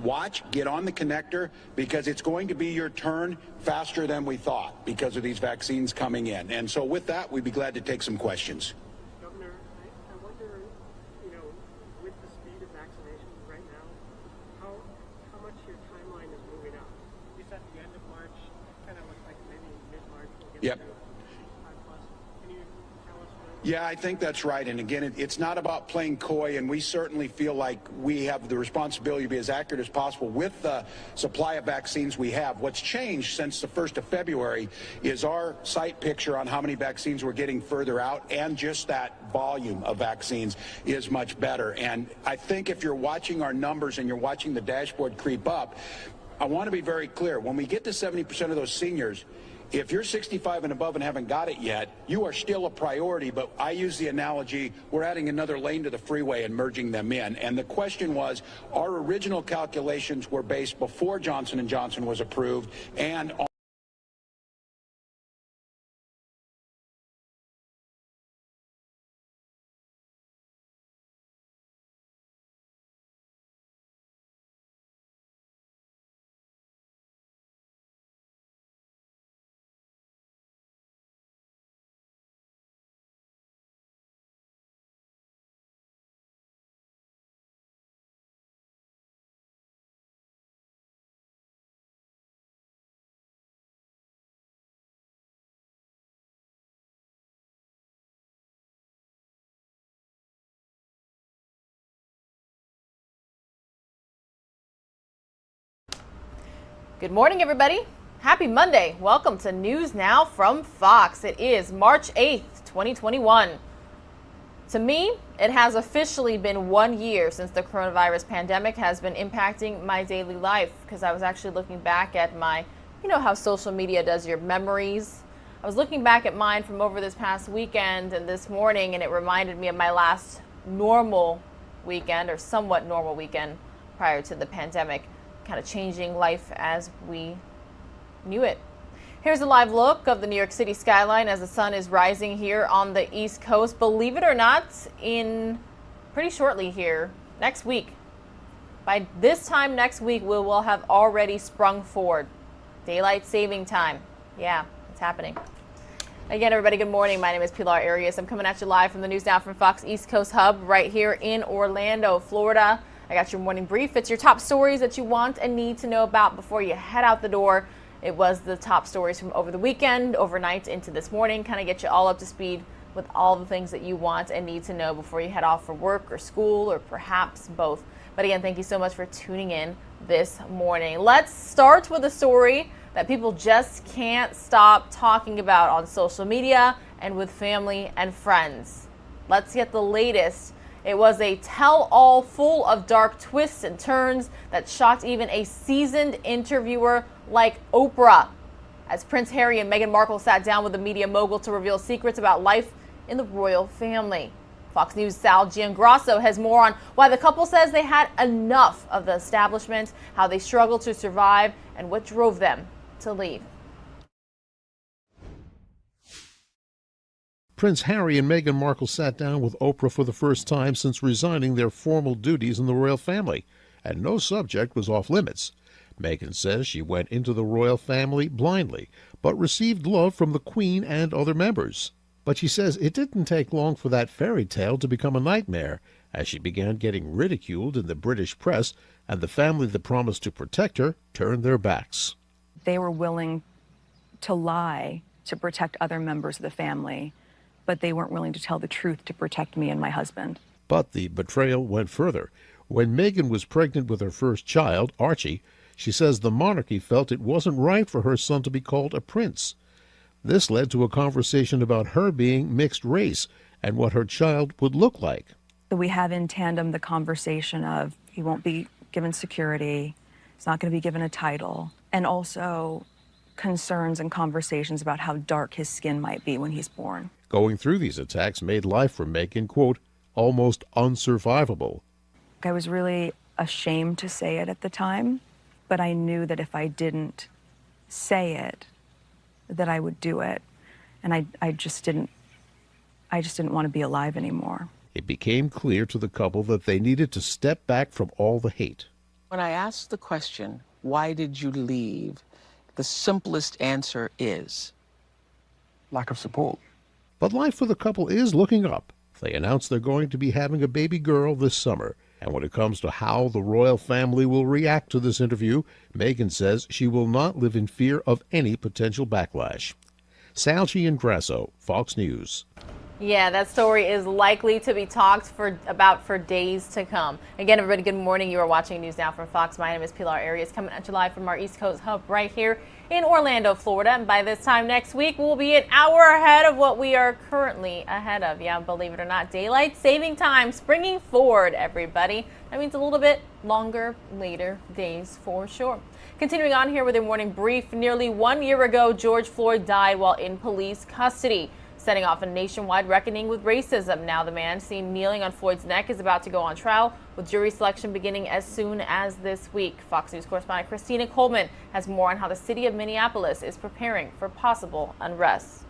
watch, get on the connector, because it's going to be your turn faster than we thought because of these vaccines coming in. And so with that, we'd be glad to take some questions. Governor, I wonder, with the speed of vaccinations right now, how much your timeline is moving up. You said the end of March, kind of looks like maybe mid-March we'll get Yep. to 5+. Can you tell us when? Yeah, I think that's right. And again, it's not about playing coy, and we certainly feel like we have the responsibility to be as accurate as possible with the supply of vaccines we have. What's changed since the 1st of February is our site picture on how many vaccines we're getting further out, and just that volume of vaccines is much better. And I think if you're watching our numbers and you're watching the dashboard creep up, I want to be very clear. When we get to 70% of those seniors, if you're 65 and above and haven't got it yet, you are still a priority. But I use the analogy, we're adding another lane to the freeway and merging them in. And the question was, our original calculations were based before Johnson & Johnson was approved and on Good morning, everybody. Happy Monday. Welcome to News Now from Fox. It is March 8th, 2021. To me, it has officially been 1 year since the coronavirus pandemic has been impacting my daily life, because I was actually looking back at my, how social media does your memories. I was looking back at mine from over this past weekend and this morning, and it reminded me of my last normal weekend, or somewhat normal weekend prior to the pandemic, kind of changing life as we knew it. Here's a live look of the New York City skyline as the sun is rising here on the East Coast. Believe it or not, in pretty shortly here, next week, by this time next week, we will have already sprung forward. Daylight saving time. Yeah, it's happening. Again, everybody, good morning. My name is Pilar Arias. I'm coming at you live from the News Now from Fox East Coast Hub right here in Orlando, Florida. I got your morning brief. It's your top stories that you want and need to know about before you head out the door. It was the top stories from over the weekend, overnight into this morning, kind of get you all up to speed with all the things that you want and need to know before you head off for work or school, or perhaps both. But again, thank you so much for tuning in this morning. Let's start with a story that people just can't stop talking about on social media and with family and friends. Let's get the latest. It was a tell-all full of dark twists and turns that shocked even a seasoned interviewer like Oprah, as Prince Harry and Meghan Markle sat down with the media mogul to reveal secrets about life in the royal family. Fox News' Sal Giangrasso has more on why the couple says they had enough of the establishment, how they struggled to survive, and what drove them to leave. Prince Harry and Meghan Markle sat down with Oprah for the first time since resigning their formal duties in the royal family, and no subject was off limits. Meghan says she went into the royal family blindly, but received love from the Queen and other members. But she says it didn't take long for that fairy tale to become a nightmare, as she began getting ridiculed in the British press, and the family that promised to protect her turned their backs. They were willing to lie to protect other members of the family, but they weren't willing to tell the truth to protect me and my husband. But the betrayal went further. When Meghan was pregnant with her first child, Archie, she says the monarchy felt it wasn't right for her son to be called a prince. This led to a conversation about her being mixed race and what her child would look like. So we have in tandem the conversation of he won't be given security, he's not going to be given a title, and also concerns and conversations about how dark his skin might be when he's born. Going through these attacks made life for Meghan, quote, almost unsurvivable. I was really ashamed to say it at the time, but I knew that if I didn't say it, that I would do it. And I just didn't want to be alive anymore. It became clear to the couple that they needed to step back from all the hate. When I ask the question, why did you leave? The simplest answer is lack of support. But life for the couple is looking up. They announced they're going to be having a baby girl this summer. And when it comes to how the royal family will react to this interview, Meghan says she will not live in fear of any potential backlash. Salchi and Grasso, Fox News. Yeah, that story is likely to be talked about for days to come. Again, everybody, good morning. You are watching News Now from Fox. My name is Pilar Arias, coming at you live from our East Coast hub right here in Orlando, Florida. And by this time next week, we'll be an hour ahead of what we are currently ahead of. Yeah, believe it or not, daylight saving time springing forward, everybody. That means a little bit longer, later days for sure. Continuing on here with a morning brief, nearly 1 year ago, George Floyd died while in police custody, setting off a nationwide reckoning with racism. Now the man seen kneeling on Floyd's neck is about to go on trial, with jury selection beginning as soon as this week. Fox News correspondent Christina Coleman has more on how the city of Minneapolis is preparing for possible unrest.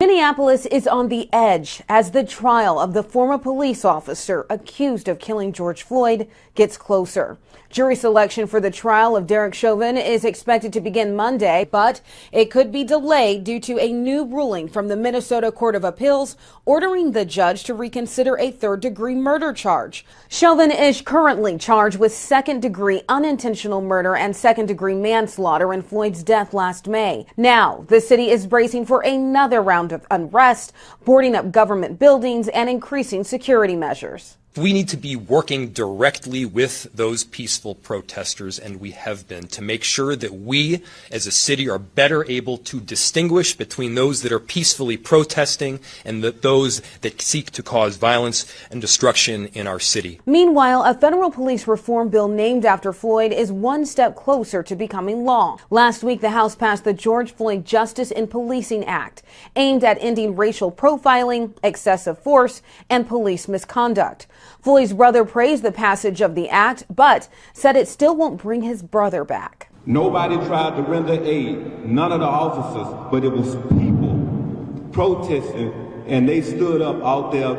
Minneapolis is on the edge as the trial of the former police officer accused of killing George Floyd gets closer. Jury selection for the trial of Derek Chauvin is expected to begin Monday, but it could be delayed due to a new ruling from the Minnesota Court of Appeals ordering the judge to reconsider a third-degree murder charge. Chauvin is currently charged with second-degree unintentional murder and second-degree manslaughter in Floyd's death last May. Now, the city is bracing for another round of unrest, boarding up government buildings and increasing security measures. We need to be working directly with those peaceful protesters, and we have been, to make sure that we as a city are better able to distinguish between those that are peacefully protesting and those that seek to cause violence and destruction in our city. Meanwhile, a federal police reform bill named after Floyd is one step closer to becoming law. Last week, the House passed the George Floyd Justice in Policing Act, aimed at ending racial profiling, excessive force, and police misconduct. Floyd's brother praised the passage of the act, but said it still won't bring his brother back. Nobody tried to render aid, none of the officers, but it was people protesting, and they stood up out there,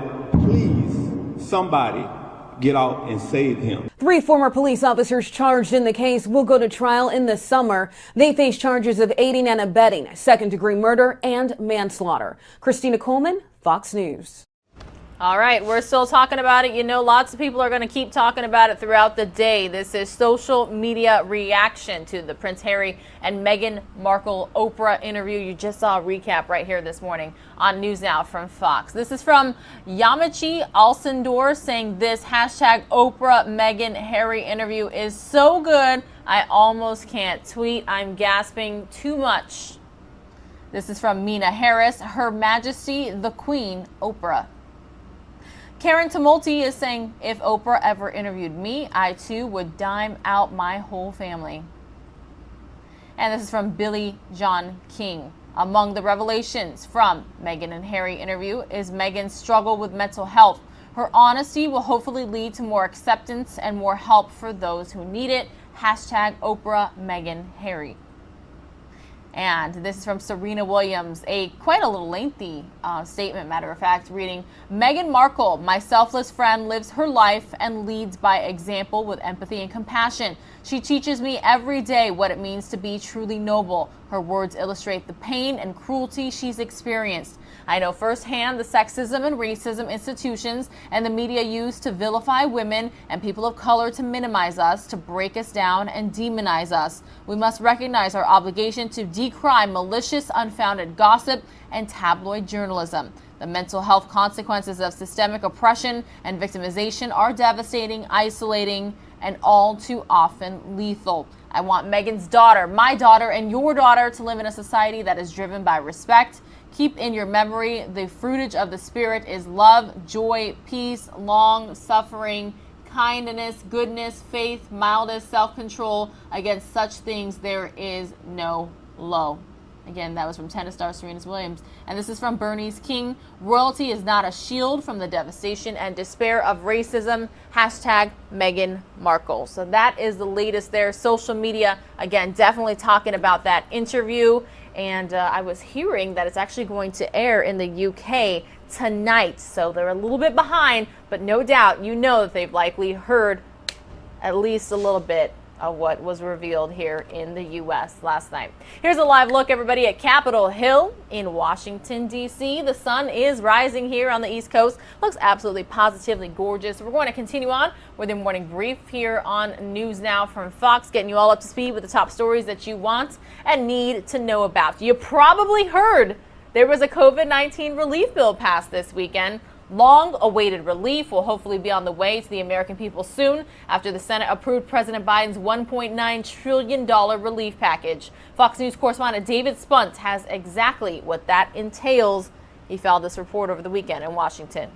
please, somebody get out and save him. 3 former police officers charged in the case will go to trial in the summer. They face charges of aiding and abetting, second-degree murder, and manslaughter. Christina Coleman, Fox News. All right, we're still talking about it. You know, lots of people are going to keep talking about it throughout the day. This is social media reaction to the Prince Harry and Meghan Markle Oprah interview. You just saw a recap right here this morning on News Now from Fox. This is from Yamachi Alcindor saying this hashtag Oprah Meghan Harry interview is so good, I almost can't tweet. I'm gasping too much. This is from Mina Harris, Her Majesty the Queen Oprah. Karen Tumulty is saying, if Oprah ever interviewed me, I too would dime out my whole family. And this is from Billy John King. Among the revelations from Meghan and Harry interview is Meghan's struggle with mental health. Her honesty will hopefully lead to more acceptance and more help for those who need it. Hashtag Oprah Meghan Harry. And this is from Serena Williams, quite a little lengthy statement, matter of fact, reading, Meghan Markle, my selfless friend, lives her life and leads by example with empathy and compassion. She teaches me every day what it means to be truly noble. Her words illustrate the pain and cruelty she's experienced. I know firsthand the sexism and racism institutions and the media use to vilify women and people of color to minimize us, to break us down and demonize us. We must recognize our obligation to decry malicious, unfounded gossip and tabloid journalism. The mental health consequences of systemic oppression and victimization are devastating, isolating, and all too often lethal. I want Meghan's daughter, my daughter, and your daughter to live in a society that is driven by respect. Keep in your memory the fruitage of the Spirit is love, joy, peace, long suffering, kindness, goodness, faith, mildness, self-control. Against such things there is no law. Again, that was from tennis star Serena Williams. And this is from Bernice King. Royalty is not a shield from the devastation and despair of racism. Hashtag Meghan Markle. So that is the latest there. Social media, again, definitely talking about that interview. And I was hearing that it's actually going to air in the UK tonight. So they're a little bit behind, but no doubt you know that they've likely heard at least a little bit of what was revealed here in the U.S. last night. Here's a live look, everybody, at Capitol Hill in Washington, D.C. The sun is rising here on the East Coast. Looks absolutely positively gorgeous. We're going to continue on with your morning brief here on News Now from Fox, getting you all up to speed with the top stories that you want and need to know about. You probably heard there was a COVID-19 relief bill passed this weekend. Long-awaited relief will hopefully be on the way to the American people soon after the Senate approved President Biden's $1.9 trillion relief package. Fox News correspondent David Spunt has exactly what that entails. He filed this report over the weekend in Washington.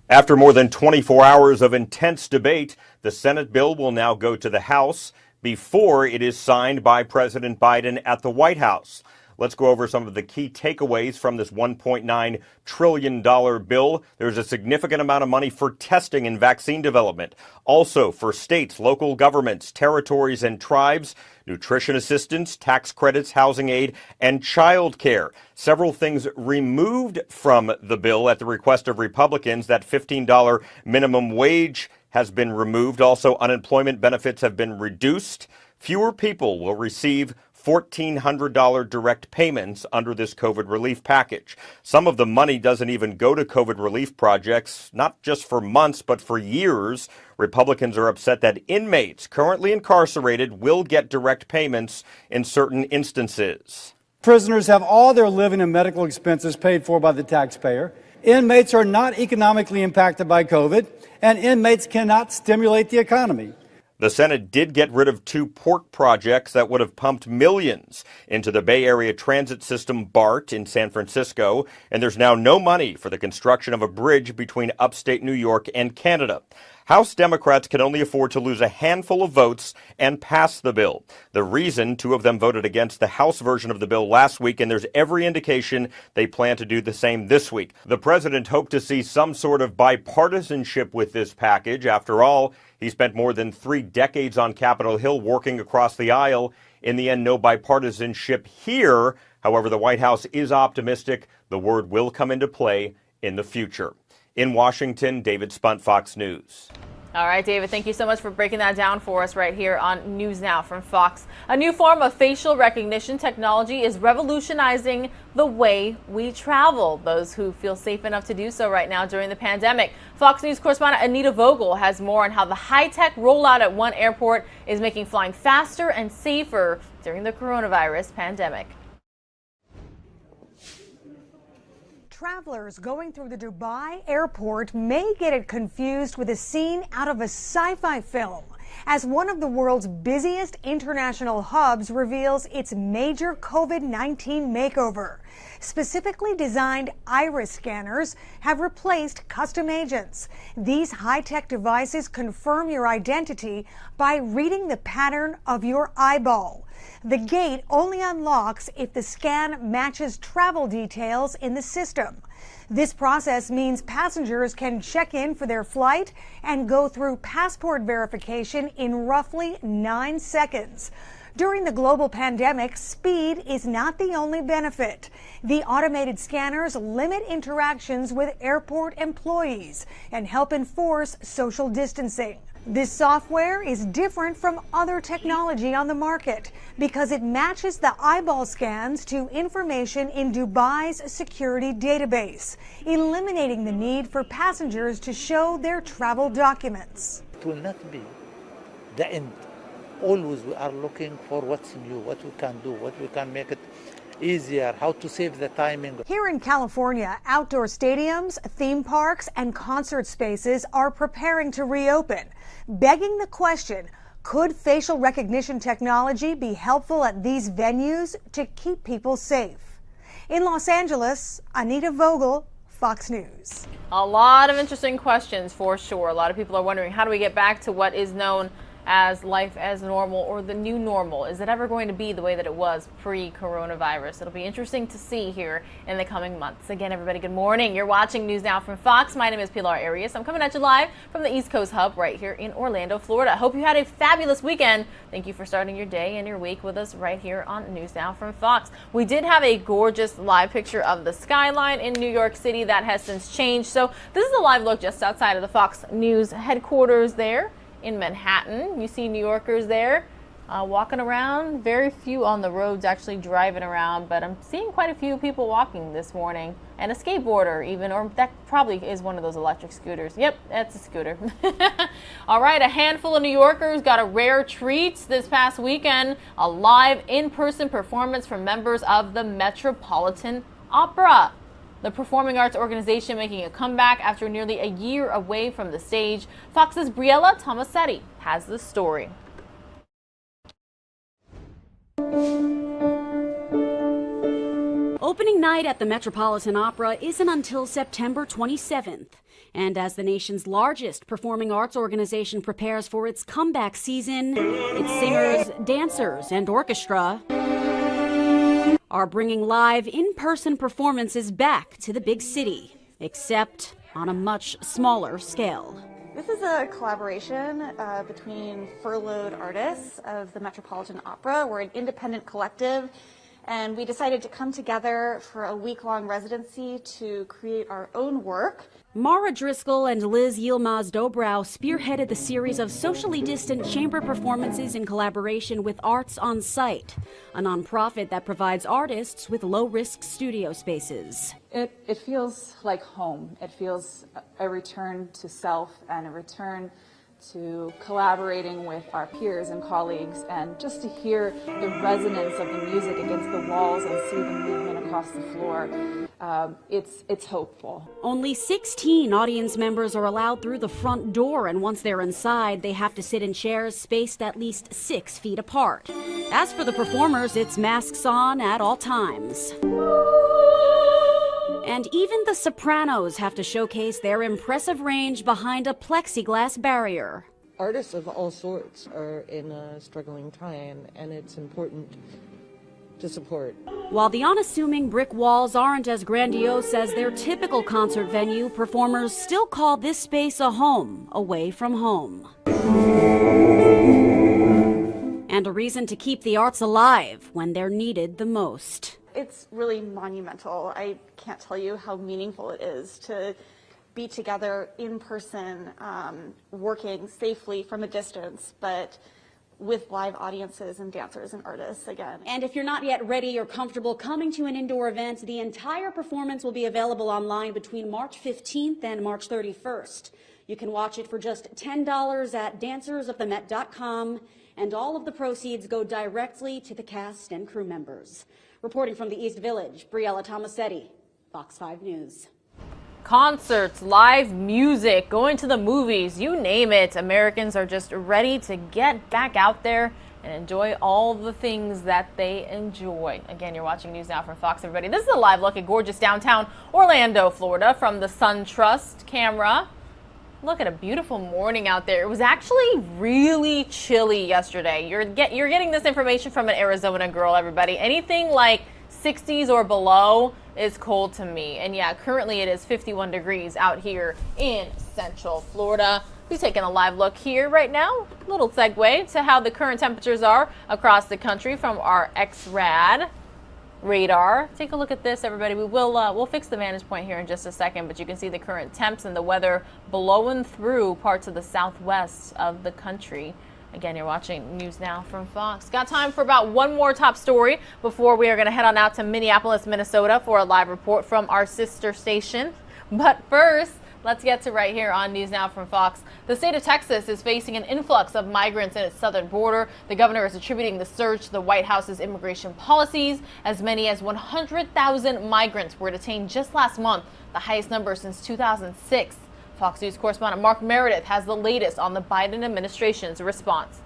After more than 24 hours of intense debate, the Senate bill will now go to the House before it is signed by President Biden at the White House. Let's go over some of the key takeaways from this $1.9 trillion bill. There's a significant amount of money for testing and vaccine development. Also for states, local governments, territories, and tribes, nutrition assistance, tax credits, housing aid, and child care. Several things removed from the bill at the request of Republicans. That $15 minimum wage has been removed. Also, unemployment benefits have been reduced. Fewer people will receive $1,400 direct payments under this COVID relief package. Some of the money doesn't even go to COVID relief projects, not just for months, but for years. Republicans are upset that inmates currently incarcerated will get direct payments in certain instances. Prisoners have all their living and medical expenses paid for by the taxpayer. Inmates are not economically impacted by COVID, and inmates cannot stimulate the economy. The Senate did get rid of 2 port projects that would have pumped millions into the Bay Area transit system BART in San Francisco, and there's now no money for the construction of a bridge between upstate New York and Canada. House Democrats can only afford to lose a handful of votes and pass the bill. The reason, 2 of them voted against the House version of the bill last week, and there's every indication they plan to do the same this week. The president hoped to see some sort of bipartisanship with this package. After all, he spent more than 3 decades on Capitol Hill working across the aisle. In the end, no bipartisanship here. However, the White House is optimistic the word will come into play in the future. In Washington, David Spunt, Fox News. All right, David, thank you so much for breaking that down for us right here on News Now from Fox. A new form of facial recognition technology is revolutionizing the way we travel. Those who feel safe enough to do so right now during the pandemic. Fox News correspondent Anita Vogel has more on how the high-tech rollout at one airport is making flying faster and safer during the coronavirus pandemic. Travelers going through the Dubai airport may get it confused with a scene out of a sci-fi film, as one of the world's busiest international hubs reveals its major COVID-19 makeover. Specifically designed iris scanners have replaced custom agents. These high-tech devices confirm your identity by reading the pattern of your eyeball. The gate only unlocks if the scan matches travel details in the system. This process means passengers can check in for their flight and go through passport verification in roughly 9 seconds. During the global pandemic, speed is not the only benefit. The automated scanners limit interactions with airport employees and help enforce social distancing. This software is different from other technology on the market because it matches the eyeball scans to information in Dubai's security database, eliminating the need for passengers to show their travel documents. It will not be the end. Always we are looking for what's new, what we can do, what we can make it easier, how to save the timing. Here in California, outdoor stadiums, theme parks, and concert spaces are preparing to reopen, begging the question, could facial recognition technology be helpful at these venues to keep people safe? In Los Angeles, Anita Vogel, Fox News. A lot of interesting questions for sure. A lot of people are wondering, how do we get back to what is known as life as normal or the new normal? Is it ever going to be the way that it was pre-coronavirus? It'll be interesting to see here in the coming months. Again, everybody, good morning. You're watching News Now from Fox. My name is Pilar Arias. I'm coming at you live from the East Coast Hub right here in Orlando, Florida. Hope you had a fabulous weekend. Thank you for starting your day and your week with us right here on News Now from Fox. We did have a gorgeous live picture of the skyline in New York City. That has since changed. So this is a live look just outside of the Fox News headquarters there in Manhattan. You see New Yorkers there walking around. Very few on the roads actually driving around, but I'm seeing quite a few people walking this morning, and a skateboarder even, or that probably is one of those electric scooters. Yep, that's a scooter. All right, a handful of New Yorkers got a rare treat this past weekend, a live in-person performance from members of the Metropolitan Opera. The performing arts organization making a comeback after nearly a year away from the stage. Fox's Briella Tomasetti has the story. Opening night at the Metropolitan Opera isn't until September 27th. And as the nation's largest performing arts organization prepares for its comeback season, its singers, dancers, and orchestra are bringing live in-person performances back to the big city, except on a much smaller scale. This is a collaboration between furloughed artists of the Metropolitan Opera. We're an independent collective, and we decided to come together for a week-long residency to create our own work. Mara Driscoll and Liz Yilmaz-Dobrow spearheaded the series of socially distant chamber performances in collaboration with Arts on Site, a nonprofit that provides artists with low-risk studio spaces. It feels like home. It feels a return to self and a return to collaborating with our peers and colleagues, and just to hear the resonance of the music against the walls and see the movement across the floor. It's hopeful. Only 16 audience members are allowed through the front door, and once they're inside, they have to sit in chairs spaced at least 6 feet apart. As for the performers, it's masks on at all times. And even the sopranos have to showcase their impressive range behind a plexiglass barrier. Artists of all sorts are in a struggling time, and it's important to support. While the unassuming brick walls aren't as grandiose as their typical concert venue, performers still call this space a home away from home. And a reason to keep the arts alive when they're needed the most. It's really monumental. I can't tell you how meaningful it is to be together in person, working safely from a distance, but with live audiences and dancers and artists again. And if you're not yet ready or comfortable coming to an indoor event, the entire performance will be available online between March 15th and March 31st. You can watch it for just $10 at dancersofthemet.com, and all of the proceeds go directly to the cast and crew members. Reporting from the East Village, Briella Tomasetti, Fox 5 News. Concerts, live music, going to the movies, you name it. Americans are just ready to get back out there and enjoy all the things that they enjoy. Again, you're watching News Now from Fox, everybody. This is a live look at gorgeous downtown Orlando, Florida from the SunTrust camera. Look at a beautiful morning out there. It was actually really chilly yesterday. You're getting this information from an Arizona girl, everybody. Anything like 60s or below is cold to me. And yeah, currently it is 51 degrees out here in Central Florida. We're taking a live look here right now. Little segue to how the current temperatures are across the country from our XRAD radar. Take a look at this, everybody. We'll fix the vantage point here in just a second, but you can see the current temps and the weather blowing through parts of the southwest of the country. Again, you're watching News Now from Fox. Got time for about one more top story before we are going to head on out to Minneapolis, Minnesota for a live report from our sister station. But first, let's get to right here on News Now from Fox. The state of Texas is facing an influx of migrants in its southern border. The governor is attributing the surge to the White House's immigration policies. As many as 100,000 migrants were detained just last month, the highest number since 2006. Fox News correspondent Mark Meredith has the latest on the Biden administration's response.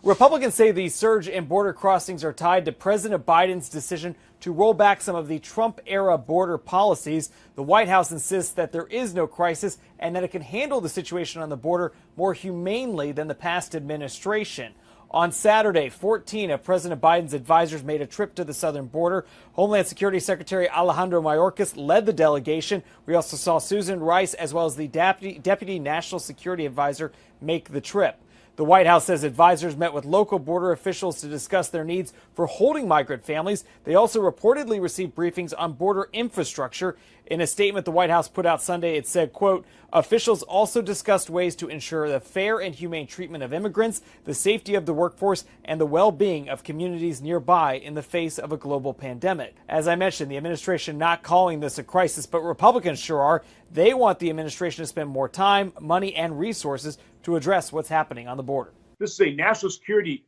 Republicans say the surge in border crossings are tied to President Biden's decision to roll back some of the Trump-era border policies. The White House insists that there is no crisis and that it can handle the situation on the border more humanely than the past administration. On Saturday, 14 of President Biden's advisors made a trip to the southern border. Homeland Security Secretary Alejandro Mayorkas led the delegation. We also saw Susan Rice, as well as the Deputy National Security Advisor, make the trip. The White House says advisors met with local border officials to discuss their needs for holding migrant families. They also reportedly received briefings on border infrastructure. In a statement the White House put out Sunday, it said, quote, officials also discussed ways to ensure the fair and humane treatment of immigrants, the safety of the workforce, and the well-being of communities nearby in the face of a global pandemic. As I mentioned, the administration not calling this a crisis, but Republicans sure are. They want the administration to spend more time, money, and resources to address what's happening on the border. This is a national security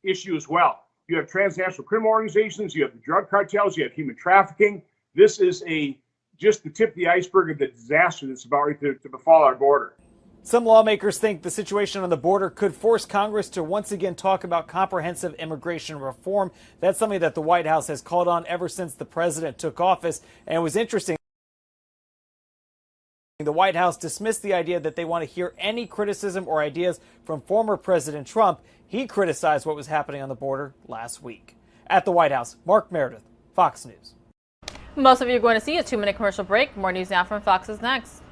issue as well. You have transnational criminal organizations, you have the drug cartels, you have human trafficking. This is just the tip of the iceberg of the disaster that's about to befall our border. Some lawmakers think the situation on the border could force Congress to once again talk about comprehensive immigration reform. That's something that the White House has called on ever since the president took office. And it was interesting. The White House dismissed the idea that they want to hear any criticism or ideas from former President Trump. He criticized what was happening on the border last week. At the White House, Mark Meredith, Fox News. Most of you are going to see a 2-minute commercial break. More news now from Fox is next.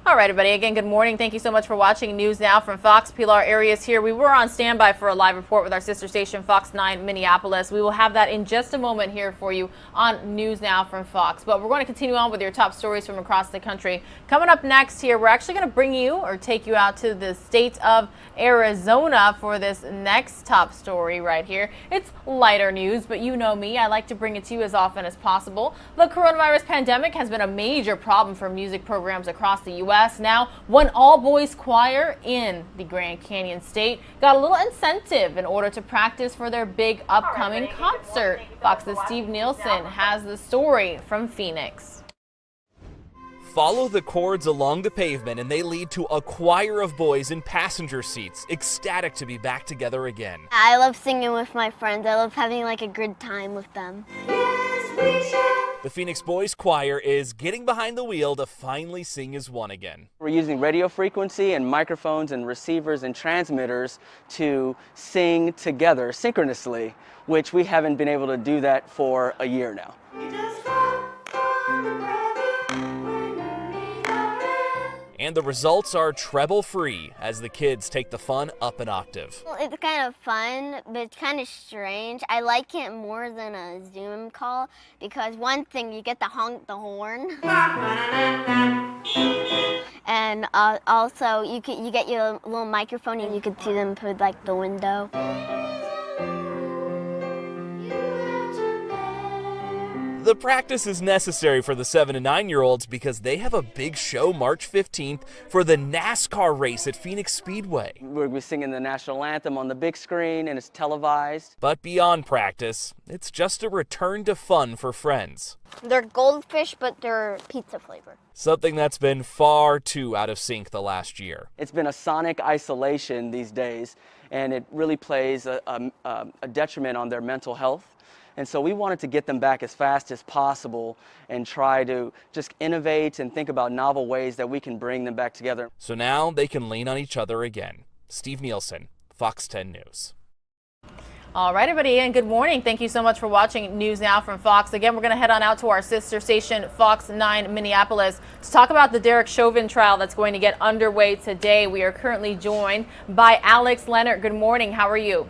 All right, everybody. Again, good morning. Thank you so much for watching News Now from Fox. Pilar Arias here. We were on standby for a live report with our sister station, Fox 9 Minneapolis. We will have that in just a moment here for you on News Now from Fox. But we're going to continue on with your top stories from across the country. Coming up next here, we're actually going to bring you or take you out to the state of Arizona for this next top story right here. It's lighter news, but you know me. I like to bring it to you as often as possible. The coronavirus pandemic has been a major problem for music programs across the U.S. Now, one all-boys choir in the Grand Canyon State got a little incentive in order to practice for their big upcoming concert. Fox's Steve Nielsen has the story from Phoenix. Follow the cords along the pavement and they lead to a choir of boys in passenger seats, ecstatic to be back together again. I love singing with my friends. I love having like a good time with them. The Phoenix Boys Choir is getting behind the wheel to finally sing as one again. We're using radio frequency and microphones and receivers and transmitters to sing together synchronously, which we haven't been able to do that for a year now. And the results are treble-free as the kids take the fun up an octave. Well, it's kind of fun, but it's kind of strange. I like it more than a Zoom call because one thing, you get to honk the horn. And also, you get your little microphone and you can see them through like the window. The practice is necessary for the 7 and 9-year-olds because they have a big show March 15th for the NASCAR race at Phoenix Speedway. We'll be singing the national anthem on the big screen and it's televised. But beyond practice, it's just a return to fun for friends. They're goldfish, but they're pizza flavor. Something that's been far too out of sync the last year. It's been a sonic isolation these days, and it really plays a detriment on their mental health. And so we wanted to get them back as fast as possible and try to just innovate and think about novel ways that we can bring them back together. So now they can lean on each other again. Steve Nielsen, Fox 10 News. All right, everybody, and good morning. Thank you so much for watching News Now from Fox. Again, we're going to head on out to our sister station, Fox 9 Minneapolis, to talk about the Derek Chauvin trial that's going to get underway today. We are currently joined by Alex Leonard. Good morning. How are you?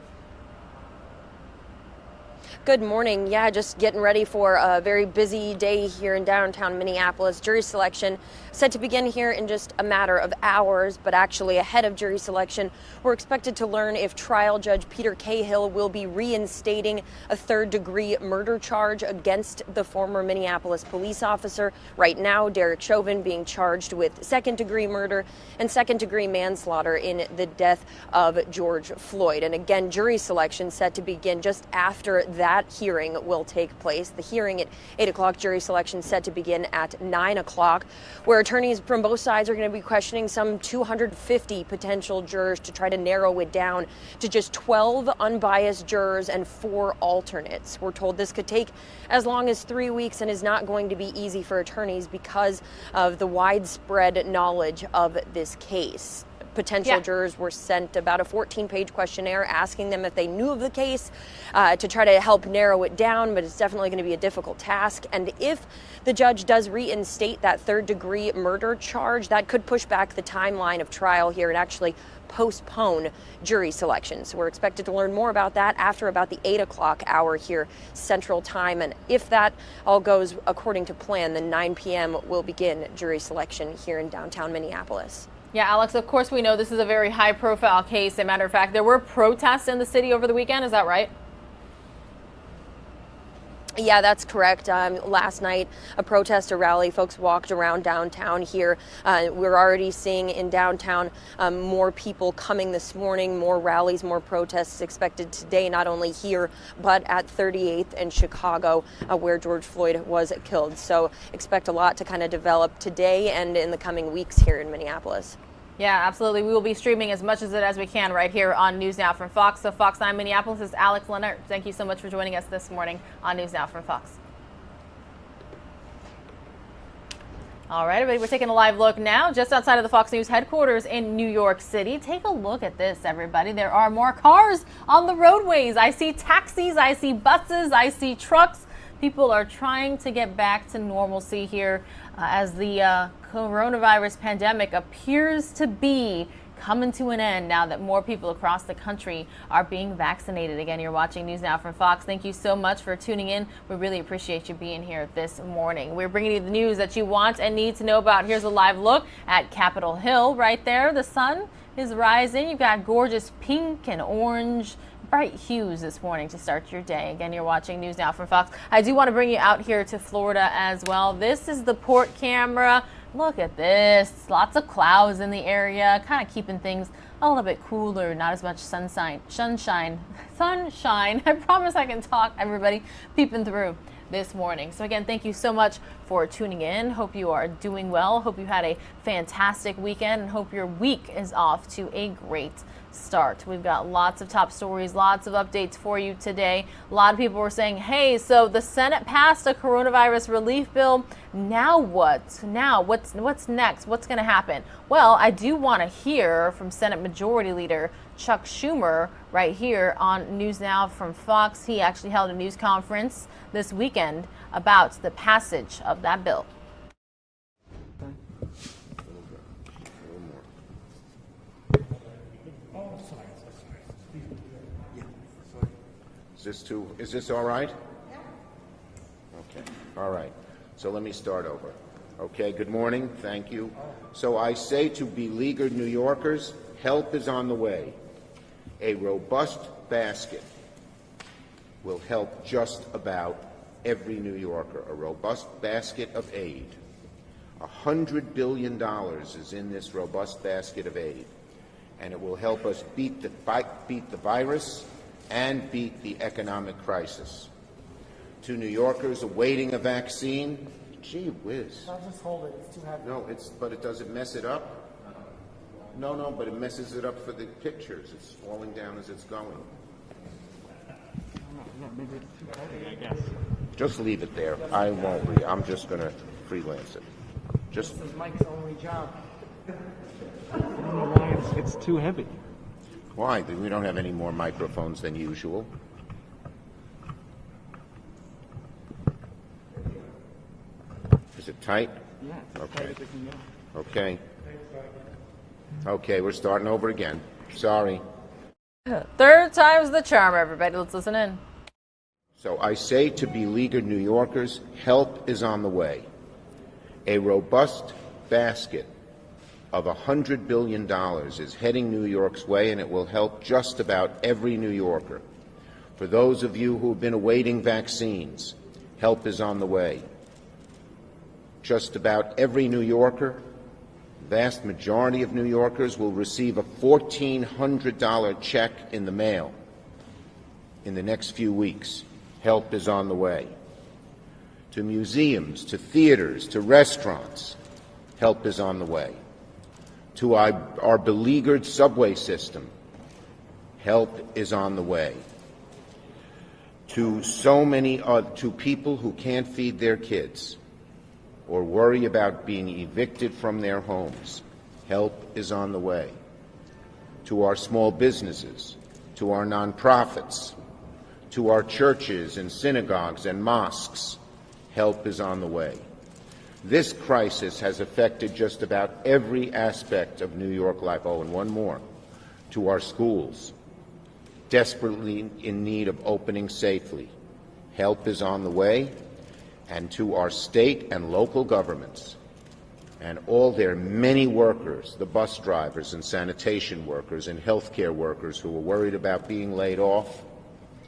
Good morning. Yeah, just getting ready for a very busy day here in downtown Minneapolis. Jury selection set to begin here in just a matter of hours, but actually ahead of jury selection, we're expected to learn if trial judge Peter Cahill will be reinstating a third-degree murder charge against the former Minneapolis police officer. Right now, Derek Chauvin being charged with second-degree murder and second-degree manslaughter in the death of George Floyd. And again, jury selection set to begin just after that hearing will take place. The hearing at 8 o'clock, jury selection set to begin at 9 o'clock, where attorneys from both sides are going to be questioning some 250 potential jurors to try to narrow it down to just 12 unbiased jurors and 4 alternates. We're told this could take as long as 3 weeks and is not going to be easy for attorneys because of the widespread knowledge of this case. Potential jurors were sent about a 14-page questionnaire asking them if they knew of the case to try to help narrow it down, but it's definitely going to be a difficult task. And if the judge does reinstate that third-degree murder charge, that could push back the timeline of trial here and actually postpone jury selection. So we're expected to learn more about that after about the 8 o'clock hour here Central Time. And if that all goes according to plan, then 9 p.m. will begin jury selection here in downtown Minneapolis. Yeah, Alex, of course we know this is a very high-profile case. As a matter of fact, there were protests in the city over the weekend. Is that right? Yeah, that's correct. Last night, a protest, a rally, folks walked around downtown here. We're already seeing in downtown more people coming this morning, more rallies, more protests expected today, not only here, but at 38th and Chicago, where George Floyd was killed. So expect a lot to kind of develop today and in the coming weeks here in Minneapolis. Yeah, absolutely. We will be streaming as much of it as we can right here on News Now from Fox. So Fox 9 Minneapolis is Alex Leonard. Thank you so much for joining us this morning on News Now from Fox. All right, everybody, we're taking a live look now just outside of the Fox News headquarters in New York City. Take a look at this, everybody. There are more cars on the roadways. I see taxis, I see buses, I see trucks. People are trying to get back to normalcy here as the coronavirus pandemic appears to be coming to an end now that more people across the country are being vaccinated. Again, you're watching News Now from Fox. Thank you so much for tuning in. We really appreciate you being here this morning. We're bringing you the news that you want and need to know about. Here's a live look at Capitol Hill right there. The sun is rising. You've got gorgeous pink and orange, bright hues this morning to start your day. Again, you're watching News Now from Fox. I do want to bring you out here to Florida as well. This is the port camera. Look at this. Lots of clouds in the area, kind of keeping things a little bit cooler, not as much sunshine. I promise I can talk, everybody, peeping through this morning. So again, thank you so much for tuning in. Hope you are doing well. Hope you had a fantastic weekend and hope your week is off to a great start. We've got lots of top stories, lots of updates for you today. A lot of people were saying, hey, so the Senate passed a coronavirus relief bill. Now what? Now what's next? What's going to happen? Well, I do want to hear from Senate Majority Leader Chuck Schumer right here on News Now from Fox. He actually held a news conference this weekend about the passage of that bill. Is this all right? Okay. All right. So let me start over. Okay. Good morning. Thank you. So I say to beleaguered New Yorkers, help is on the way. A robust basket will help just about every New Yorker. A robust basket of aid. $100 billion is in this robust basket of aid, and it will help us beat the virus and beat the economic crisis. To New Yorkers awaiting a vaccine, gee whiz. I'll just hold it. It's too heavy. No, but does it mess it up? No, but it messes it up for the pictures. It's falling down as it's going. Yeah, maybe it's too heavy, I guess. Just leave it there. I won't I'm just going to freelance it. This is Mike's only job. I don't know why it's too heavy. Why? We don't have any more microphones than usual. Is it tight? Yeah, it's okay. tight as it can go. Okay. Okay, we're starting over again. Sorry. Third time's the charm, everybody. Let's listen in. So I say to beleaguered New Yorkers, help is on the way. A robust basket of $100 billion is heading New York's way, and it will help just about every New Yorker. For those of you who have been awaiting vaccines, help is on the way. Just about every New Yorker, vast majority of New Yorkers, will receive a $1,400 check in the mail in the next few weeks. Help is on the way. To museums, to theaters, to restaurants, help is on the way. To our beleaguered subway system, help is on the way. To so many to people who can't feed their kids or worry about being evicted from their homes, help is on the way. To our small businesses, to our nonprofits, to our churches and synagogues and mosques, help is on the way. This crisis has affected just about every aspect of New York life. Oh, and one more. To our schools, desperately in need of opening safely, help is on the way. And to our state and local governments and all their many workers, the bus drivers and sanitation workers and healthcare workers who are worried about being laid off,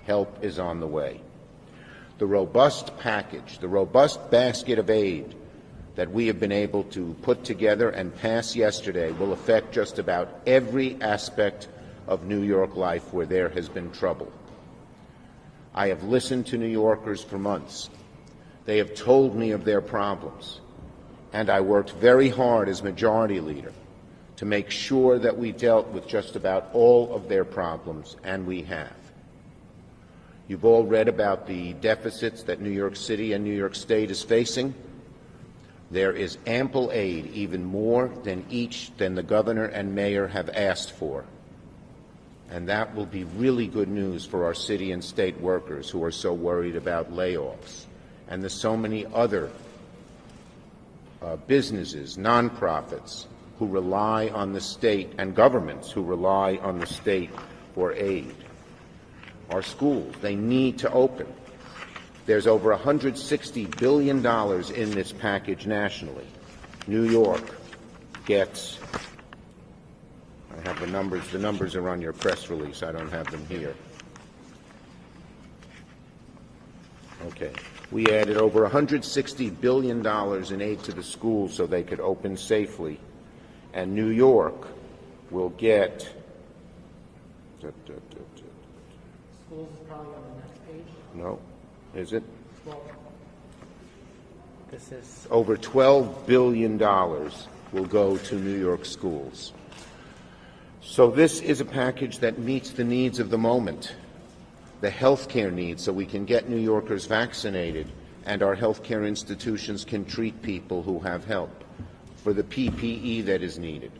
help is on the way. The robust package, the robust basket of aid that we have been able to put together and pass yesterday will affect just about every aspect of New York life where there has been trouble. I have listened to New Yorkers for months. They have told me of their problems, and I worked very hard as Majority Leader to make sure that we dealt with just about all of their problems, and we have. You've all read about the deficits that New York City and New York State is facing. There is ample aid, even more than the governor and mayor have asked for. And that will be really good news for our city and state workers who are so worried about layoffs. and the so many other businesses, nonprofits, who rely on the state, and governments who rely on the state for aid. Our schools, they need to open. There's over $160 billion in this package nationally. New York gets, I have the numbers are on your press release, I don't have them here. Okay. We added over $160 billion in aid to the schools so they could open safely. And New York will get... Schools is probably on the next page. No. Is it? Well, this is... Over $12 billion will go to New York schools. So this is a package that meets the needs of the moment. The healthcare needs, so we can get New Yorkers vaccinated and our healthcare institutions can treat people who have help, for the PPE that is needed.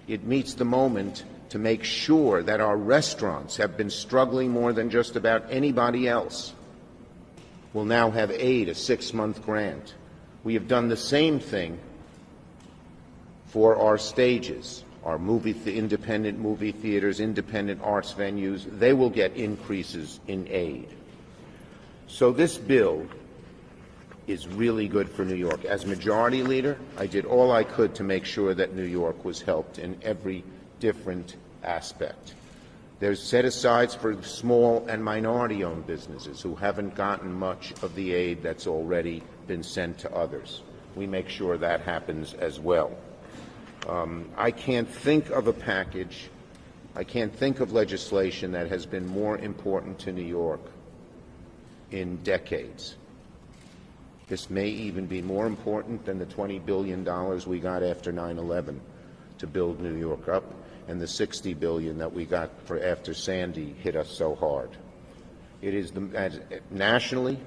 It meets the moment to make sure that our restaurants have been struggling more than just about anybody else will now have aid, a 6-month grant. We have done the same thing for our stages. Our independent movie theaters, independent arts venues, they will get increases in aid. So this bill is really good for New York. As Majority Leader, I did all I could to make sure that New York was helped in every different aspect. There's set-asides for small and minority-owned businesses who haven't gotten much of the aid that's already been sent to others. We make sure that happens as well. I can't think of a package, I can't think of legislation that has been more important to New York in decades. This may even be more important than the $20 billion we got after 9/11 to build New York up, and the $60 billion that we got for after Sandy hit us so hard. It is nationally,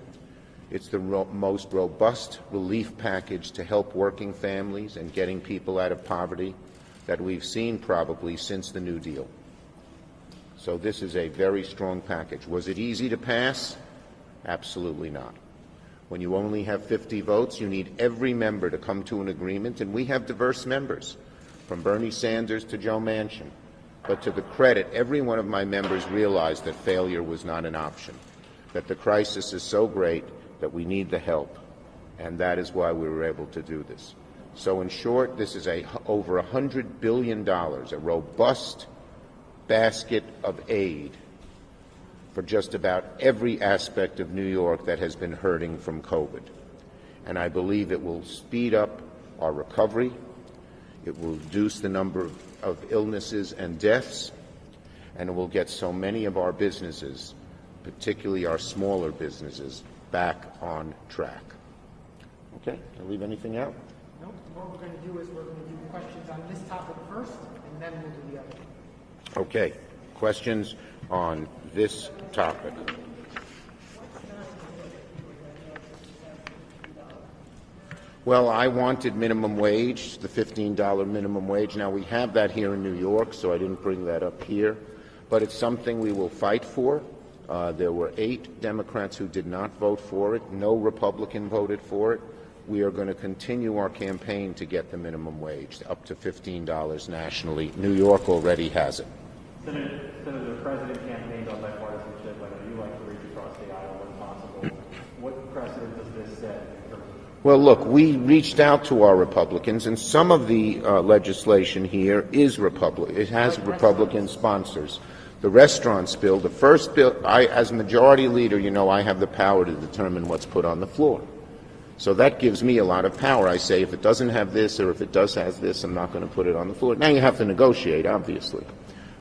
it's the most robust relief package to help working families and getting people out of poverty that we've seen probably since the New Deal. So this is a very strong package. Was it easy to pass? Absolutely not. When you only have 50 votes, you need every member to come to an agreement, and we have diverse members, from Bernie Sanders to Joe Manchin. But to the credit, every one of my members realized that failure was not an option, that the crisis is so great that we need the help, and that is why we were able to do this. So in short, this is over $100 billion, a robust basket of aid for just about every aspect of New York that has been hurting from COVID. And I believe it will speed up our recovery, it will reduce the number of illnesses and deaths, and it will get so many of our businesses, particularly our smaller businesses, back on track. Okay, did I leave anything out? No, what we're going to do is we're going to do questions on this topic first, and then we'll do the other. Okay, questions on this topic. Well, I wanted minimum wage, the $15 minimum wage. Now, we have that here in New York, so I didn't bring that up here. But it's something we will fight for. There were 8 Democrats who did not vote for it. No Republican voted for it. We are going to continue our campaign to get the minimum wage up to $15 nationally. New York already has it. Senator, the President campaigned on bipartisanship. I know you like to reach across the aisle when possible. What precedent does this set? Well, look, we reached out to our Republicans, and some of the legislation here is Republican. It has Republican sponsors. The restaurants bill, the first bill, as Majority Leader, you know, I have the power to determine what's put on the floor. So that gives me a lot of power. I say if it doesn't have this or if it does have this, I'm not going to put it on the floor. Now you have to negotiate, obviously.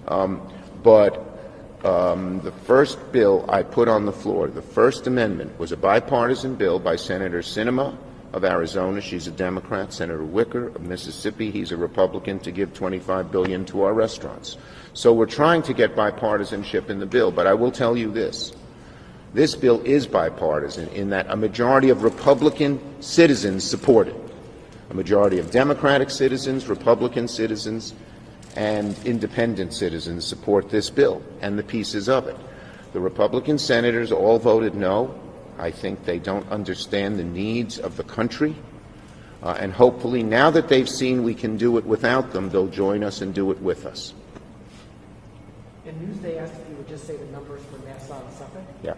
But the first bill I put on the floor, the First Amendment, was a bipartisan bill by Senator Sinema of Arizona. She's a Democrat. Senator Wicker of Mississippi, he's a Republican, to give $25 billion to our restaurants. So we're trying to get bipartisanship in the bill, but I will tell you this. This bill is bipartisan in that a majority of Republican citizens support it. A majority of Democratic citizens, Republican citizens, and independent citizens support this bill and the pieces of it. The Republican senators all voted no. I think they don't understand the needs of the country. And hopefully, now that they've seen we can do it without them, they'll join us and do it with us. In news, they asked if you would just say the numbers for Nassau and Suffolk. Yeah.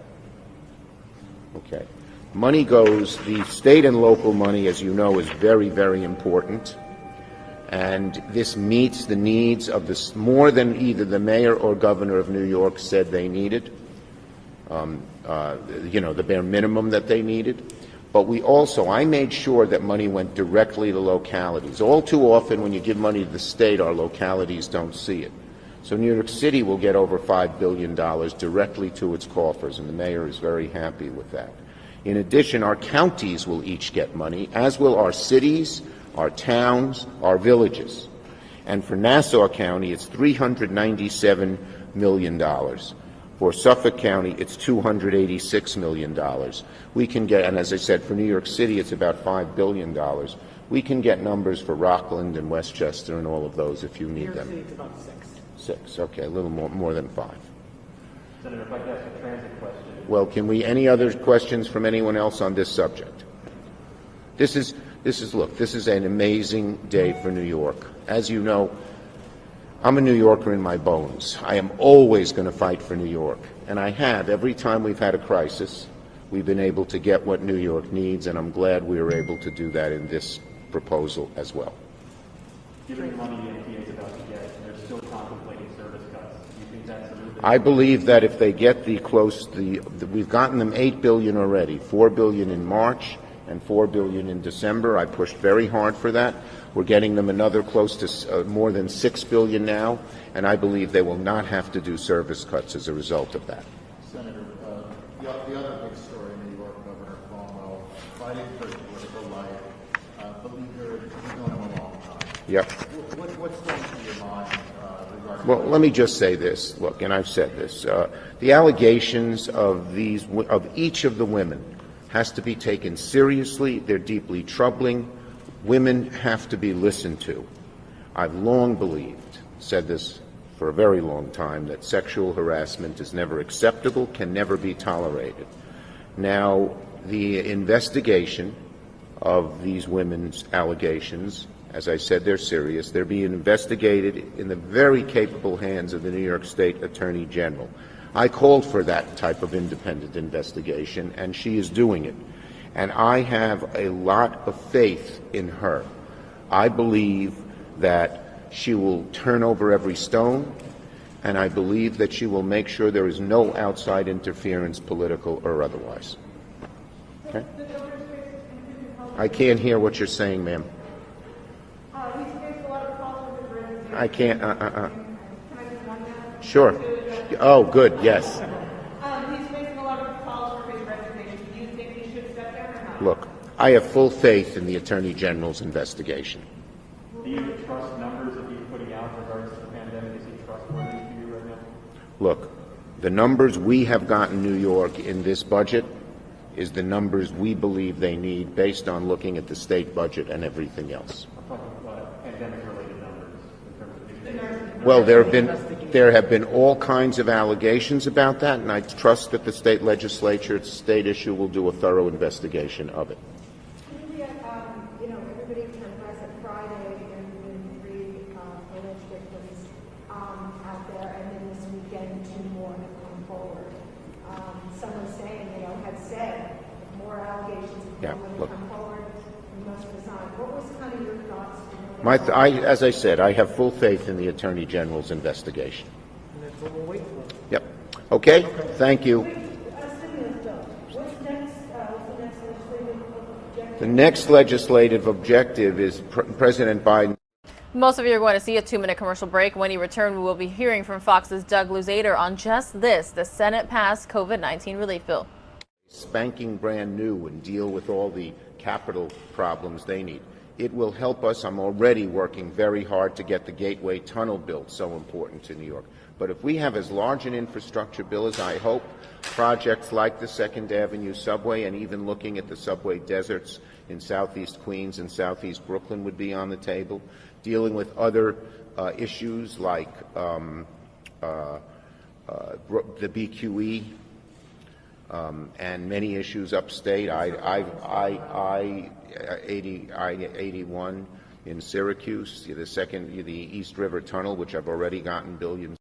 Okay. Money goes, the state and local money, as you know, is very, very important. And this meets the needs of this more than either the mayor or governor of New York said they needed. The bare minimum that they needed. But I made sure that money went directly to localities. All too often when you give money to the state, our localities don't see it. So New York City will get over $5 billion directly to its coffers, and the mayor is very happy with that. In addition, our counties will each get money, as will our cities, our towns, our villages. And for Nassau County, it's $397 million. For Suffolk County, it's $286 million. We can get, and as I said, for New York City, it's about $5 billion. We can get numbers for Rockland and Westchester and all of those if you need them. New York City, it's about 6. 6, okay, a little more than 5. Senator, if I could ask a transit question. Well, any other questions from anyone else on this subject? This is an amazing day for New York. As you know, I'm a New Yorker in my bones. I am always going to fight for New York. And I have. Every time we've had a crisis, we've been able to get what New York needs, and I'm glad we were able to do that in this proposal as well. Given the money the NPA is about to get, and they're still contemplating service cuts, do you think that's a move? I believe that if they get we've gotten them $8 billion already, $4 billion in March and $4 billion in December. I pushed very hard for that. We're getting them another close to more than $6 billion now, and I believe they will not have to do service cuts as a result of that. Senator, the other big story in New York, Governor Cuomo, fighting for political life, believer, he's known him a long time. Yep. What's going through your mind regarding? Well, let me just say this. Look, and I've said this: the allegations of each of the women has to be taken seriously. They're deeply troubling. Women have to be listened to. I've long believed, said this for a very long time, that sexual harassment is never acceptable, can never be tolerated. Now, the investigation of these women's allegations, as I said, they're serious. They're being investigated in the very capable hands of the New York State Attorney General. I called for that type of independent investigation, and she is doing it. And I have a lot of faith in her. I believe that she will turn over every stone, and I believe that she will make sure there is no outside interference, political or otherwise. Okay? I can't hear what you're saying, ma'am. I can't. Sure. Oh, good. Yes. He's facing a lot of calls for his resignation. Do you think he should step down or not? Look, I have full faith in the Attorney General's investigation. Do you trust numbers that he's putting out in regards to the pandemic? Is he trustworthy to you right now? Look, the numbers we have gotten New York in this budget is the numbers we believe they need based on looking at the state budget and everything else. I'm talking about pandemic-related numbers in terms of Well, there have been all kinds of allegations about that, and I trust that the state legislature, it's a state issue, will do a thorough investigation of it. Everybody testifies at Friday and 3 alleged victims out there, and then this weekend 2 more have come forward. Some are saying, had said, if more allegations come forward, we must resign. What was kind of your thoughts? As I said, I have full faith in the Attorney General's investigation. And that's what we'll wait for. Yep. Okay? Thank you. The next legislative objective is President Biden. Most of you are going to see a 2-minute commercial break. When you return, we will be hearing from Fox's Doug Luzader on just this, the Senate passed COVID-19 relief bill. Spanking brand new and deal with all the capital problems they need. It will help us. I'm already working very hard to get the Gateway Tunnel built, so important to New York. But if we have as large an infrastructure bill as I hope, projects like the 2nd Avenue subway and even looking at the subway deserts in southeast Queens and southeast Brooklyn would be on the table, dealing with other issues like the BQE, and many issues upstate. I-81 in Syracuse, the East River Tunnel, which I've already gotten billions.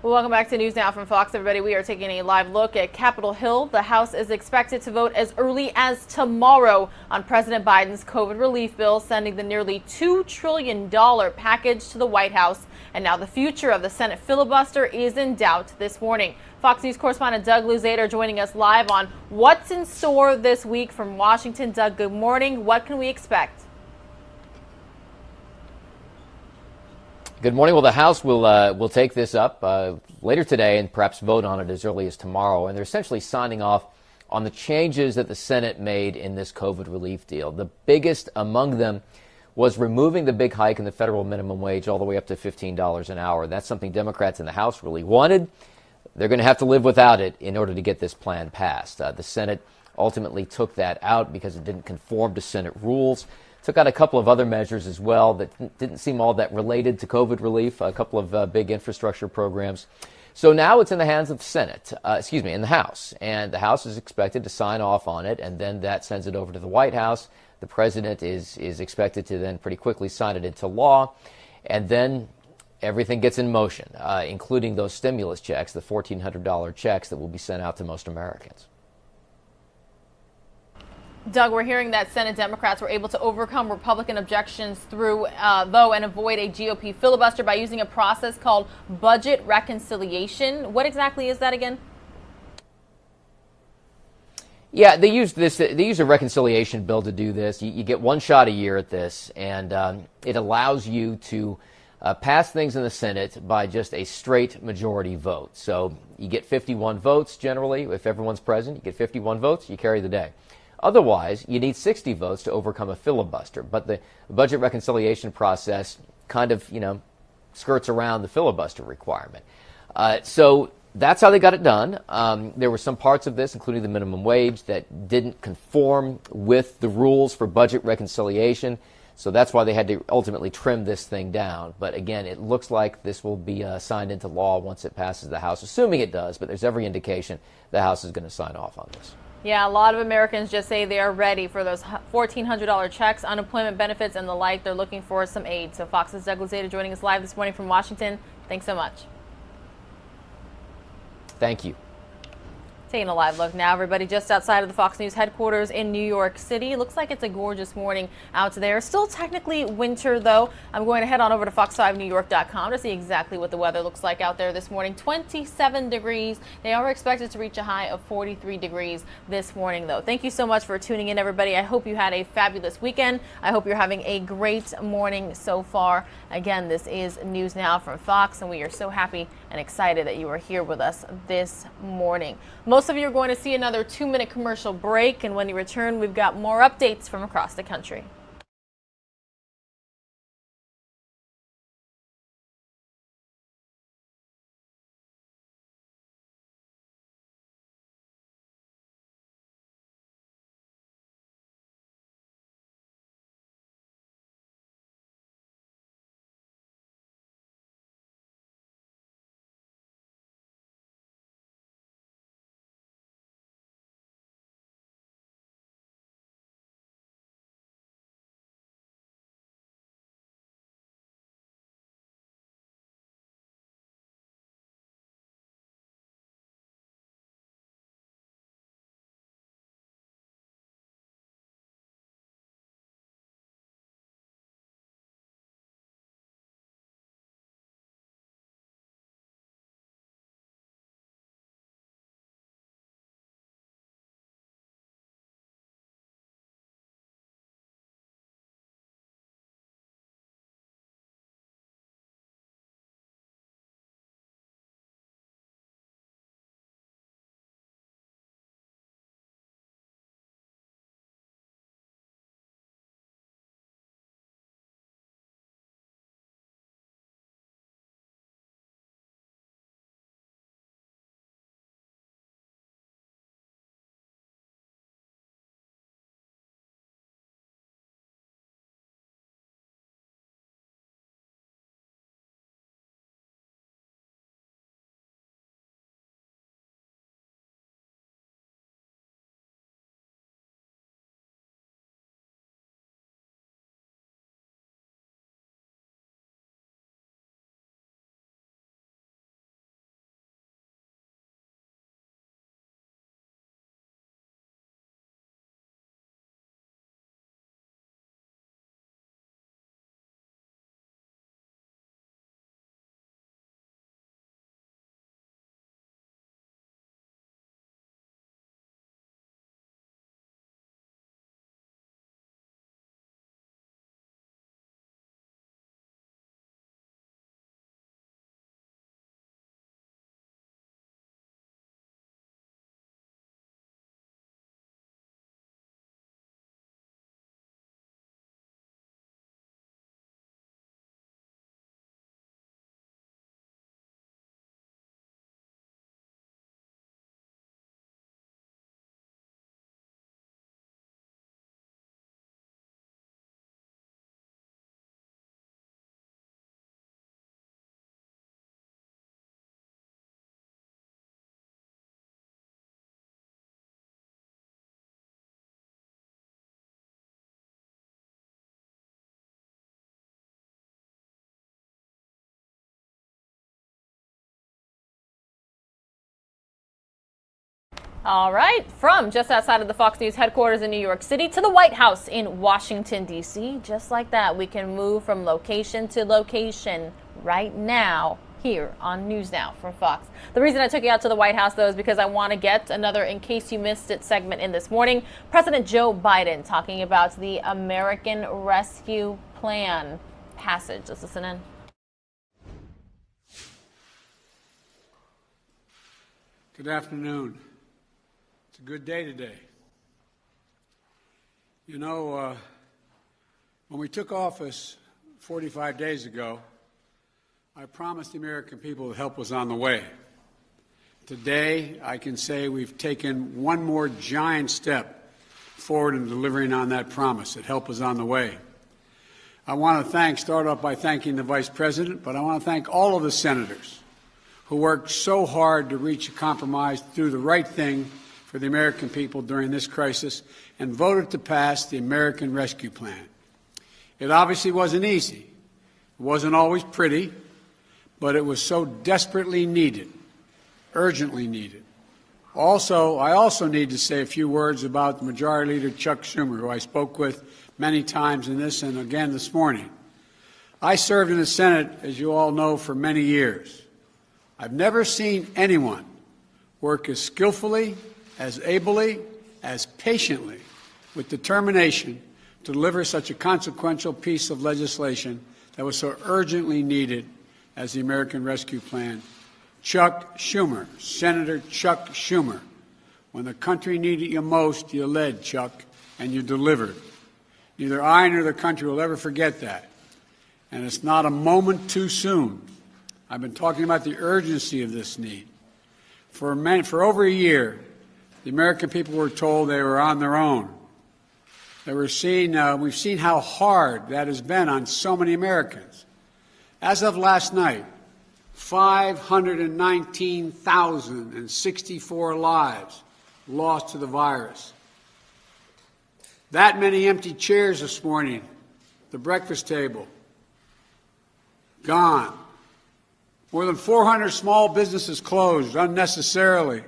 Well, welcome back to News Now from Fox, everybody. We are taking a live look at Capitol Hill. The House is expected to vote as early as tomorrow on President Biden's COVID relief bill, sending the nearly $2 trillion package to the White House. And now the future of the Senate filibuster is in doubt this morning. Fox News correspondent Doug Luzader joining us live on what's in store this week from Washington. Doug, good morning. What can we expect? Good morning. Well, the House will take this up later today and perhaps vote on it as early as tomorrow. And they're essentially signing off on the changes that the Senate made in this COVID relief deal. The biggest among them was removing the big hike in the federal minimum wage all the way up to $15 an hour. That's something Democrats in the House really wanted. They're going to have to live without it in order to get this plan passed. The Senate ultimately took that out because it didn't conform to Senate rules. Took out a couple of other measures as well that didn't seem all that related to COVID relief, a couple of big infrastructure programs. So now it's in the hands of in the House. And the House is expected to sign off on it, and then that sends it over to the White House. The president is expected to then pretty quickly sign it into law, and then everything gets in motion, including those stimulus checks, the $1,400 checks that will be sent out to most Americans. Doug, we're hearing that Senate Democrats were able to overcome Republican objections through, though, and avoid a GOP filibuster by using a process called budget reconciliation. What exactly is that again? Yeah, they use a reconciliation bill to do this. You get one shot a year at this, and it allows you to pass things in the Senate by just a straight majority vote. So you get 51 votes generally. If everyone's present, you get 51 votes, you carry the day. Otherwise, you need 60 votes to overcome a filibuster. But the budget reconciliation process kind of, skirts around the filibuster requirement. So that's how they got it done. There were some parts of this, including the minimum wage, that didn't conform with the rules for budget reconciliation. So that's why they had to ultimately trim this thing down. But again, it looks like this will be signed into law once it passes the House, assuming it does. But there's every indication the House is going to sign off on this. Yeah, a lot of Americans just say they are ready for those $1,400 checks, unemployment benefits, and the like. They're looking for some aid. So Fox's Doug Luzader joining us live this morning from Washington. Thanks so much. Thank you. Taking a live look now, everybody, just outside of the Fox News headquarters in New York City. Looks like it's a gorgeous morning out there. Still technically winter, though. I'm going to head on over to fox5newyork.com to see exactly what the weather looks like out there this morning. 27 degrees. They are expected to reach a high of 43 degrees this morning, though. Thank you so much for tuning in, everybody. I hope you had a fabulous weekend. I hope you're having a great morning so far. Again, this is News Now from Fox, and we are so happy and excited that you are here with us this morning. Most of you are going to see another 2-minute commercial break, and when you return, we've got more updates from across the country. All right, from just outside of the Fox News headquarters in New York City to the White House in Washington, D.C. Just like that, we can move from location to location right now here on News Now from Fox. The reason I took you out to the White House, though, is because I want to get another In Case You Missed It segment in this morning. President Joe Biden talking about the American Rescue Plan passage. Let's listen in. Good afternoon. It's a good day today. You know, when we took office 45 days ago, I promised the American people that help was on the way. Today, I can say we've taken one more giant step forward in delivering on that promise that help is on the way. I want to start off by thanking the Vice President, but I want to thank all of the senators who worked so hard to reach a compromise, do the right thing for the American people during this crisis, and voted to pass the American Rescue Plan. It obviously wasn't easy. It wasn't always pretty, but it was so desperately needed, urgently needed. I also need to say a few words about the Majority Leader Chuck Schumer, who I spoke with many times in this and again this morning. I served in the Senate, as you all know, for many years. I've never seen anyone work as skillfully, as ably, as patiently, with determination to deliver such a consequential piece of legislation that was so urgently needed as the American Rescue Plan. Chuck Schumer, Senator Chuck Schumer. When the country needed you most, you led, Chuck, and you delivered. Neither I nor the country will ever forget that. And it's not a moment too soon. I've been talking about the urgency of this need. For over a year, the American people were told they were on their own. We've seen how hard that has been on so many Americans. As of last night, 519,064 lives lost to the virus. That many empty chairs this morning, the breakfast table, gone. More than 400 small businesses closed unnecessarily.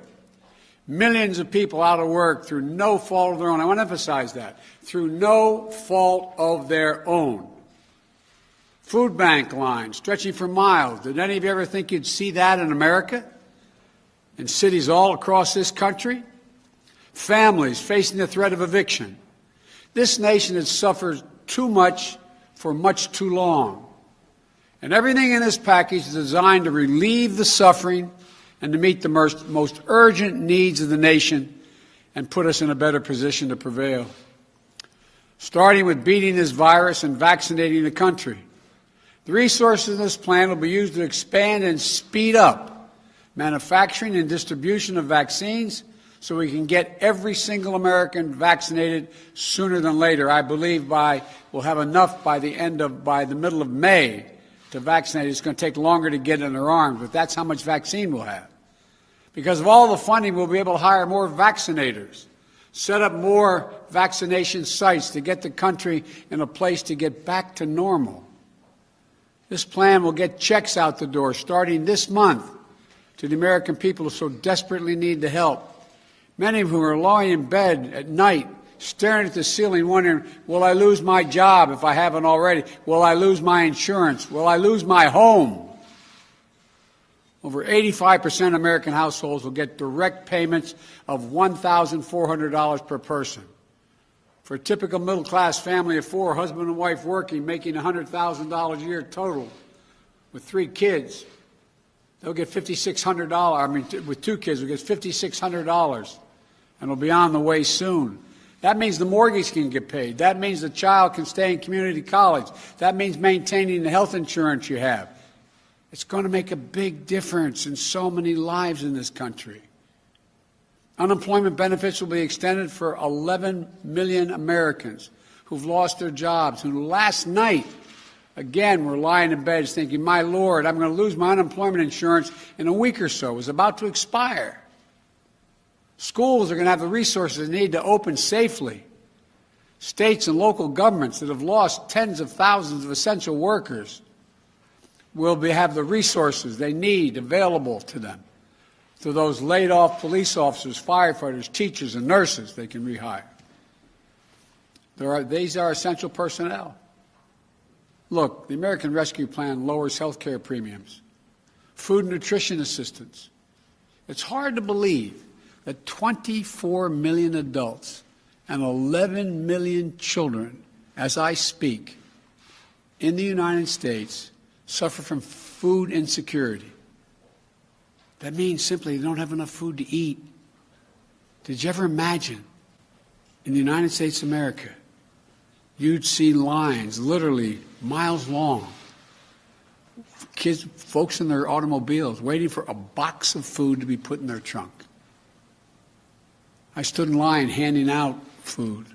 Millions of people out of work through no fault of their own. I want to emphasize that. Through no fault of their own. Food bank lines stretching for miles. Did any of you ever think you'd see that in America? In cities all across this country? Families facing the threat of eviction. This nation has suffered too much for much too long. And everything in this package is designed to relieve the suffering and to meet the most urgent needs of the nation and put us in a better position to prevail. Starting with beating this virus and vaccinating the country. The resources in this plan will be used to expand and speed up manufacturing and distribution of vaccines so we can get every single American vaccinated sooner than later. I believe we'll have enough by the middle of May to vaccinate. It's going to take longer to get in their arms, but that's how much vaccine we'll have. Because of all the funding, we'll be able to hire more vaccinators, set up more vaccination sites to get the country in a place to get back to normal. This plan will get checks out the door starting this month to the American people who so desperately need the help. Many of whom are lying in bed at night, staring at the ceiling, wondering, will I lose my job if I haven't already? Will I lose my insurance? Will I lose my home? Over 85% of American households will get direct payments of $1,400 per person. For a typical middle-class family of four, husband and wife working, making $100,000 a year total, with 3 kids, they'll get $5,600. With 2 kids, they'll get $5,600, and it'll be on the way soon. That means the mortgage can get paid. That means the child can stay in community college. That means maintaining the health insurance you have. It's going to make a big difference in so many lives in this country. Unemployment benefits will be extended for 11 million Americans who've lost their jobs, who last night, again, were lying in bed thinking, my Lord, I'm going to lose my unemployment insurance in a week or so. It was about to expire. Schools are going to have the resources they need to open safely. States and local governments that have lost tens of thousands of essential workers will have the resources they need available to them. To those laid-off police officers, firefighters, teachers, and nurses they can rehire. These are essential personnel. Look, the American Rescue Plan lowers health care premiums, food and nutrition assistance. It's hard to believe that 24 million adults and 11 million children, as I speak, in the United States suffer from food insecurity. That means simply they don't have enough food to eat. Did you ever imagine in the United States of America, you'd see lines literally miles long, folks in their automobiles waiting for a box of food to be put in their trunk? I stood in line handing out food.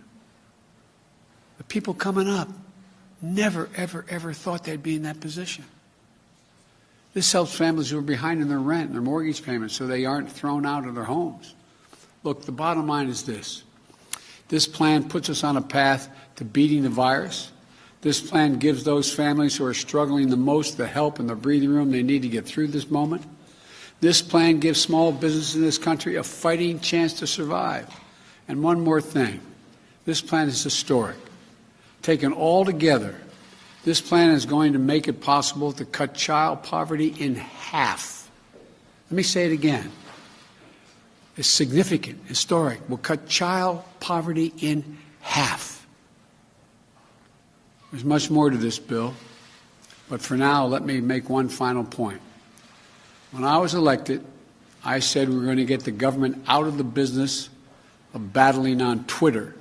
The people coming up never, ever, ever thought they'd be in that position. This helps families who are behind in their rent and their mortgage payments so they aren't thrown out of their homes. Look, the bottom line is this. This plan puts us on a path to beating the virus. This plan gives those families who are struggling the most the help and the breathing room they need to get through this moment. This plan gives small businesses in this country a fighting chance to survive. And one more thing, this plan is historic. Taken all together, this plan is going to make it possible to cut child poverty in half. Let me say it again. It's significant, historic. We'll cut child poverty in half. There's much more to this bill, but for now, let me make one final point. When I was elected, I said we were going to get the government out of the business of battling on Twitter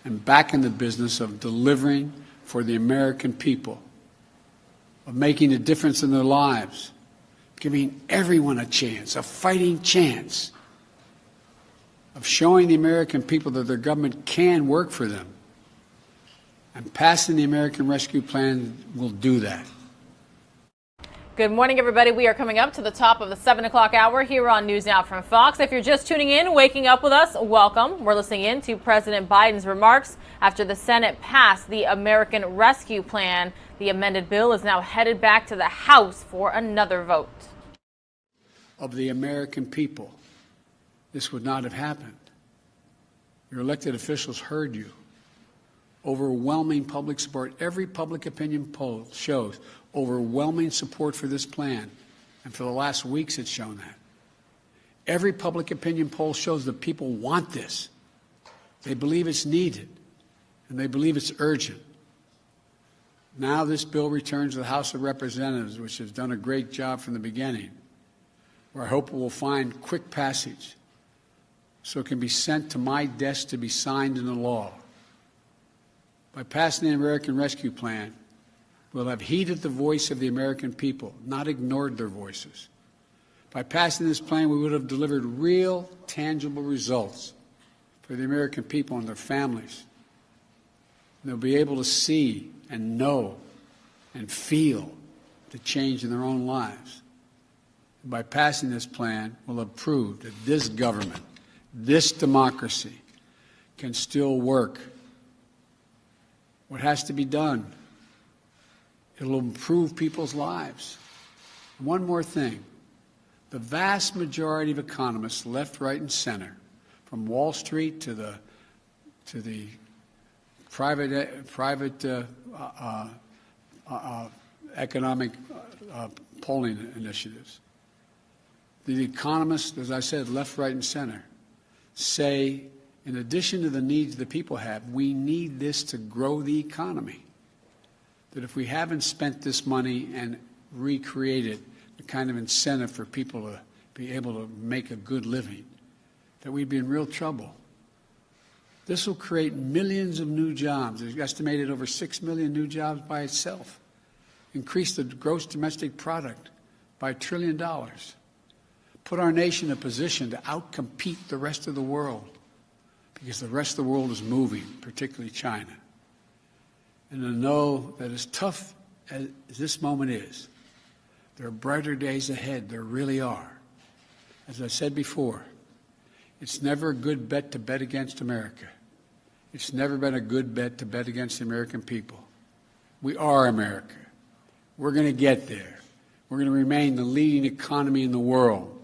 and back in the business of delivering for the American people, of making a difference in their lives, giving everyone a chance, a fighting chance, of showing the American people that their government can work for them. And passing the American Rescue Plan will do that. Good morning, everybody. We are coming up to the top of the 7 o'clock hour here on News Now from Fox. If you're just tuning in, waking up with us, welcome. We're listening in to President Biden's remarks after the Senate passed the American Rescue Plan. The amended bill is now headed back to the House for another vote. Of the American people, this would not have happened. Your elected officials heard you. Overwhelming public support. Every public opinion poll shows overwhelming support for this plan. And for the last weeks, it's shown that. Every public opinion poll shows that people want this. They believe it's needed, and they believe it's urgent. Now this bill returns to the House of Representatives, which has done a great job from the beginning, where I hope it will find quick passage so it can be sent to my desk to be signed into law. By passing the American Rescue Plan, we'll have heeded the voice of the American people, not ignored their voices. By passing this plan, we would have delivered real, tangible results for the American people and their families. They'll be able to see and know and feel the change in their own lives. And by passing this plan, we'll have proved that this government, this democracy, can still work. What has to be done? It'll improve people's lives. One more thing. The vast majority of economists, left, right, and center, from Wall Street to the private economic polling initiatives, the economists, as I said, left, right, and center, say, in addition to the needs the people have, we need this to grow the economy. That if we haven't spent this money and recreated the kind of incentive for people to be able to make a good living, that we'd be in real trouble. This will create millions of new jobs. There's estimated over 6 million new jobs by itself. Increase the gross domestic product by $1 trillion. Put our nation in a position to outcompete the rest of the world, because the rest of the world is moving, particularly China. And to know that as tough as this moment is, there are brighter days ahead. There really are. As I said before, it's never a good bet to bet against America. It's never been a good bet to bet against the American people. We are America. We're going to get there. We're going to remain the leading economy in the world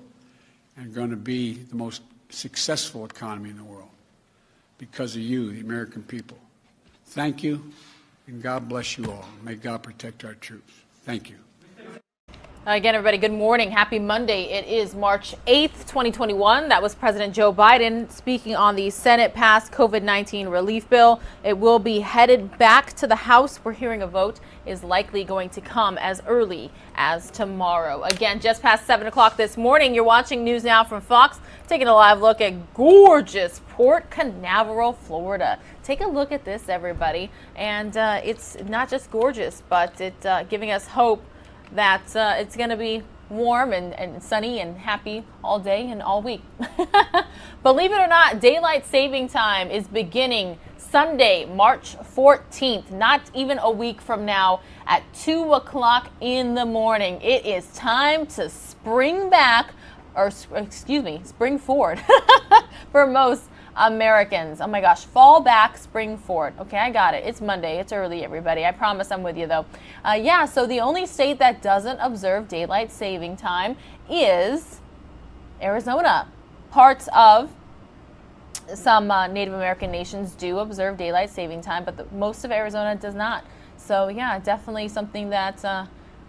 and going to be the most successful economy in the world because of you, the American people. Thank you, and God bless you all. May God protect our troops. Thank you. Again, everybody, good morning. Happy Monday. It is March 8th, 2021. That was President Joe Biden speaking on the Senate-passed COVID-19 relief bill. It will be headed back to the House. We're hearing a vote is likely going to come as early as tomorrow. Again, just past 7 o'clock this morning, you're watching News Now from Fox, taking a live look at gorgeous Port Canaveral, Florida. Take a look at this, everybody. And it's not just gorgeous, but it's giving us hope that it's going to be warm and sunny and happy all day and all week. Believe it or not, daylight saving time is beginning Sunday, March 14th, not even a week from now at 2 o'clock in the morning. It is time to spring back, or excuse me, spring forward for most Americans. Oh my gosh, fall back, spring forward. Okay, I got it. It's Monday. It's early, everybody. I promise I'm with you, though. Yeah, so the only state that doesn't observe daylight saving time is Arizona. Parts of some Native American nations do observe daylight saving time, but most of Arizona does not. So yeah, definitely something that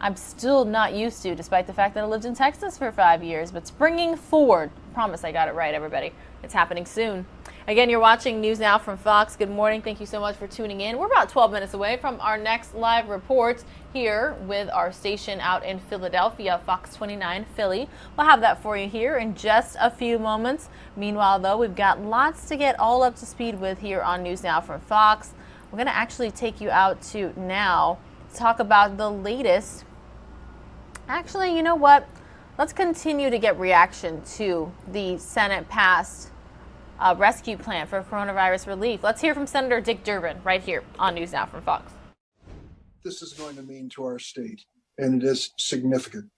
I'm still not used to, despite the fact that I lived in Texas for 5 years. But springing forward, promise I got it right, everybody. It's happening soon. Again, you're watching News Now from Fox. Good morning. Thank you so much for tuning in. We're about 12 minutes away from our next live report here with our station out in Philadelphia, Fox 29 Philly. We'll have that for you here in just a few moments. Meanwhile, though, we've got lots to get all up to speed with here on News Now from Fox. We're going to actually take you out to now to talk about the latest. Actually, you know what? Let's continue to get reaction to the Senate passed rescue plan for coronavirus relief. Let's hear from Senator Dick Durbin right here on News Now from Fox. This is going to mean to our state, and it is significant.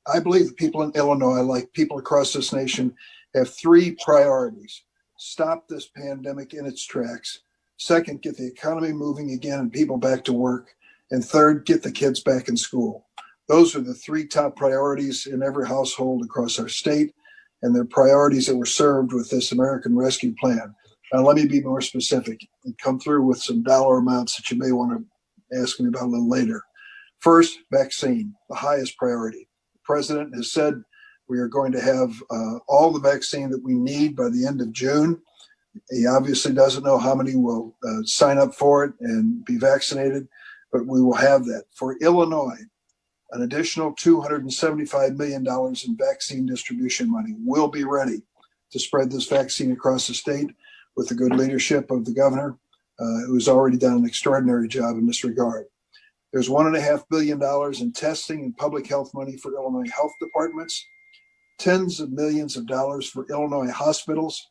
I believe the people in Illinois, like people across this nation, have three priorities. Stop this pandemic in its tracks. Second, get the economy moving again and people back to work. And third, get the kids back in school. Those are the three top priorities in every household across our state, and they're priorities that were served with this American Rescue Plan. Now, let me be more specific and come through with some dollar amounts that you may want to ask me about a little later. First, vaccine, the highest priority. The president has said we are going to have all the vaccine that we need by the end of June. He obviously doesn't know how many will sign up for it and be vaccinated, but we will have that. For Illinois, an additional $275 million in vaccine distribution money will be ready to spread this vaccine across the state with the good leadership of the governor, who's already done an extraordinary job in this regard. There's $1.5 billion in testing and public health money for Illinois health departments, tens of millions of dollars for Illinois hospitals,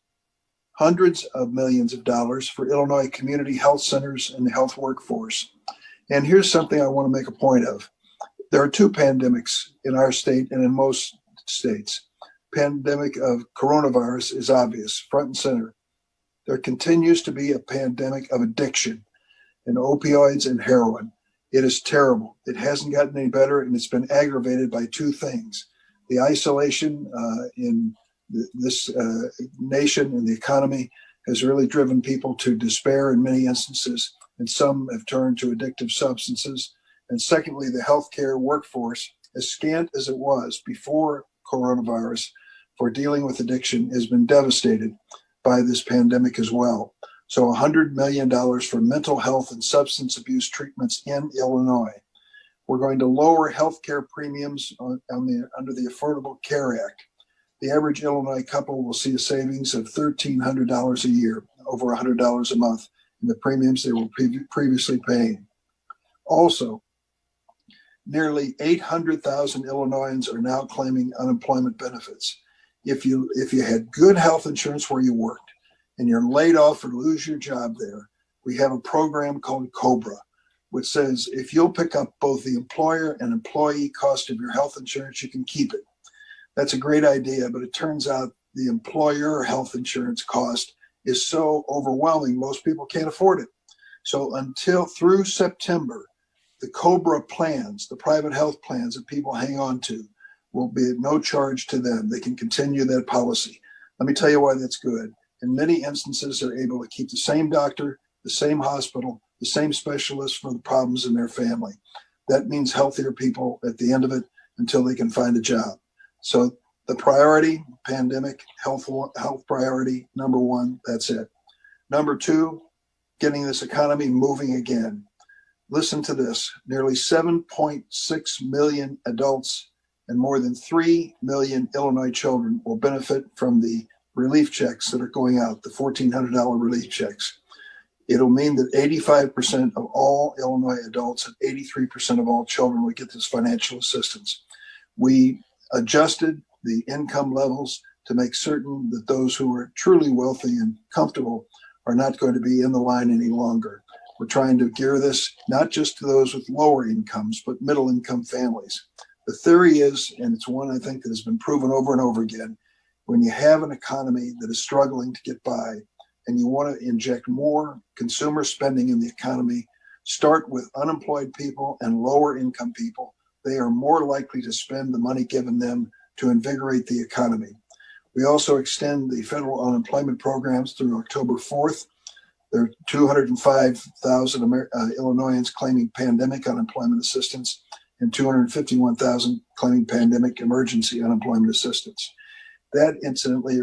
hundreds of millions of dollars for Illinois community health centers and the health workforce. And here's something I want to make a point of. There are two pandemics in our state and in most states. Pandemic of coronavirus is obvious, front and center. There continues to be a pandemic of addiction and opioids and heroin. It is terrible. It hasn't gotten any better, and it's been aggravated by two things. The isolation in this nation and the economy has really driven people to despair in many instances, and some have turned to addictive substances. And secondly, the healthcare workforce, as scant as it was before coronavirus for dealing with addiction, has been devastated by this pandemic as well. So $100 million for mental health and substance abuse treatments in Illinois. We're going to lower healthcare premiums under the Affordable Care Act. The average Illinois couple will see a savings of $1,300 a year, over $100 a month, in the premiums they were previously paying. Also, nearly 800,000 Illinoisans are now claiming unemployment benefits. If you had good health insurance where you worked and you're laid off or lose your job there, we have a program called COBRA, which says if you'll pick up both the employer and employee cost of your health insurance, you can keep it. That's a great idea, but it turns out the employer health insurance cost is so overwhelming, most people can't afford it. So until through September, the COBRA plans, the private health plans that people hang on to, will be at no charge to them. They can continue that policy. Let me tell you why that's good. In many instances, they're able to keep the same doctor, the same hospital, the same specialist for the problems in their family. That means healthier people at the end of it until they can find a job. So the priority, pandemic, health priority, number one, that's it. Number two, getting this economy moving again. Listen to this, nearly 7.6 million adults and more than 3 million Illinois children will benefit from the relief checks that are going out, the $1,400 relief checks. It'll mean that 85% of all Illinois adults and 83% of all children will get this financial assistance. We adjusted the income levels to make certain that those who are truly wealthy and comfortable are not going to be in the line any longer. We're trying to gear this not just to those with lower incomes, but middle income families. The theory is, and it's one I think that has been proven over and over again, When you have an economy that is struggling to get by and you want to inject more consumer spending in the economy, start with unemployed people and lower income people. They are more likely to spend the money given them to invigorate the economy. We also extend the federal unemployment programs through October 4th. There are 205,000 Illinoisans claiming pandemic unemployment assistance and 251,000 claiming pandemic emergency unemployment assistance. That incidentally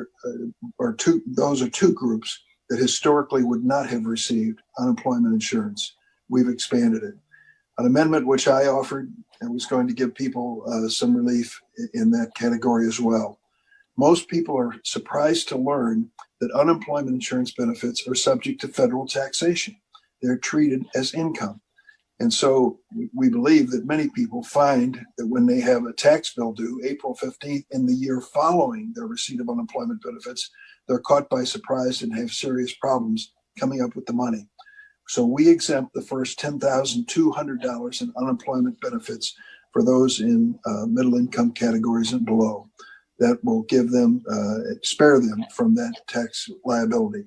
those are two groups that historically would not have received unemployment insurance. We've expanded it. An amendment which I offered and was going to give people some relief in that category as well. Most people are surprised to learn that unemployment insurance benefits are subject to federal taxation. They're treated as income. And so we believe that many people find that when they have a tax bill due April 15th in the year following their receipt of unemployment benefits, they're caught by surprise and have serious problems coming up with the money. So we exempt the first $10,200 in unemployment benefits for those in middle income categories and below. That will give them, spare them from that tax liability.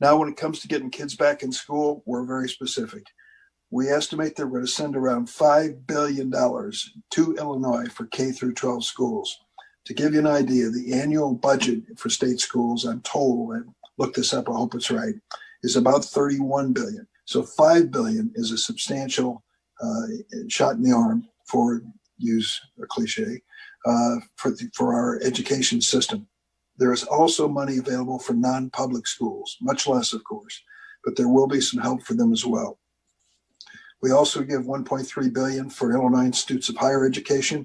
Now, when it comes to getting kids back in school, we're very specific. We estimate that we're going to send around $5 billion to Illinois for K through 12 schools. To give you an idea, the annual budget for state schools, I'm told, I looked this up, I hope it's right, is about $31 billion. So $5 billion is a substantial shot in the arm, for use a cliche, for our education system. There is also money available for non-public schools, much less, of course, but there will be some help for them as well. We also give $1.3 billion for Illinois Institutes of Higher Education,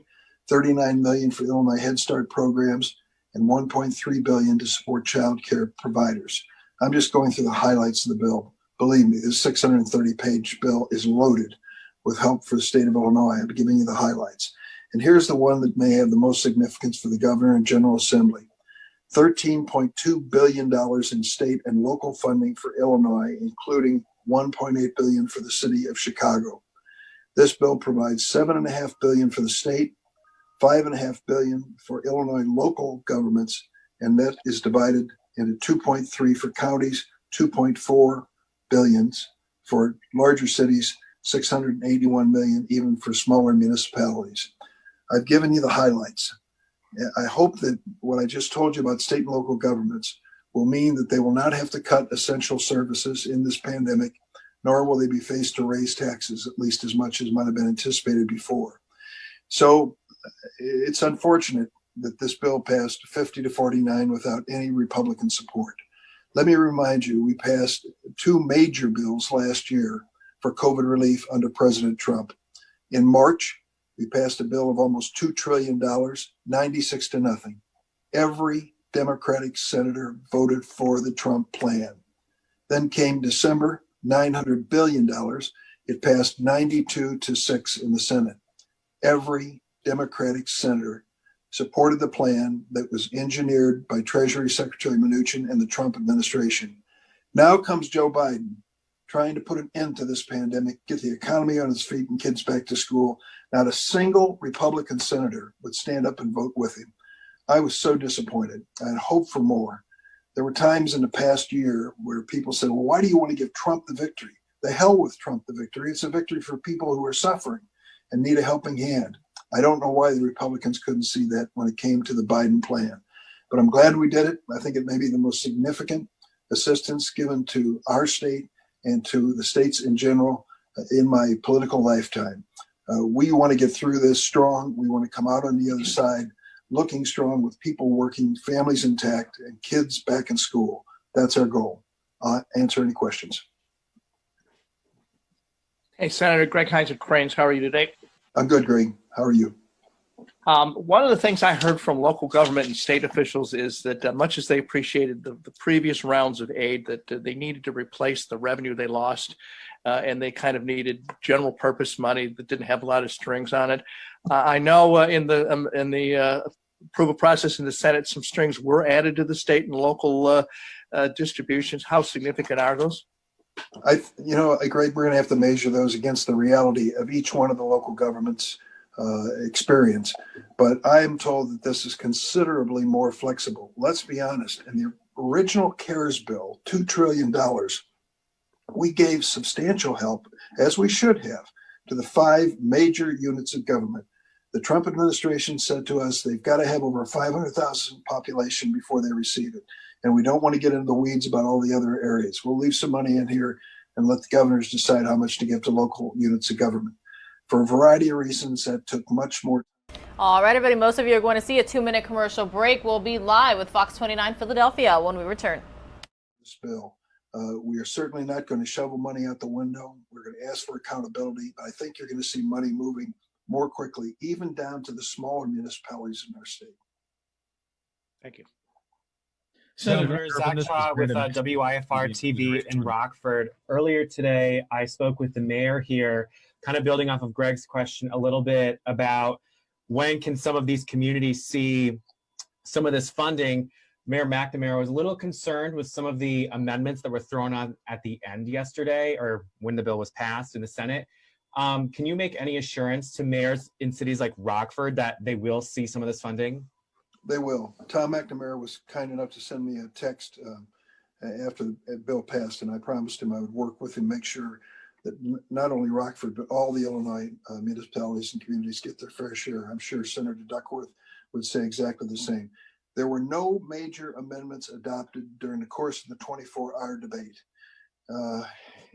$39 million for Illinois Head Start programs, and $1.3 billion to support child care providers. I'm just going through the highlights of the bill. Believe me, this 630-page bill is loaded with help for the state of Illinois. I'm giving you the highlights. And here's the one that may have the most significance for the governor and General Assembly. $13.2 billion in state and local funding for Illinois, including $1.8 billion for the city of Chicago. This bill provides $7.5 billion for the state, $5.5 billion for Illinois local governments, and that is divided into 2.3 for counties, 2.4 billions for larger cities, 681 million even for smaller municipalities. I've given you the highlights. I hope that what I just told you about state and local governments will mean that they will not have to cut essential services in this pandemic, nor will they be faced to raise taxes, at least as much as might have been anticipated before. So it's unfortunate that this bill passed 50 to 49 without any Republican support. Let me remind you, we passed two major bills last year for COVID relief under President Trump. In March, we passed a bill of almost $2 trillion, 96 to nothing. Every Democratic senator voted for the Trump plan. Then came December, $900 billion. It passed 92 to 6 in the Senate. Every Democratic senator supported the plan that was engineered by Treasury Secretary Mnuchin and the Trump administration. Now comes Joe Biden, trying to put an end to this pandemic, get the economy on its feet and kids back to school. Not a single Republican senator would stand up and vote with him. I was so disappointed. I had hoped for more. There were times in the past year where people said, well, why do you want to give Trump the victory? The hell with Trump the victory. It's a victory for people who are suffering and need a helping hand. I don't know why the Republicans couldn't see that when it came to the Biden plan. But I'm glad we did it. I think it may be the most significant assistance given to our state and to the states in general in my political lifetime. We want to get through this strong. We want to come out on the other side looking strong with people working, families intact, and kids back in school. That's our goal. I'll answer any questions. Hey, Senator Greg Hines of Cranes, how are you today? I'm good, Greg. How are you? One of the things I heard from local government and state officials is that much as they appreciated the previous rounds of aid, that they needed to replace the revenue they lost, and they kind of needed general purpose money that didn't have a lot of strings on it. I know in the approval process in the Senate, some strings were added to the state and local distributions. How significant are those? Greg, we're going to have to measure those against the reality of each one of the local governments experience. But I am told that this is considerably more flexible. Let's be honest, in the original CARES bill, $2 trillion, we gave substantial help, as we should have, to the 5 major units of government. The Trump administration said to us they've got to have over 500,000 population before they receive it. And we don't want to get into the weeds about all the other areas. We'll leave some money in here and let the governors decide how much to give to local units of government. For a variety of reasons, that took much more. All right, everybody, most of you are going to see a 2-minute commercial break. We'll be live with Fox 29 Philadelphia when we return. This bill. We are certainly not going to shovel money out the window. We're going to ask for accountability. But I think you're going to see money moving more quickly, even down to the smaller municipalities in our state. Thank you. Senator Zach Shaw with WIFR TV in Rockford. Earlier today, I spoke with the mayor here, kind of building off of Greg's question a little bit about when can some of these communities see some of this funding. Mayor McNamara was a little concerned with some of the amendments that were thrown on at the end yesterday, or when the bill was passed in the Senate. Can you make any assurance to mayors in cities like Rockford that they will see some of this funding? They will. Tom McNamara was kind enough to send me a text after the bill passed, and I promised him I would work with him, make sure that not only Rockford, but all the Illinois municipalities and communities get their fair share. I'm sure Senator Duckworth would say exactly the same. There were no major amendments adopted during the course of the 24-hour debate.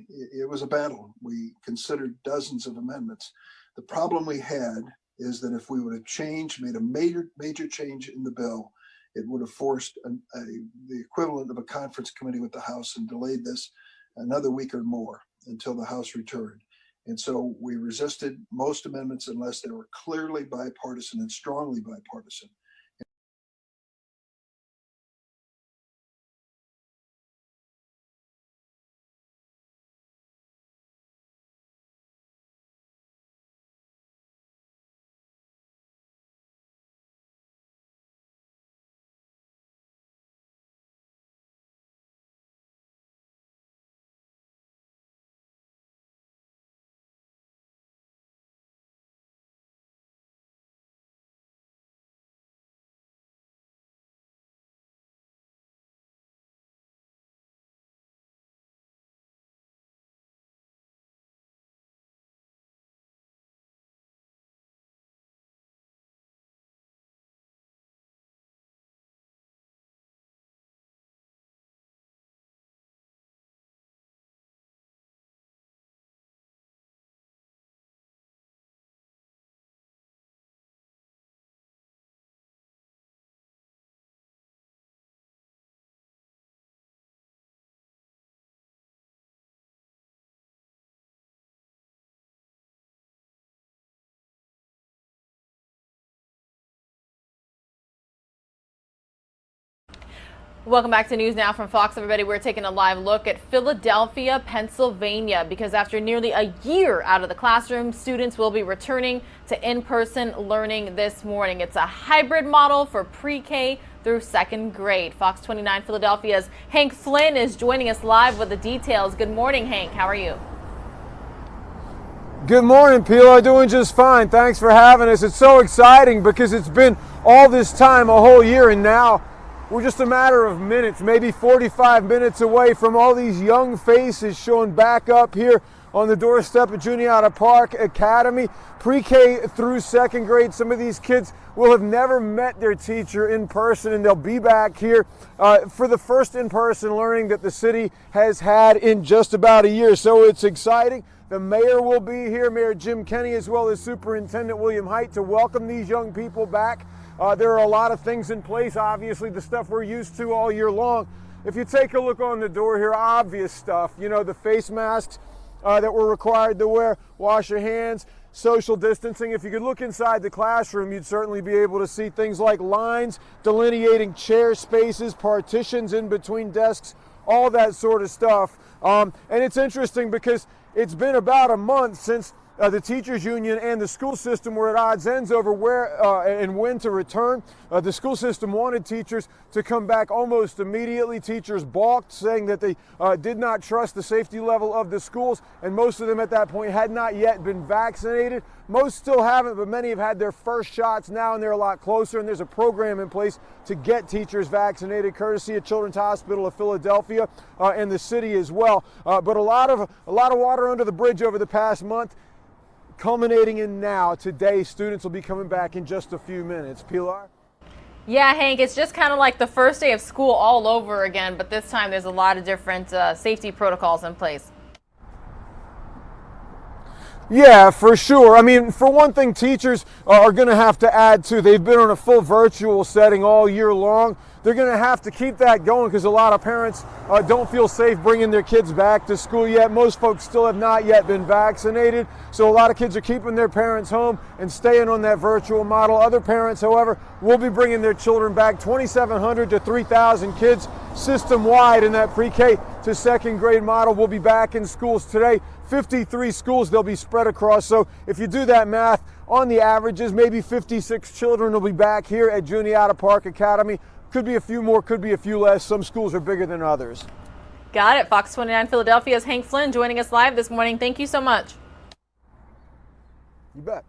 It was a battle. We considered dozens of amendments. The problem we had is that if we would have made a major change in the bill, it would have forced the equivalent of a conference committee with the House and delayed this another week or more until the House returned. And so we resisted most amendments unless they were clearly bipartisan and strongly bipartisan. Welcome back to News Now from Fox, everybody. We're taking a live look at Philadelphia, Pennsylvania, because after nearly a year out of the classroom, students will be returning to in-person learning this morning. It's a hybrid model for pre-K through 2nd grade. Fox 29 Philadelphia's Hank Flynn is joining us live with the details. Good morning, Hank. How are you? Good morning, Pila. Doing just fine. Thanks for having us. It's so exciting because it's been all this time, a whole year, and now we're just a matter of minutes, maybe 45 minutes away from all these young faces showing back up here on the doorstep of Juniata Park Academy. Pre-K through 2nd grade, some of these kids will have never met their teacher in person, and they'll be back here for the first in-person learning that the city has had in just about a year. So it's exciting. The mayor will be here, Mayor Jim Kenney, as well as Superintendent William Haidt, to welcome these young people back. There are a lot of things in place, obviously, the stuff we're used to all year long. If you take a look on the door here, obvious stuff, you know, the face masks that we're required to wear, wash your hands, social distancing. If you could look inside the classroom, you'd certainly be able to see things like lines delineating chair spaces, partitions in between desks, all that sort of stuff. And it's interesting because it's been about a month since the teachers union and the school system were at odds ends over where and when to return. The school system wanted teachers to come back almost immediately. Teachers balked, saying that they did not trust the safety level of the schools, and most of them at that point had not yet been vaccinated. Most still haven't, but many have had their first shots now, and they're a lot closer, and there's a program in place to get teachers vaccinated, courtesy of Children's Hospital of Philadelphia and the city as well. But a lot of water under the bridge over the past month, culminating in now. Today, students will be coming back in just a few minutes. Pilar? Yeah, Hank, it's just kind of like the first day of school all over again, but this time there's a lot of different safety protocols in place. Yeah, for sure. I mean, for one thing, teachers are going to have to add to. They've been on a full virtual setting all year long. They're going to have to keep that going because a lot of parents don't feel safe bringing their kids back to school yet. Most folks still have not yet been vaccinated, so a lot of kids are keeping their parents home and staying on that virtual model. Other parents, however, will be bringing their children back. 2,700 to 3,000 kids system-wide in that pre-K to second grade model will be back in schools today. 53 schools they'll be spread across. So if you do that math, on the averages, maybe 56 children will be back here at Juniata Park Academy. Could be a few more, could be a few less. Some schools are bigger than others. Got it. Fox 29 Philadelphia's Hank Flynn joining us live this morning. Thank you so much. You bet.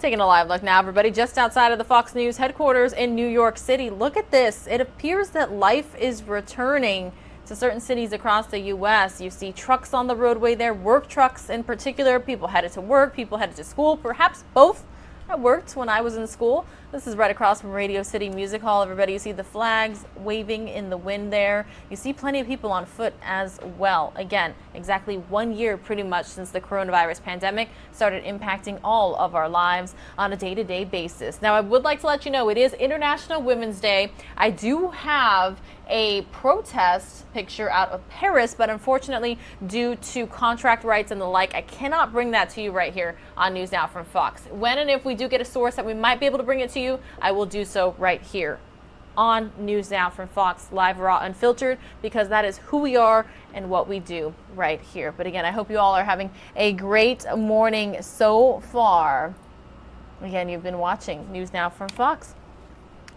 Taking a live look now, everybody, just outside of the Fox News headquarters in New York City. Look at this. It appears that life is returning to certain cities across the U.S. You see trucks on the roadway there, work trucks in particular. People headed to work, people headed to school, perhaps both. I worked when I was in school. This is right across from Radio City Music Hall. Everybody, you see the flags waving in the wind there. You see plenty of people on foot as well. Again, exactly 1 year pretty much since the coronavirus pandemic started impacting all of our lives on a day-to-day basis. Now, I would like to let you know it is International Women's Day. I do have a protest picture out of Paris, but unfortunately, due to contract rights and the like, I cannot bring that to you right here on News Now from Fox. When and if we do get a source that we might be able to bring it to you, I will do so right here on News Now from Fox, live, raw, unfiltered, because that is who we are and what we do right here. But again, I hope you all are having a great morning so far. Again, you've been watching News Now from Fox.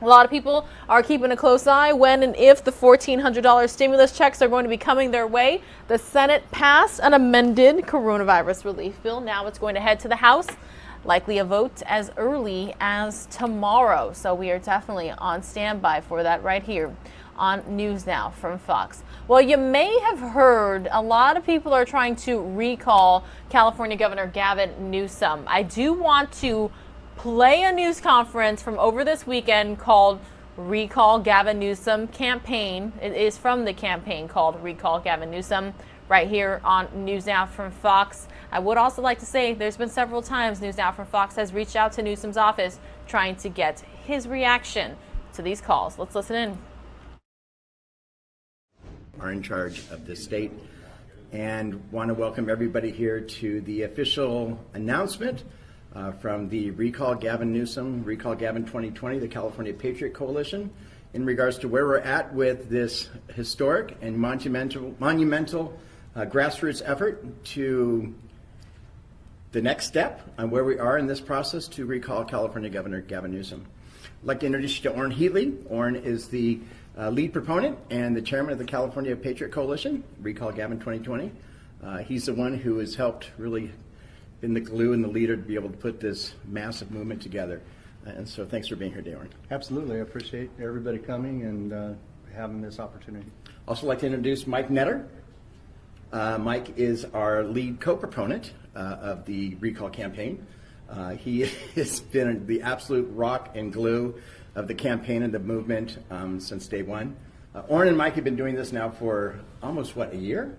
A lot of people are keeping a close eye when and if the $1,400 stimulus checks are going to be coming their way. The Senate passed an amended coronavirus relief bill. Now it's going to head to the House, likely a vote as early as tomorrow. So we are definitely on standby for that right here on News Now from Fox. Well, you may have heard a lot of people are trying to recall California Governor Gavin Newsom. I do want to play a news conference from over this weekend called Recall Gavin Newsom Campaign. It is from the campaign called Recall Gavin Newsom right here on News Now from Fox. I would also like to say there's been several times News Now from Fox has reached out to Newsom's office trying to get his reaction to these calls. Let's listen in. Are in charge of the state and want to welcome everybody here to the official announcement from the Recall Gavin Newsom, Recall Gavin 2020, the California Patriot Coalition, in regards to where we're at with this historic and monumental grassroots effort to the next step on where we are in this process to recall California Governor Gavin Newsom. I'd like to introduce you to Orrin Heatley. Orrin is the lead proponent and the chairman of the California Patriot Coalition, Recall Gavin 2020. He's the one who has helped really been the glue and the leader to be able to put this massive movement together. And so thanks for being here, Orrin. Absolutely. I appreciate everybody coming and having this opportunity. Also like to introduce Mike Netter. Mike is our lead co-proponent of the Recall campaign. He has been the absolute rock and glue of the campaign and the movement since day one. Orrin and Mike have been doing this now for almost, a year?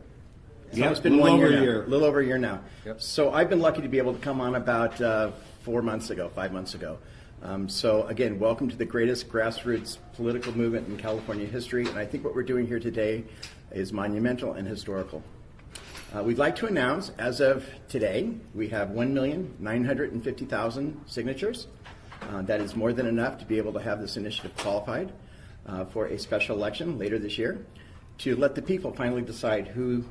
Yeah, it's been 1 year. A little over a year now. Yep. So I've been lucky to be able to come on about 5 months ago. So again, welcome to the greatest grassroots political movement in California history. And I think what we're doing here today is monumental and historical. We'd like to announce, as of today, we have 1,950,000 signatures. That is more than enough to be able to have this initiative qualified for a special election later this year, to let the people finally decide who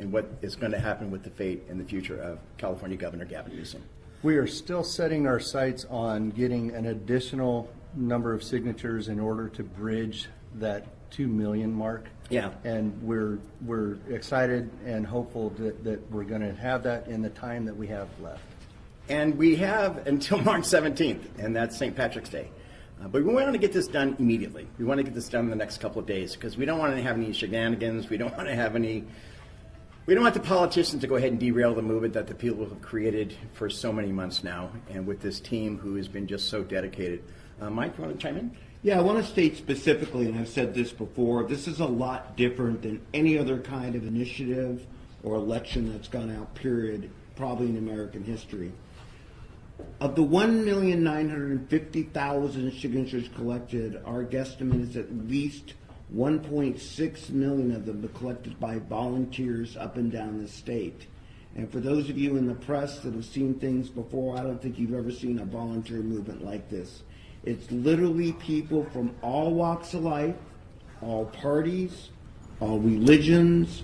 and what is going to happen with the fate and the future of California Governor Gavin Newsom. We are still setting our sights on getting an additional number of signatures in order to bridge that 2 million mark. Yeah. And we're excited and hopeful that we're going to have that in the time that we have left. And we have until March 17th, and that's St. Patrick's Day. But we want to get this done immediately. We want to get this done in the next couple of days because we don't want to have any shenanigans. We don't want the politicians to go ahead and derail the movement that the people have created for so many months now, and with this team who has been just so dedicated. Mike, you want to chime in? Yeah, I want to state specifically, and I've said this before, this is a lot different than any other kind of initiative or election that's gone out, period, probably in American history. Of the 1,950,000 signatures collected, our guesstimate is at least 1.6 million of them were collected by volunteers up and down the state. And for those of you in the press that have seen things before, I don't think you've ever seen a volunteer movement like this. It's literally people from all walks of life, all parties, all religions,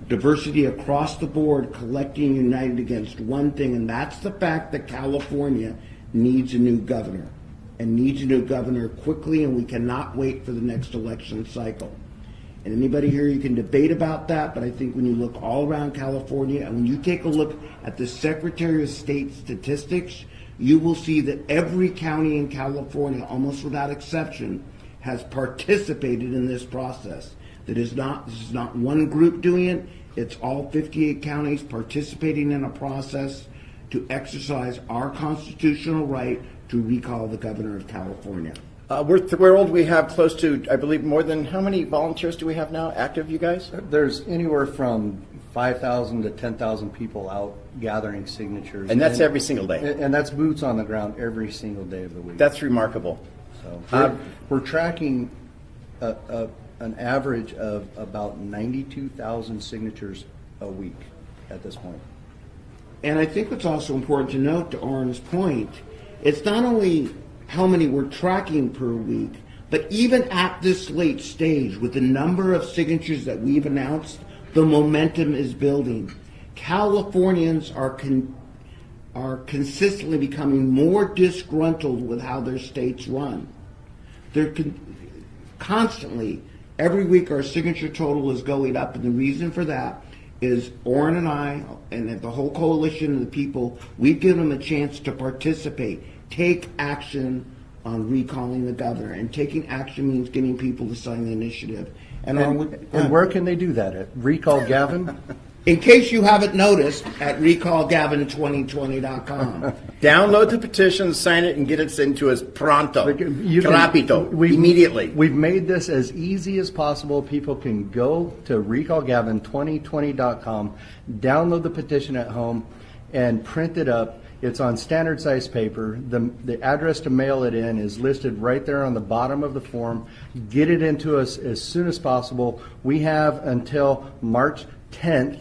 diversity across the board, collecting united against one thing, and that's the fact that California needs a new governor, and needs a new governor quickly, and we cannot wait for the next election cycle. And anybody here, you can debate about that, but I think when you look all around California, and when you take a look at the Secretary of State statistics, you will see that every county in California, almost without exception, has participated in this process. This is not one group doing it, it's all 58 counties participating in a process to exercise our constitutional right to recall the governor of California. We're thrilled. We have close to, I believe, more than, how many volunteers do we have now active, you guys? There's anywhere from 5,000 to 10,000 people out gathering signatures. And that's every single day. And that's boots on the ground every single day of the week. That's remarkable. So we're tracking an average of about 92,000 signatures a week at this point. And I think what's also important to note, to Oren's point, it's not only how many we're tracking per week, but even at this late stage, with the number of signatures that we've announced, the momentum is building. Californians are consistently becoming more disgruntled with how their states run. They're constantly, every week our signature total is going up, and the reason for that is Oren and I, and the whole coalition of the people, we've given them a chance to participate, take action on recalling the governor, and taking action means getting people to sign the initiative. And where can they do that? At Recall Gavin? In case you haven't noticed, at recallgavin2020.com. Download the petition, sign it, and get it into us pronto, rapito, immediately. We've made this as easy as possible. People can go to recallgavin2020.com, download the petition at home, and print it up. It's on standard size paper. The address to mail it in is listed right there on the bottom of the form. Get it into us as soon as possible. We have until March 10th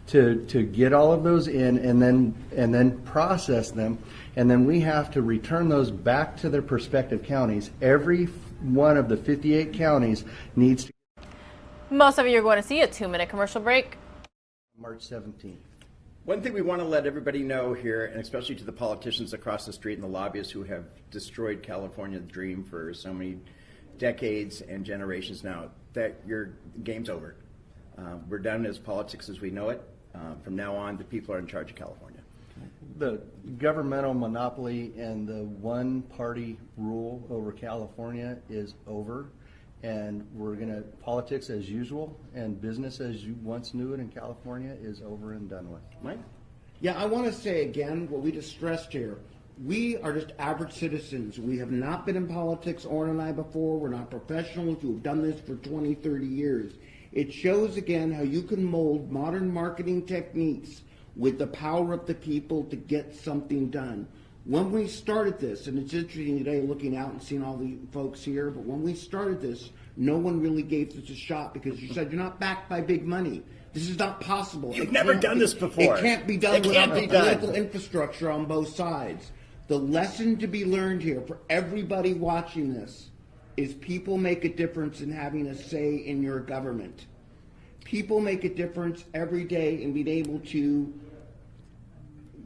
to get all of those in and then process them, and then we have to return those back to their respective counties. Every one of the 58 counties needs to. Most of you are going to see a 2-minute commercial break. March 17th. One thing we want to let everybody know here, and especially to the politicians across the street and the lobbyists who have destroyed California's dream for so many decades and generations now, that your game's over. We're done as politics as we know it. From now on, the people are in charge of California. The governmental monopoly and the one-party rule over California is over, and we're going to, politics as usual and business as you once knew it in California is over and done with. Mike? Yeah, I want to say again what we just stressed here. We are just average citizens. We have not been in politics, Oren and I, before. We're not professionals who have done this for 20, 30 years. It shows again how you can mold modern marketing techniques with the power of the people to get something done. When we started this, and it's interesting today looking out and seeing all the folks here, but when we started this, no one really gave this a shot because you said you're not backed by big money. This is not possible. You've never done this before. It can't be done without the political infrastructure on both sides. The lesson to be learned here for everybody watching this is people make a difference in having a say in your government. People make a difference every day in being able to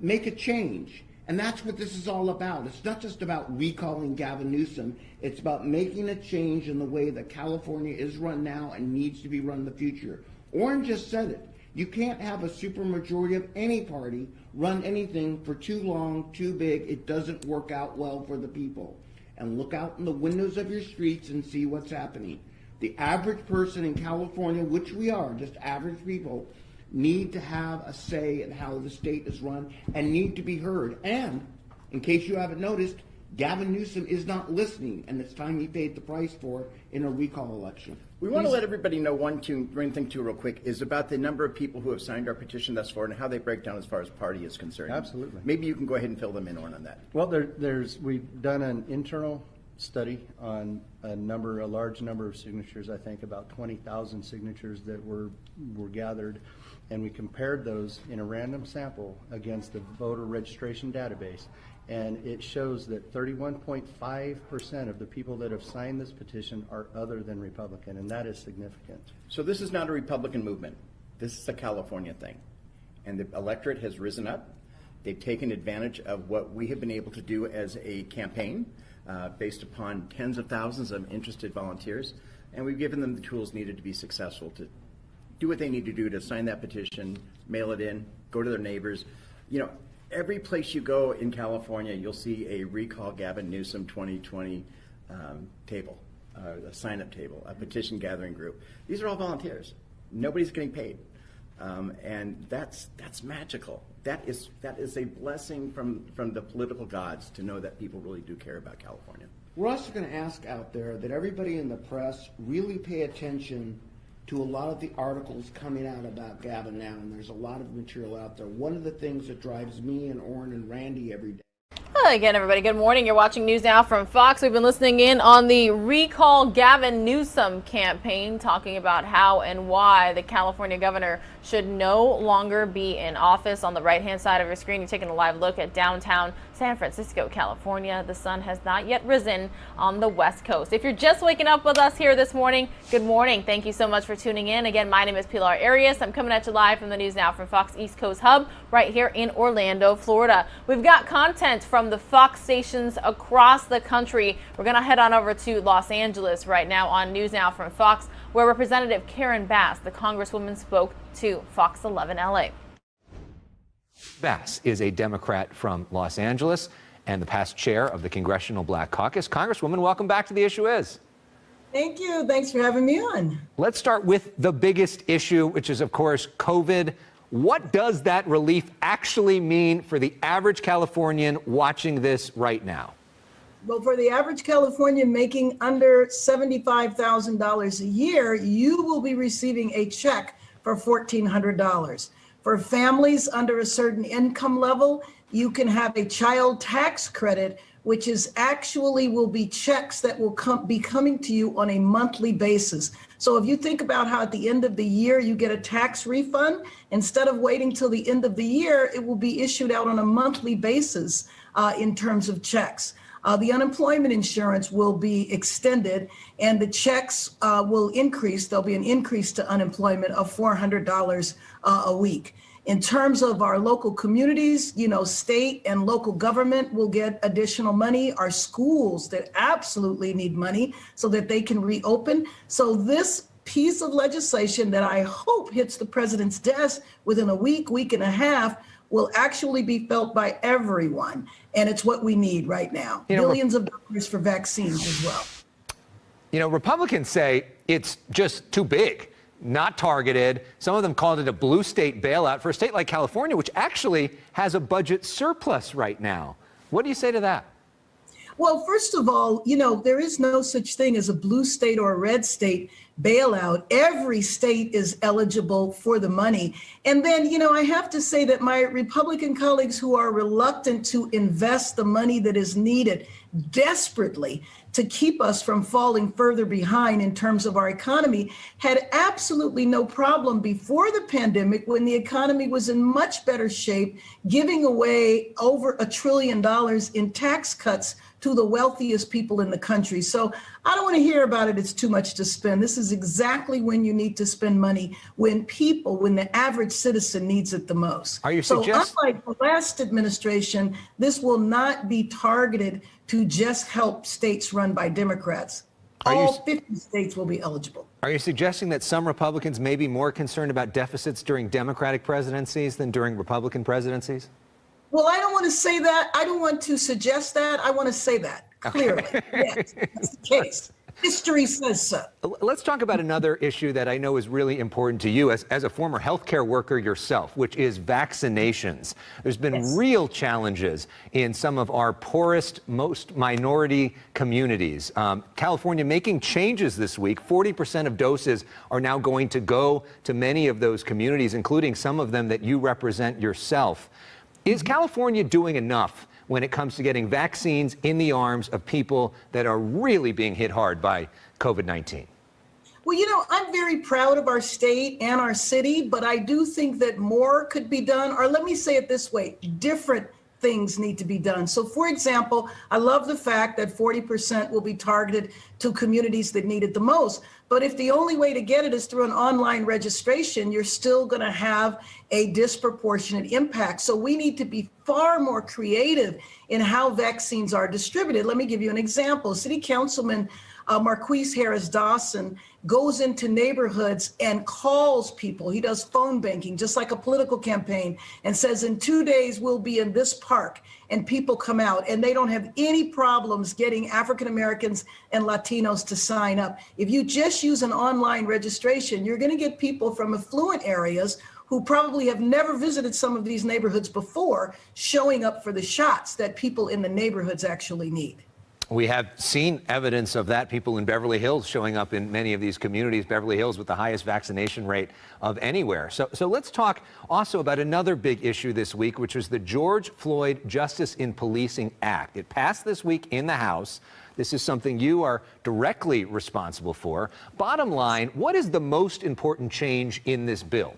make a change. And that's what this is all about. It's not just about recalling Gavin Newsom. It's about making a change in the way that California is run now and needs to be run in the future. Orrin just said it. You can't have a supermajority of any party run anything for too long, too big. It doesn't work out well for the people. And look out in the windows of your streets and see what's happening. The average person in California, which we are, just average people, need to have a say in how the state is run and need to be heard. And, in case you haven't noticed, Gavin Newsom is not listening, and it's time he paid the price for it in a recall election. We want to let everybody know one thing too real quick is about the number of people who have signed our petition thus far and how they break down as far as party is concerned. Absolutely. Maybe you can go ahead and fill them in on that. Well, we've done an internal study on a large number of signatures, I think about 20,000 signatures that were gathered, and we compared those in a random sample against the voter registration database. And it shows that 31.5% of the people that have signed this petition are other than Republican, and that is significant. So this is not a Republican movement. This is a California thing. And the electorate has risen up. They've taken advantage of what we have been able to do as a campaign based upon tens of thousands of interested volunteers. And we've given them the tools needed to be successful to do what they need to do to sign that petition, mail it in, go to their neighbors. You know, every place you go in California, you'll see a Recall Gavin Newsom 2020 table, a sign-up table, a petition gathering group. These are all volunteers. Nobody's getting paid. And that's magical. That is a blessing from the political gods to know that people really do care about California. We're also going to ask out there that everybody in the press really pay attention to a lot of the articles coming out about Gavin now, and there's a lot of material out there. One of the things that drives me and Orrin and Randy every day. Again, everybody, good morning. You're watching News Now from Fox. We've been listening in on the Recall Gavin Newsom campaign, talking about how and why the California governor should no longer be in office. On the right-hand side of your screen, you're taking a live look at downtown San Francisco, California. The sun has not yet risen on the West Coast. If you're just waking up with us here this morning, good morning. Thank you so much for tuning in. Again, my name is Pilar Arias. I'm coming at you live from the News Now from Fox East Coast Hub right here in Orlando, Florida. We've got content from the Fox stations across the country. We're going to head on over to Los Angeles right now on News Now from Fox, where Representative Karen Bass, the congresswoman, spoke to Fox 11 LA. Bass is a Democrat from Los Angeles and the past chair of the Congressional Black Caucus. Congresswoman, welcome back to The Issue Is. Thank you. Thanks for having me on. Let's start with the biggest issue, which is, of course, COVID. What does that relief actually mean for the average Californian watching this right now? Well, for the average Californian making under $75,000 a year, you will be receiving a check for $1,400. For families under a certain income level, you can have a child tax credit, which is actually will be checks that will be coming to you on a monthly basis. So if you think about how at the end of the year you get a tax refund, instead of waiting till the end of the year, it will be issued out on a monthly basis in terms of checks. The unemployment insurance will be extended and the checks will increase. There'll be an increase to unemployment of $400 a week. In terms of our local communities, you know, state and local government will get additional money. Our schools that absolutely need money so that they can reopen. So this piece of legislation that I hope hits the president's desk within a week, week and a half, will actually be felt by everyone. And it's what we need right now. Billions of dollars for vaccines as well. You know, Republicans say it's just too big, not targeted. Some of them called it a blue state bailout for a state like California, which actually has a budget surplus right now. What do you say to that? Well, first of all, you know, there is no such thing as a blue state or a red state bailout. Every state is eligible for the money. And then, you know, I have to say that my Republican colleagues who are reluctant to invest the money that is needed desperately to keep us from falling further behind in terms of our economy had absolutely no problem before the pandemic when the economy was in much better shape, giving away over $1 trillion in tax cuts to the wealthiest people in the country. So I don't want to hear about it. It's too much to spend. This is exactly when you need to spend money, when the average citizen needs it the most. Are you so unlike the last administration, this will not be targeted to just help states run by Democrats. All 50 states will be eligible. Are you suggesting that some Republicans may be more concerned about deficits during Democratic presidencies than during Republican presidencies? Well, I don't want to say that. I don't want to suggest that. I want to say that clearly. Yes, that's the case. History says so. Let's talk about another issue that I know is really important to you as a former healthcare worker yourself, which is vaccinations. There's been real challenges in some of our poorest, most minority communities. California making changes this week. 40% of doses are now going to go to many of those communities, including some of them that you represent yourself. Is California doing enough when it comes to getting vaccines in the arms of people that are really being hit hard by COVID-19? Well, you know, I'm very proud of our state and our city, but I do think that more could be done, or let me say it this way, different things need to be done. So, for example, I love the fact that 40% will be targeted to communities that need it the most. But if the only way to get it is through an online registration, you're still going to have a disproportionate impact. So we need to be far more creative in how vaccines are distributed. Let me give you an example. City Councilman Marquise Harris Dawson goes into neighborhoods and calls people. He does phone banking, just like a political campaign, and says, in 2 days, we'll be in this park. And people come out, and they don't have any problems getting African Americans and Latinos to sign up. If you just use an online registration, you're going to get people from affluent areas who probably have never visited some of these neighborhoods before showing up for the shots that people in the neighborhoods actually need. We have seen evidence of that, people in Beverly Hills showing up in many of these communities, Beverly Hills with the highest vaccination rate of anywhere. So let's talk also about another big issue this week, which was the George Floyd Justice in Policing Act. It passed this week in the House. This is something you are directly responsible for. Bottom line, what is the most important change in this bill?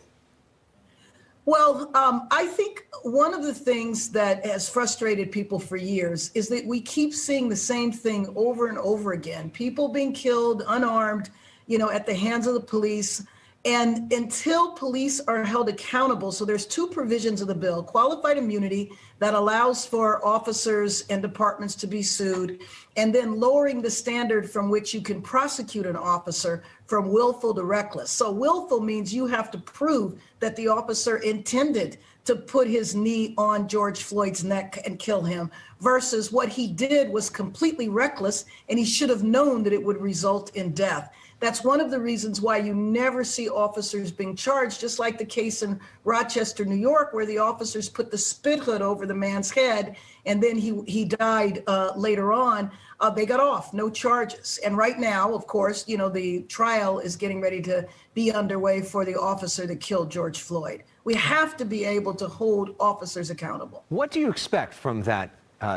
Well, I think one of the things that has frustrated people for years is that we keep seeing the same thing over and over again. People being killed unarmed, you know, at the hands of the police. And until police are held accountable, so there's two provisions of the bill: qualified immunity that allows for officers and departments to be sued, and then lowering the standard from which you can prosecute an officer from willful to reckless. So willful means you have to prove that the officer intended to put his knee on George Floyd's neck and kill him, versus what he did was completely reckless, and he should have known that it would result in death. That's one of the reasons why you never see officers being charged, just like the case in Rochester, New York, where the officers put the spit hood over the man's head, and then he died later on. They got off, no charges. And right now, of course, you know, the trial is getting ready to be underway for the officer that killed George Floyd. We have to be able to hold officers accountable. What do you expect from that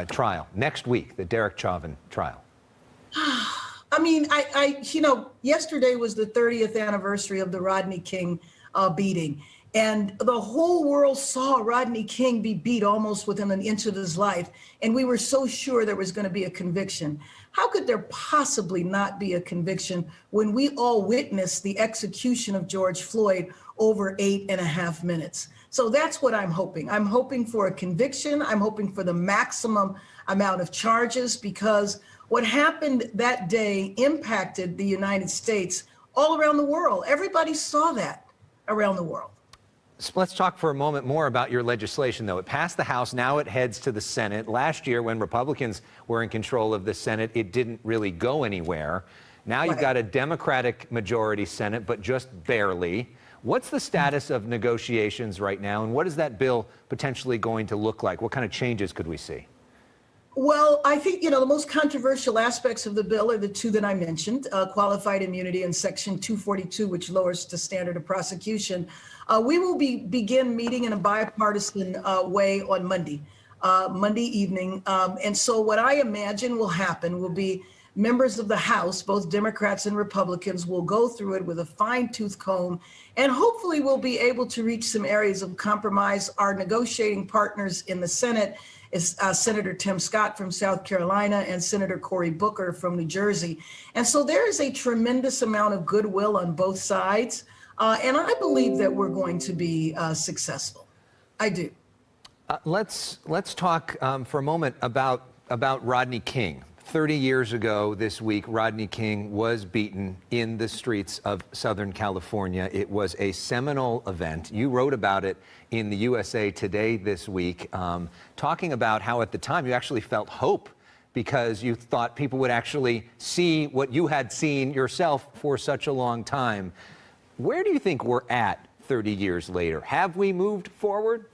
trial next week, the Derek Chauvin trial? I mean, you know, yesterday was the 30th anniversary of the Rodney King beating. And the whole world saw Rodney King be beat almost within an inch of his life. And we were so sure there was going to be a conviction. How could there possibly not be a conviction when we all witnessed the execution of George Floyd over 8.5 minutes? So that's what I'm hoping. I'm hoping for a conviction. I'm hoping for the maximum amount of charges, because what happened that day impacted the United States all around the world. Everybody saw that around the world. So let's talk for a moment more about your legislation, though. It passed the House. Now it heads to the Senate. Last year, when Republicans were in control of the Senate, it didn't really go anywhere. Now you've got a Democratic majority Senate, but just barely. What's the status of negotiations right now, and what is that bill potentially going to look like? What kind of changes could we see? Well, I think, you know, the most controversial aspects of the bill are the two that I mentioned, qualified immunity and Section 242, which lowers the standard of prosecution. We will begin meeting in a bipartisan way on Monday evening. And so what I imagine will happen will be members of the House, both Democrats and Republicans, will go through it with a fine-tooth comb, and hopefully we'll be able to reach some areas of compromise. Our negotiating partners in the Senate is Senator Tim Scott from South Carolina and Senator Cory Booker from New Jersey. And so there is a tremendous amount of goodwill on both sides. And I believe that we're going to be successful. I do. Let's talk for a moment about Rodney King. 30 years ago this week, Rodney King was beaten in the streets of Southern California. It was a seminal event. You wrote about it in the USA Today this week, talking about how at the time you actually felt hope because you thought people would actually see what you had seen yourself for such a long time. Where do you think we're at 30 years later? Have we moved forward?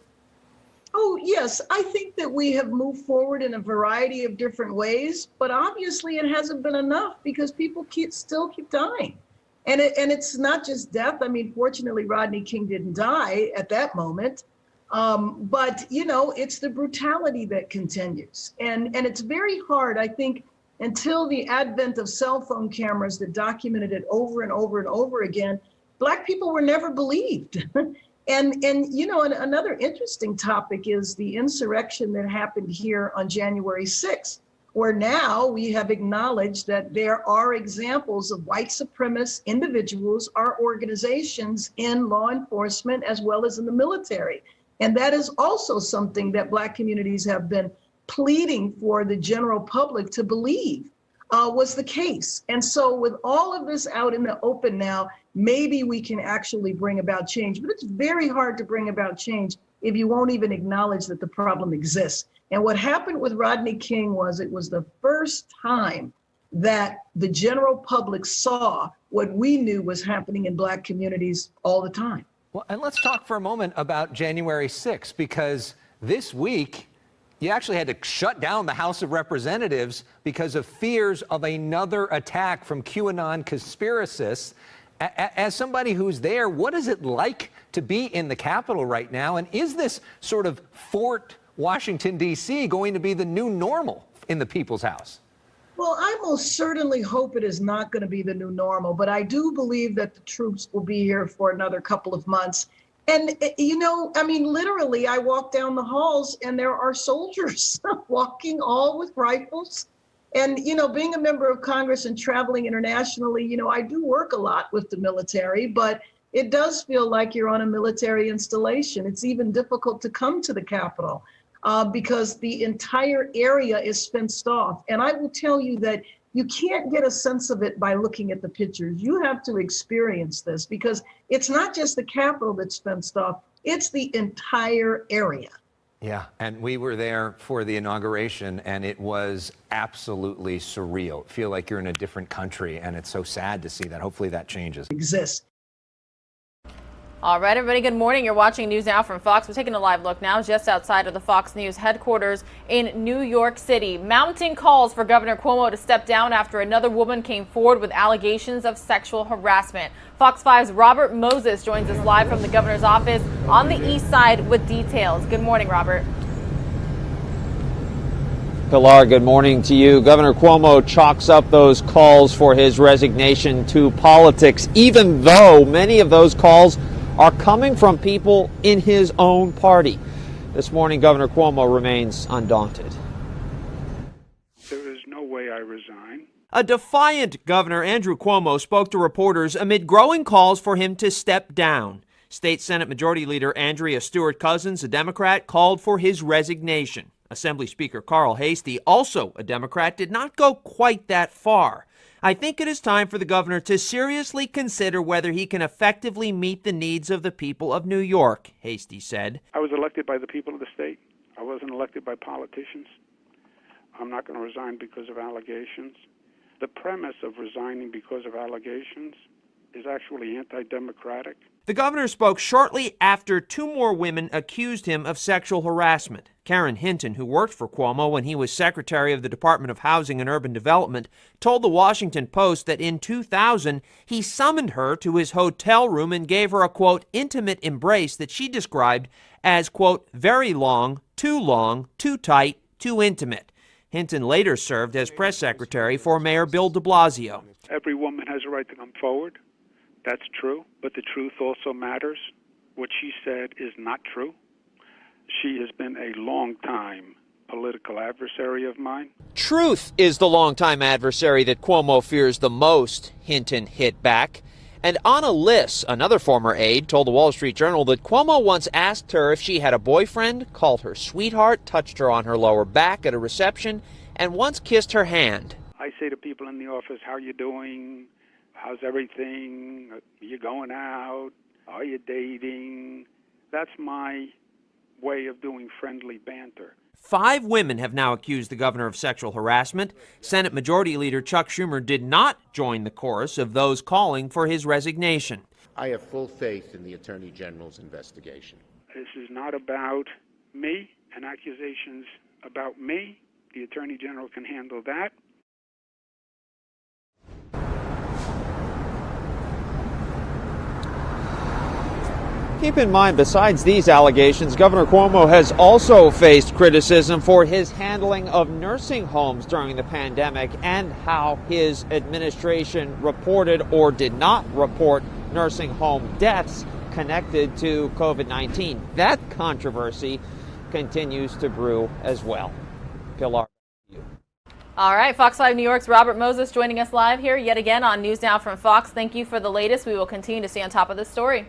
Oh, yes. I think that we have moved forward in a variety of different ways, but obviously it hasn't been enough because people still keep dying. And it's not just death. I mean, fortunately, Rodney King didn't die at that moment. But, you know, it's the brutality that continues. And it's very hard, I think, until the advent of cell phone cameras that documented it over and over and over again, Black people were never believed. And you know, another interesting topic is the insurrection that happened here on January 6th, where now we have acknowledged that there are examples of white supremacist individuals or organizations in law enforcement as well as in the military. And that is also something that Black communities have been pleading for the general public to believe was the case. And so with all of this out in the open now, maybe we can actually bring about change. But it's very hard to bring about change if you won't even acknowledge that the problem exists. And what happened with Rodney King was it was the first time that the general public saw what we knew was happening in Black communities all the time. Well, and let's talk for a moment about January 6th, because this week, you actually had to shut down the House of Representatives because of fears of another attack from QAnon conspiracists. As somebody who's there, what is it like to be in the Capitol right now? And is this sort of Fort Washington, D.C. going to be the new normal in the People's House? Well, I most certainly hope it is not going to be the new normal, but I do believe that the troops will be here for another couple of months. And, you know, I mean, literally, I walk down the halls and there are soldiers walking all with rifles. And, you know, being a member of Congress and traveling internationally, you know, I do work a lot with the military, but it does feel like you're on a military installation. It's even difficult to come to the Capitol because the entire area is fenced off. And I will tell you that you can't get a sense of it by looking at the pictures. You have to experience this because it's not just the Capitol that's fenced off, it's the entire area. Yeah, and we were there for the inauguration, and it was absolutely surreal. Feel like you're in a different country, and it's so sad to see that. Hopefully that changes. Exists. All right, everybody, good morning. You're watching News Now from Fox. We're taking a live look now just outside of the Fox News headquarters in New York City. Mounting calls for Governor Cuomo to step down after another woman came forward with allegations of sexual harassment. Fox 5's Robert Moses joins us live from the governor's office on the east side with details. Good morning, Robert. Pilar, good morning to you. Governor Cuomo chalks up those calls for his resignation to politics, even though many of those calls are coming from people in his own party. This morning, Governor Cuomo remains undaunted. There is no way I resign. A defiant Governor Andrew Cuomo spoke to reporters amid growing calls for him to step down. State Senate Majority Leader Andrea Stewart-Cousins, a Democrat, called for his resignation. Assembly Speaker Carl Heastie, also a Democrat, did not go quite that far. I think it is time for the governor to seriously consider whether he can effectively meet the needs of the people of New York, Heastie said. I was elected by the people of the state. I wasn't elected by politicians. I'm not going to resign because of allegations. The premise of resigning because of allegations is actually anti-democratic. The governor spoke shortly after two more women accused him of sexual harassment. Karen Hinton, who worked for Cuomo when he was Secretary of the Department of Housing and Urban Development, told the Washington Post that in 2000, he summoned her to his hotel room and gave her a, quote, intimate embrace that she described as, quote, very long, too tight, too intimate. Hinton later served as press secretary for Mayor Bill de Blasio. Every woman has a right to come forward. That's true, but the truth also matters. What she said is not true. She has been a long-time political adversary of mine. Truth is the longtime adversary that Cuomo fears the most, Hinton hit back. And Anna Liss, another former aide, told the Wall Street Journal that Cuomo once asked her if she had a boyfriend, called her sweetheart, touched her on her lower back at a reception, and once kissed her hand. I say to people in the office, how you doing? How's everything? Are you going out? Are you dating? That's my way of doing friendly banter. 5 women have now accused the governor of sexual harassment. Senate Majority Leader Chuck Schumer did not join the chorus of those calling for his resignation. I have full faith in the Attorney General's investigation. This is not about me and accusations about me. The Attorney General can handle that. Keep in mind, besides these allegations, Governor Cuomo has also faced criticism for his handling of nursing homes during the pandemic and how his administration reported or did not report nursing home deaths connected to COVID-19. That controversy continues to brew as well. Pilar. All right, Fox 5 New York's Robert Moses joining us live here yet again on News Now from Fox. Thank you for the latest. We will continue to stay on top of this story.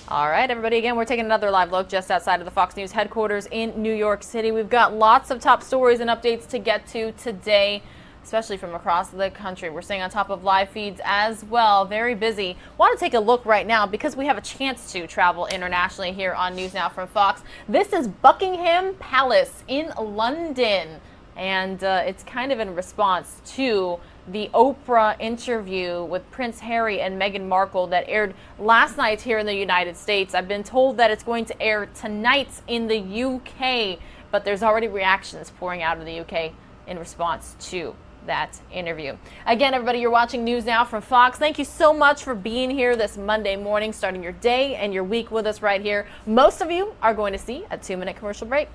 All right, everybody, again, we're taking another live look just outside of the Fox News headquarters in New York City. We've got lots of top stories and updates to get to today, especially from across the country. We're staying on top of live feeds as well. Very busy. Want to take a look right now because we have a chance to travel internationally here on News Now from Fox. This is Buckingham Palace in London, and it's kind of in response to the Oprah interview with Prince Harry and Meghan Markle that aired last night here in the United States. I've been told that it's going to air tonight in the UK, but there's already reactions pouring out of the UK in response to that interview. Again, everybody, you're watching News Now from Fox. Thank you so much for being here this Monday morning, starting your day and your week with us right here. Most of you are going to see a 2-minute commercial break.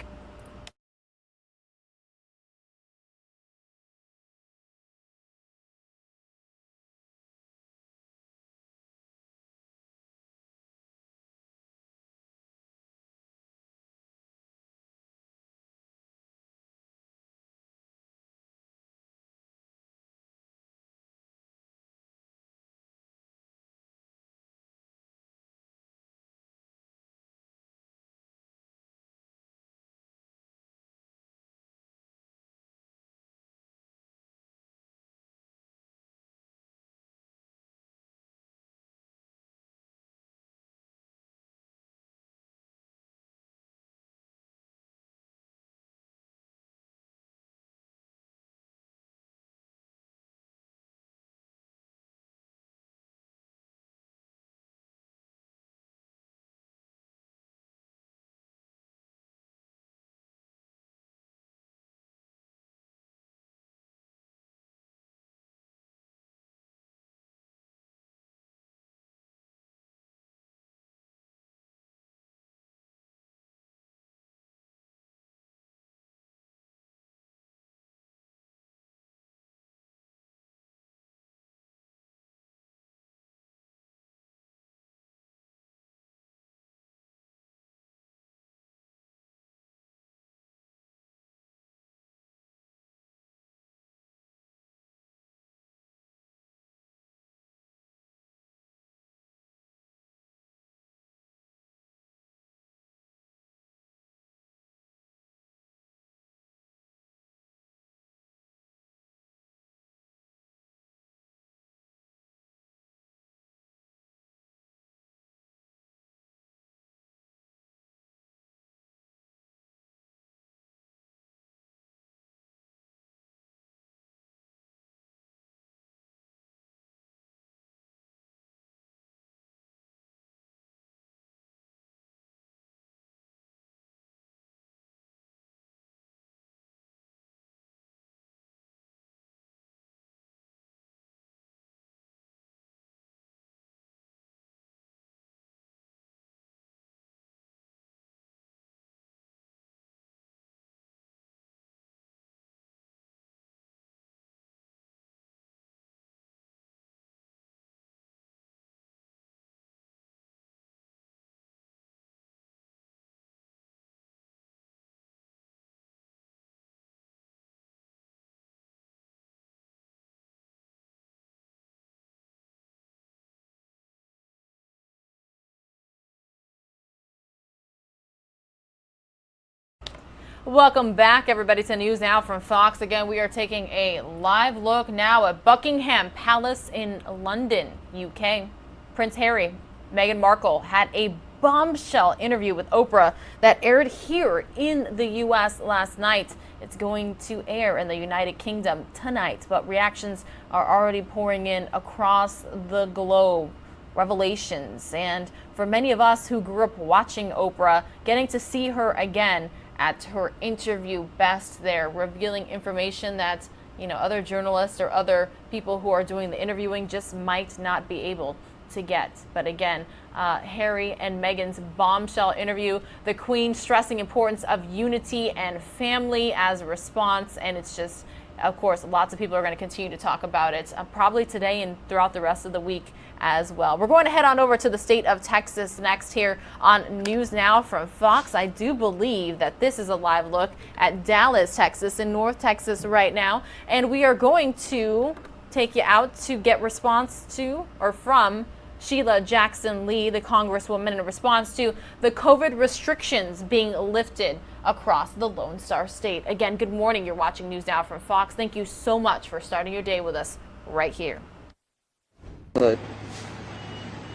Welcome back, everybody, to News Now from Fox. Again, we are taking a live look now at Buckingham Palace in London, UK. Prince Harry, Meghan Markle had a bombshell interview with Oprah that aired here in the U.S. last night. It's going to air in the United Kingdom tonight, but reactions are already pouring in across the globe. Revelations, and for many of us who grew up watching Oprah, getting to see her again at her interview best there, revealing information that, you know, other journalists or other people who are doing the interviewing just might not be able to get. But again, Harry and Meghan's bombshell interview, the Queen stressing importance of unity and family as a response, and it's just, of course, lots of people are going to continue to talk about it probably today and throughout the rest of the week as well. We're going to head on over to the state of Texas next here on News Now from Fox. I do believe that this is a live look at Dallas, Texas, in North Texas right now, and we are going to take you out to get response to or from Sheila Jackson Lee, the Congresswoman, in response to the COVID restrictions being lifted across the Lone Star State. Again, good morning. You're watching News Now from Fox. Thank you so much for starting your day with us right here.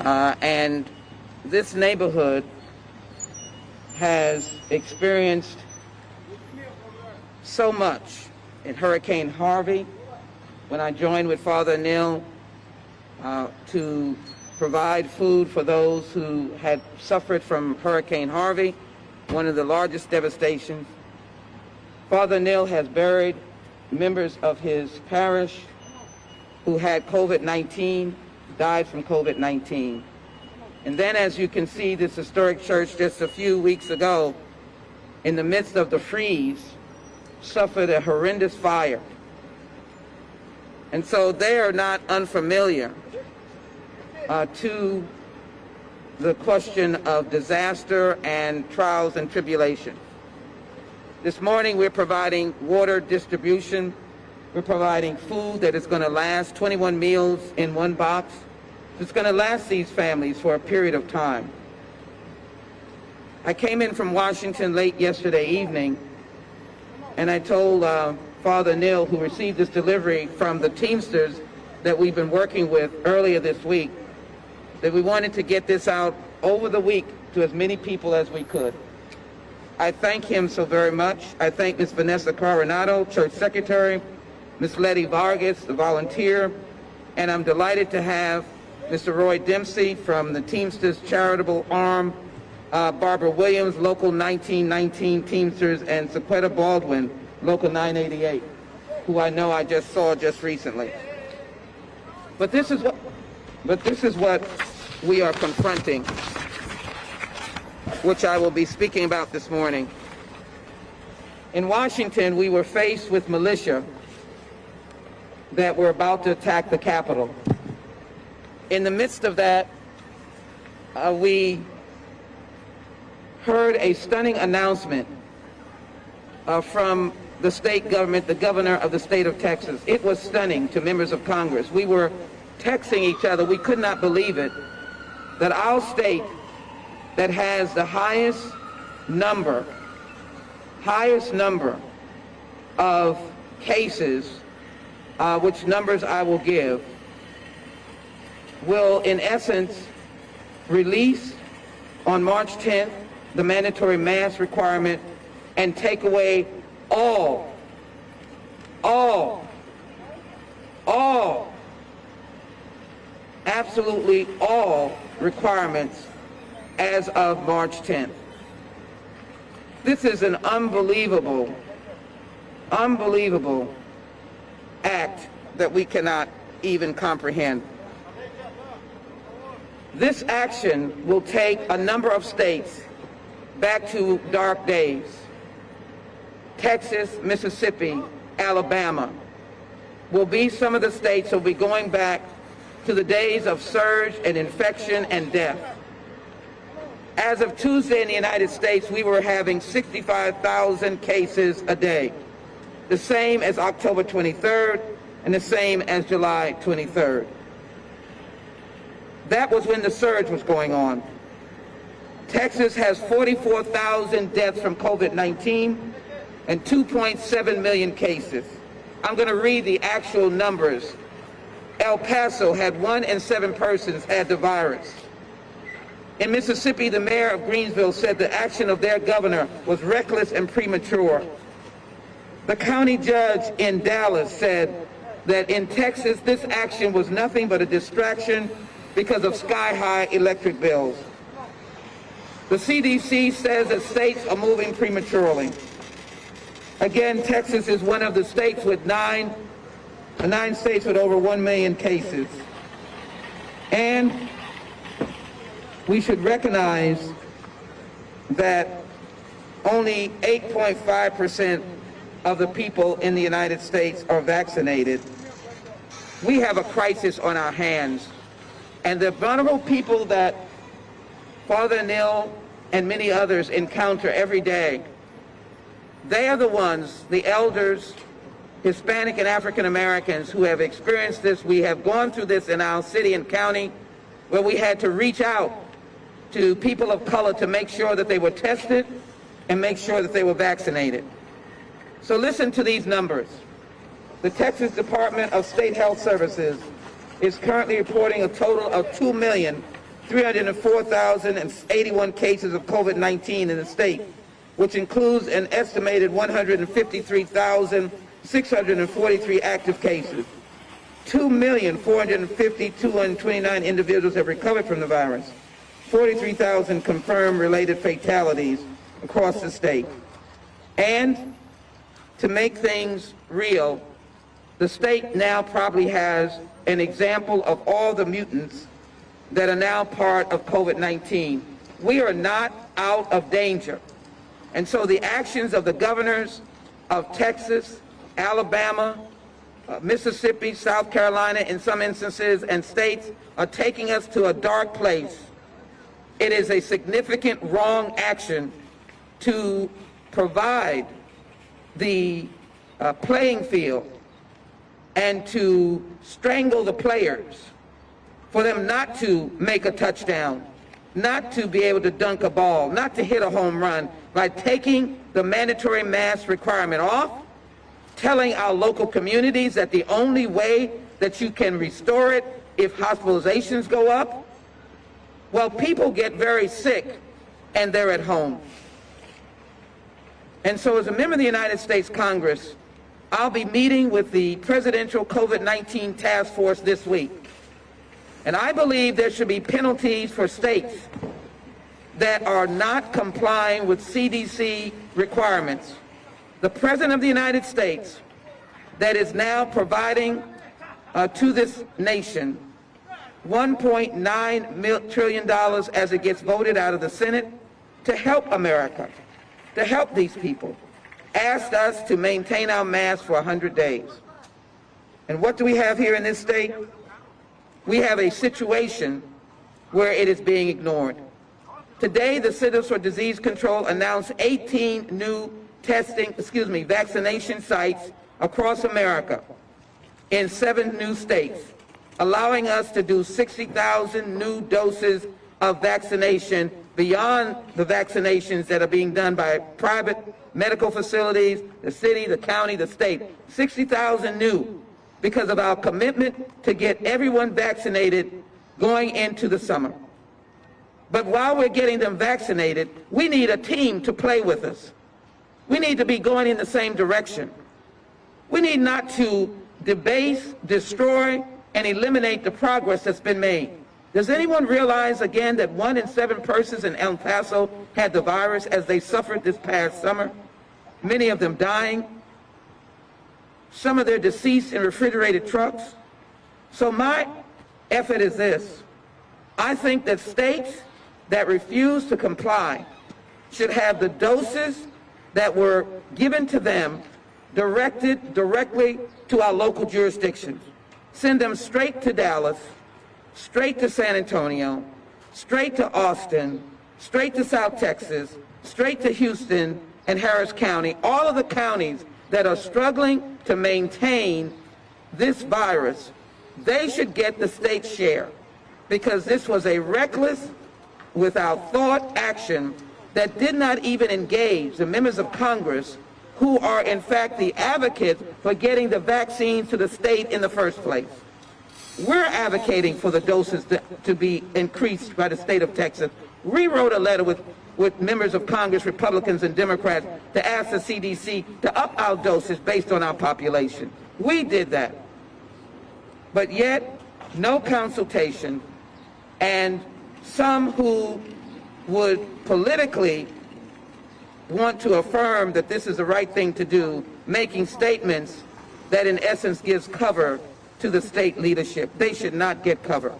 And this neighborhood has experienced so much in Hurricane Harvey. When I joined with Father Neil to provide food for those who had suffered from Hurricane Harvey, one of the largest devastations, Father Neil has buried members of his parish who had COVID-19, died from COVID-19. And then, as you can see, this historic church just a few weeks ago, in the midst of the freeze, suffered a horrendous fire. And so they are not unfamiliar to the question of disaster and trials and tribulation. This morning we're providing water distribution. We're providing food that is going to last, 21 meals in one box. It's going to last these families for a period of time. I came in from Washington late yesterday evening, and I told Father Neil, who received this delivery from the Teamsters that we've been working with earlier this week, that we wanted to get this out over the week to as many people as we could. I thank him so very much. I thank Ms. Vanessa Coronado, Church Secretary, Ms. Letty Vargas, the volunteer, and I'm delighted to have Mr. Roy Dempsey from the Teamsters Charitable Arm, Barbara Williams, Local 1919 Teamsters, and Sequetta Baldwin, Local 988, who I know I just saw just recently. But this is what we are confronting, which I will be speaking about this morning. In Washington, we were faced with militia that were about to attack the Capitol. In the midst of that, we heard a stunning announcement from the state government, the governor of the state of Texas. It was stunning to members of Congress. We were texting each other. We could not believe it, that our state that has the highest number of cases, which numbers I will give, will in essence release on March 10th the mandatory mask requirement and take away absolutely all requirements as of March 10th. This is an unbelievable act that we cannot even comprehend. This action will take a number of states back to dark days. Texas, Mississippi, Alabama will be some of the states that will be going back to the days of surge and infection and death. As of Tuesday in the United States, we were having 65,000 cases a day, the same as October 23rd and the same as July 23rd. That was when the surge was going on. Texas has 44,000 deaths from COVID-19, and 2.7 million cases. I'm going to read the actual numbers. El Paso had 1 in 7 persons had the virus. In Mississippi, the mayor of Greensville said the action of their governor was reckless and premature. The county judge in Dallas said that in Texas, this action was nothing but a distraction because of sky-high electric bills. The CDC says that states are moving prematurely. Again, Texas is one of the states with nine states with over 1 million cases. And we should recognize that only 8.5% of the people in the United States are vaccinated. We have a crisis on our hands. And the vulnerable people that Father Neil and many others encounter every day, they are the ones, the elders, Hispanic and African Americans who have experienced this. We have gone through this in our city and county where we had to reach out to people of color to make sure that they were tested and make sure that they were vaccinated. So listen to these numbers. The Texas Department of State Health Services is currently reporting a total of 2,304,081 cases of COVID-19 in the state, which includes an estimated 153,643 active cases. 2,450,229 individuals have recovered from the virus. 43,000 confirmed related fatalities across the state. And to make things real, the state now probably has an example of all the mutants that are now part of COVID-19. We are not out of danger. And so the actions of the governors of Texas, Alabama, Mississippi, South Carolina, in some instances, and states are taking us to a dark place. It is a significant wrong action to provide the playing field and to strangle the players for them not to make a touchdown, not to be able to dunk a ball, not to hit a home run, by taking the mandatory mask requirement off, telling our local communities that the only way that you can restore it if hospitalizations go up. Well, people get very sick and they're at home. And so as a member of the United States Congress, I'll be meeting with the Presidential COVID-19 Task Force this week. And I believe there should be penalties for states that are not complying with CDC requirements. The President of the United States that is now providing to this nation $1.9 trillion as it gets voted out of the Senate to help America, to help these people, asked us to maintain our masks for 100 days. And what do we have here in this state? We have a situation where it is being ignored. Today, the Centers for Disease Control announced 18 new vaccination sites across America in 7 new states, allowing us to do 60,000 new doses of vaccination beyond the vaccinations that are being done by private medical facilities, the city, the county, the state. 60,000 new because of our commitment to get everyone vaccinated going into the summer. But while we're getting them vaccinated, we need a team to play with us. We need to be going in the same direction. We need not to debase, destroy, and eliminate the progress that's been made. Does anyone realize, again, that 1 in 7 persons in El Paso had the virus as they suffered this past summer? Many of them dying. Some of them deceased in refrigerated trucks. So my effort is this. I think that states that refuse to comply should have the doses that were given to them directed directly to our local jurisdictions. Send them straight to Dallas, straight to San Antonio, straight to Austin, straight to South Texas, straight to Houston and Harris County, all of the counties that are struggling to maintain this virus. They should get the state share because this was a reckless, without thought action that did not even engage the members of Congress who are in fact the advocates for getting the vaccines to the state in the first place. We're advocating for the doses to be increased by the state of Texas. We wrote a letter with members of Congress, Republicans and Democrats, to ask the CDC to up our doses based on our population. We did that. But yet, no consultation, and some who would politically want to affirm that this is the right thing to do, making statements that in essence gives cover to the state leadership. They should not get cover.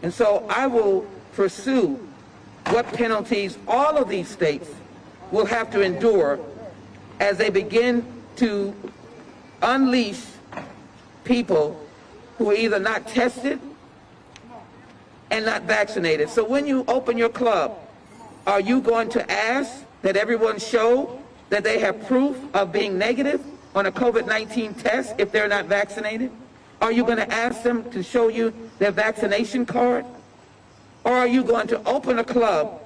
And so I will pursue what penalties all of these states will have to endure as they begin to unleash people who are either not tested and not vaccinated. So when you open your club, are you going to ask that everyone show that they have proof of being negative on a COVID-19 test if they're not vaccinated? Are you going to ask them to show you their vaccination card? Or are you going to open a club,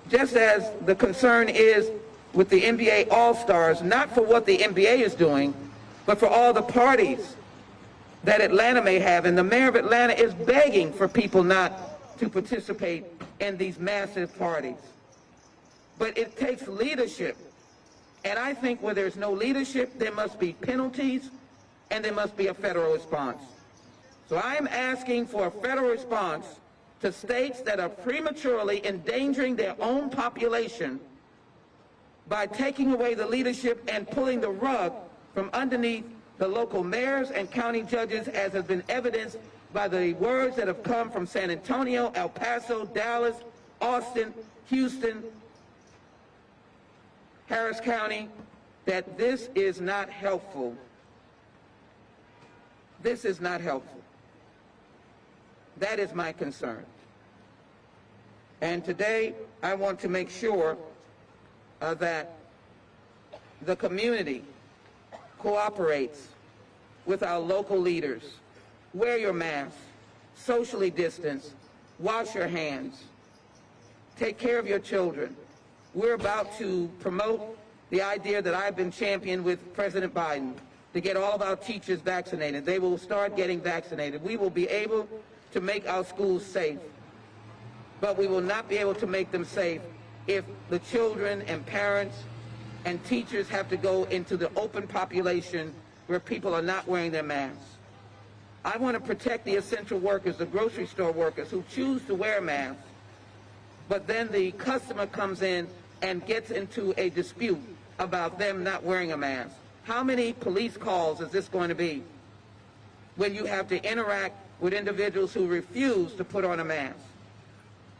just as the concern is with the NBA All-Stars, not for what the NBA is doing, but for all the parties that Atlanta may have? And the mayor of Atlanta is begging for people not to participate in these massive parties. But it takes leadership. And I think where there's no leadership, there must be penalties and there must be a federal response. So I am asking for a federal response to states that are prematurely endangering their own population by taking away the leadership and pulling the rug from underneath the local mayors and county judges, as has been evidenced by the words that have come from San Antonio, El Paso, Dallas, Austin, Houston, Harris County, that this is not helpful. This is not helpful. That is my concern. And today, I want to make sure that the community cooperates with our local leaders. Wear your mask, socially distance, wash your hands, take care of your children. We're about to promote the idea that I've been championing with President Biden to get all of our teachers vaccinated. They will start getting vaccinated. We will be able to make our schools safe, but we will not be able to make them safe if the children and parents and teachers have to go into the open population where people are not wearing their masks. I want to protect the essential workers, the grocery store workers who choose to wear masks, but then the customer comes in and gets into a dispute about them not wearing a mask. How many police calls is this going to be when you have to interact with individuals who refuse to put on a mask,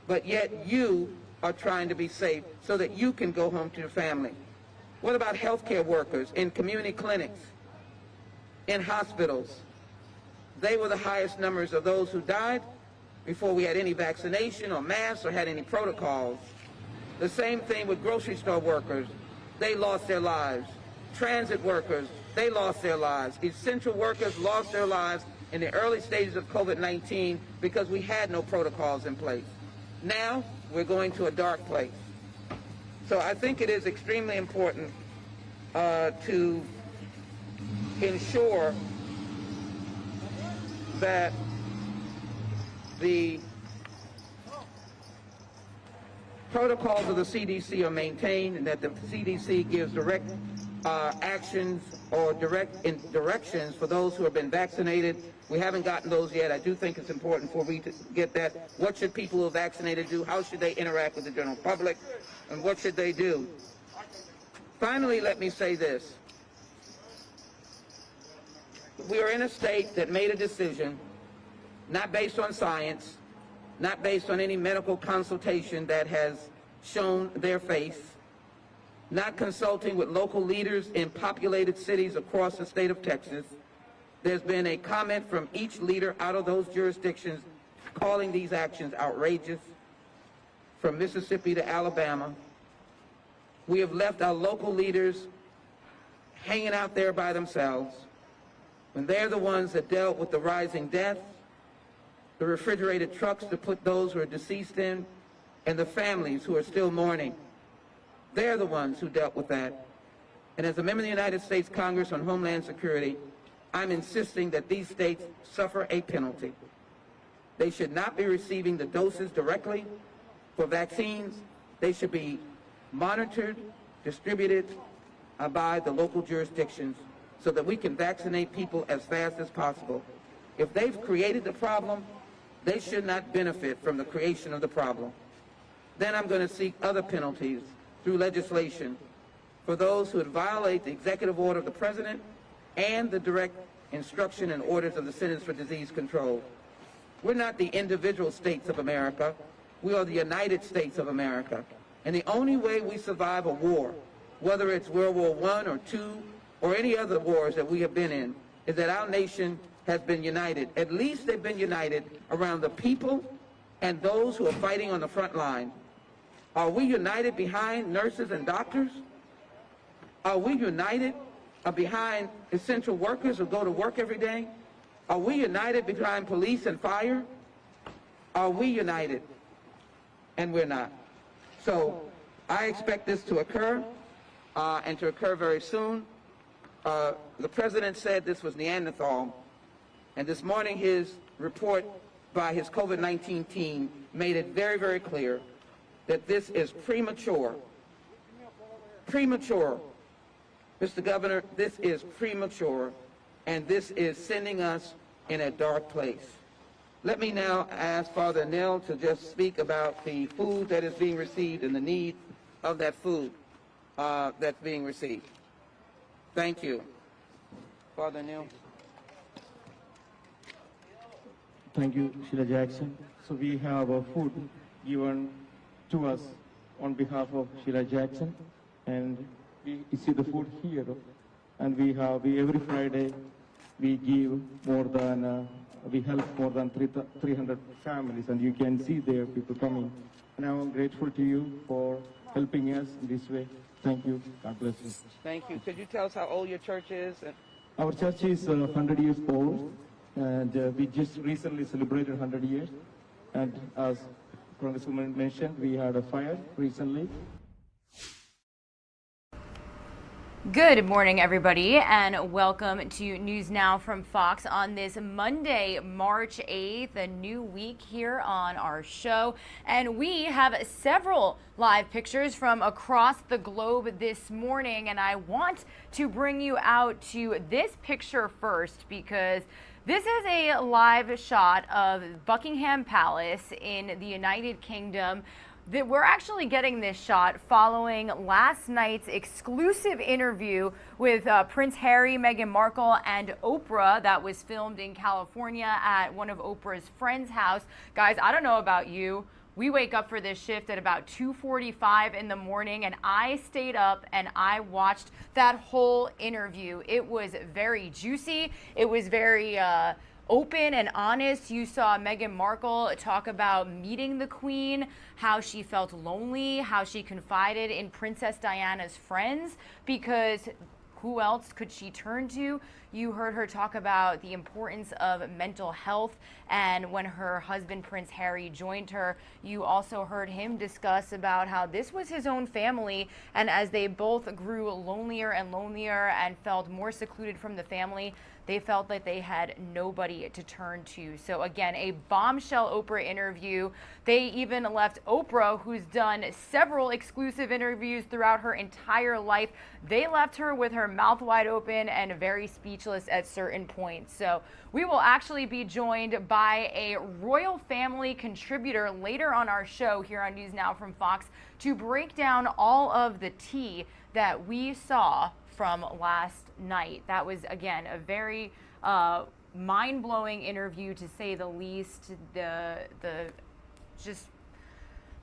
but yet you are trying to be safe so that you can go home to your family? What about healthcare workers in community clinics, in hospitals? They were the highest numbers of those who died before we had any vaccination or masks or had any protocols. The same thing with grocery store workers. They lost their lives. Transit workers, they lost their lives. Essential workers lost their lives in the early stages of COVID-19 because we had no protocols in place. Now, we're going to a dark place. So I think it is extremely important to ensure that the protocols of the CDC are maintained and that the CDC gives direct actions or directions for those who have been vaccinated. We haven't gotten those yet. I do think it's important for we to get that. What should people who are vaccinated do? How should they interact with the general public? And what should they do? Finally, let me say this. We are in a state that made a decision, not based on science, not based on any medical consultation that has shown their face, not consulting with local leaders in populated cities across the state of Texas. There's been a comment from each leader out of those jurisdictions calling these actions outrageous, from Mississippi to Alabama. We have left our local leaders hanging out there by themselves when they're the ones that dealt with the rising deaths, the refrigerated trucks to put those who are deceased in, and the families who are still mourning. They're the ones who dealt with that. And as a member of the United States Congress on Homeland Security, I'm insisting that these states suffer a penalty. They should not be receiving the doses directly for vaccines. They should be monitored, distributed by the local jurisdictions so that we can vaccinate people as fast as possible. If they've created the problem, they should not benefit from the creation of the problem. Then I'm going to seek other penalties through legislation for those who would violate the executive order of the President and the direct instruction and orders of the Centers for Disease Control. We're not the individual states of America. We are the United States of America. And the only way we survive a war, whether it's World War I or II or any other wars that we have been in, is that our nation has been united. At least they've been united around the people and those who are fighting on the front line. Are we united behind nurses and doctors? Are we united behind essential workers who go to work every day? Are we united behind police and fire? Are we united? And we're not. So I expect this to occur and to occur very soon. The President said this was Neanderthal, and this morning his report by his COVID-19 team made it very, very clear that this is premature. Premature. Mr. Governor, this is premature, and this is sending us in a dark place. Let me now ask Father Nell to just speak about the food that is being received and the need of that food that's being received. Thank you. Father Nell. Thank you, Sheila Jackson. So we have food given to us on behalf of Sheila Jackson, and we see the food here, and we every Friday we give more than we help more than 300 families, and you can see there people coming, and I'm grateful to you for helping us in this way. Thank you. God bless you. Thank you. Could you tell us how old your church is? Our church is 100 years old, and we just recently celebrated 100 years, and as Congresswoman mentioned, we had a fire recently. Good morning, everybody, and welcome to News Now from Fox on this Monday, March 8th, a new week here on our show. And we have several live pictures from across the globe this morning, and I want to bring you out to this picture first because this is a live shot of Buckingham Palace in the United Kingdom. We're actually getting this shot following last night's exclusive interview with Prince Harry, Meghan Markle, and Oprah that was filmed in California at one of Oprah's friend's house. Guys, I don't know about you. We wake up for this shift at about 2:45 in the morning, and I stayed up and I watched that whole interview. It was very juicy. It was very open and honest. You saw Meghan Markle talk about meeting the Queen, how she felt lonely, how she confided in Princess Diana's friends, because who else could she turn to? You heard her talk about the importance of mental health, and when her husband Prince Harry joined her, you also heard him discuss about how this was his own family, and as they both grew lonelier and lonelier and felt more secluded from the family, they felt that they had nobody to turn to. So again, a bombshell Oprah interview. They even left Oprah, who's done several exclusive interviews throughout her entire life, they left her with her mouth wide open and very speechless at certain points. So we will actually be joined by a royal family contributor later on our show here on News Now from Fox to break down all of the tea that we saw from last night. That was, again, a very mind-blowing interview, to say the least.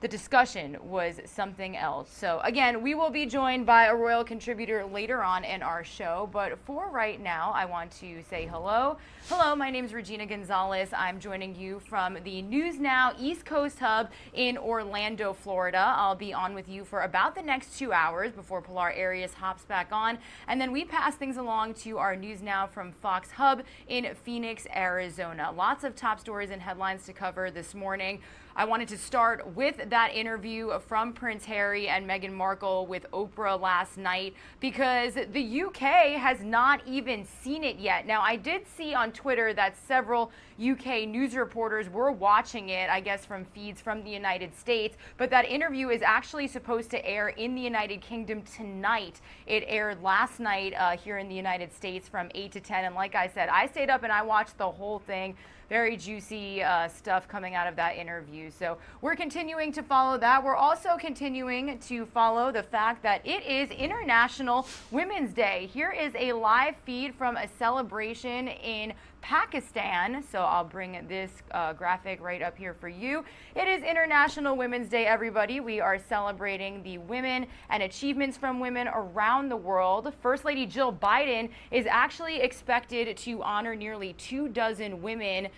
The discussion was something else. So again, we will be joined by a royal contributor later on in our show, but for right now, I want to say hello. Hello, my name is Regina Gonzalez. I'm joining you from the News Now East Coast Hub in Orlando, Florida. I'll be on with you for about the next 2 hours before Pilar Arias hops back on, and then we pass things along to our News Now from Fox Hub in Phoenix, Arizona. Lots of top stories and headlines to cover this morning. I wanted to start with that interview from Prince Harry and Meghan Markle with Oprah last night because the UK has not even seen it yet. Now, I did see on Twitter that several UK news reporters were watching it, I guess from feeds from the United States, but that interview is actually supposed to air in the United Kingdom tonight. It aired last night here in the United States from 8 to 10, and like I said, I stayed up and I watched the whole thing. Very juicy stuff coming out of that interview. So we're continuing to follow that. We're also continuing to follow the fact that it is International Women's Day. Here is a live feed from a celebration in Pakistan. So I'll bring this graphic right up here for you. It is International Women's Day, everybody. We are celebrating the women and achievements from women around the world. First Lady Jill Biden is actually expected to honor nearly 24 women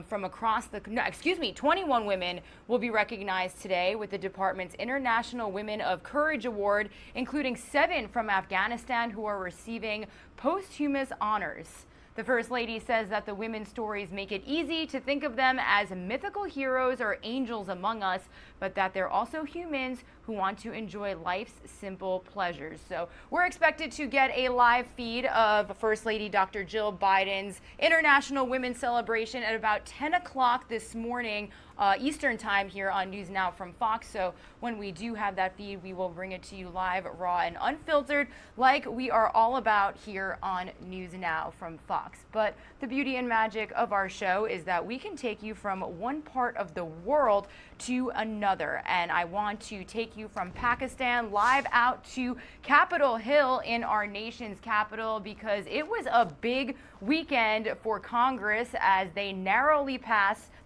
from across the, 21 women will be recognized today with the department's International Women of Courage Award, including 7 from Afghanistan who are receiving posthumous honors. The First Lady says that the women's stories make it easy to think of them as mythical heroes or angels among us, but that they're also humans who want to enjoy life's simple pleasures. So we're expected to get a live feed of First Lady Dr. Jill Biden's International Women's Celebration at about 10 o'clock this morning Eastern time here on News Now from Fox. So when we do have that feed, we will bring it to you live, raw, and unfiltered, like we are all about here on News Now from Fox. But the beauty and magic of our show is that we can take you from one part of the world to another. And I want to take you from Pakistan live out to Capitol Hill in our nation's capital, because it was a big weekend for Congress as they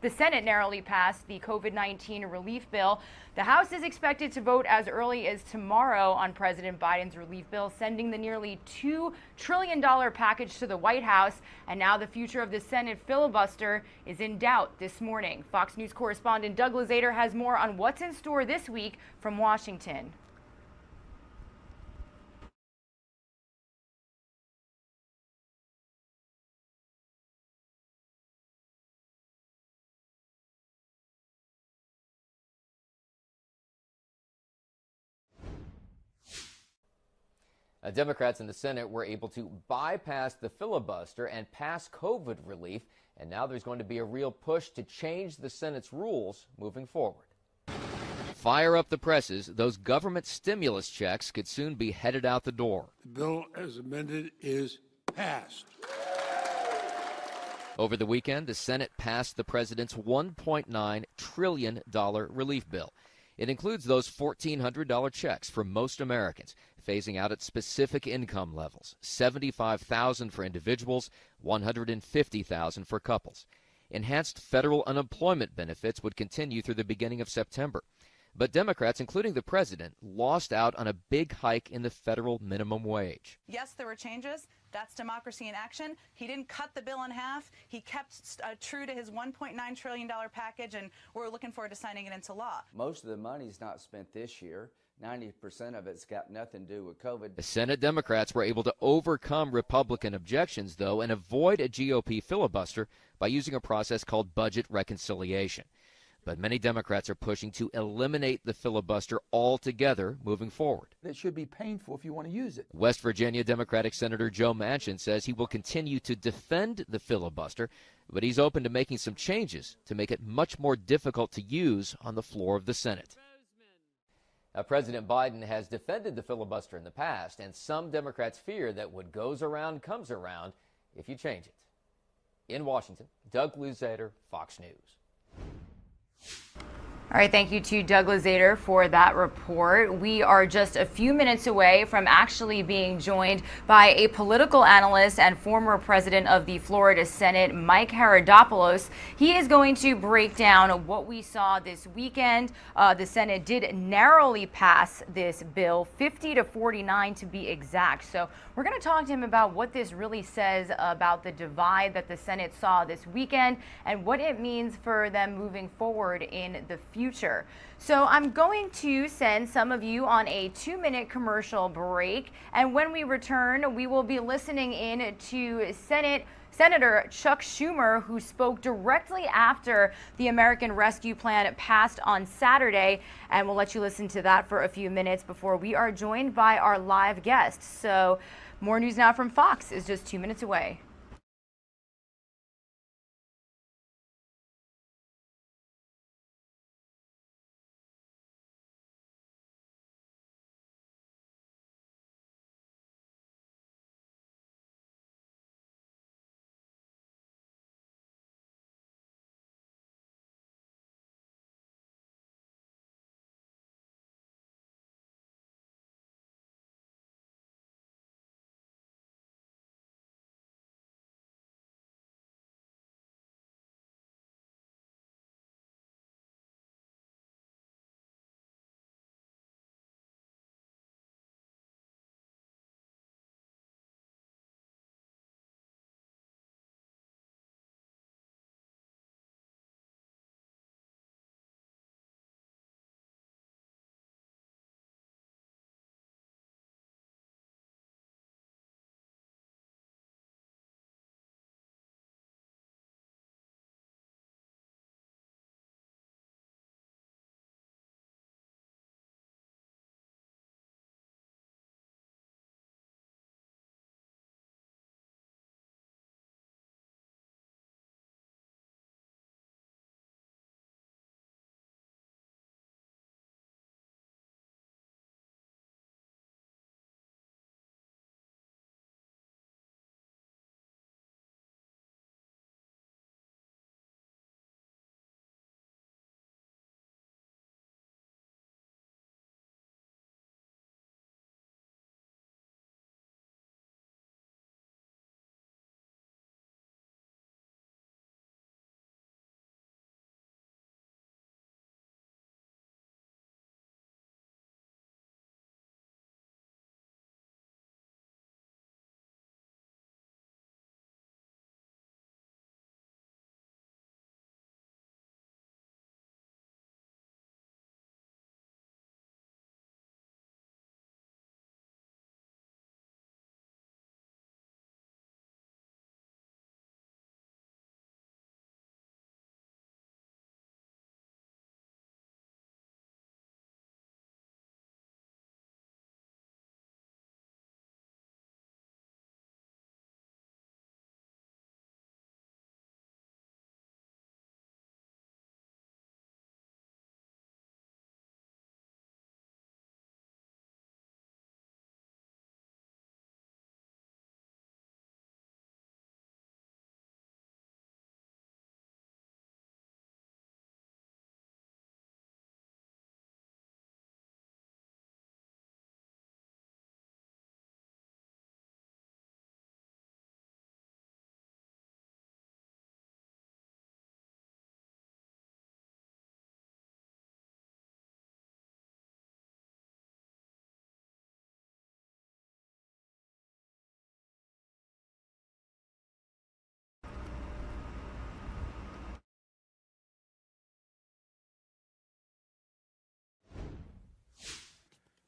the Senate narrowly passed the COVID-19 relief bill. The House is expected to vote as early as tomorrow on President Biden's relief bill, sending the nearly $2 trillion package to the White House. And now the future of the Senate filibuster is in doubt this morning. Fox News correspondent Doug Lazater has more on what's in store this week from Washington. Democrats in the Senate were able to bypass the filibuster and pass COVID relief, and now there's going to be a real push to change the Senate's rules moving forward. Fire up the presses. Those government stimulus checks could soon be headed out the door. The bill as amended is passed. Over the weekend, the Senate passed the president's $1.9 trillion relief bill. It includes those $1,400 checks for most Americans, phasing out at specific income levels, $75,000 for individuals, $150,000 for couples. Enhanced federal unemployment benefits would continue through the beginning of September. But Democrats, including the president, lost out on a big hike in the federal minimum wage. Yes, there were changes. That's democracy in action. He didn't cut the bill in half. He kept true to his $1.9 trillion package, and we're looking forward to signing it into law. Most of the money's not spent this year. 90% of it's got nothing to do with COVID. The Senate Democrats were able to overcome Republican objections, though, and avoid a GOP filibuster by using a process called budget reconciliation. But many Democrats are pushing to eliminate the filibuster altogether moving forward. It should be painful if you want to use it. West Virginia Democratic Senator Joe Manchin says he will continue to defend the filibuster, but he's open to making some changes to make it much more difficult to use on the floor of the Senate. President Biden has defended the filibuster in the past, and some Democrats fear that what goes around comes around if you change it. In Washington, Doug Luzader, Fox News. All right, thank you to Doug Lazater for that report. We are just a few minutes away from actually being joined by a political analyst and former president of the Florida Senate, Mike Haradopoulos. He is going to break down what we saw this weekend. The Senate did narrowly pass this bill, 50-49 to be exact. So we're going to talk to him about what this really says about the divide that the Senate saw this weekend and what it means for them moving forward in the future. So I'm going to send some of you on a 2-minute commercial break, and when we return, we will be listening in to Senator Chuck Schumer, who spoke directly after the American Rescue Plan passed on Saturday, and we'll let you listen to that for a few minutes before we are joined by our live guest. So more News Now from Fox is just 2 minutes away.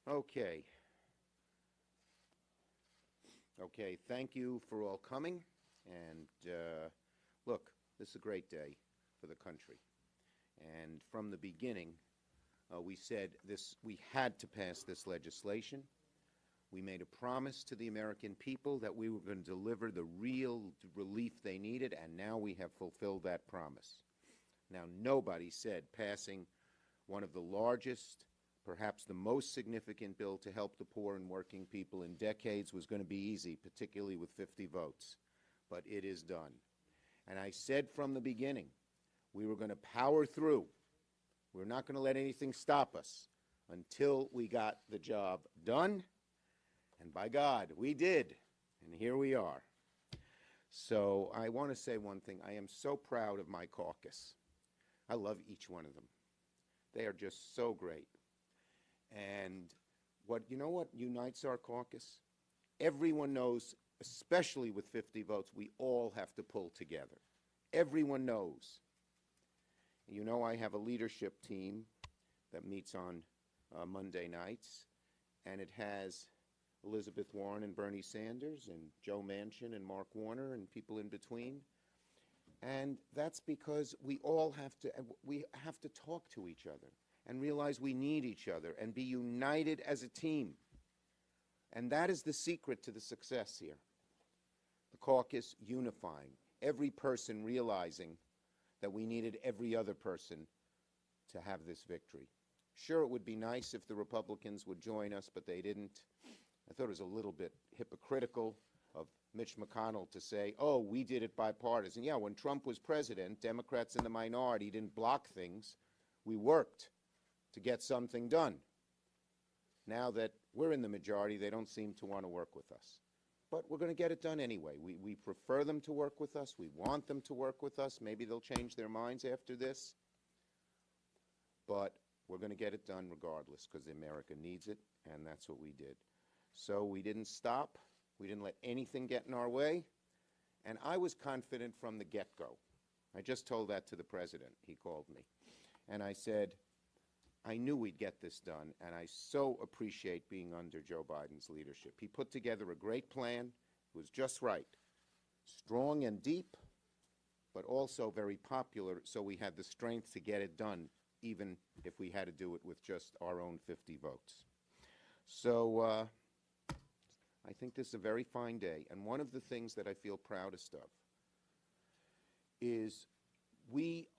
Okay. Okay, thank you for all coming. And look, this is a great day for the country. And from the beginning, we said we had to pass this legislation. We made a promise to the American people that we were going to deliver the real relief they needed, and now we have fulfilled that promise. Now, nobody said passing one of the largest, perhaps the most significant bill to help the poor and working people in decades was going to be easy, particularly with 50 votes. But it is done. And I said from the beginning, we were going to power through. We're not going to let anything stop us until we got the job done. And by God, we did. And here we are. So I want to say one thing. I am so proud of my caucus. I love each one of them. They are just so great. And you know what unites our caucus? Everyone knows, especially with 50 votes, we all have to pull together. Everyone knows. You know, I have a leadership team that meets on Monday nights, and it has Elizabeth Warren and Bernie Sanders and Joe Manchin and Mark Warner and people in between. And that's because we have to talk to each other and realize we need each other and be united as a team. And that is the secret to the success here. The caucus unifying, every person realizing that we needed every other person to have this victory. Sure, it would be nice if the Republicans would join us, but they didn't. I thought it was a little bit hypocritical of Mitch McConnell to say, oh, we did it bipartisan. Yeah, when Trump was president, Democrats in the minority didn't block things. We worked to get something done. Now that we're in the majority, they don't seem to want to work with us. But we're going to get it done anyway. We prefer them to work with us. We want them to work with us. Maybe they'll change their minds after this. But we're going to get it done regardless because America needs it, and that's what we did. So we didn't stop. We didn't let anything get in our way. And I was confident from the get-go. I just told that to the president. He called me. And I said, I knew we'd get this done, and I so appreciate being under Joe Biden's leadership. He put together a great plan. It was just right. Strong and deep, but also very popular, so we had the strength to get it done, even if we had to do it with just our own 50 votes. So I think this is a very fine day, and one of the things that I feel proudest of is we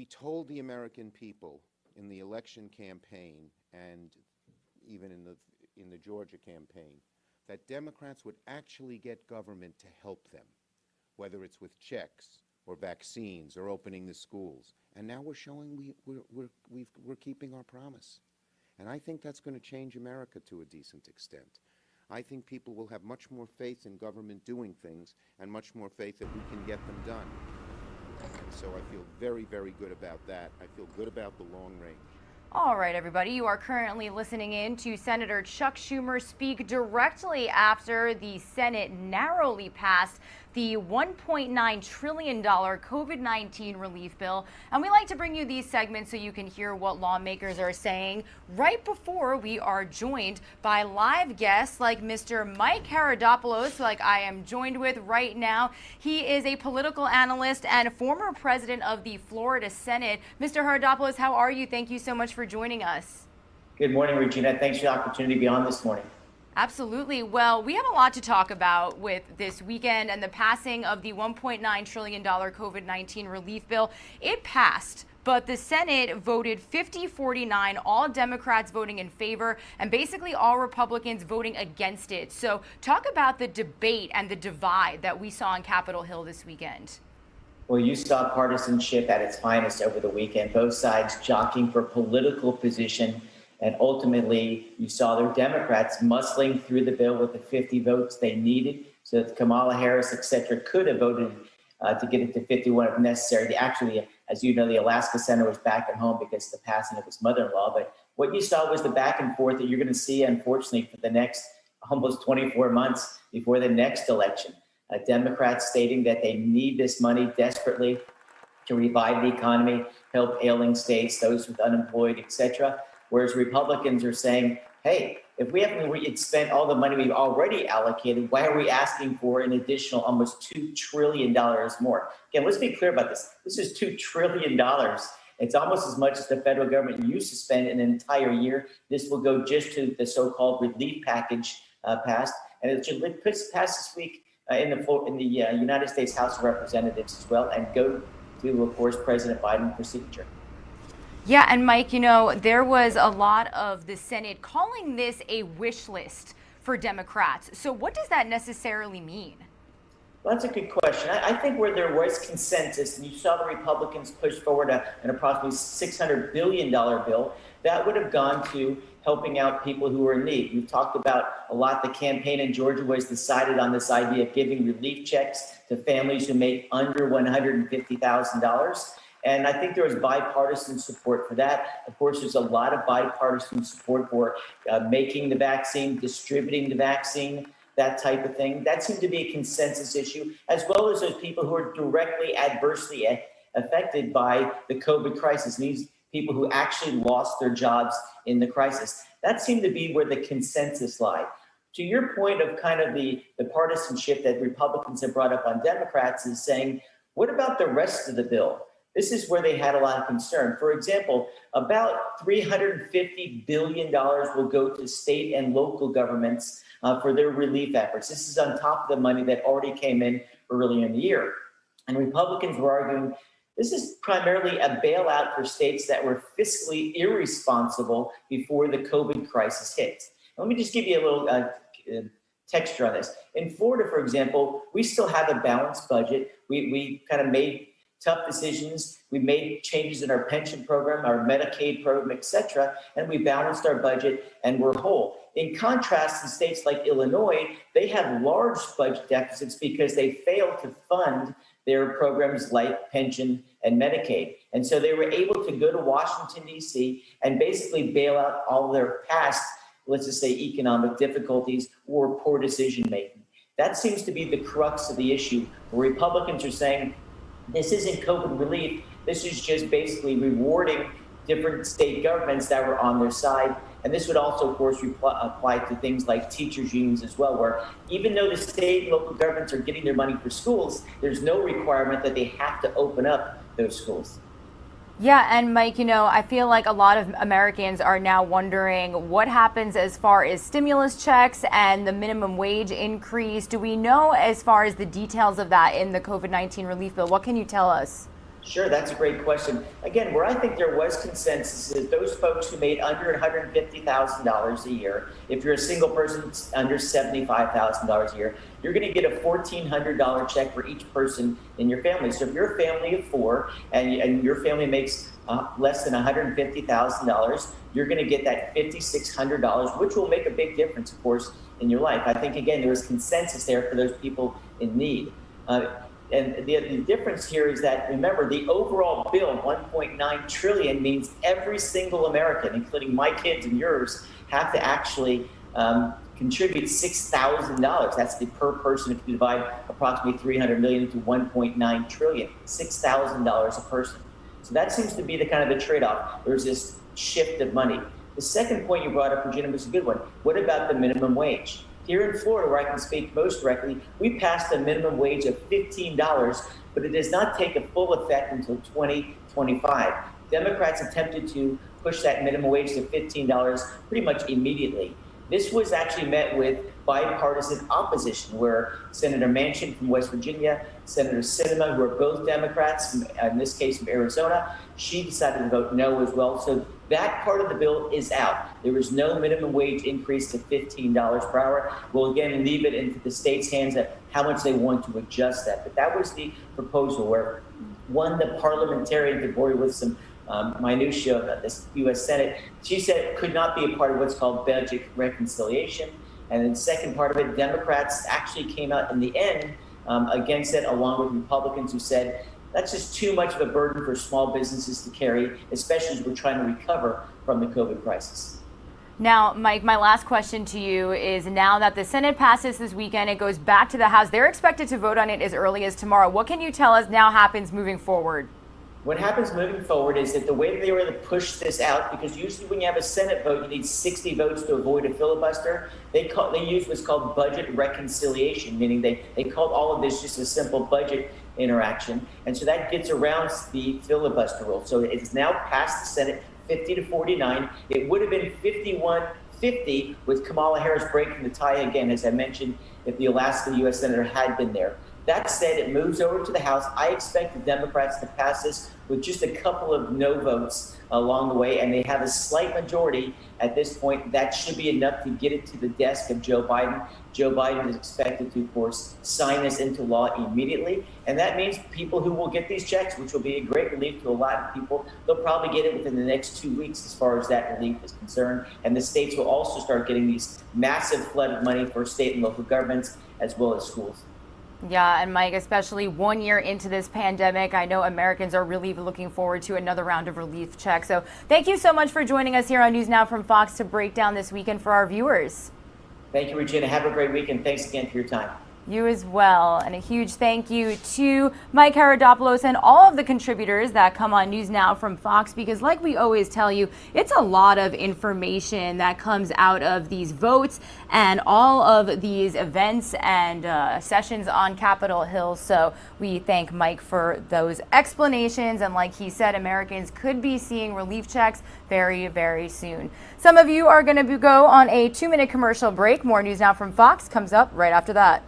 told the American people in the election campaign and even in the Georgia campaign that Democrats would actually get government to help them, whether it's with checks or vaccines or opening the schools. And now we're showing we're keeping our promise. And I think that's going to change America to a decent extent. I think people will have much more faith in government doing things and much more faith that we can get them done. And so I feel very, very good about that. I feel good about the long range. All right, everybody, you are currently listening in to Senator Chuck Schumer speak directly after the Senate narrowly passed the $1.9 trillion COVID-19 relief bill. And we like to bring you these segments so you can hear what lawmakers are saying right before we are joined by live guests like Mr. Mike Haradopoulos, like I am joined with right now. He is a political analyst and former president of the Florida Senate. Mr. Haradopoulos, how are you? Thank you so much for joining us. Good morning, Regina. Thanks for the opportunity to be on this morning. Absolutely. Well, we have a lot to talk about with this weekend and the passing of the $1.9 trillion COVID-19 relief bill. It passed, but the Senate voted 50-49, all Democrats voting in favor, and basically all Republicans voting against it. So talk about the debate and the divide that we saw on Capitol Hill this weekend. Well, you saw partisanship at its finest over the weekend, both sides jockeying for political position. And ultimately, you saw their Democrats muscling through the bill with the 50 votes they needed so that Kamala Harris, et cetera, could have voted to get it to 51 if necessary. Actually, as you know, the Alaska senator was back at home because of the passing of his mother-in-law. But what you saw was the back and forth that you're going to see, unfortunately, for the next almost 24 months before the next election. Democrats stating that they need this money desperately to revive the economy, help ailing states, those with unemployed, et cetera. Whereas Republicans are saying, hey, if we haven't spent all the money we've already allocated, why are we asking for an additional almost $2 trillion more? Again, let's be clear about this. This is $2 trillion. It's almost as much as the federal government used to spend in an entire year. This will go just to the so-called relief package passed. And it should pass this week in the United States House of Representatives as well and go to, of course, President Biden for signature. Yeah, and Mike, you know, there was a lot of the Senate calling this a wish list for Democrats. So what does that necessarily mean? Well, that's a good question. I think where there was consensus, and you saw the Republicans push forward an approximately $600 billion bill, that would have gone to helping out people who are in need. We've talked about a lot. The campaign in Georgia was decided on this idea of giving relief checks to families who make under $150,000. And I think there was bipartisan support for that. Of course, there's a lot of bipartisan support for making the vaccine, distributing the vaccine, that type of thing. That seemed to be a consensus issue, as well as those people who are directly adversely affected by the COVID crisis, these people who actually lost their jobs in the crisis. That seemed to be where the consensus lied. To your point of kind of the partisanship that Republicans have brought up on Democrats is saying, what about the rest of the bill? This is where they had a lot of concern. For example, about $350 billion will go to state and local governments for their relief efforts. This is on top of the money that already came in earlier in the year. And Republicans were arguing this is primarily a bailout for states that were fiscally irresponsible before the COVID crisis hit. Let me just give you a little texture on this. In Florida, for example, we still have a balanced budget. We kind of made tough decisions. We made changes in our pension program, our Medicaid program, et cetera, and we balanced our budget and we're whole. In contrast, in states like Illinois, they have large budget deficits because they failed to fund their programs like pension and Medicaid. And so they were able to go to Washington, D.C. and basically bail out all their past, let's just say, economic difficulties or poor decision making. That seems to be the crux of the issue, where Republicans are saying, this isn't COVID relief. This is just basically rewarding different state governments that were on their side. And this would also, of course, apply to things like teachers' unions as well, where even though the state and local governments are getting their money for schools, there's no requirement that they have to open up those schools. Yeah, and Mike, I feel like a lot of Americans are now wondering what happens as far as stimulus checks and the minimum wage increase. Do we know as far as the details of that in the COVID-19 relief bill? What can you tell us? Sure, that's a great question. Again, where I think there was consensus is those folks who made under $150,000 a year, if you're a single person under $75,000 a year, you're going to get a $1,400 check for each person in your family. So if you're a family of four and your family makes less than $150,000, you're going to get that $5,600, which will make a big difference, of course, in your life. I think, again, there was consensus there for those people in need. And the difference here is that, remember, the overall bill, $1.9 trillion, means every single American, including my kids and yours, have to actually contribute $6,000. That's the per person. If you divide approximately 300 million into 1.9 trillion, $6,000 a person. So that seems to be the kind of the trade-off. There's this shift of money. The second point you brought up, Regina, was a good one. What about the minimum wage? Here in Florida, where I can speak most directly, we passed a minimum wage of $15, but it does not take a full effect until 2025. Democrats attempted to push that minimum wage to $15 pretty much immediately. This was actually met with bipartisan opposition, where Senator Manchin from West Virginia, Senator Sinema, who are both Democrats, in this case from Arizona, she decided to vote no as well. So that part of the bill is out. There is no minimum wage increase to $15 per hour. We'll again leave it into the state's hands at how much they want to adjust that. But that was the proposal, where one, the parliamentarian could bore you with some minutia of this U.S. Senate. She said it could not be a part of what's called budget reconciliation. And then the second part of it, Democrats actually came out in the end against it, along with Republicans who said that's just too much of a burden for small businesses to carry, especially as we're trying to recover from the COVID crisis. Now, Mike, my last question to you is, now that the Senate passes this weekend, it goes back to the House. They're expected to vote on it as early as tomorrow. What can you tell us now happens moving forward? What happens moving forward is that the way they were to push this out, because usually when you have a Senate vote, you need 60 votes to avoid a filibuster. They use what's called budget reconciliation, meaning they called all of this just a simple budget interaction. And so that gets around the filibuster rule. So it's now passed the Senate 50-49. It would have been 51-50 with Kamala Harris breaking the tie again, as I mentioned, if the Alaska U.S. Senator had been there. That said, it moves over to the House. I expect the Democrats to pass this with just a couple of no votes along the way, and they have a slight majority at this point. That should be enough to get it to the desk of Joe Biden. Joe Biden is expected to, of course, sign this into law immediately. And that means people who will get these checks, which will be a great relief to a lot of people, they'll probably get it within the next 2 weeks as far as that relief is concerned. And the states will also start getting these massive flood of money for state and local governments as well as schools. Yeah, and Mike, especially 1 year into this pandemic, I know Americans are really looking forward to another round of relief checks. So thank you so much for joining us here on News Now from Fox to break down this weekend for our viewers. Thank you, Regina. Have a great weekend. Thanks again for your time. You as well. And a huge thank you to Mike Herodopoulos and all of the contributors that come on News Now from Fox, because like we always tell you, it's a lot of information that comes out of these votes and all of these events and sessions on Capitol Hill. So we thank Mike for those explanations. And like he said, Americans could be seeing relief checks very, very soon. Some of you are going to go on a 2-minute commercial break. More News Now from Fox comes up right after that.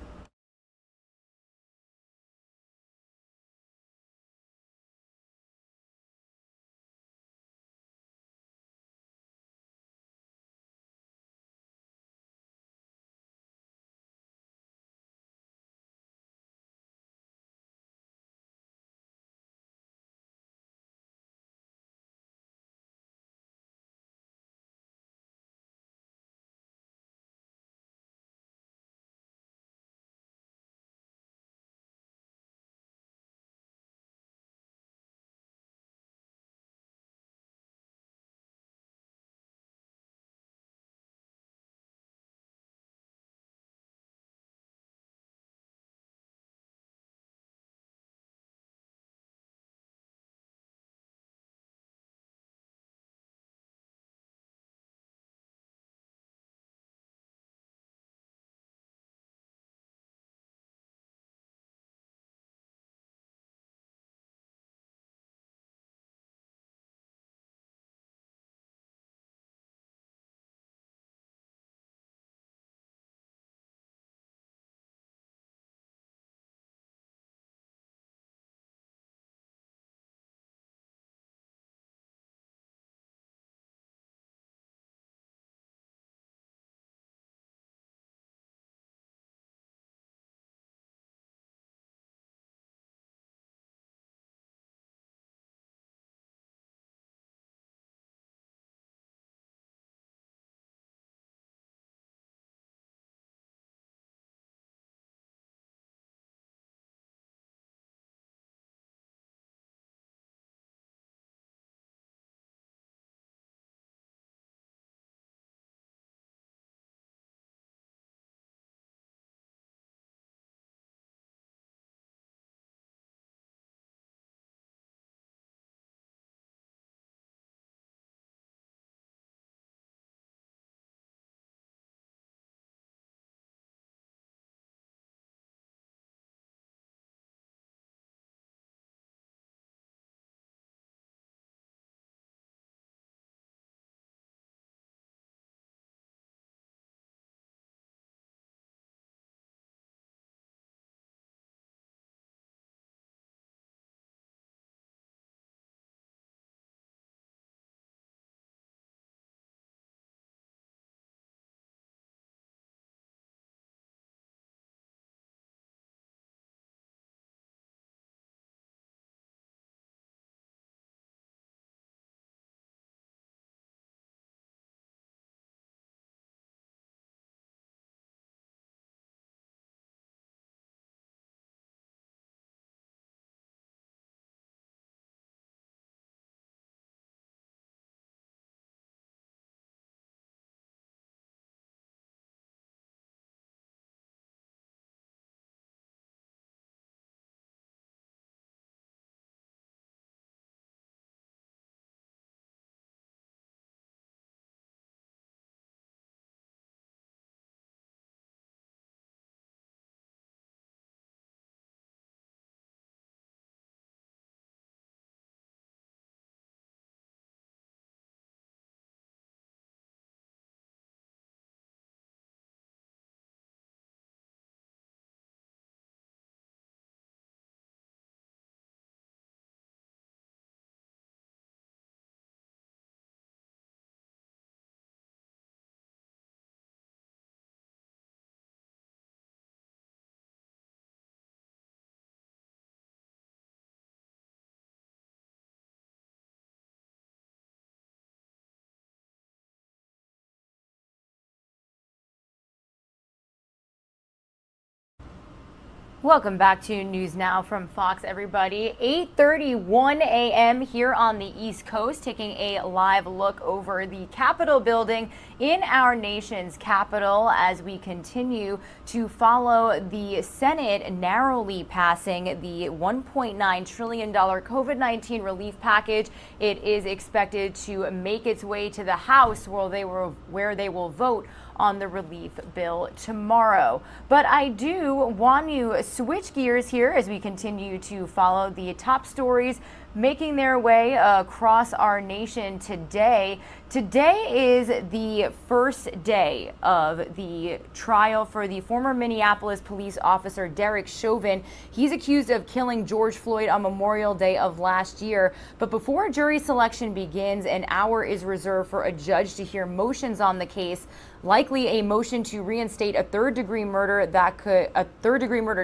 Welcome back to News Now from Fox, everybody. 8:31 a.m. here on the East Coast, taking a live look over the Capitol building in our nation's capital as we continue to follow the Senate narrowly passing the $1.9 trillion COVID-19 relief package. It is expected to make its way to the House where they will vote on the relief bill tomorrow. But I do want to switch gears here as we continue to follow the top stories making their way across our nation today. Today is the first day of the trial for the former Minneapolis police officer Derek Chauvin. He's accused of killing George Floyd on Memorial Day of last year. But before jury selection begins, an hour is reserved for a judge to hear motions on the case, likely a motion to reinstate a third-degree murder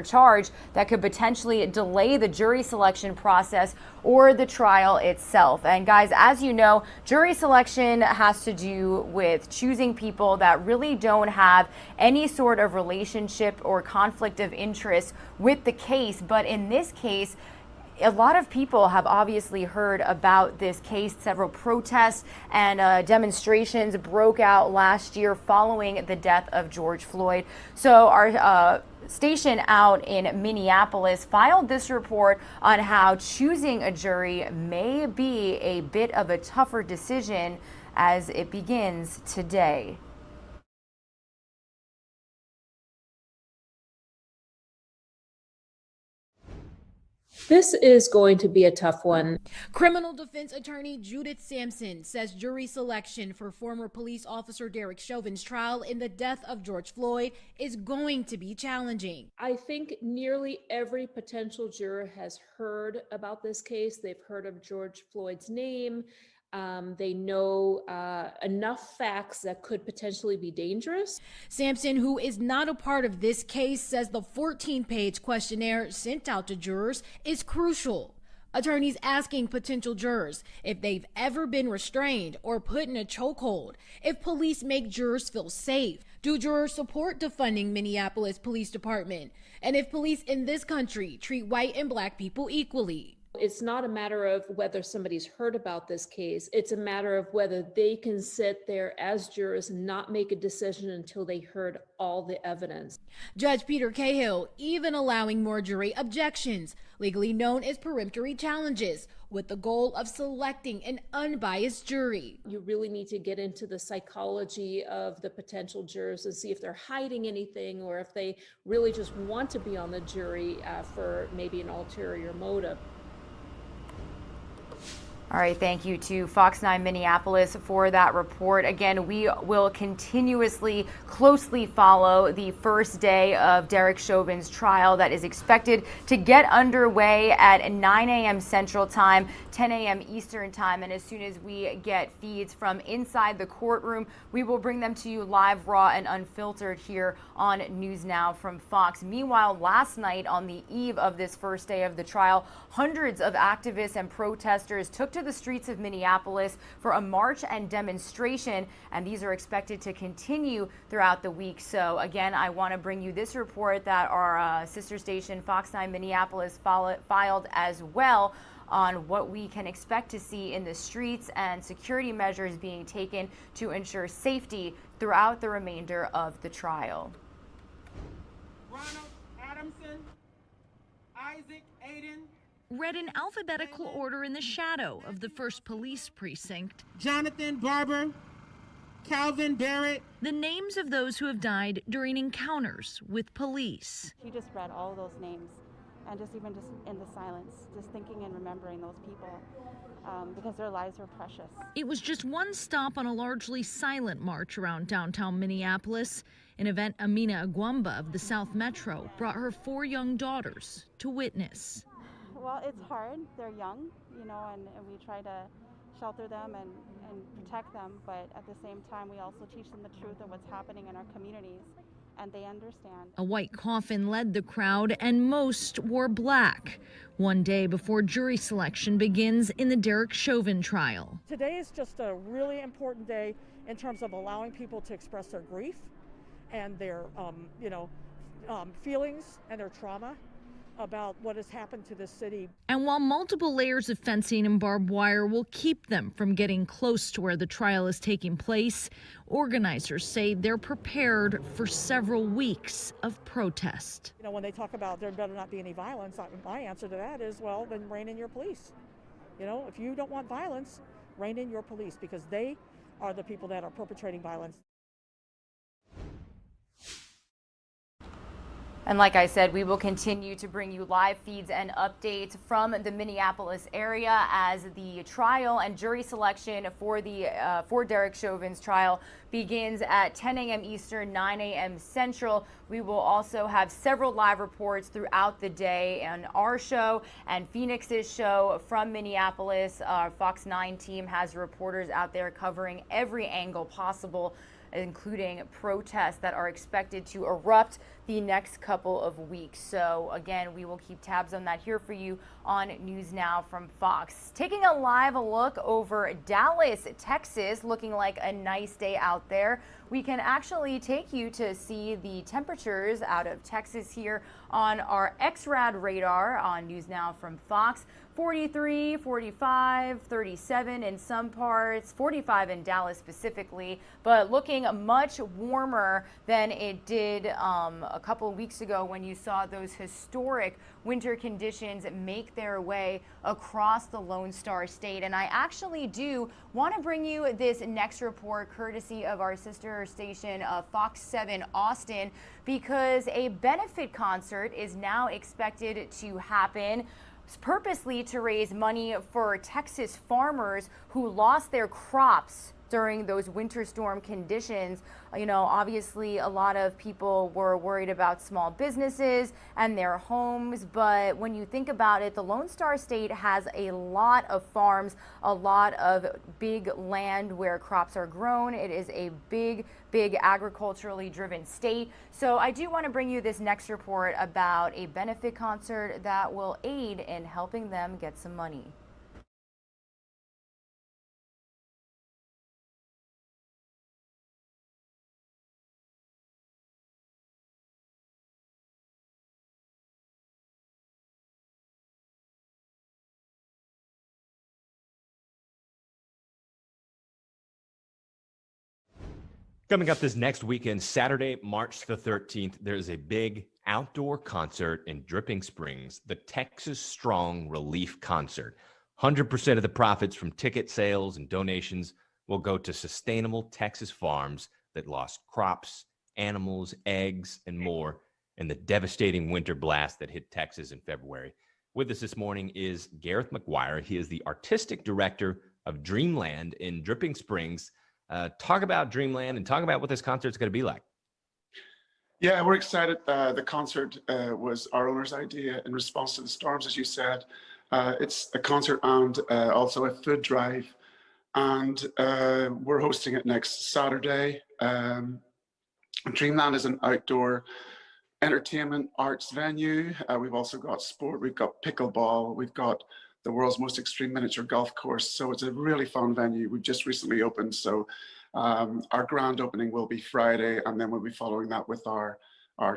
charge that could potentially delay the jury selection process or the trial itself. And guys, as you know, jury selection has to do with choosing people that really don't have any sort of relationship or conflict of interest with the case. But in this case, a lot of people have obviously heard about this case. Several protests and demonstrations broke out last year following the death of George Floyd. So our station out in Minneapolis filed this report on how choosing a jury may be a bit of a tougher decision as it begins today. This is going to be a tough one. Criminal defense attorney Judith Sampson says jury selection for former police officer Derek Chauvin's trial in the death of George Floyd is going to be challenging. I think nearly every potential juror has heard about this case. They've heard of George Floyd's name. They know enough facts that could potentially be dangerous. Sampson, who is not a part of this case, says the 14-page questionnaire sent out to jurors is crucial. Attorneys asking potential jurors if they've ever been restrained or put in a chokehold, if police make jurors feel safe, do jurors support defunding Minneapolis Police Department, and if police in this country treat white and black people equally. It's not a matter of whether somebody's heard about this case. It's a matter of whether they can sit there as jurors and not make a decision until they heard all the evidence. Judge Peter Cahill even allowing more jury objections, legally known as peremptory challenges, with the goal of selecting an unbiased jury. You really need to get into the psychology of the potential jurors and see if they're hiding anything or if they really just want to be on the jury for maybe an ulterior motive. All right, thank you to Fox 9 Minneapolis for that report. Again, we will continuously closely follow the first day of Derek Chauvin's trial that is expected to get underway at 9 a.m. Central Time, 10 a.m. Eastern Time. And as soon as we get feeds from inside the courtroom, we will bring them to you live, raw, and unfiltered here on News Now from Fox. Meanwhile, last night on the eve of this first day of the trial, hundreds of activists and protesters took to the streets of Minneapolis for a march and demonstration, and these are expected to continue throughout the week. So again, I want to bring you this report that our sister station Fox 9 Minneapolis filed as well on what we can expect to see in the streets and security measures being taken to ensure safety throughout the remainder of the trial. Ronald Adamson, Isaac Aiden, read in alphabetical order in the shadow of the first police precinct. Jonathan Barber, Calvin Barrett. The names of those who have died during encounters with police. She just read all of those names, and just in the silence, just thinking and remembering those people because their lives were precious. It was just one stop on a largely silent march around downtown Minneapolis, an event Amina Agwamba of the South Metro brought her 4 young daughters to witness. Well, it's hard. They're young, and we try to shelter them and protect them, but at the same time, we also teach them the truth of what's happening in our communities, and they understand. A white coffin led the crowd, and most wore black. One day before jury selection begins in the Derek Chauvin trial. Today is just a really important day in terms of allowing people to express their grief and their, feelings and their trauma. about what has happened to this city. And while multiple layers of fencing and barbed wire will keep them from getting close to where the trial is taking place, organizers say they're prepared for several weeks of protest. You know, when they talk about there better not be any violence, my answer to that is, well, then rein in your police. You know, if you don't want violence, rein in your police, because they are the people that are perpetrating violence. And like I said, we will continue to bring you live feeds and updates from the Minneapolis area as the trial and jury selection for Derek Chauvin's trial begins at 10 a.m. Eastern, 9 a.m. Central. We will also have several live reports throughout the day on our show and Phoenix's show from Minneapolis. Our Fox 9 team has reporters out there covering every angle possible, including protests that are expected to erupt the next couple of weeks. So again, we will keep tabs on that here for you on News Now from Fox. Taking a live look over Dallas, Texas, looking like a nice day out there. We can actually take you to see the temperatures out of Texas here on our XRAD radar on News Now from Fox. 43, 45, 37 in some parts, 45 in Dallas specifically, but looking much warmer than it did a couple of weeks ago when you saw those historic winter conditions make their way across the Lone Star State. And I actually do want to bring you this next report courtesy of our sister station, Fox 7 Austin, because a benefit concert is now expected to happen purposely to raise money for Texas farmers who lost their crops during those winter storm conditions. You know, obviously a lot of people were worried about small businesses and their homes, but when you think about it, the Lone Star State has a lot of farms, a lot of big land where crops are grown. It is a big agriculturally driven state. So I do want to bring you this next report about a benefit concert that will aid in helping them get some money. Coming up this next weekend, Saturday, March the 13th, there's a big outdoor concert in Dripping Springs, the Texas Strong Relief Concert. 100% of the profits from ticket sales and donations will go to sustainable Texas farms that lost crops, animals, eggs, and more in the devastating winter blast that hit Texas in February. With us this morning is Gareth McGuire. He is the artistic director of Dreamland in Dripping Springs. Talk about Dreamland and talk about what this concert is going to be like. Yeah, we're excited. The concert was our owner's idea in response to the storms, as you said. It's a concert and also a food drive. And we're hosting it next Saturday. Dreamland is an outdoor entertainment arts venue. We've also got sport. We've got pickleball. We've got the world's most extreme miniature golf course. So it's a really fun venue. We've just recently opened. So our grand opening will be Friday, and then we'll be following that with our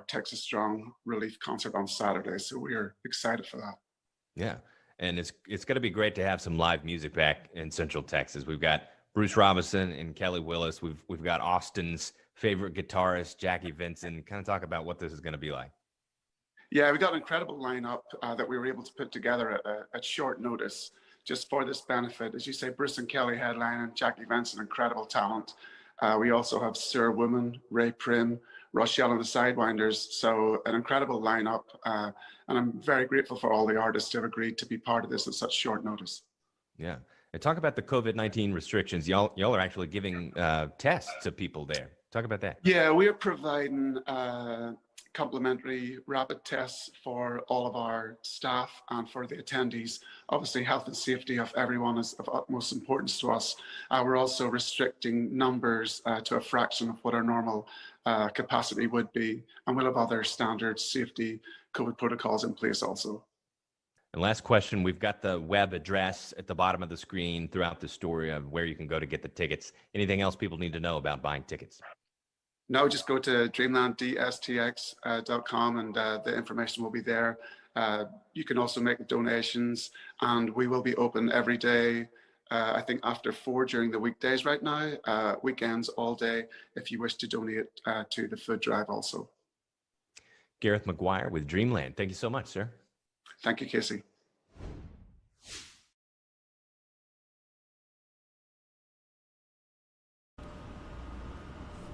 Texas Strong Relief concert on Saturday. So we are excited for that. Yeah. And it's going to be great to have some live music back in Central Texas. We've got Bruce Robinson and Kelly Willis. We've got Austin's favorite guitarist, Jackie Vincent. Kind of talk about what this is going to be like. Yeah, we got an incredible lineup that we were able to put together at short notice just for this benefit. As you say, Bruce and Kelly headline and Jackie Vincent, incredible talent. We also have Sir Woman, Ray Prim, Rochelle and the Sidewinders. So an incredible lineup. And I'm very grateful for all the artists who have agreed to be part of this at such short notice. Yeah. And talk about the COVID-19 restrictions. Y'all are actually giving tests to people there. Talk about that. Yeah, we are providing complimentary rapid tests for all of our staff and for the attendees. Obviously, health and safety of everyone is of utmost importance to us. We're also restricting numbers to a fraction of what our normal capacity would be. And we'll have other standard safety COVID protocols in place also. And last question, we've got the web address at the bottom of the screen throughout the story of where you can go to get the tickets. Anything else people need to know about buying tickets? No, just go to dreamlanddstx.com and the information will be there. You can also make donations, and we will be open every day. I think after 4 during the weekdays right now, weekends all day, if you wish to donate to the food drive also. Gareth McGuire with Dreamland. Thank you so much, sir. Thank you, Casey.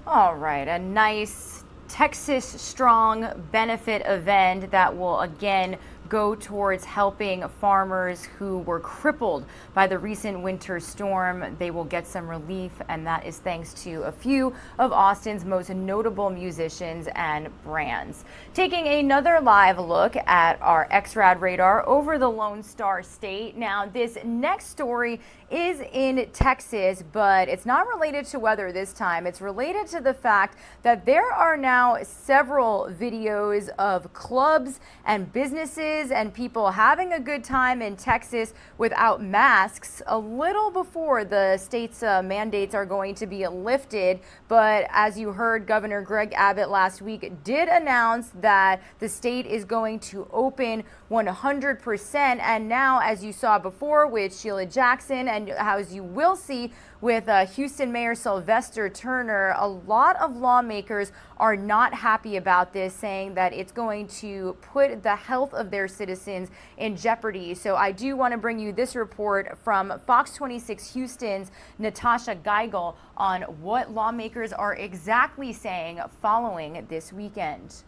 All right, a nice Texas Strong benefit event that will again go towards helping farmers who were crippled by the recent winter storm. They will get some relief, and that is thanks to a few of Austin's most notable musicians and brands. Taking another live look at our XRAD radar over the Lone Star State. Now, this next story is in Texas, but it's not related to weather this time. It's related to the fact that there are now several videos of clubs and businesses and people having a good time in Texas without masks a little before the state's mandates are going to be lifted. But as you heard, Governor Greg Abbott last week did announce that the state is going to open 100%. And now, as you saw before with Sheila Jackson, and as you will see with Houston Mayor Sylvester Turner, a lot of lawmakers are not happy about this, saying that it's going to put the health of their citizens in jeopardy. So I do want to bring you this report from Fox 26 Houston's Natasha Geigel on what lawmakers are exactly saying following this weekend.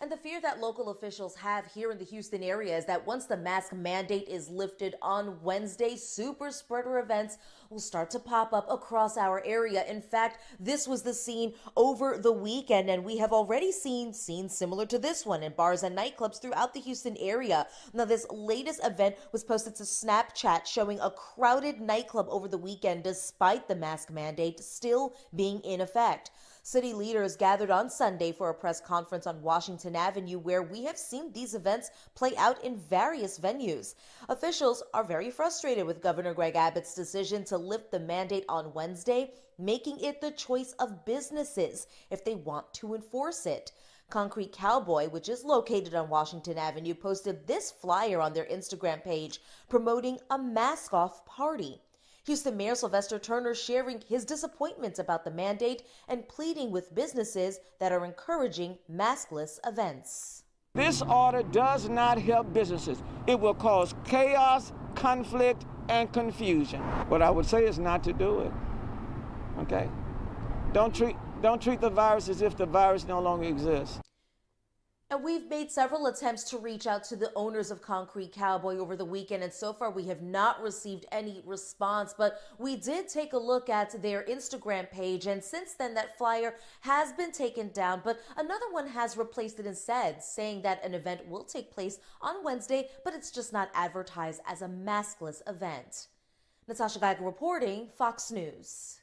And the fear that local officials have here in the Houston area is that once the mask mandate is lifted on Wednesday, super spreader events will start to pop up across our area. In fact, this was the scene over the weekend, and we have already seen scenes similar to this one in bars and nightclubs throughout the Houston area. Now, this latest event was posted to Snapchat showing a crowded nightclub over the weekend despite the mask mandate still being in effect. City leaders gathered on Sunday for a press conference on Washington Avenue, where we have seen these events play out in various venues. Officials are very frustrated with Governor Greg Abbott's decision to lift the mandate on Wednesday, making it the choice of businesses if they want to enforce it. Concrete Cowboy, which is located on Washington Avenue, posted this flyer on their Instagram page promoting a mask-off party. Houston Mayor Sylvester Turner sharing his disappointment about the mandate and pleading with businesses that are encouraging maskless events. This order does not help businesses. It will cause chaos, conflict, and confusion. What I would say is not to do it. Okay? Don't treat the virus as if the virus no longer exists. And we've made several attempts to reach out to the owners of Concrete Cowboy over the weekend, and so far we have not received any response. But we did take a look at their Instagram page, and since then that flyer has been taken down, but another one has replaced it instead, saying that an event will take place on Wednesday, but it's just not advertised as a maskless event. Natasha Geigel reporting, Fox News.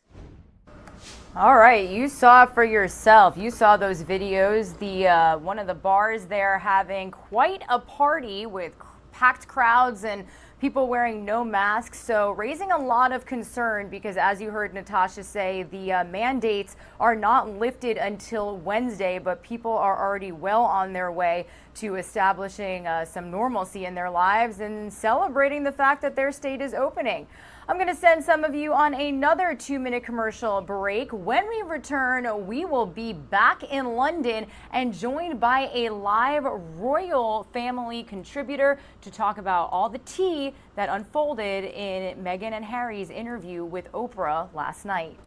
All right, you saw it for yourself. You saw those videos. The one of the bars there having quite a party with packed crowds and people wearing no masks. So raising a lot of concern because, as you heard Natasha say, the mandates are not lifted until Wednesday, but people are already well on their way to establishing some normalcy in their lives and celebrating the fact that their state is opening. I'm going to send some of you on another 2-minute commercial break. When we return, we will be back in London and joined by a live royal family contributor to talk about all the tea that unfolded in Meghan and Harry's interview with Oprah last night.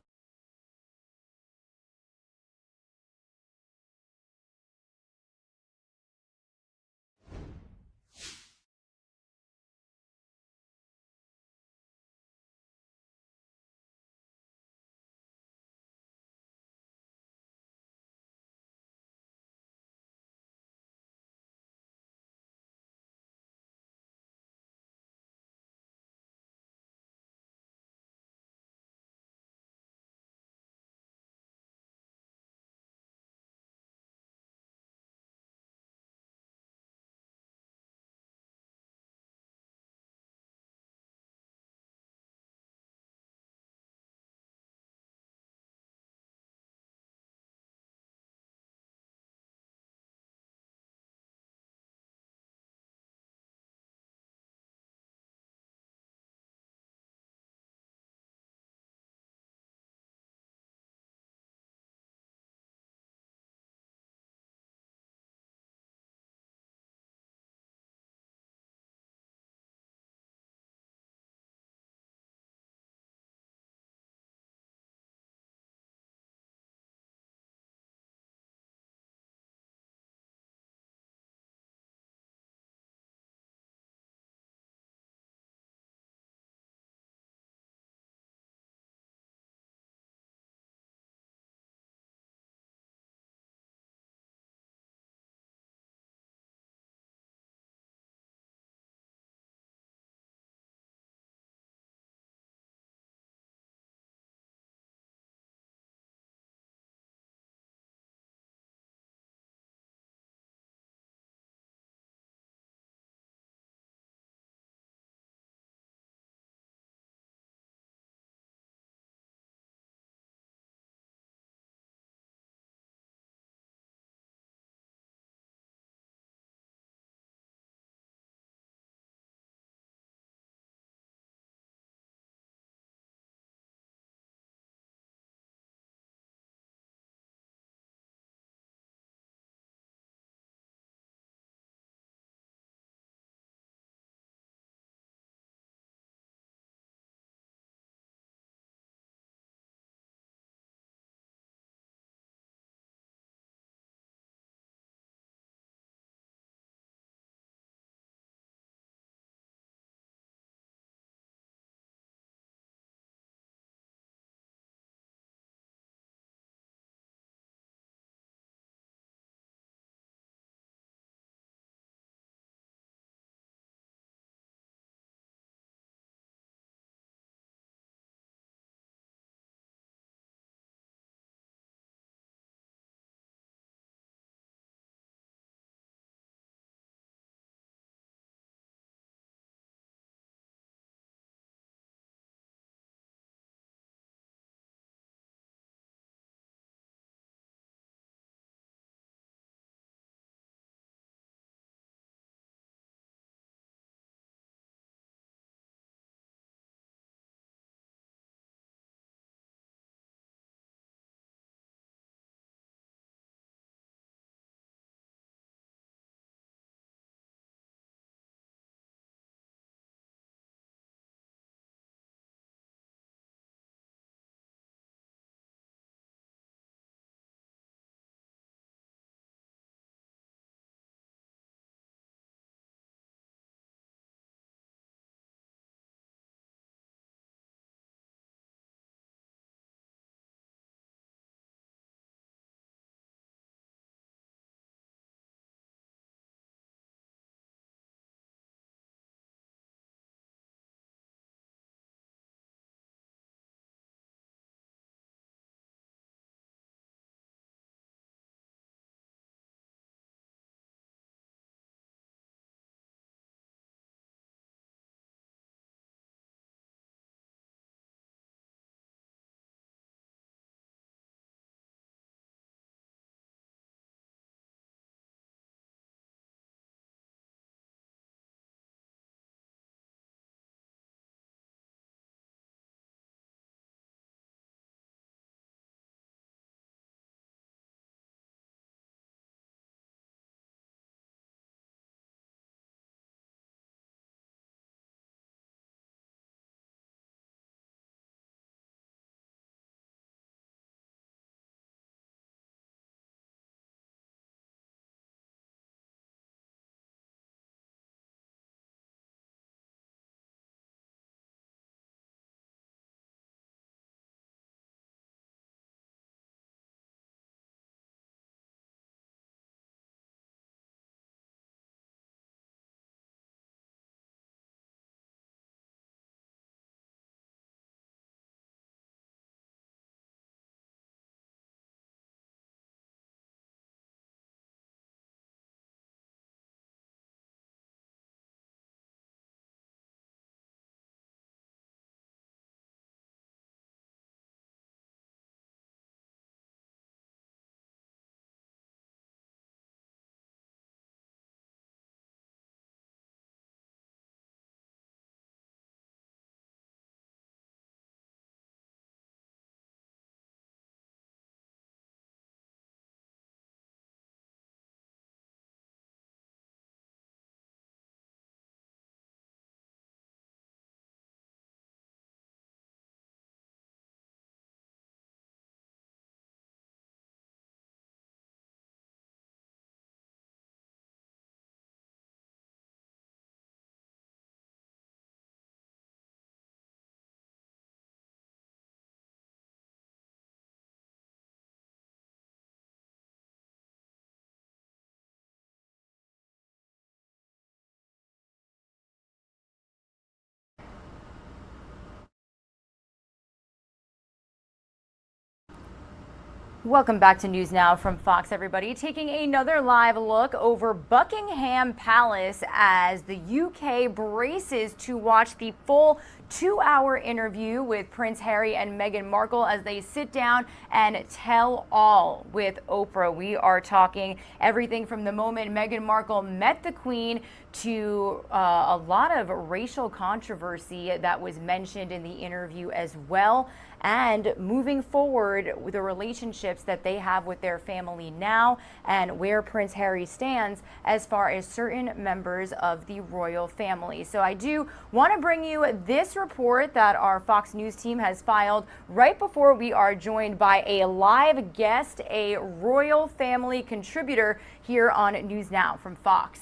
Welcome back to News Now from Fox, everybody. Taking another live look over Buckingham Palace as the UK braces to watch the full 2-hour interview with Prince Harry and Meghan Markle as they sit down and tell all with Oprah. We are talking everything from the moment Meghan Markle met the Queen to a lot of racial controversy that was mentioned in the interview as well, and moving forward with the relationships that they have with their family now and where Prince Harry stands as far as certain members of the royal family. So I do want to bring you this report that our Fox News team has filed right before we are joined by a live guest, a royal family contributor here on News Now from Fox.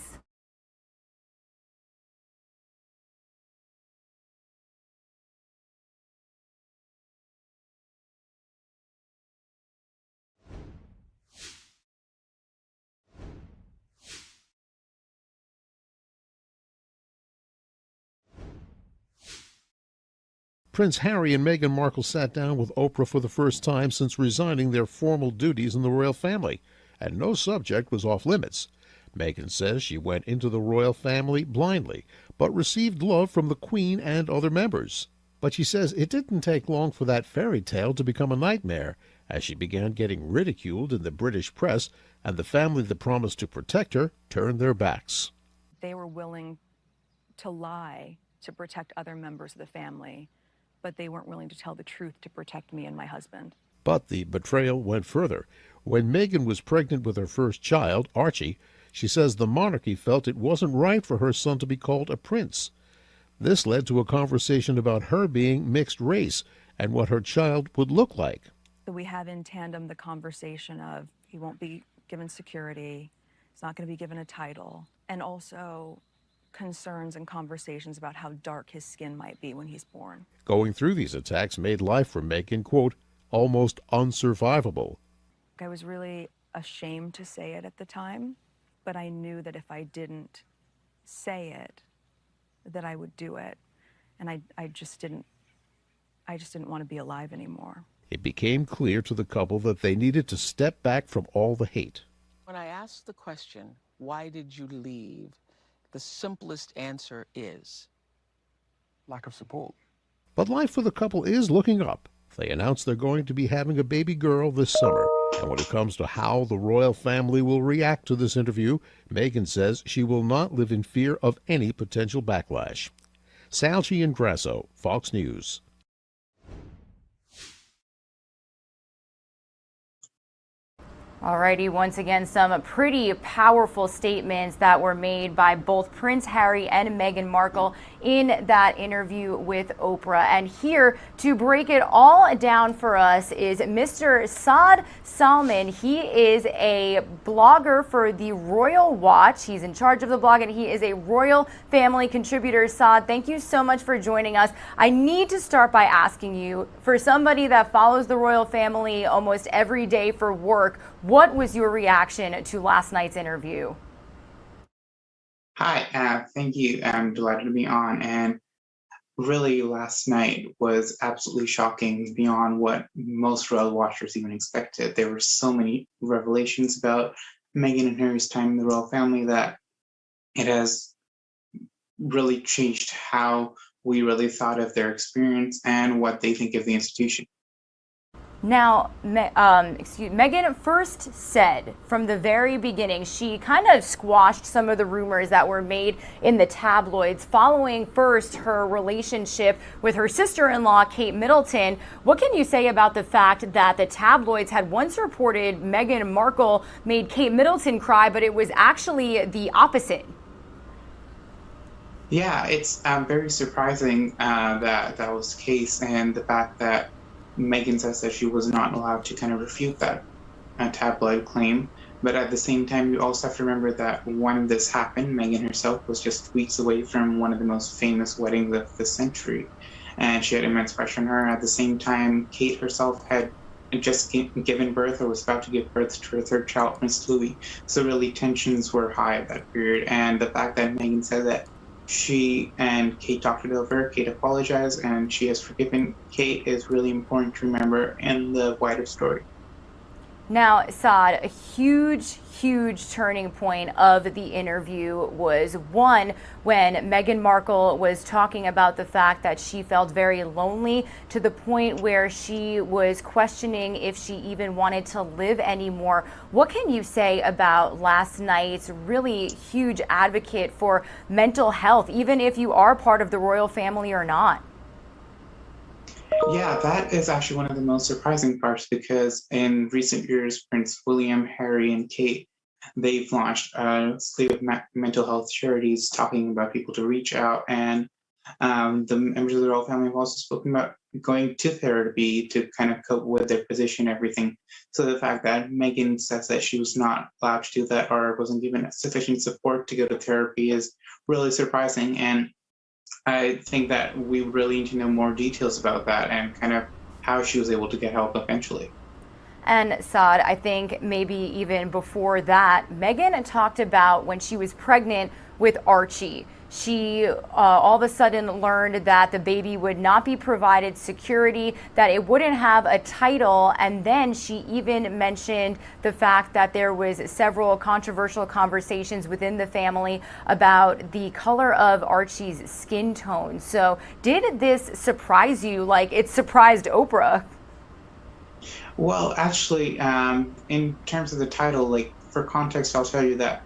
Prince Harry and Meghan Markle sat down with Oprah for the first time since resigning their formal duties in the royal family, and no subject was off limits. Meghan says she went into the royal family blindly, but received love from the Queen and other members. But she says it didn't take long for that fairy tale to become a nightmare, as she began getting ridiculed in the British press, and the family that promised to protect her turned their backs. They were willing to lie to protect other members of the family, but they weren't willing to tell the truth to protect me and my husband. But the betrayal went further. When Meghan was pregnant with her first child, Archie, she says the monarchy felt it wasn't right for her son to be called a prince. This led to a conversation about her being mixed race and what her child would look like. So we have in tandem the conversation of he won't be given security, he's not going to be given a title, and also concerns and conversations about how dark his skin might be when he's born. Going through these attacks made life for Meghan, quote, almost unsurvivable. I was really ashamed to say it at the time, but I knew that if I didn't say it, that I would do it. And I just didn't want to be alive anymore. It became clear to the couple that they needed to step back from all the hate. When I asked the question, why did you leave? The simplest answer is lack of support. But life for the couple is looking up. They announced they're going to be having a baby girl this summer. And when it comes to how the royal family will react to this interview, Meghan says she will not live in fear of any potential backlash. Salchi and Grasso, Fox News. Alrighty, once again, some pretty powerful statements that were made by both Prince Harry and Meghan Markle in that interview with Oprah. And here to break it all down for us is Mr. Saad Salman. He is a blogger for the Royal Watch. He's in charge of the blog, and he is a royal family contributor. Saad, thank you so much for joining us. I need to start by asking you, for somebody that follows the royal family almost every day for work, what was your reaction to last night's interview? Hi, thank you. I'm delighted to be on. And really, last night was absolutely shocking beyond what most royal watchers even expected. There were so many revelations about Meghan and Harry's time in the royal family that it has really changed how we really thought of their experience and what they think of the institution. Now, Meghan first said from the very beginning, she kind of squashed some of the rumors that were made in the tabloids following first her relationship with her sister-in-law, Kate Middleton. What can you say about the fact that the tabloids had once reported Meghan Markle made Kate Middleton cry, but it was actually the opposite? Yeah, it's very surprising that was the case, and the fact that Meghan says that she was not allowed to kind of refute that tabloid claim. But at the same time, you also have to remember that when this happened, Meghan herself was just weeks away from one of the most famous weddings of the century, and she had immense pressure on her. At the same time, Kate herself had just given birth or was about to give birth to her third child, Prince Louis. So really tensions were high at that period. And the fact that Meghan said that she and Kate talked it over, Kate apologized, and she has forgiven Kate is really important to remember in the wider story. Now, Saad, a huge turning point of the interview was one when Meghan Markle was talking about the fact that she felt very lonely to the point where she was questioning if she even wanted to live anymore. What can you say about last night's really huge advocate for mental health, even if you are part of the royal family or not? Yeah, that is actually one of the most surprising parts because in recent years, Prince William, Harry, and Kate, they've launched a slew of mental health charities talking about people to reach out. And the members of the royal family have also spoken about going to therapy to kind of cope with their position and everything. So the fact that Meghan says that she was not allowed to do that or wasn't given sufficient support to go to therapy is really surprising. And I think that we really need to know more details about that and kind of how she was able to get help eventually. And Saad, I think maybe even before that, Meghan talked about when she was pregnant with Archie. She all of a sudden learned that the baby would not be provided security, that it wouldn't have a title, and then she even mentioned the fact that there was several controversial conversations within the family about the color of Archie's skin tone. So did this surprise you like it surprised Oprah? Well, actually, in terms of the title, like for context, I'll tell you that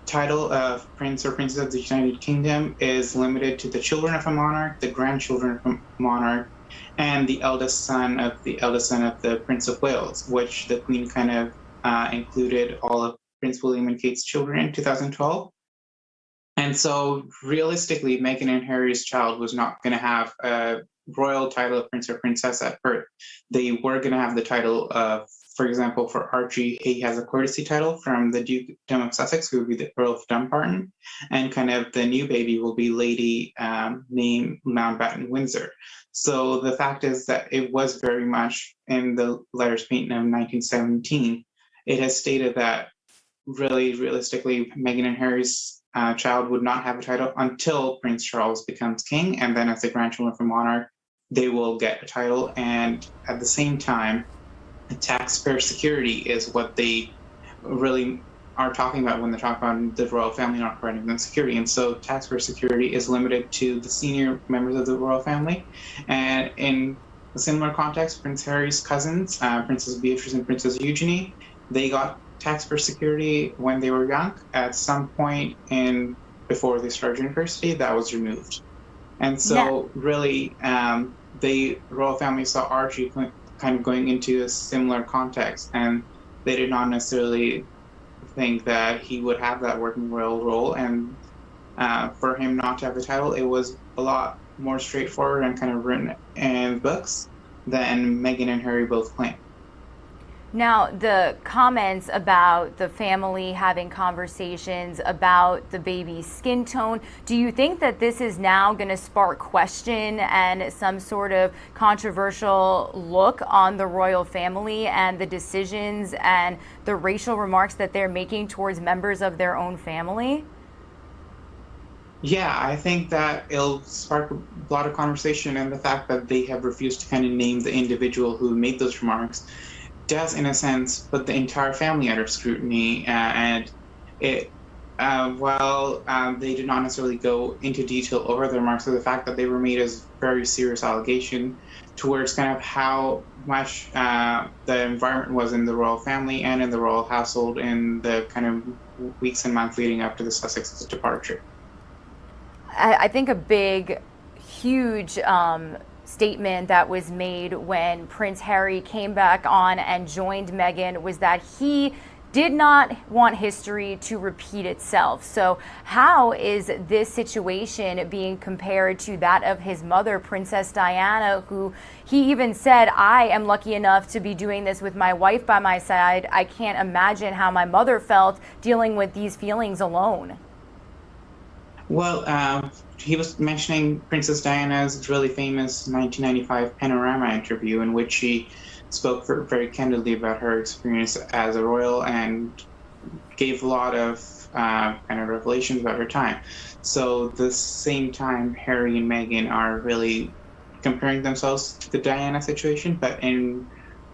title of Prince or Princess of the United Kingdom is limited to the children of a monarch, the grandchildren of a monarch, and the eldest son of the Prince of Wales, which the Queen kind of included all of Prince William and Kate's children in 2012. And so realistically, Meghan and Harry's child was not going to have a royal title of prince or princess at birth. They were going to have the title of, for example, for Archie, he has a courtesy title from the Dukedom of Sussex, who would be the Earl of Dumbarton, and kind of the new baby will be Lady named Mountbatten Windsor. So the fact is that it was very much in the letters patent of 1917. It has stated that really, realistically, Meghan and Harry's child would not have a title until Prince Charles becomes king, and then as the grandchildren of a monarch, they will get a title. And at the same time, taxpayer security is what they really are talking about when they're talking about the royal family not providing them security. And so taxpayer security is limited to the senior members of the royal family. And in a similar context, Prince Harry's cousins, Princess Beatrice and Princess Eugenie, they got taxpayer security when they were young. At some point before they started university, that was removed. And so really, the royal family saw Archie kind of going into a similar context, and they did not necessarily think that he would have that working royal role. And for him not to have the title, it was a lot more straightforward and kind of written in books than Meghan and Harry both claim. Now, the comments about the family having conversations about the baby's skin tone, do you think that this is now going to spark question and some sort of controversial look on the royal family and the decisions and the racial remarks that they're making towards members of their own family? Yeah, I think that it'll spark a lot of conversation, and the fact that they have refused to kind of name the individual who made those remarks does, in a sense, put the entire family under scrutiny. And it, while they did not necessarily go into detail over the remarks, so the fact that they were made as very serious allegation towards kind of how much the environment was in the royal family and in the royal household in the kind of weeks and months leading up to the Sussex's departure. I think a big, huge statement that was made when Prince Harry came back on and joined Meghan was that he did not want history to repeat itself. So how is this situation being compared to that of his mother, Princess Diana, who he even said, I am lucky enough to be doing this with my wife by my side. I can't imagine how my mother felt dealing with these feelings alone. Well, he was mentioning Princess Diana's really famous 1995 Panorama interview, in which she spoke very candidly about her experience as a royal and gave a lot of kind of revelations about her time. So the same time, Harry and Meghan are really comparing themselves to the Diana situation, but in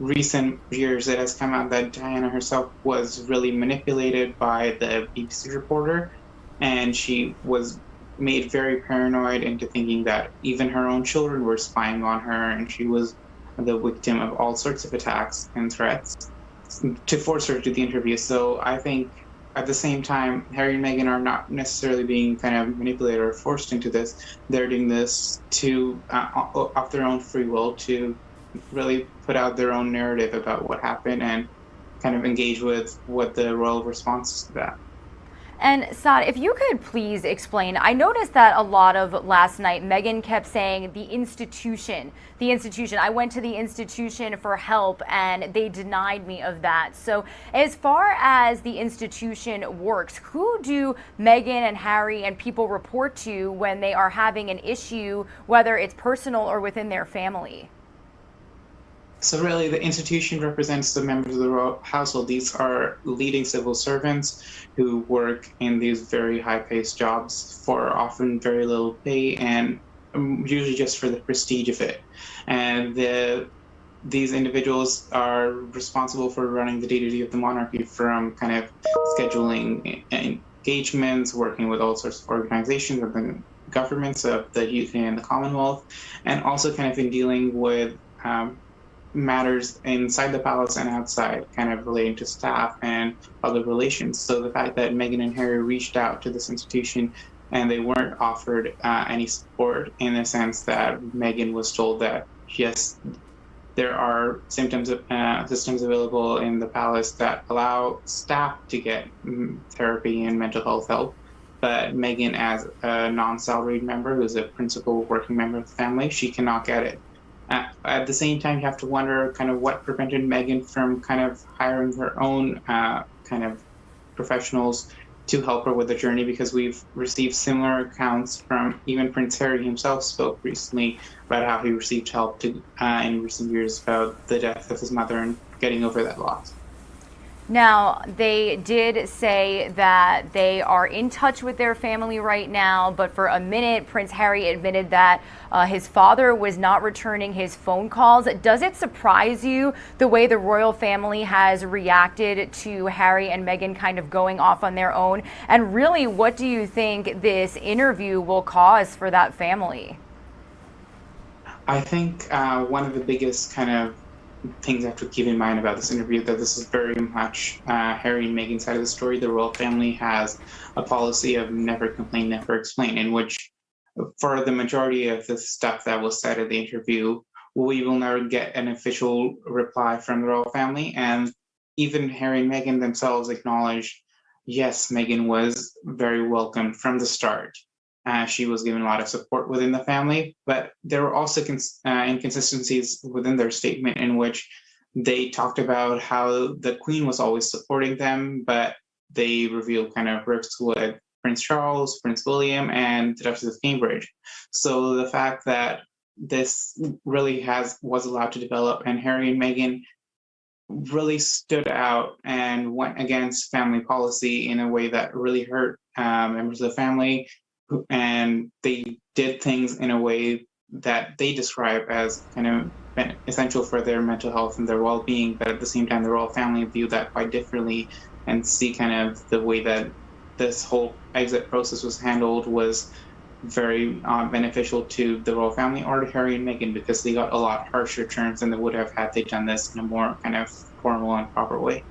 recent years, it has come out that Diana herself was really manipulated by the BBC reporter, and she was made very paranoid into thinking that even her own children were spying on her, and she was the victim of all sorts of attacks and threats to force her to do the interview. So I think at the same time, Harry and Meghan are not necessarily being kind of manipulated or forced into this. They're doing this to of their own free will, to really put out their own narrative about what happened and kind of engage with what the royal response is to that. And Saad, if you could please explain, I noticed that a lot of last night, Meghan kept saying the institution. I went to the institution for help and they denied me of that. So as far as the institution works, who do Meghan and Harry and people report to when they are having an issue, whether it's personal or within their family? So really, the institution represents the members of the royal household. These are leading civil servants who work in these very high-paced jobs for often very little pay and usually just for the prestige of it. And these individuals are responsible for running the day-to-day of the monarchy, from kind of scheduling engagements, working with all sorts of organizations of the governments of the UK and the Commonwealth, and also kind of in dealing with matters inside the palace and outside, kind of relating to staff and public relations. So the fact that Meghan and Harry reached out to this institution and they weren't offered any support, in the sense that Meghan was told that, yes, there are systems available in the palace that allow staff to get therapy and mental health help, but Meghan, as a non-salaried member, who's a principal working member of the family, she cannot get it. At the same time, you have to wonder kind of what prevented Meghan from kind of hiring her own kind of professionals to help her with the journey, because we've received similar accounts from even Prince Harry himself. Spoke recently about how he received help in recent years about the death of his mother and getting over that loss. Now, they did say that they are in touch with their family right now, but for a minute, Prince Harry admitted that his father was not returning his phone calls. Does it surprise you the way the royal family has reacted to Harry and Meghan kind of going off on their own? And really, what do you think this interview will cause for that family? I think one of the biggest kind of things I have to keep in mind about this interview, that this is very much Harry and Meghan's side of the story. The royal family has a policy of never complain, never explain, in which for the majority of the stuff that was said at the interview, we will never get an official reply from the royal family. And even Harry and Meghan themselves acknowledged, yes, Meghan was very welcome from the start. She was given a lot of support within the family, but there were also inconsistencies within their statement, in which they talked about how the Queen was always supporting them, but they revealed kind of rifts with Prince Charles, Prince William, and the Duchess of Cambridge. So the fact that this really was allowed to develop, and Harry and Meghan really stood out and went against family policy in a way that really hurt members of the family. And they did things in a way that they describe as kind of essential for their mental health and their well-being, but at the same time, the royal family view that quite differently and see kind of the way that this whole exit process was handled was very beneficial to the royal family or to Harry and Meghan, because they got a lot harsher terms than they would have had they done this in a more kind of formal and proper way.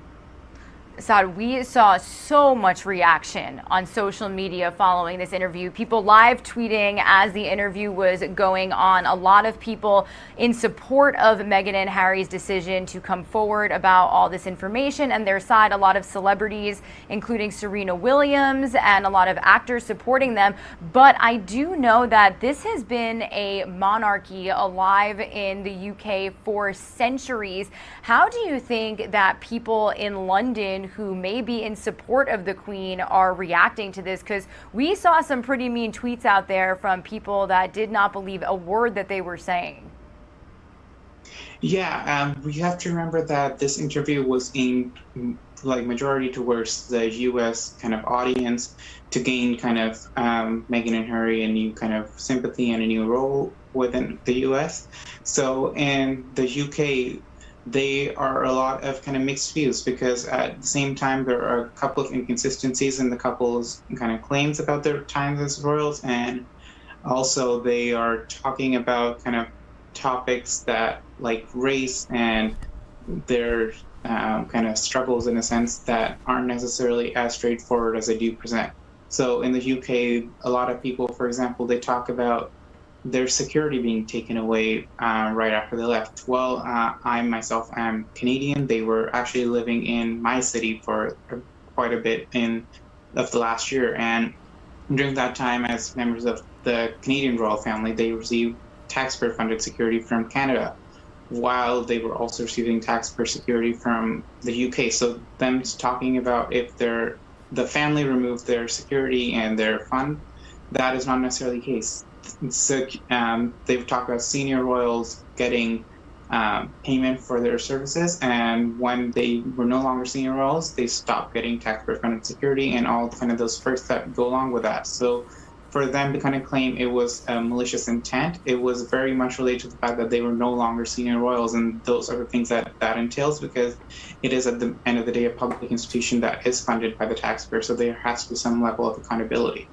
Saad, we saw so much reaction on social media following this interview. People live tweeting as the interview was going on. A lot of people in support of Meghan and Harry's decision to come forward about all this information and their side. A lot of celebrities, including Serena Williams, and a lot of actors supporting them. But I do know that this has been a monarchy alive in the UK for centuries. How do you think that people in London who may be in support of the Queen are reacting to this? Because we saw some pretty mean tweets out there from people that did not believe a word that they were saying. Yeah, we have to remember that this interview was aimed like majority towards the US kind of audience, to gain kind of Meghan and Harry a new kind of sympathy and a new role within the US. So in the UK, they are a lot of kind of mixed views because at the same time there are a couple of inconsistencies in the couple's kind of claims about their times as royals, and also they are talking about kind of topics that like race and their kind of struggles in a sense that aren't necessarily as straightforward as they do present. So in the UK, a lot of people, for example, they talk about their security being taken away right after they left. Well, I myself am Canadian. They were actually living in my city for quite a bit of the last year, and during that time, as members of the Canadian royal family, they received taxpayer-funded security from Canada, while they were also receiving taxpayer security from the UK. So them talking about if the family removed their security and their fund, that is not necessarily the case. So they've talked about senior royals getting payment for their services, and when they were no longer senior royals, they stopped getting taxpayer-funded security and all kind of those perks that go along with that. So for them to kind of claim it was a malicious intent, it was very much related to the fact that they were no longer senior royals, and those are the things that that entails, because it is at the end of the day a public institution that is funded by the taxpayer, so there has to be some level of accountability.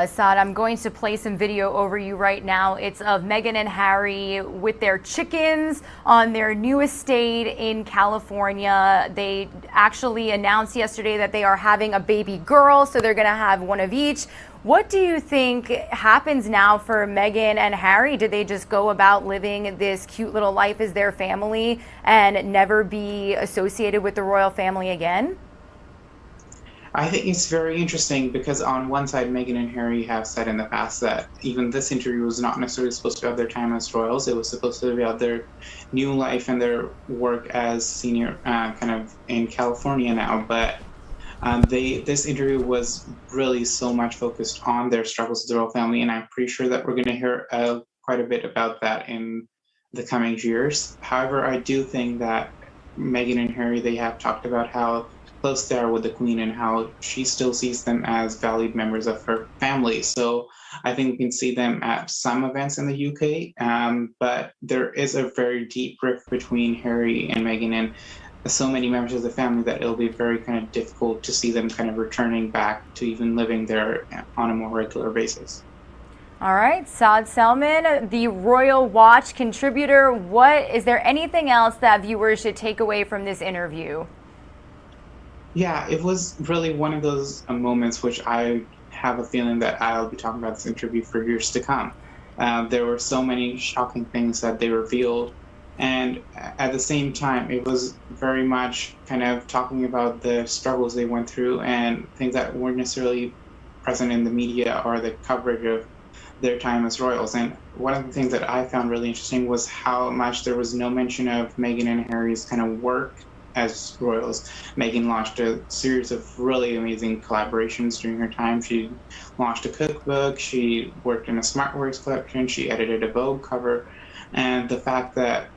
Saad, I'm going to play some video over you right now. It's of Meghan and Harry with their chickens on their new estate in California. They actually announced yesterday that they are having a baby girl, so they're going to have one of each. What do you think happens now for Meghan and Harry? Do they just go about living this cute little life as their family and never be associated with the royal family again? I think it's very interesting because on one side, Meghan and Harry have said in the past that even this interview was not necessarily supposed to be about their time as royals. It was supposed to be about their new life and their work as senior, kind of in California now. But this interview was really so much focused on their struggles with the royal family, and I'm pretty sure that we're going to hear quite a bit about that in the coming years. However, I do think that Meghan and Harry, they have talked about how close they are with the Queen and how she still sees them as valued members of her family. So I think we can see them at some events in the UK, but there is a very deep rift between Harry and Meghan, and so many members of the family that it'll be very kind of difficult to see them kind of returning back to even living there on a more regular basis. All right, Saad Selman, the Royal Watch contributor. Is there anything else that viewers should take away from this interview? Yeah, it was really one of those moments which I have a feeling that I'll be talking about this interview for years to come. There were so many shocking things that they revealed. And at the same time, it was very much kind of talking about the struggles they went through and things that weren't necessarily present in the media or the coverage of their time as royals. And one of the things that I found really interesting was how much there was no mention of Meghan and Harry's kind of work as royals. Meghan launched a series of really amazing collaborations during her time. She launched a cookbook, she worked in a SmartWorks collection, she edited a Vogue cover, and the fact that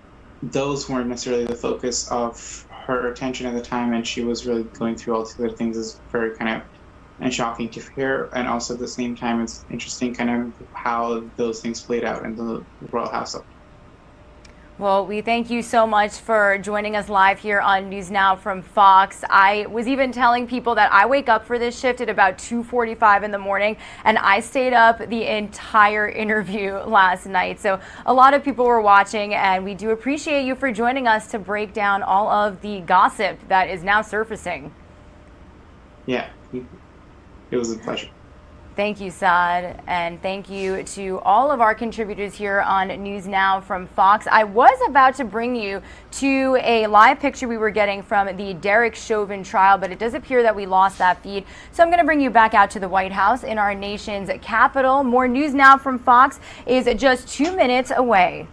those weren't necessarily the focus of her attention at the time, and she was really going through all these other things is very kind of and shocking to hear. And also at the same time, it's interesting kind of how those things played out in the royal household. Well, we thank you so much for joining us live here on News Now from Fox. I was even telling people that I wake up for this shift at about 2:45 in the morning, and I stayed up the entire interview last night. So a lot of people were watching, and we do appreciate you for joining us to break down all of the gossip that is now surfacing. Yeah, it was a pleasure. Thank you, Saad, and thank you to all of our contributors here on News Now from Fox. I was about to bring you to a live picture we were getting from the Derek Chauvin trial, but it does appear that we lost that feed. So I'm going to bring you back out to the White House in our nation's capital. More News Now from Fox is just 2 minutes away.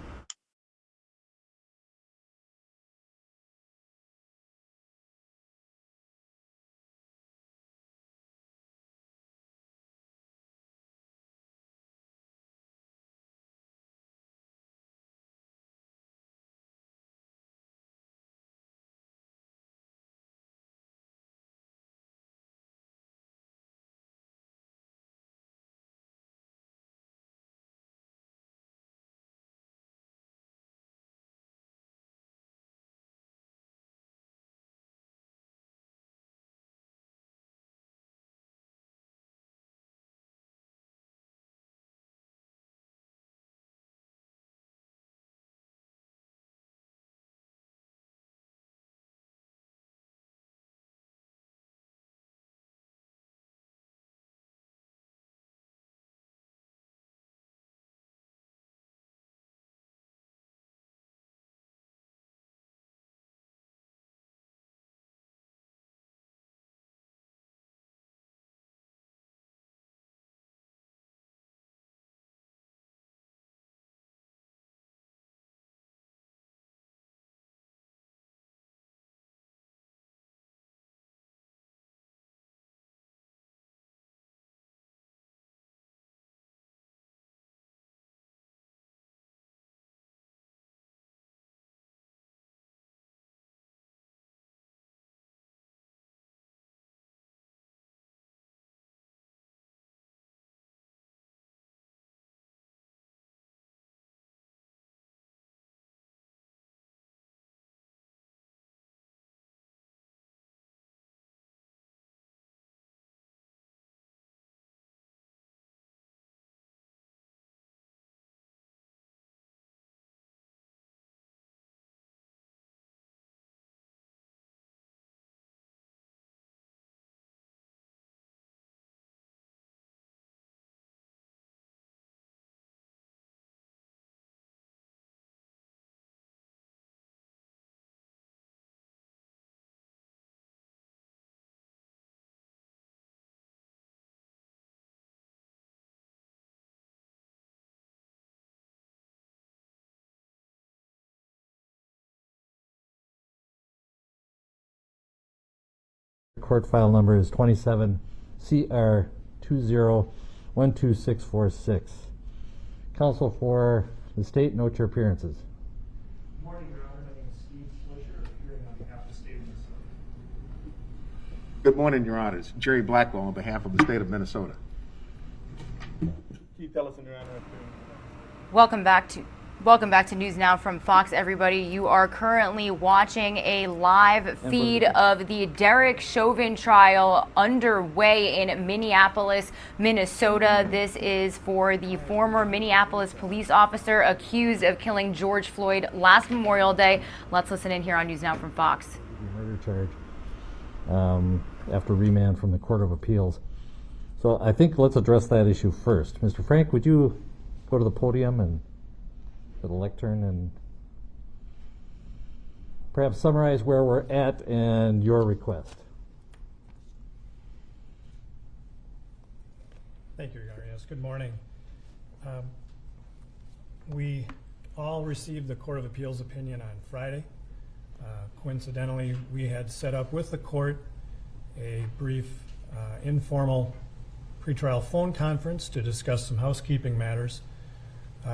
court file number is 27 CR 20-12646. Counsel for the state, note your appearances. Good morning, Your Honor. My name is Steve Swisher, appearing on behalf of the state of Minnesota. Good morning, Your Honors. Jerry Blackwell on behalf of the state of Minnesota. Keith Ellison, Your Honor. Welcome back to News Now from Fox, everybody. You are currently watching a live feed of the Derek Chauvin trial underway in Minneapolis, Minnesota. This is for the former Minneapolis police officer accused of killing George Floyd last Memorial Day. Let's listen in here on News Now from Fox. Murder charge after remand from the Court of Appeals. So I think let's address that issue first. Mr. Frank, would you go to the podium and to the lectern and perhaps summarize where we're at and your request? Thank you, Your Honor. Yes, good morning. We all received the Court of Appeals opinion on Friday. Coincidentally, we had set up with the court a brief informal pretrial phone conference to discuss some housekeeping matters,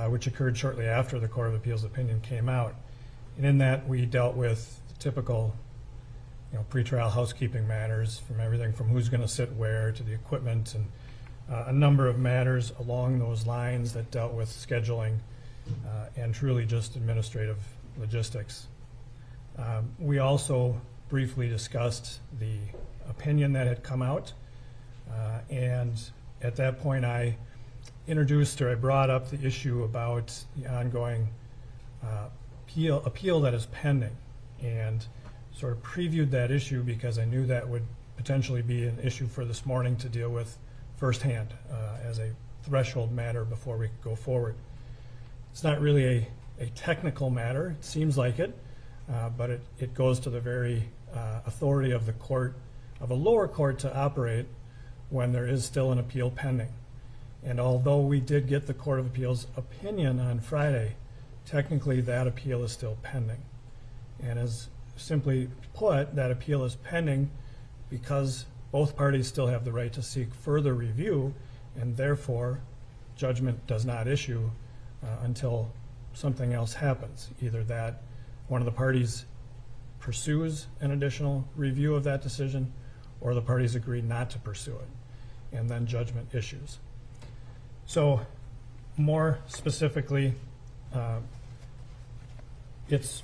which occurred shortly after the Court of Appeals opinion came out. And in that, we dealt with typical, pretrial housekeeping matters, from everything from who's going to sit where to the equipment, and a number of matters along those lines that dealt with scheduling and truly just administrative logistics. We also briefly discussed the opinion that had come out, and at that point I brought up the issue about the ongoing appeal that is pending, and sort of previewed that issue because I knew that would potentially be an issue for this morning to deal with firsthand as a threshold matter before we go forward. It's not really a technical matter, it seems like it, but it goes to the very authority of the court, of a lower court, to operate when there is still an appeal pending. And although we did get the Court of Appeals opinion on Friday, technically that appeal is still pending. And as simply put, that appeal is pending because both parties still have the right to seek further review, and therefore judgment does not issue until something else happens, either that one of the parties pursues an additional review of that decision, or the parties agree not to pursue it, and then judgment issues. So more specifically, it's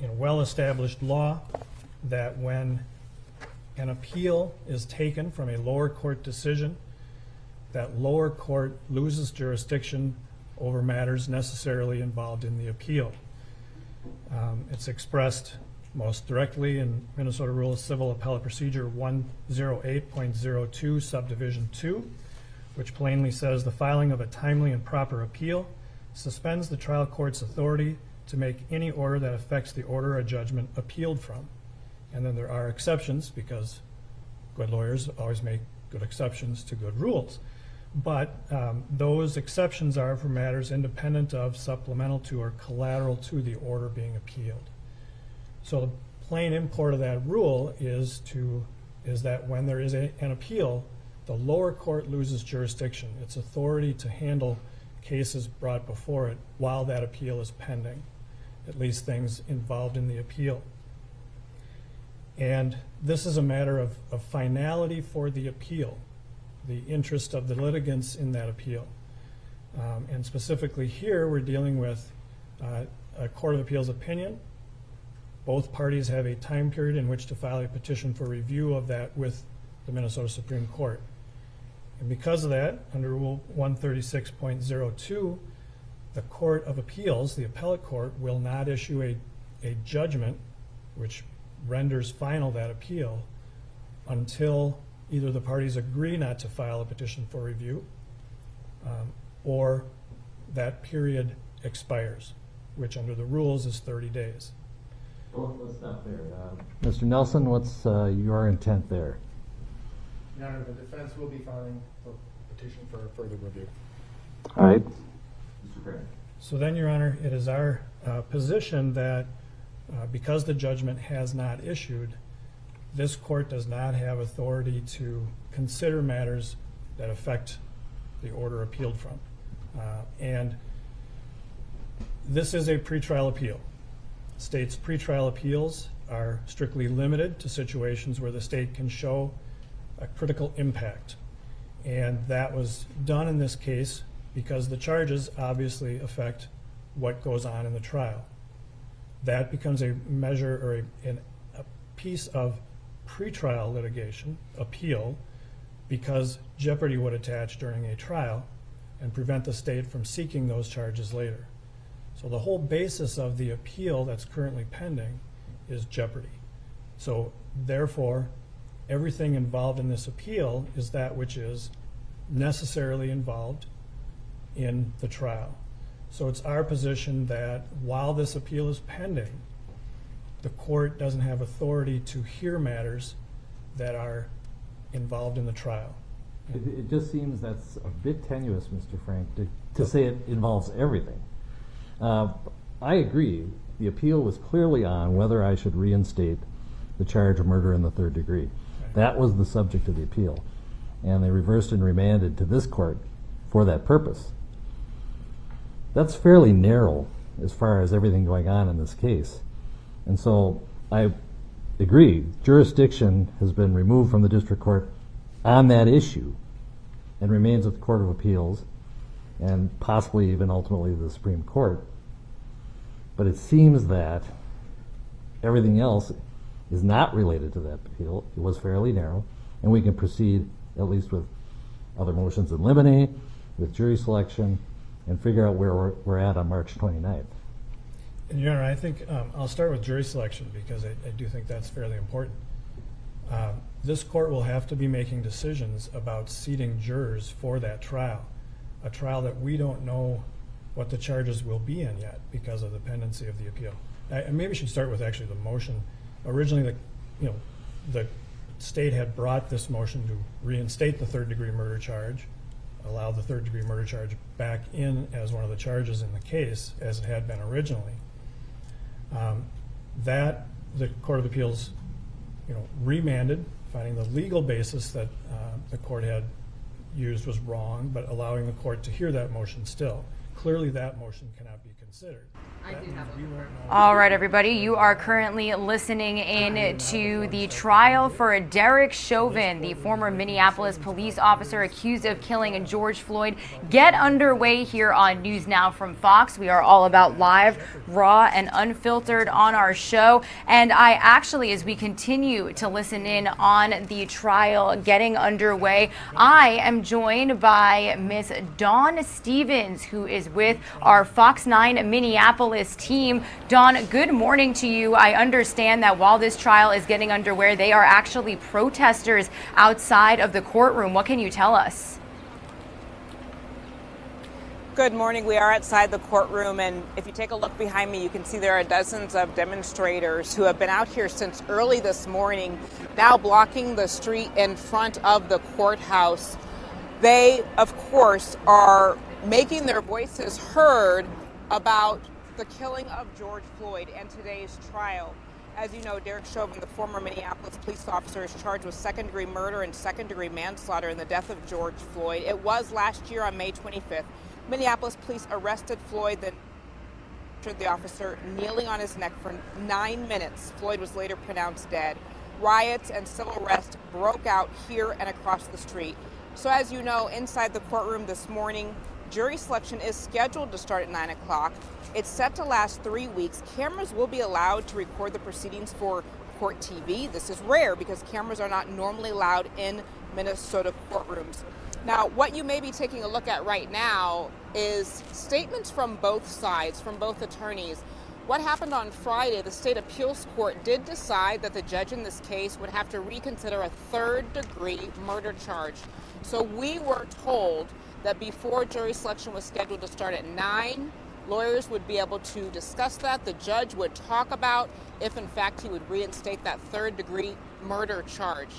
well-established law that when an appeal is taken from a lower court decision, that lower court loses jurisdiction over matters necessarily involved in the appeal. It's expressed most directly in Minnesota Rule of Civil Appellate Procedure 108.02, Subdivision 2, which plainly says the filing of a timely and proper appeal suspends the trial court's authority to make any order that affects the order or judgment appealed from. And then there are exceptions, because good lawyers always make good exceptions to good rules. But those exceptions are for matters independent of, supplemental to, or collateral to the order being appealed. So the plain import of that rule is that when there is an appeal, the lower court loses jurisdiction, its authority to handle cases brought before it while that appeal is pending, at least things involved in the appeal. And this is a matter of finality for the appeal, the interest of the litigants in that appeal. And specifically here, we're dealing with a Court of Appeals opinion. Both parties have a time period in which to file a petition for review of that with the Minnesota Supreme Court. And because of that, under Rule 136.02, the Court of Appeals, the appellate court, will not issue a judgment which renders final that appeal until either the parties agree not to file a petition for review or that period expires, which under the rules is 30 days. Well, let's stop there. Mr. Nelson, what's your intent there? Your Honor, the defense will be filing a petition for further review. All right. Mr. Craig. So then, Your Honor, it is our position that because the judgment has not issued, this court does not have authority to consider matters that affect the order appealed from. And this is a pretrial appeal. States' pretrial appeals are strictly limited to situations where the state can show a critical impact. And that was done in this case because the charges obviously affect what goes on in the trial. That becomes a measure or a piece of pretrial litigation, appeal, because jeopardy would attach during a trial and prevent the state from seeking those charges later. So the whole basis of the appeal that's currently pending is jeopardy. So therefore, everything involved in this appeal is that which is necessarily involved in the trial. So it's our position that while this appeal is pending, the court doesn't have authority to hear matters that are involved in the trial. It just seems that's a bit tenuous, Mr. Frank, to say it involves everything. I agree. The appeal was clearly on whether I should reinstate the charge of murder in the third degree. That was the subject of the appeal. And they reversed and remanded to this court for that purpose. That's fairly narrow as far as everything going on in this case. And so I agree, jurisdiction has been removed from the district court on that issue and remains with the Court of Appeals and possibly even ultimately the Supreme Court. But it seems that everything else is not related to that appeal. It was fairly narrow, and we can proceed at least with other motions in limine, with jury selection, and figure out where we're at on March 29th. And Your Honor, I think I'll start with jury selection because I do think that's fairly important. This court will have to be making decisions about seating jurors for that trial, a trial that we don't know what the charges will be in yet because of the pendency of the appeal. And maybe we should start with actually the motion. Originally, the state had brought this motion to reinstate the third-degree murder charge, allow the third-degree murder charge back in as one of the charges in the case as it had been originally. That the Court of Appeals, remanded, finding the legal basis that the court had used was wrong, but allowing the court to hear that motion still. Clearly, that motion cannot be considered. All right, everybody, you are currently listening in to the trial for Derek Chauvin, the former Minneapolis police officer accused of killing George Floyd, get underway here on NewsNOW from Fox. We are all about live, raw, and unfiltered on our show. And I actually, as we continue to listen in on the trial getting underway, I am joined by Miss Dawn Stevens, who is with our Fox 9 Minneapolis team. Dawn, good morning to you. I understand that while this trial is getting underway, they are actually protesters outside of the courtroom. What can you tell us? Good morning. We are outside the courtroom, and if you take a look behind me, you can see there are dozens of demonstrators who have been out here since early this morning, now blocking the street in front of the courthouse. They, of course, are making their voices heard about the killing of George Floyd and today's trial. As you know, Derek Chauvin, the former Minneapolis police officer, is charged with second-degree murder and second-degree manslaughter in the death of George Floyd. It was last year on May 25th. Minneapolis police arrested Floyd, then captured the officer kneeling on his neck for 9 minutes. Floyd was later pronounced dead. Riots and civil unrest broke out here and across the street. So as you know, inside the courtroom this morning, jury selection is scheduled to start at 9 o'clock. It's set to last 3 weeks. Cameras will be allowed to record the proceedings for court TV. This is rare because cameras are not normally allowed in Minnesota courtrooms. Now, what you may be taking a look at right now is statements from both sides, from both attorneys. What happened on Friday, the state appeals court did decide that the judge in this case would have to reconsider a third-degree murder charge. So we were told that before jury selection was scheduled to start at 9, lawyers would be able to discuss that. The judge would talk about if, in fact, he would reinstate that third-degree murder charge.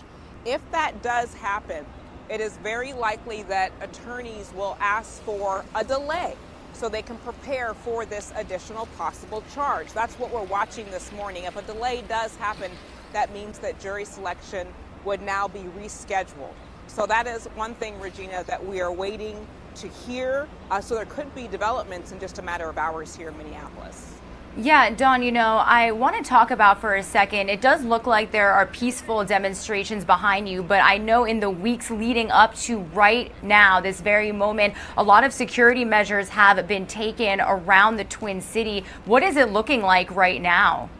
If that does happen, it is very likely that attorneys will ask for a delay so they can prepare for this additional possible charge. That's what we're watching this morning. If a delay does happen, that means that jury selection would now be rescheduled. So that is one thing, Regina, that we are waiting to hear. So there could be developments in just a matter of hours here in Minneapolis. Yeah, Dawn, I want to talk about for a second, it does look like there are peaceful demonstrations behind you, but I know in the weeks leading up to right now, this very moment, a lot of security measures have been taken around the Twin City. What is it looking like right now?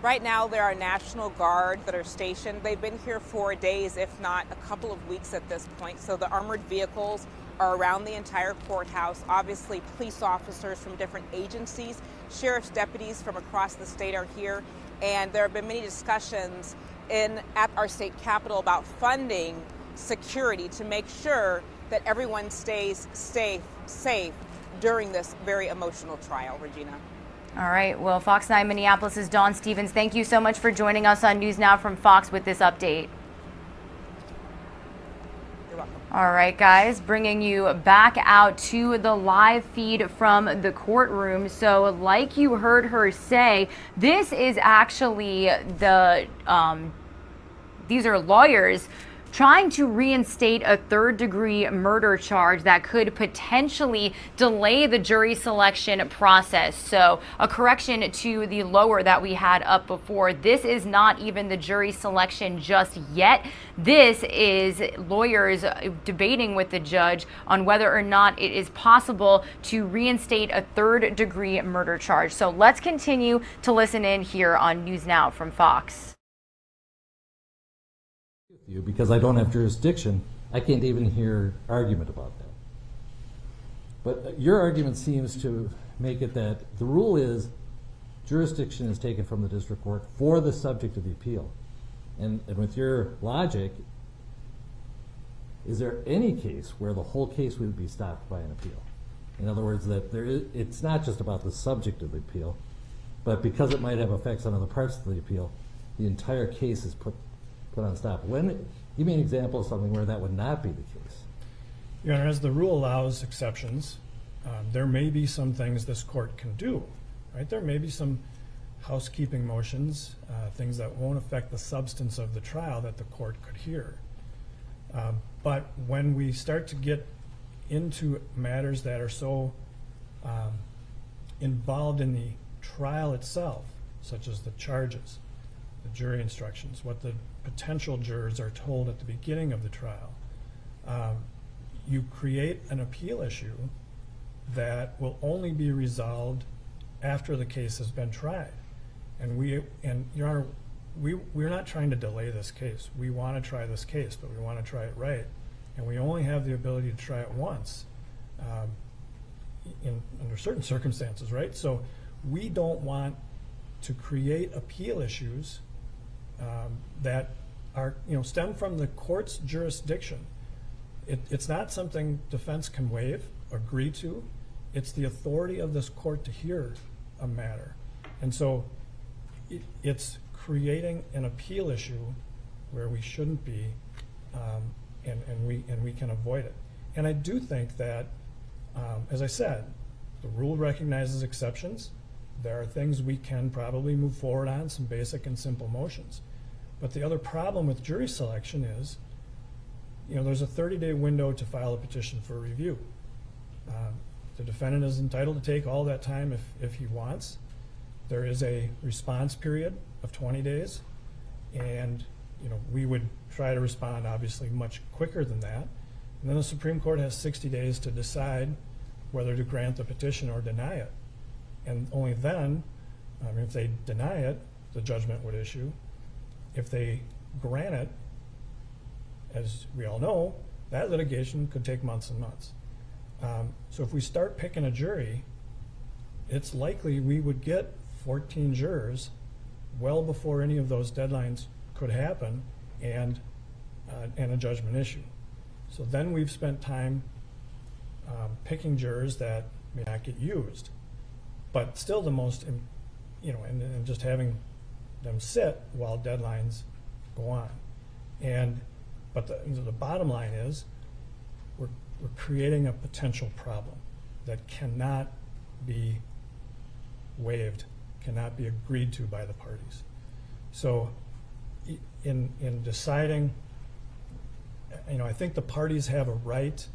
Right now, there are National Guard that are stationed. They've been here for days, if not a couple of weeks at this point. So the armored vehicles are around the entire courthouse. Obviously, police officers from different agencies, sheriff's deputies from across the state are here. And there have been many discussions at our state capitol about funding security to make sure that everyone stays safe during this very emotional trial, Regina. All right. Well, Fox 9 Minneapolis' Dawn Stevens, thank you so much for joining us on News Now from Fox with this update. You're welcome. All right, guys, bringing you back out to the live feed from the courtroom. So like you heard her say, this is actually these are lawyers trying to reinstate a third-degree murder charge that could potentially delay the jury selection process. So a correction to the lower that we had up before. This is not even the jury selection just yet. This is lawyers debating with the judge on whether or not it is possible to reinstate a third-degree murder charge. So let's continue to listen in here on News Now from Fox. You because I don't have jurisdiction, I can't even hear argument about that. But your argument seems to make it that the rule is jurisdiction is taken from the district court for the subject of the appeal. And with your logic, is there any case where the whole case would be stopped by an appeal? In other words, that it's not just about the subject of the appeal, but because it might have effects on other parts of the appeal, the entire case is put on stop. Give me an example of something where that would not be the case. Your Honor, as the rule allows exceptions, there may be some things this court can do, right? There may be some housekeeping motions, things that won't affect the substance of the trial that the court could hear. But when we start to get into matters that are so involved in the trial itself, such as the charges, the jury instructions, what the potential jurors are told at the beginning of the trial, you create an appeal issue that will only be resolved after the case has been tried. And Your Honor, we're not trying to delay this case. We want to try this case, but we want to try it right. And we only have the ability to try it once under certain circumstances, right? So we don't want to create appeal issues that are, stem from the court's jurisdiction. It's not something defense can waive, agree to. It's the authority of this court to hear a matter. And so it's creating an appeal issue where we shouldn't be, and we can avoid it. And I do think that, as I said, the rule recognizes exceptions. There are things we can probably move forward on, some basic and simple motions. But the other problem with jury selection is, there's a 30-day window to file a petition for review. The defendant is entitled to take all that time if he wants. There is a response period of 20 days, and we would try to respond obviously much quicker than that. And then the Supreme Court has 60 days to decide whether to grant the petition or deny it. And only then, if they deny it, the judgment would issue. If they grant it, as we all know, that litigation could take months and months. So if we start picking a jury, it's likely we would get 14 jurors well before any of those deadlines could happen and a judgment issue. So then we've spent time picking jurors that may not get used. But still the most, and just having them sit while deadlines go on. But the bottom line is we're creating a potential problem that cannot be waived cannot be agreed to by the parties. So in deciding, I think the parties have a right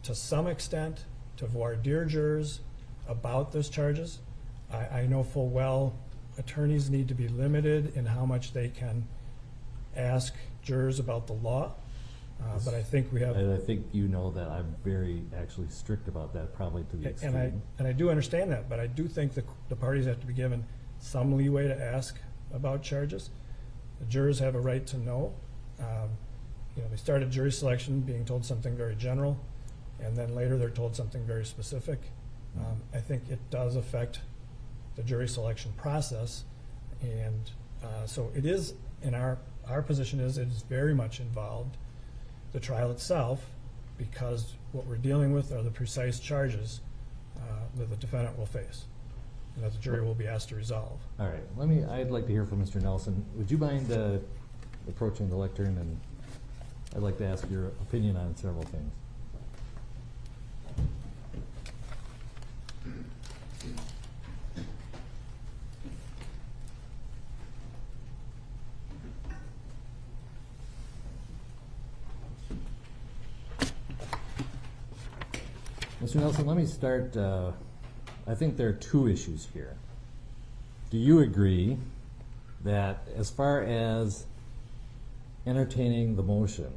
to some extent to voir dire jurors about those charges. I know full well attorneys need to be limited in how much they can ask jurors about the law, but I think we have... And I think you know that I'm very actually strict about that, probably to the extreme. And I do understand that, but I do think the parties have to be given some leeway to ask about charges. The jurors have a right to know. They started jury selection being told something very general, and then later they're told something very specific. I think it does affect the jury selection process, and so it is, in our position is, it is very much involved, the trial itself, because what we're dealing with are the precise charges that the defendant will face and that the jury will be asked to resolve. All right, I'd like to hear from Mr. Nelson. Would you mind approaching the lectern, and I'd like to ask your opinion on several things. Mr. Nelson, let me start. I think there are two issues here. Do you agree that as far as entertaining the motion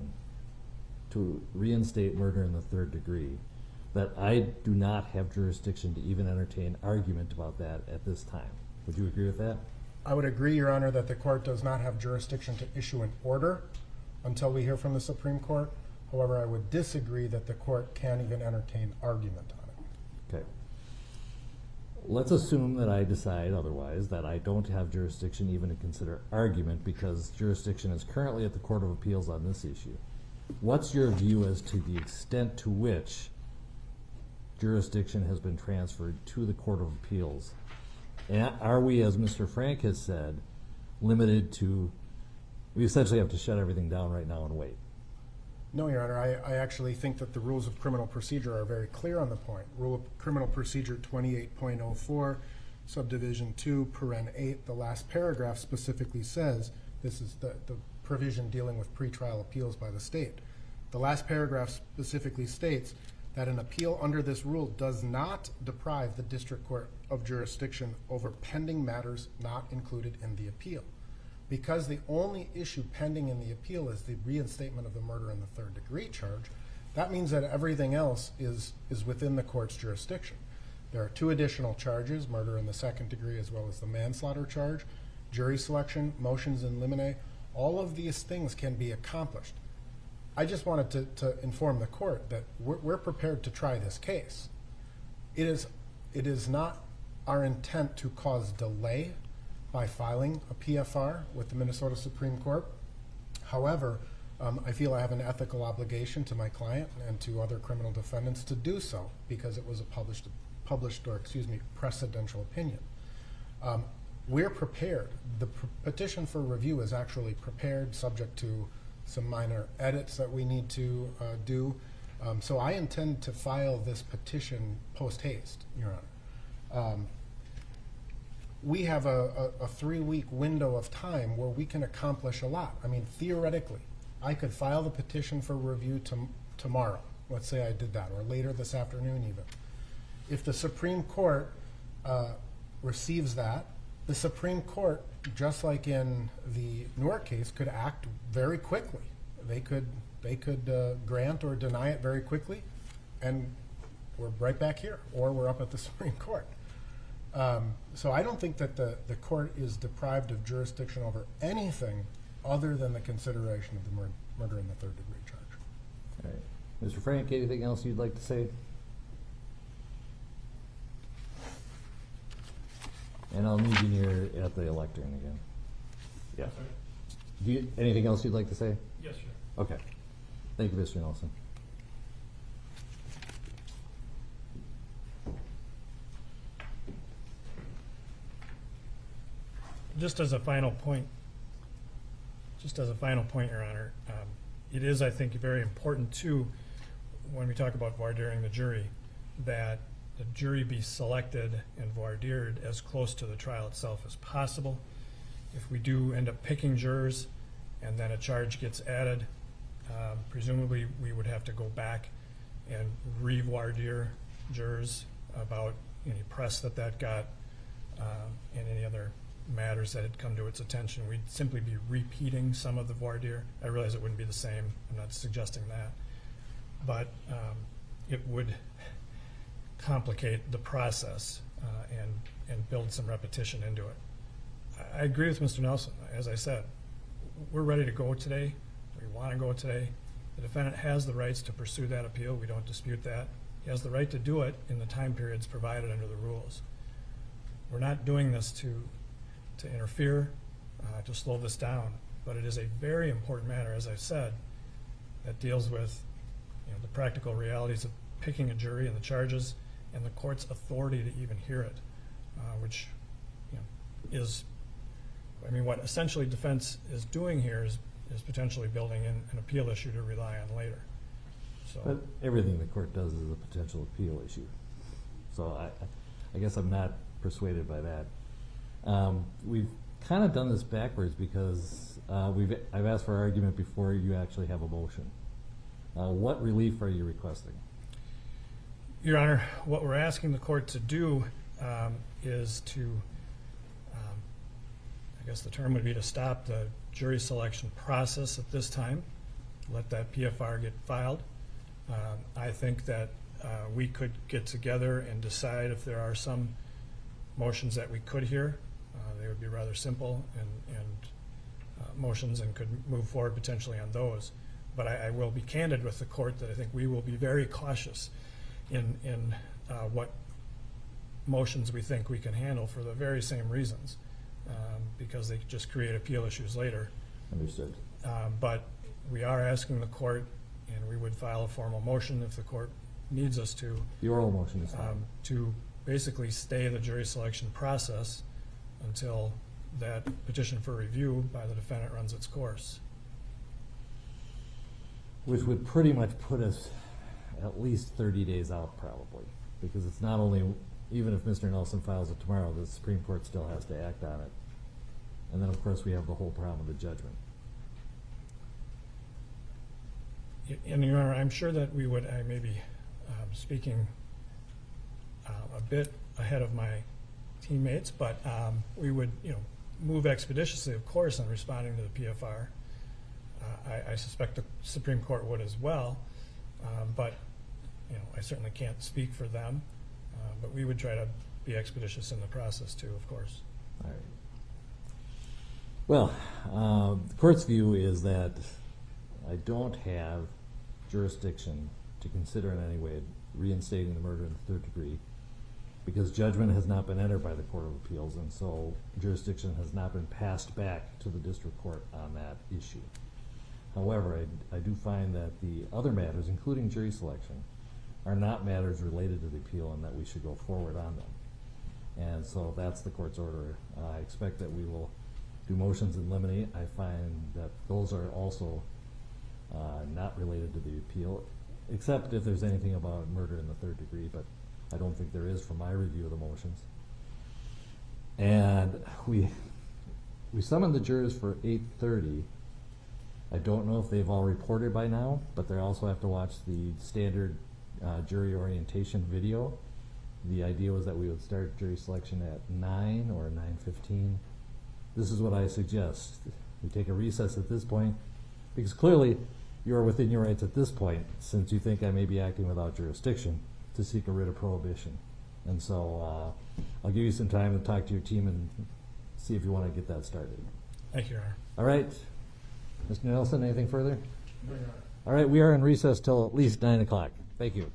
to reinstate murder in the third degree, that I do not have jurisdiction to even entertain argument about that at this time? Would you agree with that? I would agree, Your Honor, that the court does not have jurisdiction to issue an order until we hear from the Supreme Court. However, I would disagree that the court can't even entertain argument on it. Okay. Let's assume that I decide otherwise, that I don't have jurisdiction even to consider argument because jurisdiction is currently at the Court of Appeals on this issue. What's your view as to the extent to which jurisdiction has been transferred to the Court of Appeals? And are we, as Mr. Frank has said, limited to, we essentially have to shut everything down right now and wait? No, Your Honor, I actually think that the rules of criminal procedure are very clear on the point. Rule of Criminal Procedure 28.04, subdivision 2, paren 8, the last paragraph specifically says, this is the provision dealing with pretrial appeals by the state. The last paragraph specifically states that an appeal under this rule does not deprive the district court of jurisdiction over pending matters not included in the appeal. Because the only issue pending in the appeal is the reinstatement of the murder in the third degree charge, that means that everything else is within the court's jurisdiction. There are two additional charges, murder in the second degree as well as the manslaughter charge, jury selection, motions in limine. All of these things can be accomplished. I just wanted to inform the court that we're prepared to try this case. It is not our intent to cause delay by filing a PFR with the Minnesota Supreme Court. However, I feel I have an ethical obligation to my client and to other criminal defendants to do so because it was a published precedential opinion. We're prepared. The petition for review is actually prepared, subject to some minor edits that we need to do. So I intend to file this petition post haste, Your Honor. We have a 3-week window of time where we can accomplish a lot. I mean, theoretically, I could file the petition for review tomorrow. Let's say I did that, or later this afternoon even. If the Supreme Court receives that, the Supreme Court, just like in the Newark case, could act very quickly. They could grant or deny it very quickly, and we're right back here, or we're up at the Supreme Court. So I don't think that the court is deprived of jurisdiction over anything other than the consideration of the murder in the third degree charge. All right. Mr. Frank, anything else you'd like to say? And I'll need you near at the lectern again. Yeah. Anything else you'd like to say? Yes, sir. Okay. Thank you, Mr. Nelson. Just as a final point, Your Honor, it is, I think, very important too, when we talk about voir direing the jury, that the jury be selected and voir dired as close to the trial itself as possible. If we do end up picking jurors and then a charge gets added, presumably we would have to go back and re-voir dire jurors about any press that got and any other matters that had come to its attention. We'd simply be repeating some of the voir dire. I realize it wouldn't be the same. I'm not suggesting that. But it would complicate the process and build some repetition into it. I agree with Mr. Nelson. As I said, we're ready to go today. We want to go today. The defendant has the rights to pursue that appeal. We don't dispute that. He has the right to do it in the time periods provided under the rules. We're not doing this to interfere, to slow this down, but it is a very important matter, as I've said, that deals with the practical realities of picking a jury and the charges and the court's authority to even hear it, which is, what essentially defense is doing here is potentially building in an appeal issue to rely on later. So, but everything the court does is a potential appeal issue. So I guess I'm not persuaded by that. We've kind of done this backwards because I've asked for argument before you actually have a motion. What relief are you requesting? Your Honor, what we're asking the court to do is to, I guess the term would be to stop the jury selection process at this time, let that PFR get filed. I think that we could get together and decide if there are some motions that we could hear. They would be rather simple and motions and could move forward potentially on those. But I will be candid with the court that I think we will be very cautious in what motions we think we can handle for the very same reasons, because they just create appeal issues later. Understood. But we are asking the court, and we would file a formal motion if the court needs us to. The oral motion is to basically stay the jury selection process until that petition for review by the defendant runs its course. Which would pretty much put us at least 30 days out probably, because it's not only, even if Mr. Nelson files it tomorrow, the Supreme Court still has to act on it. And then of course we have the whole problem of the judgment. And Your Honor, I'm sure that we would, I may be speaking a bit ahead of my teammates, but we would move expeditiously, of course, in responding to the PFR. I suspect the Supreme Court would as well, but I certainly can't speak for them. But we would try to be expeditious in the process too, of course. All right. Well, the court's view is that I don't have jurisdiction to consider in any way reinstating the murder in the third degree, because judgment has not been entered by the Court of Appeals, and so jurisdiction has not been passed back to the district court on that issue. However, I do find that the other matters, including jury selection, are not matters related to the appeal and that we should go forward on them. And so that's the court's order. I expect that we will do motions in limine. I find that those are also not related to the appeal, except if there's anything about murder in the third degree, but I don't think there is from my review of the motions. And we summoned the jurors for 8:30. I don't know if they've all reported by now, but they also have to watch the standard jury orientation video. The idea was that we would start jury selection at 9 or 9:15. This is what I suggest. We take a recess at this point, because clearly you are within your rights at this point, since you think I may be acting without jurisdiction, to seek a writ of prohibition. And so I'll give you some time to talk to your team and see if you want to get that started. Thank you, Your Honor. All right. Mr. Nelson, anything further? No, Your Honor. All right, we are in recess till at least 9 o'clock. Thank you.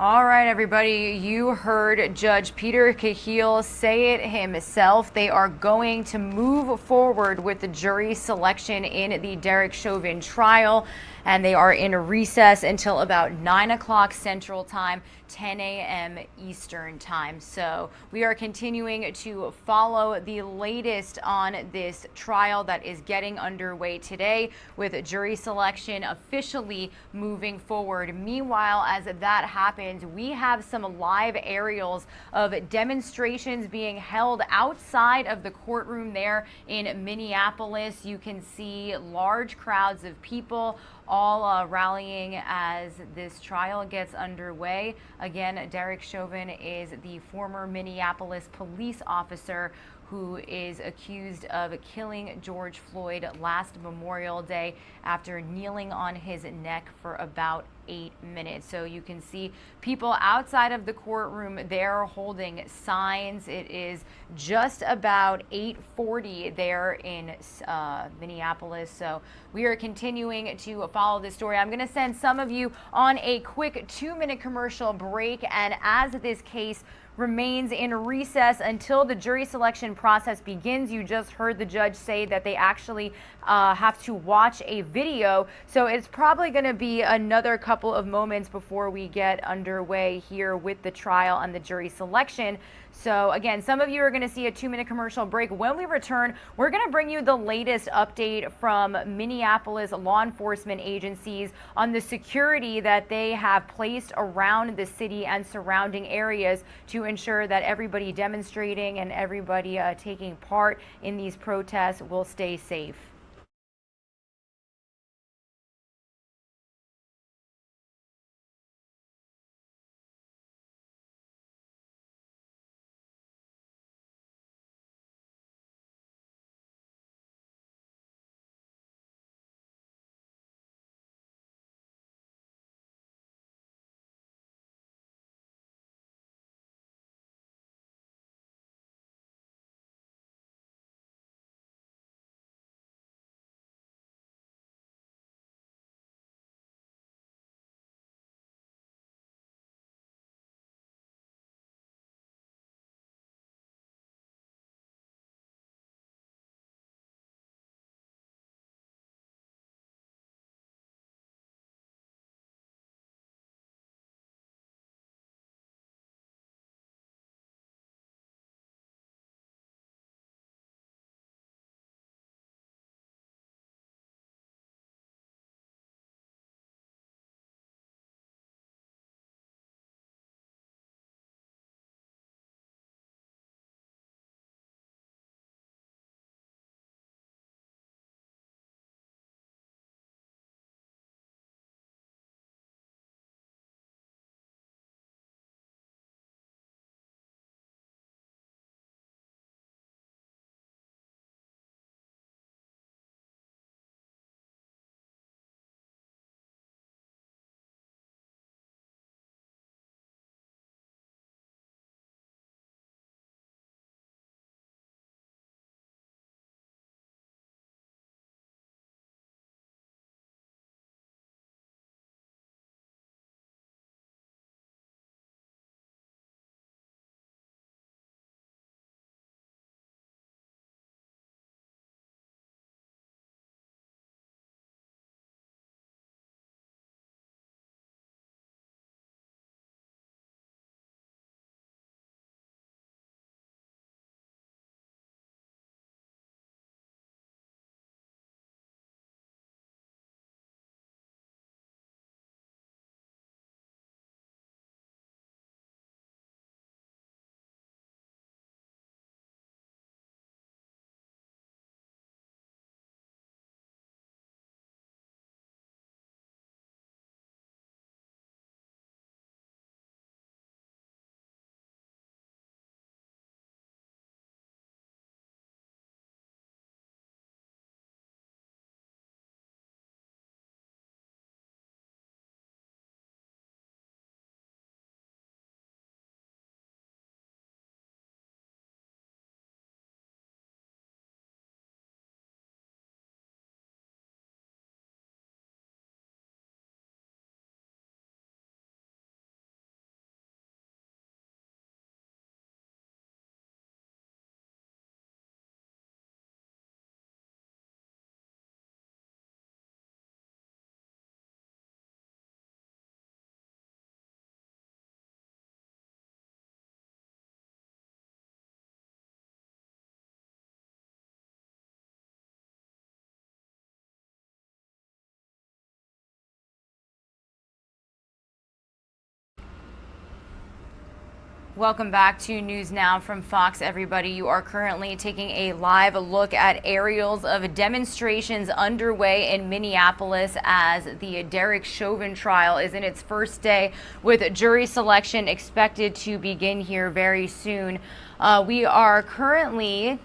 All right, everybody, you heard Judge Peter Cahill say it himself. They are going to move forward with the jury selection in the Derek Chauvin trial, and they are in recess until about 9 o'clock Central Time, 10 a.m. Eastern Time. So we are continuing to follow the latest on this trial that is getting underway today, with jury selection officially moving forward. Meanwhile, as that happens, we have some live aerials of demonstrations being held outside of the courtroom there in Minneapolis. You can see large crowds of people all rallying as this trial gets underway. Again, Derek Chauvin is the former Minneapolis police officer who is accused of killing George Floyd last Memorial Day after kneeling on his neck for about 8 minutes. So you can see people outside of the courtroom there holding signs. It is just about 8:40 there in Minneapolis. So we are continuing to follow this story. I'm going to send some of you on a quick 2-minute commercial break. And as this case remains in recess until the jury selection process begins. You just heard the judge say that they actually have to watch a video. So it's probably going to be another couple of moments before we get underway here with the trial and the jury selection. So again, some of you are going to see a 2-minute commercial break. When we return, we're going to bring you the latest update from Minneapolis law enforcement agencies on the security that they have placed around the city and surrounding areas to ensure that everybody demonstrating and everybody taking part in these protests will stay safe. Welcome back to News Now from Fox, everybody. You are currently taking a live look at aerials of demonstrations underway in Minneapolis as the Derek Chauvin trial is in its first day, with jury selection expected to begin here very soon. We are currently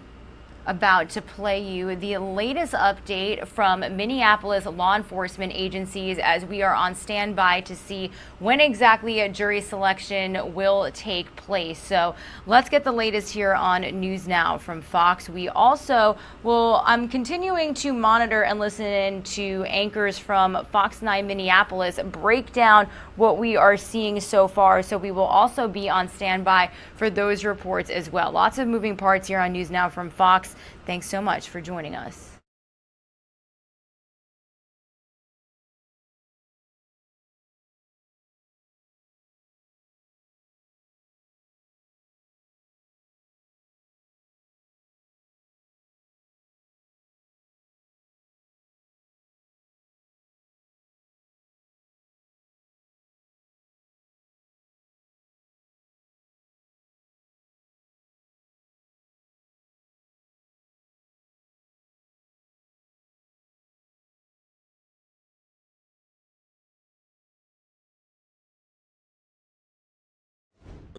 about to play you the latest update from Minneapolis law enforcement agencies as we are on standby to see when exactly a jury selection will take place. So let's get the latest here on News Now from Fox. We also I'm continuing to monitor and listen in to anchors from Fox 9 Minneapolis break down what we are seeing so far. So we will also be on standby for those reports as well. Lots of moving parts here on News Now from Fox. Thanks so much for joining us.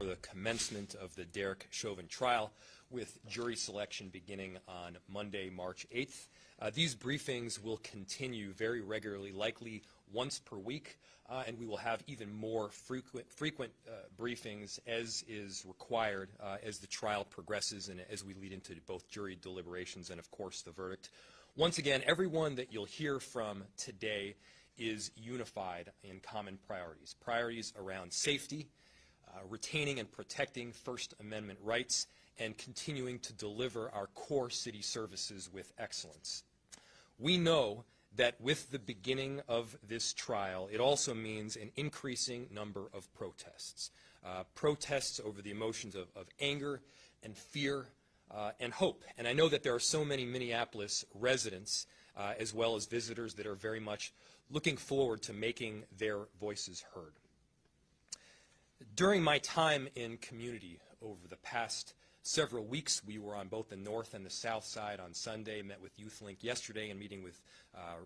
The commencement of the Derek Chauvin trial, with jury selection beginning on Monday, March 8th. These briefings will continue very regularly, likely once per week, and we will have even more frequent briefings as is required as the trial progresses and as we lead into both jury deliberations and, of course, the verdict. Once again, everyone that you'll hear from today is unified in common priorities. Priorities around safety, retaining and protecting First Amendment rights, and continuing to deliver our core city services with excellence. We know that with the beginning of this trial, it also means an increasing number of protests. Protests over the emotions of anger and fear and hope. And I know that there are so many Minneapolis residents as well as visitors that are very much looking forward to making their voices heard. During my time in community over the past several weeks, we were on both the north and the south side on Sunday, met with YouthLink yesterday, and meeting with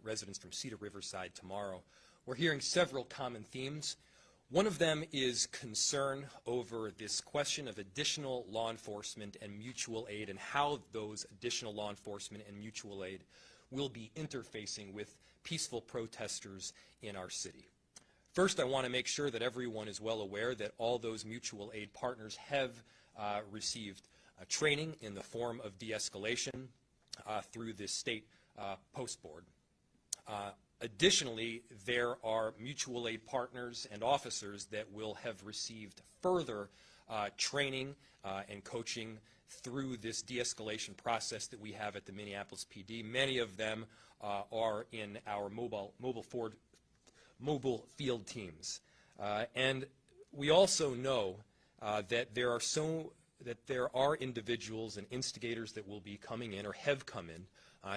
residents from Cedar Riverside tomorrow. We're hearing several common themes. One of them is concern over this question of additional law enforcement and mutual aid, and how those additional law enforcement and mutual aid will be interfacing with peaceful protesters in our city. First, I want to make sure that everyone is well aware that all those mutual aid partners have received training in the form of de-escalation through the state post board. Additionally, there are mutual aid partners and officers that will have received further training and coaching through this de-escalation process that we have at the Minneapolis PD. Many of them are in our mobile field teams. And we also know that there are individuals and instigators that will be coming in or have come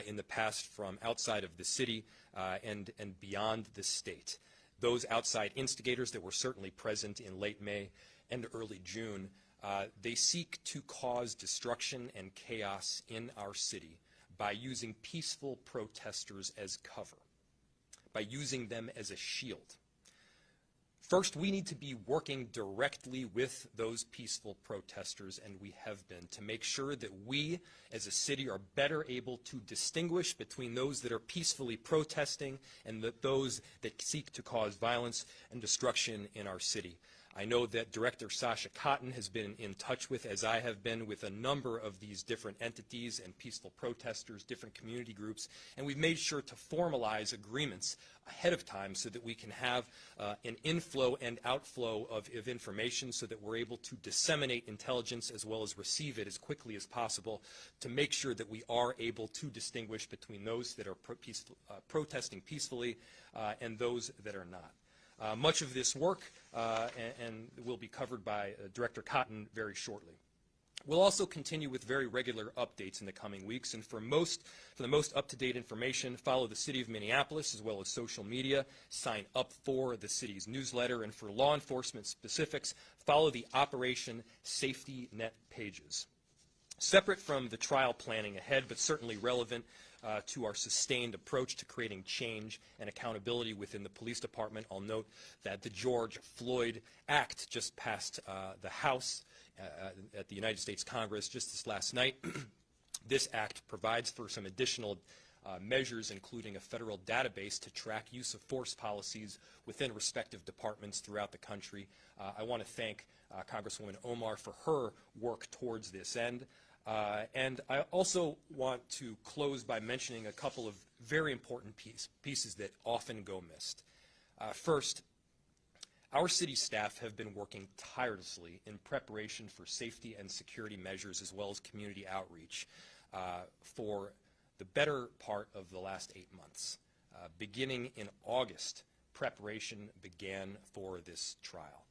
in the past from outside of the city and beyond the state. Those outside instigators that were certainly present in late May and early June, they seek to cause destruction and chaos in our city by using peaceful protesters as cover, by using them as a shield. First, we need to be working directly with those peaceful protesters, and we have been, to make sure that we as a city are better able to distinguish between those that are peacefully protesting and those that seek to cause violence and destruction in our city. I know that Director Sasha Cotton has been in touch with, as I have been, with a number of these different entities and peaceful protesters, different community groups, and we've made sure to formalize agreements ahead of time so that we can have an inflow and outflow of information so that we're able to disseminate intelligence as well as receive it as quickly as possible to make sure that we are able to distinguish between those that are protesting peacefully and those that are not. Much of this work and will be covered by Director Cotton very shortly. We'll also continue with very regular updates in the coming weeks, and for the most up-to-date information, follow the City of Minneapolis as well as social media, sign up for the city's newsletter, and for law enforcement specifics, follow the Operation Safety Net pages. Separate from the trial planning ahead, but certainly relevant to our sustained approach to creating change and accountability within the police department, I'll note that the George Floyd Act just passed the House at the United States Congress just this last night. This act provides for some additional measures, including a federal database to track use of force policies within respective departments throughout the country. I want to thank Congresswoman Omar for her work towards this end. And I also want to close by mentioning a couple of very important pieces that often go missed. First, our city staff have been working tirelessly in preparation for safety and security measures as well as community outreach for the better part of the last 8 months. Beginning in August, preparation began for this trial.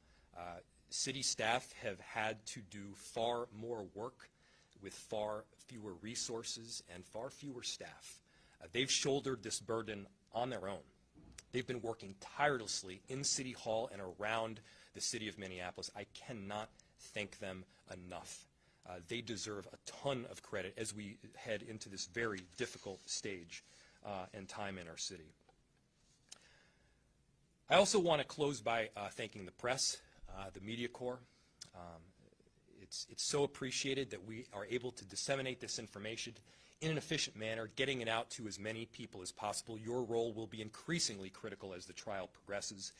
City staff have had to do far more work with far fewer resources and far fewer staff. They've shouldered this burden on their own. They've been working tirelessly in City Hall and around the city of Minneapolis. I cannot thank them enough. They deserve a ton of credit as we head into this very difficult stage and time in our city. I also want to close by thanking the press, the media corps. It's so appreciated that we are able to disseminate this information in an efficient manner, getting it out to as many people as possible. Your role will be increasingly critical as the trial progresses.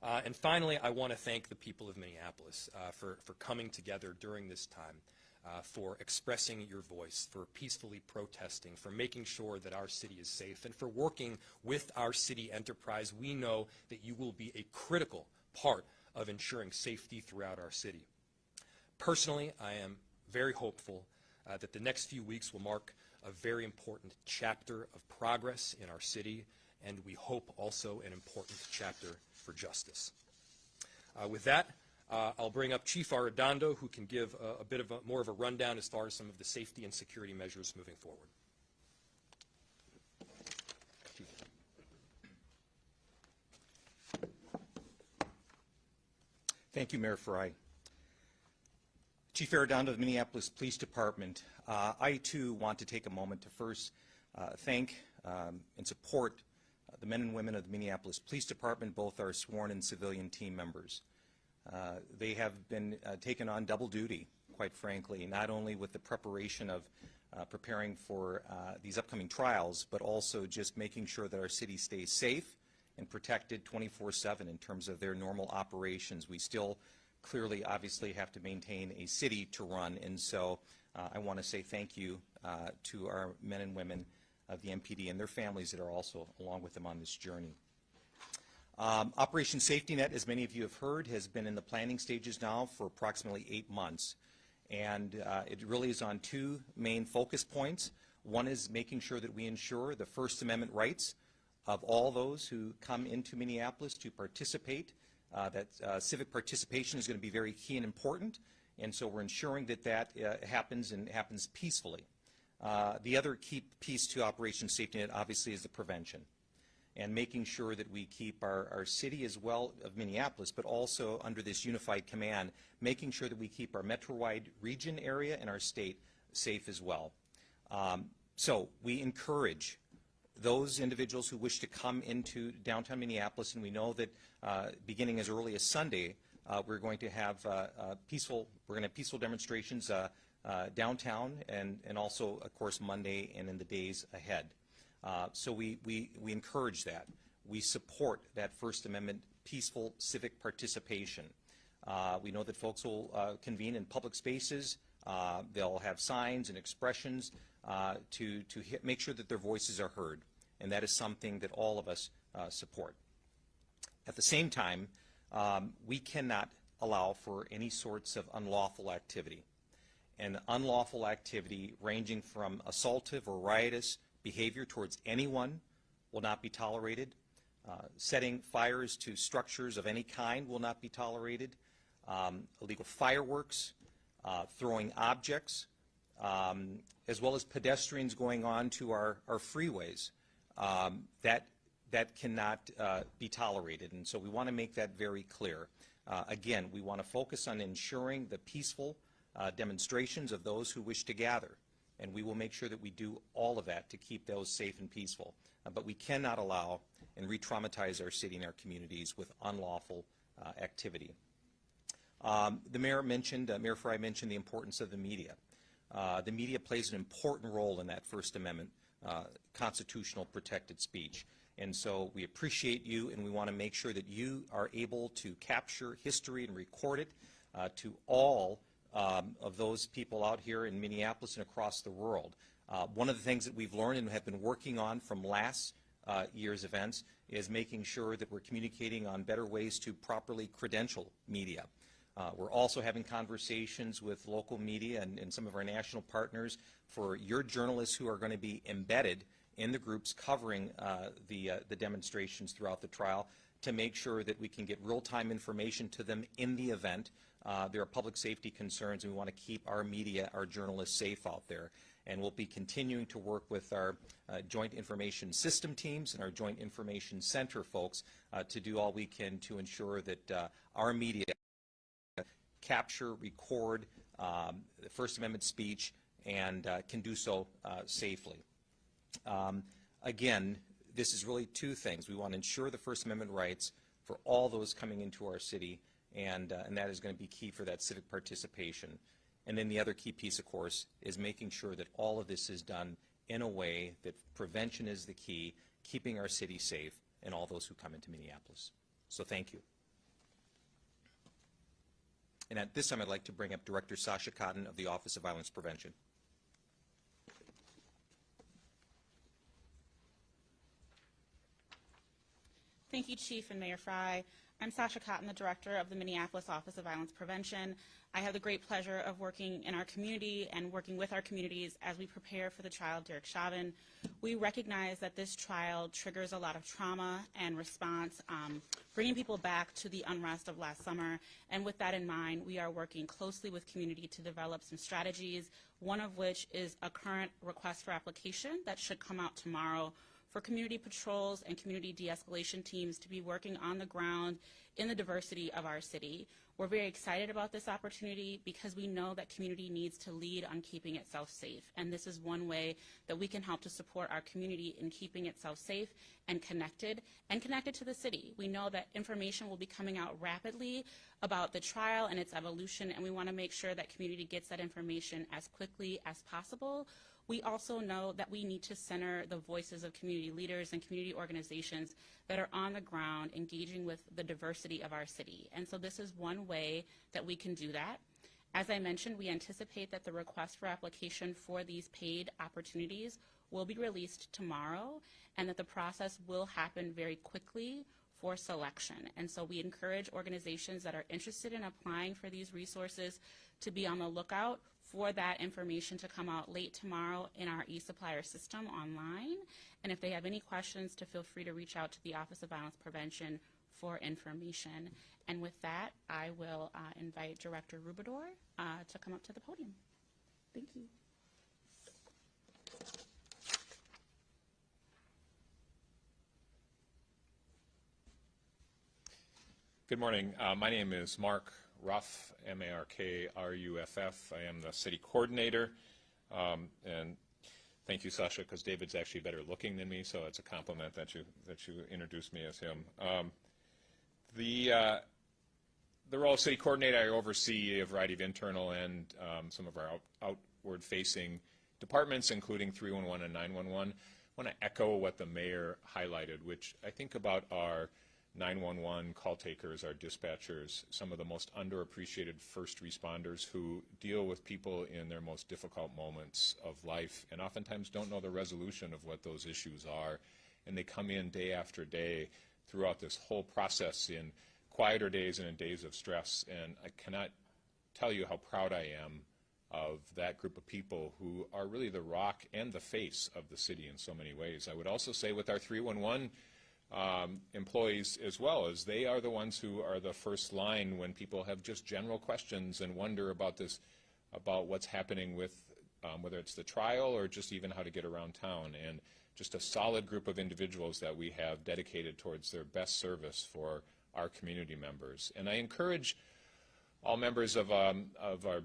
And finally, I want to thank the people of Minneapolis for coming together during this time, for expressing your voice, for peacefully protesting, for making sure that our city is safe, and for working with our city enterprise. We know that you will be a critical part of ensuring safety throughout our city. Personally, I am very hopeful that the next few weeks will mark a very important chapter of progress in our city, and we hope also an important chapter for justice. With that, I'll bring up Chief Arredondo, who can give a bit of more of a rundown as far as some of the safety and security measures moving forward. Chief. Thank you, Mayor Frey. Chief Arredondo of the Minneapolis Police Department, I too want to take a moment to first thank and support the men and women of the Minneapolis Police Department, both our sworn and civilian team members. They have been taken on double duty, quite frankly, not only with the preparation of preparing for these upcoming trials, but also just making sure that our city stays safe and protected 24/7 in terms of their normal operations. We still clearly, obviously, have to maintain a city to run, and so I want to say thank you to our men and women of the MPD and their families that are also along with them on this journey. Operation Safety Net, as many of you have heard, has been in the planning stages now for approximately 8 months, and it really is on two main focus points. One is making sure that we ensure the First Amendment rights of all those who come into Minneapolis to participate. That civic participation is going to be very key and important, and so we're ensuring that that happens and happens peacefully. The other key piece to Operation Safety Net obviously is the prevention and making sure that we keep our city as well of Minneapolis, but also under this unified command, making sure that we keep our metro-wide region area and our state safe as well. So we encourage those individuals who wish to come into downtown Minneapolis, and we know that beginning as early as Sunday, we're going to have peaceful demonstrations downtown, and also, of course, Monday and in the days ahead. So we encourage that. We support that First Amendment peaceful civic participation. We know that folks will convene in public spaces. They'll have signs and expressions to make sure that their voices are heard, and that is something that all of us support. At the same time, we cannot allow for any sorts of unlawful activity. And unlawful activity ranging from assaultive or riotous behavior towards anyone will not be tolerated. Setting fires to structures of any kind will not be tolerated. Illegal fireworks, throwing objects, as well as pedestrians going on to our freeways. That cannot be tolerated, and so we want to make that very clear. Again, we want to focus on ensuring the peaceful demonstrations of those who wish to gather, and we will make sure that we do all of that to keep those safe and peaceful. But we cannot allow and re-traumatize our city and our communities with unlawful activity. The mayor mentioned, Mayor Fry mentioned the importance of the media. The media plays an important role in that First Amendment constitutional protected speech. And so we appreciate you, and we want to make sure that you are able to capture history and record it to all of those people out here in Minneapolis and across the world. One of the things that we've learned and have been working on from last year's events is making sure that we're communicating on better ways to properly credential media. We're also having conversations with local media and some of our national partners for your journalists who are going to be embedded in the groups covering the demonstrations throughout the trial to make sure that we can get real-time information to them in the event. There are public safety concerns, and we want to keep our media, our journalists safe out there. And we'll be continuing to work with our Joint Information System teams and our Joint Information Center folks to do all we can to ensure that our media capture, record the First Amendment speech and can do so safely. Again, this is really two things. We want to ensure the First Amendment rights for all those coming into our city, and that is going to be key for that civic participation. And then the other key piece, of course, is making sure that all of this is done in a way that prevention is the key, keeping our city safe, and all those who come into Minneapolis. So thank you. And at this time, I'd like to bring up Director Sasha Cotton of the Office of Violence Prevention. Thank you, Chief and Mayor Fry. I'm Sasha Cotton, the Director of the Minneapolis Office of Violence Prevention. I have the great pleasure of working in our community and working with our communities as we prepare for the trial of Derek Chauvin. We recognize that this trial triggers a lot of trauma and response, bringing people back to the unrest of last summer. And with that in mind, we are working closely with community to develop some strategies, one of which is a current request for application that should come out tomorrow for community patrols and community de-escalation teams to be working on the ground in the diversity of our city. We're very excited about this opportunity because we know that community needs to lead on keeping itself safe. And this is one way that we can help to support our community in keeping itself safe and connected to the city. We know that information will be coming out rapidly about the trial and its evolution, and we want to make sure that community gets that information as quickly as possible. We also know that we need to center the voices of community leaders and community organizations that are on the ground engaging with the diversity of our city. And so this is one way that we can do that. As I mentioned, we anticipate that the request for application for these paid opportunities will be released tomorrow and that the process will happen very quickly for selection. And so we encourage organizations that are interested in applying for these resources to be on the lookout for that information to come out late tomorrow in our e-supplier system online. And if they have any questions, to feel free to reach out to the Office of Violence Prevention for information. And with that, I will invite Director Rubador to come up to the podium. Thank you. Good morning. My name is Mark Ruff, M-A-R-K-R-U-F-F. I am the city coordinator. And thank you, Sasha, because David's actually better looking than me, so it's a compliment that you introduced me as him. The role of city coordinator, I oversee a variety of internal and some of our outward-facing departments, including 311 and 911. I want to echo what the mayor highlighted, which I think about our 911 call takers, our dispatchers, some of the most underappreciated first responders who deal with people in their most difficult moments of life and oftentimes don't know the resolution of what those issues are. And they come in day after day throughout this whole process in quieter days and in days of stress. And I cannot tell you how proud I am of that group of people who are really the rock and the face of the city in so many ways. I would also say with our 311 employees as well, as they are the ones who are the first line when people have just general questions and wonder about this about what's happening with whether it's the trial or just even how to get around town, and just a solid group of individuals that we have dedicated towards their best service for our community members. And I encourage all members of our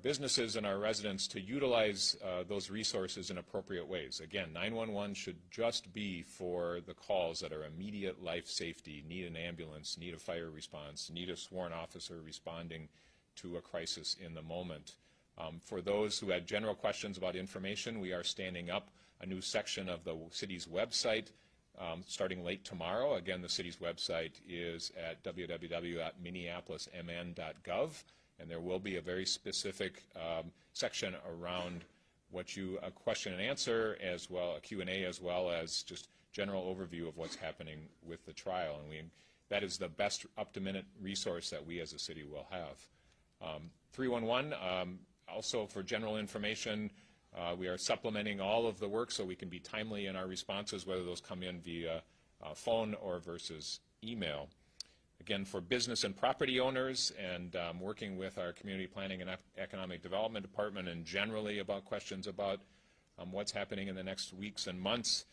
businesses and our residents to utilize those resources in appropriate ways. Again, 911 should just be for the calls that are immediate life safety, need an ambulance, need a fire response, need a sworn officer responding to a crisis in the moment. For those who had general questions about information, we are standing up a new section of the city's website starting late tomorrow. Again, the city's website is at www.minneapolismn.gov, and there will be a very specific section around what you question and answer, as well a Q&A, as well as just general overview of what's happening with the trial. And that is the best up-to-minute resource that we as a city will have. 311, also for general information, we are supplementing all of the work so we can be timely in our responses, whether those come in via phone or versus email. Again, for business and property owners, and working with our Community Planning and Economic Development Department, and generally about questions about what's happening in the next weeks and months,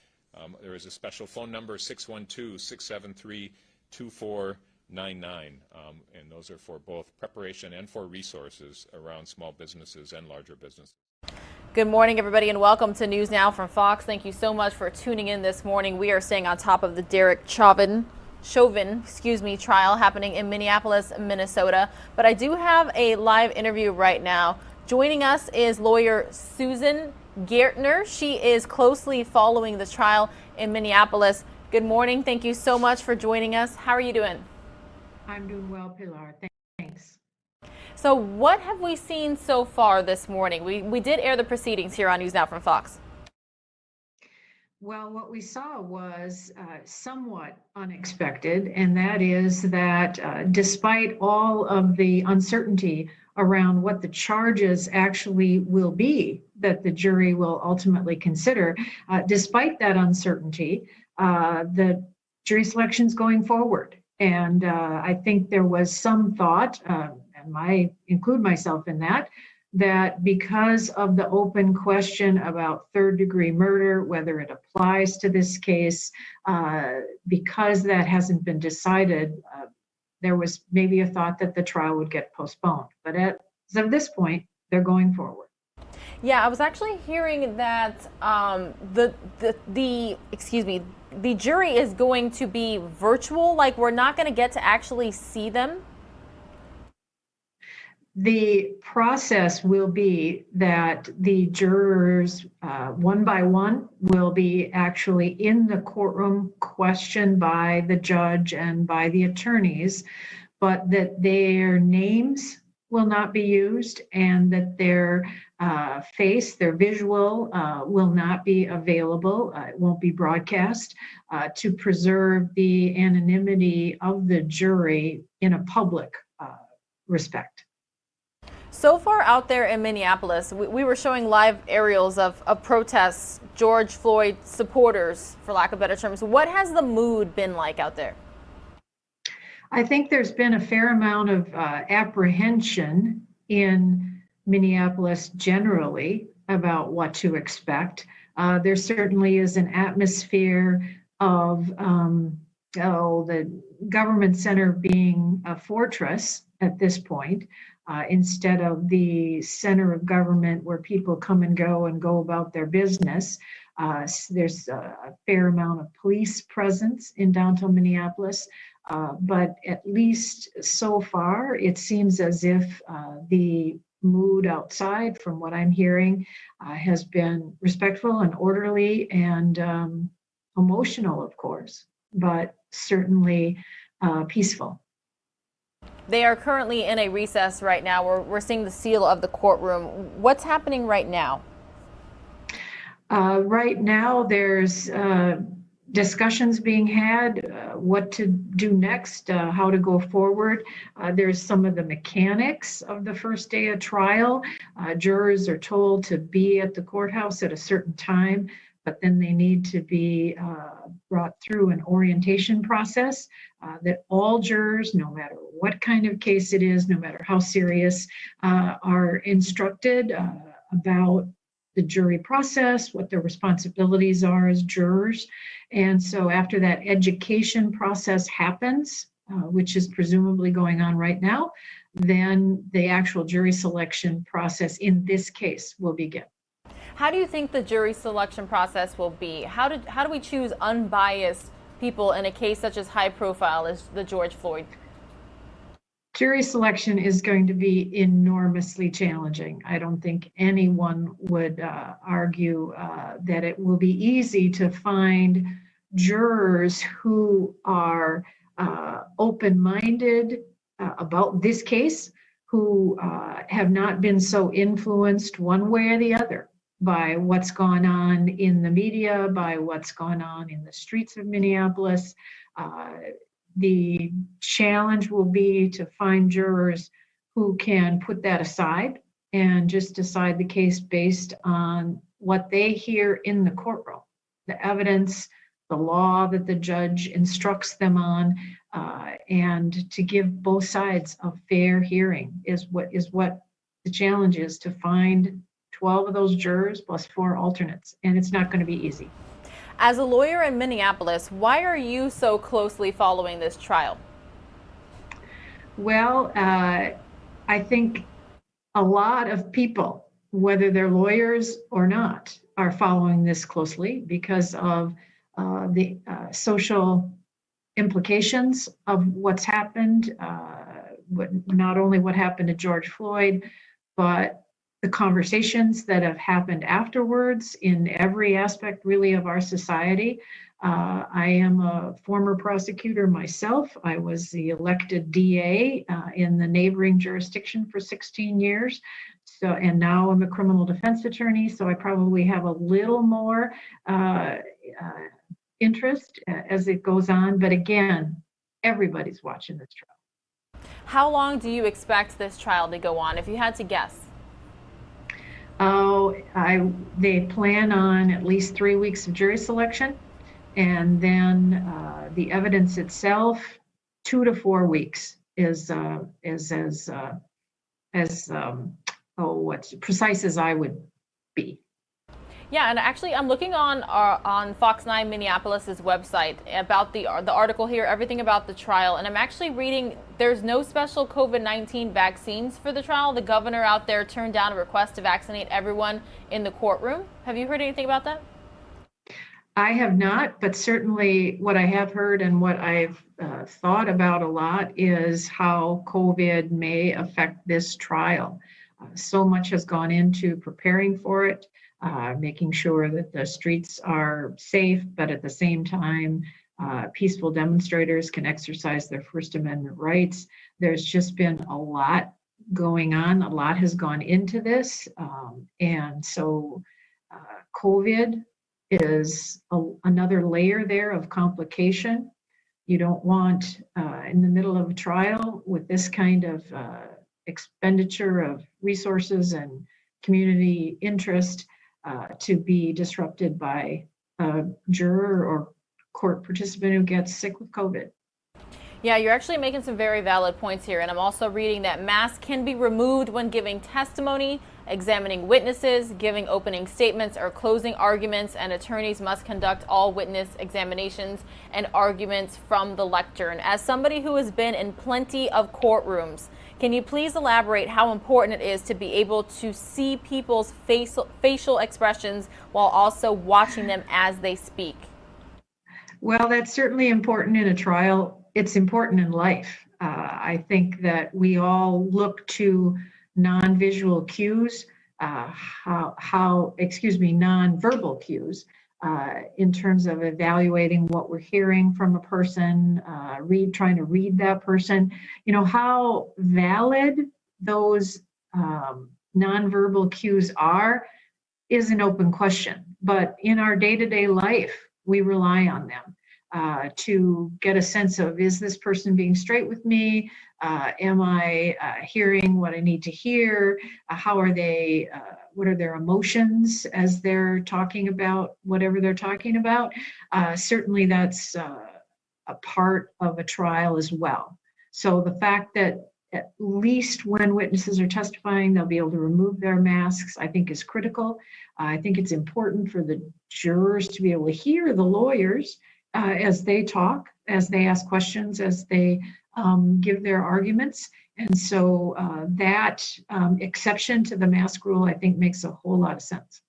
there is a special phone number, 612-673-2499, and those are for both preparation and for resources around small businesses and larger businesses. Good morning, everybody, and welcome to News Now from Fox. Thank you so much for tuning in this morning. We are staying on top of the Derek Chauvin trial happening in Minneapolis, Minnesota. But I do have a live interview right now. Joining us is lawyer Susan Gertner. She is closely following the trial in Minneapolis. Good morning. Thank you so much for joining us. How are you doing? I'm doing well, Pilar. Thanks. So what have we seen so far this morning? We did air the proceedings here on News Now from Fox. Well, what we saw was somewhat unexpected, and that is that despite all of the uncertainty around what the charges actually will be that the jury will ultimately consider, despite that uncertainty, the jury selection's going forward. And I think there was some thought, and I include myself in that because of the open question about third-degree murder, whether it applies to this case, because that hasn't been decided, there was maybe a thought that the trial would get postponed. But as of this point, they're going forward. Yeah, I was actually hearing that the jury is going to be virtual, like we're not going to get to actually see them. The process will be that the jurors, one by one, will be actually in the courtroom, questioned by the judge and by the attorneys, but that their names will not be used, and that their face, their visual, will not be available. It won't be broadcast to preserve the anonymity of the jury in a public respect. So far out there in Minneapolis, we were showing live aerials of protests, George Floyd supporters, for lack of better terms. What has the mood been like out there? I think there's been a fair amount of apprehension in Minneapolis generally about what to expect. There certainly is an atmosphere of the government center being a fortress at this point, instead of the center of government where people come and go about their business. There's a fair amount of police presence in downtown Minneapolis, but at least so far, it seems as if the mood outside, from what I'm hearing, has been respectful and orderly and emotional, of course, but certainly peaceful. They are currently in a recess right now. We're seeing the seal of the courtroom. What's happening right now? Right now, there's discussions being had, what to do next, how to go forward. There's some of the mechanics of the first day of trial. Jurors are told to be at the courthouse at a certain time. but then they need to be brought through an orientation process that all jurors, no matter what kind of case it is, no matter how serious, are instructed about the jury process, what their responsibilities are as jurors. And so after that education process happens, which is presumably going on right now, then the actual jury selection process in this case will begin. How do you think the jury selection process will be? How do we choose unbiased people in a case such as high profile as the George Floyd? Jury selection is going to be enormously challenging. I don't think anyone would argue that it will be easy to find jurors who are open-minded about this case, who have not been so influenced one way or the other by what's gone on in the media, by what's gone on in the streets of Minneapolis. The challenge will be to find jurors who can put that aside and just decide the case based on what they hear in the courtroom, the evidence, the law that the judge instructs them on, and to give both sides a fair hearing is what the challenge is, to find 12 of those jurors plus 4 alternates, and it's not going to be easy. As a lawyer in Minneapolis, why are you so closely following this trial? Well, I think a lot of people, whether they're lawyers or not, are following this closely because of the social implications of what's happened, not only what happened to George Floyd, but the conversations that have happened afterwards in every aspect really of our society. I am a former prosecutor myself. I was the elected DA in the neighboring jurisdiction for 16 years. So, and now I'm a criminal defense attorney, so I probably have a little more interest as it goes on. But again, everybody's watching this trial. How long do you expect this trial to go on, if you had to guess? They plan on at least 3 weeks of jury selection, and then the evidence itself, 2 to 4 weeks is as what's precise as I would be. Yeah, and actually, I'm looking on Fox 9 Minneapolis's website about the article here, everything about the trial, and I'm actually reading there's no special COVID-19 vaccines for the trial. The governor out there turned down a request to vaccinate everyone in the courtroom. Have you heard anything about that? I have not, but certainly what I have heard and what I've thought about a lot is how COVID may affect this trial. So much has gone into preparing for it. Making sure that the streets are safe, but at the same time, peaceful demonstrators can exercise their First Amendment rights. There's just been a lot going on. A lot has gone into this. And so COVID is another layer there of complication. You don't want, in the middle of a trial with this kind of expenditure of resources and community interest, to be disrupted by a juror or court participant who gets sick with COVID. Yeah, you're actually making some very valid points here. And I'm also reading that masks can be removed when giving testimony, examining witnesses, giving opening statements or closing arguments, and attorneys must conduct all witness examinations and arguments from the lectern. As somebody who has been in plenty of courtrooms, can you please elaborate how important it is to be able to see people's facial expressions while also watching them as they speak? Well, that's certainly important in a trial. It's important in life. I think that we all look to non-visual cues, non-verbal cues, in terms of evaluating what we're hearing from a person, trying to read that person. You know, how valid those nonverbal cues are is an open question. But in our day-to-day life, we rely on them. to get a sense of, is this person being straight with me? Am I hearing what I need to hear? How are they? What are their emotions as they're talking about whatever they're talking about? Certainly that's a part of a trial as well. So the fact that at least when witnesses are testifying, they'll be able to remove their masks, I think is critical. I think it's important for the jurors to be able to hear the lawyers as they talk, as they ask questions, as they give their arguments. And so that exception to the mask rule, I think, makes a whole lot of sense.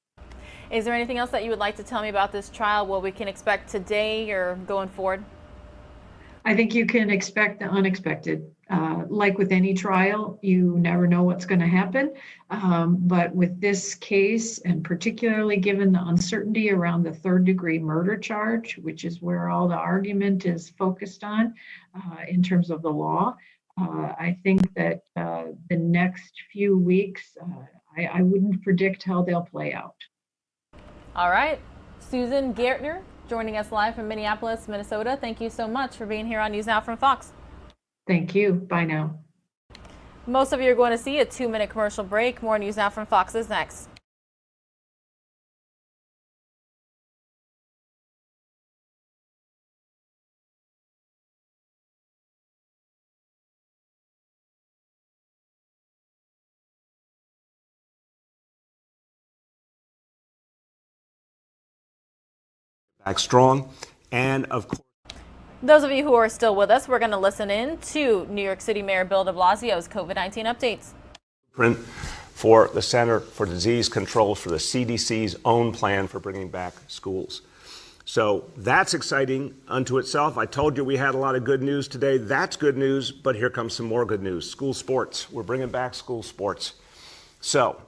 Is there anything else that you would like to tell me about this trial, what we can expect today or going forward? I think you can expect the unexpected. Like with any trial, you never know what's going to happen. But with this case, and particularly given the uncertainty around the third-degree murder charge, which is where all the argument is focused on in terms of the law, I think that the next few weeks, I wouldn't predict how they'll play out. All right. Susan Gartner joining us live from Minneapolis, Minnesota. Thank you so much for being here on News Now from Fox. Thank you. Bye now. Most of you are going to see a 2-minute commercial break. More News Now from Fox is next. Back strong, and of course, those of you who are still with us, we're going to listen in to New York City Mayor Bill de Blasio's COVID-19 updates. Print for the Center for Disease Control, for the CDC's own plan for bringing back schools. So that's exciting unto itself. I told you we had a lot of good news today. That's good news, but here comes some more good news. School sports. We're bringing back school sports. So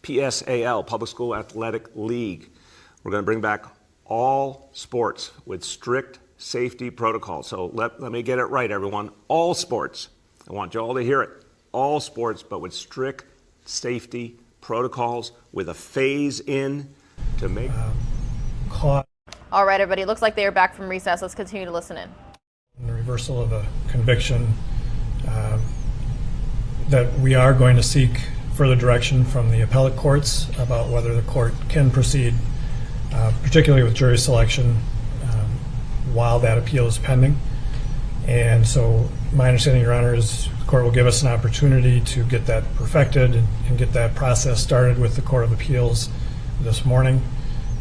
PSAL, Public School Athletic League. We're going to bring back all sports with strict safety protocols. So let me get it right, everyone. All sports. I want you all to hear it. All sports, but with strict safety protocols, with a phase in to make. All right, everybody. Looks like they are back from recess. Let's continue to listen in. The reversal of a conviction, that we are going to seek further direction from the appellate courts about whether the court can proceed, particularly with jury selection, while that appeal is pending. And so my understanding, Your Honor, is the court will give us an opportunity to get that perfected and get that process started with the Court of Appeals this morning.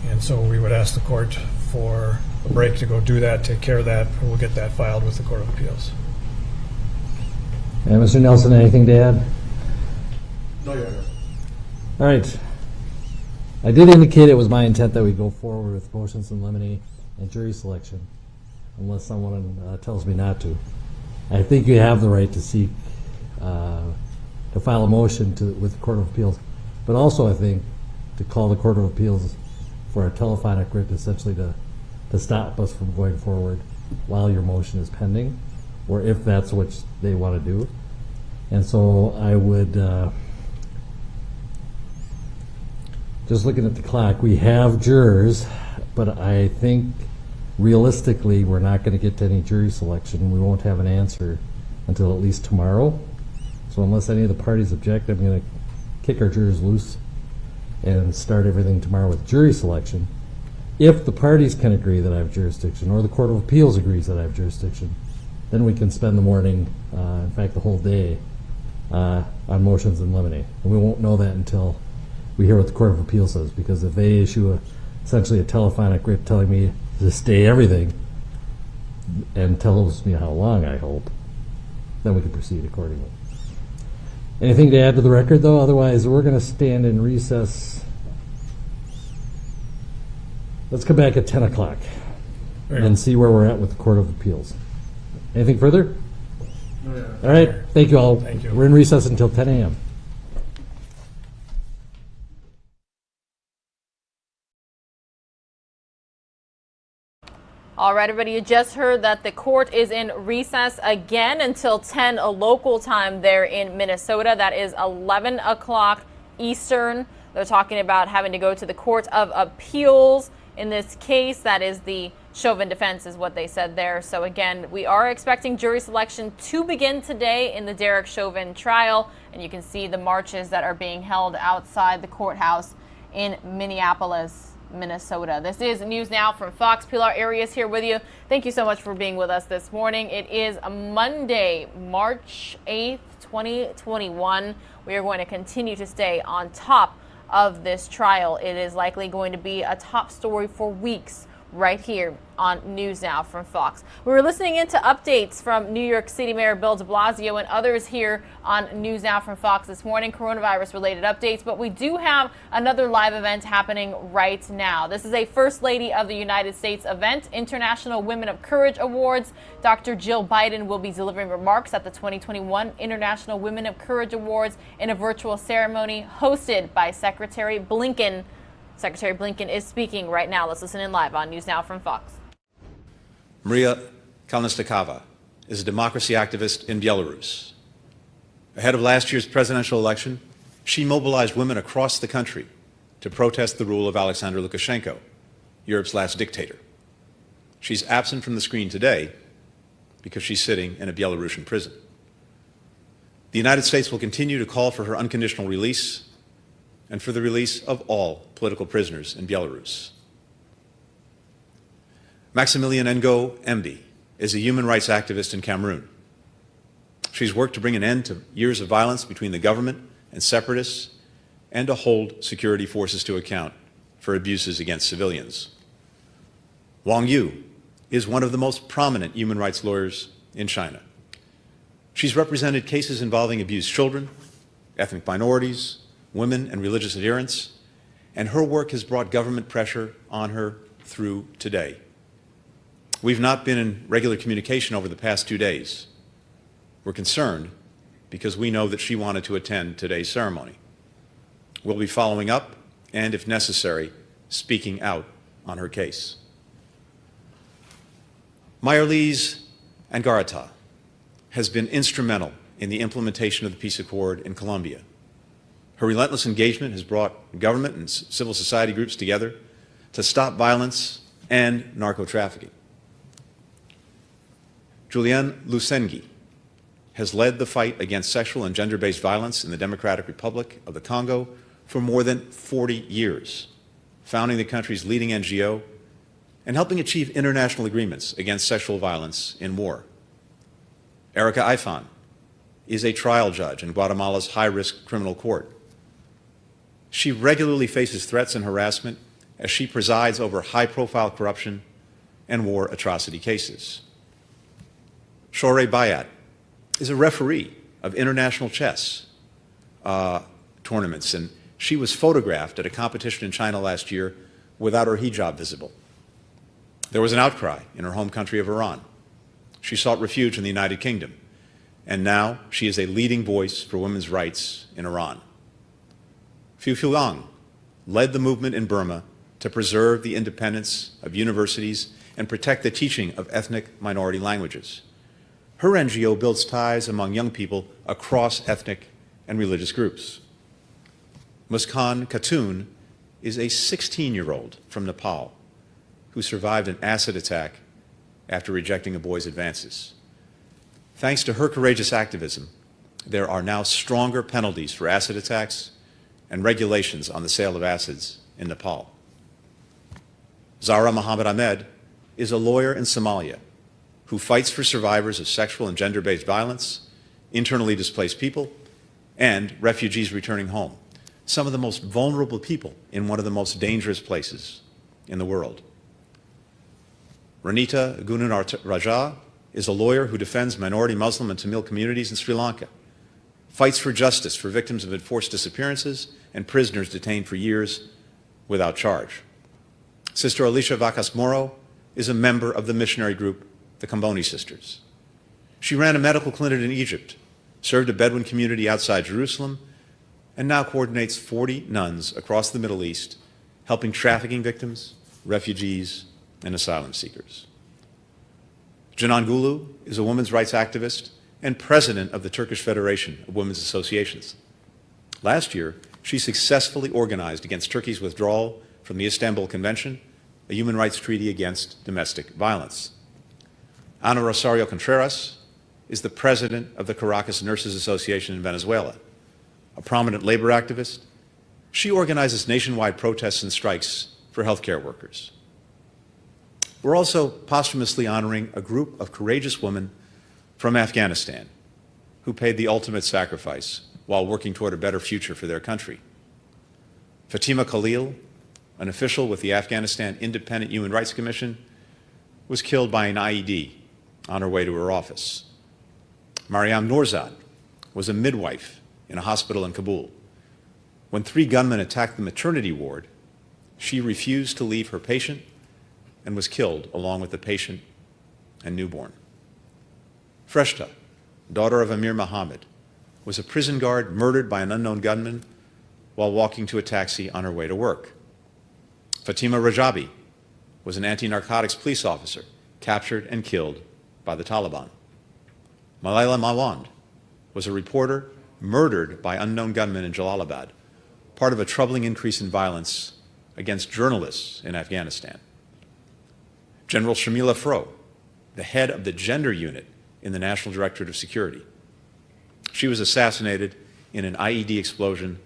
And so we would ask the court for a break to go do that, take care of that, and we'll get that filed with the Court of Appeals. And Mr. Nelson, anything to add? No, Your Honor. All right. I did indicate it was my intent that we go forward with motions in limine and jury selection, unless someone tells me not to. I think you have the right to seek to file a motion with the Court of Appeals, but also I think to call the Court of Appeals for a telephonic writ, essentially to stop us from going forward while your motion is pending, or if that's what they want to do. And so I would, just looking at the clock, we have jurors, but I think realistically we're not going to get to any jury selection. We won't have an answer until at least tomorrow. So unless any of the parties object, I'm going to kick our jurors loose and start everything tomorrow with jury selection. If the parties can agree that I have jurisdiction, or the Court of Appeals agrees that I have jurisdiction, then we can spend the morning, in fact the whole day, on motions in limine. And we won't know that until we hear what the Court of Appeals says, because if they issue essentially a telephonic writ telling me to stay everything and tells me how long, I hope, then we can proceed accordingly. Anything to add to the record, though? Otherwise, we're going to stand in recess. Let's come back at 10 o'clock and see where we're at with the Court of Appeals. Anything further? No, yeah. All right. Thank you all. Thank you. We're in recess until 10 a.m. All right, everybody, you just heard that the court is in recess again until 10 local time there in Minnesota. That is 11 o'clock Eastern. They're talking about having to go to the Court of Appeals in this case. That is the Chauvin defense is what they said there. So again, we are expecting jury selection to begin today in the Derek Chauvin trial, and you can see the marches that are being held outside the courthouse in Minneapolis, Minnesota. This is News Now from Fox. Pilar Arias here with you. Thank you so much for being with us this morning. It is a Monday, March 8th, 2021. We are going to continue to stay on top of this trial. It is likely going to be a top story for weeks right here on News Now from Fox. We were listening into updates from New York City Mayor Bill de Blasio and others here on News Now from Fox this morning, coronavirus related updates, but we do have another live event happening right now. This is a First Lady of the United States event, International Women of Courage Awards. Dr. Jill Biden will be delivering remarks at the 2021 International Women of Courage Awards in a virtual ceremony hosted by Secretary Blinken. Secretary Blinken is speaking right now. Let's listen in live on News Now from Fox. Maria Kalnesnikava is a democracy activist in Belarus. Ahead of last year's presidential election, she mobilized women across the country to protest the rule of Alexander Lukashenko, Europe's last dictator. She's absent from the screen today because she's sitting in a Belarusian prison. The United States will continue to call for her unconditional release and for the release of all political prisoners in Belarus. Maximilian Ngo Embi is a human rights activist in Cameroon. She's worked to bring an end to years of violence between the government and separatists and to hold security forces to account for abuses against civilians. Wang Yu is one of the most prominent human rights lawyers in China. She's represented cases involving abused children, ethnic minorities, women and religious adherents, and her work has brought government pressure on her through today. We've not been in regular communication over the past 2 days. We're concerned because we know that she wanted to attend today's ceremony. We'll be following up and, if necessary, speaking out on her case. Mayerlise Angarata has been instrumental in the implementation of the peace accord in Colombia. Her relentless engagement has brought government and civil society groups together to stop violence and narco-trafficking. Julien Lusengui has led the fight against sexual and gender-based violence in the Democratic Republic of the Congo for more than 40 years, founding the country's leading NGO and helping achieve international agreements against sexual violence in war. Erica Ifan is a trial judge in Guatemala's high-risk criminal court. She regularly faces threats and harassment as she presides over high-profile corruption and war atrocity cases. Shorey Bayat is a referee of international chess tournaments, and she was photographed at a competition in China last year without her hijab visible. There was an outcry in her home country of Iran. She sought refuge in the United Kingdom, and now she is a leading voice for women's rights in Iran. Fu Fulang led the movement in Burma to preserve the independence of universities and protect the teaching of ethnic minority languages. Her NGO builds ties among young people across ethnic and religious groups. Muskan Khatun is a 16-year-old from Nepal who survived an acid attack after rejecting a boy's advances. Thanks to her courageous activism, there are now stronger penalties for acid attacks and regulations on the sale of acids in Nepal. Zahra Mohammed Ahmed is a lawyer in Somalia who fights for survivors of sexual and gender-based violence, internally displaced people, and refugees returning home, some of the most vulnerable people in one of the most dangerous places in the world. Ranita Gununaraja is a lawyer who defends minority Muslim and Tamil communities in Sri Lanka, fights for justice for victims of enforced disappearances and prisoners detained for years without charge. Sister Alicia Vacas Moro is a member of the missionary group, the Kamboni Sisters. She ran a medical clinic in Egypt, served a Bedouin community outside Jerusalem, and now coordinates 40 nuns across the Middle East, helping trafficking victims, refugees, and asylum seekers. Canan Gulu is a women's rights activist and president of the Turkish Federation of Women's Associations. Last year, she successfully organized against Turkey's withdrawal from the Istanbul Convention a human rights treaty against domestic violence. Ana Rosario Contreras is the president of the Caracas Nurses Association in Venezuela. A prominent labor activist, she organizes nationwide protests and strikes for healthcare workers. We're also posthumously honoring a group of courageous women from Afghanistan who paid the ultimate sacrifice while working toward a better future for their country. Fatima Khalil, an official with the Afghanistan Independent Human Rights Commission, was killed by an IED on her way to her office. Mariam Nourzad was a midwife in a hospital in Kabul. When 3 gunmen attacked the maternity ward, she refused to leave her patient and was killed along with the patient and newborn. Freshta, daughter of Amir Mohammed, was a prison guard murdered by an unknown gunman while walking to a taxi on her way to work. Fatima Rajabi was an anti-narcotics police officer captured and killed by the Taliban. Malaila Mawand was a reporter murdered by unknown gunmen in Jalalabad, part of a troubling increase in violence against journalists in Afghanistan. General Shamila Fro, the head of the gender unit in the National Directorate of Security. She was assassinated in an IED explosion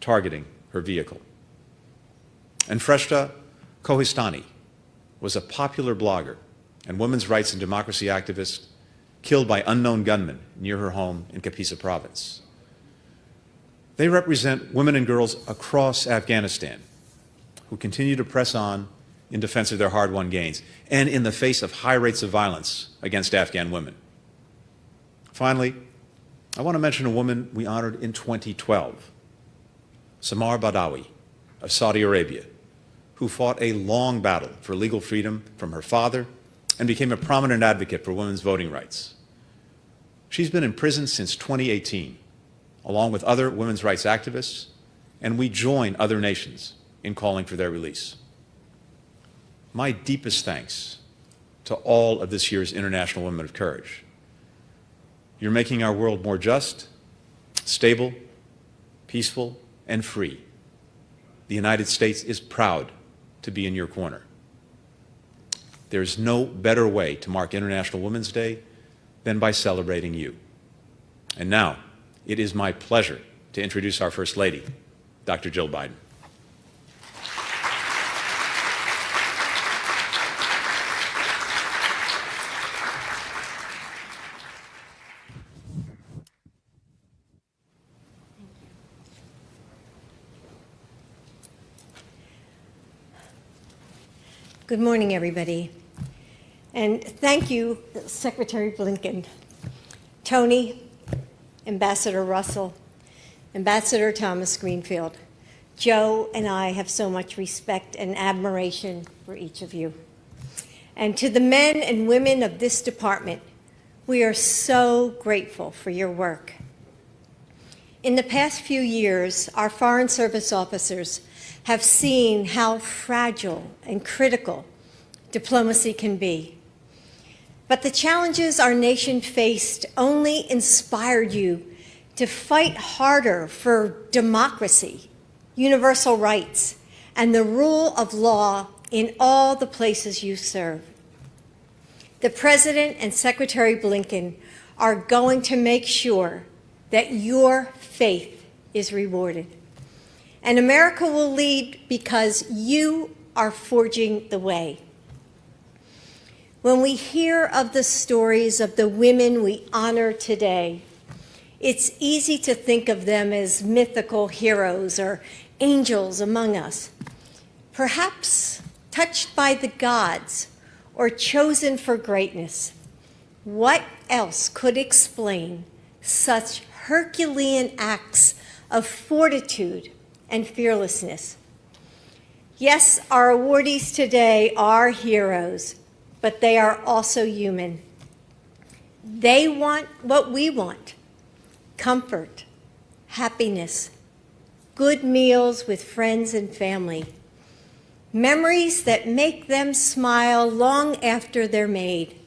targeting her vehicle. And Freshta Kohistani was a popular blogger and women's rights and democracy activist killed by unknown gunmen near her home in Kapisa province. They represent women and girls across Afghanistan who continue to press on in defense of their hard-won gains and in the face of high rates of violence against Afghan women. Finally, I want to mention a woman we honored in 2012, Samar Badawi of Saudi Arabia, who fought a long battle for legal freedom from her father and became a prominent advocate for women's voting rights. She's been in prison since 2018, along with other women's rights activists, and we join other nations in calling for their release. My deepest thanks to all of this year's International Women of Courage. You're making our world more just, stable, peaceful, and free. The United States is proud to be in your corner. There's no better way to mark International Women's Day than by celebrating you. And now, it is my pleasure to introduce our First Lady, Dr. Jill Biden. Good morning, everybody. And thank you, Secretary Blinken, Tony, Ambassador Russell, Ambassador Thomas Greenfield. Joe and I have so much respect and admiration for each of you. And to the men and women of this department, we are so grateful for your work. In the past few years, our Foreign Service officers have seen how fragile and critical diplomacy can be. But the challenges our nation faced only inspired you to fight harder for democracy, universal rights, and the rule of law in all the places you serve. The President and Secretary Blinken are going to make sure that your faith is rewarded. And America will lead because you are forging the way. When we hear of the stories of the women we honor today, it's easy to think of them as mythical heroes or angels among us, perhaps touched by the gods or chosen for greatness. What else could explain such Herculean acts of fortitude and fearlessness? Yes, our awardees today are heroes, but they are also human. They want what we want: comfort, happiness, good meals with friends and family, memories that make them smile long after they're made.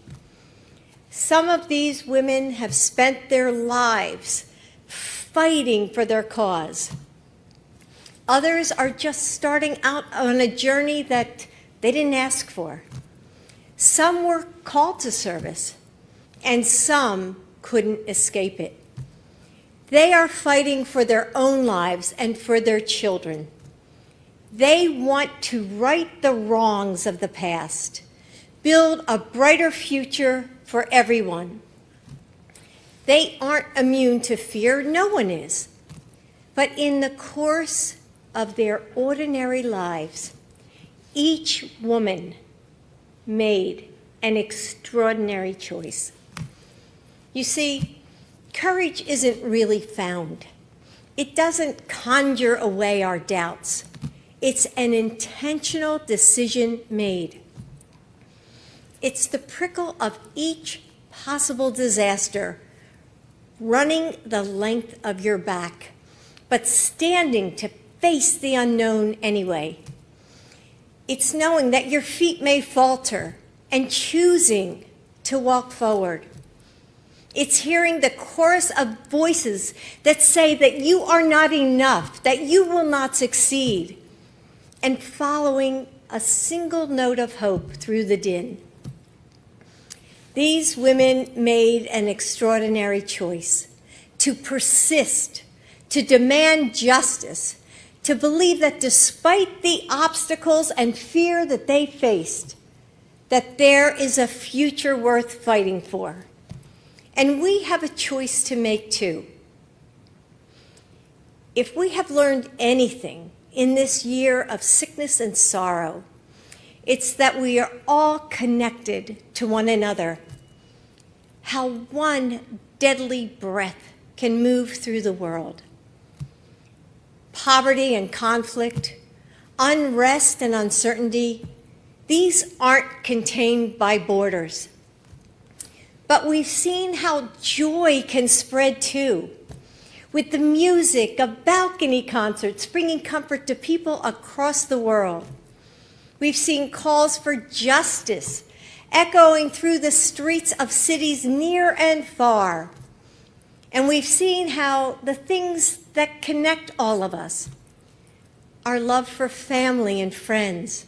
Some of these women have spent their lives fighting for their cause. Others are just starting out on a journey that they didn't ask for. Some were called to service, and some couldn't escape it. They are fighting for their own lives and for their children. They want to right the wrongs of the past, build a brighter future for everyone. They aren't immune to fear, no one is. But in the course of their ordinary lives, each woman made an extraordinary choice. You see, courage isn't really found. It doesn't conjure away our doubts. It's an intentional decision made. It's the prickle of each possible disaster running the length of your back, but standing to face the unknown anyway. It's knowing that your feet may falter and choosing to walk forward. It's hearing the chorus of voices that say that you are not enough, that you will not succeed, and following a single note of hope through the din. These women made an extraordinary choice to persist, to demand justice, to believe that despite the obstacles and fear that they faced, that there is a future worth fighting for. And we have a choice to make too. If we have learned anything in this year of sickness and sorrow, it's that we are all connected to one another. How one deadly breath can move through the world. Poverty and conflict, unrest and uncertainty, these aren't contained by borders. But we've seen how joy can spread too, with the music of balcony concerts bringing comfort to people across the world. We've seen calls for justice echoing through the streets of cities near and far. And we've seen how the things that connect all of us, our love for family and friends,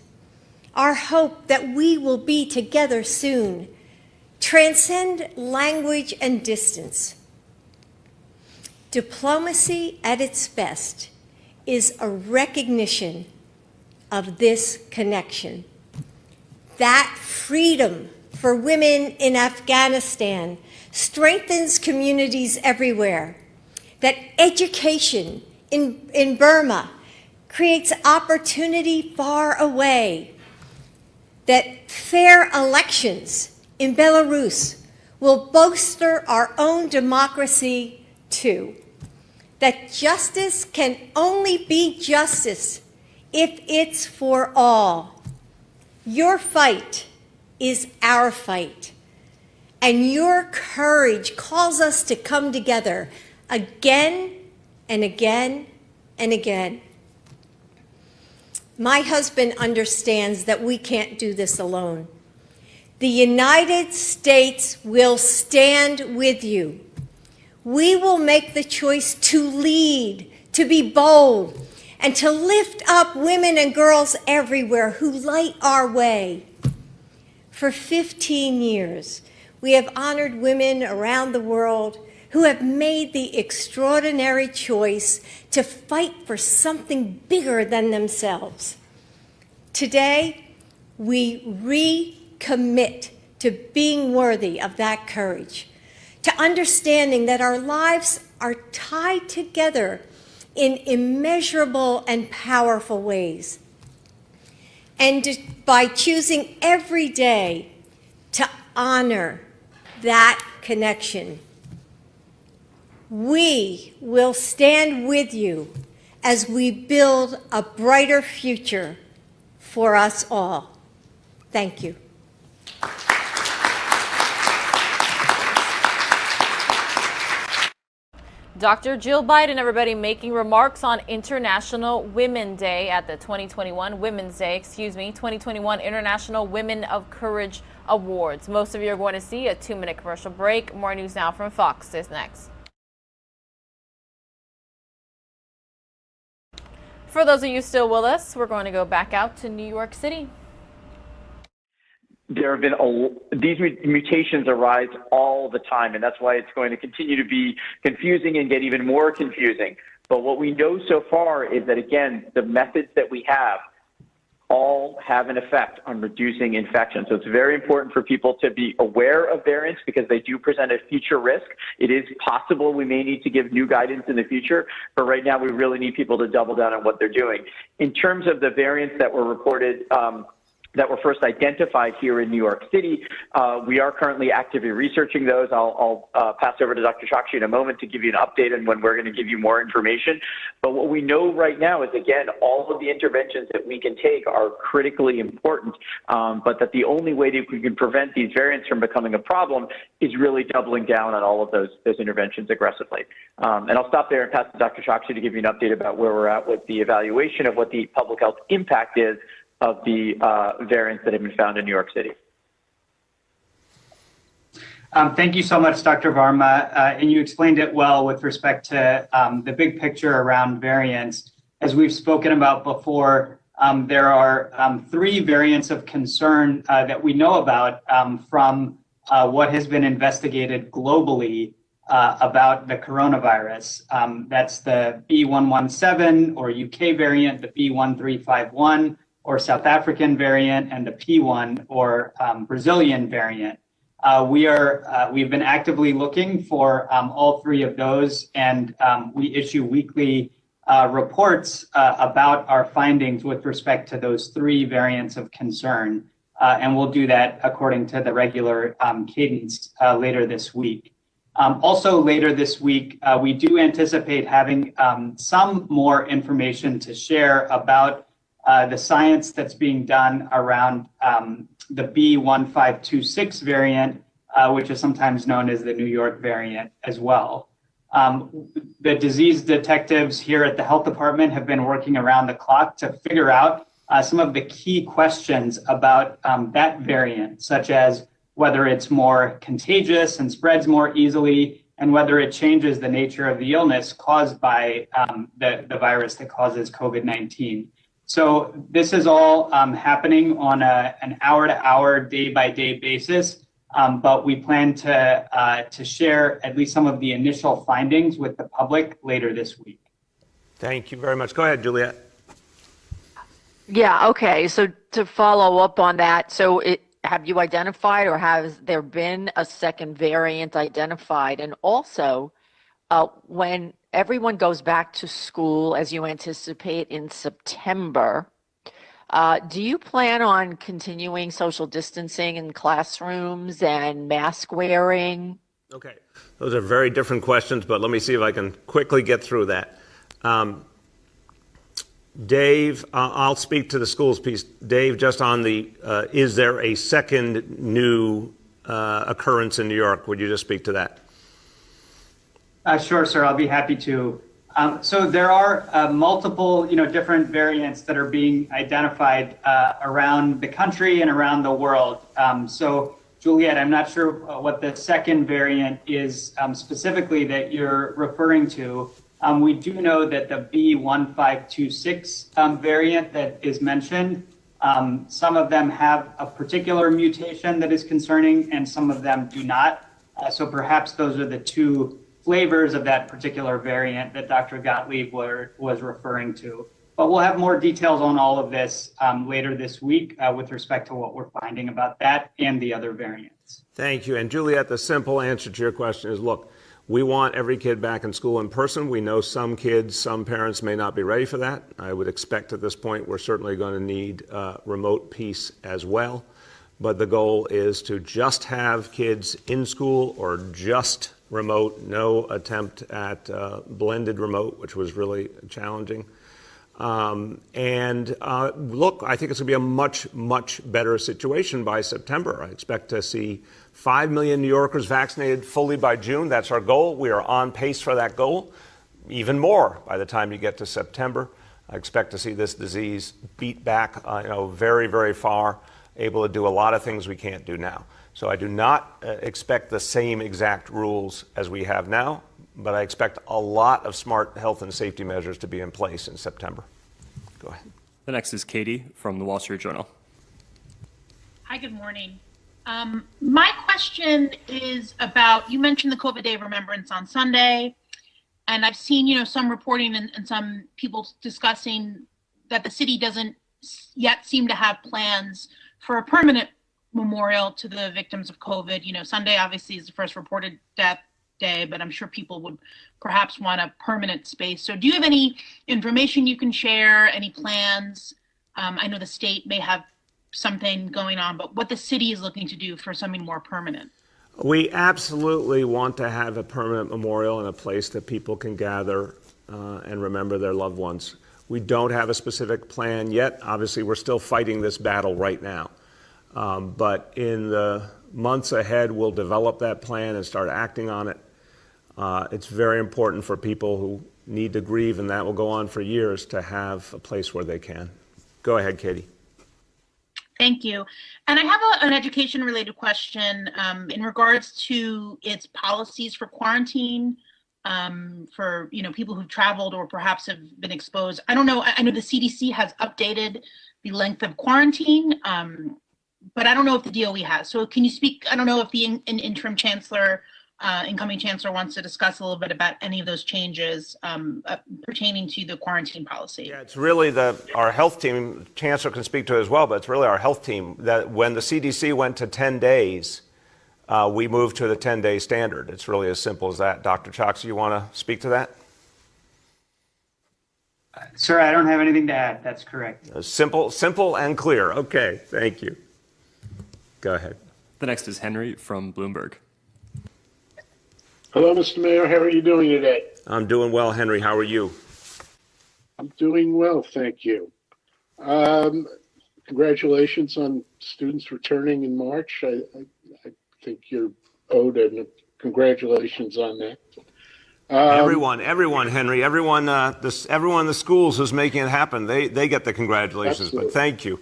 our hope that we will be together soon, transcend language and distance. Diplomacy at its best is a recognition of this connection. That freedom for women in Afghanistan strengthens communities everywhere. That education in Burma creates opportunity far away. That fair elections in Belarus will bolster our own democracy too. That justice can only be justice if it's for all. Your fight is our fight, and your courage calls us to come together again and again and again. My husband understands that we can't do this alone. The United States will stand with you. We will make the choice to lead, to be bold, and to lift up women and girls everywhere who light our way. For 15 years, we have honored women around the world who have made the extraordinary choice to fight for something bigger than themselves. Today, we recommit to being worthy of that courage, to understanding that our lives are tied together in immeasurable and powerful ways. And by choosing every day to honor that connection, we will stand with you as we build a brighter future for us all. Thank you. Dr. Jill Biden, everybody, making remarks on International Women's Day at the 2021 International Women of Courage Awards. Most of you are going to see a 2-minute commercial break. More news now from Fox is next. For those of you still with us, we're going to go back out to New York City. there have been these mutations arise all the time, and that's why it's going to continue to be confusing and get even more confusing. But what we know so far is that, again, the methods that we have all have an effect on reducing infection. So it's very important for people to be aware of variants because they do present a future risk. It is possible we may need to give new guidance in the future, but right now we really need people to double down on what they're doing. In terms of the variants that were reported, that were first identified here in New York City. We are currently actively researching those. I'll pass over to Dr. Chokshi in a moment to give you an update on when we're going to give you more information. But what we know right now is, again, all of the interventions that we can take are critically important, but that the only way that we can prevent these variants from becoming a problem is really doubling down on all of those interventions aggressively. And I'll stop there and pass to Dr. Chokshi to give you an update about where we're at with the evaluation of what the public health impact is of the variants that have been found in New York City. Thank you so much, Dr. Varma. And you explained it well with respect to the big picture around variants. As we've spoken about before, there are 3 variants of concern that we know about from what has been investigated globally about the coronavirus. That's the B117 or UK variant, the B1351, or South African variant, and the P1 or Brazilian variant. We've been actively looking for all 3 of those, and we issue weekly reports about our findings with respect to those 3 variants of concern, and we'll do that according to the regular cadence later this week. Also later this week, we do anticipate having some more information to share about the science that's being done around the B1526 variant, which is sometimes known as the New York variant as well. The disease detectives here at the health department have been working around the clock to figure out some of the key questions about that variant, such as whether it's more contagious and spreads more easily, and whether it changes the nature of the illness caused by the virus that causes COVID-19. So this is all happening on an hour-to-hour, day-by-day basis, but we plan to share at least some of the initial findings with the public later this week. Thank you very much. Go ahead, Juliet. Yeah, okay. So to follow up on that, have you identified or has there been a second variant identified? And also, when everyone goes back to school, as you anticipate in September, do you plan on continuing social distancing in classrooms and mask wearing? Okay, those are very different questions, but let me see if I can quickly get through that. Dave, I'll speak to the schools piece. Dave, just on the, is there a second new occurrence in New York? Would you just speak to that? Sure, sir. I'll be happy to. So there are multiple, different variants that are being identified around the country and around the world. So, Juliet, I'm not sure what the second variant is specifically that you're referring to. We do know that the B1526 variant that is mentioned, some of them have a particular mutation that is concerning, and some of them do not. So perhaps those are the 2 flavors of that particular variant that Dr. Gottlieb was referring to. But we'll have more details on all of this later this week with respect to what we're finding about that and the other variants. Thank you. And Juliet, the simple answer to your question is, look, we want every kid back in school in person. We know some kids, some parents may not be ready for that. I would expect at this point we're certainly going to need remote piece as well. But the goal is to just have kids in school or just remote, no attempt at blended remote, which was really challenging. Look, I think it's going to be a much, much better situation by September. I expect to see 5 million New Yorkers vaccinated fully by June. That's our goal. We are on pace for that goal. Even more by the time you get to September. I expect to see this disease beat back, very, very far, able to do a lot of things we can't do now. So I do not expect the same exact rules as we have now, but I expect a lot of smart health and safety measures to be in place in September. Go ahead. The next is Katie from the Wall Street Journal. Hi, good morning. My question is about, you mentioned the COVID Day of Remembrance on Sunday, and I've seen, some reporting and some people discussing that the city doesn't yet seem to have plans for a permanent memorial to the victims of COVID. Sunday obviously is the first reported death day, but I'm sure people would perhaps want a permanent space. So do you have any information you can share, any plans? I know the state may have something going on, but what the city is looking to do for something more permanent. We absolutely want to have a permanent memorial and a place that people can gather and remember their loved ones. We don't have a specific plan yet. Obviously, we're still fighting this battle right now. But in the months ahead, we'll develop that plan and start acting on it. It's very important for people who need to grieve, and that will go on for years, to have a place where they can. Go ahead, Katie. Thank you. And I have an education-related question in regards to its policies for quarantine for people who've traveled or perhaps have been exposed. I don't know. I know the CDC has updated the length of quarantine, but I don't know if the DOE has. So can you speak? I don't know if the interim chancellor, incoming chancellor, wants to discuss a little bit about any of those changes pertaining to the quarantine policy. Yeah, it's really our health team, chancellor can speak to it as well, but it's really our health team that when the CDC went to 10 days, we moved to the 10-day standard. It's really as simple as that. Dr. Choksi, you want to speak to that? Sir, I don't have anything to add. That's correct. Simple and clear. Okay, thank you. Go ahead. The next is Henry from Bloomberg. Hello, Mr. Mayor. How are you doing today? I'm doing well, Henry. How are you? I'm doing well, thank you. Congratulations on students returning in March. I think you're owed a congratulations on that. Everyone, Henry, everyone in the schools who's making it happen, they get the congratulations. Absolutely. But thank you.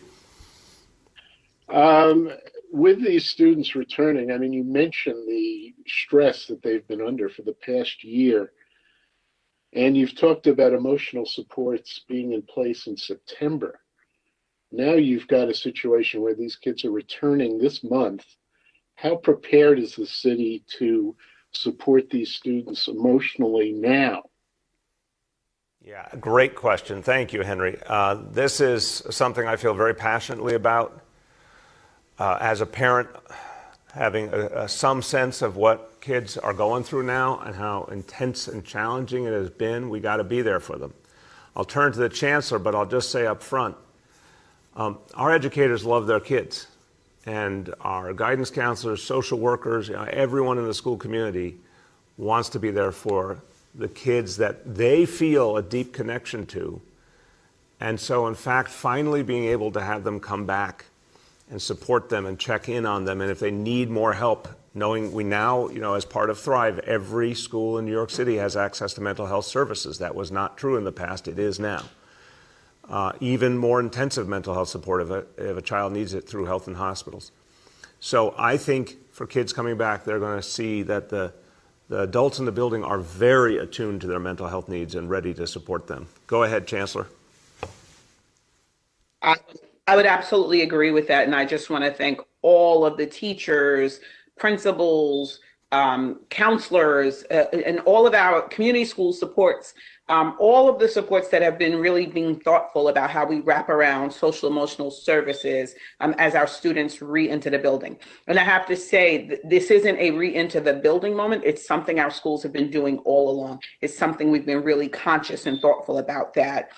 With these students returning, you mentioned the stress that they've been under for the past year, and you've talked about emotional supports being in place in September. Now you've got a situation where these kids are returning this month. How prepared is the city to support these students emotionally now? Yeah, great question. Thank you, Henry. This is something I feel very passionately about. As a parent, having some sense of what kids are going through now and how intense and challenging it has been, we got to be there for them. I'll turn to the chancellor, but I'll just say up front, our educators love their kids, and our guidance counselors, social workers, everyone in the school community wants to be there for the kids that they feel a deep connection to. And so, in fact, finally being able to have them come back and support them and check in on them. And if they need more help, knowing we now, as part of Thrive, every school in New York City has access to mental health services. That was not true in the past. It is now. Even more intensive mental health support if a child needs it through health and hospitals. So I think for kids coming back, they're going to see that the adults in the building are very attuned to their mental health needs and ready to support them. Go ahead, Chancellor. I would absolutely agree with that. And I just want to thank all of the teachers, principals, counselors, and all of our community school supports, all of the supports that have been really being thoughtful about how we wrap around social emotional services as our students re-enter the building. And I have to say, this isn't a re-enter the building moment. It's something our schools have been doing all along. It's something we've been really conscious and thoughtful about, that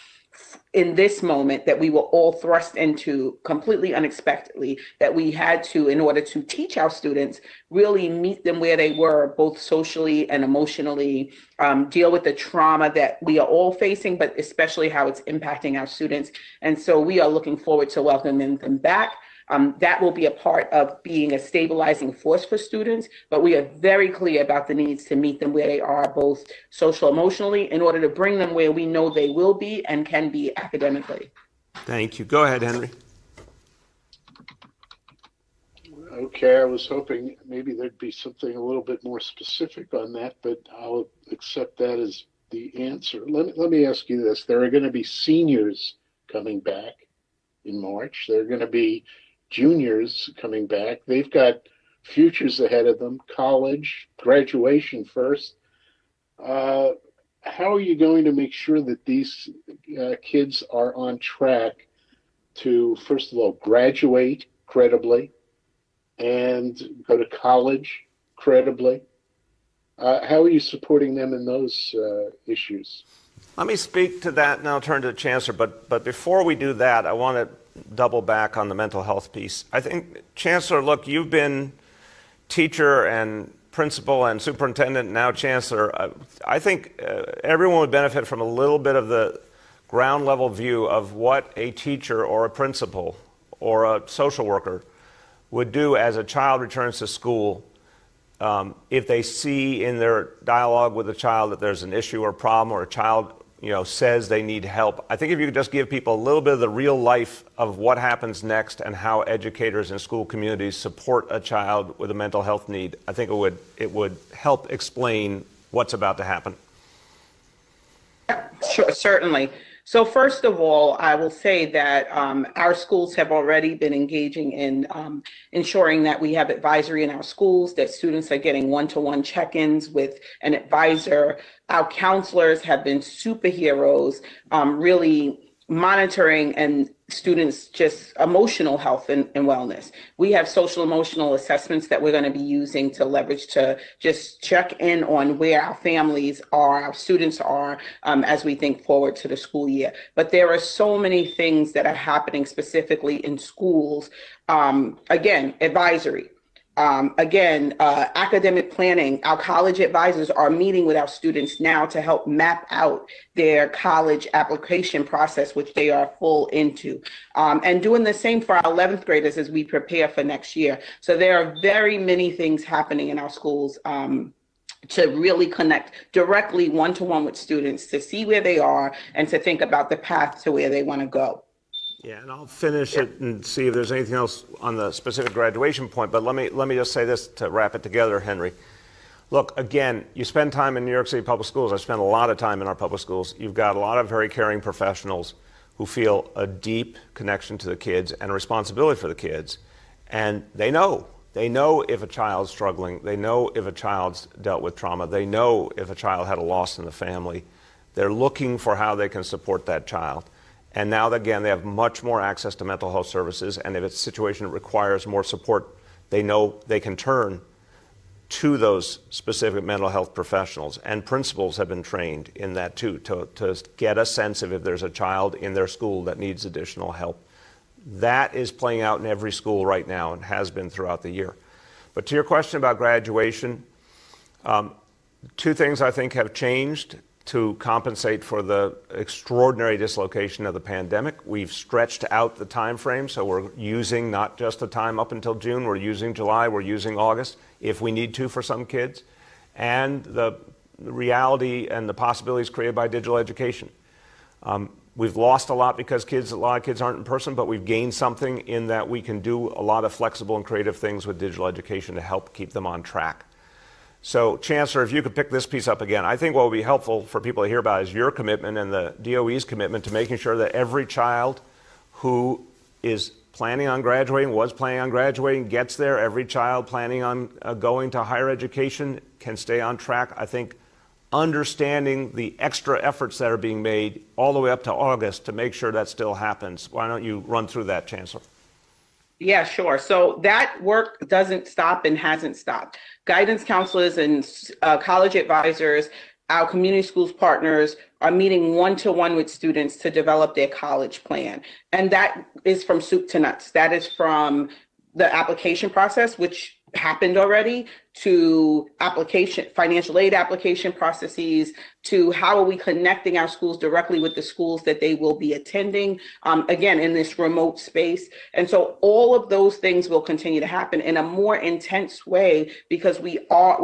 in this moment that we were all thrust into completely unexpectedly, that we had to, in order to teach our students, really meet them where they were, both socially and emotionally, deal with the trauma that we are all facing, but especially how it's impacting our students. And so we are looking forward to welcoming them back. That will be a part of being a stabilizing force for students, but we are very clear about the needs to meet them where they are, both social, emotionally, in order to bring them where we know they will be and can be academically. Thank you. Go ahead, Henry. Okay, I was hoping maybe there'd be something a little bit more specific on that, but I'll accept that as the answer. Let me ask you this. There are going to be seniors coming back in March. There are going to be juniors coming back. They've got futures ahead of them, college, graduation first. How are you going to make sure that these kids are on track to, first of all, graduate credibly and go to college credibly? How are you supporting them in those issues? Let me speak to that and I'll turn to the Chancellor. But before we do that, I want to double back on the mental health piece. I think, Chancellor, look, you've been teacher and principal and superintendent, now Chancellor. I think everyone would benefit from a little bit of the ground level view of what a teacher or a principal or a social worker would do as a child returns to school if they see in their dialogue with a child that there's an issue or problem, or a child says they need help. I think if you could just give people a little bit of the real life of what happens next and how educators and school communities support a child with a mental health need, I think it would help explain what's about to happen. Sure, certainly. So first of all, I will say that our schools have already been engaging in ensuring that we have advisory in our schools, that students are getting one-to-one check-ins with an advisor. Our counselors have been superheroes, really monitoring and students' just emotional health and wellness. We have social emotional assessments that we're going to be using to leverage to just check in on where our families are, our students are, as we think forward to the school year. But there are so many things that are happening specifically in schools. Again, advisory. Academic planning. Our college advisors are meeting with our students now to help map out their college application process, which they are full into, and doing the same for our 11th graders as we prepare for next year. So there are very many things happening in our schools to really connect directly one-to-one with students, to see where they are and to think about the path to where they want to go. Yeah, and I'll finish it and see if there's anything else on the specific graduation point. But let me just say this to wrap it together, Henry. Look, again, you spend time in New York City public schools. I spend a lot of time in our public schools. You've got a lot of very caring professionals who feel a deep connection to the kids and a responsibility for the kids. And they know if a child's struggling. They know if a child's dealt with trauma. They know if a child had a loss in the family. They're looking for how they can support that child. And now, again, they have much more access to mental health services, and if it's a situation that requires more support, they know they can turn to those specific mental health professionals. And principals have been trained in that too, to get a sense of if there's a child in their school that needs additional help. That is playing out in every school right now and has been throughout the year. But to your question about graduation, two things I think have changed to compensate for the extraordinary dislocation of the pandemic. We've stretched out the time frame, so we're using not just the time up until June, we're using July, we're using August, if we need to for some kids, and the reality and the possibilities created by digital education. We've lost a lot because a lot of kids aren't in person, but we've gained something in that we can do a lot of flexible and creative things with digital education to help keep them on track. So, Chancellor, if you could pick this piece up again, I think what would be helpful for people to hear about is your commitment and the DOE's commitment to making sure that every child who is planning on graduating, was planning on graduating, gets there. Every child planning on going to higher education can stay on track. I think understanding the extra efforts that are being made all the way up to August to make sure that still happens. Why don't you run through that, Chancellor? Yeah, sure. So that work doesn't stop and hasn't stopped. Guidance counselors and college advisors, our community schools partners are meeting one-to-one with students to develop their college plan. And that is from soup to nuts. That is from the application process, which happened already, to financial aid application processes, to how are we connecting our schools directly with the schools that they will be attending, again, in this remote space. And so all of those things will continue to happen in a more intense way because we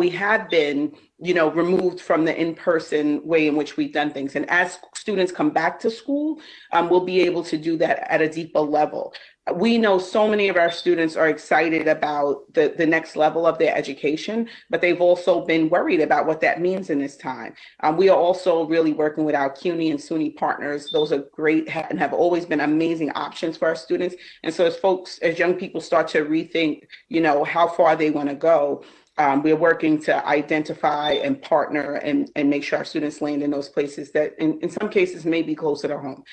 have been removed from the in-person way in which we've done things. And as students come back to school, we'll be able to do that at a deeper level. We know so many of our students are excited about the next level of their education, but they've also been worried about what that means in this time. We are also really working with our CUNY and SUNY partners. Those are great and have always been amazing options for our students. And so as young people start to rethink, how far they want to go, we're working to identify and partner and make sure our students land in those places that in some cases may be closer to home.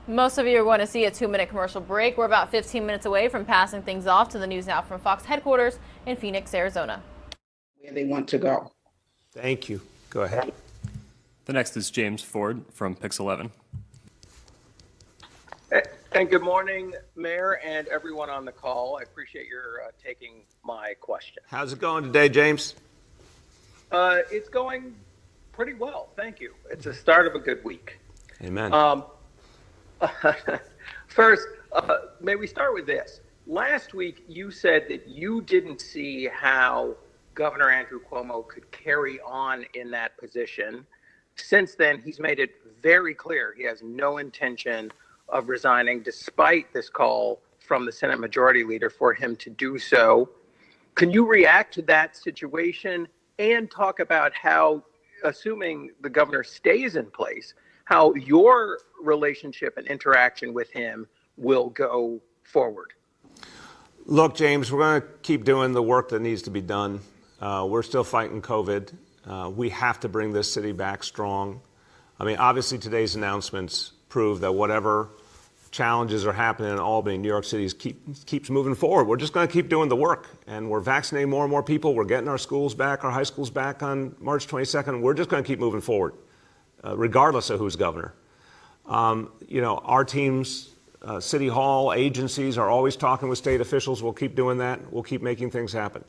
Most of you are going to see a 2-minute commercial break. We're about 15 minutes away from passing things off to the News Now from Fox headquarters in Phoenix, Arizona. Where they want to go. Thank you. Go ahead. The next is James Ford from Pix 11. And good morning, Mayor and everyone on the call. I appreciate your taking my question. How's it going today, James? It's going pretty well, thank you. It's the start of a good week. Amen. First, may we start with this? Last week, you said that you didn't see how Governor Andrew Cuomo could carry on in that position. Since then, he's made it very clear he has no intention of resigning, despite this call from the Senate Majority Leader for him to do so. Can you react to that situation and talk about how, assuming the governor stays in place, how your relationship and interaction with him will go forward? Look, James, we're going to keep doing the work that needs to be done. We're still fighting COVID. We have to bring this city back strong. I mean, obviously today's announcements prove that whatever challenges are happening in Albany, New York City keeps moving forward. We're just going to keep doing the work, and we're vaccinating more and more people. We're getting our schools back, our high schools back on March 22nd. We're just going to keep moving forward, regardless of who's governor. Our teams, City Hall, agencies are always talking with state officials. We'll keep doing that. We'll keep making things happen.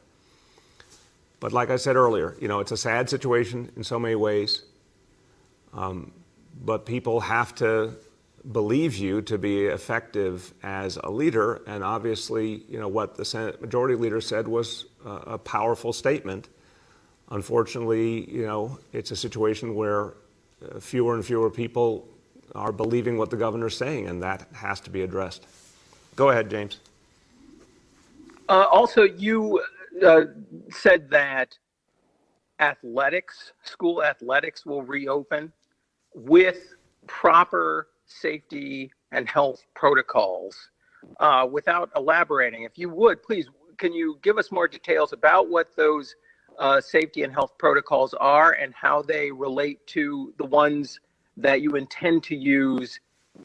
But like I said earlier, it's a sad situation in so many ways. But people have to believe you to be effective as a leader. And obviously, what the Senate Majority Leader said was a powerful statement. Unfortunately, it's a situation where fewer and fewer people are believing what the governor's saying, and that has to be addressed. Go ahead, James. Also, you said that school athletics will reopen with proper safety and health protocols. Without elaborating, if you would, please, can you give us more details about what those safety and health protocols are and how they relate to the ones that you intend to use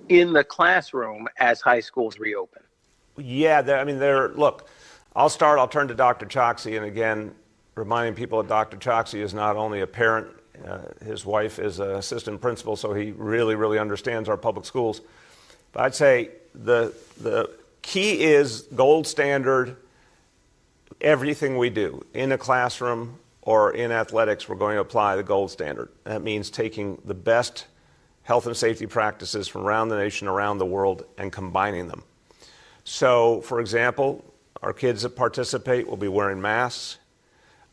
in the classroom as high schools reopen? Yeah, look, I'll turn to Dr. Choksi, and again, reminding people that Dr. Choksi is not only a parent, his wife is an assistant principal, so he really, really understands our public schools. But I'd say the key is gold standard. Everything we do in a classroom or in athletics, we're going to apply the gold standard. That means taking the best health and safety practices from around the nation, around the world, and combining them. So, for example, our kids that participate will be wearing masks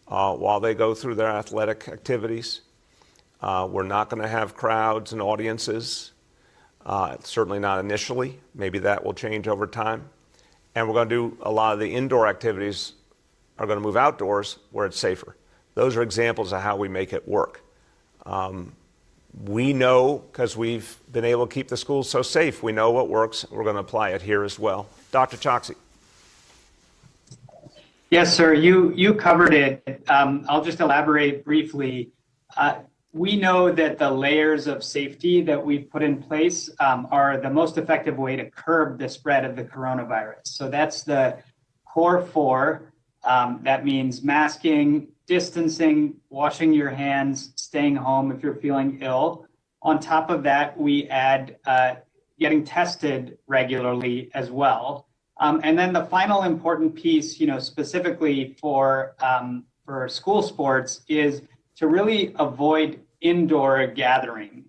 while they go through their athletic activities. We're not going to have crowds and audiences, certainly not initially. Maybe that will change over time. And we're going to do a lot of the indoor activities are going to move outdoors where it's safer. Those are examples of how we make it work. We know, because we've been able to keep the schools so safe, we know what works. We're going to apply it here as well. Dr. Choksi. Yes, sir, you covered it. I'll just elaborate briefly. We know that the layers of safety that we've put in place are the most effective way to curb the spread of the coronavirus. So that's the core four. That means masking, distancing, washing your hands, staying home if you're feeling ill. On top of that, we add getting tested regularly as well. And then the final important piece, specifically for school sports, is to really avoid indoor gathering.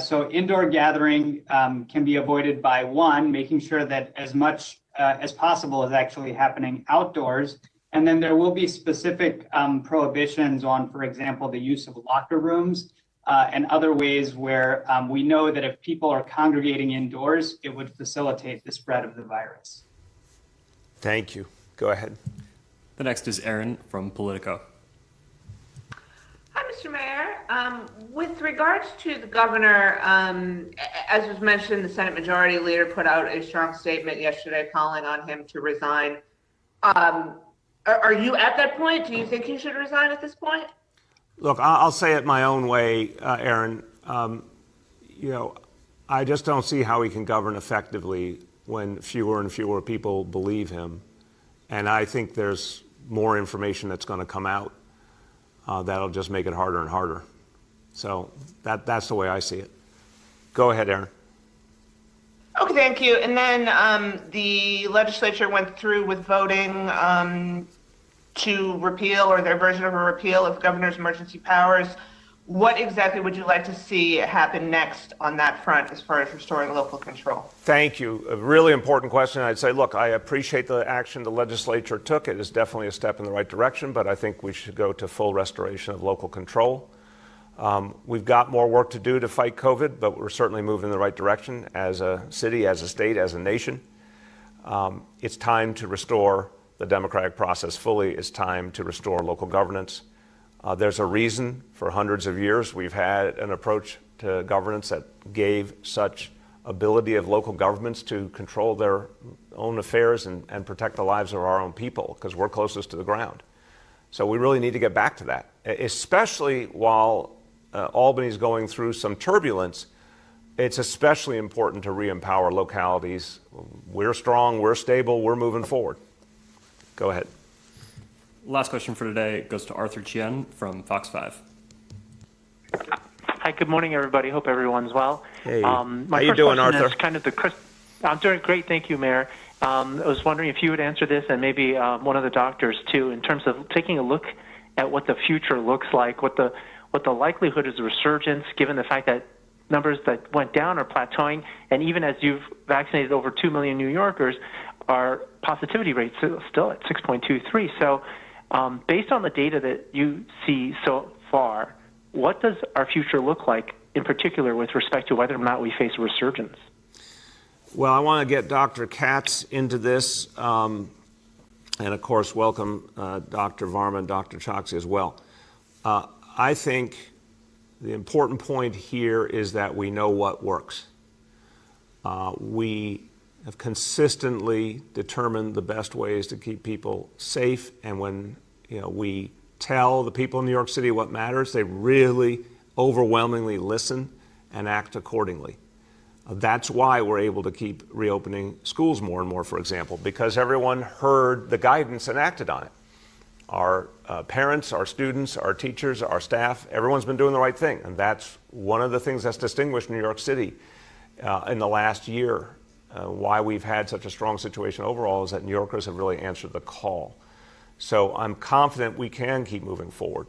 So indoor gathering can be avoided by, one, making sure that as much as possible is actually happening outdoors, And then there will be specific prohibitions on, for example, the use of locker rooms and other ways where we know that if people are congregating indoors, it would facilitate the spread of the virus. Thank you. Go ahead. The next is Aaron from Politico. Hi, Mr. Mayor. With regards to the governor, as was mentioned, the Senate Majority Leader put out a strong statement yesterday calling on him to resign. Are you at that point? Do you think he should resign at this point? Look, I'll say it my own way, Aaron. I just don't see how he can govern effectively when fewer and fewer people believe him. And I think there's more information that's going to come out that'll just make it harder and harder. So that's the way I see it. Go ahead, Aaron. Okay, thank you. And then the legislature went through with voting to repeal, or their version of a repeal, of governor's emergency powers. What exactly would you like to see happen next on that front as far as restoring local control? Thank you. A really important question. I'd say, look, I appreciate the action the legislature took. It is definitely a step in the right direction, but I think we should go to full restoration of local control. We've got more work to do to fight COVID, but we're certainly moving in the right direction as a city, as a state, as a nation. It's time to restore the democratic process fully. It's time to restore local governance. There's a reason for hundreds of years we've had an approach to governance that gave such ability of local governments to control their own affairs and protect the lives of our own people, because we're closest to the ground. So we really need to get back to that, especially while Albany's going through some turbulence. It's especially important to re-empower localities. We're strong, we're stable, we're moving forward. Go ahead. Last question for today goes to Arthur Chien from Fox 5. Hi, good morning, everybody. Hope everyone's well. Hey, how you doing, Arthur? I'm doing great, thank you, Mayor. I was wondering if you would answer this, and maybe one of the doctors too, in terms of taking a look at what the future looks like, what the likelihood is of resurgence, given the fact that numbers that went down are plateauing, and even as you've vaccinated over 2 million New Yorkers, our positivity rate is still at 6.23. So based on the data that you see so far, what does our future look like, in particular with respect to whether or not we face a resurgence? Well, I want to get Dr. Katz into this, and of course, welcome Dr. Varma and Dr. Choksi as well. I think the important point here is that we know what works. We have consistently determined the best ways to keep people safe, and when we tell the people in New York City what matters, they really overwhelmingly listen and act accordingly. That's why we're able to keep reopening schools more and more, for example, because everyone heard the guidance and acted on it. Our parents, our students, our teachers, our staff, everyone's been doing the right thing. And that's one of the things that's distinguished New York City in the last year. Why we've had such a strong situation overall is that New Yorkers have really answered the call. So I'm confident we can keep moving forward.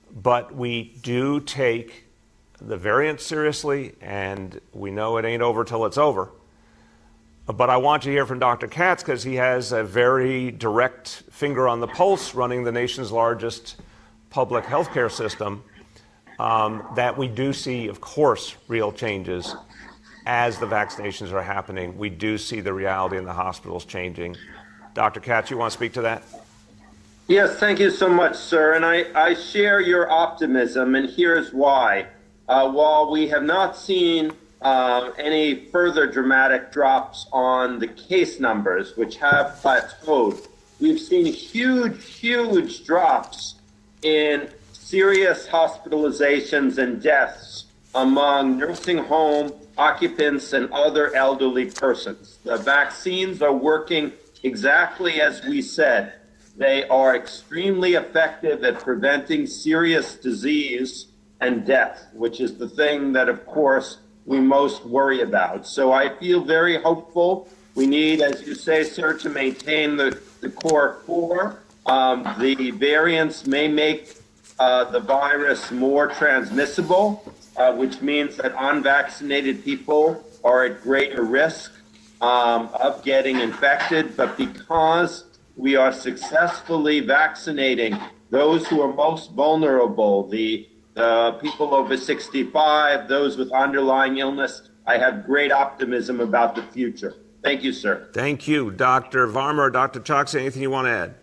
But we do take the variant seriously, and we know it ain't over till it's over. But I want to hear from Dr. Katz, because he has a very direct finger on the pulse running the nation's largest public healthcare system, that we do see, of course, real changes as the vaccinations are happening. We do see the reality in the hospitals changing. Dr. Katz, you want to speak to that? Yes, thank you so much, sir. And I share your optimism, and here's why. While we have not seen any further dramatic drops on the case numbers, which have plateaued, we've seen huge drops in serious hospitalizations and deaths among nursing home occupants and other elderly persons. The vaccines are working exactly as we said. They are extremely effective at preventing serious disease and death, which is the thing that, of course, we most worry about. So I feel very hopeful. We need, as you say, sir, to maintain the core four. The variants may make the virus more transmissible, which means that unvaccinated people are at greater risk of getting infected. But because we are successfully vaccinating those who are most vulnerable, the people over 65, those with underlying illness, I have great optimism about the future. Thank you, sir. Thank you. Dr. Varma or Dr. Choksi, anything you want to add?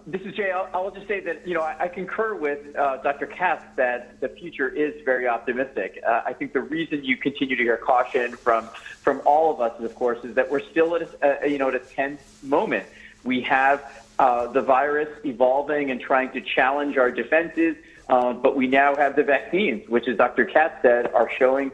This is Jay. I'll just say that, I concur with Dr. Katz that the future is very optimistic. I think the reason you continue to hear caution from all of us, of course, is that we're still at a tense moment. We have the virus evolving and trying to challenge our defenses, but we now have the vaccines, which, as Dr. Katz said, are showing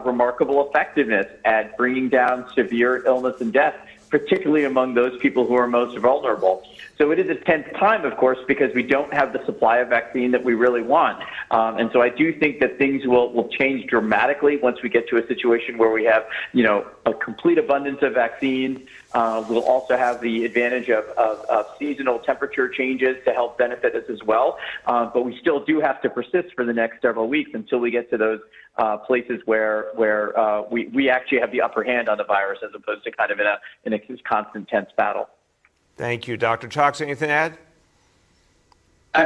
remarkable effectiveness at bringing down severe illness and death, particularly among those people who are most vulnerable. So it is a tense time, of course, because we don't have the supply of vaccine that we really want. And so I do think that things will change dramatically once we get to a situation where we have, a complete abundance of vaccines. We'll also have the advantage of seasonal temperature changes to help benefit us as well. But we still do have to persist for the next several weeks until we get to those places where we actually have the upper hand on the virus, as opposed to kind of in a constant tense battle. Thank you. Dr. Choksi, anything to add?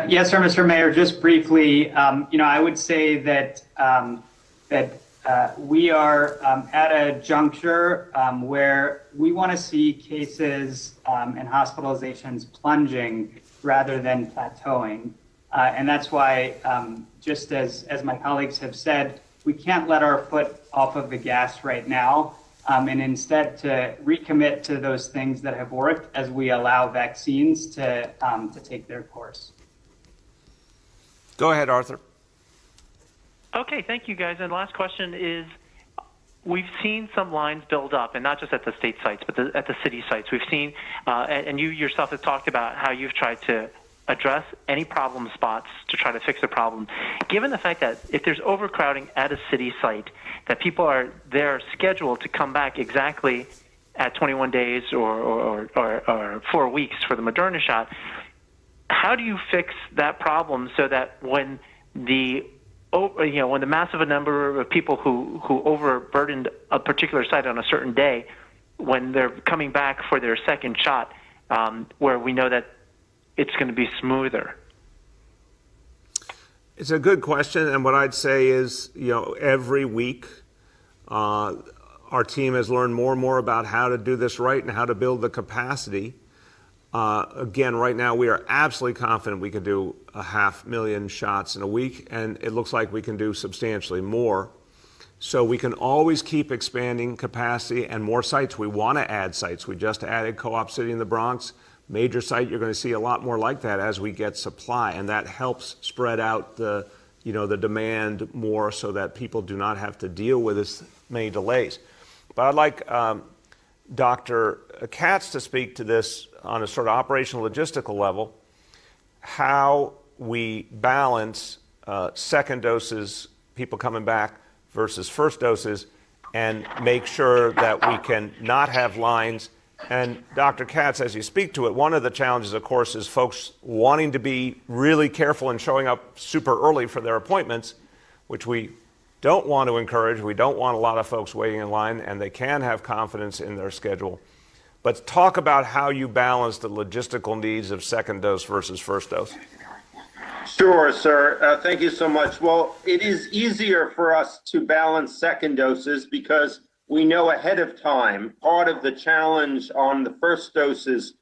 Yes, sir, Mr. Mayor. Just briefly, I would say that we are at a juncture where we want to see cases and hospitalizations plunging rather than plateauing. And that's why, just as my colleagues have said, we can't let our foot off of the gas right now, and instead to recommit to those things that have worked as we allow vaccines to take their course. Go ahead, Arthur. Okay, thank you, guys. And last question is, we've seen some lines build up, and not just at the state sites, but at the city sites. We've seen, and you yourself have talked about how you've tried to address any problem spots to try to fix the problem. Given the fact that if there's overcrowding at a city site, that people are there scheduled to come back exactly at 21 days or 4 weeks for the Moderna shot, how do you fix that problem so that when the massive number of people who overburdened a particular site on a certain day, when they're coming back for their second shot, where we know that it's going to be smoother? It's a good question, and what I'd say is, every week our team has learned more and more about how to do this right and how to build the capacity. Again, right now we are absolutely confident we can do 500,000 shots in a week, and it looks like we can do substantially more. So we can always keep expanding capacity and more sites. We want to add sites. We just added Co-op City in the Bronx. Major site, you're going to see a lot more like that as we get supply, and that helps spread out the demand more so that people do not have to deal with as many delays. But I'd like Dr. Katz to speak to this on a sort of operational logistical level, how we balance second doses, people coming back, versus first doses, and make sure that we can not have lines. And Dr. Katz, as you speak to it, one of the challenges, of course, is folks wanting to be really careful and showing up super early for their appointments, which we don't want to encourage. We don't want a lot of folks waiting in line, and they can have confidence in their schedule. But talk about how you balance the logistical needs of second dose versus first dose. Sure, sir. Thank you so much. Well, it is easier for us to balance second doses because we know ahead of time. Part of the challenge on the first doses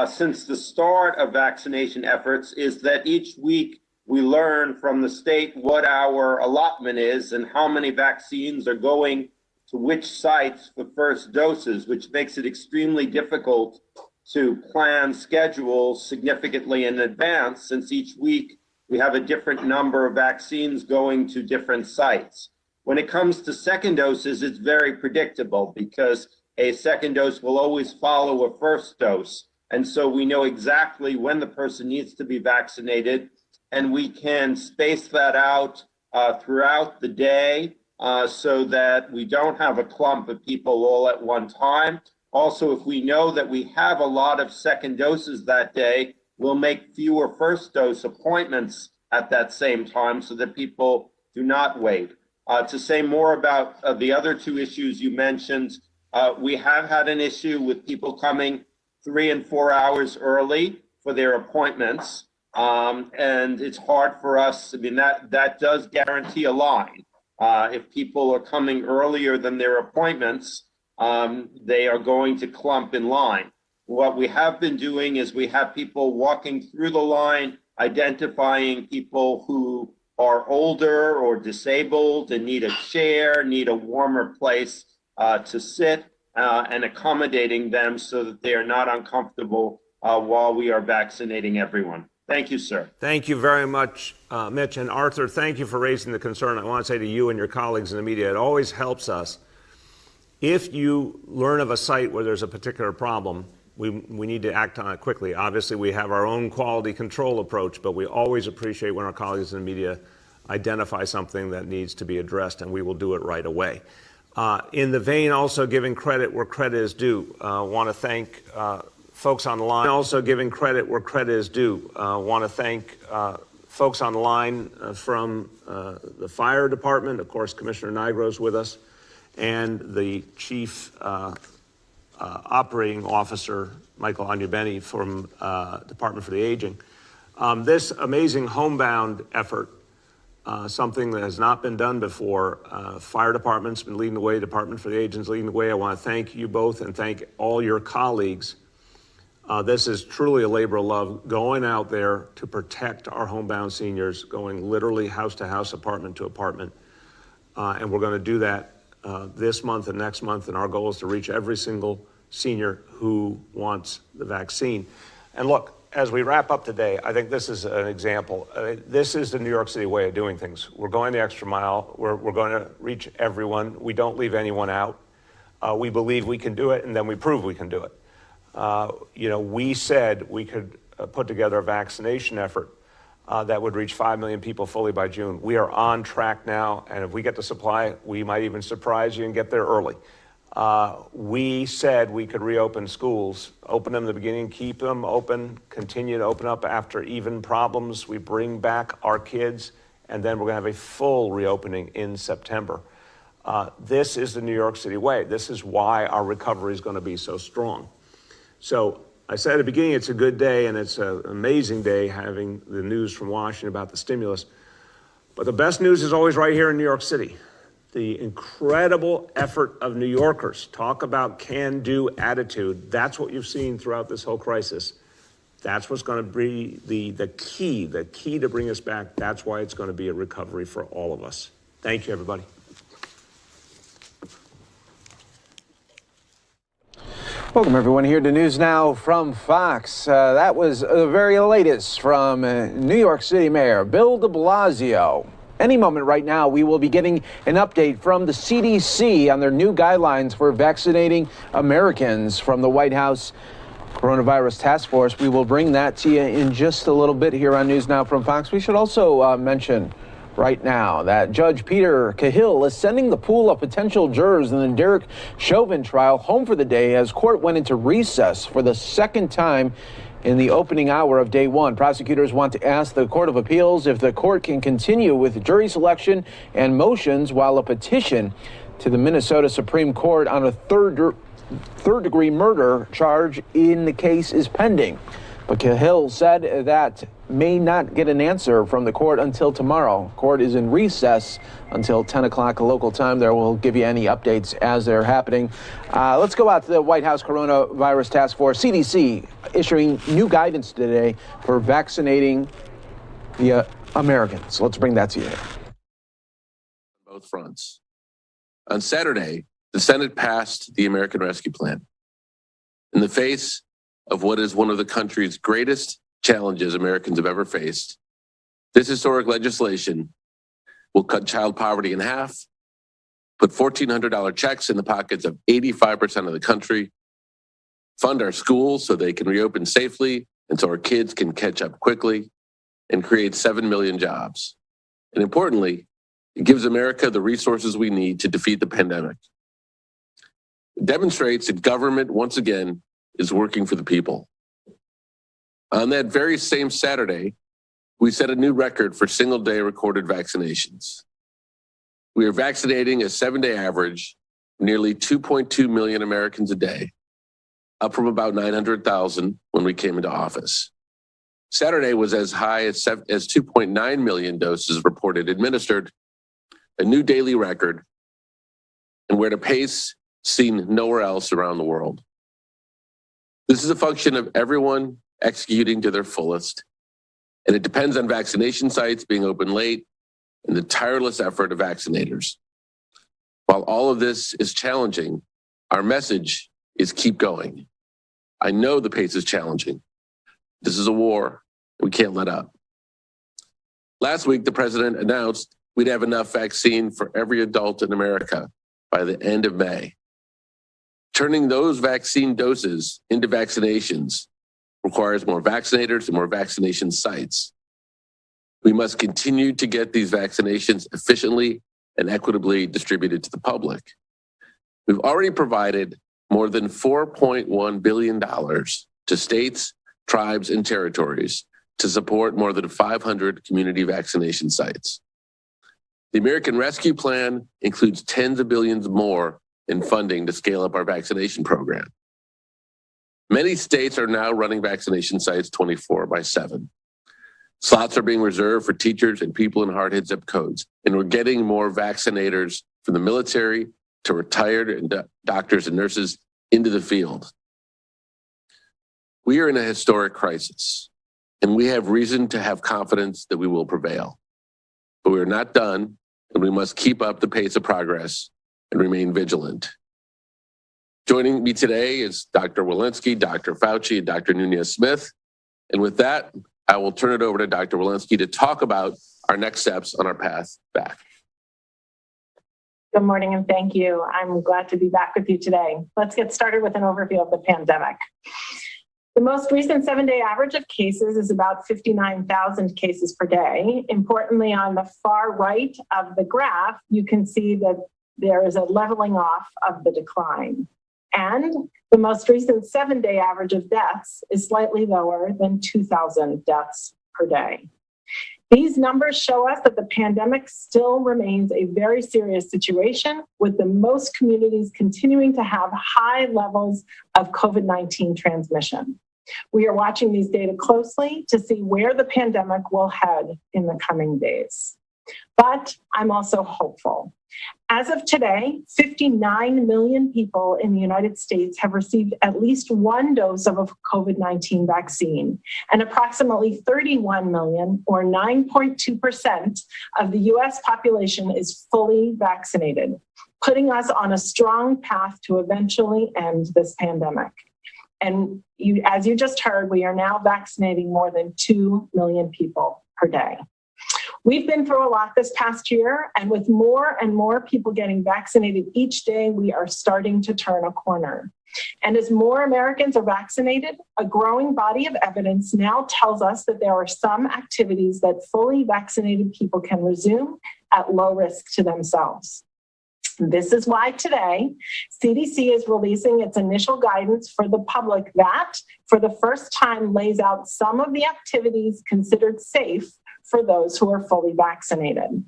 since the start of vaccination efforts is that each week we learn from the state what our allotment is and how many vaccines are going to which sites for first doses, which makes it extremely difficult to plan schedules significantly in advance, since each week we have a different number of vaccines going to different sites. When it comes to second doses, it's very predictable because a second dose will always follow a first dose. And so we know exactly when the person needs to be vaccinated, and we can space that out throughout the day so that we don't have a clump of people all at one time. Also, if we know that we have a lot of second doses that day, we'll make fewer first dose appointments at that same time so that people do not wait. To say more about the other two issues you mentioned, We have had an issue with people coming 3 and 4 hours early for their appointments. And it's hard for us. I mean, that does guarantee a line. If people are coming earlier than their appointments, they are going to clump in line. What we have been doing is we have people walking through the line, identifying people who are older or disabled and need a chair, need a warmer place to sit, and accommodating them so that they are not uncomfortable while we are vaccinating everyone. Thank you, sir. Thank you very much, Mitch. And Arthur, thank you for raising the concern. I want to say to you and your colleagues in the media, it always helps us. If you learn of a site where there's a particular problem, we need to act on it quickly. Obviously, we have our own quality control approach, but we always appreciate when our colleagues in the media identify something that needs to be addressed, and we will do it right away. In the vein also giving credit where credit is due, want to thank folks on the line. Also giving credit where credit is due, want to thank folks on the line from the fire department. Of course, Commissioner Nigro's with us, and the chief operating officer, Michael Anyabeni from Department for the Aging. This amazing homebound effort, something that has not been done before. Fire department's been leading the way, Department for the Aging's leading the way. I want to thank you both and thank all your colleagues. This is truly a labor of love, going out there to protect our homebound seniors, going literally house to house, apartment to apartment. And we're going to do that this month and next month, and our goal is to reach every single senior who wants the vaccine. And look, as we wrap up today, I think this is an example. This is the New York City way of doing things. We're going the extra mile. We're going to reach everyone. We don't leave anyone out. We believe we can do it, and then we prove we can do it. We said we could put together a vaccination effort that would reach 5 million people fully by June. We are on track now, and if we get the supply, we might even surprise you and get there early. We said we could reopen schools, open them in the beginning, keep them open, continue to open up after even problems. We bring back our kids, and then we're going to have a full reopening in September. This is the New York City way. This is why our recovery is going to be so strong. So I said at the beginning, it's a good day, and it's an amazing day having the news from Washington about the stimulus. But the best news is always right here in New York City. The incredible effort of New Yorkers. Talk about can-do attitude. That's what you've seen throughout this whole crisis. That's what's going to be the key to bring us back. That's why it's going to be a recovery for all of us. Thank you, everybody. Welcome, everyone, here to News Now from Fox. That was the very latest from New York City Mayor Bill de Blasio. Any moment right now, we will be getting an update from the CDC on their new guidelines for vaccinating Americans from the White House Coronavirus Task Force. We will bring that to you in just a little bit here on News Now from Fox. We should also mention right now that Judge Peter Cahill is sending the pool of potential jurors in the Derek Chauvin trial home for the day as court went into recess for the second time in the opening hour of day one. Prosecutors want to ask the Court of Appeals if the court can continue with jury selection and motions while a petition to the Minnesota Supreme Court on a third-degree murder charge in the case is pending. But Cahill said that may not get an answer from the court until tomorrow. Court is in recess until 10 o'clock local time. There we'll give you any updates as they're happening. Let's go out to the White House Coronavirus Task Force, CDC, issuing new guidance today for vaccinating the Americans. Let's bring that to you. Both fronts. On Saturday, the Senate passed the American Rescue Plan. In the face of what is one of the country's greatest challenges Americans have ever faced, this historic legislation will cut child poverty in half, put $1,400 checks in the pockets of 85% of the country, fund our schools so they can reopen safely and so our kids can catch up quickly, and create 7 million jobs. And importantly, it gives America the resources we need to defeat the pandemic. It demonstrates that government, once again, is working for the people. On that very same Saturday, we set a new record for single-day recorded vaccinations. We are vaccinating a 7-day average nearly 2.2 million Americans a day, up from about 900,000 when we came into office. Saturday was as high as 2.9 million doses reported administered, a new daily record, and we're at a pace seen nowhere else around the world. This is a function of everyone executing to their fullest, and it depends on vaccination sites being open late and the tireless effort of vaccinators. While all of this is challenging, our message is keep going. I know the pace is challenging. This is a war. We can't let up. Last week, the president announced we'd have enough vaccine for every adult in America by the end of May. Turning those vaccine doses into vaccinations requires more vaccinators and more vaccination sites. We must continue to get these vaccinations efficiently and equitably distributed to the public. We've already provided more than $4.1 billion to states, tribes, and territories to support more than 500 community vaccination sites. The American Rescue Plan includes tens of billions more in funding to scale up our vaccination program. Many states are now running vaccination sites 24/7. Slots are being reserved for teachers and people in hard-hit zip codes, and we're getting more vaccinators from the military to retired and doctors and nurses into the field. We are in a historic crisis, and we have reason to have confidence that we will prevail. But we are not done, and we must keep up the pace of progress and remain vigilant. Joining me today is Dr. Walensky, Dr. Fauci, and Dr. Nunez-Smith. And with that, I will turn it over to Dr. Walensky to talk about our next steps on our path back. Good morning and thank you. I'm glad to be back with you today. Let's get started with an overview of the pandemic. The most recent 7-day average of cases is about 59,000 cases per day. Importantly, on the far right of the graph, you can see that there is a leveling off of the decline. And the most recent 7-day average of deaths is slightly lower than 2,000 deaths per day. These numbers show us that the pandemic still remains a very serious situation, with the most communities continuing to have high levels of COVID-19 transmission. We are watching these data closely to see where the pandemic will head in the coming days. But I'm also hopeful. As of today, 59 million people in the United States have received at least one dose of a COVID-19 vaccine, and approximately 31 million, or 9.2% of the US population is fully vaccinated, putting us on a strong path to eventually end this pandemic. And as you just heard, we are now vaccinating more than 2 million people per day. We've been through a lot this past year, and with more and more people getting vaccinated each day, we are starting to turn a corner. And as more Americans are vaccinated, a growing body of evidence now tells us that there are some activities that fully vaccinated people can resume at low risk to themselves. This is why today, CDC is releasing its initial guidance for the public that, for the first time, lays out some of the activities considered safe for those who are fully vaccinated.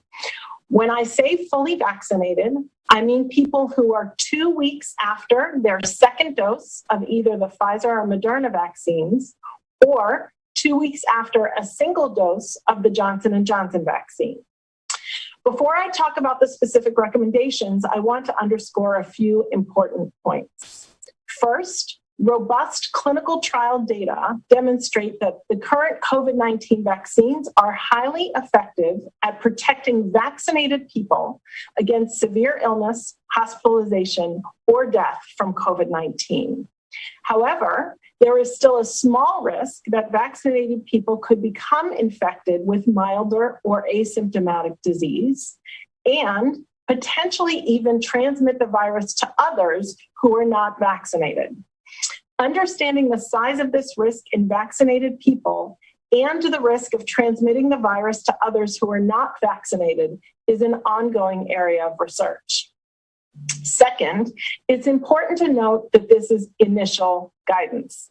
When I say fully vaccinated, I mean people who are 2 weeks after their second dose of either the Pfizer or Moderna vaccines, or 2 weeks after a single dose of the Johnson & Johnson vaccine. Before I talk about the specific recommendations, I want to underscore a few important points. First, robust clinical trial data demonstrate that the current COVID-19 vaccines are highly effective at protecting vaccinated people against severe illness, hospitalization, or death from COVID-19. However, there is still a small risk that vaccinated people could become infected with milder or asymptomatic disease and potentially even transmit the virus to others who are not vaccinated. Understanding the size of this risk in vaccinated people and the risk of transmitting the virus to others who are not vaccinated is an ongoing area of research. Second, it's important to note that this is initial guidance.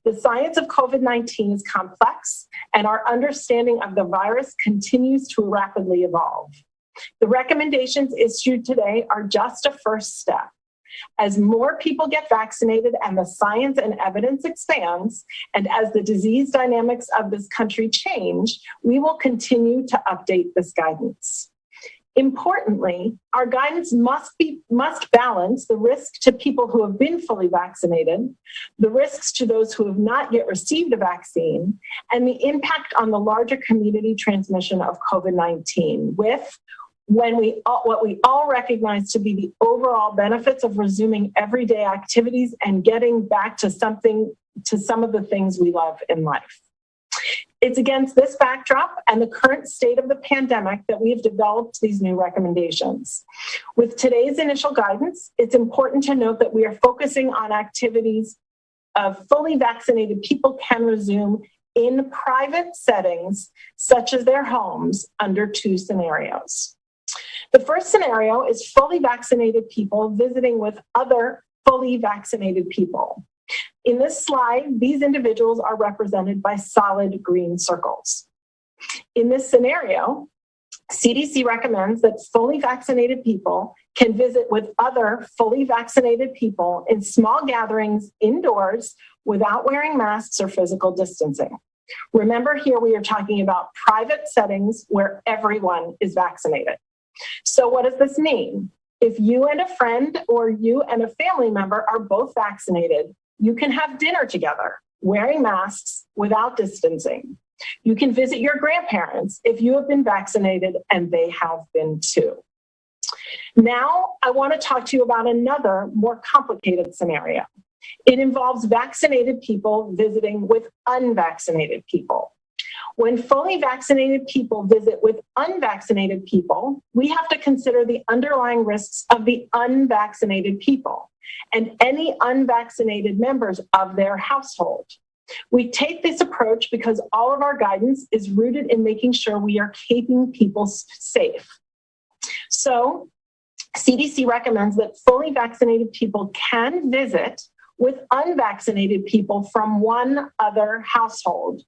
The science of COVID-19 is complex, and our understanding of the virus continues to rapidly evolve. The recommendations issued today are just a first step. As more people get vaccinated and the science and evidence expands, and as the disease dynamics of this country change, we will continue to update this guidance. Importantly, our guidance must balance the risk to people who have been fully vaccinated, the risks to those who have not yet received a vaccine, and the impact on the larger community transmission of COVID-19 with what we all recognize to be the overall benefits of resuming everyday activities and getting back to some of the things we love in life. It's against this backdrop and the current state of the pandemic that we have developed these new recommendations. With today's initial guidance, it's important to note that we are focusing on activities of fully vaccinated people can resume in private settings, such as their homes, under two scenarios. The first scenario is fully vaccinated people visiting with other fully vaccinated people. In this slide, these individuals are represented by solid green circles. In this scenario, CDC recommends that fully vaccinated people can visit with other fully vaccinated people in small gatherings indoors without wearing masks or physical distancing. Remember, here we are talking about private settings where everyone is vaccinated. So what does this mean? If you and a friend or you and a family member are both vaccinated, you can have dinner together, wearing masks without distancing. You can visit your grandparents if you have been vaccinated and they have been too. Now, I want to talk to you about another more complicated scenario. It involves vaccinated people visiting with unvaccinated people. When fully vaccinated people visit with unvaccinated people, we have to consider the underlying risks of the unvaccinated people and any unvaccinated members of their household. We take this approach because all of our guidance is rooted in making sure we are keeping people safe. So, CDC recommends that fully vaccinated people can visit with unvaccinated people from one other household,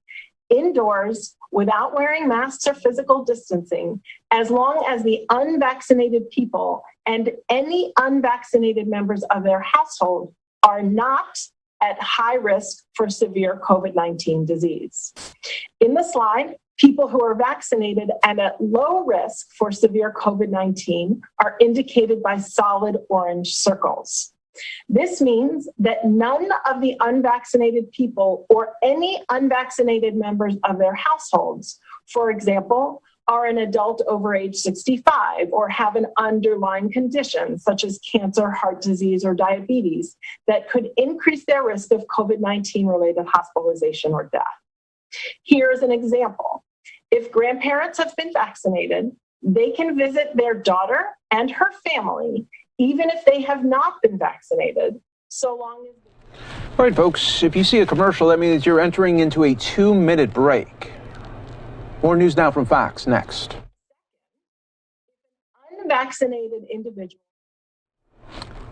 indoors, without wearing masks or physical distancing, as long as the unvaccinated people and any unvaccinated members of their household are not at high risk for severe COVID-19 disease. In the slide, people who are vaccinated and at low risk for severe COVID-19 are indicated by solid orange circles. This means that none of the unvaccinated people or any unvaccinated members of their households, for example, are an adult over age 65 or have an underlying condition such as cancer, heart disease, or diabetes that could increase their risk of COVID-19 related hospitalization or death. Here's an example. If grandparents have been vaccinated, they can visit their daughter and her family even if they have not been vaccinated, so long as... All right, folks, if you see a commercial, that means you're entering into a 2-minute break. More news now from Fox next. Unvaccinated individuals.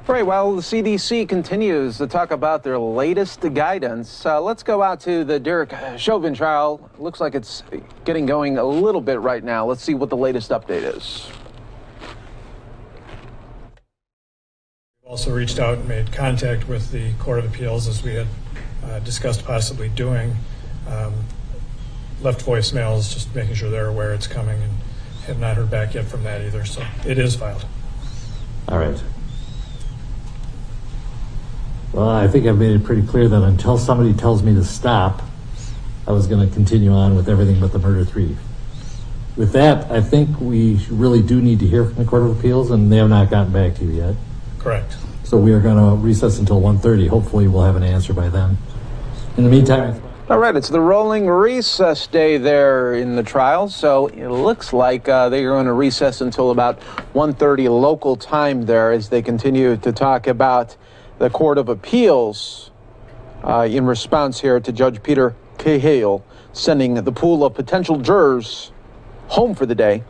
All right, well, the CDC continues to talk about their latest guidance. Let's go out to the Derek Chauvin trial. Looks like it's getting going a little bit right now. Let's see what the latest update is. Also reached out and made contact with the Court of Appeals, as we had discussed possibly doing. Left voicemails, just making sure they're aware it's coming, and have not heard back yet from that either. So it is filed. All right. Well, I think I've made it pretty clear that until somebody tells me to stop, I was going to continue on with everything but the murder 3. With that, I think we really do need to hear from the Court of Appeals, and they have not gotten back to you yet. Correct. So we are going to recess until 1:30. Hopefully we'll have an answer by then. In the meantime... All right, it's the rolling recess day there in the trial, so it looks like they're going to recess until about 1:30 local time there as they continue to talk about the Court of Appeals in response here to Judge Peter Cahill sending the pool of potential jurors home for the day.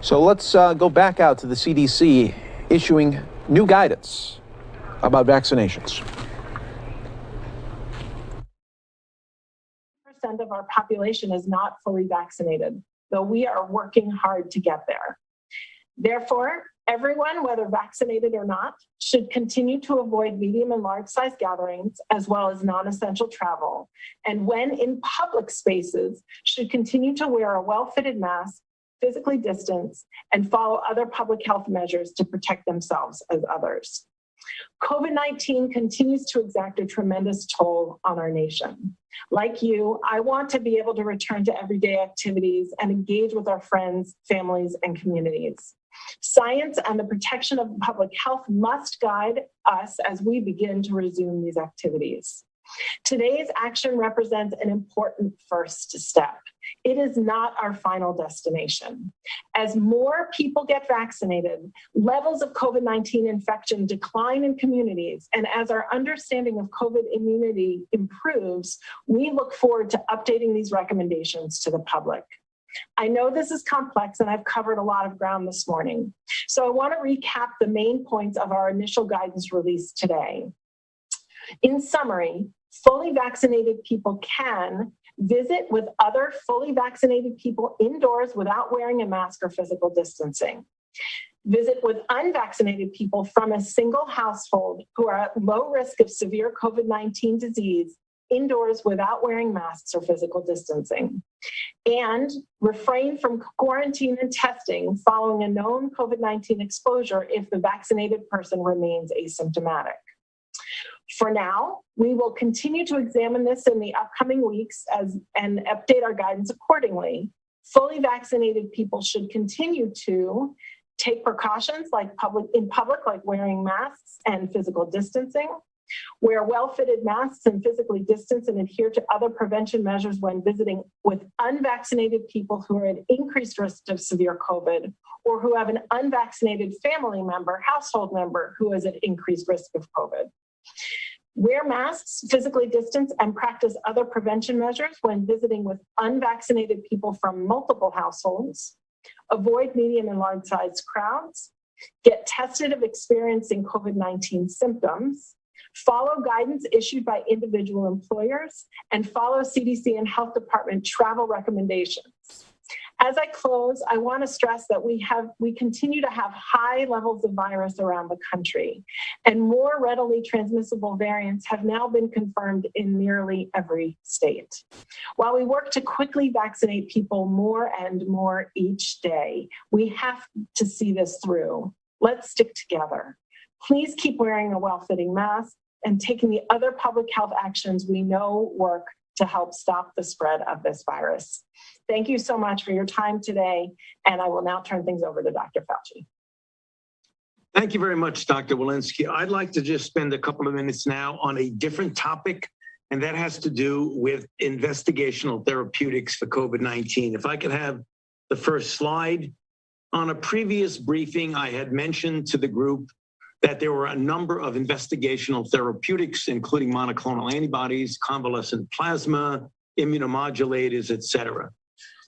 So let's go back out to the CDC issuing new guidance about vaccinations. Percent of our population is not fully vaccinated, though we are working hard to get there. Therefore, everyone, whether vaccinated or not, should continue to avoid medium and large size gatherings as well as non-essential travel. And when in public spaces, should continue to wear a well-fitted mask, physically distance, and follow other public health measures to protect themselves as others. COVID-19 continues to exact a tremendous toll on our nation. Like you, I want to be able to return to everyday activities and engage with our friends, families, and communities. Science and the protection of public health must guide us as we begin to resume these activities. Today's action represents an important first step. It is not our final destination. As more people get vaccinated, levels of COVID-19 infection decline in communities, and as our understanding of COVID immunity improves, we look forward to updating these recommendations to the public. I know this is complex and I've covered a lot of ground this morning. So I want to recap the main points of our initial guidance released today. In summary, fully vaccinated people can visit with other fully vaccinated people indoors without wearing a mask or physical distancing. Visit with unvaccinated people from a single household who are at low risk of severe COVID-19 disease indoors without wearing masks or physical distancing. And refrain from quarantine and testing following a known COVID-19 exposure if the vaccinated person remains asymptomatic. For now, we will continue to examine this in the upcoming weeks and update our guidance accordingly. Fully vaccinated people should continue to take precautions like in public, like wearing masks and physical distancing, wear well-fitted masks and physically distance and adhere to other prevention measures when visiting with unvaccinated people who are at increased risk of severe COVID or who have an unvaccinated family member, household member who is at increased risk of COVID. Wear masks, physically distance, and practice other prevention measures when visiting with unvaccinated people from multiple households. Avoid medium and large-sized crowds. Get tested if experiencing COVID-19 symptoms. Follow guidance issued by individual employers, and follow CDC and Health Department travel recommendations. As I close, I want to stress that we continue to have high levels of virus around the country, and more readily transmissible variants have now been confirmed in nearly every state. While we work to quickly vaccinate people more and more each day, we have to see this through. Let's stick together. Please keep wearing a well-fitting mask and taking the other public health actions we know work to help stop the spread of this virus. Thank you so much for your time today, and I will now turn things over to Dr. Fauci. Thank you very much, Dr. Walensky. I'd like to just spend a couple of minutes now on a different topic, and that has to do with investigational therapeutics for COVID-19. If I could have the first slide. On a previous briefing, I had mentioned to the group that there were a number of investigational therapeutics, including monoclonal antibodies, convalescent plasma, immunomodulators, et cetera.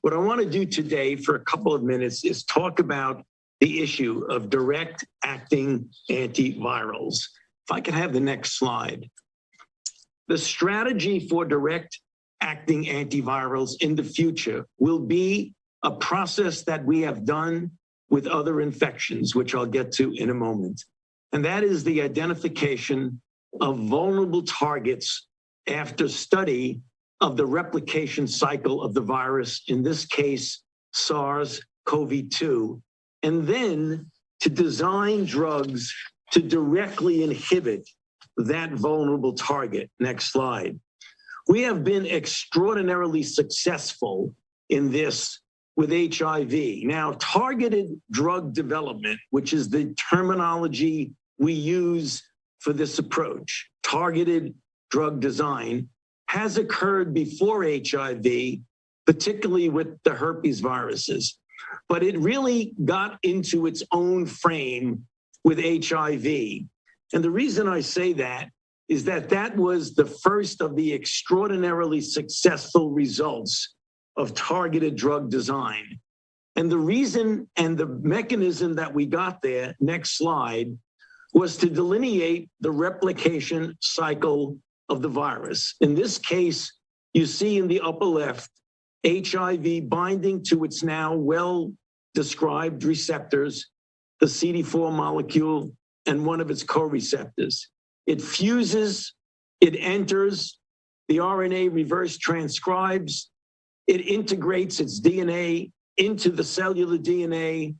What I want to do today for a couple of minutes is talk about the issue of direct-acting antivirals. If I could have the next slide. The strategy for direct-acting antivirals in the future will be a process that we have done with other infections, which I'll get to in a moment. And that is the identification of vulnerable targets after study of the replication cycle of the virus, in this case, SARS-CoV-2, and then to design drugs to directly inhibit that vulnerable target. Next slide. We have been extraordinarily successful in this with HIV. Now, targeted drug development, which is the terminology we use for this approach, targeted drug design, has occurred before HIV, particularly with the herpes viruses. But it really got into its own frame with HIV. And the reason I say that is that that was the first of the extraordinarily successful results of targeted drug design. And the reason and the mechanism that we got there, next slide, was to delineate the replication cycle of the virus. In this case, you see in the upper left, HIV binding to its now well described receptors, the CD4 molecule, and one of its co-receptors. It fuses, it enters, the RNA reverse transcribes, it integrates its DNA into the cellular DNA,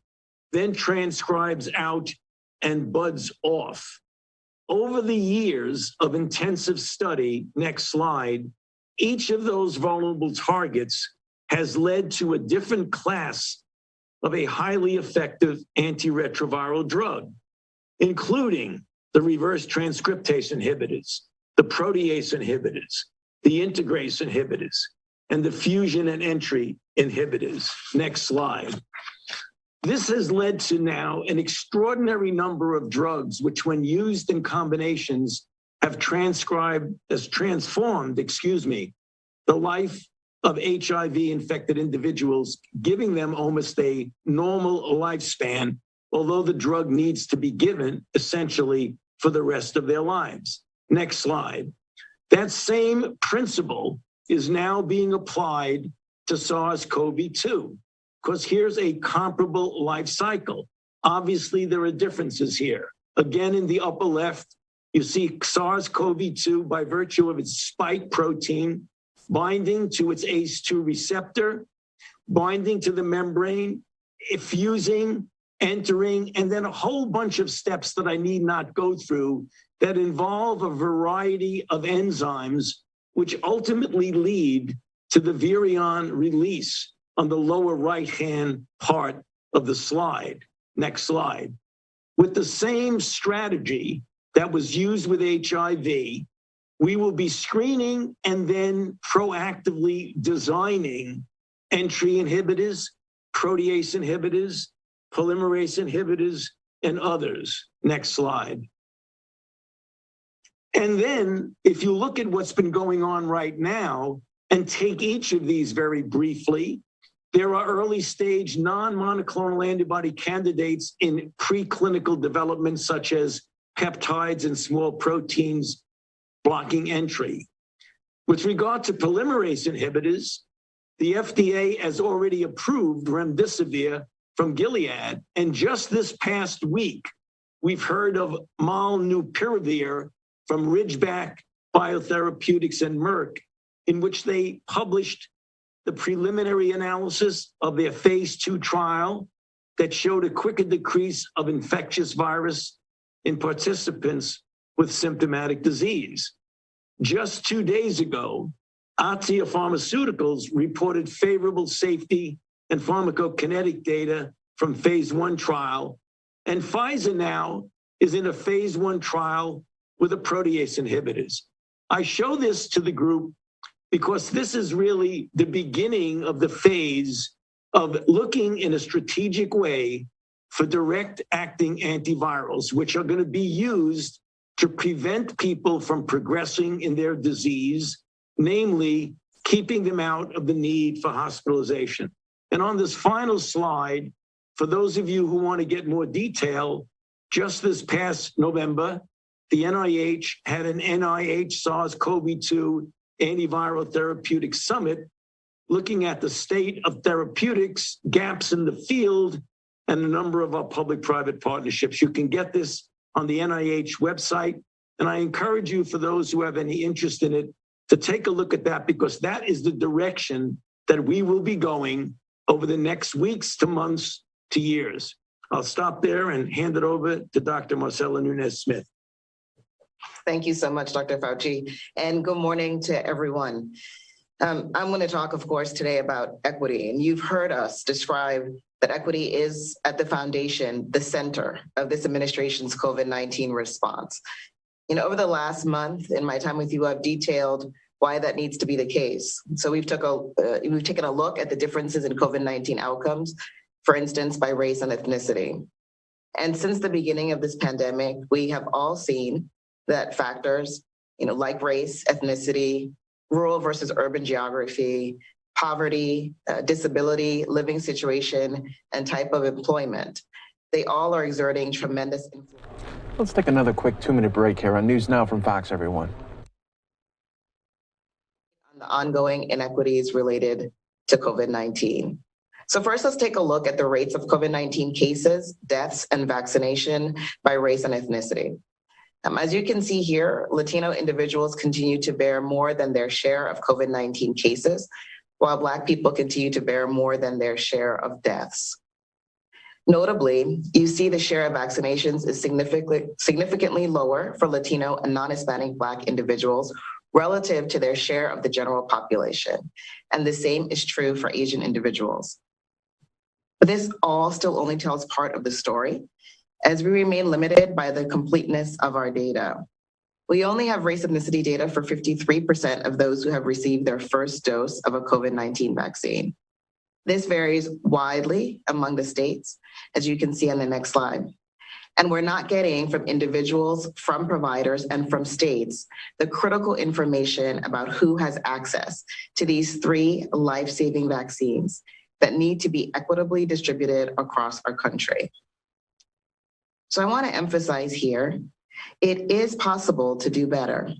then transcribes out and buds off. Over the years of intensive study, next slide, each of those vulnerable targets has led to a different class of a highly effective antiretroviral drug, including the reverse transcriptase inhibitors, the protease inhibitors, the integrase inhibitors, and the fusion and entry inhibitors. Next slide. This has led to now an extraordinary number of drugs, which when used in combinations have transformed, the life of HIV-infected individuals, giving them almost a normal lifespan, although the drug needs to be given essentially for the rest of their lives. Next slide. That same principle is now being applied to SARS-CoV-2, because here's a comparable life cycle. Obviously, there are differences here. Again, in the upper left, you see SARS-CoV-2 by virtue of its spike protein binding to its ACE2 receptor, binding to the membrane, fusing, entering, and then a whole bunch of steps that I need not go through that involve a variety of enzymes, which ultimately lead to the virion release on the lower right-hand part of the slide. Next slide. With the same strategy that was used with HIV, we will be screening and then proactively designing entry inhibitors, protease inhibitors, polymerase inhibitors, and others. Next slide. And then if you look at what's been going on right now and take each of these very briefly, there are early stage non-monoclonal antibody candidates in preclinical development, such as peptides and small proteins blocking entry. With regard to polymerase inhibitors, the FDA has already approved remdesivir from Gilead. And just this past week, we've heard of molnupiravir from Ridgeback Biotherapeutics and Merck, in which they published the preliminary analysis of their phase 2 trial that showed a quicker decrease of infectious virus in participants with symptomatic disease. Just 2 days ago, Atia Pharmaceuticals reported favorable safety and pharmacokinetic data from phase 1 trial, and Pfizer now is in a phase 1 trial with the protease inhibitors. I show this to the group because this is really the beginning of the phase of looking in a strategic way for direct acting antivirals, which are going to be used to prevent people from progressing in their disease, namely keeping them out of the need for hospitalization. And on this final slide, for those of you who want to get more detail, just this past November, the NIH had an NIH SARS-CoV-2 antiviral therapeutic summit looking at the state of therapeutics, gaps in the field, and a number of our public-private partnerships. You can get this on the NIH website, and I encourage you, for those who have any interest in it, to take a look at that, because that is the direction that we will be going over the next weeks to months to years. I'll stop there and hand it over to Dr. Marcela Nunez-Smith. Thank you so much, Dr. Fauci, and good morning to everyone. I'm going to talk, of course, today about equity, and you've heard us describe that equity is at the foundation, the center of this administration's COVID-19 response. Over the last month, in my time with you, I've detailed why that needs to be the case. So we've taken a look at the differences in COVID-19 outcomes, for instance, by race and ethnicity. And since the beginning of this pandemic, we have all seen that factors, like race, ethnicity, rural versus urban geography, poverty, disability, living situation, and type of employment, they all are exerting tremendous influence. Let's take another quick 2-minute break here on News Now from Fox, everyone. On the ongoing inequities related to COVID-19. So first, let's take a look at the rates of COVID-19 cases, deaths, and vaccination by race and ethnicity. As you can see here, Latino individuals continue to bear more than their share of COVID-19 cases, while Black people continue to bear more than their share of deaths. Notably, you see the share of vaccinations is significantly lower for Latino and non-Hispanic Black individuals relative to their share of the general population. And the same is true for Asian individuals. But this all still only tells part of the story, as we remain limited by the completeness of our data. We only have race ethnicity data for 53% of those who have received their first dose of a COVID-19 vaccine. This varies widely among the states, as you can see on the next slide. And we're not getting from individuals, from providers, and from states the critical information about who has access to these 3 life-saving vaccines that need to be equitably distributed across our country. So I want to emphasize here, it is possible to do better.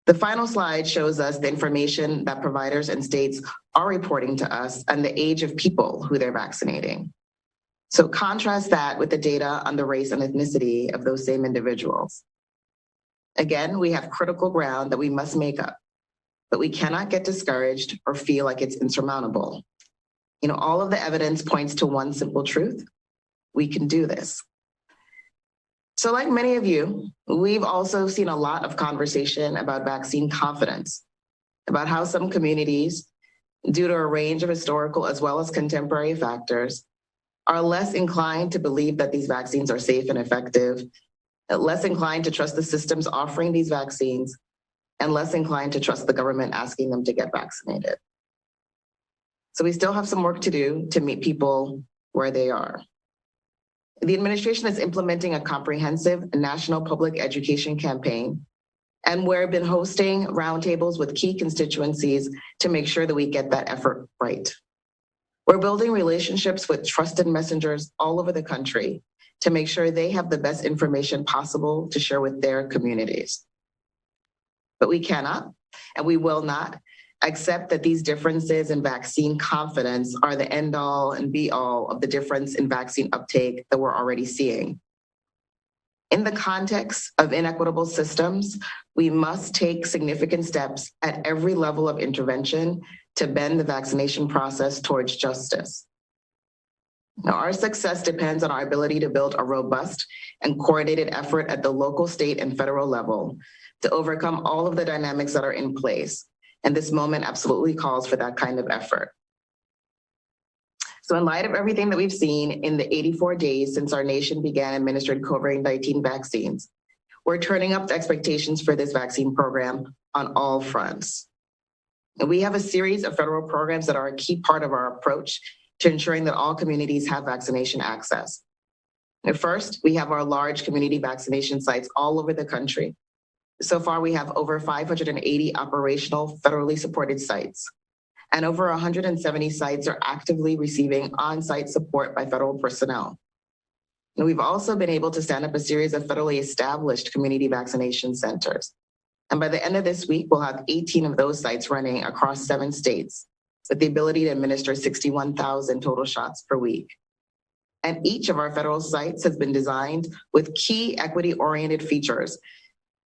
The final slide shows us the information that providers and states are reporting to us and the age of people who they're vaccinating. So contrast that with the data on the race and ethnicity of those same individuals. Again, we have critical ground that we must make up, but we cannot get discouraged or feel like it's insurmountable. All of the evidence points to one simple truth: we can do this. So like many of you, we've also seen a lot of conversation about vaccine confidence, about how some communities, due to a range of historical as well as contemporary factors, are less inclined to believe that these vaccines are safe and effective, less inclined to trust the systems offering these vaccines, and less inclined to trust the government asking them to get vaccinated. So we still have some work to do to meet people where they are. The administration is implementing a comprehensive national public education campaign, and we've been hosting roundtables with key constituencies to make sure that we get that effort right. We're building relationships with trusted messengers all over the country to make sure they have the best information possible to share with their communities. But we cannot, and we will not, accept that these differences in vaccine confidence are the end all and be all of the difference in vaccine uptake that we're already seeing. In the context of inequitable systems, we must take significant steps at every level of intervention to bend the vaccination process towards justice. Now, our success depends on our ability to build a robust and coordinated effort at the local, state, and federal level to overcome all of the dynamics that are in place. And this moment absolutely calls for that kind of effort. So in light of everything that we've seen in the 84 days since our nation began administering COVID-19 vaccines, we're turning up the expectations for this vaccine program on all fronts. And we have a series of federal programs that are a key part of our approach to ensuring that all communities have vaccination access. And first, we have our large community vaccination sites all over the country. So far, we have over 580 operational federally supported sites, and over 170 sites are actively receiving on-site support by federal personnel. And we've also been able to stand up a series of federally established community vaccination centers. And by the end of this week, we'll have 18 of those sites running across 7 states with the ability to administer 61,000 total shots per week. And each of our federal sites has been designed with key equity-oriented features.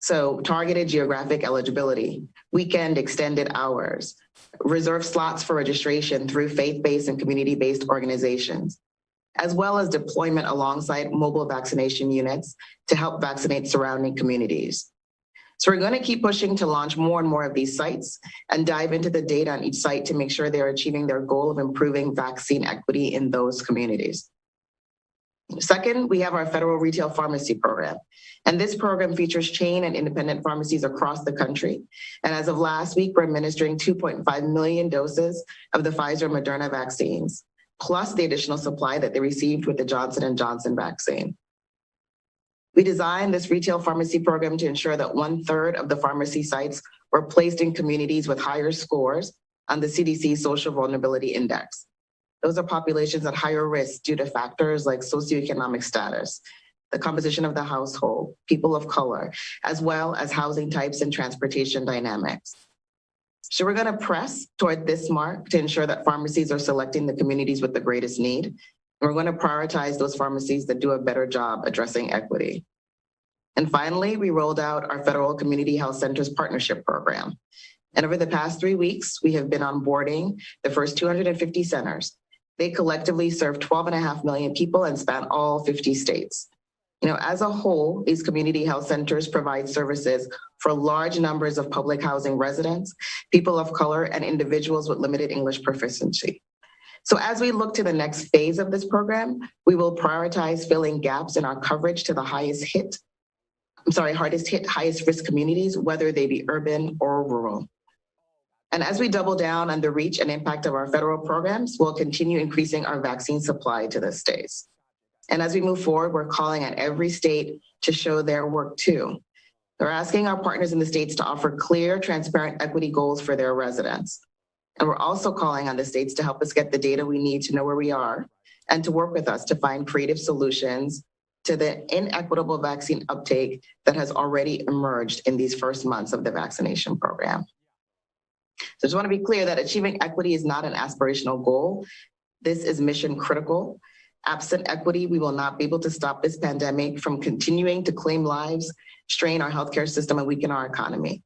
So targeted geographic eligibility, weekend extended hours, reserve slots for registration through faith-based and community-based organizations, as well as deployment alongside mobile vaccination units to help vaccinate surrounding communities. So we're going to keep pushing to launch more and more of these sites and dive into the data on each site to make sure they're achieving their goal of improving vaccine equity in those communities. Second, we have our federal retail pharmacy program. And this program features chain and independent pharmacies across the country. And as of last week, we're administering 2.5 million doses of the Pfizer Moderna vaccines, plus the additional supply that they received with the Johnson & Johnson vaccine. We designed this retail pharmacy program to ensure that 1/3 of the pharmacy sites were placed in communities with higher scores on the CDC Social Vulnerability Index. Those are populations at higher risk due to factors like socioeconomic status, the composition of the household, people of color, as well as housing types and transportation dynamics. So we're going to press toward this mark to ensure that pharmacies are selecting the communities with the greatest need. And we're going to prioritize those pharmacies that do a better job addressing equity. And finally, we rolled out our Federal Community Health Centers Partnership Program. And over the past 3 weeks, we have been onboarding the first 250 centers. They collectively serve 12.5 million people and span all 50 states. As a whole, these community health centers provide services for large numbers of public housing residents, people of color, and individuals with limited English proficiency. So as we look to the next phase of this program, we will prioritize filling gaps in our coverage to the hardest hit, highest risk communities, whether they be urban or rural. And as we double down on the reach and impact of our federal programs, we'll continue increasing our vaccine supply to the states. And as we move forward, we're calling on every state to show their work too. We're asking our partners in the states to offer clear, transparent equity goals for their residents. And we're also calling on the states to help us get the data we need to know where we are and to work with us to find creative solutions to the inequitable vaccine uptake that has already emerged in these first months of the vaccination program. So I just want to be clear that achieving equity is not an aspirational goal. This is mission critical. Absent equity, we will not be able to stop this pandemic from continuing to claim lives, strain our healthcare system, and weaken our economy.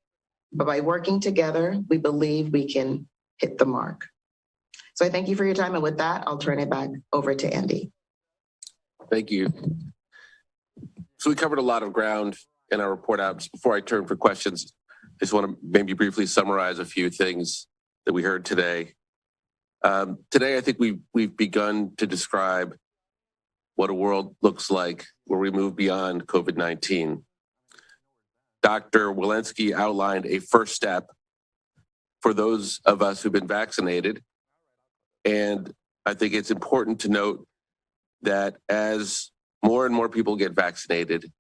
But by working together, we believe we can hit the mark. So I thank you for your time. And with that, I'll turn it back over to Andy. Thank you. So we covered a lot of ground in our report out. Just before I turn for questions, I just want to maybe briefly summarize a few things that we heard today. Today, I think we've begun to describe what a world looks like where we move beyond COVID-19. Dr. Walensky outlined a first step for those of us who've been vaccinated. And I think it's important to note that as more and more people get vaccinated,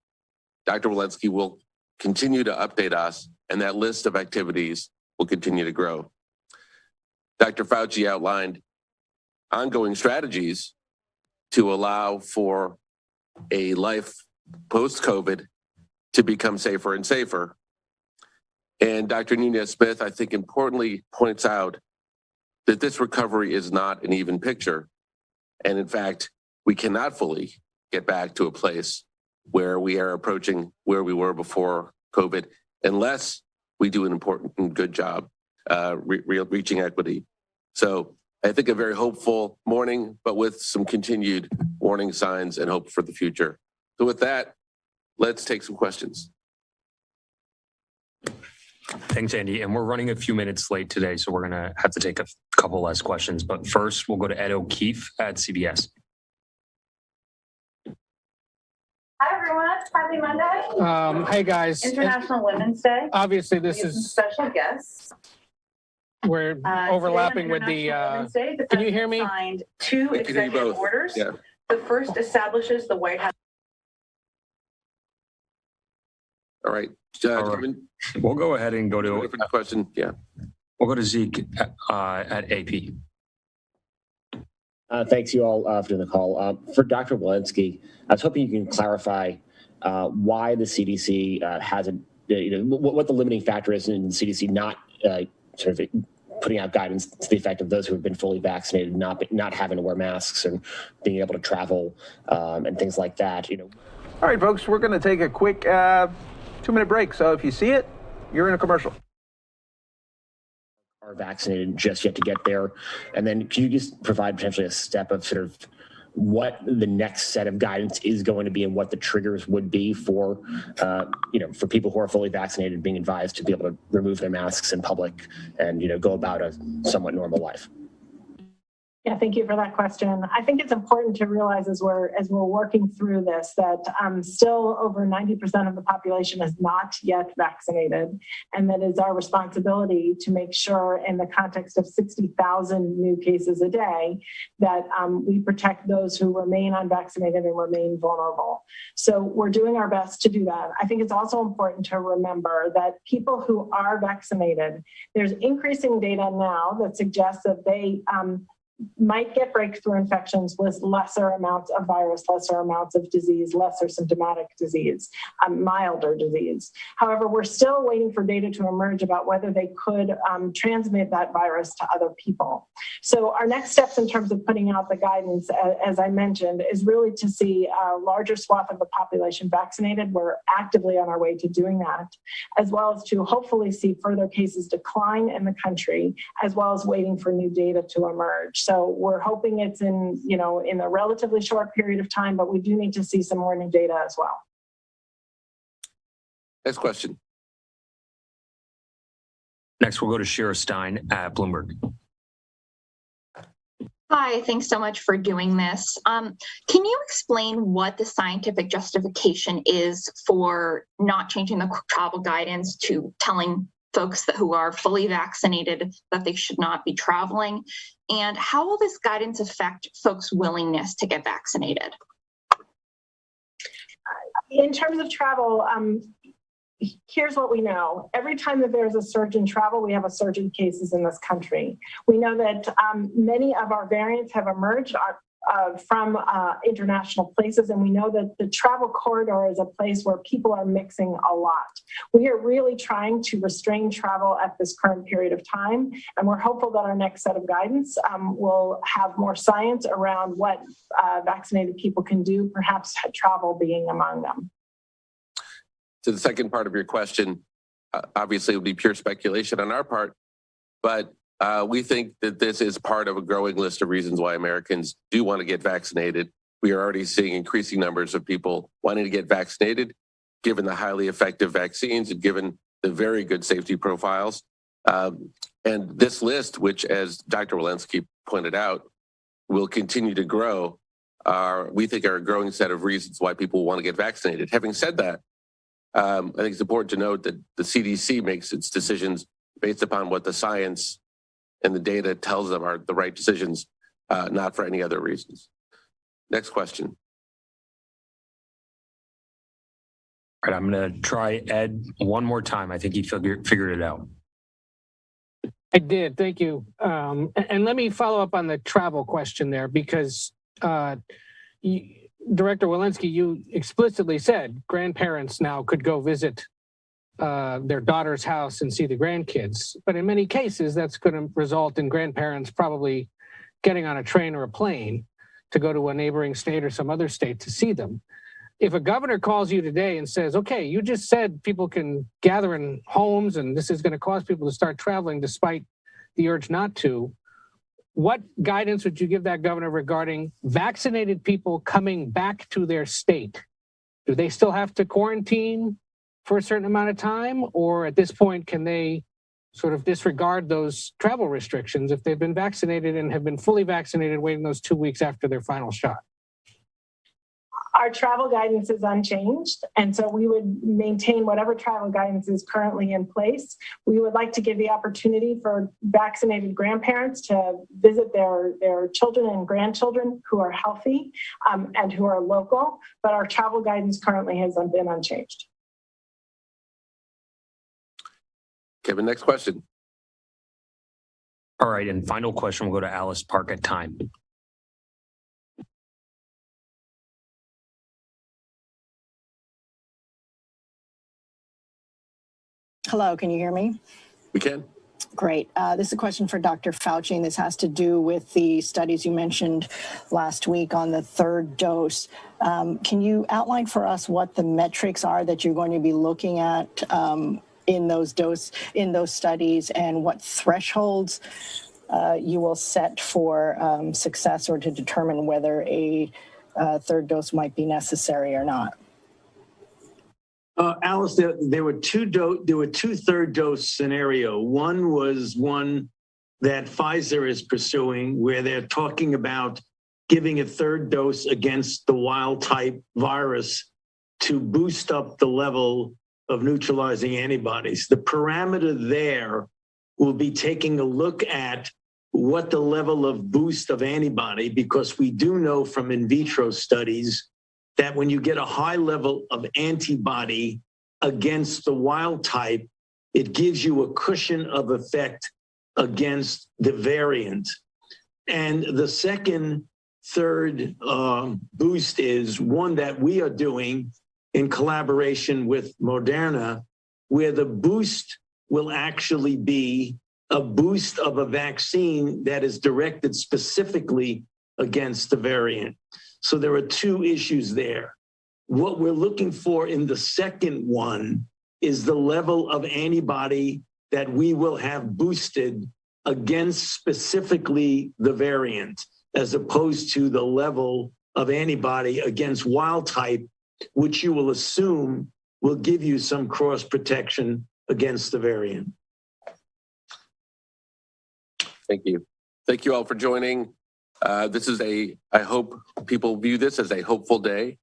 Dr. Walensky will continue to update us, and that list of activities will continue to grow. Dr. Fauci outlined ongoing strategies to allow for a life post-COVID to become safer and safer. And Dr. Nunez-Smith, I think importantly points out that this recovery is not an even picture. And in fact, we cannot fully get back to a place where we are approaching where we were before COVID, unless we do an important and good job reaching equity. So I think a very hopeful morning, but with some continued warning signs and hope for the future. So with that, let's take some questions. Thanks, Andy. And we're running a few minutes late today, so we're going to have to take a couple less questions. But first, we'll go to Ed O'Keefe at CBS. Hi, everyone. Happy Monday. Hey, guys. International Women's Day. Obviously, this We have some is, special guests. we're overlapping with the, can you hear me? Signed two We can hear you executive both. orders. Yeah. The first establishes the White House. All right. We'll go ahead and go to different question. Yeah. We'll go to Zeke at AP. Thanks you all for doing the call. For Dr. Walensky, I was hoping you can clarify why the CDC hasn't, what the limiting factor is in the CDC not sort of putting out guidance to the effect of those who have been fully vaccinated not having to wear masks and being able to travel and things like that. All right, folks, we're going to take a quick 2-minute break. So if you see it, you're in a commercial. Are vaccinated just yet to get there. And then can you just provide potentially a step of sort of what the next set of guidance is going to be and what the triggers would be for, for people who are fully vaccinated being advised to be able to remove their masks in public and, go about a somewhat normal life? Yeah, thank you for that question. I think it's important to realize as we're working through this that still over 90% of the population is not yet vaccinated, and that it's our responsibility to make sure, in the context of 60,000 new cases a day, that we protect those who remain unvaccinated and remain vulnerable. So we're doing our best to do that. I think it's also important to remember that people who are vaccinated, there's increasing data now that suggests that they might get breakthrough infections with lesser amounts of virus, lesser amounts of disease, lesser symptomatic disease, milder disease. However, we're still waiting for data to emerge about whether they could transmit that virus to other people. So our next steps in terms of putting out the guidance, as I mentioned, is really to see a larger swath of the population vaccinated. We're actively on our way to doing that, as well as to hopefully see further cases decline in the country, as well as waiting for new data to emerge. So we're hoping it's in a relatively short period of time, but we do need to see some more new data as well. Next question. Next, we'll go to Shira Stein at Bloomberg. Hi, thanks so much for doing this. Can you explain what the scientific justification is for not changing the travel guidance to telling folks who are fully vaccinated that they should not be traveling? And how will this guidance affect folks' willingness to get vaccinated? In terms of travel, here's what we know. Every time that there's a surge in travel, we have a surge in cases in this country. We know that many of our variants have emerged from international places, and we know that the travel corridor is a place where people are mixing a lot. We are really trying to restrain travel at this current period of time, and we're hopeful that our next set of guidance will have more science around what vaccinated people can do, perhaps travel being among them. To the second part of your question, obviously it would be pure speculation on our part, but we think that this is part of a growing list of reasons why Americans do want to get vaccinated. We are already seeing increasing numbers of people wanting to get vaccinated, given the highly effective vaccines and given the very good safety profiles. And this list, which, as Dr. Walensky pointed out, will continue to grow, we think are a growing set of reasons why people want to get vaccinated. Having said that, I think it's important to note that the CDC makes its decisions based upon what the science and the data tells them are the right decisions, not for any other reasons. Next question. All right, I'm going to try Ed one more time. I think he figured it out. I did. Thank you. And let me follow up on the travel question there, because Director Walensky, you explicitly said grandparents now could go visit their daughter's house and see the grandkids. But in many cases, that's going to result in grandparents probably getting on a train or a plane to go to a neighboring state or some other state to see them. If a governor calls you today and says, okay, you just said people can gather in homes and this is going to cause people to start traveling despite the urge not to, what guidance would you give that governor regarding vaccinated people coming back to their state? Do they still have to quarantine for a certain amount of time? Or at this point, can they sort of disregard those travel restrictions if they've been vaccinated and have been fully vaccinated, waiting those 2 weeks after their final shot? Our travel guidance is unchanged, and so we would maintain whatever travel guidance is currently in place. We would like to give the opportunity for vaccinated grandparents to visit their children and grandchildren who are healthy and who are local, but our travel guidance currently has been unchanged. Kevin, next question. All right, and final question will go to Alice Park at Time. Hello, can you hear me? We can. Great. This is a question for Dr. Fauci, and this has to do with the studies you mentioned last week on the third dose. Can you outline for us what the metrics are that you're going to be looking at in those studies, and what thresholds you will set for success, or to determine whether a third dose might be necessary or not? Alice, there were two third dose scenario. One was one that Pfizer is pursuing, where they're talking about giving a third dose against the wild type virus to boost up the level of neutralizing antibodies. The parameter there will be taking a look at what the level of boost of antibody, because we do know from in vitro studies that when you get a high level of antibody against the wild type, it gives you a cushion of effect against the variant. And the third boost is one that we are doing in collaboration with Moderna, where the boost will actually be a boost of a vaccine that is directed specifically against the variant. So there are two issues there. What we're looking for in the second one is the level of antibody that we will have boosted against specifically the variant, as opposed to the level of antibody against wild type, which you will assume will give you some cross protection against the variant. Thank you. Thank you all for joining. I hope people view this as a hopeful day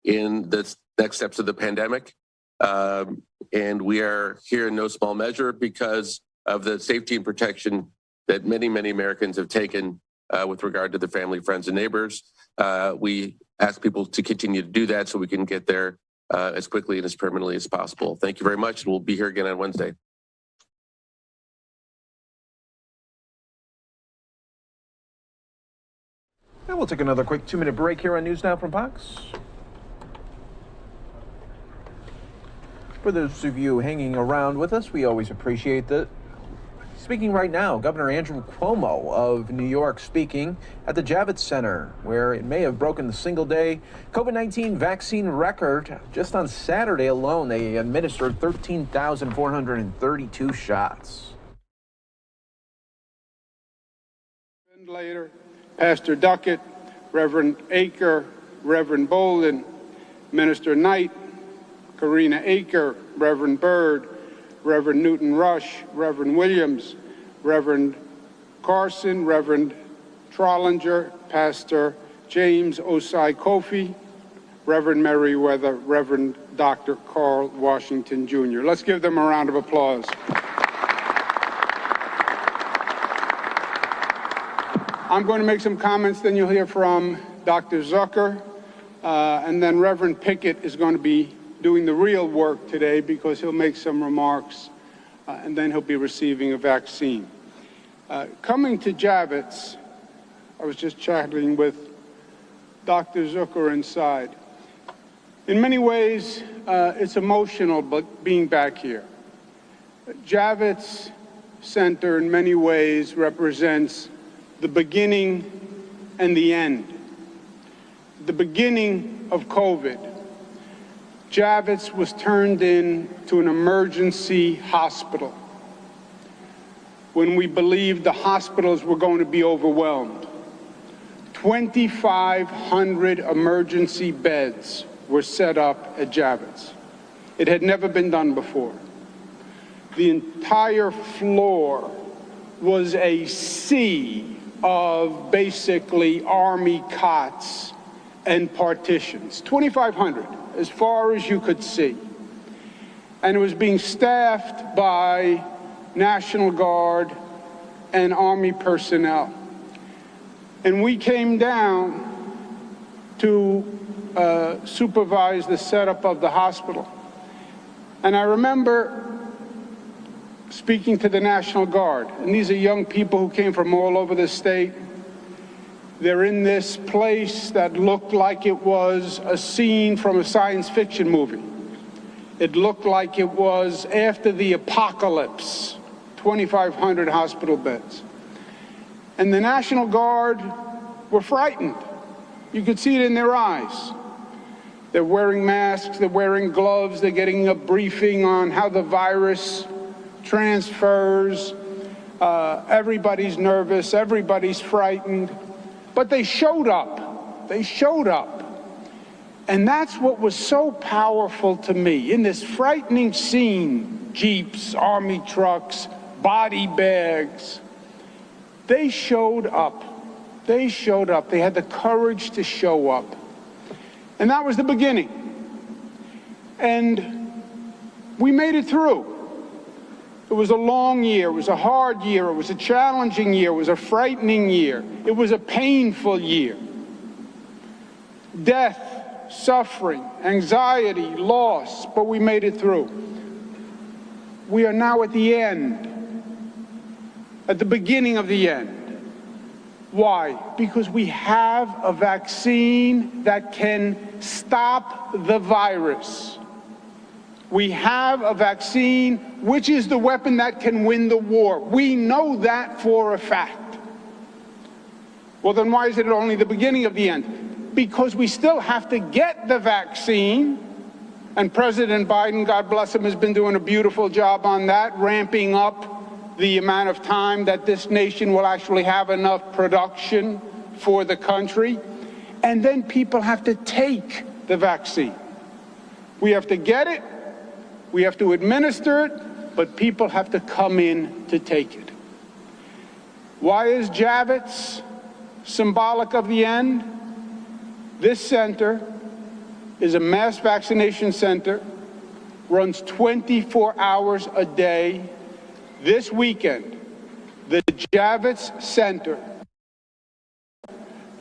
in the next steps of the pandemic. And we are here in no small measure because of the safety and protection that many, many Americans have taken with regard to their family, friends, and neighbors. We ask people to continue to do that so we can get there as quickly and as permanently as possible. Thank you very much. We'll be here again on Wednesday. And we'll take another quick 2-minute break here on News Now from Fox. For those of you hanging around with us, we always appreciate that. Speaking right now, Governor Andrew Cuomo of New York speaking at the Javits Center, where it may have broken the single-day COVID-19 vaccine record. Just on Saturday alone, they administered 13,432 shots. Later, Pastor Duckett, Reverend Aker, Reverend Bolden, Minister Knight, Karina Aker, Reverend Byrd, Reverend Newton Rush, Reverend Williams, Reverend Carson, Reverend Trollinger, Pastor James Osai Kofi, Reverend Merriweather, Reverend Dr. Carl Washington Jr. Let's give them a round of applause. I'm going to make some comments, then you'll hear from Dr. Zucker, and then Reverend Pickett is going to be doing the real work today because he'll make some remarks, and then he'll be receiving a vaccine. Coming to Javits, I was just chatting with Dr. Zucker inside. In many ways, it's emotional, but being back here. Javits Center in many ways represents the beginning and the end. The beginning of COVID. Javits was turned into an emergency hospital when we believed the hospitals were going to be overwhelmed. 2,500 emergency beds were set up at Javits. It had never been done before. The entire floor was a sea of basically Army cots and partitions, 2,500, as far as you could see. And it was being staffed by National Guard and Army personnel. And we came down to supervise the setup of the hospital. And I remember speaking to the National Guard, and these are young people who came from all over the state. They're in this place that looked like it was a scene from a science fiction movie. It looked like it was after the apocalypse, 2,500 hospital beds. And the National Guard were frightened. You could see it in their eyes. They're wearing masks, they're wearing gloves, they're getting a briefing on how the virus transfers. Everybody's nervous, everybody's frightened, but they showed up. They showed up. And that's what was so powerful to me. In this frightening scene, Jeeps, Army trucks, body bags, they showed up. They showed up. They had the courage to show up. And that was the beginning. And we made it through. It was a long year, it was a hard year, it was a challenging year, it was a frightening year, it was a painful year. Death, suffering, anxiety, loss, but we made it through. We are now at the end, at the beginning of the end. Why? Because we have a vaccine that can stop the virus. We have a vaccine which is the weapon that can win the war. We know that for a fact. Well, then why is it only the beginning of the end? Because we still have to get the vaccine, and President Biden, God bless him, has been doing a beautiful job on that, ramping up the amount of time that this nation will actually have enough production for the country. And then people have to take the vaccine. We have to get it, we have to administer it, but people have to come in to take it. Why is Javits symbolic of the end? This center is a mass vaccination center, runs 24 hours a day. This weekend, the Javits Center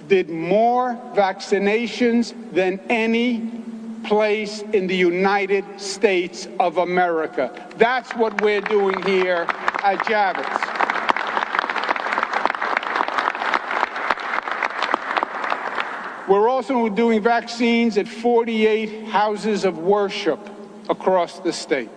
did more vaccinations than any place in the United States of America. That's what we're doing here at Javits. We're also doing vaccines at 48 houses of worship across the state.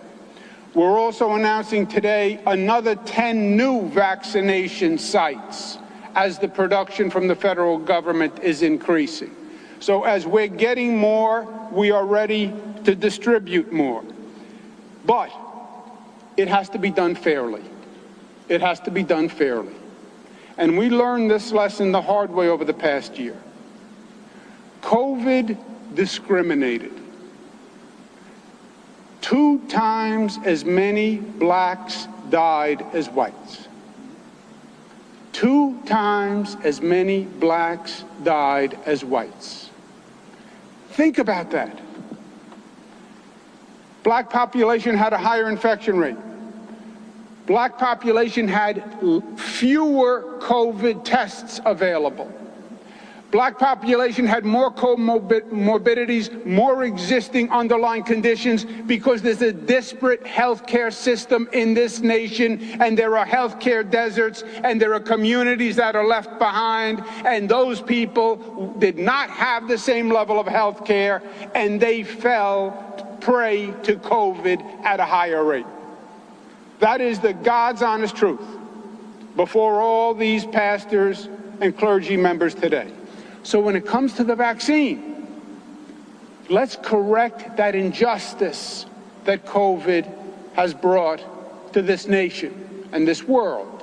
We're also announcing today another 10 new vaccination sites as the production from the federal government is increasing. So as we're getting more, we are ready to distribute more. But it has to be done fairly. It has to be done fairly. And we learned this lesson the hard way over the past year. COVID discriminated. 2 times as many blacks died as whites. 2 times as many blacks died as whites. Think about that. Black population had a higher infection rate. Black population had fewer COVID tests available. Black population had more comorbidities, more existing underlying conditions, because there's a disparate healthcare system in this nation, and there are healthcare deserts, and there are communities that are left behind, and those people did not have the same level of healthcare, and they fell prey to COVID at a higher rate. That is the God's honest truth before all these pastors and clergy members today. So when it comes to the vaccine, let's correct that injustice that COVID has brought to this nation and this world.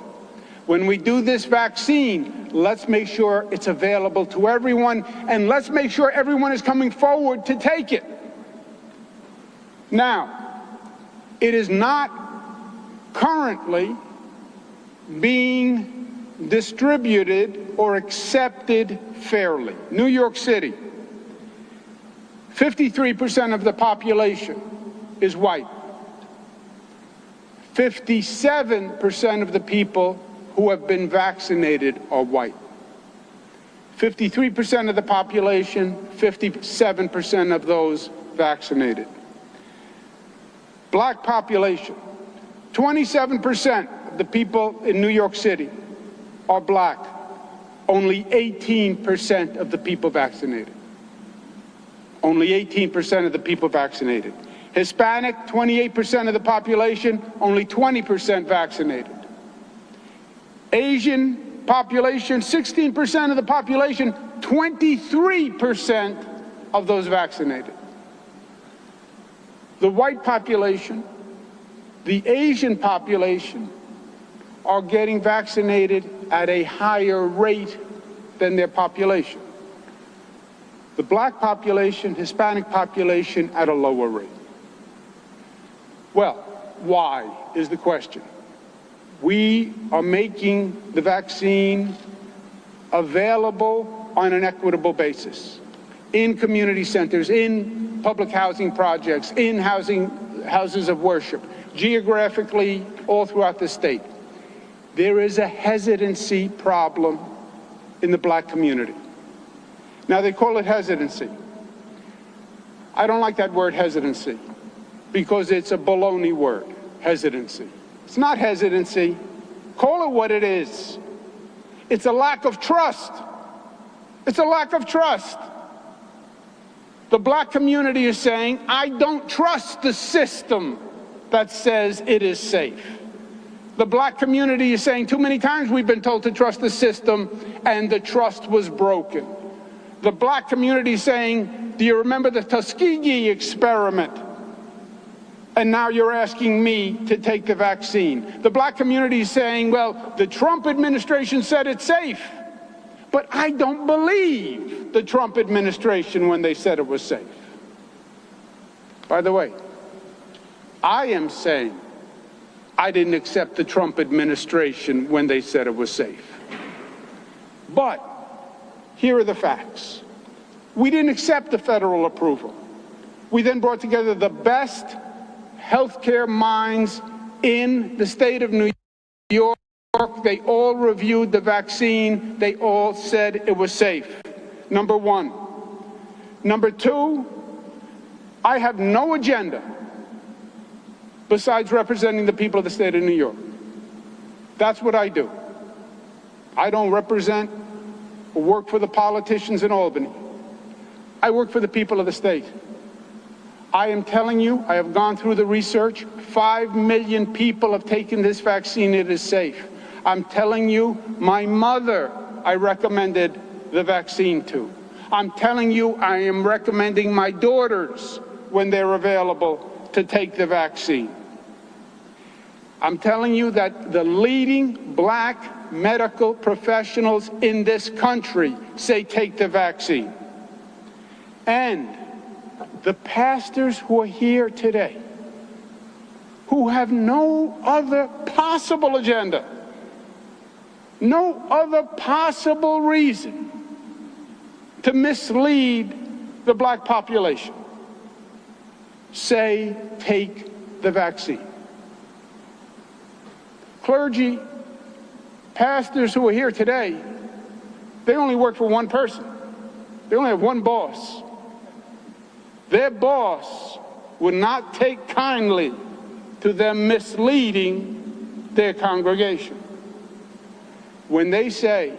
When we do this vaccine, let's make sure it's available to everyone, and let's make sure everyone is coming forward to take it. Now, it is not currently being distributed or accepted fairly. New York City, 53% of the population is white. 57% of the people who have been vaccinated are white. 53% of the population, 57% of those vaccinated. Black population, 27% of the people in New York City are black. Only 18% of the people vaccinated. Only 18% of the people vaccinated. Hispanic, 28% of the population, only 20% vaccinated. Asian population, 16% of the population, 23% of those vaccinated. The white population, the Asian population are getting vaccinated at a higher rate than their population. The black population, Hispanic population at a lower rate. Well, why is the question? We are making the vaccine available on an equitable basis in community centers, in public housing projects, in houses of worship, geographically all throughout the state. There is a hesitancy problem in the black community. Now, they call it hesitancy. I don't like that word hesitancy because it's a baloney word, hesitancy. It's not hesitancy. Call it what it is. It's a lack of trust. It's a lack of trust. The black community is saying, I don't trust the system that says it is safe. The black community is saying, too many times we've been told to trust the system and the trust was broken. The black community is saying, do you remember the Tuskegee experiment? And now you're asking me to take the vaccine. The black community is saying, well, the Trump administration said it's safe. But I don't believe the Trump administration when they said it was safe. By the way, I am saying I didn't accept the Trump administration when they said it was safe. But here are the facts. We didn't accept the federal approval. We then brought together the best healthcare minds in the state of New York. They all reviewed the vaccine. They all said it was safe. Number one. Number two, I have no agenda besides representing the people of the state of New York. That's what I do. I don't represent or work for the politicians in Albany. I work for the people of the state. I am telling you, I have gone through the research. 5 million people have taken this vaccine. It is safe. I'm telling you, my mother, I recommended the vaccine to. I'm telling you, I am recommending my daughters, when they're available, to take the vaccine. I'm telling you that the leading black medical professionals in this country say take the vaccine. And the pastors who are here today, who have no other possible agenda, no other possible reason to mislead the black population, say take the vaccine. Clergy, pastors who are here today, they only work for one person. They only have one boss. Their boss would not take kindly to them misleading their congregation. When they say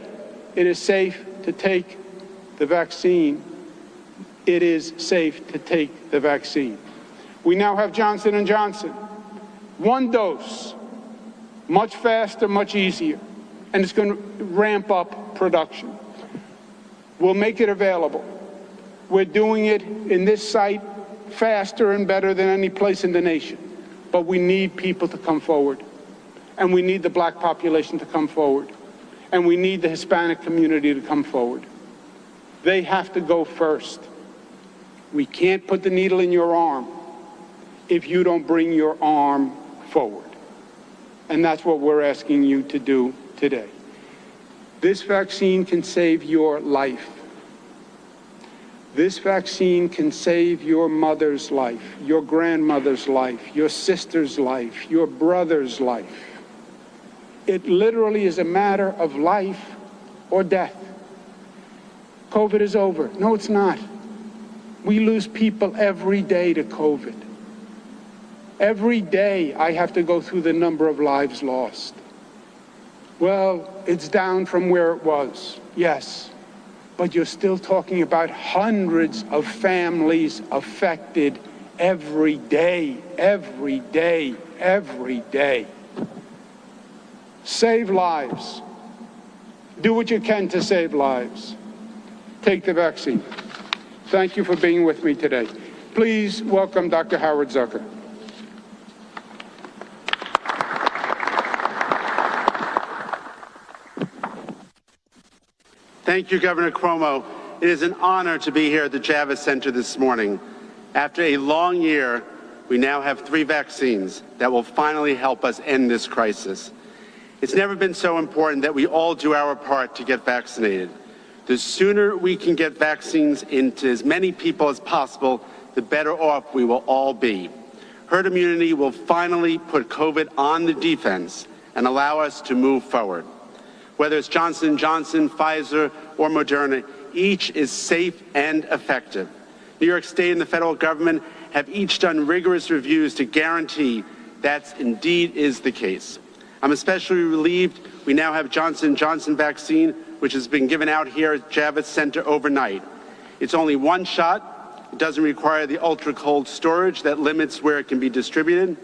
it is safe to take the vaccine, it is safe to take the vaccine. We now have Johnson & Johnson. One dose, much faster, much easier, and it's going to ramp up production. We'll make it available. We're doing it in this site faster and better than any place in the nation. But we need people to come forward. And we need the black population to come forward. And we need the Hispanic community to come forward. They have to go first. We can't put the needle in your arm if you don't bring your arm forward. And that's what we're asking you to do today. This vaccine can save your life. This vaccine can save your mother's life, your grandmother's life, your sister's life, your brother's life. It literally is a matter of life or death. COVID is over. No, it's not. We lose people every day to COVID. Every day I have to go through the number of lives lost. Well, it's down from where it was, yes. But you're still talking about hundreds of families affected every day, every day, every day. Save lives. Do what you can to save lives. Take the vaccine. Thank you for being with me today. Please welcome Dr. Howard Zucker. Thank you, Governor Cuomo. It is an honor to be here at the Javits Center this morning. After a long year, we now have 3 vaccines that will finally help us end this crisis. It's never been so important that we all do our part to get vaccinated. The sooner we can get vaccines into as many people as possible, the better off we will all be. Herd immunity will finally put COVID on the defense and allow us to move forward. Whether it's Johnson & Johnson, Pfizer, or Moderna, each is safe and effective. New York State and the federal government have each done rigorous reviews to guarantee that indeed is the case. I'm especially relieved we now have Johnson & Johnson vaccine, which has been given out here at Javits Center overnight. It's only one shot. It doesn't require the ultra-cold storage that limits where it can be distributed.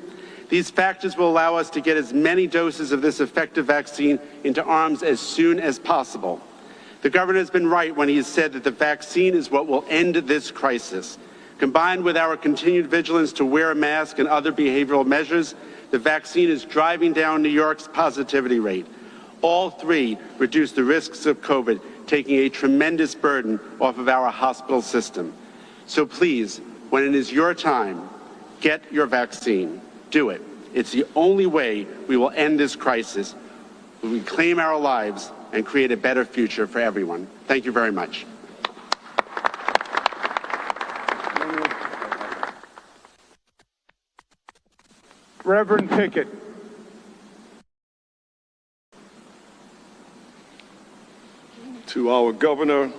These factors will allow us to get as many doses of this effective vaccine into arms as soon as possible. The governor has been right when he has said that the vaccine is what will end this crisis. Combined with our continued vigilance to wear a mask and other behavioral measures, the vaccine is driving down New York's positivity rate. All three reduce the risks of COVID, taking a tremendous burden off of our hospital system. So please, when it is your time, get your vaccine. Do it. It's the only way we will end this crisis, reclaim our lives, and create a better future for everyone. Thank you very much. Reverend Pickett. To our governor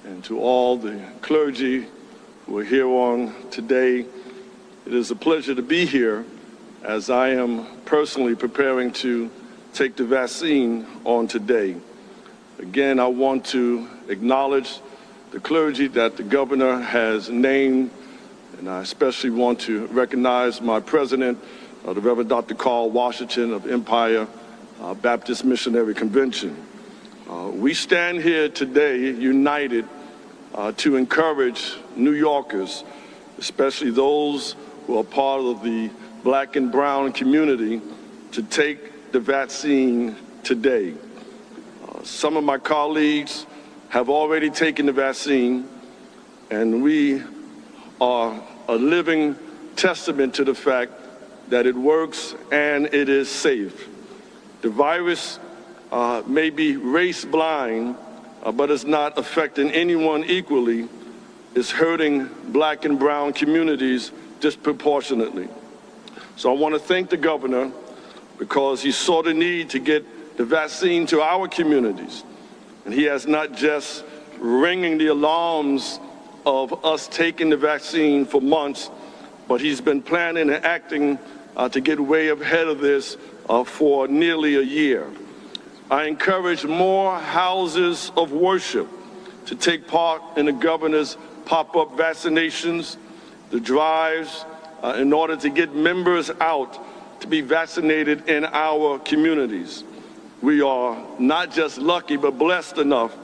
and to all the clergy who are here on today, it is a pleasure to be here as I am personally preparing to take the vaccine on today. Again, I want to acknowledge the clergy that the governor has named, and I especially want to recognize my president, the Reverend Dr. Carl Washington of Empire Baptist Missionary Convention. We stand here today united to encourage New Yorkers, especially those who are part of the Black and brown community, to take the vaccine today. Some of my colleagues have already taken the vaccine, and we are a living testament to the fact that it works and it is safe. The virus may be race blind, but it's not affecting anyone equally. It's hurting Black and brown communities disproportionately. So I want to thank the governor because he saw the need to get the vaccine to our communities. And he has not just ringing the alarms of us taking the vaccine for months, but he's been planning and acting to get way ahead of this for nearly a year. I encourage more houses of worship to take part in the governor's pop-up vaccinations, the drives, in order to get members out to be vaccinated in our communities. We are not just lucky, but blessed enough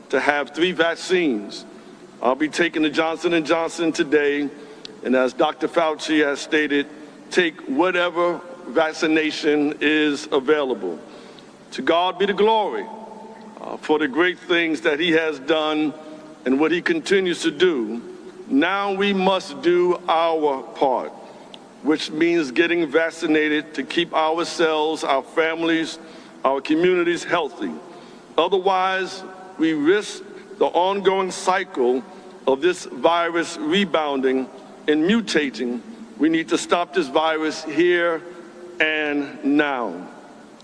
to have 3 vaccines. I'll be taking the Johnson & Johnson today, and as Dr. Fauci has stated, take whatever vaccination is available. To God be the glory for the great things that he has done and what he continues to do. Now we must do our part, which means getting vaccinated to keep ourselves, our families, our communities healthy. Otherwise, we risk the ongoing cycle of this virus rebounding and mutating. We need to stop this virus here and now.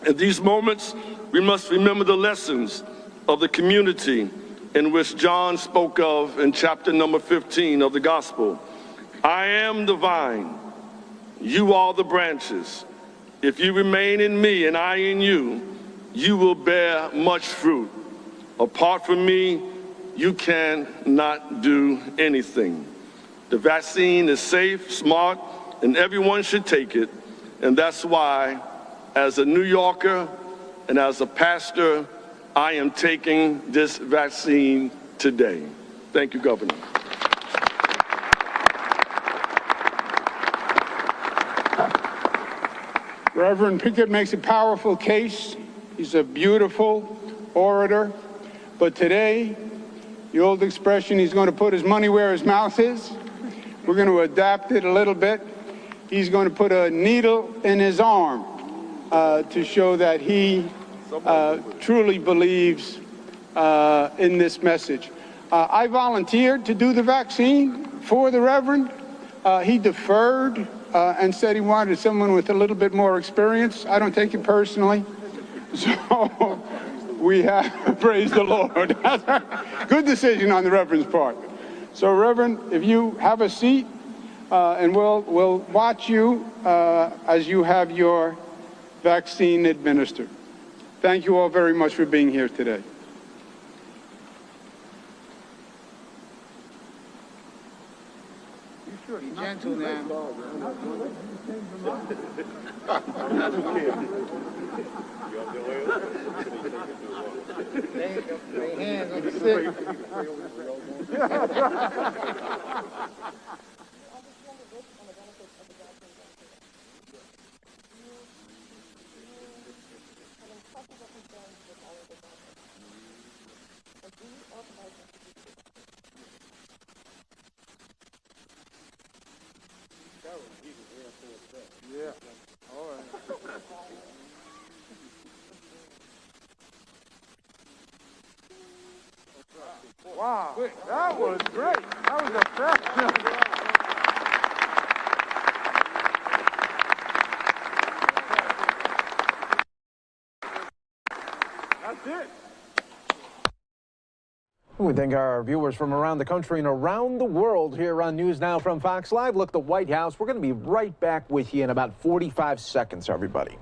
In these moments, we must remember the lessons of the community in which John spoke of in chapter number 15 of the gospel. I am the vine, you are the branches. If you remain in me and I in you, you will bear much fruit. Apart from me, you cannot do anything. The vaccine is safe, smart, and everyone should take it. And that's why, as a New Yorker and as a pastor, I am taking this vaccine today. Thank you, Governor. Reverend Pickett makes a powerful case. He's a beautiful orator. But today, the old expression, he's going to put his money where his mouth is. We're going to adapt it a little bit. He's going to put a needle in his arm to show that he truly believes in this message. I volunteered to do the vaccine for the Reverend. He deferred and said he wanted someone with a little bit more experience. I don't take it personally. So we have, praise the Lord. Good decision on the Reverend's part. So Reverend, if you have a seat, and we'll watch you as you have your vaccine administered. Thank you all very much for being here today. Be gentle now. Lay hands on the sick. Yeah. All right. Wow. That was great. That was effective. That's it. We thank our viewers from around the country and around the world here on News Now from Fox Live. Look, the White House. We're going to be right back with you in about 45 seconds, everybody.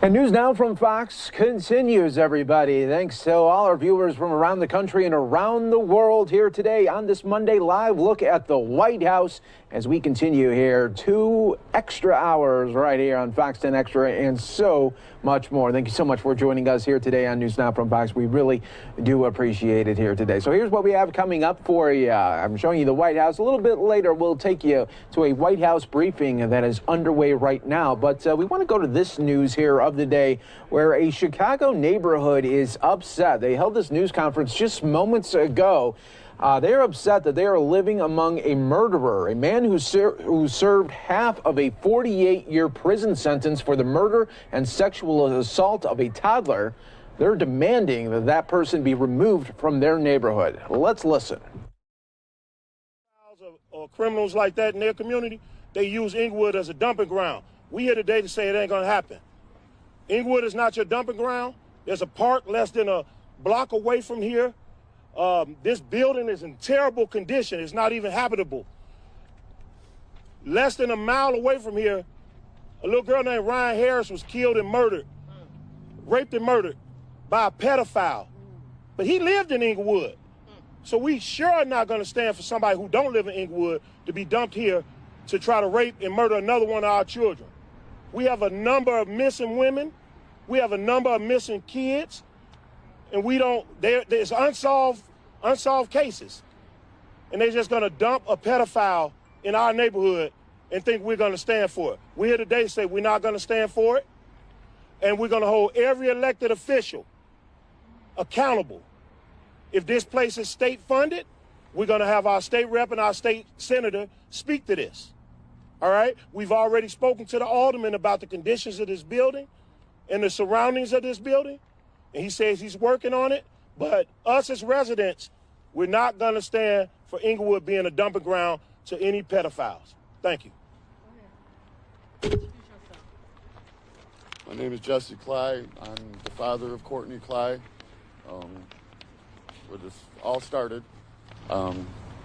And News Now from Fox continues, everybody. Thanks to all our viewers from around the country and around the world here today on this Monday live look at the White House as we continue here 2 extra hours right here on Fox 10 Extra and so much more. Thank you so much for joining us here today on News Now from Fox. We really do appreciate it here today. So here's what we have coming up for you. I'm showing you the White House. A little bit later, we'll take you to a White House briefing that is underway right now. But we want to go to this news here of the day where a Chicago neighborhood is upset. They held this news conference just moments ago. They're upset that they are living among a murderer, a man who served half of a 48-year prison sentence for the murder and sexual assault of a toddler. They're demanding that that person be removed from their neighborhood. Let's listen. Or criminals like that in their community, they use Inglewood as a dumping ground. We here today to say it ain't gonna happen. Inglewood is not your dumping ground. There's a park less than a block away from here. This building is in terrible condition. It's not even habitable. Less than a mile away from here, a little girl named Ryan Harris was killed and murdered, raped and murdered by a pedophile. But he lived in Inglewood. So we sure are not going to stand for somebody who don't live in Inglewood to be dumped here to try to rape and murder another one of our children. We have a number of missing women. We have a number of missing kids. And we don't, there's unsolved cases. And they're just gonna dump a pedophile in our neighborhood and think we're gonna stand for it. We're here today to say we're not gonna stand for it. And we're gonna hold every elected official accountable. If this place is state funded, we're gonna have our state rep and our state senator speak to this. All right? We've already spoken to the alderman about the conditions of this building and the surroundings of this building. And he says he's working on it, but us as residents, we're not going to stand for Inglewood being a dumping ground to any pedophiles. Thank you. My name is Jesse Cly. I'm the father of Courtney Cly. Where this all started. I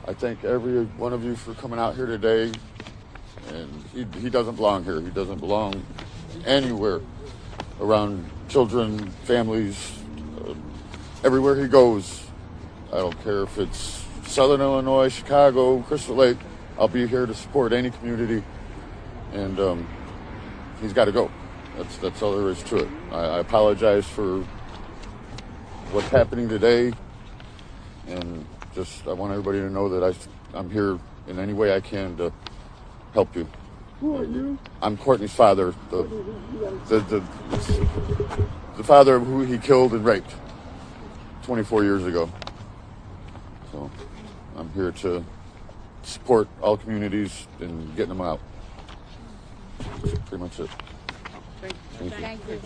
thank every one of you for coming out here today. And he doesn't belong here. He doesn't belong anywhere around children, families, everywhere he goes. I don't care if it's Southern Illinois, Chicago, Crystal Lake. I'll be here to support any community, and he's got to go. That's all there is to it. I apologize for what's happening today, and just I want everybody to know that I'm here in any way I can to help you. Who are you? I'm Courtney's father, the father of who he killed and raped. 24 years ago. So I'm here to support all communities in getting them out. That's pretty much it. Thank you. Thank you.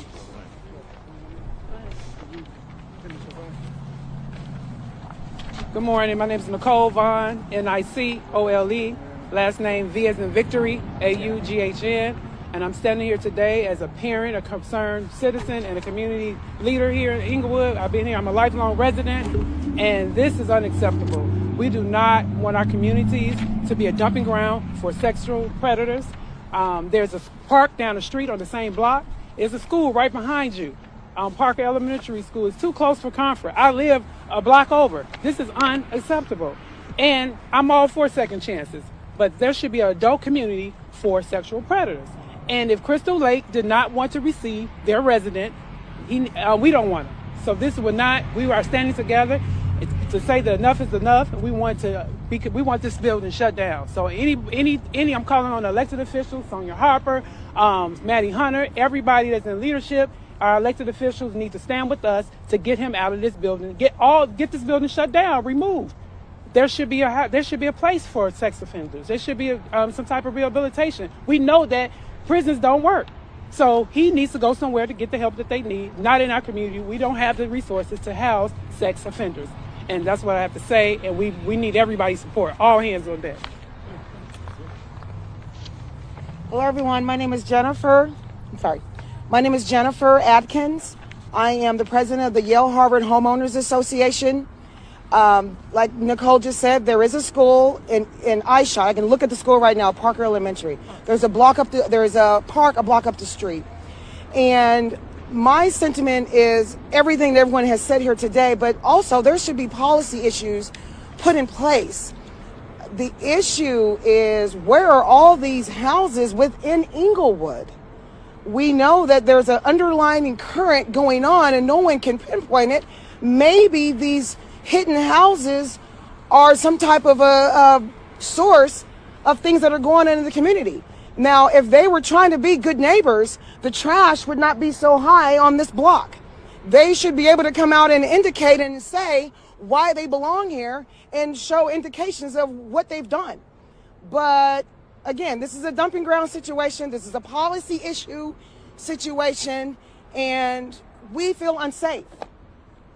Good morning. My name is Nicole Vaughn, Nicole. Last name V as in Victory, AUGHN. And I'm standing here today as a parent, a concerned citizen, and a community leader here in Inglewood. I've been here. I'm a lifelong resident, and this is unacceptable. We do not want our communities to be a dumping ground for sexual predators. There's a park down the street on the same block. There's a school right behind you. Parker Elementary School is too close for comfort. I live a block over. This is unacceptable. And I'm all for second chances, but there should be an adult community for sexual predators. And if Crystal Lake did not want to receive their resident, we don't want them. So this would not, we are standing together to say that enough is enough. We want this building shut down. So I'm calling on elected officials, Sonia Harper, Maddie Hunter, everybody that's in leadership. Our elected officials need to stand with us to get him out of this building, get this building shut down, removed. There should be a place for sex offenders. There should be some type of rehabilitation. We know that prisons don't work. So he needs to go somewhere to get the help that they need, not in our community. We don't have the resources to house sex offenders. And that's what I have to say. And we need everybody's support, all hands on deck. Hello, everyone. My name is Jennifer Atkins. I am the president of the Yale Harvard Homeowners Association. Like Nicole just said, there is a school in Aisha. I can look at the school right now, Parker Elementary. There's a park a block up the street. And my sentiment is everything that everyone has said here today, but also there should be policy issues put in place. The issue is, where are all these houses within Inglewood? We know that there's an underlying current going on and no one can pinpoint it. Maybe these hidden houses are some type of a source of things that are going on in the community. Now, if they were trying to be good neighbors, the trash would not be so high on this block. They should be able to come out and indicate and say why they belong here and show indications of what they've done. But again, this is a dumping ground situation. This is a policy issue situation, and we feel unsafe.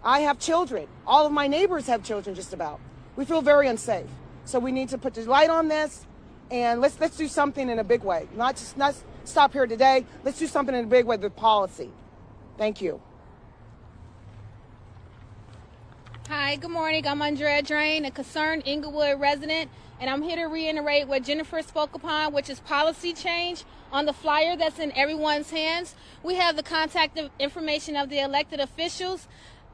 I have children. All of my neighbors have children, just about. We feel very unsafe. So we need to put the light on this, and let's do something in a big way. Not stop here today. Let's do something in a big way with policy. Thank you. Hi, good morning. I'm Andrea Drain, a concerned Inglewood resident, and I'm here to reiterate what Jennifer spoke upon, which is policy change. On the flyer that's in everyone's hands, we have the contact information of the elected officials.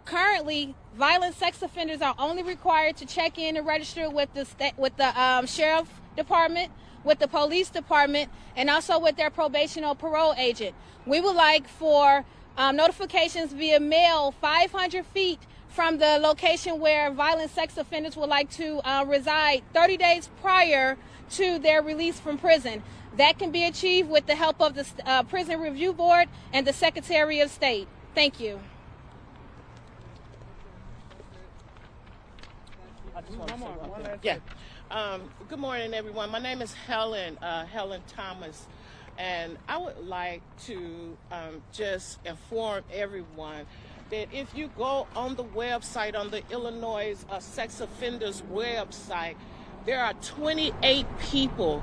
Currently, violent sex offenders are only required to check in and register with the sheriff department, with the police department, and also with their probation or parole agent. We would like for notifications via mail 500 feet from the location where violent sex offenders would like to reside 30 days prior to their release from prison. That can be achieved with the help of the Prison Review Board and the Secretary of State. Thank you. Yeah. Good morning, everyone. My name is Helen Thomas, and I would like to just inform everyone that if you go on the website, on the Illinois sex offenders website, there are 28 people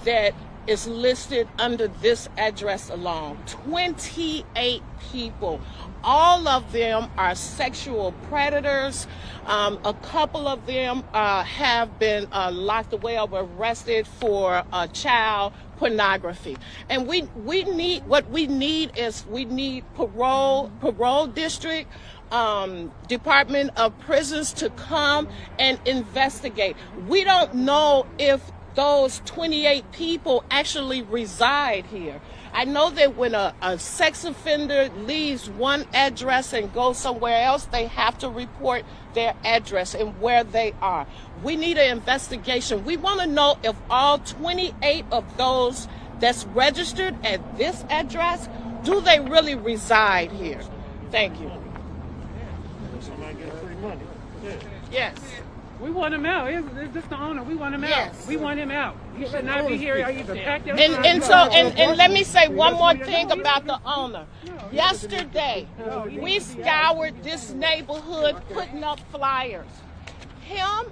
that is listed under this address alone. 28 people. All of them are sexual predators. A couple of them have been locked away or arrested for child pornography. And we need parole district, Department of Prisons to come and investigate. We don't know if those 28 people actually reside here. I know that when a sex offender leaves one address and goes somewhere else, they have to report their address and where they are. We need an investigation. We want to know if all 28 of those that's registered at this address, do they really reside here? Thank you. Yes. We want him out. It's just the owner. We want him Yes. out. We want him out. He should not be here. Either packed And let me say one more thing about the owner. Yesterday, we scoured this neighborhood putting up flyers. Him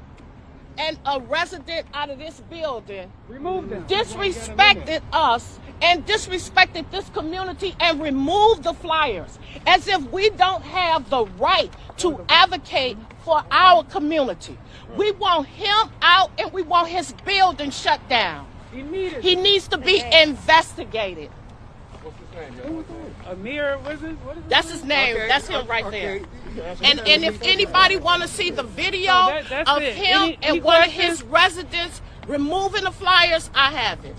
and a resident out of this building disrespected us and disrespected this community and removed the flyers as if we don't have the right to advocate for our community. We want him out and we want his building shut down. He needs to be investigated. Amir, what is it? That's his name. Okay. That's him right there. And if anybody want to see the video of him and one of his residents removing the flyers, I have it.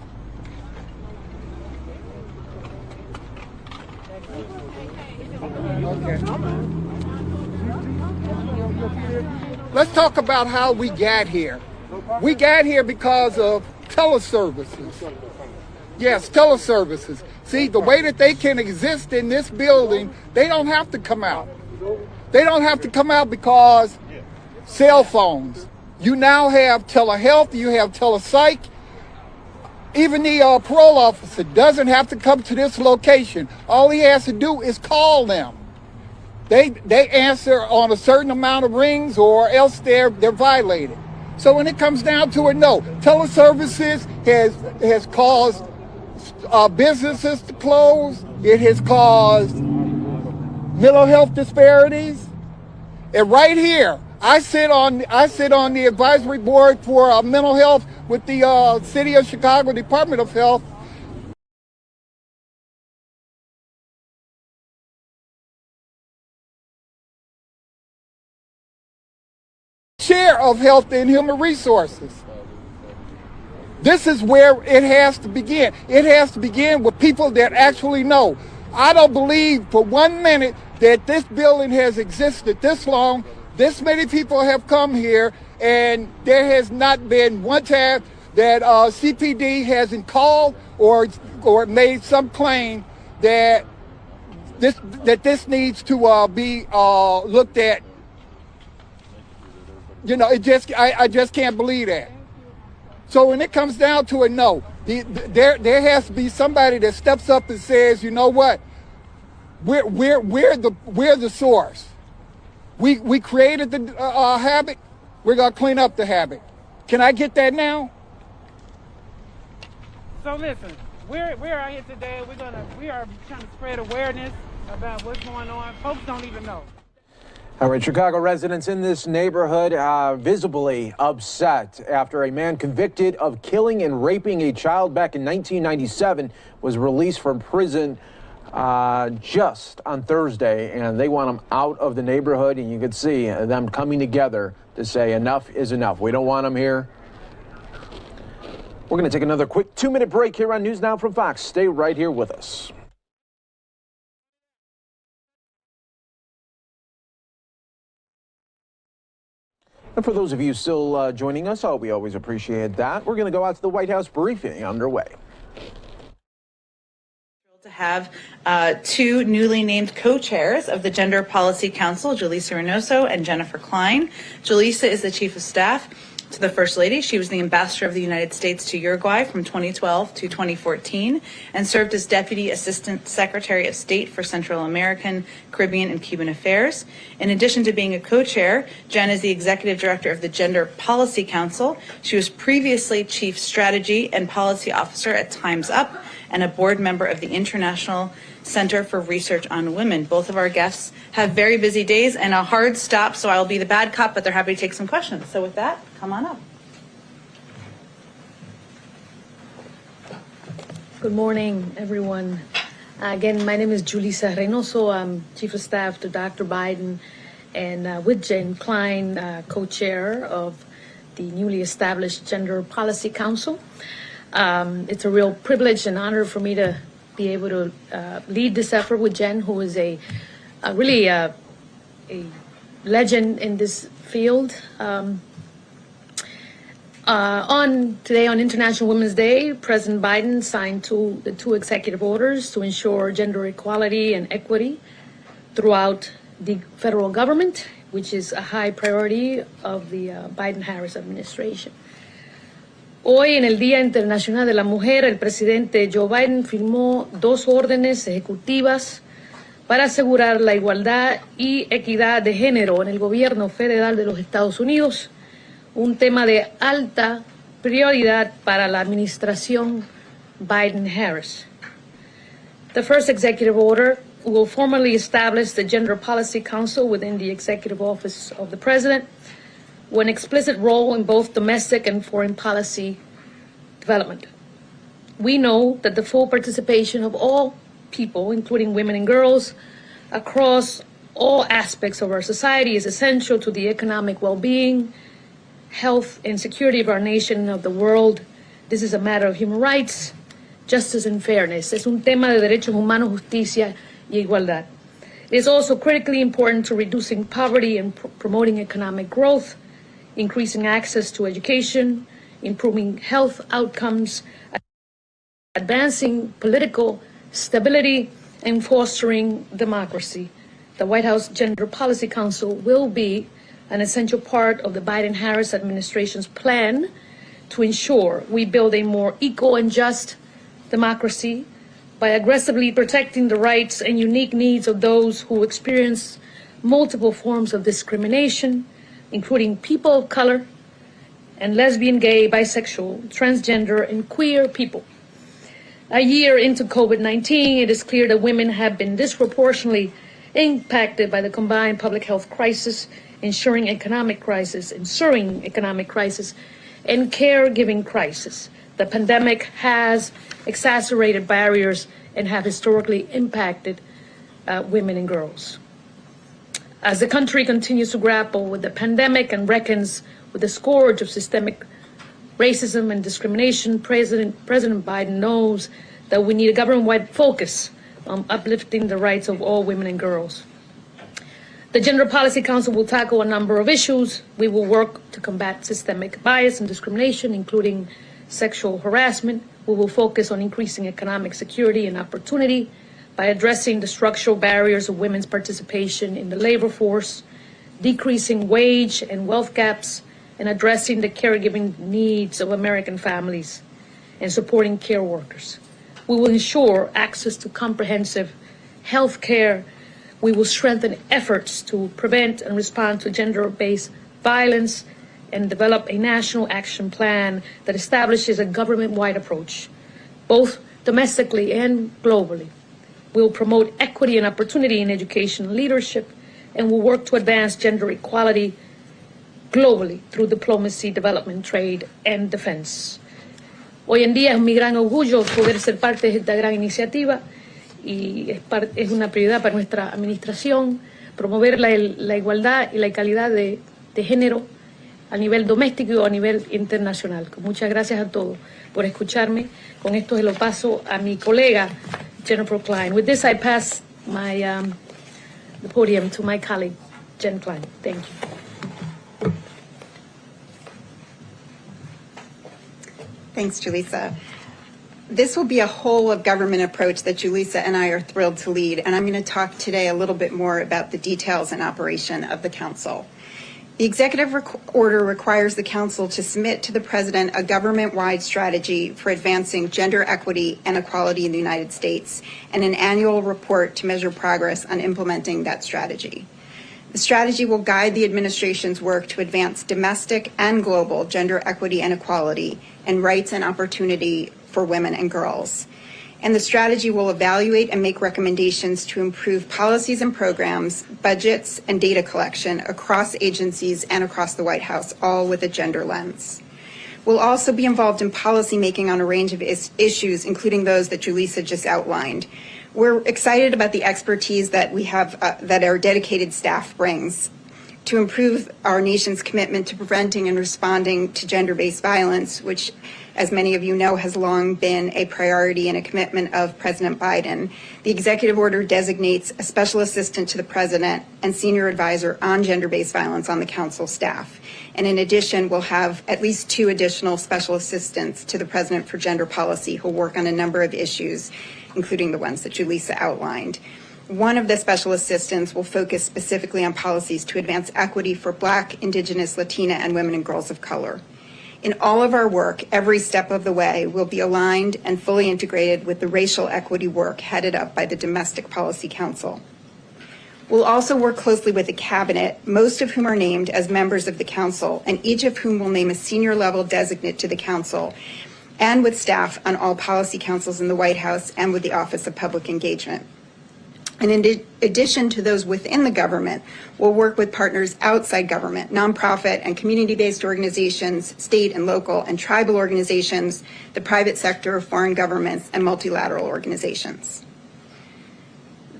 Let's talk about how we got here. We got here because of teleservices. Yes, teleservices. See, the way that they can exist in this building, they don't have to come out. They don't have to come out because cell phones. You now have telehealth, you have telepsych. Even the parole officer doesn't have to come to this location. All he has to do is call them. They answer on a certain amount of rings or else they're violated. So when it comes down to it, no. Teleservices has caused businesses to close. It has caused mental health disparities. And right here, I sit on the advisory board for mental health with the City of Chicago Department of Health. Chair of Health and Human Resources. This is where it has to begin. It has to begin with people that actually know. I don't believe for 1 minute that this building has existed this long. This many people have come here, and there has not been one time that CPD hasn't called or made some claim that this needs to be looked at. You know, I just can't believe that. So when it comes down to it, no, there has to be somebody that steps up and says, you know what, we're the source. We created the habit. We're gonna clean up the habit. Can I get that now? So listen, we're out here today. We are trying to spread awareness about what's going on. Folks don't even know. All right, Chicago residents in this neighborhood are visibly upset after a man convicted of killing and raping a child back in 1997 was released from prison just on Thursday, and they want him out of the neighborhood, and you can see them coming together to say enough is enough. We don't want him here. We're going to take another quick 2-minute break here on News Now from Fox. Stay right here with us. And for those of you still joining us, we always appreciate that. We're going to go out to the White House briefing underway. To have two newly named co-chairs of the Gender Policy Council, Julissa Reynoso and Jennifer Klein. Julissa is the Chief of Staff to the First Lady. She was the Ambassador of the United States to Uruguay from 2012 to 2014 and served as Deputy Assistant Secretary of State for Central American, Caribbean, and Cuban Affairs. In addition to being a co-chair, Jen is the Executive Director of the Gender Policy Council. She was previously Chief Strategy and Policy Officer at Time's Up and a board member of the International Center for Research on Women. Both of our guests have very busy days and a hard stop, so I'll be the bad cop, but they're happy to take some questions. So with that, come on up. Good morning, everyone. Again, my name is Julissa Reynoso. I'm Chief of Staff to Dr. Biden, and with Jen Klein, co-chair of the newly established Gender Policy Council. It's a real privilege and honor for me to be able to lead this effort with Jen, who is really a legend in this field. Today on International Women's Day, President Biden signed the two executive orders to ensure gender equality and equity throughout the federal government. which is a high priority of the Biden-Harris administration. Hoy, en el Día Internacional de la Mujer, el presidente Joe Biden firmó 2 órdenes ejecutivas para asegurar la igualdad y equidad de género en el gobierno federal de los Estados Unidos, un tema de alta prioridad para la administración Biden-Harris. The first executive order will formally establish the Gender Policy Council within the Executive Office of the President, with an explicit role in both domestic and foreign policy development. We know that the full participation of all people, including women and girls, across all aspects of our society is essential to the economic well-being, health, and security of our nation and of the world. This is a matter of human rights, justice, and fairness. Es un tema de derechos humanos, justicia y igualdad. It is also critically important to reducing poverty and promoting economic growth, increasing access to education, improving health outcomes, advancing political stability, and fostering democracy. The White House Gender Policy Council will be an essential part of the Biden-Harris administration's plan to ensure we build a more equal and just democracy by aggressively protecting the rights and unique needs of those who experience multiple forms of discrimination, including people of color and lesbian, gay, bisexual, transgender, and queer people. A year into COVID-19, it is clear that women have been disproportionately impacted by the combined public health crisis, ensuring economic crisis, and caregiving crisis. The pandemic has exacerbated barriers and have historically impacted women and girls. As the country continues to grapple with the pandemic and reckons with the scourge of systemic racism and discrimination, President Biden knows that we need a government-wide focus on uplifting the rights of all women and girls. The Gender Policy Council will tackle a number of issues. We will work to combat systemic bias and discrimination, including sexual harassment. We will focus on increasing economic security and opportunity by addressing the structural barriers of women's participation in the labor force, decreasing wage and wealth gaps, and addressing the caregiving needs of American families and supporting care workers. We will ensure access to comprehensive health care. We will strengthen efforts to prevent and respond to gender-based violence and develop a national action plan that establishes a government-wide approach, both domestically and globally. We will promote equity and opportunity in education and leadership, and will work to advance gender equality globally through diplomacy, development, trade, and defense. Hoy en día es mi gran orgullo poder ser parte de esta gran iniciativa y es una prioridad para nuestra administración promover la igualdad y la calidad de género a nivel doméstico y a nivel internacional. Muchas gracias a todos por escucharme. Con esto se lo paso a mi colega Jennifer Klein. With this, I pass the podium to my colleague, Jen Klein. Thank you. Thanks, Julissa. This will be a whole of government approach that Julissa and I are thrilled to lead, and I'm going to talk today a little bit more about the details and operation of the council. The executive order requires the council to submit to the president a government-wide strategy for advancing gender equity and equality in the United States and an annual report to measure progress on implementing that strategy. The strategy will guide the administration's work to advance domestic and global gender equity and equality and rights and opportunity for women and girls. And the strategy will evaluate and make recommendations to improve policies and programs, budgets, and data collection across agencies and across the White House, all with a gender lens. We'll also be involved in policymaking on a range of issues, including those that Julissa just outlined. We're excited about the expertise that we have, that our dedicated staff brings to improve our nation's commitment to preventing and responding to gender-based violence, which, as many of you know, has long been a priority and a commitment of President Biden. The executive order designates a special assistant to the president and senior advisor on gender-based violence on the council staff. And in addition, we'll have at least 2 additional special assistants to the president for gender policy who work on a number of issues, including the ones that Julissa outlined. One of the special assistants will focus specifically on policies to advance equity for Black, Indigenous, Latina, and women and girls of color. In all of our work, every step of the way will be aligned and fully integrated with the racial equity work headed up by the Domestic Policy Council. We'll also work closely with the Cabinet, most of whom are named as members of the Council, and each of whom will name a senior level designate to the Council, and with staff on all policy councils in the White House and with the Office of Public Engagement. And in addition to those within the government, we'll work with partners outside government, nonprofit and community-based organizations, state and local and tribal organizations, the private sector, foreign governments, and multilateral organizations.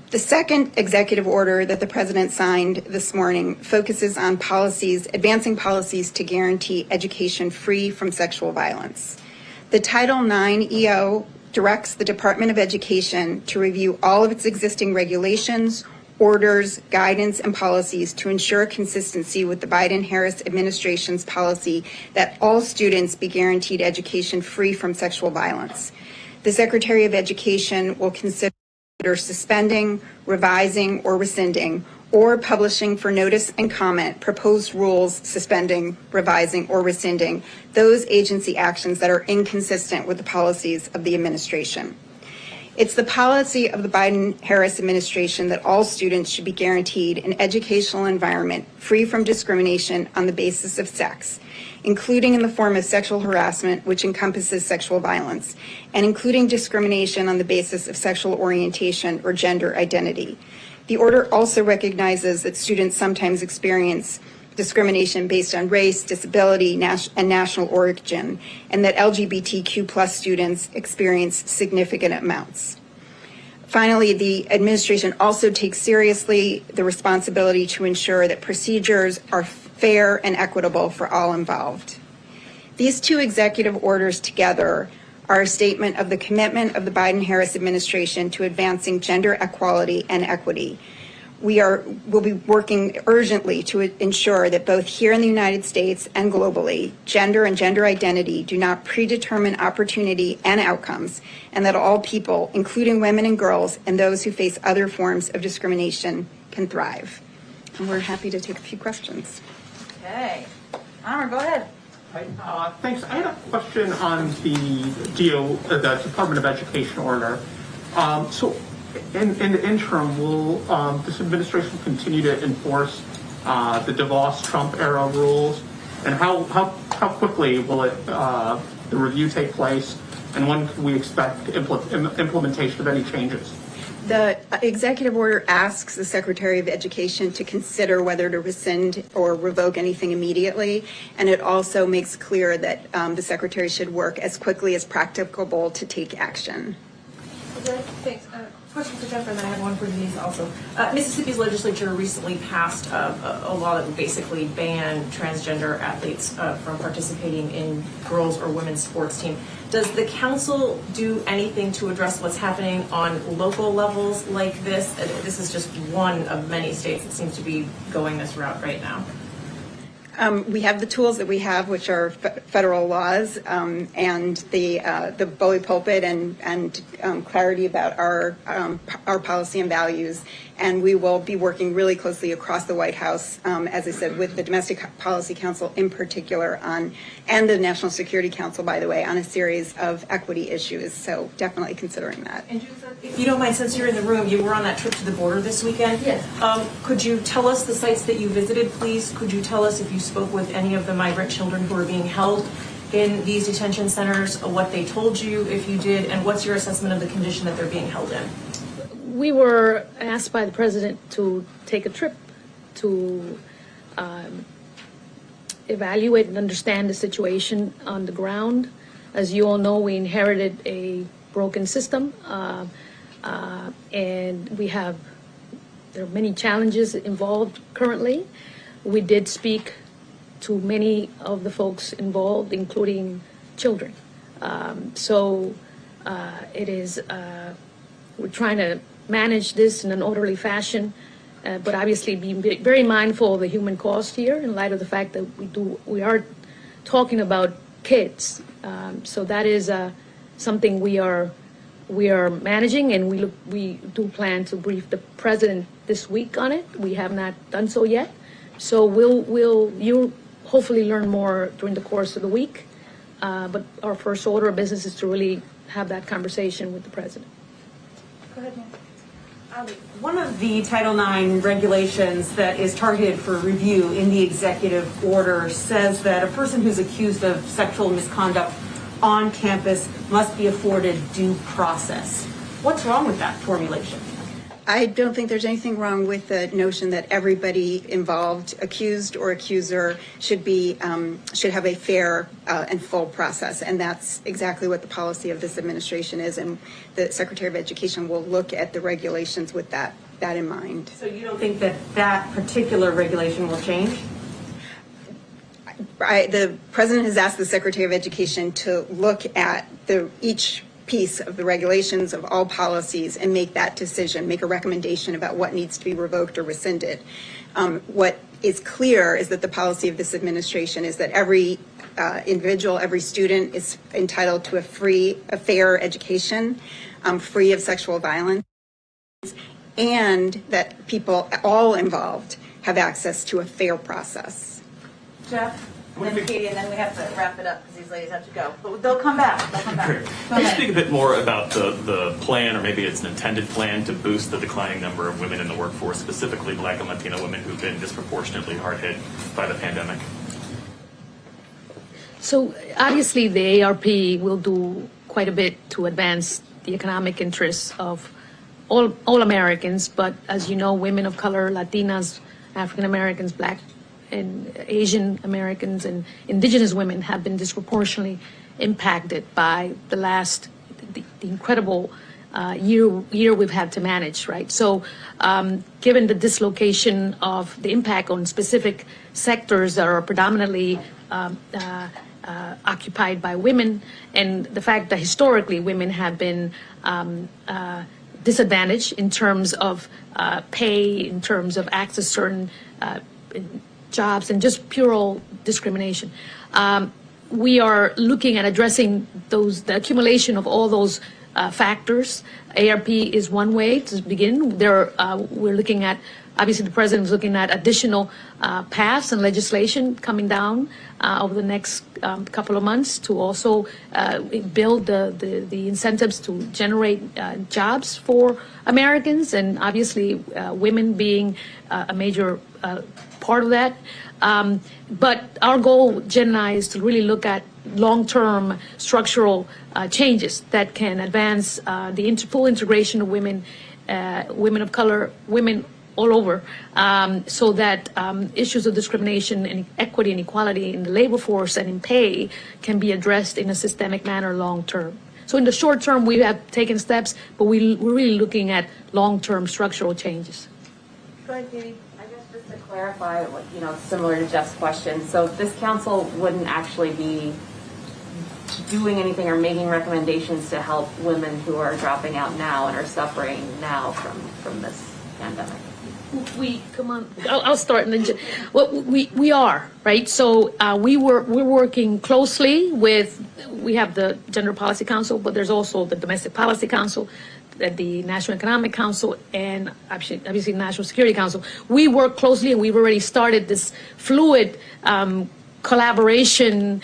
The second executive order that the President signed this morning focuses on policies, advancing policies to guarantee education free from sexual violence. The Title IX EO directs the Department of Education to review all of its existing regulations, orders, guidance, and policies to ensure consistency with the Biden-Harris administration's policy that all students be guaranteed education free from sexual violence. The Secretary of Education will consider suspending, revising, or rescinding, or publishing for notice and comment proposed rules suspending, revising, or rescinding those agency actions that are inconsistent with the policies of the administration. It's the policy of the Biden-Harris administration that all students should be guaranteed an educational environment free from discrimination on the basis of sex, including in the form of sexual harassment, which encompasses sexual violence, and including discrimination on the basis of sexual orientation or gender identity. The order also recognizes that students sometimes experience discrimination based on race, disability, and national origin, and that LGBTQ+ students experience significant amounts. Finally, the administration also takes seriously the responsibility to ensure that procedures are fair and equitable for all involved. These two executive orders together are a statement of the commitment of the Biden-Harris administration to advancing gender equality and equity. We'll be working urgently to ensure that both here in the United States and globally, gender and gender identity do not predetermine opportunity and outcomes, and that all people, including women and girls and those who face other forms of discrimination, can thrive. And we're happy to take a few questions. Okay. Amr, go ahead. Thanks. I had a question on the Department of Education order. So in the interim, will this administration continue to enforce the DeVos-Trump era rules? And how quickly will the review take place? And when can we expect implementation of any changes? The executive order asks the Secretary of Education to consider whether to rescind or revoke anything immediately, and it also makes clear that the Secretary should work as quickly as practicable to take action. Okay, thanks. Question for Jennifer, and then I have one for Denise also. Mississippi's legislature recently passed a law that would basically ban transgender athletes from participating in girls' or women's sports team. Does the council do anything to address what's happening on local levels like this? This is just one of many states that seems to be going this route right now. We have the tools that we have, which are federal laws, and the bully pulpit and clarity about our policy and values. And we will be working really closely across the White House, as I said, with the Domestic Policy Council in particular and the National Security Council, by the way, on a series of equity issues. So definitely considering that. And if you don't mind, since you're in the room, you were on that trip to the border this weekend. Yes. Could you tell us the sites that you visited, please? Could you tell us if you spoke with any of the migrant children who are being held in these detention centers, what they told you, if you did, and what's your assessment of the condition that they're being held in? We were asked by the president to take a trip to evaluate and understand the situation on the ground. As you all know, we inherited a broken system, and there are many challenges involved currently. We did speak to many of the folks involved, including children. It is, we're trying to manage this in an orderly fashion, but obviously being very mindful of the human cost here in light of the fact that we are talking about kids. So that is something we are we are managing, and we do plan to brief the president this week on it. We have not done so yet. So you'll hopefully learn more during the course of the week. But our first order of business is to really have that conversation with the president. Go ahead, Nancy. One of the Title IX regulations that is targeted for review in the executive order says that a person who's accused of sexual misconduct on campus must be afforded due process. What's wrong with that formulation? I don't think there's anything wrong with the notion that everybody involved, accused or accuser, should have a fair and full process, and that's exactly what the policy of this administration is. And the Secretary of Education will look at the regulations with that in mind. So you don't think that that particular regulation will change? The president has asked the Secretary of Education to look at each piece of the regulations of all policies and make that decision, make a recommendation about what needs to be revoked or rescinded. What is clear is that the policy of this administration is that every individual, every student is entitled to a fair education, free of sexual violence, and that people, all involved, have access to a fair process. Jeff? And then Katie, and then we have to wrap it up because these ladies have to go. But they'll come back. Great. Can you speak a bit more about the plan, or maybe it's an intended plan, to boost the declining number of women in the workforce, specifically Black and Latino women who've been disproportionately hard hit by the pandemic? So obviously the ARP will do quite a bit to advance the economic interests of all Americans, but as you know, women of color, Latinas, African Americans, Black and Asian Americans and indigenous women have been disproportionately impacted by the incredible year we've had to manage, right? So given the dislocation of the impact on specific sectors that are predominantly occupied by women, and the fact that historically women have been disadvantaged in terms of pay, in terms of access to certain jobs, and just pure discrimination. We are looking at addressing the accumulation of all those factors. ARP is one way to begin. We're looking at, obviously the president is looking at additional paths and legislation coming down over the next couple of months to also build the incentives to generate jobs for Americans, and obviously women being a major part of that. But our goal, Jen and I, is to really look at long-term structural changes that can advance the full integration of women, women of color, women all over, so that issues of discrimination and equity and equality in the labor force and in pay can be addressed in a systemic manner long-term. So in the short term, we have taken steps, but we're really looking at long-term structural changes. Go ahead, Katie. Just to clarify, similar to Jeff's question, so this council wouldn't actually be doing anything or making recommendations to help women who are dropping out now and are suffering now from this pandemic. I'll start, and then we are right. So we're working closely with. We have the Gender Policy Council, but there's also the Domestic Policy Council, the National Economic Council, and obviously National Security Council. We work closely, and we've already started this fluid collaboration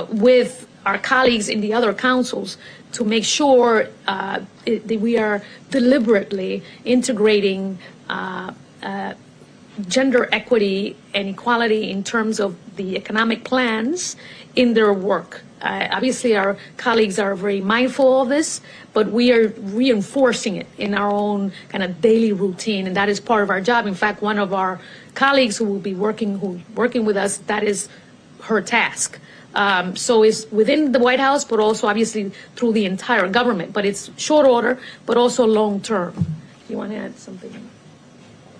with our colleagues in the other councils to make sure that we are deliberately integrating gender equity and equality in terms of the economic plans in their work. Obviously, our colleagues are very mindful of this, but we are reinforcing it in our own kind of daily routine, and that is part of our job. In fact, one of our colleagues who's working with us, that is her task. So it's within the White House, but also obviously through the entire government. But it's short order, but also long term. You want to add something?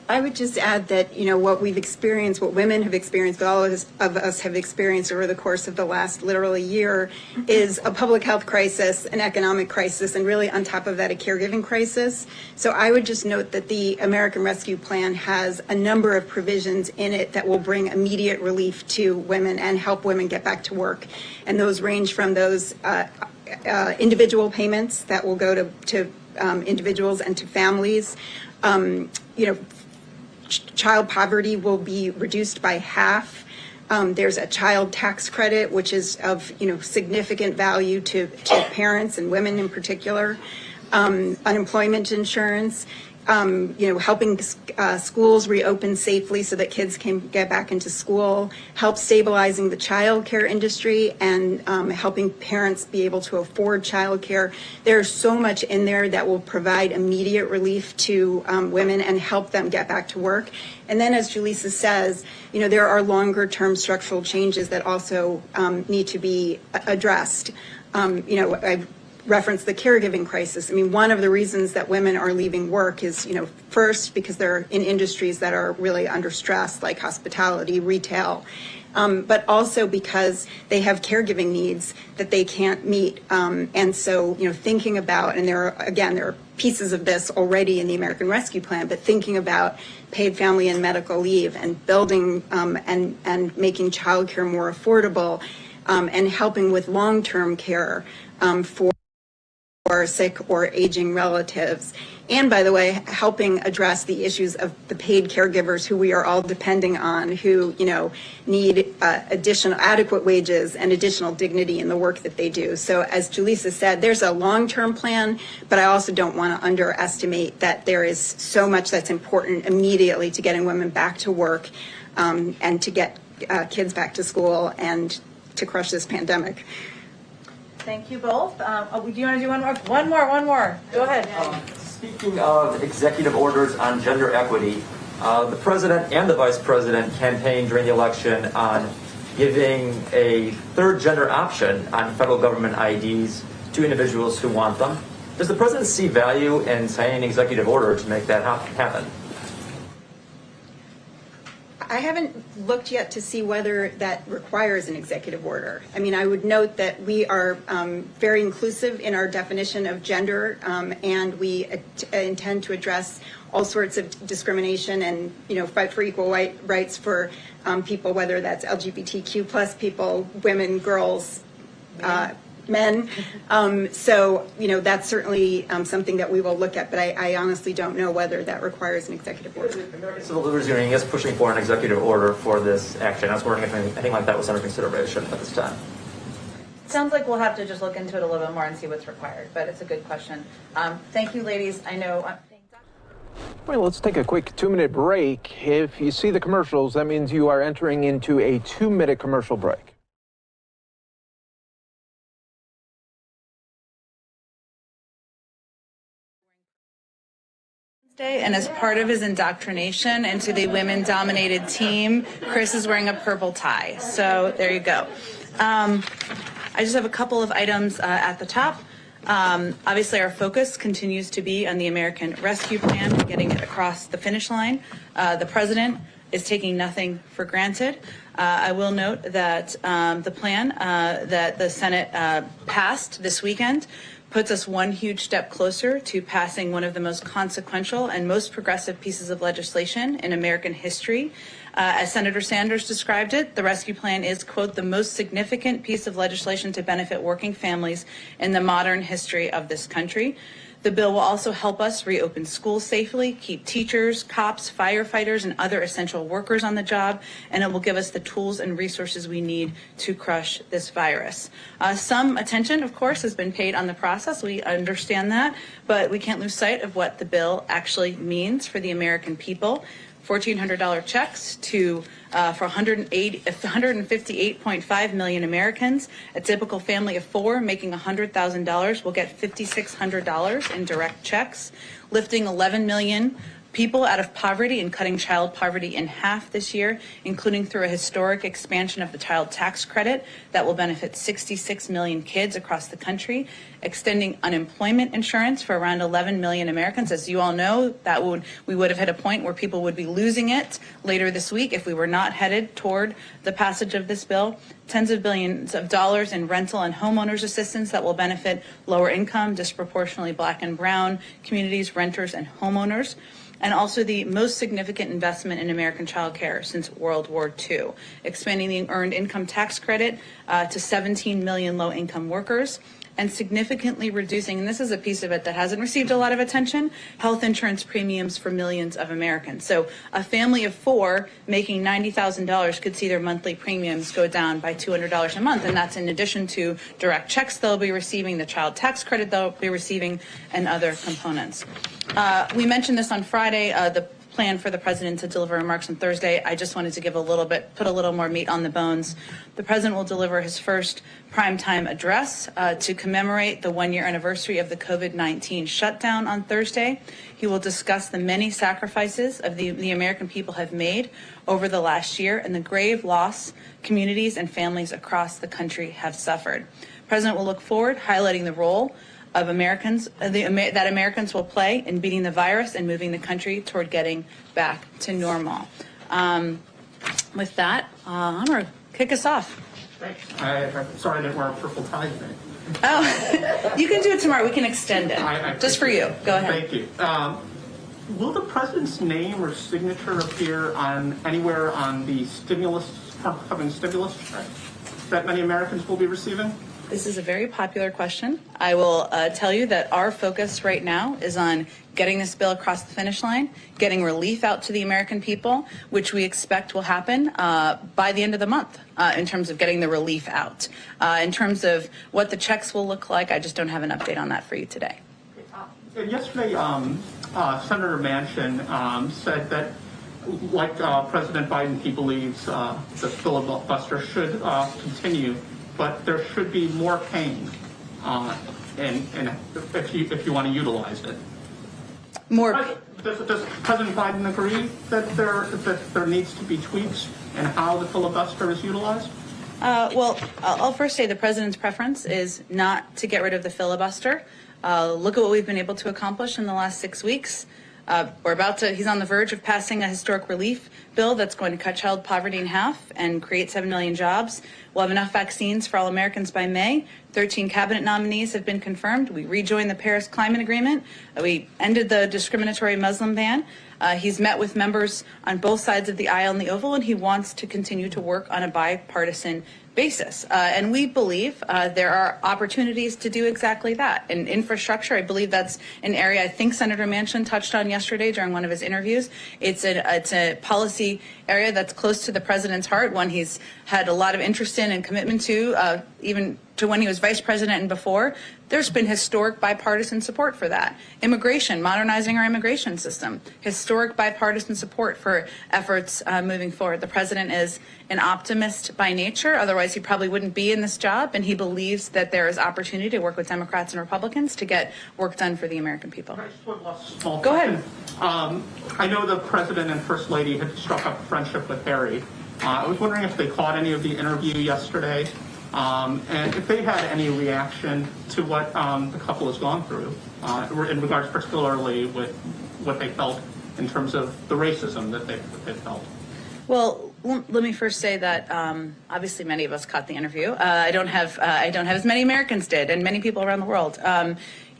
I would just add that, what we've experienced, what women have experienced, what all of us have experienced over the course of the last literally year is a public health crisis, an economic crisis, and really on top of that, a caregiving crisis. So I would just note that the American Rescue Plan has a number of provisions in it that will bring immediate relief to women and help women get back to work. And those range from those individual payments that will go to individuals and to families. Child poverty will be reduced by half. There's a child tax credit, which is of significant value to parents and women in particular. Unemployment insurance, helping schools reopen safely so that kids can get back into school, help stabilizing the child care industry, and helping parents be able to afford child care. There's so much in there that will provide immediate relief to women and help them get back to work. And then, as Julissa says, there are longer term structural changes that also need to be addressed. I referenced the caregiving crisis. I mean, one of the reasons that women are leaving work is, first because they're in industries that are really under stress, like hospitality, retail, but also because they have caregiving needs that they can't meet. And so, thinking about, and there are pieces of this already in the American Rescue Plan, but thinking about paid family and medical leave and building and making childcare more affordable, and helping with long-term care for sick or aging relatives. And by the way, helping address the issues of the paid caregivers who we are all depending on, who, need additional adequate wages and additional dignity in the work that they do. So as Julissa said, there's a long-term plan, but I also don't want to underestimate that there is so much that's important immediately to getting women back to work, and to get kids back to school and to crush this pandemic. Thank you both. Do you want to do one more? One more. Go ahead. Speaking of executive orders on gender equity, the president and the vice president campaigned during the election on giving a third gender option on federal government IDs to individuals who want them. Does the president see value in signing an executive order to make that happen? I haven't looked yet to see whether that requires an executive order. I mean, I would note that we are very inclusive in our definition of gender, and we intend to address all sorts of discrimination and, fight for equal rights for people, whether that's LGBTQ plus people, women, girls, men. So, that's certainly something that we will look at, but I honestly don't know whether that requires an executive order. American Civil Liberties Union is pushing for an executive order for this action. I was wondering if anything like that was under consideration at this time. Sounds like we'll have to just look into it a little bit more and see what's required, but it's a good question. Thank you, ladies. I know. Well, let's take a quick 2-minute break. If you see the commercials, that means you are entering into a 2-minute commercial break. And as part of his indoctrination into the women-dominated team, Chris is wearing a purple tie. So there you go. I just have a couple of items at the top. Obviously, our focus continues to be on the American Rescue Plan and getting it across the finish line. The president is taking nothing for granted. I will note that the plan that the Senate passed this weekend puts us one huge step closer to passing one of the most consequential and most progressive pieces of legislation in American history. As Senator Sanders described it, the rescue plan is, quote, the most significant piece of legislation to benefit working families in the modern history of this country. The bill will also help us reopen schools safely, keep teachers, cops, firefighters, and other essential workers on the job, and it will give us the tools and resources we need to crush this virus. Some attention, of course, has been paid on the process. We understand that, but we can't lose sight of what the bill actually means for the American people. $1,400 checks for 158.5 million Americans. A typical family of 4 making $100,000 will get $5,600 in direct checks, lifting 11 million people out of poverty and cutting child poverty in half this year, including through a historic expansion of the child tax credit that will benefit 66 million kids across the country, extending unemployment insurance for around 11 million Americans. As you all know, we would have hit a point where people would be losing it later this week if we were not headed toward the passage of this bill. Tens of billions of dollars in rental and homeowners assistance that will benefit lower income, disproportionately Black and brown communities, renters, and homeowners. And also the most significant investment in American child care since World War II, expanding the earned income tax credit to 17 million low-income workers, and significantly reducing, and this is a piece of it that hasn't received a lot of attention, health insurance premiums for millions of Americans. So a family of 4 making $90,000 could see their monthly premiums go down by $200 a month, and that's in addition to direct checks they'll be receiving, the child tax credit they'll be receiving, and other components. We mentioned this on Friday, the plan for the president to deliver remarks on Thursday. I just wanted to give put a little more meat on the bones. The president will deliver his first primetime address to commemorate the 1-year anniversary of the COVID-19 shutdown on Thursday. He will discuss the many sacrifices of the American people have made over the last year and the grave loss communities and families across the country have suffered. The president will look forward, highlighting the role of Americans that Americans will play in beating the virus and moving the country toward getting back to normal. With that, I'm going to kick us off. I'm sorry I didn't wear a purple tie today. Oh, you can do it tomorrow. We can extend it. Just for you. Go ahead. Thank you. Will the president's name or signature appear anywhere on the upcoming stimulus check that many Americans will be receiving? This is a very popular question. I will tell you that our focus right now is on getting this bill across the finish line, getting relief out to the American people, which we expect will happen by the end of the month in terms of getting the relief out. In terms of what the checks will look like, I just don't have an update on that for you today. Yesterday, Senator Manchin said that, like President Biden, he believes the filibuster should continue, but there should be more pain, and if you want to utilize it. Does President Biden agree that there needs to be tweaks in how the filibuster is utilized? Well, I'll first say the president's preference is not to get rid of the filibuster. Look at what we've been able to accomplish in the last 6 weeks. He's on the verge of passing a historic relief bill that's going to cut child poverty in half and create 7 million jobs. We'll have enough vaccines for all Americans by May. 13 cabinet nominees have been confirmed. We rejoined the Paris Climate Agreement. We ended the discriminatory Muslim ban. He's met with members on both sides of the aisle in the Oval, and he wants to continue to work on a bipartisan basis. And we believe there are opportunities to do exactly that. In infrastructure, I believe that's an area I think Senator Manchin touched on yesterday during one of his interviews. It's a policy area that's close to the president's heart, one he's had a lot of interest in and commitment to, even to when he was vice president and before. There's been historic bipartisan support for that. Immigration, modernizing our immigration system, historic bipartisan support for efforts moving forward. The president is an optimist by nature, otherwise he probably wouldn't be in this job, and he believes that there is opportunity to work with Democrats and Republicans to get work done for the American people. Go ahead. I know the president and first lady had struck up a friendship with Harry. I was wondering if they caught any of the interview yesterday, and if they had any reaction to what the couple has gone through in regards particularly with what they felt in terms of the racism that they felt. Well, let me first say that obviously many of us caught the interview. I don't have as many Americans did, and many people around the world.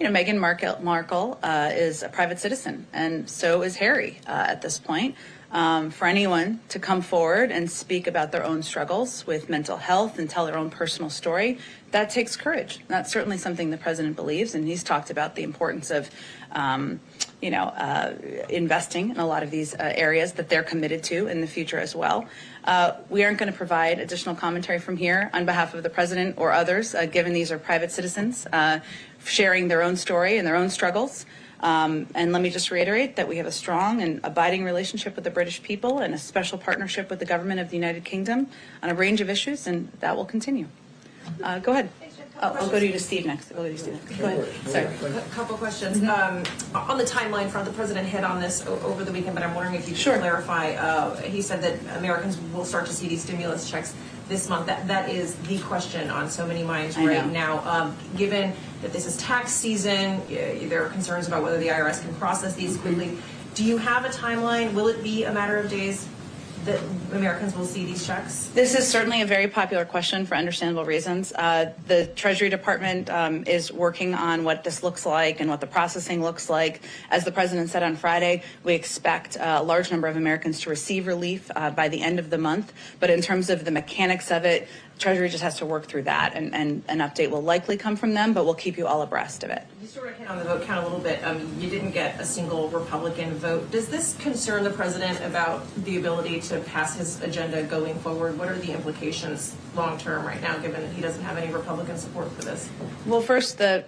Meghan Markle is a private citizen, and so is Harry at this point. For anyone to come forward and speak about their own struggles with mental health and tell their own personal story, that takes courage. That's certainly something the president believes, and he's talked about the importance of investing in a lot of these areas that they're committed to in the future as well. We aren't going to provide additional commentary from here on behalf of the president or others, given these are private citizens sharing their own story and their own struggles. And let me just reiterate that we have a strong and abiding relationship with the British people and a special partnership with the government of the United Kingdom on a range of issues, and that will continue. Go ahead. I'll go to Steve next. Go ahead. Sorry. A couple questions. On the timeline front, the president hit on this over the weekend, but I'm wondering if you could clarify. He said that Americans will start to see these stimulus checks this month. That is the question on so many minds right now. Given that this is tax season, there are concerns about whether the IRS can process these quickly. Do you have a timeline? Will it be a matter of days that Americans will see these checks? This is certainly a very popular question for understandable reasons. The Treasury Department is working on what this looks like and what the processing looks like. As the president said on Friday, we expect a large number of Americans to receive relief by the end of the month. But in terms of the mechanics of it, Treasury just has to work through that, and an update will likely come from them, but we'll keep you all abreast of it. You sort of hit on the vote count a little bit. You didn't get a single Republican vote. Does this concern the president about the ability to pass his agenda going forward? What are the implications long term right now, given that he doesn't have any Republican support for this? Well, first, the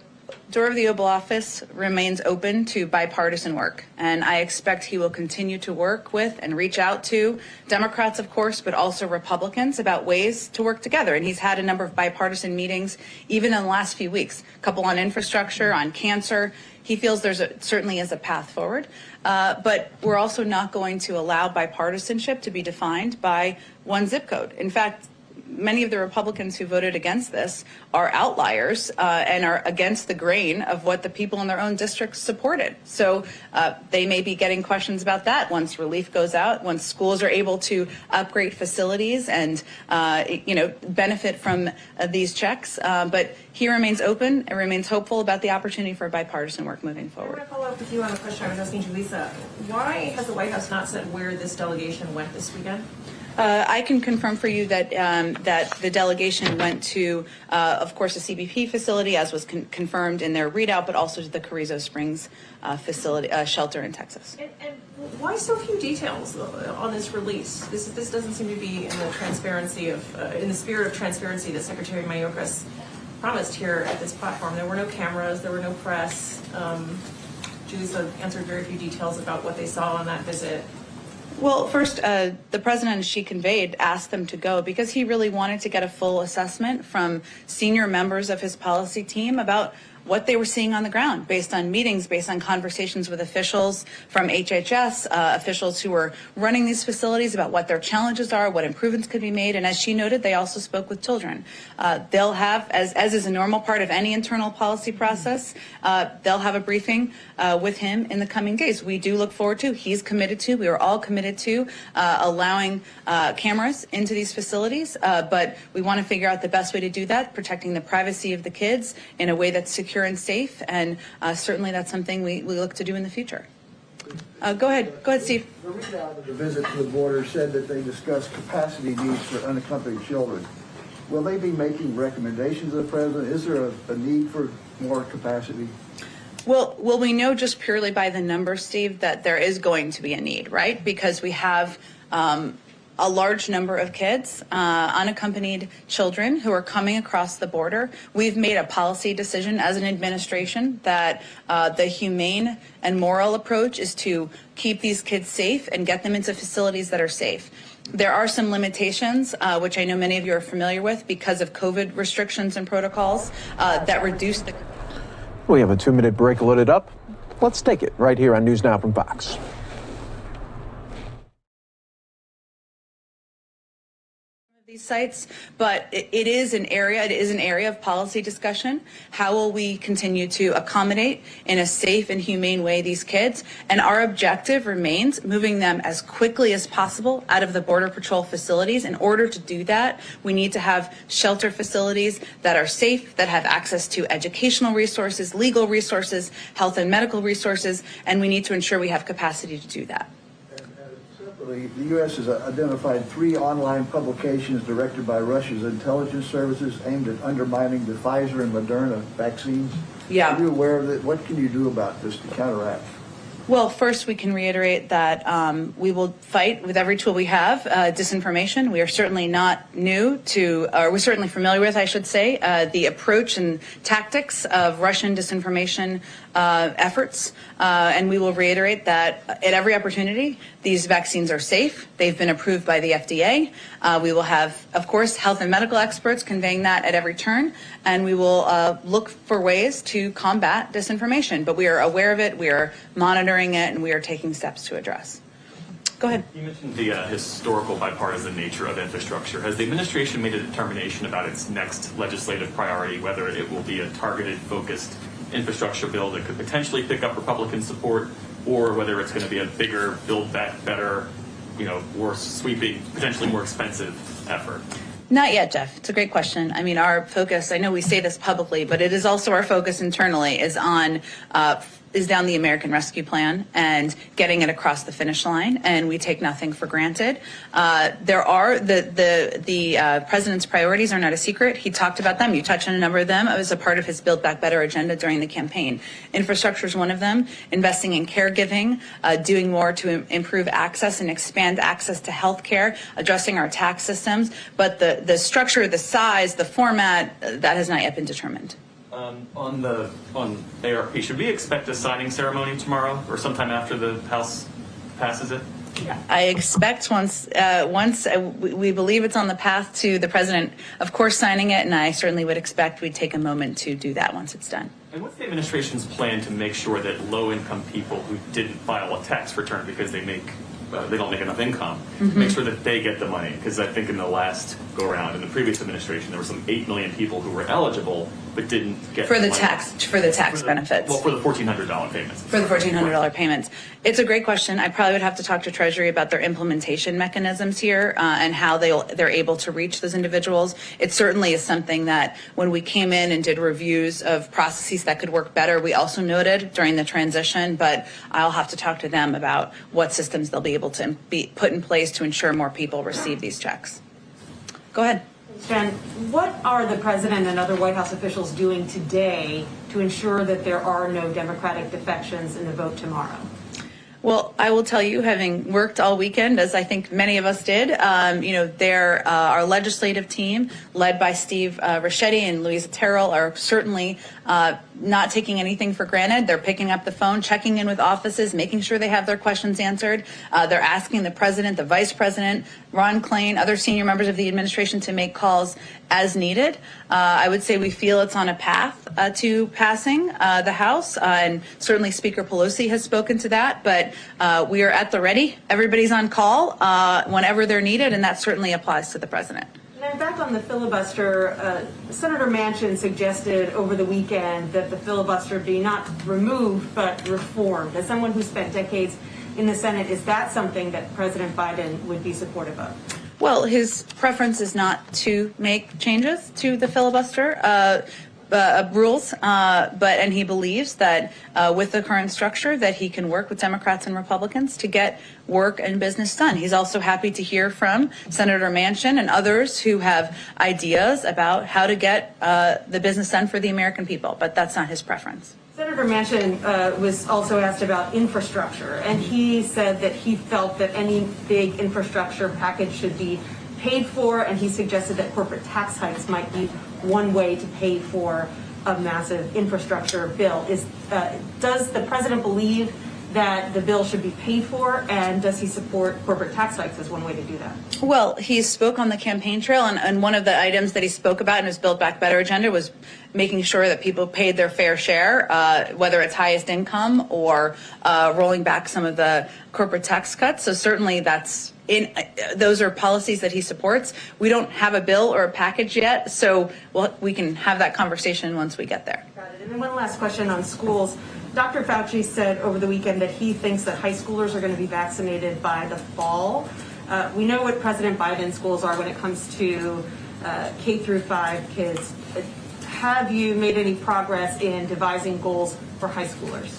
door of the Oval Office remains open to bipartisan work, and I expect he will continue to work with and reach out to Democrats, of course, but also Republicans about ways to work together. And he's had a number of bipartisan meetings, even in the last few weeks, a couple on infrastructure, on cancer. He feels certainly is a path forward, but we're also not going to allow bipartisanship to be defined by one zip code. In fact, many of the Republicans who voted against this are outliers and are against the grain of what the people in their own districts supported. So they may be getting questions about that once relief goes out, once schools are able to upgrade facilities and benefit from these checks. But he remains open and remains hopeful about the opportunity for bipartisan work moving forward. I want to follow up with you on a question I was asking Julissa. Why has the White House not said where this delegation went this weekend? I can confirm for you that that the delegation went to, of course, the CBP facility, as was confirmed in their readout, but also to the Carrizo Springs facility shelter in Texas. And why so few details on this release? This doesn't seem to be in the transparency of, in the spirit of transparency that Secretary Mayorkas promised here at this platform. There were no cameras, there were no press. Julissa answered very few details about what they saw on that visit. Well, first, the president, as she conveyed, asked them to go because he really wanted to get a full assessment from senior members of his policy team about what they were seeing on the ground based on meetings, based on conversations with officials from HHS, officials who were running these facilities about what their challenges are, what improvements could be made. And as she noted, they also spoke with children. They'll have, as is a normal part of any internal policy process, they'll have a briefing with him in the coming days. We do look forward to, he's committed to, we are all committed to allowing cameras into these facilities, but we want to figure out the best way to do that, protecting the privacy of the kids in a way that's secure and safe, and certainly that's something we look to do in the future. Go ahead, Steve. The readout of the visit to the border said that they discussed capacity needs for unaccompanied children. Will they be making recommendations to the president? Is there a need for more capacity? Well, we know just purely by the numbers, Steve, that there is going to be a need, right? Because we have a large number of kids, unaccompanied children who are coming across the border. We've made a policy decision as an administration that the humane and moral approach is to keep these kids safe and get them into facilities that are safe. There are some limitations, which I know many of you are familiar with because of COVID restrictions and protocols that reduce the... We have a 2-minute break loaded up. Let's take it right here on News Now from Fox. These sites, but it is an area of policy discussion. How will we continue to accommodate in a safe and humane way these kids? And our objective remains moving them as quickly as possible out of the Border Patrol facilities. In order to do that, we need to have shelter facilities that are safe, that have access to educational resources, legal resources, health and medical resources, and we need to ensure we have capacity to do that. The U.S. has identified 3 online publications directed by Russia's intelligence services aimed at undermining the Pfizer and Moderna vaccines. Yeah. Are you aware of it? What can you do about this to counteract? Well, first, we can reiterate that we will fight with every tool we have disinformation. We are certainly not new to, or we're certainly familiar with, I should say, the approach and tactics of Russian disinformation efforts. And we will reiterate that at every opportunity, these vaccines are safe. They've been approved by the FDA. We will have, of course, health and medical experts conveying that at every turn. And we will look for ways to combat disinformation. But we are aware of it, we are monitoring it, and we are taking steps to address. Go ahead. You mentioned the historical bipartisan nature of infrastructure. Has the administration made a determination about its next legislative priority, whether it will be a targeted, focused infrastructure bill that could potentially pick up Republican support, or whether it's going to be a bigger, build back better, more sweeping, potentially more expensive effort? Not yet, Jeff. It's a great question. I mean, our focus, I know we say this publicly, but it is also our focus internally, is on is down the American Rescue Plan and getting it across the finish line, and we take nothing for granted. There are the president's priorities are not a secret. He talked about them. You touched on a number of them. It was a part of his Build Back Better agenda during the campaign. Infrastructure is one of them. Investing in caregiving, doing more to improve access and expand access to health care, addressing our tax systems. But the structure, the size, the format, that has not yet been determined. On ARP, should we expect a signing ceremony tomorrow or sometime after the House passes it? I expect once we believe it's on the path to the president, of course, signing it, and I certainly would expect we'd take a moment to do that once it's done. And what's the administration's plan to make sure that low-income people who didn't file a tax return because they don't make enough income, make sure that they get the money? Because I think in the last go-around, in the previous administration, there were some 8 million people who were eligible but didn't get for the money. tax benefits. Well, for the $1,400 payments. For the $1,400 payments. It's a great question. I probably would have to talk to Treasury about their implementation mechanisms here and how they're able to reach those individuals. It certainly is something that when we came in and did reviews of processes that could work better, we also noted during the transition, but I'll have to talk to them about what systems they'll be able to be put in place to ensure more people receive these checks. Go ahead. Jen, what are the president and other White House officials doing today to ensure that there are no Democratic defections in the vote tomorrow? Well, I will tell you, having worked all weekend, as I think many of us did, our legislative team, led by Steve Ricchetti and Louisa Terrell, are certainly not taking anything for granted. They're picking up the phone, checking in with offices, making sure they have their questions answered. They're asking the president, the vice president, Ron Klain, other senior members of the administration to make calls as needed. I would say we feel it's on a path to passing the House, and certainly Speaker Pelosi has spoken to that, but we are at the ready. Everybody's on call whenever they're needed, and that certainly applies to the president. And back on the filibuster, Senator Manchin suggested over the weekend that the filibuster be not removed but reformed. As someone who spent decades in the Senate, is that something that President Biden would be supportive of? Well, his preference is not to make changes to the filibuster rules, and he believes that with the current structure that he can work with Democrats and Republicans to get work and business done. He's also happy to hear from Senator Manchin and others who have ideas about how to get the business done for the American people, but that's not his preference. Senator Manchin was also asked about infrastructure, and he said that he felt that any big infrastructure package should be paid for, and he suggested that corporate tax hikes might be one way to pay for a massive infrastructure bill. Does the president believe that the bill should be paid for, and does he support corporate tax hikes as one way to do that? Well, he spoke on the campaign trail, and one of the items that he spoke about in his Build Back Better agenda was making sure that people paid their fair share, whether it's highest income or rolling back some of the corporate tax cuts. So certainly those are policies that he supports. We don't have a bill or a package yet, so we can have that conversation once we get there. Got it. And then one last question on schools. Dr. Fauci said over the weekend that he thinks that high schoolers are going to be vaccinated by the fall. We know what President Biden's goals are when it comes to K through 5 kids. Have you made any progress in devising goals for high schoolers?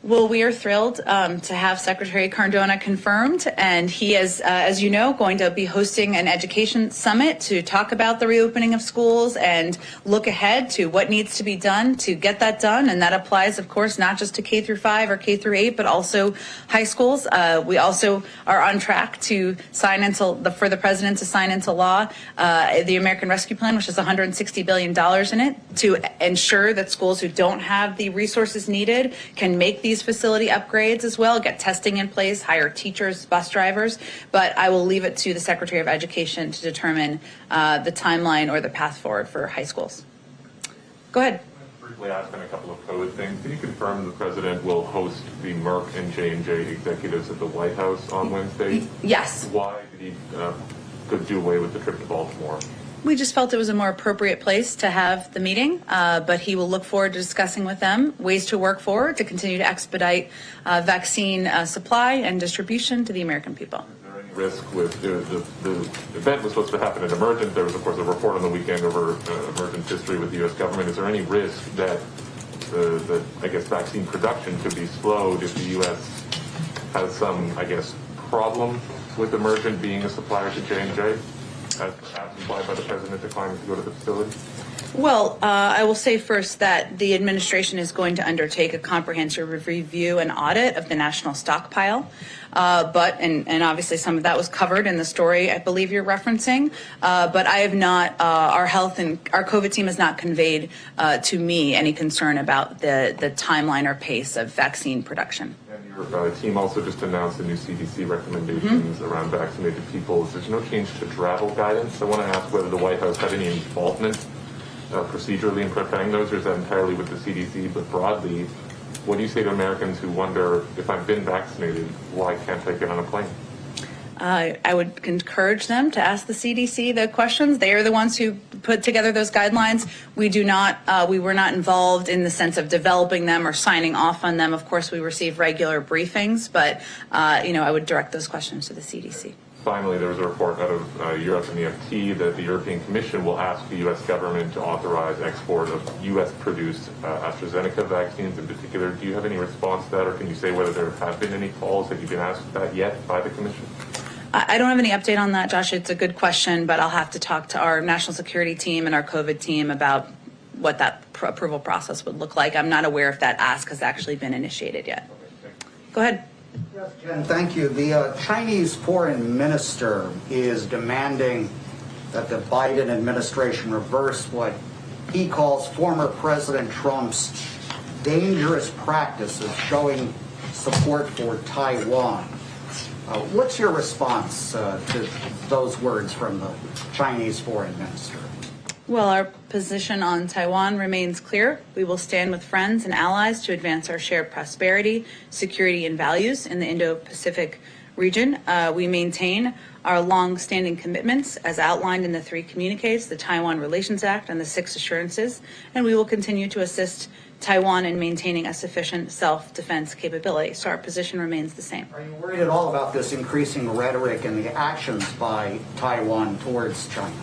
Well, we are thrilled to have Secretary Cardona confirmed, and he is, as you know, going to be hosting an education summit to talk about the reopening of schools and look ahead to what needs to be done to get that done. And that applies, of course, not just to K through 5 or K through 8, but also high schools. We also are on track to sign for the president to sign into law the American Rescue Plan, which has $160 billion in it, to ensure that schools who don't have the resources needed can make these facility upgrades as well, get testing in place, hire teachers, bus drivers. But I will leave it to the Secretary of Education to determine the timeline or the path forward for high schools. Go ahead. Briefly ask on a couple of COVID things. Can you confirm the president will host the Merck and J&J executives at the White House on Wednesday? Yes. Why did he do away with the trip to Baltimore? We just felt it was a more appropriate place to have the meeting, but he will look forward to discussing with them ways to work forward to continue to expedite vaccine supply and distribution to the American people. Is there any risk with the event was supposed to happen at Emergent? There was, of course, a report on the weekend over Emergent's history with the U.S. government. Is there any risk that the I guess, vaccine production could be slowed if the U.S. has some, I guess, problem with Emergent being a supplier to J&J, as perhaps implied by the president declining to go to the facility? Well, I will say first that the administration is going to undertake a comprehensive review and audit of the national stockpile. And obviously some of that was covered in the story I believe you're referencing. But I have not, our health and our COVID team has not conveyed to me any concern about the timeline or pace of vaccine production. And your team also just announced the new CDC recommendations around vaccinated people. There's no change to travel guidance. I want to ask whether the White House had any involvement procedurally in preparing those, or is that entirely with the CDC? But broadly, what do you say to Americans who wonder, if I've been vaccinated, why can't I get on a plane? I would encourage them to ask the CDC the questions. They are the ones who put together those guidelines. We were not involved in the sense of developing them or signing off on them. Of course, we receive regular briefings, but I would direct those questions to the CDC. Finally, there was a report out of Europe and the FT that the European Commission will ask the U.S. government to authorize export of U.S.-produced AstraZeneca vaccines in particular. Do you have any response to that, or can you say whether there have been any calls that you've been asked that yet by the Commission? I don't have any update on that, Josh. It's a good question, but I'll have to talk to our national security team and our COVID team about what that approval process would look like. I'm not aware if that ask has actually been initiated yet. Go ahead. Yes, Jen, thank you. The Chinese foreign minister is demanding that the Biden administration reverse what he calls former President Trump's dangerous practice of showing support for Taiwan. What's your response to those words from the Chinese foreign minister? Well, our position on Taiwan remains clear. We will stand with friends and allies to advance our shared prosperity, security, and values in the Indo-Pacific region. We maintain our long-standing commitments as outlined in the 3 communiques, the Taiwan Relations Act and the 6 assurances, and we will continue to assist Taiwan in maintaining a sufficient self-defense capability. So our position remains the same. Are you worried at all about this increasing rhetoric and the actions by Taiwan towards China?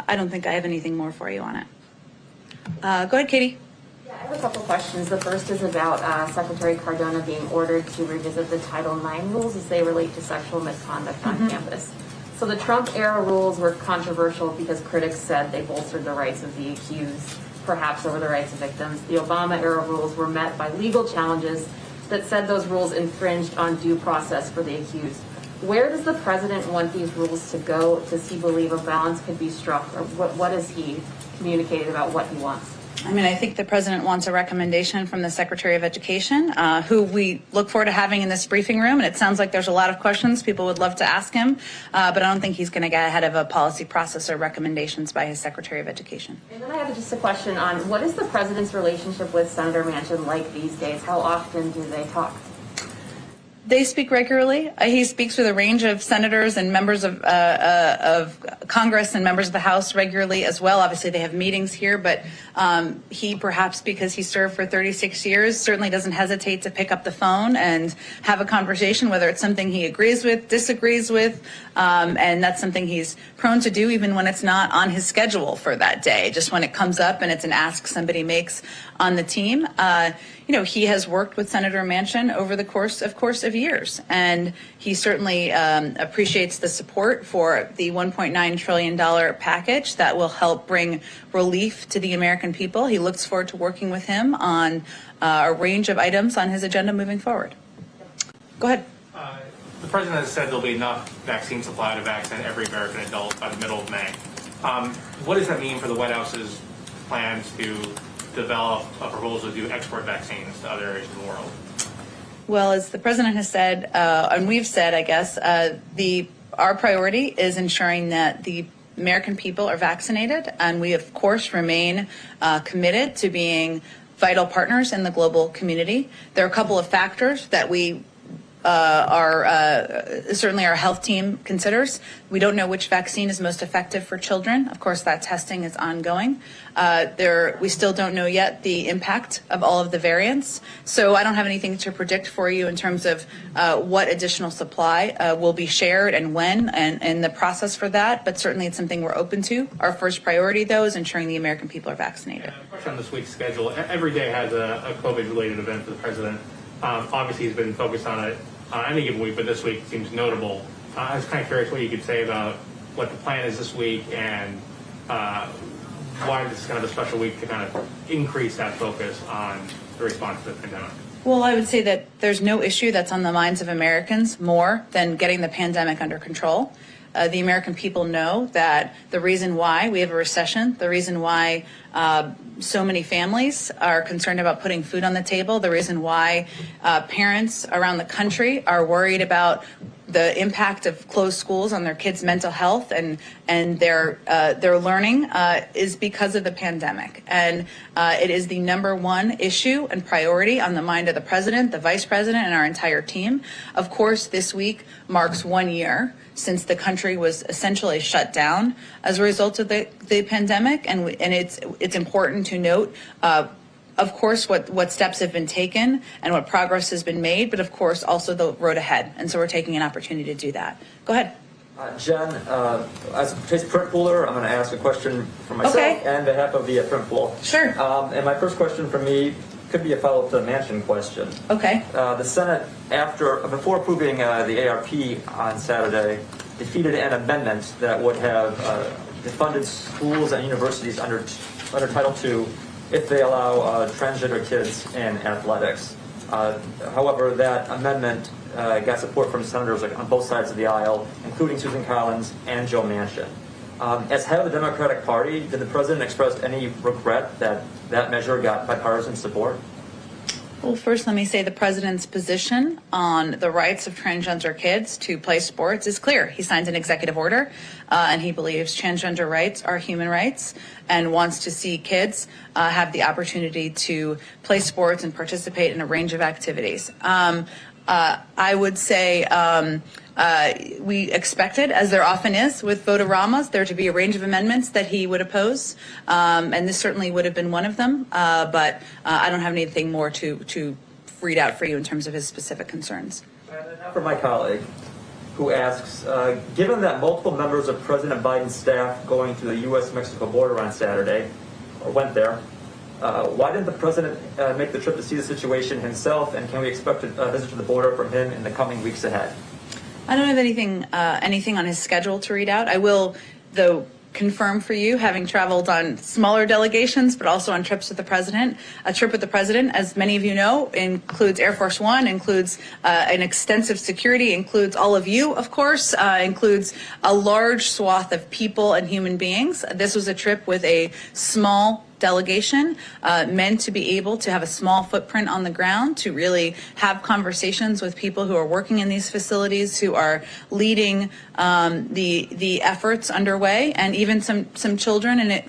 I don't think I have anything more for you on it. Go ahead, Katie. Yeah, I have a couple questions. The first is about Secretary Cardona being ordered to revisit the Title IX rules as they relate to sexual misconduct on campus. So the Trump-era rules were controversial because critics said they bolstered the rights of the accused, perhaps over the rights of victims. The Obama-era rules were met by legal challenges that said those rules infringed on due process for the accused. Where does the president want these rules to go? Does he believe a balance could be struck, or what has he communicated about what he wants? I mean, I think the president wants a recommendation from the Secretary of Education, who we look forward to having in this briefing room. And it sounds like there's a lot of questions people would love to ask him, but I don't think he's going to get ahead of a policy process or recommendations by his Secretary of Education. And then I have just a question on what is the president's relationship with Senator Manchin like these days? How often do they talk? They speak regularly. He speaks with a range of senators and members of Congress and members of the House regularly as well. Obviously, they have meetings here, but he, perhaps because he served for 36 years, certainly doesn't hesitate to pick up the phone and have a conversation, whether it's something he agrees with, disagrees with, and that's something he's prone to do even when it's not on his schedule for that day, just when it comes up and it's an ask somebody makes on the team. He has worked with Senator Manchin over the course of years, and he certainly appreciates the support for the $1.9 trillion package that will help bring relief to the American people. He looks forward to working with him on a range of items on his agenda moving forward. Go ahead. The president has said there'll be enough vaccine supply to vaccinate every American adult by the middle of May. What does that mean for the White House's plans to develop a proposal to export vaccines to other areas of the world? Well, as the president has said, and we've said, I guess, our priority is ensuring that the American people are vaccinated, and we, of course, remain committed to being vital partners in the global community. There are a couple of factors that we certainly our health team considers. We don't know which vaccine is most effective for children. Of course, that testing is ongoing. We still don't know yet the impact of all of the variants. So I don't have anything to predict for you in terms of what additional supply will be shared and when and the process for that. But certainly it's something we're open to. Our first priority, though, is ensuring the American people are vaccinated. A question on this week's schedule. Every day has a COVID-related event for the president. Obviously, he's been focused on it any given week, but this week seems notable. I was kind of curious what you could say about what the plan is this week and why this is kind of a special week to kind of increase that focus on the response to the pandemic. Well, I would say that there's no issue that's on the minds of Americans more than getting the pandemic under control. The American people know that the reason why we have a recession, the reason why so many families are concerned about putting food on the table, the reason why parents around the country are worried about the impact of closed schools on their kids' mental health and their learning is because of the pandemic. And it is the number one issue and priority on the mind of the president, the vice president, and our entire team. Of course, this week marks 1 year since the country was essentially shut down as a result of the pandemic, and it's important to note, of course, what steps have been taken and what progress has been made, but of course also the road ahead. And so we're taking an opportunity to do that. Go ahead. Jen, as a print pooler, I'm going to ask a question for myself and behalf of the print pool. Sure. And my first question for me could be a follow-up to the Manchin question. Okay. The Senate, before approving the ARP on Saturday, defeated an amendment that would have defunded schools and universities under Title II if they allow transgender kids in athletics. However, that amendment got support from senators on both sides of the aisle, including Susan Collins and Joe Manchin. As head of the Democratic Party, did the president express any regret that that measure got bipartisan support? Well, first, let me say the president's position on the rights of transgender kids to play sports is clear. He signed an executive order, and he believes transgender rights are human rights and wants to see kids have the opportunity to play sports and participate in a range of activities. I would say we expected, as there often is with vote-a-ramas, there to be a range of amendments that he would oppose, and this certainly would have been one of them, but I don't have anything more to read out for you in terms of his specific concerns. Now for my colleague, who asks, given that multiple members of President Biden's staff going to the U.S.-Mexico border on Saturday, or went there, why didn't the president make the trip to see the situation himself, and can we expect a visit to the border from him in the coming weeks ahead? I don't have anything on his schedule to read out. I will, though, confirm for you, having traveled on smaller delegations, but also on trips with the president. A trip with the president, as many of you know, includes Air Force One, includes an extensive security, includes all of you, of course, includes a large swath of people and human beings. This was a trip with a small delegation meant to be able to have a small footprint on the ground, to really have conversations with people who are working in these facilities, who are leading the efforts underway, and even some children. And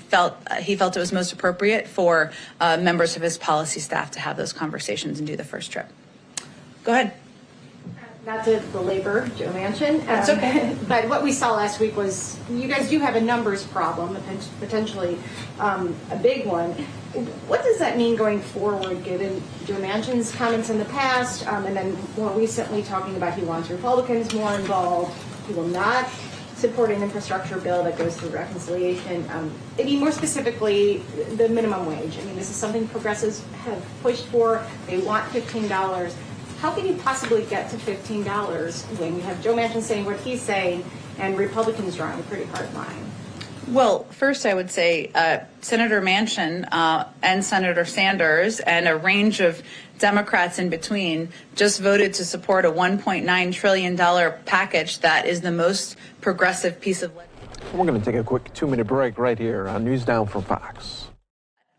he felt it was most appropriate for members of his policy staff to have those conversations and do the first trip. Go ahead. Not to belabor Joe Manchin. That's okay. But what we saw last week was you guys do have a numbers problem, potentially a big one. What does that mean going forward, given Joe Manchin's comments in the past, and then more recently talking about he wants Republicans more involved, he will not support an infrastructure bill that goes through reconciliation. Maybe more specifically, the minimum wage. I mean, this is something progressives have pushed for. They want $15. How can you possibly get to $15 when you have Joe Manchin saying what he's saying and Republicans drawing a pretty hard line? Well, first I would say Senator Manchin and Senator Sanders and a range of Democrats in between just voted to support a $1.9 trillion package that is the most progressive piece of legislation. We're going to take a quick 2-minute break right here on NewsNOW from Fox.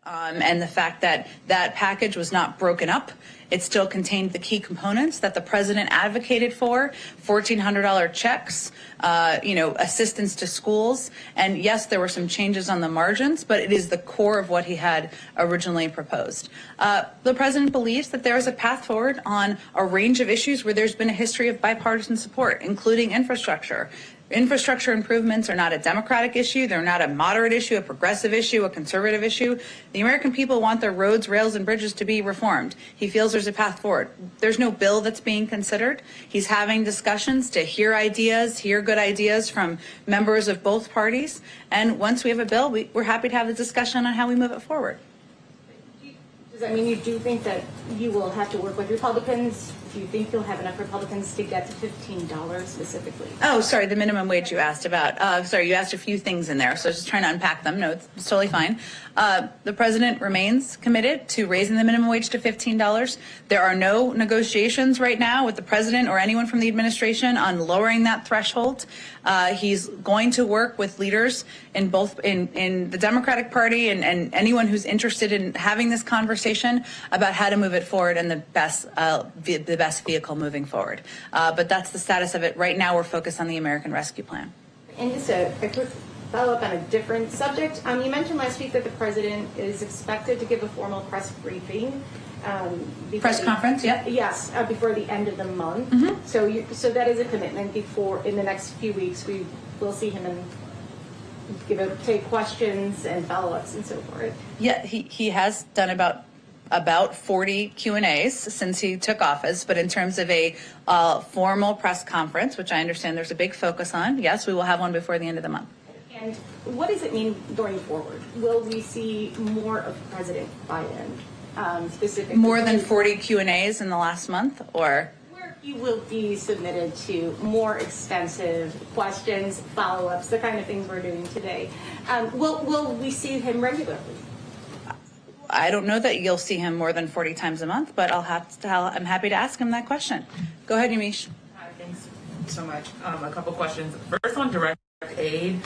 And the fact that that package was not broken up It still contained the key components that the president advocated for: $1,400 checks, assistance to schools. And yes, there were some changes on the margins, but it is the core of what he had originally proposed. The president believes that there is a path forward on a range of issues where there's been a history of bipartisan support, including infrastructure. Infrastructure improvements are not a Democratic issue. They're not a moderate issue, a progressive issue, a conservative issue. The American people want their roads, rails, and bridges to be reformed. He feels there's a path forward. There's no bill that's being considered. He's having discussions to hear ideas, hear good ideas from members of both parties. And once we have a bill, we're happy to have the discussion on how we move it forward. Does that mean you do think that you will have to work with Republicans? Do you think you'll have enough Republicans to get to $15 specifically? Oh, sorry, the minimum wage you asked about. Sorry, you asked a few things in there, so I was just trying to unpack them. No, it's totally fine. The president remains committed to raising the minimum wage to $15. There are no negotiations right now with the president or anyone from the administration on lowering that threshold. He's going to work with leaders in both in the Democratic Party and anyone who's interested in having this conversation about how to move it forward and the best vehicle moving forward. But that's the status of it. Right now, we're focused on the American Rescue Plan. And just a quick follow-up on a different subject. You mentioned last week that the president is expected to give a formal press briefing. Press conference, yeah. Yes, before the end of the month. Mm-hmm. So that is a commitment. Before, in the next few weeks, we will see him and take questions and follow-ups and so forth. Yeah, he has done about 40 Q&As since he took office, but in terms of a formal press conference, which I understand there's a big focus on, yes, we will have one before the end of the month. And what does it mean going forward? Will we see more of President Biden specifically? More than 40 Q&As in the last month, or? Where he will be submitted to more extensive questions, follow-ups, the kind of things we're doing today. Will we see him regularly? I don't know that you'll see him more than 40 times a month, but I'm happy to ask him that question. Go ahead, Yamiche. Hi, thanks so much. A couple questions. First, on direct aid.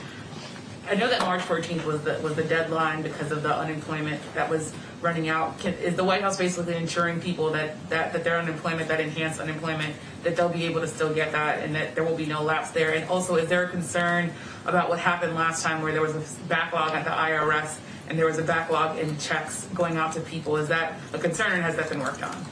I know that March 14th was the deadline because of the unemployment that was running out. Is the White House basically ensuring people that their unemployment, that enhanced unemployment, that they'll be able to still get that and that there will be no lapse there? And also, is there a concern about what happened last time where there was a backlog at the IRS and there was a backlog in checks going out to people? Is that a concern and has that been worked on?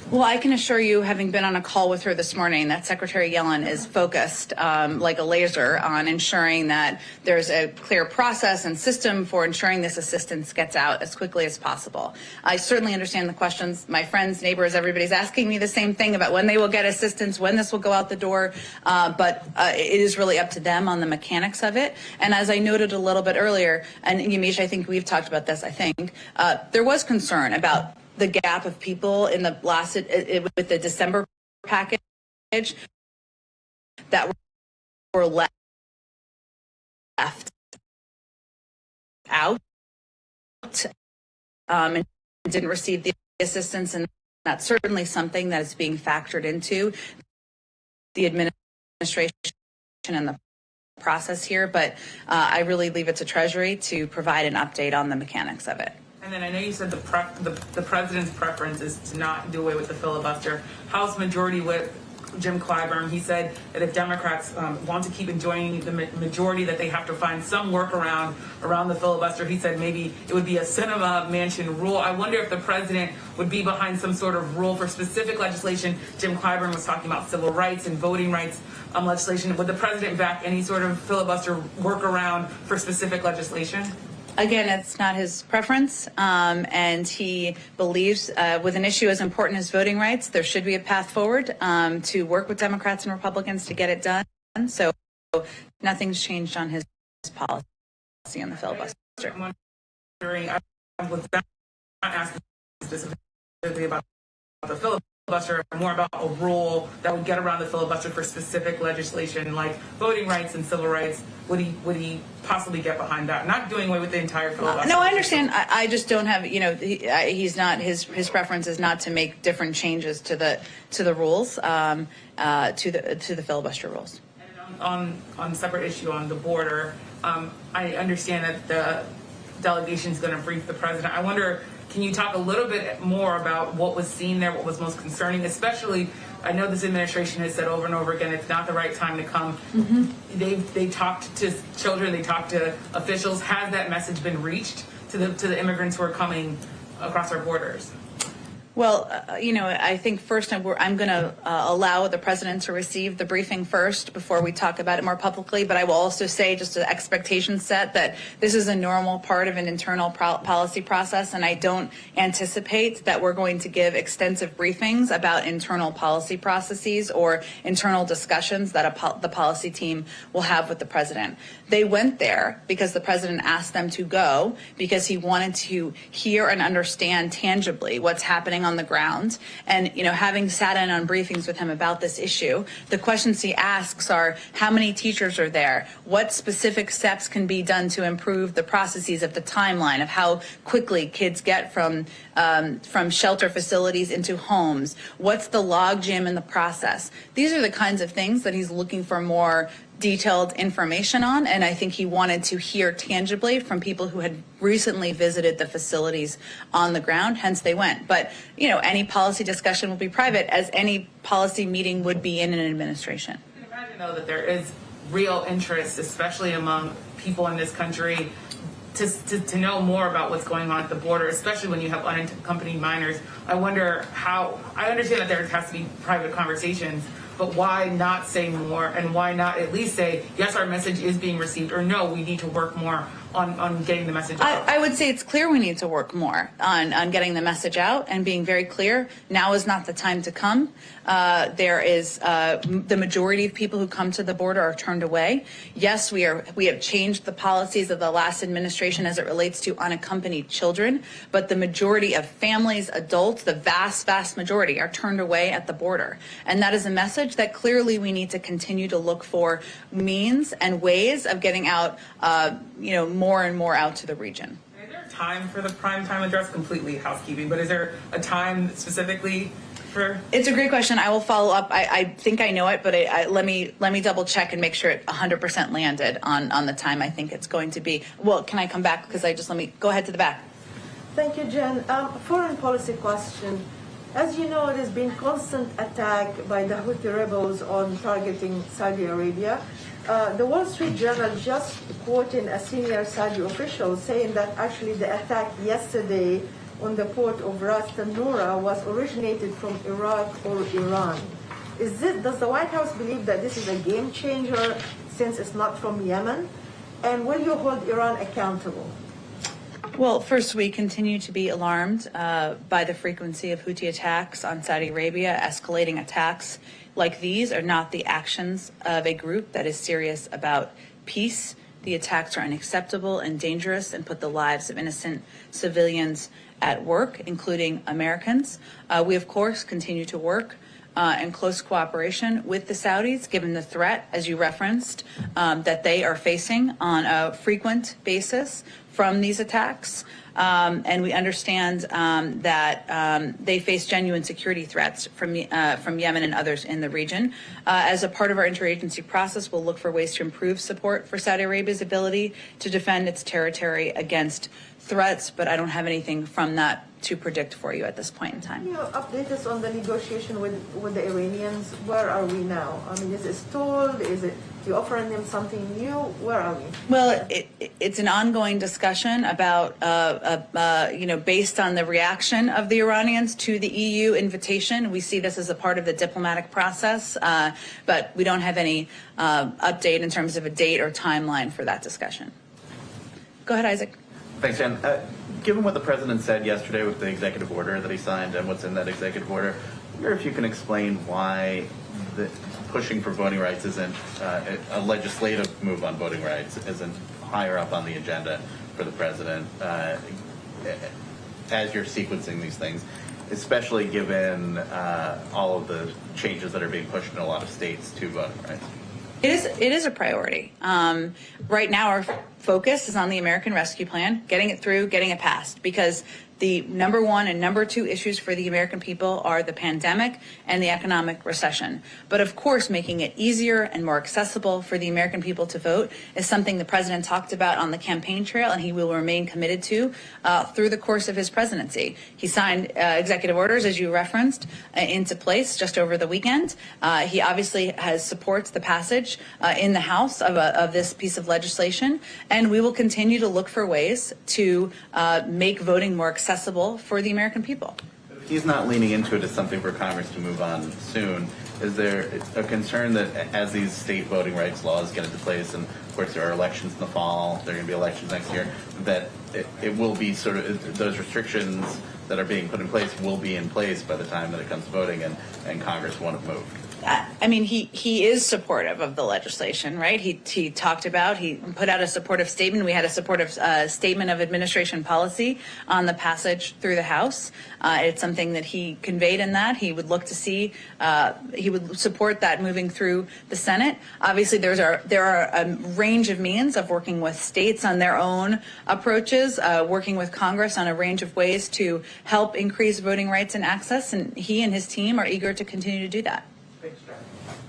Well, I can assure you, having been on a call with her this morning, that Secretary Yellen is focused like a laser on ensuring that there's a clear process and system for ensuring this assistance gets out as quickly as possible. I certainly understand the questions. My friends, neighbors, everybody's asking me the same thing about when they will get assistance, when this will go out the door, but it is really up to them on the mechanics of it. And as I noted a little bit earlier, and Yamiche, I think we've talked about this, there was concern about the gap of people in the last with the December package that were left out and didn't receive the assistance, and that's certainly something that is being factored into the administration and the process here. But I really leave it to Treasury to provide an update on the mechanics of it. And then I know you said the president's preference is to not do away with the filibuster. House Majority Whip Jim Clyburn, he said that if Democrats want to keep enjoying the majority, that they have to find some workaround around the filibuster. He said maybe it would be a cinema mansion rule. I wonder if the president would be behind some sort of rule for specific legislation. Jim Clyburn was talking about civil rights and voting rights legislation. Would the president back any sort of filibuster workaround for specific legislation? Again, it's not his preference, and he believes with an issue as important as voting rights, there should be a path forward to work with Democrats and Republicans to get it done. So nothing's changed on his policy on the filibuster. I'm wondering, I was not asking specifically about the filibuster, more about a rule that would get around the filibuster for specific legislation like voting rights and civil rights. Would he possibly get behind that? Not doing away with the entire filibuster. No, I understand. I just don't have. He's not. His preference is not to make different changes to the rules, to the filibuster rules. And on separate issue on the border, I understand that the delegation is going to brief the president. I wonder, Can you talk a little bit more about what was seen there, what was most concerning, especially, I know this administration has said over and over again, it's not the right time to come. They talked to children, they talked to officials. Has that message been reached to the immigrants who are coming across our borders? Well, I think first I'm going to allow the president to receive the briefing first before we talk about it more publicly. But I will also say, just an expectation set, that this is a normal part of an internal policy process, and I don't anticipate that we're going to give extensive briefings about internal policy processes or internal discussions that the policy team will have with the president. They went there because the president asked them to go, because he wanted to hear and understand tangibly what's happening on the ground. And, having sat in on briefings with him about this issue, the questions he asks are, how many teachers are there? What specific steps can be done to improve the processes of the timeline of how quickly kids get from shelter facilities into homes? What's the logjam in the process? These are the kinds of things that he's looking for more detailed information on, and I think he wanted to hear tangibly from people who had recently visited the facilities on the ground, hence they went. But, any policy discussion will be private, as any policy meeting would be in an administration. I can imagine, though, that there is real interest, especially among people in this country, to know more about what's going on at the border, especially when you have unaccompanied minors. I wonder how, I understand that there has to be private conversations, but why not say more, and why not at least say, yes, our message is being received, or no, we need to work more on getting the message out? I would say it's clear we need to work more on getting the message out and being very clear. Now is not the time to come. There is the majority of people who come to the border are turned away. Yes, we have changed the policies of the last administration as it relates to unaccompanied children, but the majority of families, adults, the vast majority are turned away at the border. And that is a message that clearly we need to continue to look for means and ways of getting out, more and more out to the region. Is there a time for the prime time address? Completely housekeeping, but is there a time specifically for? It's a great question. I will follow up. I think I know it, but let me double check and make sure it 100% landed on the time I think it's going to be. Well, can I come back? Because let me go ahead to the back. Thank you, Jen. Foreign policy question. As you know, there's been constant attack by the Houthi rebels on targeting Saudi Arabia. The Wall Street Journal just quoting a senior Saudi official saying that actually the attack yesterday on the port of Ras Tanura was originated from Iraq or Iran. Does the White House believe that this is a game changer since it's not from Yemen? And will you hold Iran accountable? Well, first, we continue to be alarmed by the frequency of Houthi attacks on Saudi Arabia. Escalating attacks like these are not the actions of a group that is serious about peace. The attacks are unacceptable and dangerous and put the lives of innocent civilians at work, including Americans. We, of course, continue to work in close cooperation with the Saudis, given the threat, as you referenced, that they are facing on a frequent basis from these attacks. And we understand that they face genuine security threats from Yemen and others in the region. As a part of our interagency process, we'll look for ways to improve support for Saudi Arabia's ability to defend its territory against threats, but I don't have anything from that to predict for you at this point in time. Can you update us on the negotiation with the Iranians? Where are we now? I mean, is it stalled? Is it you offering them something new? Where are we? Well, it's an ongoing discussion about, based on the reaction of the Iranians to the EU invitation. We see this as a part of the diplomatic process, but we don't have any update in terms of a date or timeline for that discussion. Go ahead, Isaac. Thanks, Jen. Given what the president said yesterday with the executive order that he signed and what's in that executive order, I wonder if you can explain why pushing for voting rights isn't a legislative move on voting rights, isn't higher up on the agenda for the president as you're sequencing these things, especially given all of the changes that are being pushed in a lot of states to voting rights. It is a priority. Right now, our focus is on the American Rescue Plan, getting it through, getting it passed, because The number one and number two issues for the American people are the pandemic and the economic recession. But of course, making it easier and more accessible for the American people to vote is something the president talked about on the campaign trail, and he will remain committed to through the course of his presidency. He signed executive orders, as you referenced, into place just over the weekend. He obviously supports the passage in the House of this piece of legislation, and we will continue to look for ways to make voting more accessible for the American people. If he's not leaning into it as something for Congress to move on soon, is there a concern that as these state voting rights laws get into place, and of course there are elections in the fall, there are going to be elections next year, that it will be sort of those restrictions that are being put in place will be in place by the time that it comes to voting, and Congress won't have moved? I mean, he is supportive of the legislation, right? He talked about, he put out a supportive statement. We had a supportive statement of administration policy on the passage through the House. It's something that he conveyed in that. He would look to see, he would support that moving through the Senate. Obviously, there are a range of means of working with states on their own approaches, working with Congress on a range of ways to help increase voting rights and access, and he and his team are eager to continue to do that.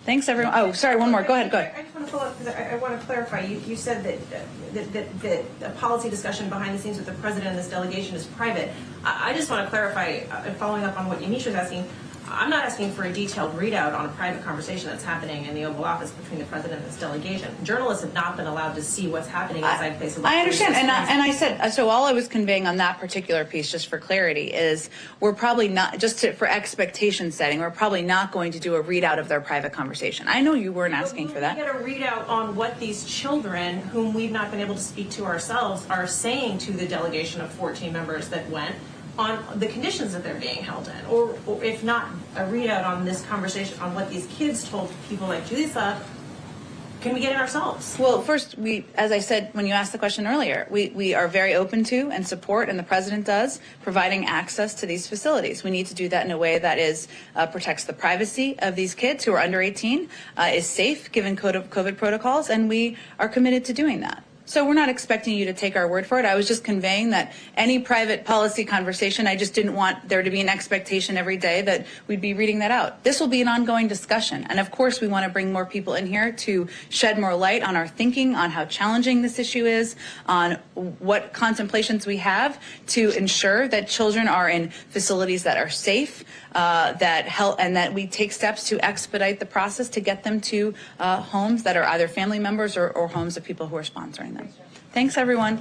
Thanks, everyone. Oh, sorry, one more. Go ahead. I just want to follow up because I want to clarify. You said that the policy discussion behind the scenes with the president and this delegation is private. I just want to clarify, following up on what Yamiche was asking, I'm not asking for a detailed readout on a private conversation that's happening in the Oval Office between the president and this delegation. Journalists have not been allowed to see what's happening inside place. I understand, and I said, so all I was conveying on that particular piece, just for clarity, is we're probably not, for expectation setting, we're probably not going to do a readout of their private conversation. I know you weren't asking for that. We get a readout on what these children, whom we've not been able to speak to ourselves, are saying to the delegation of 14 members that went, on the conditions that they're being held in, or if not a readout on this conversation on what these kids told people like Julissa, can we get it ourselves? Well, first, as I said when you asked the question earlier, we are very open to and support, and the president does, providing access to these facilities. We need to do that in a way that is protects the privacy of these kids who are under 18, is safe given COVID protocols, and we are committed to doing that. So we're not expecting you to take our word for it. I was just conveying that any private policy conversation, I just didn't want there to be an expectation every day that we'd be reading that out. This will be an ongoing discussion. And of course, we want to bring more people in here to shed more light on our thinking, on how challenging this issue is, on what contemplations we have to ensure that children are in facilities that are safe, that help, and that we take steps to expedite the process to get them to homes that are either family members or homes of people who are sponsoring them. Thanks, everyone.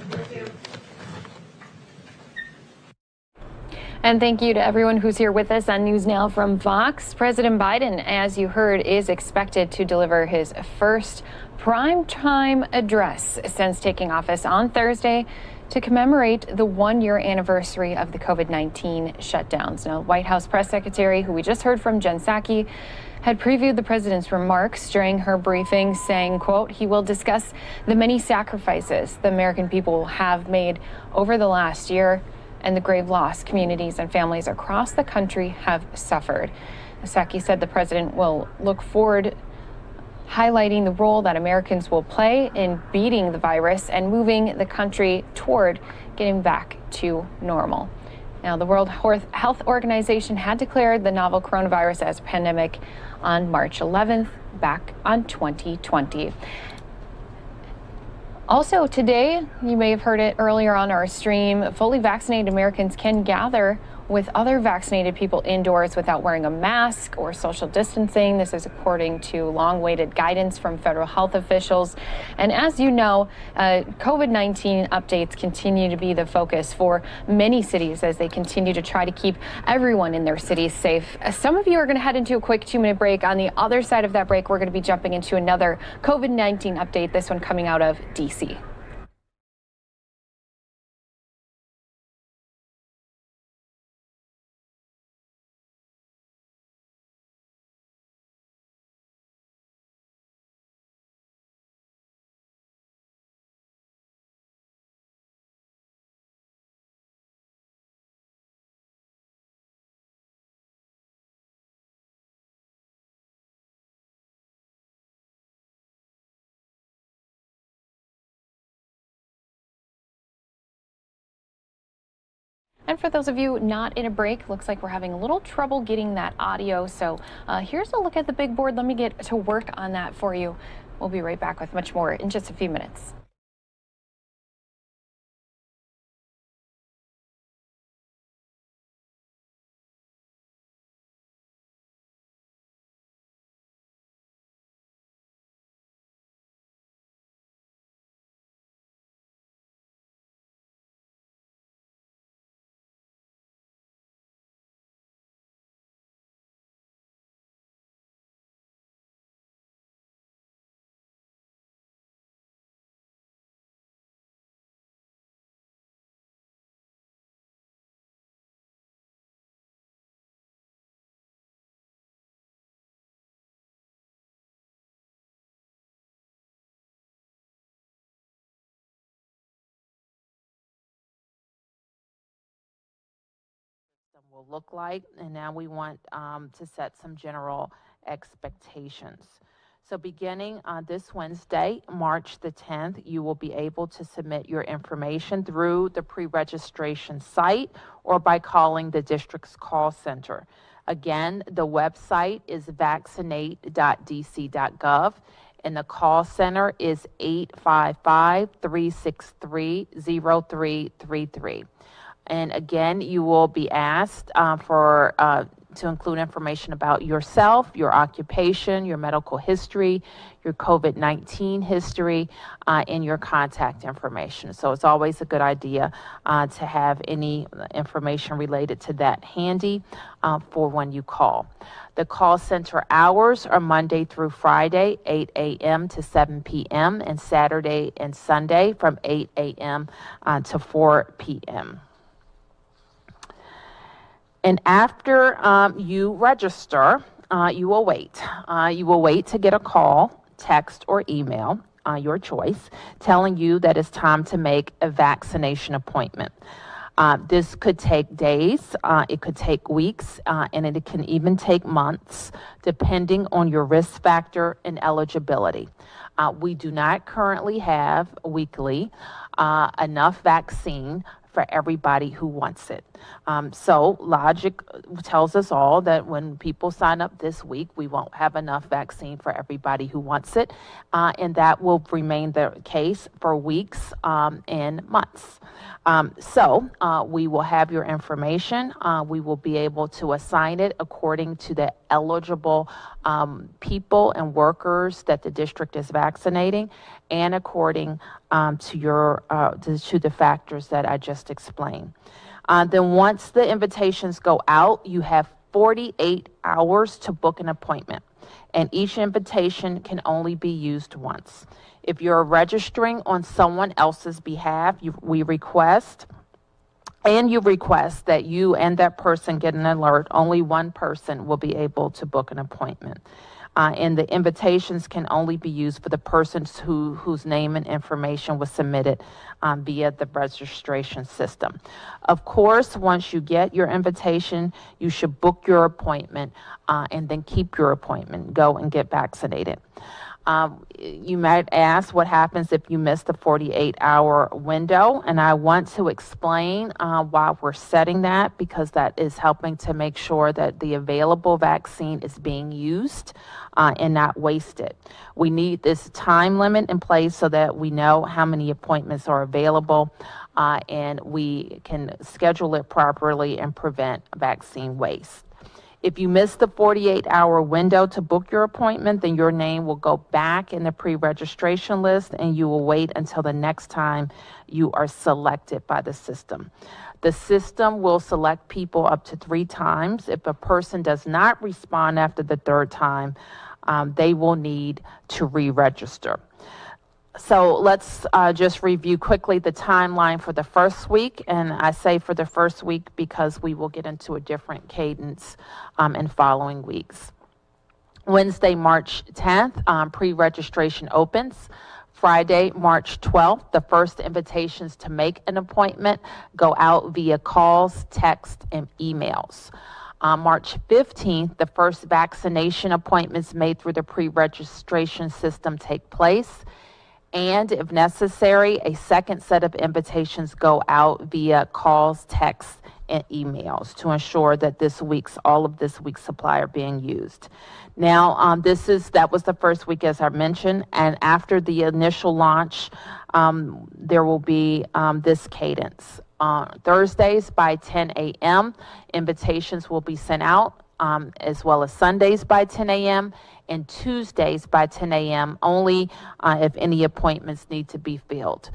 And thank you to everyone who's here with us on News Now from Fox. President Biden, as you heard, is expected to deliver his first primetime address since taking office on Thursday to commemorate the one-year anniversary of the COVID-19 shutdowns. Now, White House Press Secretary, who we just heard from, Jen Psaki, had previewed the president's remarks during her briefing, saying, quote, he will discuss the many sacrifices the American people have made over the last year and the grave loss communities and families across the country have suffered. Psaki said the president will look forward highlighting the role that Americans will play in beating the virus and moving the country toward getting back to normal. Now, the World Health Organization had declared the novel coronavirus as a pandemic on March 11th, back on 2020. Also today, you may have heard it earlier on our stream, fully vaccinated Americans can gather with other vaccinated people indoors without wearing a mask or social distancing. This is according to long-awaited guidance from federal health officials. And as you know, COVID-19 updates continue to be the focus for many cities as they continue to try to keep everyone in their cities safe. Some of you are going to head into a quick 2-minute break. On the other side of that break, we're going to be jumping into another COVID-19 update, this one coming out of D.C. And for those of you not in a break, looks like we're having a little trouble getting that audio. So here's a look at the big board. Let me get to work on that for you. We'll be right back with much more in just a few minutes. Will look like, and now we want to set some general expectations. So beginning on this Wednesday, March the 10th, you will be able to submit your information through the pre-registration site or by calling the district's call center. Again, the website is vaccinate.dc.gov and the call center is 855-363-0333. And again, you will be asked to include information about yourself, your occupation, your medical history, your COVID-19 history, and your contact information. So it's always a good idea to have any information related to that handy for when you call. The call center hours are Monday through Friday, 8 a.m. to 7 p.m., and Saturday and Sunday from 8 a.m. To 4 p.m. And after you register, you will wait. You will wait to get a call, text, or email, your choice, telling you that it's time to make a vaccination appointment. This could take days, it could take weeks, and it can even take months, depending on your risk factor and eligibility. We do not currently have weekly enough vaccine for everybody who wants it. So logic tells us all that when people sign up this week, we won't have enough vaccine for everybody who wants it, and that will remain the case for weeks and months. So we will have your information. We will be able to assign it according to the eligible people and workers that the district is vaccinating, and according to your to the factors that I just explained. Then once the invitations go out, you have 48 hours to book an appointment, and each invitation can only be used once. If you're registering on someone else's behalf, we request that you and that person get an alert. Only one person will be able to book an appointment. And the invitations can only be used for the persons whose name and information was submitted via the registration system. Of course, once you get your invitation, you should book your appointment and then keep your appointment. Go and get vaccinated. You might ask what happens if you miss the 48-hour window, and I want to explain why we're setting that, because that is helping to make sure that the available vaccine is being used and not wasted. We need this time limit in place so that we know how many appointments are available and we can schedule it properly and prevent vaccine waste. If you miss the 48-hour window to book your appointment, then your name will go back in the pre-registration list and you will wait until the next time you are selected by the system. The system will select people up to 3 times. If a person does not respond after the 3rd time, they will need to re-register. So let's just review quickly the timeline for the first week. And I say for the first week because we will get into a different cadence in following weeks. Wednesday, March 10th, pre-registration opens. Friday, March 12th, the first invitations to make an appointment go out via calls, text, and emails. March 15th, the first vaccination appointments made through the pre-registration system take place. And if necessary, a second set of invitations go out via calls, texts, emails to ensure that all of this week's supply are being used. Now, that was the first week, as I mentioned, and after the initial launch, there will be this cadence. Thursdays by 10 a.m., invitations will be sent out, as well as Sundays by 10 a.m., and Tuesdays by 10 a.m. only if any appointments need to be filled.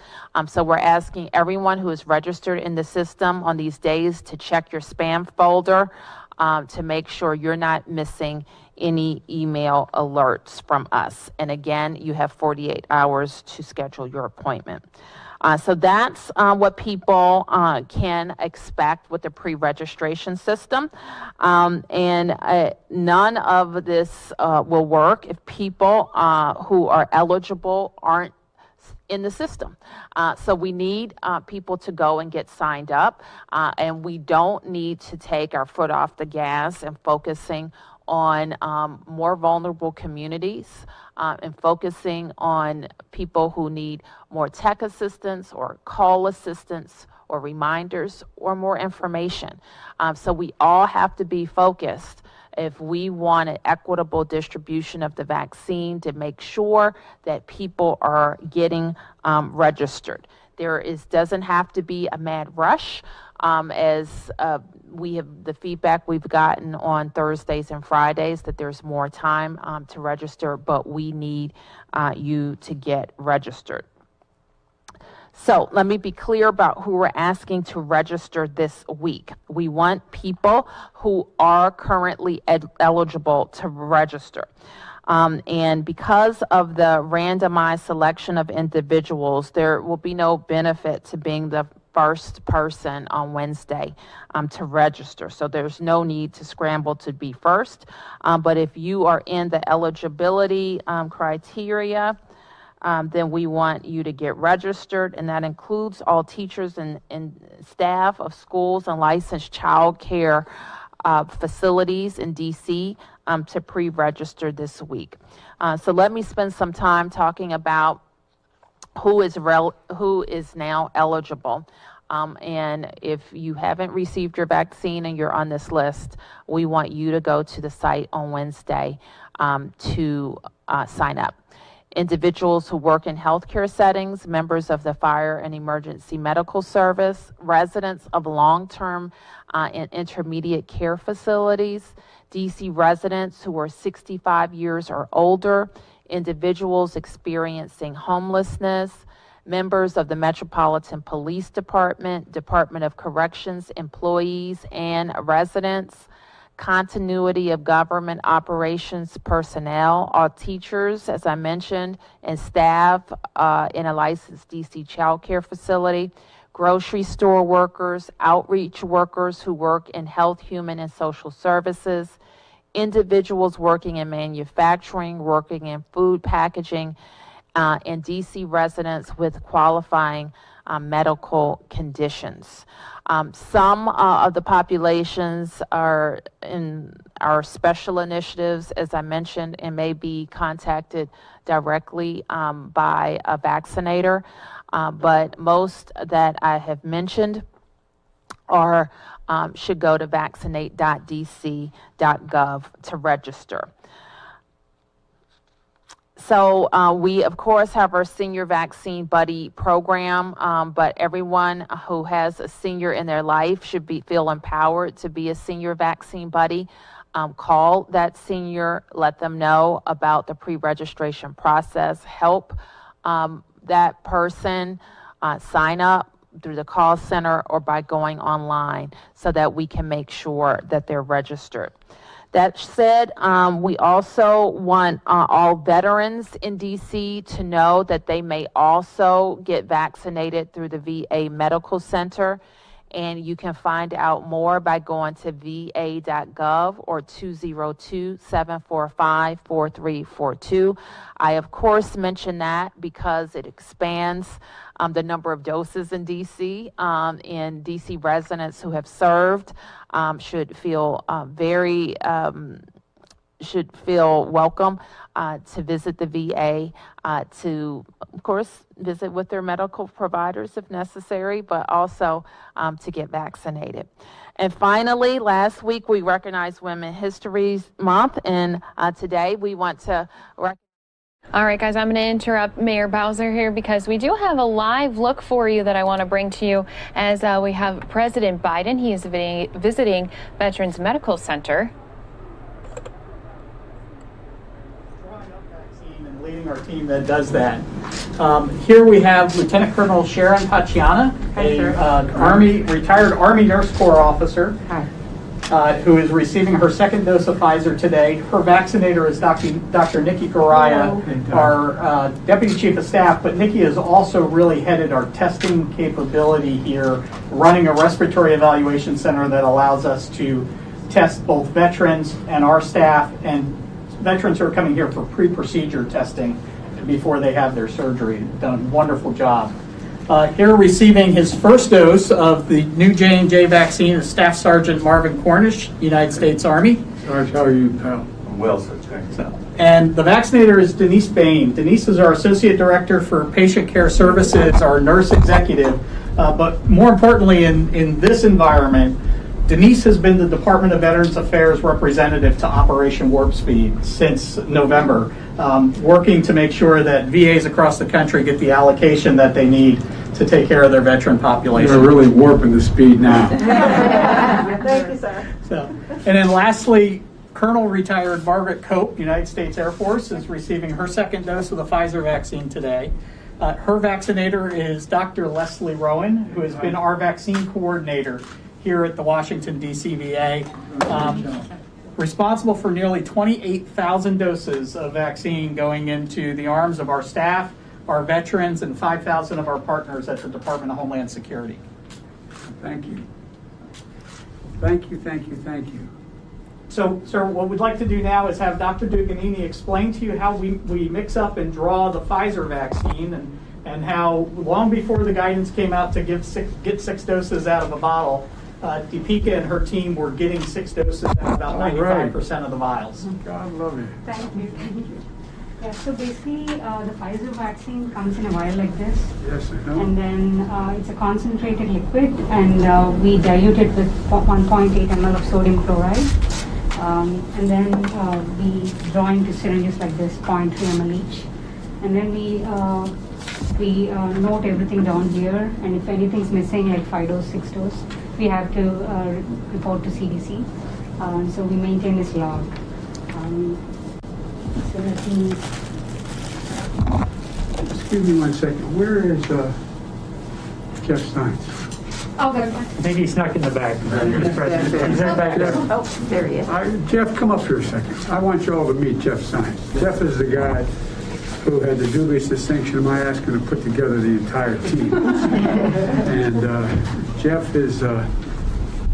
So we're asking everyone who is registered in the system on these days to check your spam folder to make sure you're not missing any email alerts from us. And again, you have 48 hours to schedule your appointment. So that's what people can expect with the pre-registration system. And none of this will work if people who are eligible aren't in the system. So we need people to go and get signed up. And we don't need to take our foot off the gas and focusing on more vulnerable communities and focusing on people who need more tech assistance or call assistance or reminders or more information. So we all have to be focused if we want an equitable distribution of the vaccine to make sure that people are getting registered. Doesn't have to be a mad rush, as the feedback we've gotten on Thursdays and Fridays that there's more time to register, but we need you to get registered. So let me be clear about who we're asking to register this week. We want people who are currently eligible to register. And because of the randomized selection of individuals, there will be no benefit to being the first person on Wednesday to register. So there's no need to scramble to be first. But if you are in the eligibility criteria, then we want you to get registered, and that includes all teachers and staff of schools and licensed child care facilities in DC to pre-register this week. So let me spend some time talking about who is now eligible. And if you haven't received your vaccine and you're on this list, we want you to go to the site on Wednesday to sign up. Individuals who work in healthcare settings, members of the fire and emergency medical service, residents of long-term and intermediate care facilities, DC residents who are 65 years or older, individuals experiencing homelessness, members of the Metropolitan Police Department, Department of Corrections employees and residents, continuity of government operations personnel, all teachers, as I mentioned, and staff in a licensed DC child care facility, grocery store workers, outreach workers who work in health, human, and social services, individuals working in manufacturing, working in food packaging, and DC residents with qualifying medical conditions. Some of the populations are in our special initiatives, as I mentioned, and may be contacted directly by a vaccinator. But most that I have mentioned should go to vaccinate.dc.gov to register. So we, of course, have our Senior Vaccine Buddy program, but everyone who has a senior in their life should feel empowered to be a Senior Vaccine Buddy. Call that senior, let them know about the pre-registration process, help that person sign up through the call center or by going online so that we can make sure that they're registered. That said, we also want all veterans in DC to know that they may also get vaccinated through the VA Medical Center. And you can find out more by going to va.gov or 202-745-4342. I, of course, mention that because it expands the number of doses in DC, and DC residents who have served should feel very should feel welcome to visit the VA, to, of course, visit with their medical providers if necessary, but also to get vaccinated. And finally, last week we recognized Women's History Month, and today we want to All right, guys, I'm going to interrupt Mayor Bowser here because we do have a live look for you that I want to bring to you as we have President Biden. He is visiting Veterans Medical Center. And leading our team that does that. Here we have Lieutenant Colonel Sharon Tatiana, a retired Army Nurse Corps officer, who is receiving her second dose of Pfizer today. Her vaccinator is Dr. Nikki Garaya, our Deputy Chief of Staff, but Nikki has also really headed our testing capability here, running a respiratory evaluation center that allows us to test both veterans and our staff, and veterans who are coming here for pre-procedure testing before they have their surgery. Done a wonderful job. Here receiving his first dose of the new J&J vaccine is Staff Sergeant Marvin Cornish, United States Army. Sarge, how are you, pal? I'm well, sir. Thank you. And the vaccinator is Denise Bain. Denise is our Associate Director for Patient Care Services, our nurse executive. But more importantly, in this environment, Denise has been the Department of Veterans Affairs representative to Operation Warp Speed since November, working to make sure that VAs across the country get the allocation that they need to take care of their veteran population. You're really warping the speed now. Thank you, sir. And then lastly, Colonel retired Margaret Cope, United States Air Force, is receiving her second dose of the Pfizer vaccine today. Her vaccinator is Dr. Leslie Rowan, who has been our vaccine coordinator here at the Washington, D.C. VA, responsible for nearly 28,000 doses of vaccine going into the arms of our staff, our veterans, and 5,000 of our partners at the Department of Homeland Security. Thank you. Thank you, thank you, thank you. So, sir, what we'd like to do now is have Dr. Duganini explain to you how we mix up and draw the Pfizer vaccine, and how long before the guidance came out to get 6 doses out of a bottle, Deepika and her team were getting 6 doses out of about 95% of the vials. God love you. Thank you. Yeah, so basically, the Pfizer vaccine comes in a vial like this. Yes, I know. And then it's a concentrated liquid, and we dilute it with 1.8 ml of sodium chloride. And then we draw into syringes like this, 0.3 ml each. And then we note everything down here, and if anything's missing, like 5 dose, 6 dose, we have to report to CDC. So we maintain this log. So that means. Excuse me 1 second. Where is Jeff Stein? Oh, good. I think he snuck in the back. He's in back there. Oh, there he is. Jeff, come up here a second. I want you all to meet Jeff Stein. Jeff is the guy who had the dubious distinction of my asking to put together the entire team. And Jeff is,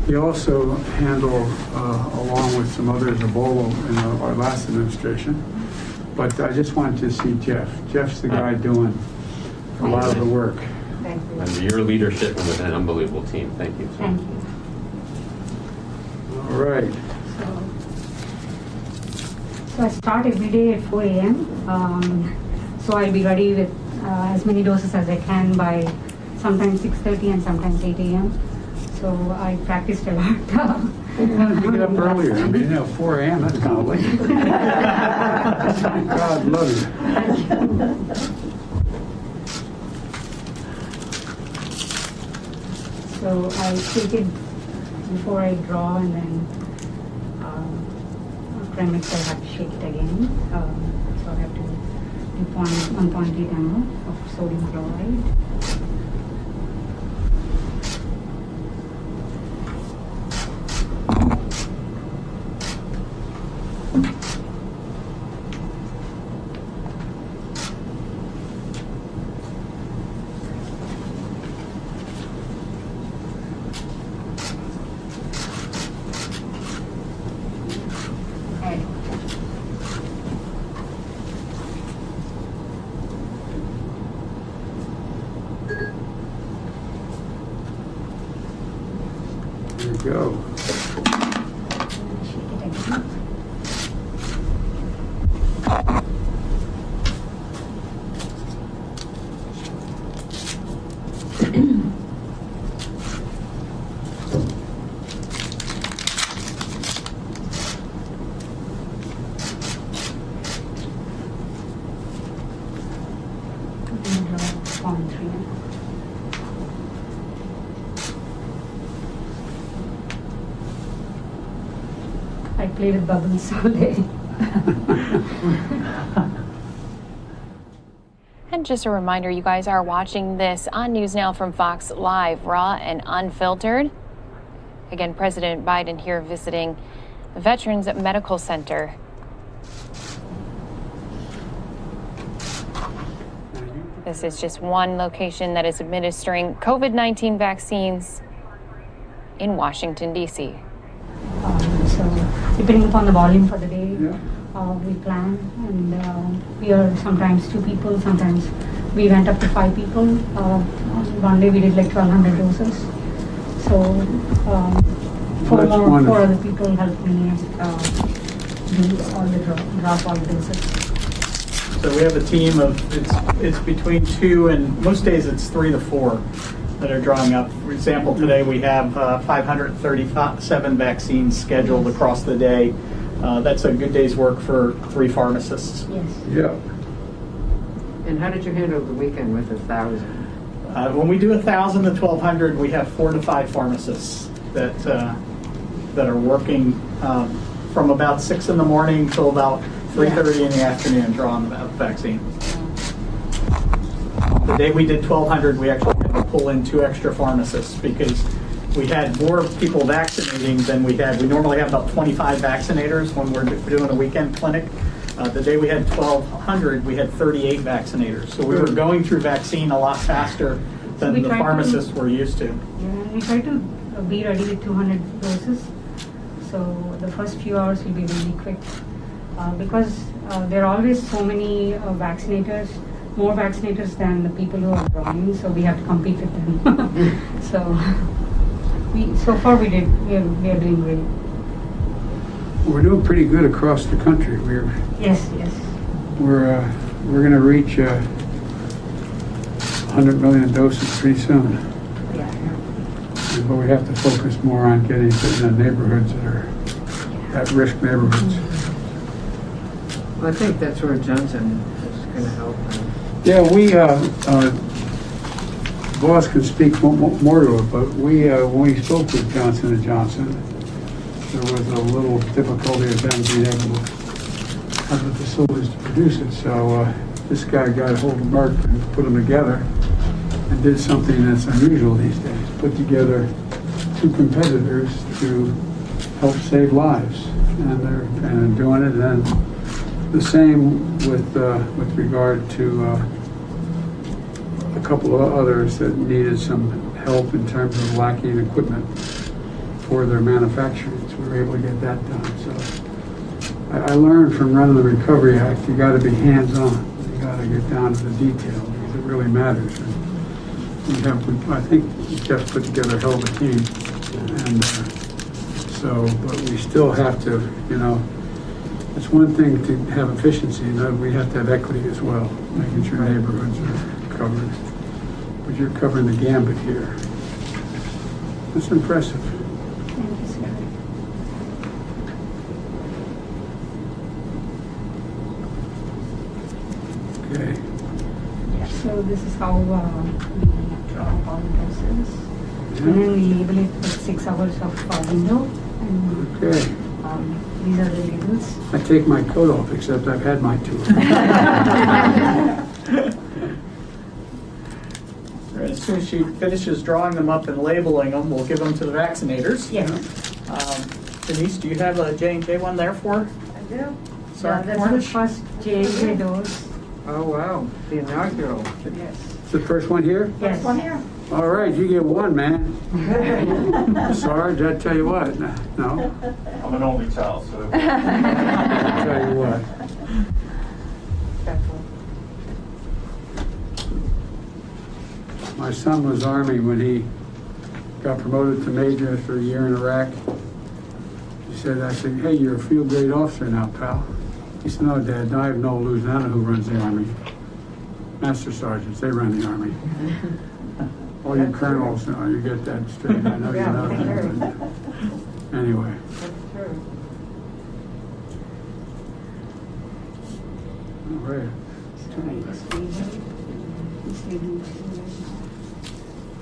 he also handled, along with some others, Ebola in our last administration. But I just wanted to see Jeff. Jeff's the guy doing a lot of the work. Thank you. And your leadership was an unbelievable team. Thank you. Thank you. All right. So I start every day at 4 a.m. So I'll be ready with as many doses as I can by sometimes 6:30 and sometimes 8 a.m. So I practiced a lot. You get up earlier. I mean, 4 a.m., that's kind of late. God love you. So I take it before I draw, and then after I mix, I have to shake it again. So I have to do 1.8 ml of sodium chloride. There you go. and 0.3 ml. I played with bubbles all day. And just a reminder, you guys are watching this on News Now from Fox Live, raw and unfiltered. Again, President Biden here visiting the Veterans Medical Center. This is just one location that is administering COVID-19 vaccines in Washington, D.C. So depending upon the volume for the day, we plan, and we are sometimes 2 people, sometimes we went up to 5 people. One day we did like 1,200 doses. So 4 other people helped me do all the drop all the doses. So we have a team of, it's between 2 and most days it's 3 to 4 that are drawing up. For example, today we have 537 vaccines scheduled across the day. That's a good day's work for 3 pharmacists. Yes. Yeah. And how did you handle the weekend with 1,000? When we do 1,000 to 1,200, we have 4 to 5 pharmacists that are working from about 6 in the morning till about 3:30 in the afternoon drawing the vaccine. The day we did 1,200, we actually had to pull in 2 extra pharmacists because we had more people vaccinating than we had. We normally have about 25 vaccinators when we're doing a weekend clinic. The day we had 1,200, we had 38 vaccinators. So we were going through vaccine a lot faster than the pharmacists were used to. Yeah, we try to be ready with 200 doses. So the first few hours will be really quick because there are always so many vaccinators, more vaccinators than the people who are drawing. So we have to compete with them. So far we are doing great. We're doing pretty good across the country. Yes. We're going to reach 100 million doses pretty soon. Yeah. But we have to focus more on getting to the neighborhoods that are at-risk neighborhoods. Well, I think that's where Johnson is going to help. Yeah, boss can speak more to it, but when we spoke with Johnson & Johnson, there was a little difficulty of them being able to have the facilities to produce it. So this guy got a hold of Merck and put them together and did something that's unusual these days. Put together 2 competitors to help save lives, and they're doing it. And the same with regard to a couple of others that needed some help in terms of lacking equipment for their manufacturing. So we were able to get that done. So I learned from running the Recovery Act, you got to be hands-on. You got to get down to the detail because it really matters. And I think Jeff put together a hell of a team. And but we still have to, it's one thing to have efficiency, and we have to have equity as well, making sure neighborhoods are covered. But you're covering the gambit here. That's impressive. Thank you, sir. Okay. Yeah, so this is how we draw all the doses. And then we label it with 6 hours of window. And, Okay. these are the labels. I take my coat off, except I've had my 2. As soon as she finishes drawing them up and labeling them, we'll give them to the vaccinators. Yes. Denise, do you have a J&J one there for? I do. Sergeant That's Cornish? the first J&J dose. Oh, wow. The inaugural. Yes. The first one here? Yes. One here. All right, you get 1, man. Sarge, I tell you what. No. I'm an only child, so. I tell you what. My son was Army when he got promoted to major after a year in Iraq. He said, I said, hey, you're a field grade officer now, pal. He said, no, Dad, no, I have no lieutenant who runs the Army. Master sergeants, they run the Army. All you colonels, you get that straight. I know you know that. Anyway. All right.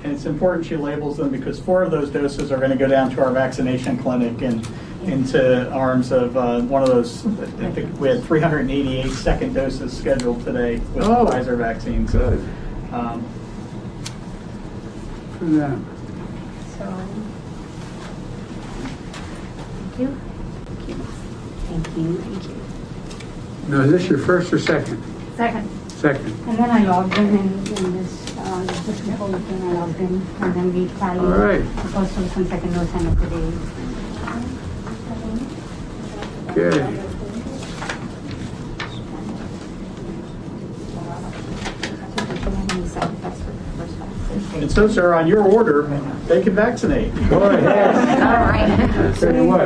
And it's important she labels them because 4 of those doses are going to go down to our vaccination clinic and into arms of one of those. I think we had 388 second doses scheduled today with the Pfizer vaccine. So, For them. Thank you. Thank you. Thank you. Now, is this your first or second? Second. Second. And then I logged in this, just before we came, I logged in, and then we tallied All right. the first dose and second dose end of the day. Okay. and since they're on your order, they can vaccinate. Go ahead. All right. I'll tell you what.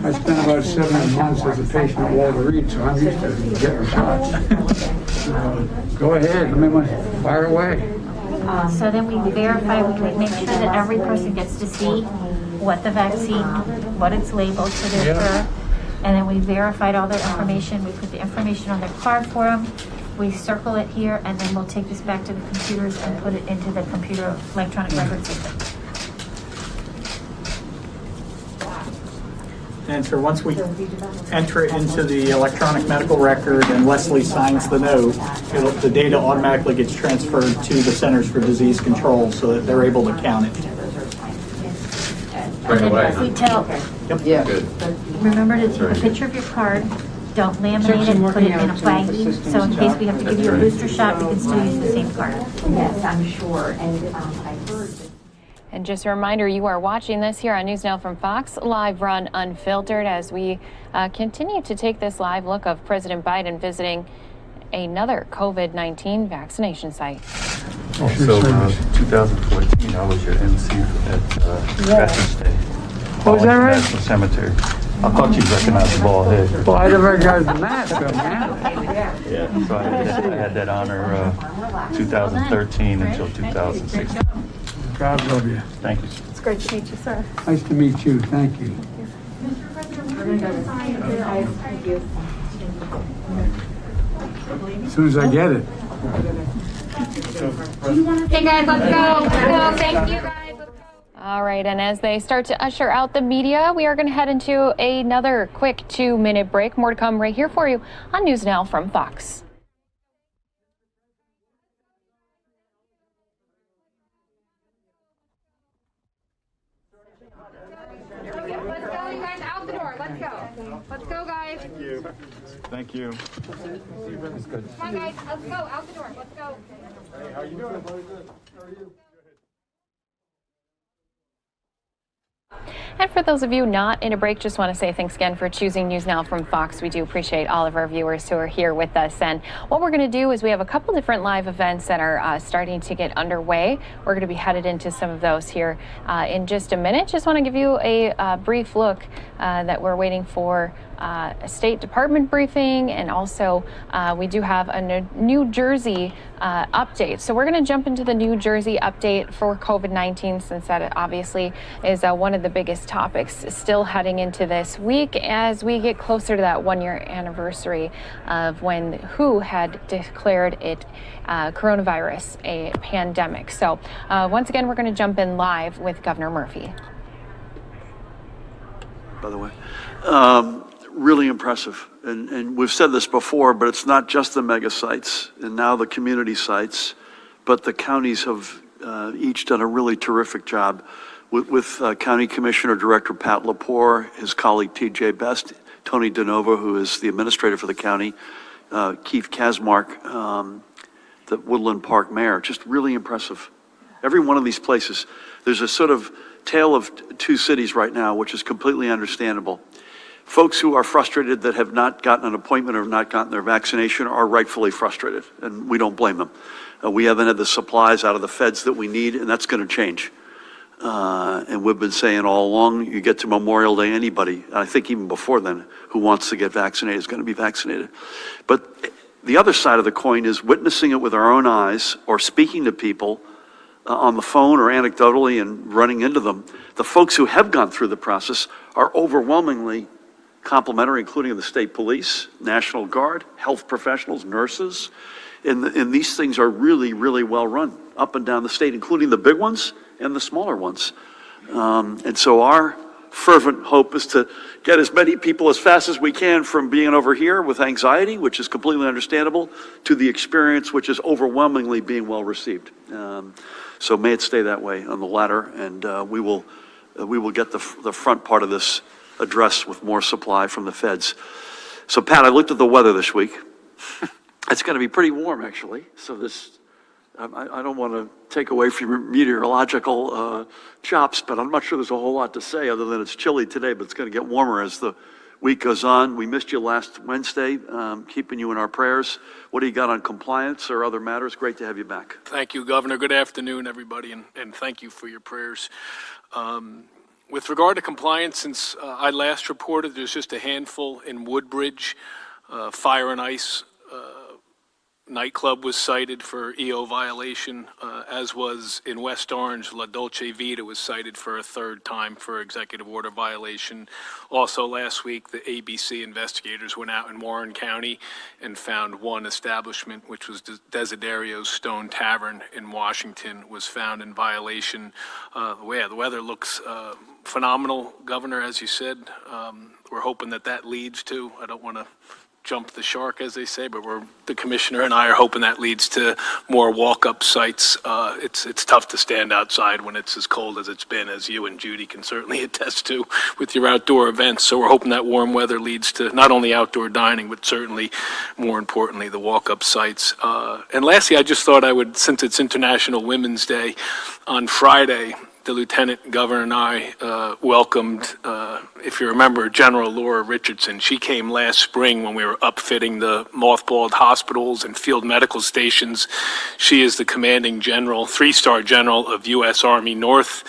I spent about 7 months as a patient at Walter Reed, so I'm used to getting shots. Go ahead. Fire away. So then we verify, we make sure that every person gets to see what the vaccine, what it's labeled for their fur. And then we verified all their information. We put the information on their card for them. We circle it here, and then we'll take this back to the computers and put it into the computer electronic record system. And so once we enter it into the electronic medical record and Leslie signs the note, the data automatically gets transferred to the Centers for Disease Control so that they're able to count it. And then we tell, Yep. Good. Remember to take a picture of your card. Don't laminate it, put it in a baggie, so in case we have to give you a booster shot, we can still use the same card. Yes, I'm sure, and I've heard. And just a reminder, you are watching this here on NewsNOW from Fox, live run unfiltered, as we continue to take this live look of President Biden visiting another COVID-19 vaccination site. Also, 2014, I was your MC at Veterans Day. Oh, is that right? National Cemetery. I thought you'd recognize the bald head. Well, I never recognize the mask, man. Yeah, so I had that honor 2013 until 2016. God love you. Thank you. It's great to meet you, sir. Nice to meet you. Thank you. As soon as I get it. Hey guys, let's go. Let's go. Thank you guys. All right, and as they start to usher out the media, we are going to head into another quick 2-minute break. More to come right here for you on NewsNOW from Fox. Let's go, you guys, out the door. Let's go. Let's go, guys. Thank you. Thank you. Come on, guys. Let's go. Out the door. Let's go. Hey, how you doing? How are you? And for those of you not in a break, just want to say thanks again for choosing NewsNOW from Fox. We do appreciate all of our viewers who are here with us. And what we're going to do is we have a couple different live events that are starting to get underway. We're going to be headed into some of those here in just a minute. Just want to give you a brief look that we're waiting for a State Department briefing, and also we do have a New Jersey update. So we're going to jump into the New Jersey update for COVID-19, since that obviously is one of the biggest topics still heading into this week as we get closer to that 1-year anniversary of when WHO had declared it coronavirus a pandemic. So once again, we're going to jump in live with Governor Murphy. By the way, really impressive. And we've said this before, but it's not just the mega sites and now the community sites, but the counties have each done a really terrific job with County Commissioner Director Pat Lepore, his colleague TJ Best, Tony DeNovo, who is the administrator for the county, Keith Kazmark, the Woodland Park mayor. Just really impressive. Every one of these places, there's a sort of tale of two cities right now, which is completely understandable. Folks who are frustrated that have not gotten an appointment or have not gotten their vaccination are rightfully frustrated, and we don't blame them. We haven't had the supplies out of the feds that we need, and that's going to change. And we've been saying all along, you get to Memorial Day, anybody, I think even before then, who wants to get vaccinated is going to be vaccinated. But the other side of the coin is witnessing it with our own eyes or speaking to people on the phone or anecdotally and running into them. The folks who have gone through the process are overwhelmingly complementary, including the state police, National Guard, health professionals, nurses. And these things are really, really well run up and down the state, including the big ones and the smaller ones. And so our fervent hope is to get as many people as fast as we can from being over here with anxiety, which is completely understandable, to the experience, which is overwhelmingly being well received. So may it stay that way on the latter, and we will get the front part of this address with more supply from the feds. So Pat, I looked at the weather this week. It's going to be pretty warm, actually. So this, I don't want to take away from your meteorological chops, but I'm not sure there's a whole lot to say other than it's chilly today, but it's going to get warmer as the week goes on. We missed you last Wednesday, keeping you in our prayers. What do you got on compliance or other matters? Great to have you back. Thank you, Governor. Good afternoon, everybody, and thank you for your prayers. With regard to compliance, since I last reported, there's just a handful in Woodbridge. Fire and Ice nightclub was cited for EO violation, as was in West Orange. La Dolce Vita was cited for a third time for executive order violation. Also last week, the ABC investigators went out in Warren County and found one establishment, which was Desiderio's Stone Tavern in Washington, was found in violation. The weather looks phenomenal, Governor, as you said. We're hoping that leads to, I don't want to jump the shark, as they say, but the commissioner and I are hoping that leads to more walk-up sites. It's tough to stand outside when it's as cold as it's been, as you and Judy can certainly attest to with your outdoor events. So we're hoping that warm weather leads to not only outdoor dining, but certainly, more importantly, the walk-up sites. And lastly, I just thought I would, since it's International Women's Day, on Friday, the Lieutenant Governor and I welcomed, if you remember, General Laura Richardson. She came last spring when we were upfitting the mothballed hospitals and field medical stations. She is the commanding general, 3-star general of U.S. Army North.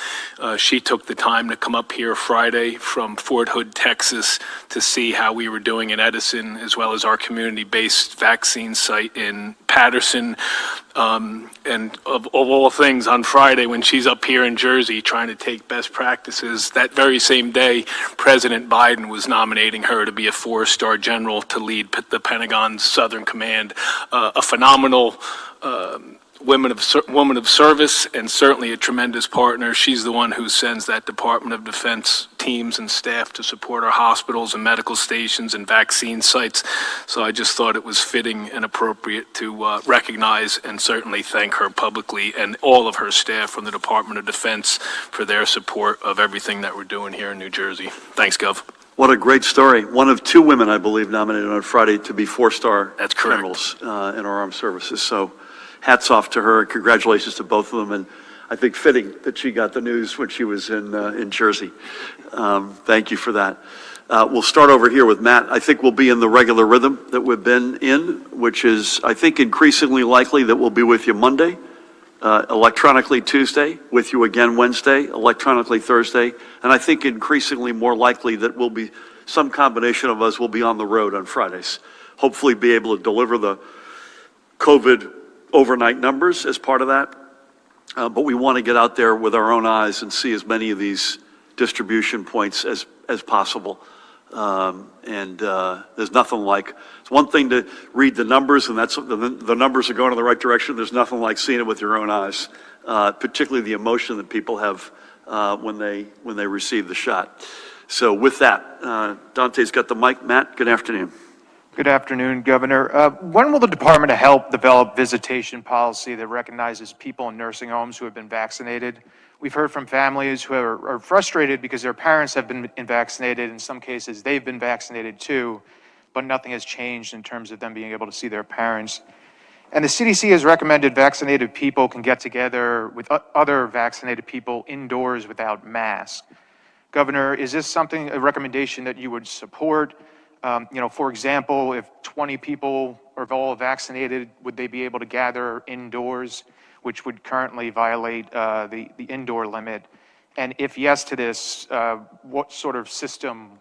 She took the time to come up here Friday from Fort Hood, Texas, to see how we were doing in Edison, as well as our community-based vaccine site in Patterson. And of all things, on Friday, when she's up here in Jersey trying to take best practices, that very same day, President Biden was nominating her to be a 4-star general to lead the Pentagon's Southern Command. A phenomenal woman of service, and certainly a tremendous partner. She's the one who sends that Department of Defense teams and staff to support our hospitals and medical stations and vaccine sites. So I just thought it was fitting and appropriate to recognize and certainly thank her publicly and all of her staff from the Department of Defense for their support of everything that we're doing here in New Jersey. Thanks, Gov. What a great story. One of 2 women, I believe, nominated on Friday to be 4-star generals in our armed services. So hats off to her, and congratulations to both of them. And I think fitting that she got the news when she was in Jersey. Thank you for that. We'll start over here with Matt. I think we'll be in the regular rhythm that we've been in, which is, I think, increasingly likely that we'll be with you Monday, electronically Tuesday, with you again Wednesday, electronically Thursday, and I think increasingly more likely that we'll be, some combination of us will be on the road on Fridays. Hopefully be able to deliver the COVID overnight numbers as part of that, but we want to get out there with our own eyes and see as many of these distribution points as possible. There's nothing like, it's one thing to read the numbers, and that's the numbers are going in the right direction. There's nothing like seeing it with your own eyes, particularly the emotion that people have when they receive the shot. So with that, Dante's got the mic. Matt, good afternoon. Good afternoon, Governor. When will the Department of Health develop visitation policy that recognizes people in nursing homes who have been vaccinated? We've heard from families who are frustrated because their parents have been vaccinated. In some cases, they've been vaccinated too, but nothing has changed in terms of them being able to see their parents. And the CDC has recommended vaccinated people can get together with other vaccinated people indoors without masks. Governor, is this a recommendation that you would support? For example, if 20 people are all vaccinated, would they be able to gather indoors, which would currently violate the indoor limit? And if yes to this, what sort of system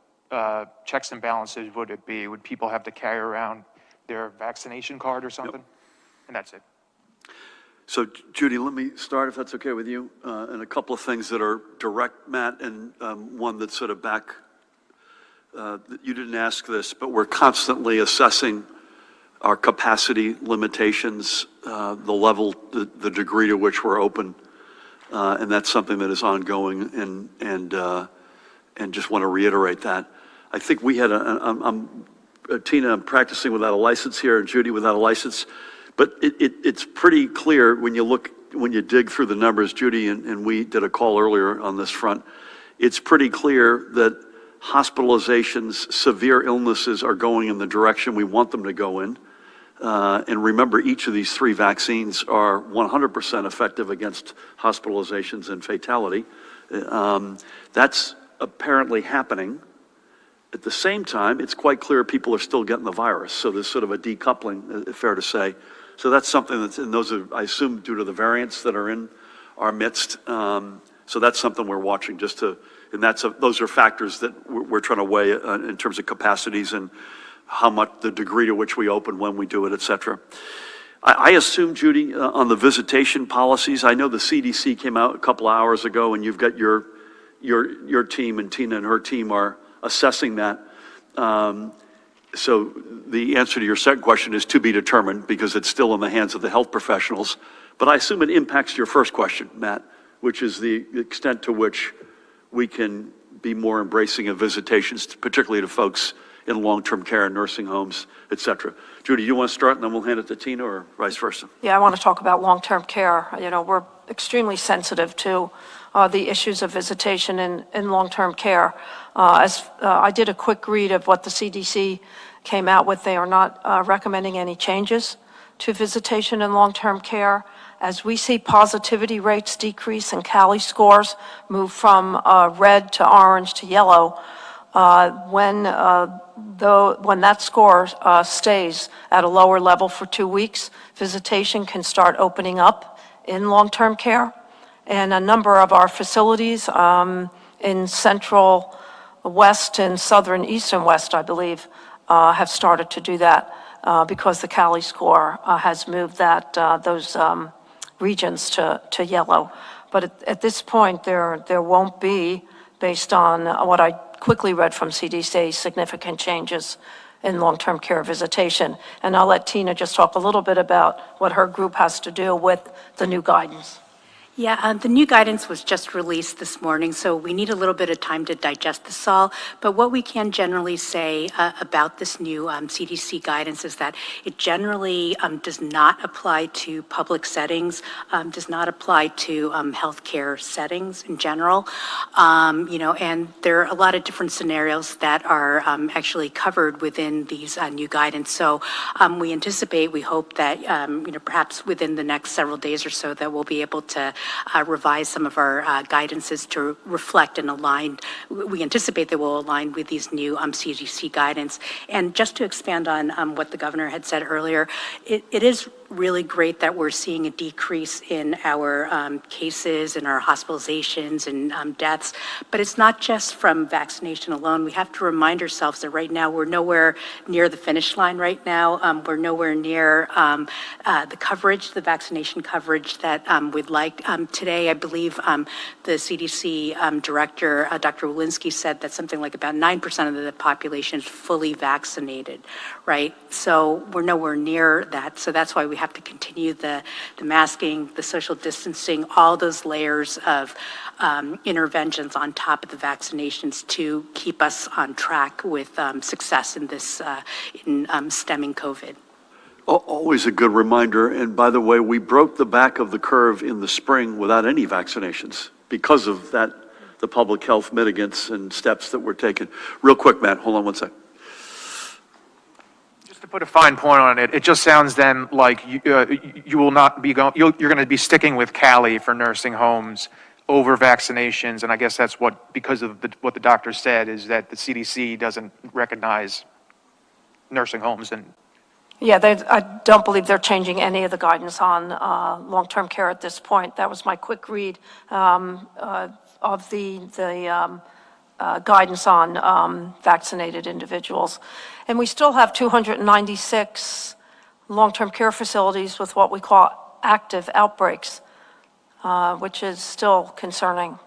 checks and balances would it be? Would people have to carry around their vaccination card or something? Yep. And that's it. So Judy, let me start, if that's okay with you, and a couple of things that are direct, Matt, and one that's sort of back you didn't ask this, but we're constantly assessing our capacity limitations, the level, the degree to which we're open. And that's something that is ongoing, and just want to reiterate that. I think we had Tina practicing without a license here, and Judy without a license, but it's pretty clear when you dig through the numbers. Judy and we did a call earlier on this front. It's pretty clear that hospitalizations, severe illnesses are going in the direction we want them to go in. And remember, each of these 3 vaccines are 100% effective against hospitalizations and fatality. That's apparently happening. At the same time, it's quite clear people are still getting the virus. So there's sort of a decoupling, fair to say. So that's something that's, and those are, I assume, due to the variants that are in our midst. So that's something we're watching and those are factors that we're trying to weigh in terms of capacities and how much, the degree to which we open, when we do it, et cetera. I assume, Judy, on the visitation policies, I know the CDC came out a couple of hours ago, and you've got your team, and Tina and her team are assessing that. So the answer to your second question is to be determined, because it's still in the hands of the health professionals. But I assume it impacts your first question, Matt, which is the extent to which we can be more embracing of visitations, particularly to folks in long-term care and nursing homes, et cetera. Judy, you want to start, and then we'll hand it to Tina, or vice versa? Yeah, I want to talk about long-term care. We're extremely sensitive to the issues of visitation in long-term care. I did a quick read of what the CDC came out with. They are not recommending any changes to visitation in long-term care. As we see positivity rates decrease and CALI scores move from red to orange to yellow, when that score stays at a lower level for 2 weeks, visitation can start opening up in long-term care. And a number of our facilities in Central West and Southern East and West, I believe, have started to do that because the CALI score has moved those regions to yellow. But at this point, there won't be, based on what I quickly read from CDC, significant changes in long-term care visitation. And I'll let Tina just talk a little bit about what her group has to do with the new guidance. Yeah, the new guidance was just released this morning, so we need a little bit of time to digest this all. But what we can generally say about this new CDC guidance is that it generally does not apply to public settings, does not apply to healthcare settings in general. And there are a lot of different scenarios that are actually covered within these new guidance. So we anticipate, we hope that perhaps within the next several days or so that we'll be able to revise some of our guidances to reflect and align. We anticipate that will align with these new CDC guidance. And just to expand on what the governor had said earlier, it is really great that we're seeing a decrease in our cases and our hospitalizations and deaths, but it's not just from vaccination alone. We have to remind ourselves that right now we're nowhere near the finish line right now. We're nowhere near the coverage, the vaccination coverage that we'd like. Today, I believe the CDC director, Dr. Walensky, said that something like about 9% of the population is fully vaccinated, right? So we're nowhere near that. So that's why we have to continue the masking, the social distancing, all those layers of interventions on top of the vaccinations to keep us on track with success in this, stemming COVID. Always a good reminder. And by the way, we broke the back of the curve in the spring without any vaccinations because of that, the public health mitigants and steps that were taken. Real quick, Matt, hold on one sec. Just to put a fine point on it, it just sounds then like you will not be going, you're going to be sticking with CALI for nursing homes over vaccinations. And I guess that's because of what the doctor said, is that the CDC doesn't recognize nursing homes. And Yeah, I don't believe they're changing any of the guidance on long-term care at this point. That was my quick read of the guidance on vaccinated individuals. And we still have 296 long-term care facilities with what we call active outbreaks, which is still concerning.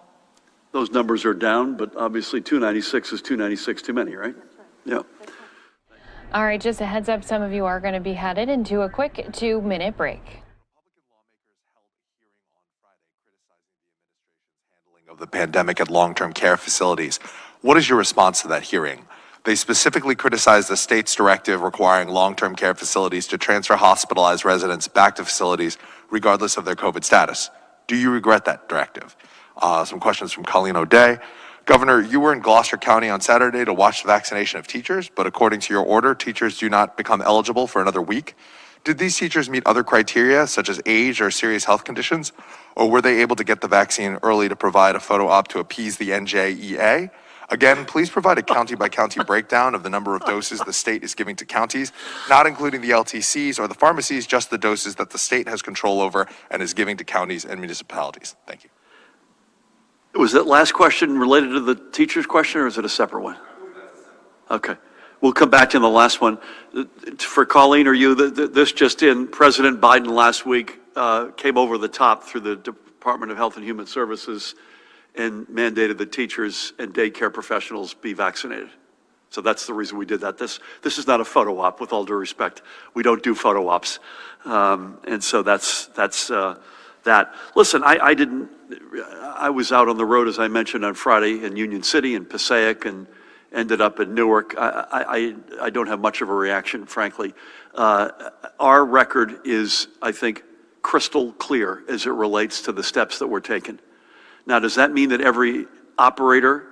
those numbers are down, but obviously 296 is 296 too many, right? Yeah. All right, just a heads up, some of you are going to be headed into a quick 2-minute break. Of the pandemic at long-term care facilities. What is your response to that hearing? They specifically criticized the state's directive requiring long-term care facilities to transfer hospitalized residents back to facilities regardless of their COVID status. Do you regret that directive? Some questions from Colleen O'Day. Governor, you were in Gloucester County on Saturday to watch the vaccination of teachers, but according to your order, teachers do not become eligible for another week. Did these teachers meet other criteria, such as age or serious health conditions, or were they able to get the vaccine early to provide a photo op to appease the NJEA? Again, please provide a county-by-county breakdown of the number of doses the state is giving to counties, not including the LTCs or the pharmacies, just the doses that the state has control over and is giving to counties and municipalities. Thank you. Was that last question related to the teacher's question, or is it a separate one? Okay. We'll come back to the last one. For Colleen or you, this just in, President Biden last week came over the top through the Department of Health and Human Services and mandated that teachers and daycare professionals be vaccinated. So that's the reason we did that. This is not a photo op, with all due respect. We don't do photo ops. And so that's that. Listen, I was out on the road, as I mentioned, on Friday in Union City and Passaic, and ended up in Newark. I don't have much of a reaction, frankly. Our record is, I think, crystal clear as it relates to the steps that were taken. Now, does that mean that every operator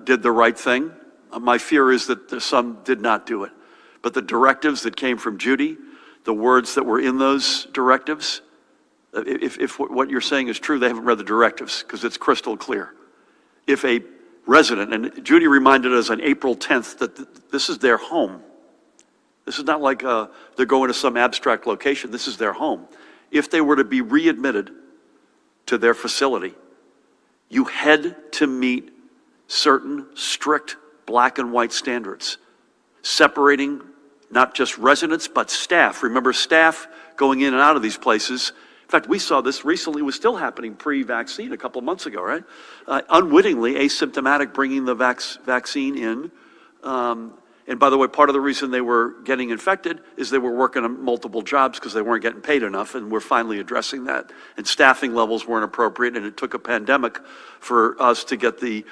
did the right thing? My fear is that some did not do it. But the directives that came from Judy, the words that were in those directives, if what you're saying is true, they haven't read the directives, because it's crystal clear. If a resident, and Judy reminded us on April 10th that this is their home. This is not like they're going to some abstract location. This is their home. If they were to be readmitted to their facility, you had to meet certain strict black and white standards, separating not just residents, but staff. Remember, staff going in and out of these places. In fact, we saw this recently, was still happening pre-vaccine a couple of months ago, right? Unwittingly asymptomatic, bringing the vaccine in. And by the way, part of the reason they were getting infected is they were working on multiple jobs because they weren't getting paid enough, and we're finally addressing that. And staffing levels weren't appropriate, and it took a pandemic for us to get the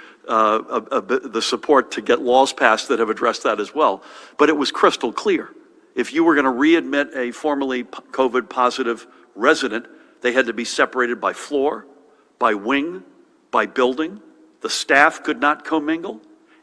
support to get laws passed that have addressed that as well. But it was crystal clear. If you were going to readmit a formerly COVID positive resident, they had to be separated by floor, by wing, by building. The staff could not commingle.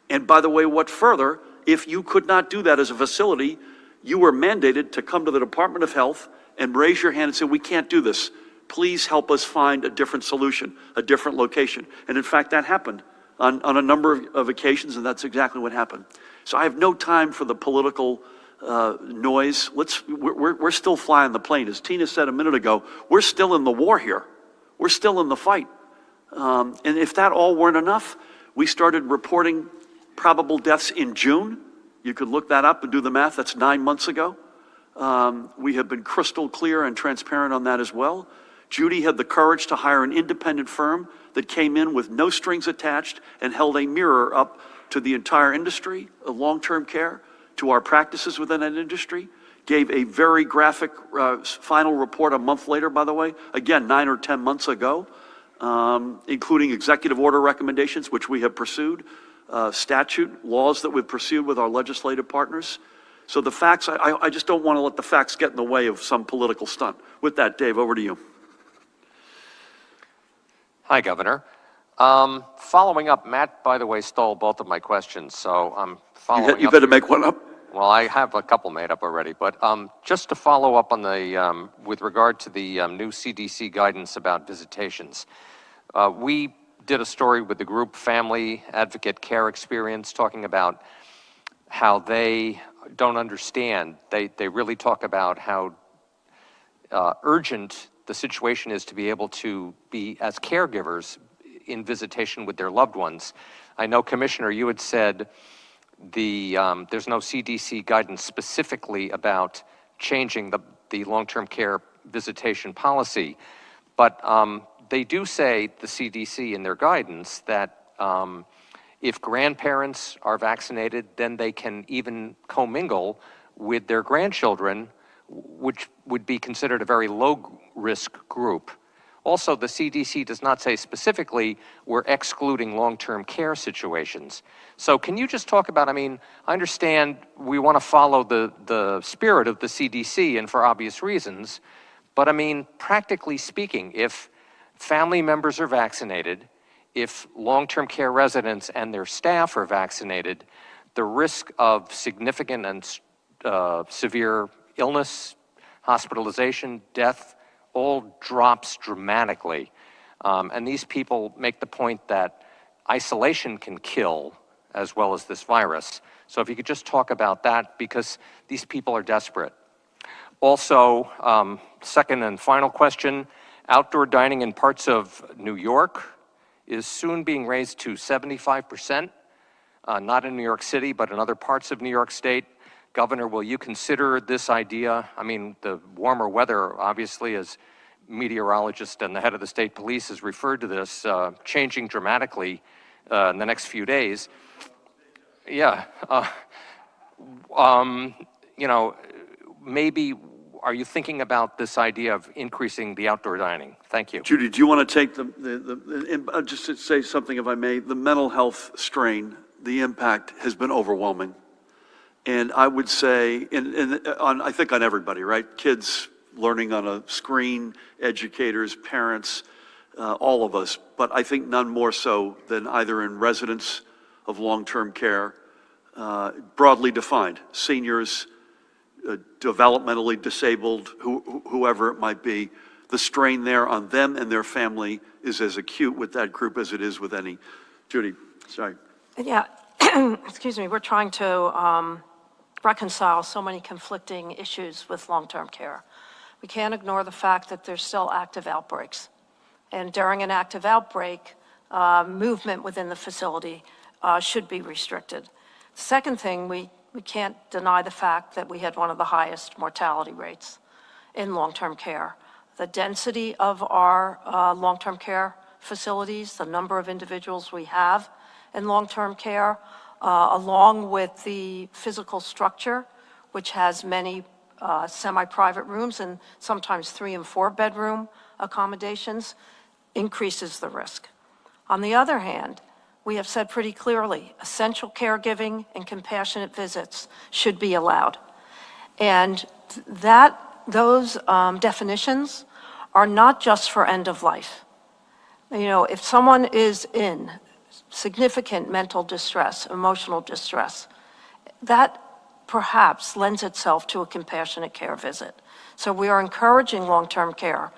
And by the way, what further, if you could not do that as a facility, you were mandated to come to the Department of Health and raise your hand and say, we can't do this. Please help us find a different solution, a different location. And in fact, that happened on a number of occasions, and that's exactly what happened. So I have no time for the political noise. We're still flying the plane. As Tina said a minute ago, we're still in the war here. We're still in the fight. And if that all weren't enough, we started reporting probable deaths in June. You could look that up and do the math. That's 9 months ago. We have been crystal clear and transparent on that as well. Judy had the courage to hire an independent firm that came in with no strings attached and held a mirror up to the entire industry of long-term care, to our practices within that industry, gave a very graphic final report a month later, by the way, again, 9 or 10 months ago, including executive order recommendations, which we have pursued, statute, laws that we've pursued with our legislative partners. So the facts, I just don't want to let the facts get in the way of some political stunt. With that, Dave, over to you. Hi, Governor. Following up, Matt, by the way, stole both of my questions, so I'm following up. You better make one up. Well, I have a couple made up already, but just to follow up on the, with regard to the new CDC guidance about visitations. We did a story with the group Family Advocate Care Experience talking about how they don't understand. They really talk about how urgent the situation is to be able to be, as caregivers, in visitation with their loved ones. I know, Commissioner, you had said there's no CDC guidance specifically about changing the long-term care visitation policy, but They do say, the CDC in their guidance, that if grandparents are vaccinated, then they can even commingle with their grandchildren, which would be considered a very low-risk group. Also, the CDC does not say specifically we're excluding long-term care situations. So can you just talk about, I understand we want to follow the spirit of the CDC, and for obvious reasons, but practically speaking, if family members are vaccinated, if long-term care residents and their staff are vaccinated, the risk of significant and severe illness, hospitalization, death, all drops dramatically. And these people make the point that isolation can kill as well as this virus. So if you could just talk about that, because these people are desperate. Also, second and final question, outdoor dining in parts of New York is soon being raised to 75%, not in New York City, but in other parts of New York State. Governor, will you consider this idea? The warmer weather, obviously, as meteorologist and the head of the state police has referred to this, changing dramatically in the next few days. Yeah. Maybe, are you thinking about this idea of increasing the outdoor dining? Thank you. Judy, do you want to take just to say something, if I may, the mental health strain, the impact has been overwhelming. And I would say, I think on everybody, right? Kids learning on a screen, educators, parents, all of us. But I think none more so than either in residents of long-term care, broadly defined, seniors, developmentally disabled, whoever it might be. The strain there on them and their family is as acute with that group as it is with any. Judy, sorry. Yeah, excuse me, we're trying to reconcile so many conflicting issues with long-term care. We can't ignore the fact that there's still active outbreaks. And during an active outbreak, movement within the facility should be restricted. Second thing, we can't deny the fact that we had one of the highest mortality rates in long-term care. The density of our long-term care facilities, the number of individuals we have in long-term care, along with the physical structure, which has many semi-private rooms and sometimes 3 and 4 bedroom accommodations, increases the risk. On the other hand, we have said pretty clearly, essential caregiving and compassionate visits should be allowed. And those definitions are not just for end of life. If someone is in significant mental distress, emotional distress, that perhaps lends itself to a compassionate care visit. So we are encouraging long-term care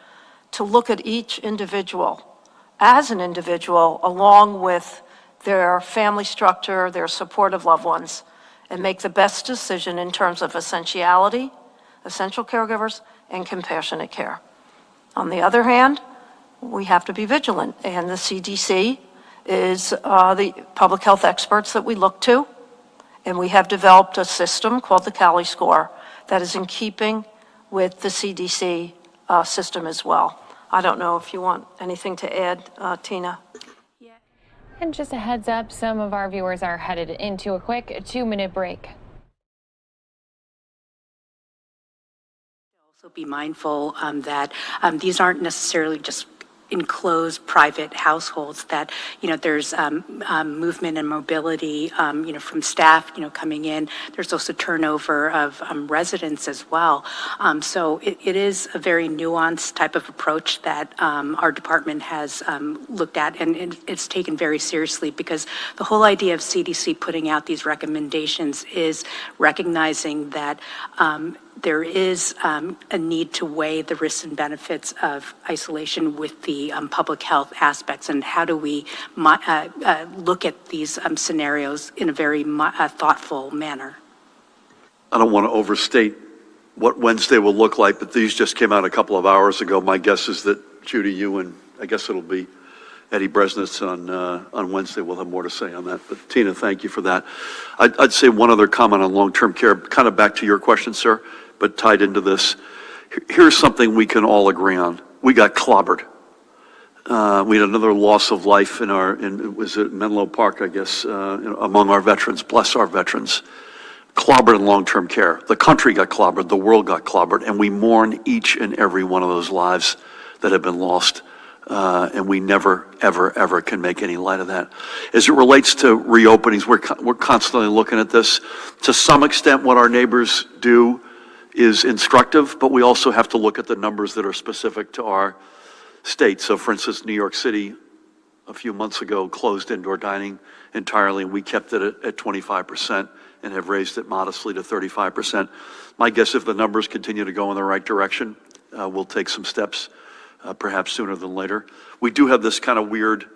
to look at each individual as an individual along with their family structure, their supportive loved ones, and make the best decision in terms of essentiality, essential caregivers, and compassionate care. On the other hand, we have to be vigilant, and the CDC is the public health experts that we look to, and we have developed a system called the Cali score that is in keeping with the CDC system as well. I don't know if you want anything to add, Tina. And just a heads up, some of our viewers are headed into a quick 2-minute break. Also be mindful that these aren't necessarily just enclosed private households, that there's movement and mobility from staff coming in. There's also turnover of residents as well. So it is a very nuanced type of approach that our department has looked at, and it's taken very seriously, because the whole idea of CDC putting out these recommendations is recognizing that there is a need to weigh the risks and benefits of isolation with the public health aspects, and how do we look at these scenarios in a very thoughtful manner. I don't want to overstate what Wednesday will look like, but these just came out a couple of hours ago. My guess is that Judy, you and I guess it'll be Eddie Bresnitz on Wednesday. We'll have more to say on that. But Tina, thank you for that. I'd say one other comment on long-term care, kind of back to your question, sir, but tied into this. Here's something we can all agree on. We got clobbered. We had another loss of life was it Menlo Park, I guess, among our veterans. Bless our veterans. Clobbered in long-term care. The country got clobbered, the world got clobbered, and we mourn each and every one of those lives that have been lost. And we never, ever, ever can make any light of that. As it relates to reopenings, we're constantly looking at this. To some extent, what our neighbors do is instructive, but we also have to look at the numbers that are specific to our state. So for instance, New York City, a few months ago, closed indoor dining entirely, and we kept it at 25% and have raised it modestly to 35%. My guess, if the numbers continue to go in the right direction, we'll take some steps, perhaps sooner than later. We do have this kind of weird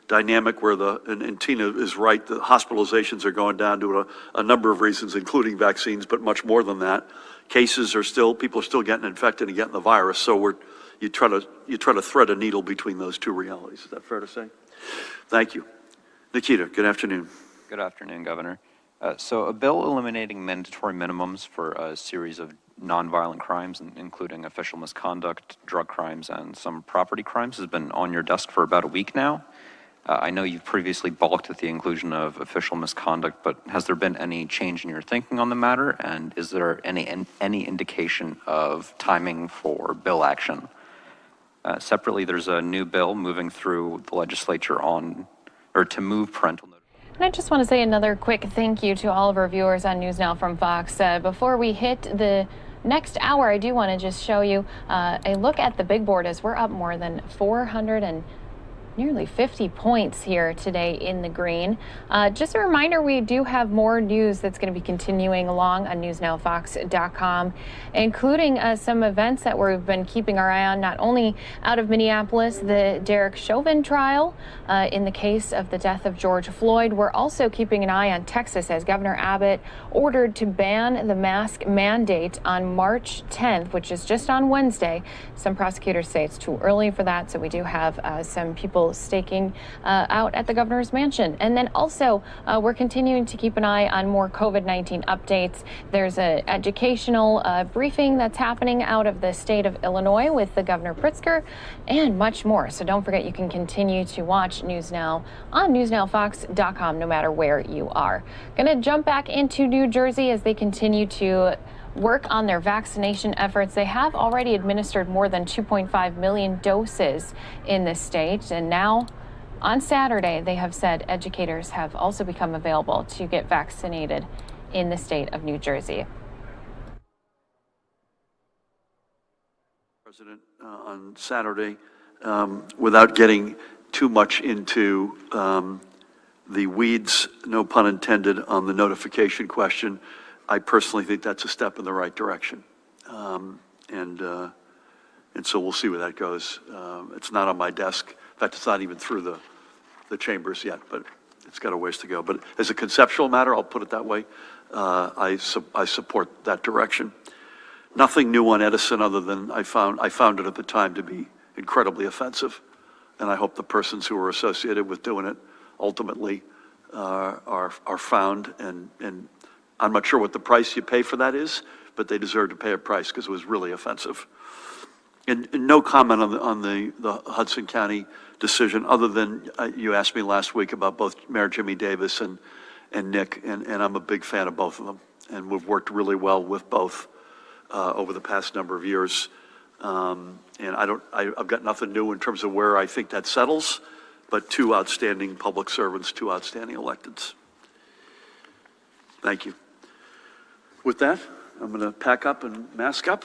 dynamic where and Tina is right, the hospitalizations are going down due to a number of reasons, including vaccines, but much more than that. People are still getting infected and getting the virus, so you try to thread a needle between those two realities. Is that fair to say? Thank you. Nikita, good afternoon. Good afternoon, Governor. So a bill eliminating mandatory minimums for a series of nonviolent crimes, including official misconduct, drug crimes, and some property crimes, has been on your desk for about a week now. I know you've previously balked at the inclusion of official misconduct, but has there been any change in your thinking on the matter? And is there any indication of timing for bill action? Separately, there's a new bill moving through the legislature to move parental notification. And I just want to say another quick thank you to all of our viewers on NewsNOW from Fox. Before we hit the next hour, I do want to just show you a look at the big board as we're up more than 450 points here today in the green. Just a reminder, we do have more news that's going to be continuing along on NewsNowFox.com, including some events that we've been keeping our eye on, not only out of Minneapolis, the Derek Chauvin trial in the case of the death of George Floyd. We're also keeping an eye on Texas as Governor Abbott ordered to ban the mask mandate on March 10th, which is just on Wednesday. Some prosecutors say it's too early for that, so we do have some people staking out at the governor's mansion. And then also we're continuing to keep an eye on more COVID-19 updates. There's an educational briefing that's happening out of the state of Illinois with the Governor Pritzker and much more. So don't forget, you can continue to watch News Now on NewsNowFox.com no matter where you are. Going to jump back into New Jersey as they continue to work on their vaccination efforts. They have already administered more than 2.5 million doses in the state. And now on Saturday, they have said educators have also become available to get vaccinated in the state of New Jersey. President, on Saturday, without getting too much into the weeds, no pun intended, on the notification question, I personally think that's a step in the right direction. And so we'll see where that goes. It's not on my desk. In fact, it's not even through the chambers yet, but it's got a ways to go. But as a conceptual matter, I'll put it that way, I support that direction. Nothing new on Edison other than I found it at the time to be incredibly offensive. And I hope the persons who were associated with doing it ultimately are found, and I'm not sure what the price you pay for that is, but they deserve to pay a price because it was really offensive. And no comment on the Hudson County decision, other than you asked me last week about both Mayor Jimmy Davis and Nick, and I'm a big fan of both of them. And we've worked really well with both over the past number of years. And I've got nothing new in terms of where I think that settles, but two outstanding public servants, two outstanding electeds. Thank you. With that, I'm going to pack up and mask up.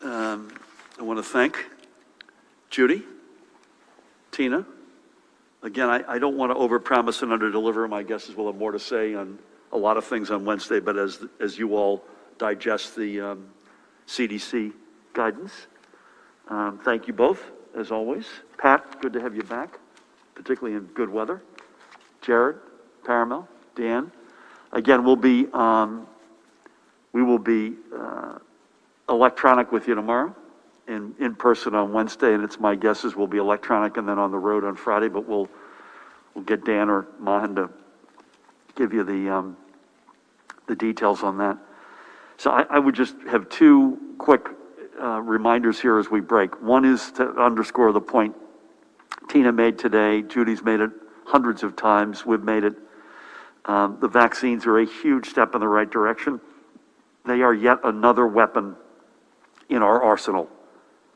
I want to thank Judy, Tina. Again, I don't want to overpromise and underdeliver. My guess is we'll have more to say on a lot of things on Wednesday, but as you all digest the CDC guidance, thank you both, as always. Pat, good to have you back, particularly in good weather. Jared, Paramel, Dan. Again, we will be electronic with you tomorrow and in person on Wednesday, and it's my guess is we'll be electronic and then on the road on Friday, but we'll get Dan or Mahan to give you the details on that. So I would just have two quick reminders here as we break. One is to underscore the point Tina made today, Judy's made it hundreds of times, we've made it. The vaccines are a huge step in the right direction. They are yet another weapon in our arsenal.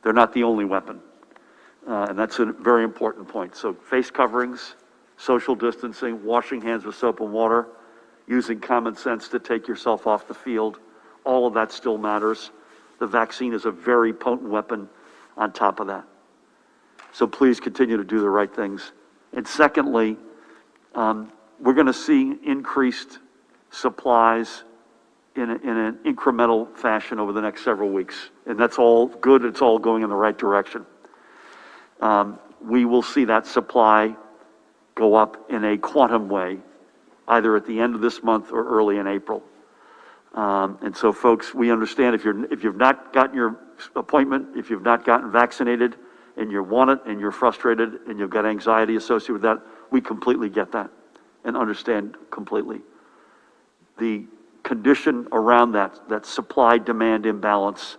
They're not the only weapon. And that's a very important point. So face coverings, social distancing, washing hands with soap and water, using common sense to take yourself off the field, all of that still matters. The vaccine is a very potent weapon on top of that. So please continue to do the right things. And secondly, we're going to see increased supplies in an incremental fashion over the next several weeks. And that's all good. It's all going in the right direction. We will see that supply go up in a quantum way, either at the end of this month or early in April. And so folks, we understand if you've not gotten your appointment, if you've not gotten vaccinated and you want it and you're frustrated and you've got anxiety associated with that, we completely get that and understand completely. The condition around that supply-demand imbalance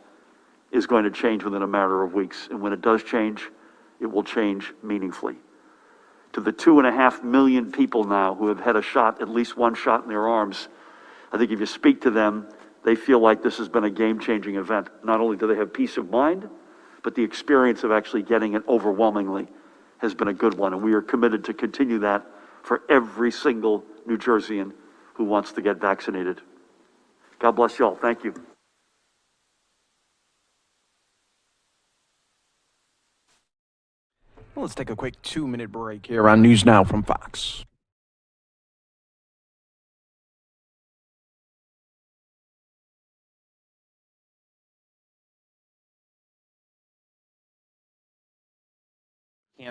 is going to change within a matter of weeks. And when it does change, it will change meaningfully. To the 2.5 million people now who have had a shot, at least one shot in their arms, I think if you speak to them, they feel like this has been a game-changing event. Not only do they have peace of mind, but the experience of actually getting it overwhelmingly has been a good one. And we are committed to continue that for every single New Jerseyan who wants to get vaccinated. God bless you all. Thank you. Well, let's take a quick 2-minute break here on News Now from Fox.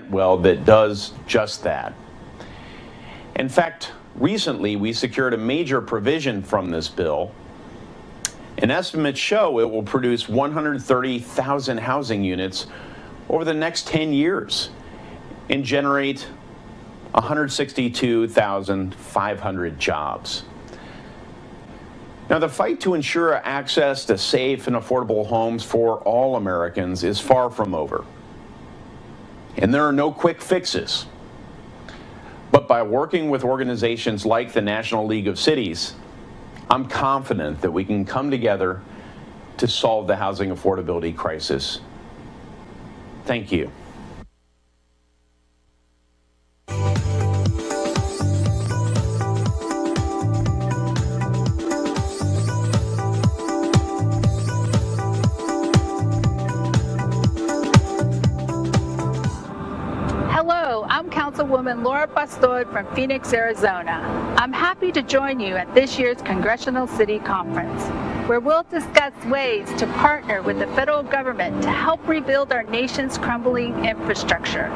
Well, that does just that. In fact, recently we secured a major provision from this bill. And estimates show it will produce 130,000 housing units over the next 10 years and generate 162,500 jobs. Now, the fight to ensure access to safe and affordable homes for all Americans is far from over. And there are no quick fixes. But by working with organizations like the National League of Cities, I'm confident that we can come together to solve the housing affordability crisis. Thank you. Hello, I'm Councilwoman Laura Pastor from Phoenix, Arizona. I'm happy to join you at this year's Congressional City Conference, where we'll discuss ways to partner with the federal government to help rebuild our nation's crumbling infrastructure,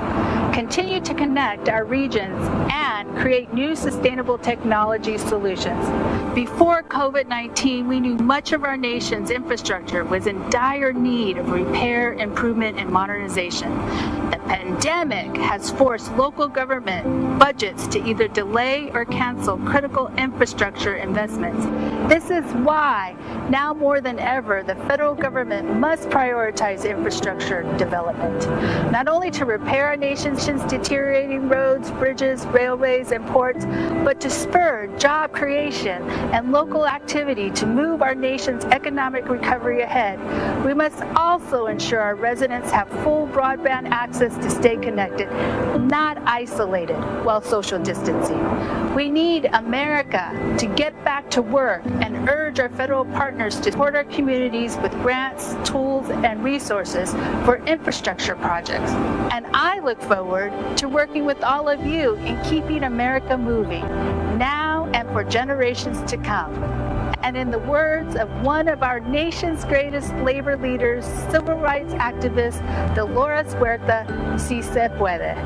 continue to connect our regions, and create new sustainable technology solutions. Before COVID-19, we knew much of our nation's infrastructure was in dire need of repair, improvement, and modernization. The pandemic has forced local government budgets to either delay or cancel critical infrastructure investments. This is why, now more than ever, the federal government must prioritize infrastructure development, not only to repair our nation's deteriorating roads, bridges, railways, and ports, but to spur job creation and local activity to move our nation's economic recovery ahead. We must also ensure our residents have full broadband access to stay connected, not isolated while social distancing. We need America to get back to work and urge our federal partners to support our communities with grants, tools, and resources for infrastructure projects. And I look forward to working with all of you in keeping America moving, now and for generations to come. And in the words of one of our nation's greatest labor leaders, civil rights activist, Dolores Huerta, si se puede.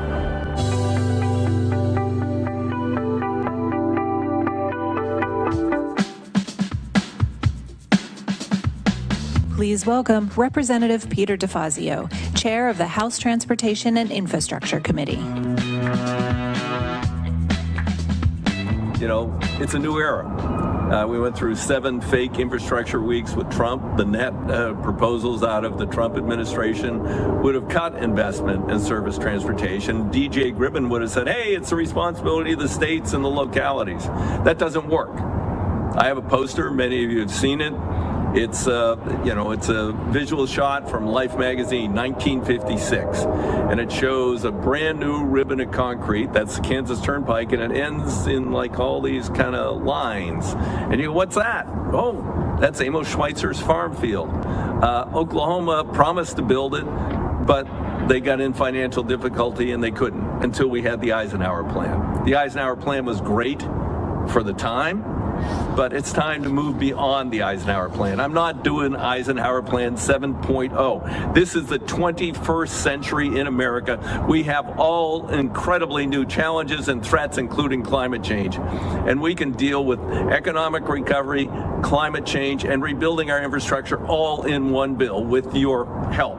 Please welcome Representative Peter DeFazio, Chair of the House Transportation and Infrastructure Committee. You know, it's a new era. We went through 7 fake infrastructure weeks with Trump. The net proposals out of the Trump administration would have cut investment in surface transportation. DJ Gribbin would have said, hey, it's the responsibility of the states and the localities. That doesn't work. I have a poster, many of you have seen it. It's it's a visual shot from Life magazine, 1956, and it shows a brand new ribbon of concrete. That's the Kansas Turnpike, and it ends in like all these kind of lines. And you go, what's that? Oh, that's Amos Schweitzer's farm field. Oklahoma promised to build it, but they got in financial difficulty and they couldn't until we had the Eisenhower Plan. The Eisenhower Plan was great for the time, but it's time to move beyond the Eisenhower Plan. I'm not doing Eisenhower Plan 7.0. This is the 21st century in America. We have all incredibly new challenges and threats, including climate change. And we can deal with economic recovery, climate change, and rebuilding our infrastructure all in one bill with your help.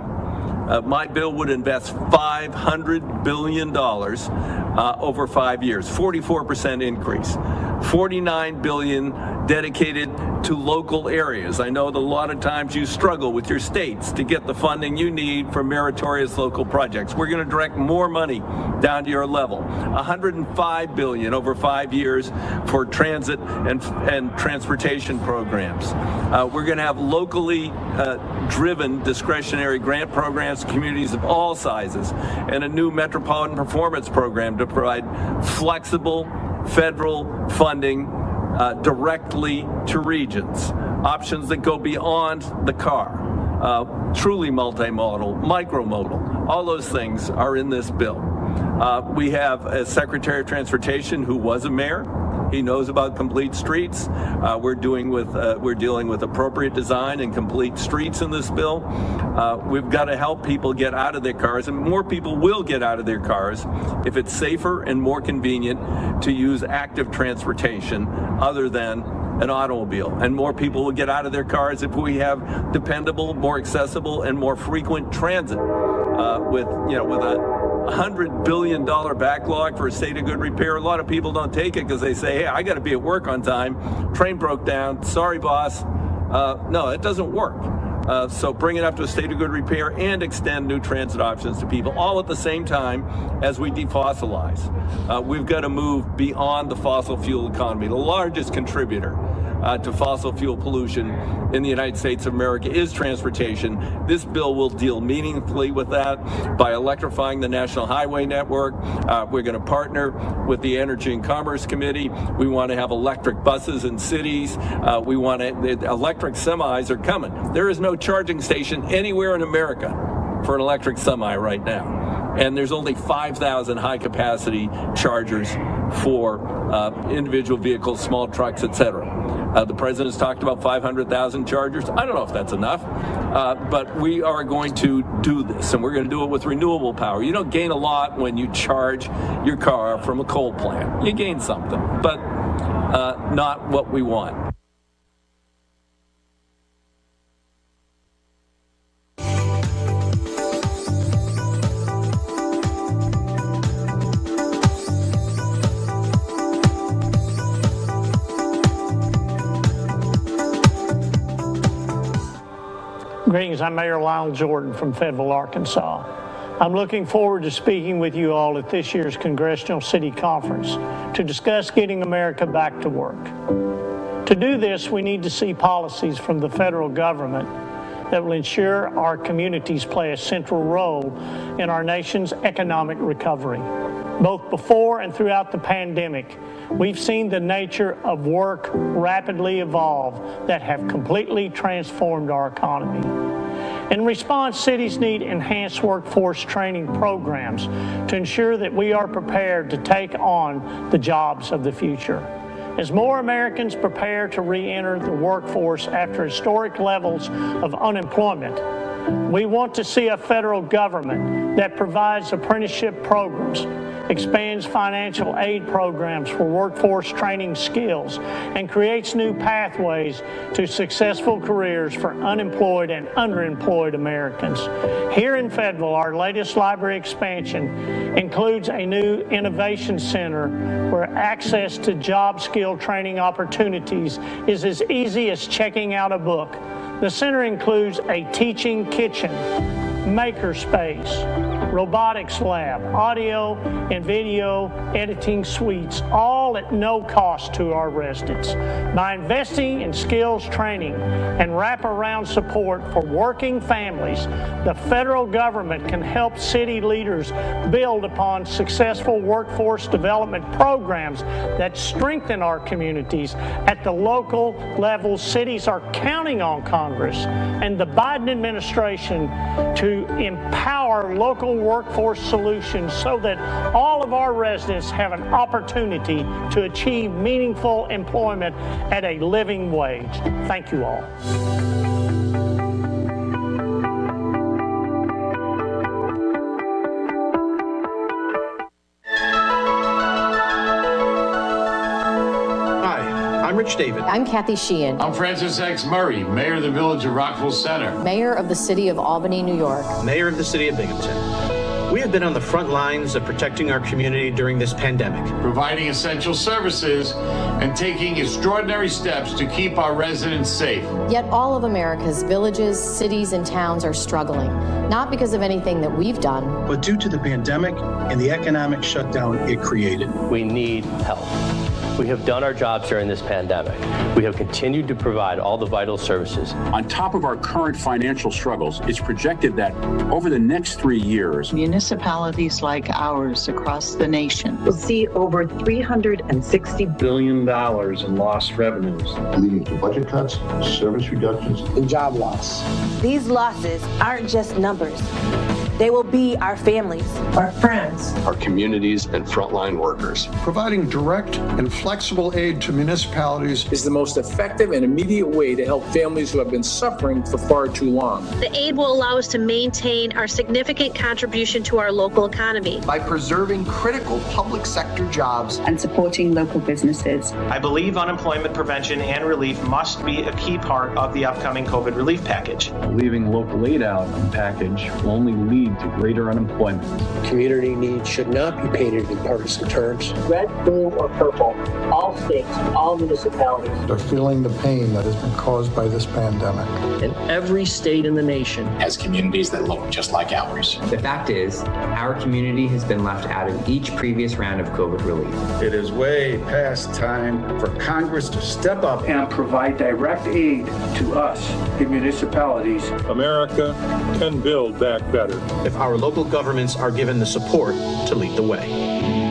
My bill would invest $500 billion over 5 years, 44% increase. $49 billion dedicated to local areas. I know that a lot of times you struggle with your states to get the funding you need for meritorious local projects. We're going to direct more money down to your level. $105 billion over 5 years for transit and transportation programs. We're going to have locally driven discretionary grant programs to communities of all sizes, and a new metropolitan performance program to provide flexible federal funding directly to regions. Options that go beyond the car. Truly multimodal, micromodal. All those things are in this bill. We have a Secretary of Transportation who was a mayor. He knows about complete streets. We're dealing with appropriate design and complete streets in this bill. We've got to help people get out of their cars, and more people will get out of their cars if it's safer and more convenient to use active transportation other than an automobile. And more people will get out of their cars if we have dependable, more accessible, and more frequent transit. With a $100 billion backlog for a state of good repair. A lot of people don't take it because they say, hey, I got to be at work on time. Train broke down. Sorry, boss. No, it doesn't work. So bring it up to a state of good repair and extend new transit options to people, all at the same time as we defossilize. We've got to move beyond the fossil fuel economy. The largest contributor to fossil fuel pollution in the United States of America is transportation. This bill will deal meaningfully with that by electrifying the National Highway Network. We're going to partner with the Energy and Commerce Committee. We want to have electric buses in cities. The electric semis are coming. There is no charging station anywhere in America for an electric semi right now. And there's only 5,000 high-capacity chargers for individual vehicles, small trucks, etc. The president's talked about 500,000 chargers. I don't know if that's enough, but we are going to do this, and we're going to do it with renewable power. You don't gain a lot when you charge your car from a coal plant. You gain something, but not what we want. Greetings, I'm Mayor Lionel Jordan from Fayetteville, Arkansas. I'm looking forward to speaking with you all at this year's Congressional City Conference to discuss getting America back to work. To do this, we need to see policies from the federal government that will ensure our communities play a central role in our nation's economic recovery. Both before and throughout the pandemic, we've seen the nature of work rapidly evolve that have completely transformed our economy. In response, cities need enhanced workforce training programs to ensure that we are prepared to take on the jobs of the future. As more Americans prepare to re-enter the workforce after historic levels of unemployment, We want to see a federal government that provides apprenticeship programs, expands financial aid programs for workforce training skills, and creates new pathways to successful careers for unemployed and underemployed Americans. Here in Fayetteville, our latest library expansion includes a new innovation center where access to job skill training opportunities is as easy as checking out a book. The center includes a teaching kitchen, maker space, robotics lab, audio and video editing suites, all at no cost to our residents. By investing in skills training and wraparound support for working families, the federal government can help city leaders build upon successful workforce development programs that strengthen our communities. At the local level, cities are counting on Congress and the Biden administration to empower local workforce solutions so that all of our residents have an opportunity to achieve meaningful employment at a living wage. Thank you all. I'm Rich David. I'm Kathy Sheehan. I'm Francis X. Murray, Mayor of the Village of Rockville Center. Mayor of the City of Albany, New York. Mayor of the City of Binghamton. We have been on the front lines of protecting our community during this pandemic. Providing essential services and taking extraordinary steps to keep our residents safe. Yet all of America's villages, cities, and towns are struggling, not because of anything that we've done, but due to the pandemic and the economic shutdown it created. We need help. We have done our jobs during this pandemic. We have continued to provide all the vital services. On top of our current financial struggles, it's projected that over the next 3 years, municipalities like ours across the nation will see over $360 billion in lost revenues, leading to budget cuts, service reductions, and job loss. These losses aren't just numbers. They will be our families, our friends, our communities, and frontline workers. Providing direct and flexible aid to municipalities is the most effective and immediate way to help families who have been suffering for far too long. The aid will allow us to maintain our significant contribution to our local economy by preserving critical public sector jobs and supporting local businesses. I believe unemployment prevention and relief must be a key part of the upcoming COVID relief package. Leaving local aid out of the package will only lead to greater unemployment. Community needs should not be painted in partisan terms. Red, blue, or purple, all states, all municipalities are feeling the pain that has been caused by this pandemic. And every state in the nation has communities that look just like ours. The fact is, our community has been left out of each previous round of COVID relief. It is way past time for Congress to step up and provide direct aid to us in municipalities. America can build back better if our local governments are given the support to lead the way.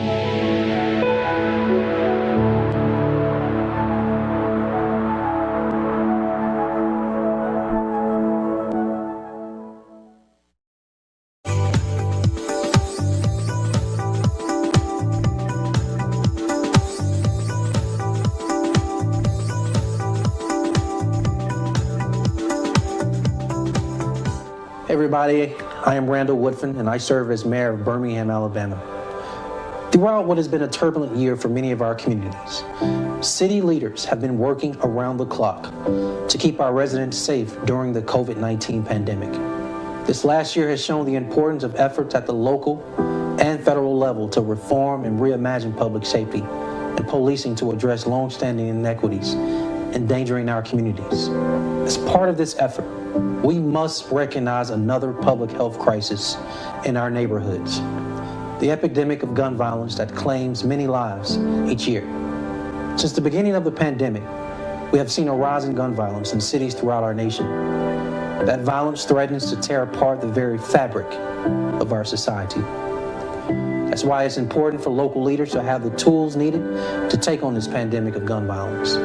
Hey everybody, I am Randall Woodfin and I serve as mayor of Birmingham, Alabama. Throughout what has been a turbulent year for many of our communities, city leaders have been working around the clock to keep our residents safe during the COVID-19 pandemic. This last year has shown the importance of efforts at the local and federal level to reform and reimagine public safety and policing to address long-standing inequities endangering our communities. As part of this effort, we must recognize another public health crisis in our neighborhoods, the epidemic of gun violence that claims many lives each year. Since the beginning of the pandemic, we have seen a rise in gun violence in cities throughout our nation. That violence threatens to tear apart the very fabric of our society. That's why it's important for local leaders to have the tools needed to take on this pandemic of gun violence.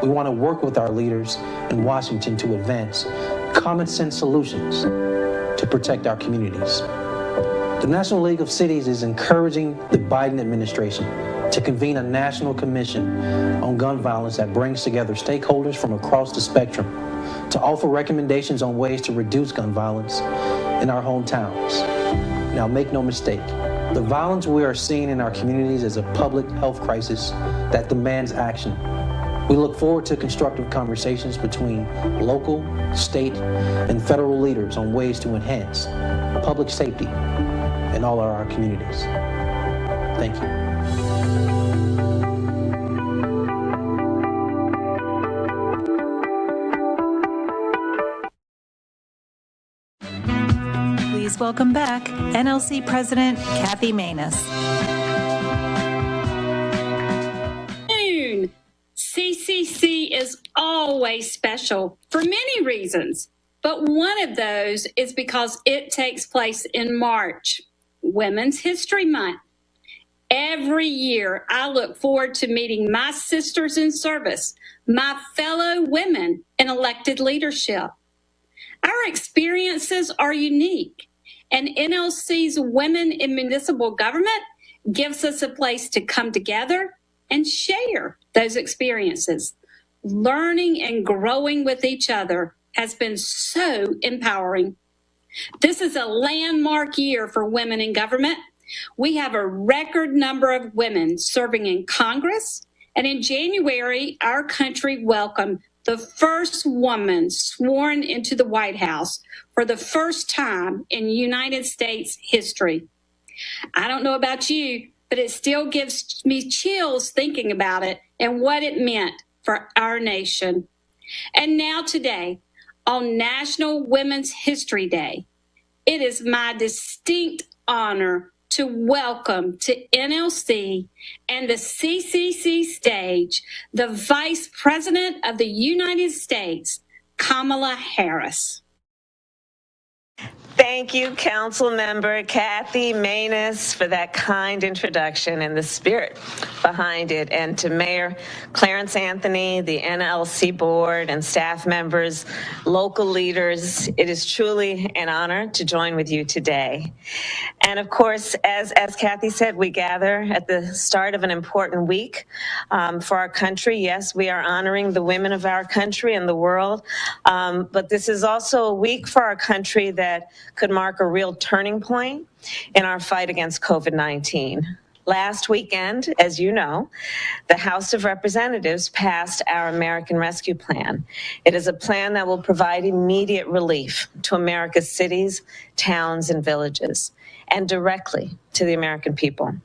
We want to work with our leaders in Washington to advance common sense solutions to protect our communities. The National League of Cities is encouraging the Biden administration to convene a national commission on gun violence that brings together stakeholders from across the spectrum to offer recommendations on ways to reduce gun violence in our hometowns. Now, make no mistake, the violence we are seeing in our communities is a public health crisis that demands action. We look forward to constructive conversations between local, state, and federal leaders on ways to enhance public safety in all of our communities. Thank you. Please welcome back NLC President Kathy Maness. CCC is always special for many reasons, but one of those is because it takes place in March, Women's History Month. Every year, I look forward to meeting my sisters in service, my fellow women in elected leadership. Our experiences are unique, and NLC's Women in Municipal Government gives us a place to come together and share those experiences. Learning and growing with each other has been so empowering. This is a landmark year for women in government. We have a record number of women serving in Congress, and in January, our country welcomed the first woman sworn into the White House for the first time in United States history. I don't know about you, but it still gives me chills thinking about it and what it meant for our nation. And now today, on National Women's History Day, it is my distinct honor to welcome to NLC and the CCC stage the Vice President of the United States, Kamala Harris. Thank you, Council Member Kathy Maness, for that kind introduction and the spirit behind it, and to Mayor Clarence Anthony, the NLC board and staff members, local leaders. It is truly an honor to join with you today. And of course, as Kathy said, we gather at the start of an important week for our country. Yes, we are honoring the women of our country and the world, but this is also a week for our country that could mark a real turning point in our fight against COVID-19. Last weekend, as you know, the House of Representatives passed our American Rescue Plan. It is a plan that will provide immediate relief to America's cities, towns, and villages, and directly to the American people.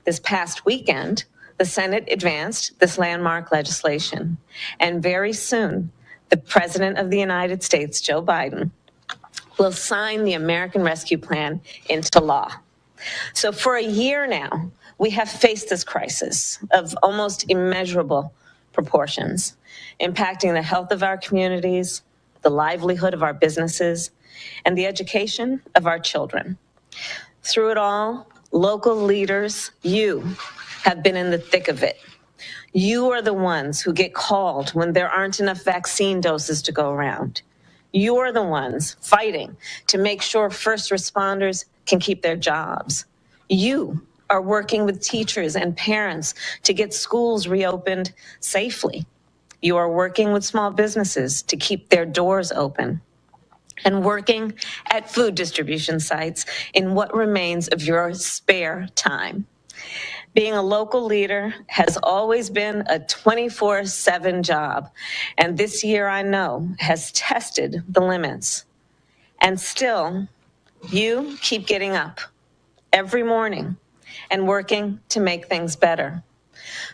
This past weekend, the Senate advanced this landmark legislation, and very soon, the President of the United States, Joe Biden, will sign the American Rescue Plan into law. So for a year now, we have faced this crisis of almost immeasurable proportions, impacting the health of our communities, the livelihood of our businesses, and the education of our children. Through it all, local leaders, you have been in the thick of it. You are the ones who get called when there aren't enough vaccine doses to go around. You're the ones fighting to make sure first responders can keep their jobs. You are working with teachers and parents to get schools reopened safely. You are working with small businesses to keep their doors open, and working at food distribution sites in what remains of your spare time. Being a local leader has always been a 24/7 job, and this year I know has tested the limits. And still, you keep getting up every morning and working to make things better.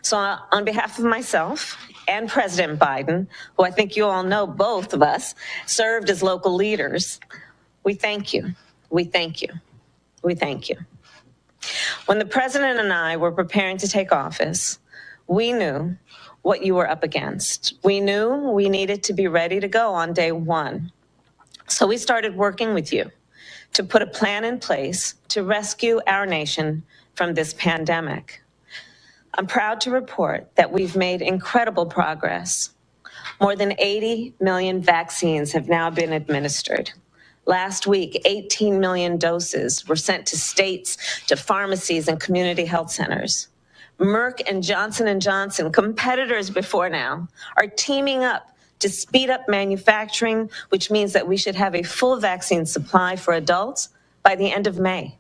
So on behalf of myself and President Biden, who I think you all know both of us served as local leaders, we thank you, we thank you, we thank you. When the President and I were preparing to take office, we knew what you were up against. We knew we needed to be ready to go on day one. So we started working with you to put a plan in place to rescue our nation from this pandemic. I'm proud to report that we've made incredible progress. More than 80 million vaccines have now been administered. Last week, 18 million doses were sent to states, to pharmacies, and community health centers. Merck and Johnson & Johnson, competitors before now, are teaming up to speed up manufacturing, which means that we should have a full vaccine supply for adults by the end of May.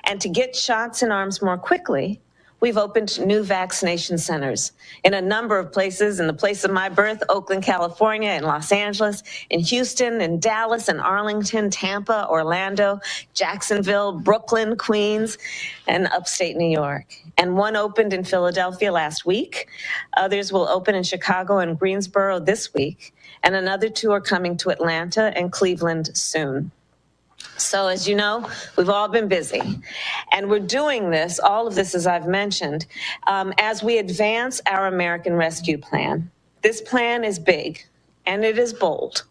And to get shots in arms more quickly, we've opened new vaccination centers in a number of places. In the place of my birth, Oakland, California, in Los Angeles, in Houston, in Dallas, in Arlington, Tampa, Orlando, Jacksonville, Brooklyn, Queens, and upstate New York. And one opened in Philadelphia last week. Others will open in Chicago and Greensboro this week. And another 2 are coming to Atlanta and Cleveland soon. So as you know, we've all been busy, and we're doing this, all of this, as I've mentioned, as we advance our American Rescue Plan. This plan is big, and it is bold,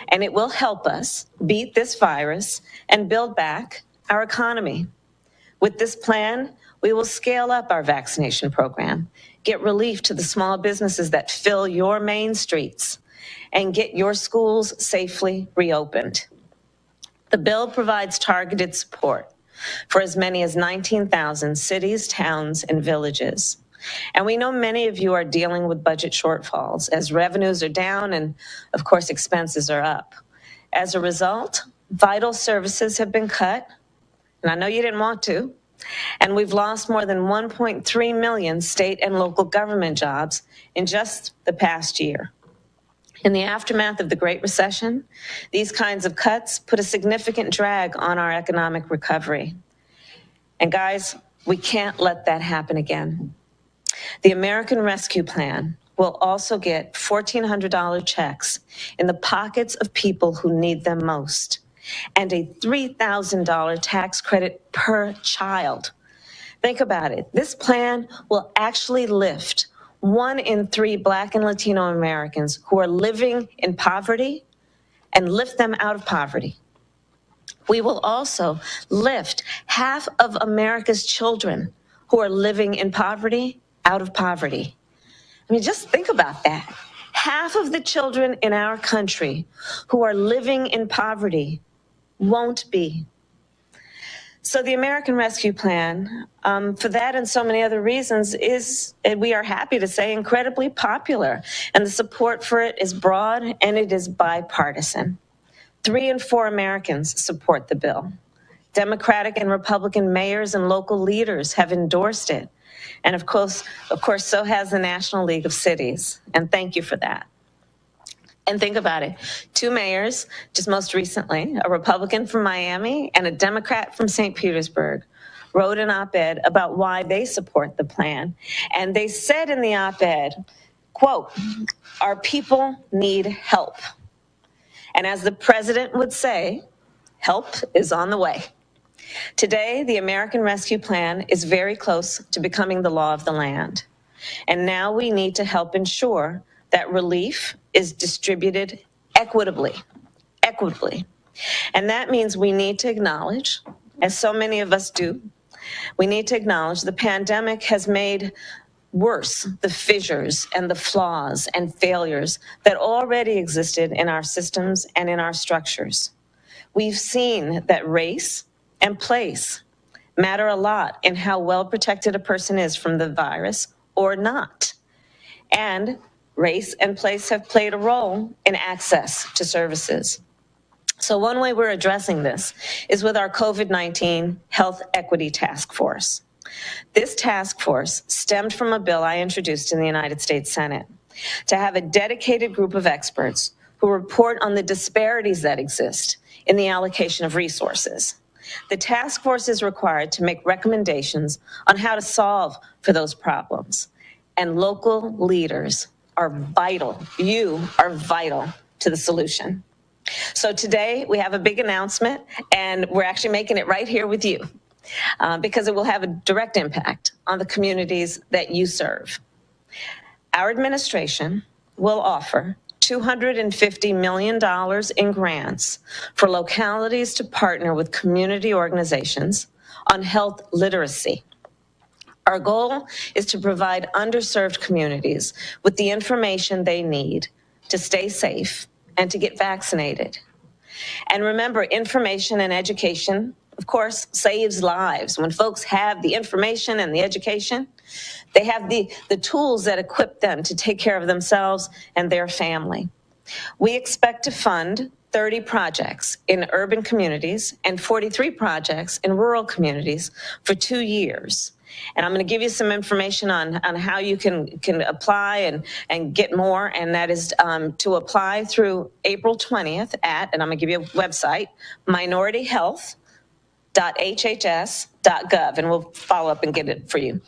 and it will help us beat this virus and build back our economy. With this plan, we will scale up our vaccination program, get relief to the small businesses that fill your main streets, and get your schools safely reopened. The bill provides targeted support for as many as 19,000 cities, towns, and villages. And we know many of you are dealing with budget shortfalls as revenues are down and, of course, expenses are up. As a result, vital services have been cut, and I know you didn't want to, and we've lost more than 1.3 million state and local government jobs in just the past year. In the aftermath of the Great Recession, these kinds of cuts put a significant drag on our economic recovery. And guys, we can't let that happen again. The American Rescue Plan will also get $1,400 checks in the pockets of people who need them most, and a $3,000 tax credit per child. Think about it. This plan will actually lift 1 in 3 Black and Latino Americans who are living in poverty and lift them out of poverty. We will also lift half of America's children who are living in poverty out of poverty. I mean, just think about that. Half of the children in our country who are living in poverty won't be. So the American Rescue Plan, for that and so many other reasons, is, we are happy to say, incredibly popular. And the support for it is broad and it is bipartisan. 3 in 4 Americans support the bill. Democratic and Republican mayors and local leaders have endorsed it. And of course, so has the National League of Cities. And thank you for that. And think about it, 2 mayors, just most recently, a Republican from Miami and a Democrat from St. Petersburg, wrote an op-ed about why they support the plan. And they said in the op-ed, quote, "Our people need help." And as the president would say, help is on the way. Today, the American Rescue Plan is very close to becoming the law of the land. And now we need to help ensure that relief is distributed equitably. And that means we need to acknowledge, as so many of us do, we need to acknowledge the pandemic has made worse the fissures and the flaws and failures that already existed in our systems and in our structures. We've seen that race and place matter a lot in how well protected a person is from the virus or not. And race and place have played a role in access to services. So one way we're addressing this is with our COVID-19 Health Equity Task Force. This task force stemmed from a bill I introduced in the United States Senate to have a dedicated group of experts who report on the disparities that exist in the allocation of resources. The task force is required to make recommendations on how to solve for those problems. And local leaders are vital. You are vital to the solution. So today we have a big announcement, and we're actually making it right here with you because it will have a direct impact on the communities that you serve. Our administration will offer $250 million in grants for localities to partner with community organizations on health literacy. Our goal is to provide underserved communities with the information they need to stay safe and to get vaccinated. And remember, information and education of course, saves lives. When folks have the information and the education, they have the tools that equip them to take care of themselves and their family. We expect to fund 30 projects in urban communities and 43 projects in rural communities for 2 years. And I'm going to give you some information on how you can apply and get more, and that is to apply through April 20th at, and I'm going to give you a website, minorityhealth.hhs.gov, and we'll follow up and get it for you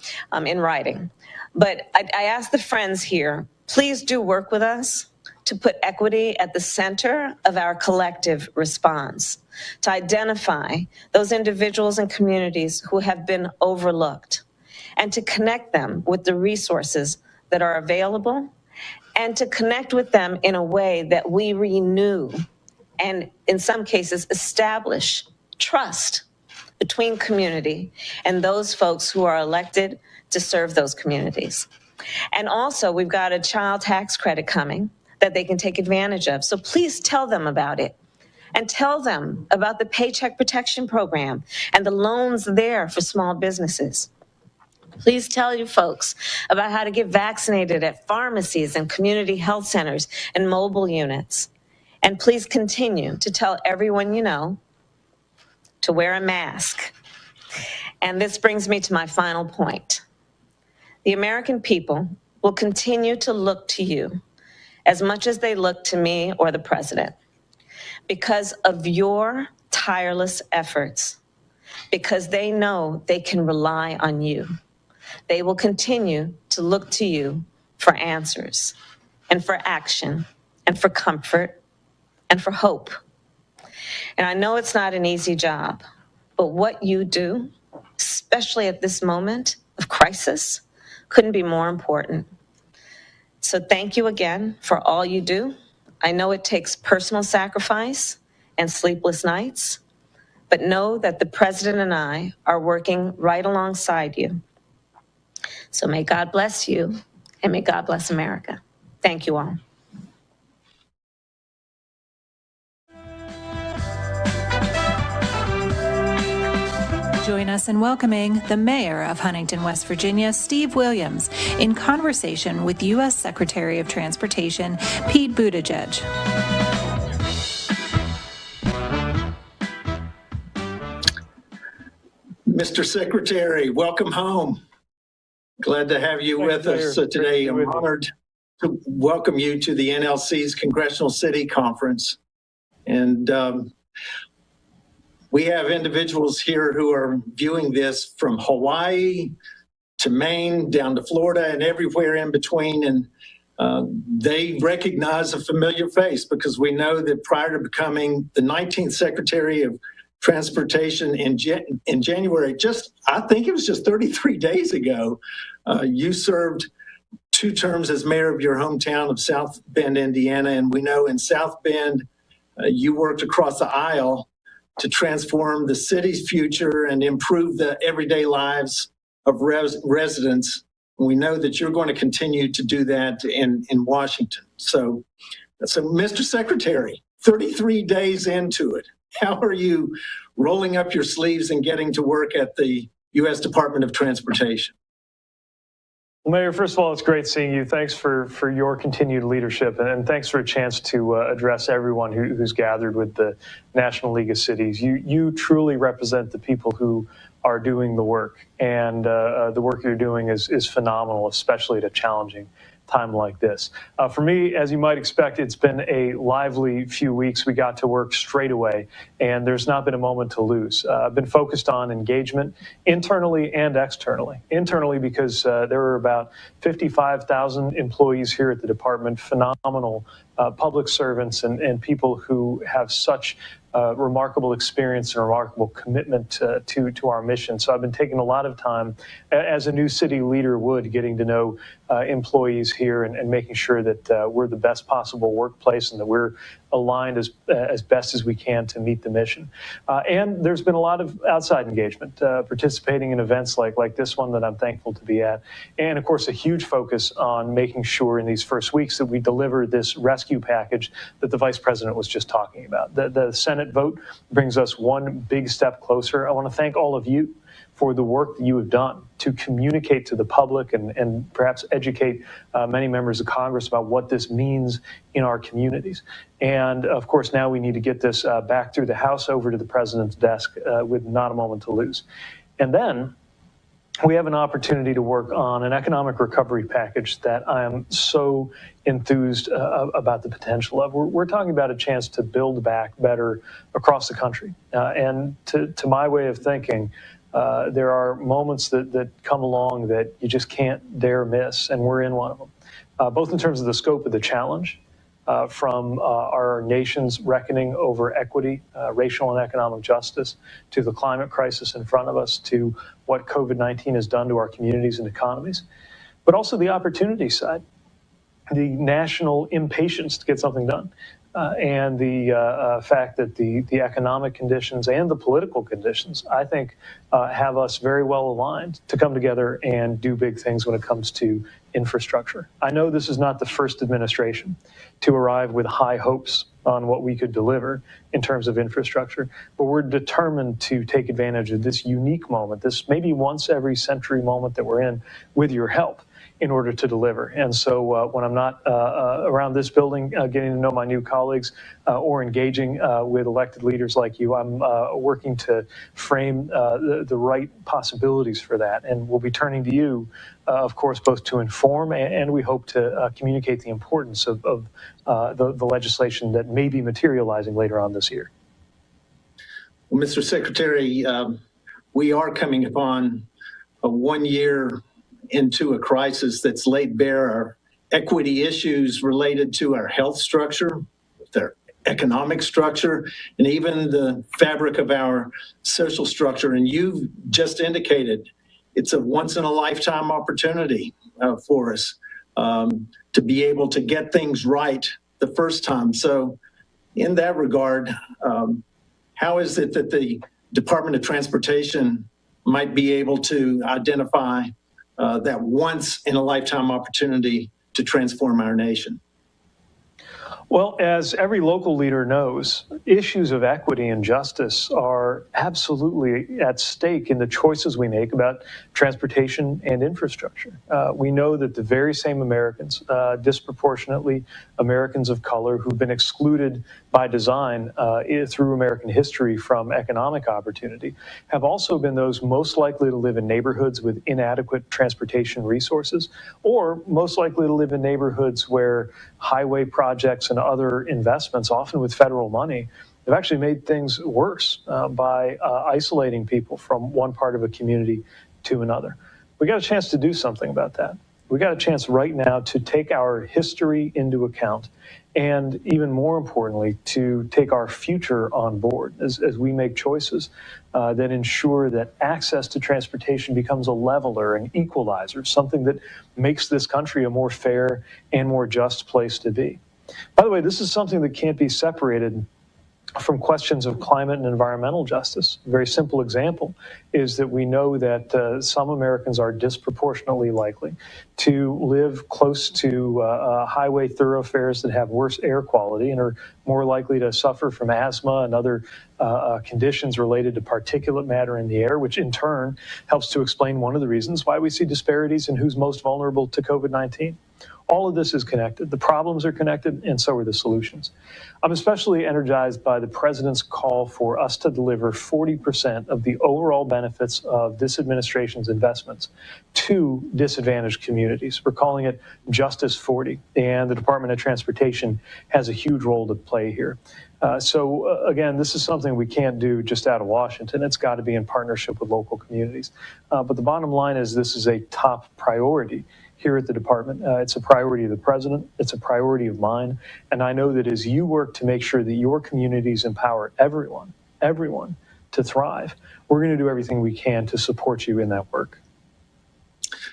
in writing. But I ask the friends here, please do work with us to put equity at the center of our collective response, to identify those individuals and communities who have been overlooked, and to connect them with the resources that are available, and to connect with them in a way that we renew and, in some cases, establish trust between community and those folks who are elected to serve those communities. And also, we've got a child tax credit coming that they can take advantage of. So please tell them about it, and tell them about the Paycheck Protection Program and the loans there for small businesses. Please tell your folks about how to get vaccinated at pharmacies and community health centers and mobile units. And please continue to tell everyone you know to wear a mask. And this brings me to my final point. The American people will continue to look to you as much as they look to me or the president, because of your tireless efforts, because they know they can rely on you. They will continue to look to you for answers and for action and for comfort and for hope. And I know it's not an easy job, but what you do, especially at this moment of crisis, couldn't be more important. So thank you again for all you do. I know it takes personal sacrifice and sleepless nights, but know that the president and I are working right alongside you. So may God bless you, and may God bless America. Thank you all. Join us in welcoming the mayor of Huntington, West Virginia, Steve Williams, in conversation with U.S. Secretary of Transportation, Pete Buttigieg. Mr. Secretary, welcome home. Glad to have you with us today. I'm honored to welcome you to the NLC's Congressional City Conference. And we have individuals here who are viewing this from Hawaii to Maine, down to Florida, and everywhere in between. And they recognize a familiar face, because we know that prior to becoming the 19th Secretary of Transportation in January, I think it was just 33 days ago, you served 2 terms as mayor of your hometown of South Bend, Indiana. And we know in South Bend, you worked across the aisle to transform the city's future and improve the everyday lives of residents. And we know that you're going to continue to do that in Washington. So Mr. Secretary, 33 days into it, how are you rolling up your sleeves and getting to work at the U.S. Department of Transportation? Well, Mayor, first of all, it's great seeing you. Thanks for your continued leadership, and thanks for a chance to address everyone who's gathered with the National League of Cities. You truly represent the people who are doing the work, and the work you're doing is phenomenal, especially at a challenging time like this. For me, as you might expect, it's been a lively few weeks. We got to work straight away, and there's not been a moment to lose. I've been focused on engagement internally and externally. Internally, because there were about 55,000 employees here at the department, phenomenal public servants and people who have such remarkable experience and remarkable commitment to our mission. So I've been taking a lot of time, as a new city leader would, getting to know employees here and making sure that we're the best possible workplace and that we're aligned as best as we can to meet the mission. And there's been a lot of outside engagement, participating in events like this one that I'm thankful to be at. And of course, a huge focus on making sure in these first weeks that we deliver this rescue package that the Vice President was just talking about. The Senate vote brings us one big step closer. I want to thank all of you for the work that you have done to communicate to the public and perhaps educate many members of Congress about what this means in our communities. And of course, now we need to get this back through the House over to the President's desk with not a moment to lose. And then we have an opportunity to work on an economic recovery package that I am so enthused about the potential of. We're talking about a chance to build back better across the country. And to my way of thinking, there are moments that come along that you just can't dare miss, and we're in one of them, both in terms of the scope of the challenge, from our nation's reckoning over equity, racial and economic justice, to the climate crisis in front of us, to what COVID-19 has done to our communities and economies, but also the opportunity side, the national impatience to get something done. And the fact that the economic conditions and the political conditions, I think, have us very well aligned to come together and do big things when it comes to infrastructure. I know this is not the first administration to arrive with high hopes on what we could deliver in terms of infrastructure, but we're determined to take advantage of this unique moment, this maybe once every century moment that we're in, with your help in order to deliver. And so when I'm not around this building getting to know my new colleagues or engaging with elected leaders like you, I'm working to frame the right possibilities for that. And we'll be turning to you, of course, both to inform and we hope to communicate the importance of the legislation that may be materializing later on this year. Well, Mr. Secretary, we are coming upon a 1 year into a crisis that's laid bare our equity issues related to our health structure, their economic structure, and even the fabric of our social structure. And you've just indicated it's a once-in-a-lifetime opportunity for us to be able to get things right the first time. So in that regard, how is it that the Department of Transportation might be able to identify that once-in-a-lifetime opportunity to transform our nation? Well, as every local leader knows, issues of equity and justice are absolutely at stake in the choices we make about transportation and infrastructure. We know that the very same Americans, disproportionately Americans of color, who've been excluded by design through American history from economic opportunity, have also been those most likely to live in neighborhoods with inadequate transportation resources, or most likely to live in neighborhoods where highway projects and other investments, often with federal money, have actually made things worse by isolating people from one part of a community to another. We got a chance to do something about that. We got a chance right now to take our history into account, and even more importantly, to take our future on board as we make choices that ensure that access to transportation becomes a leveler, an equalizer, something that makes this country a more fair and more just place to be. By the way, this is something that can't be separated from questions of climate and environmental justice. A very simple example is that we know that some Americans are disproportionately likely to live close to highway thoroughfares that have worse air quality and are more likely to suffer from asthma and other conditions related to particulate matter in the air, which in turn helps to explain one of the reasons why we see disparities in who's most vulnerable to COVID-19. All of this is connected. The problems are connected, and so are the solutions. I'm especially energized by the President's call for us to deliver 40% of the overall benefits of this administration's investments to disadvantaged communities. We're calling it Justice 40, and the Department of Transportation has a huge role to play here. So again, this is something we can't do just out of Washington. It's got to be in partnership with local communities. But the bottom line is this is a top priority here at the department. It's a priority of the President. It's a priority of mine. And I know that as you work to make sure that your communities empower everyone to thrive, we're going to do everything we can to support you in that work.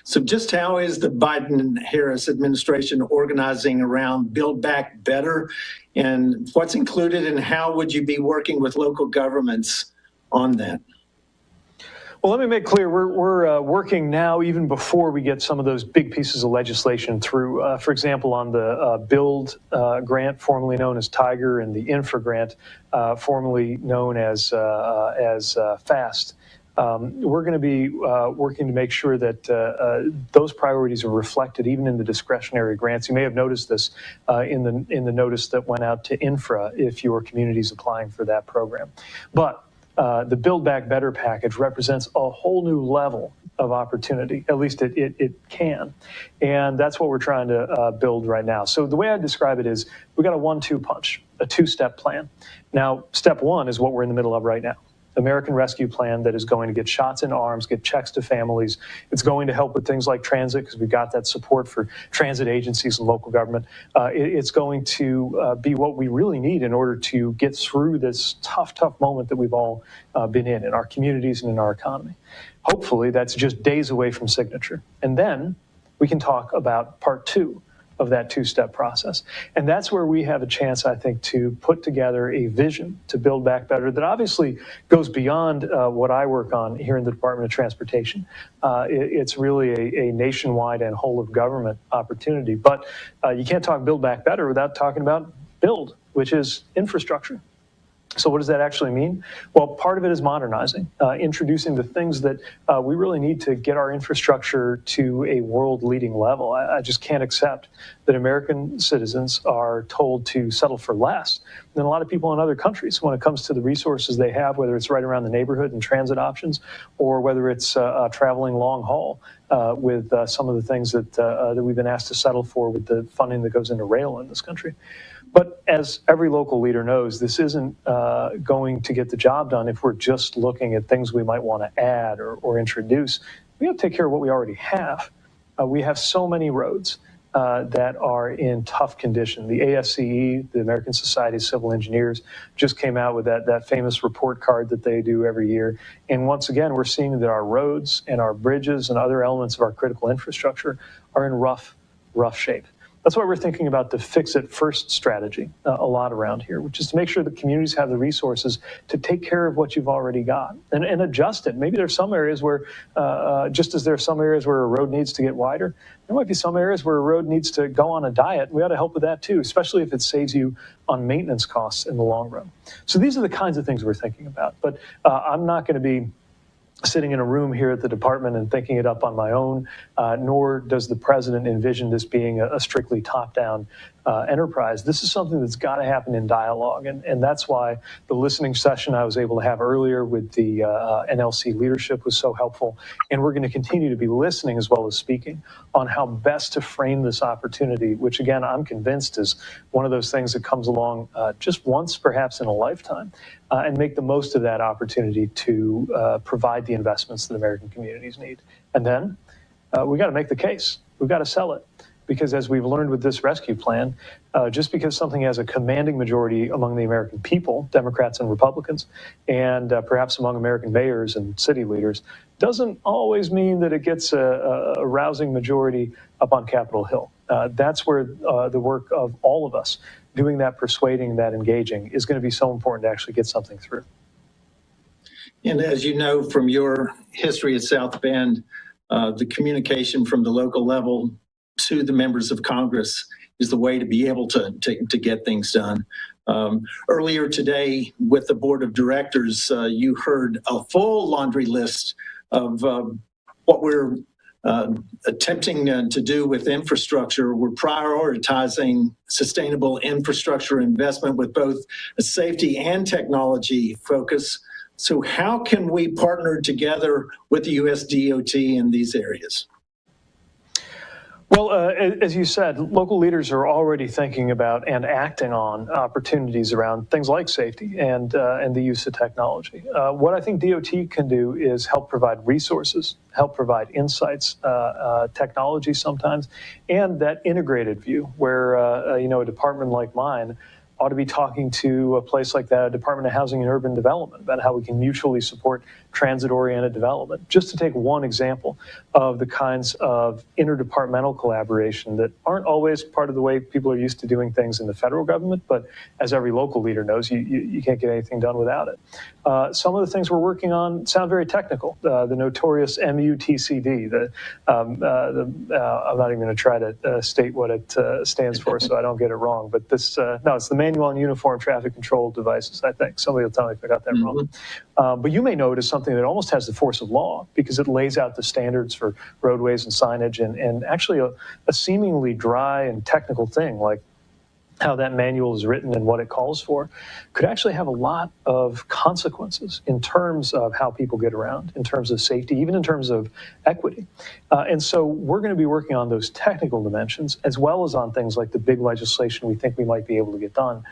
So just how is the Biden-Harris administration organizing around Build Back Better, and what's included, and how would you be working with local governments on that? Well, let me make clear, we're working now even before we get some of those big pieces of legislation through. For example, on the Build grant, formerly known as Tiger, and the Infra grant, formerly known as FAST. We're going to be working to make sure that those priorities are reflected even in the discretionary grants. You may have noticed this in the notice that went out to Infra if your community is applying for that program. But the Build Back Better package represents a whole new level of opportunity. At least it can. And that's what we're trying to build right now. So the way I describe it is we've got a 1-2 punch, a 2-step plan. Now, step 1 is what we're in the middle of right now. American Rescue Plan that is going to get shots in arms, get checks to families. It's going to help with things like transit, because we've got that support for transit agencies and local government. It's going to be what we really need in order to get through this tough moment that we've all been in our communities and in our economy. Hopefully, that's just days away from signature. And then we can talk about part 2 of that 2-step process. And that's where we have a chance, I think, to put together a vision to build back better that obviously goes beyond what I work on here in the Department of Transportation. It's really a nationwide and whole of government opportunity. But you can't talk build back better without talking about build, which is infrastructure. So what does that actually mean? Well, part of it is modernizing, introducing the things that we really need to get our infrastructure to a world-leading level. I just can't accept that American citizens are told to settle for less than a lot of people in other countries when it comes to the resources they have, whether it's right around the neighborhood and transit options, or whether it's traveling long haul with some of the things that we've been asked to settle for with the funding that goes into rail in this country. But as every local leader knows, this isn't going to get the job done if we're just looking at things we might want to add or introduce. We have to take care of what we already have. We have so many roads that are in tough condition. The ASCE, the American Society of Civil Engineers, just came out with that famous report card that they do every year. And once again, we're seeing that our roads and our bridges and other elements of our critical infrastructure are in rough shape. That's why we're thinking about the Fix It First strategy a lot around here, which is to make sure that communities have the resources to take care of what you've already got and adjust it. Maybe there's some areas where, just as there are some areas where a road needs to get wider, there might be some areas where a road needs to go on a diet. We ought to help with that too, especially if it saves you on maintenance costs in the long run. So these are the kinds of things we're thinking about. But I'm not going to be sitting in a room here at the department and thinking it up on my own, nor does the president envision this being a strictly top-down enterprise. This is something that's got to happen in dialogue, and that's why the listening session I was able to have earlier with the NLC leadership was so helpful, and we're going to continue to be listening as well as speaking on how best to frame this opportunity, which again, I'm convinced is one of those things that comes along just once, perhaps in a lifetime, and make the most of that opportunity to provide the investments that American communities need. And then we got to make the case. We've got to sell it. Because as we've learned with this rescue plan, just because something has a commanding majority among the American people, Democrats and Republicans, and perhaps among American mayors and city leaders, doesn't always mean that it gets a rousing majority up on Capitol Hill. That's where the work of all of us doing that persuading, that engaging, is going to be so important to actually get something through. And as you know from your history at South Bend, the communication from the local level to the members of Congress is the way to be able to get things done. Earlier today with the board of directors, you heard a full laundry list of what we're attempting to do with infrastructure. We're prioritizing sustainable infrastructure investment with both a safety and technology focus. So how can we partner together with the US DOT in these areas? Well, as you said, local leaders are already thinking about and acting on opportunities around things like safety and the use of technology. What I think DOT can do is help provide resources, help provide insights, technology sometimes, and that integrated view where, a department like mine ought to be talking to a place like the Department of Housing and Urban Development about how we can mutually support transit-oriented development, just to take one example of the kinds of interdepartmental collaboration that aren't always part of the way people are used to doing things in the federal government, but as every local leader knows, you can't get anything done without it. Some of the things we're working on sound very technical. The notorious MUTCD, I'm not even going to try to state what it stands for so I don't get it wrong, but this, no, it's the Manual on Uniform Traffic Control Devices, I think. Somebody will tell me if I got that wrong. But you may know it as something that almost has the force of law because it lays out the standards for roadways and signage, and actually a seemingly dry and technical thing like how that manual is written and what it calls for could actually have a lot of consequences in terms of how people get around, in terms of safety, even in terms of equity. And so we're going to be working on those technical dimensions as well as on things like the big legislation we think we might be able to get done.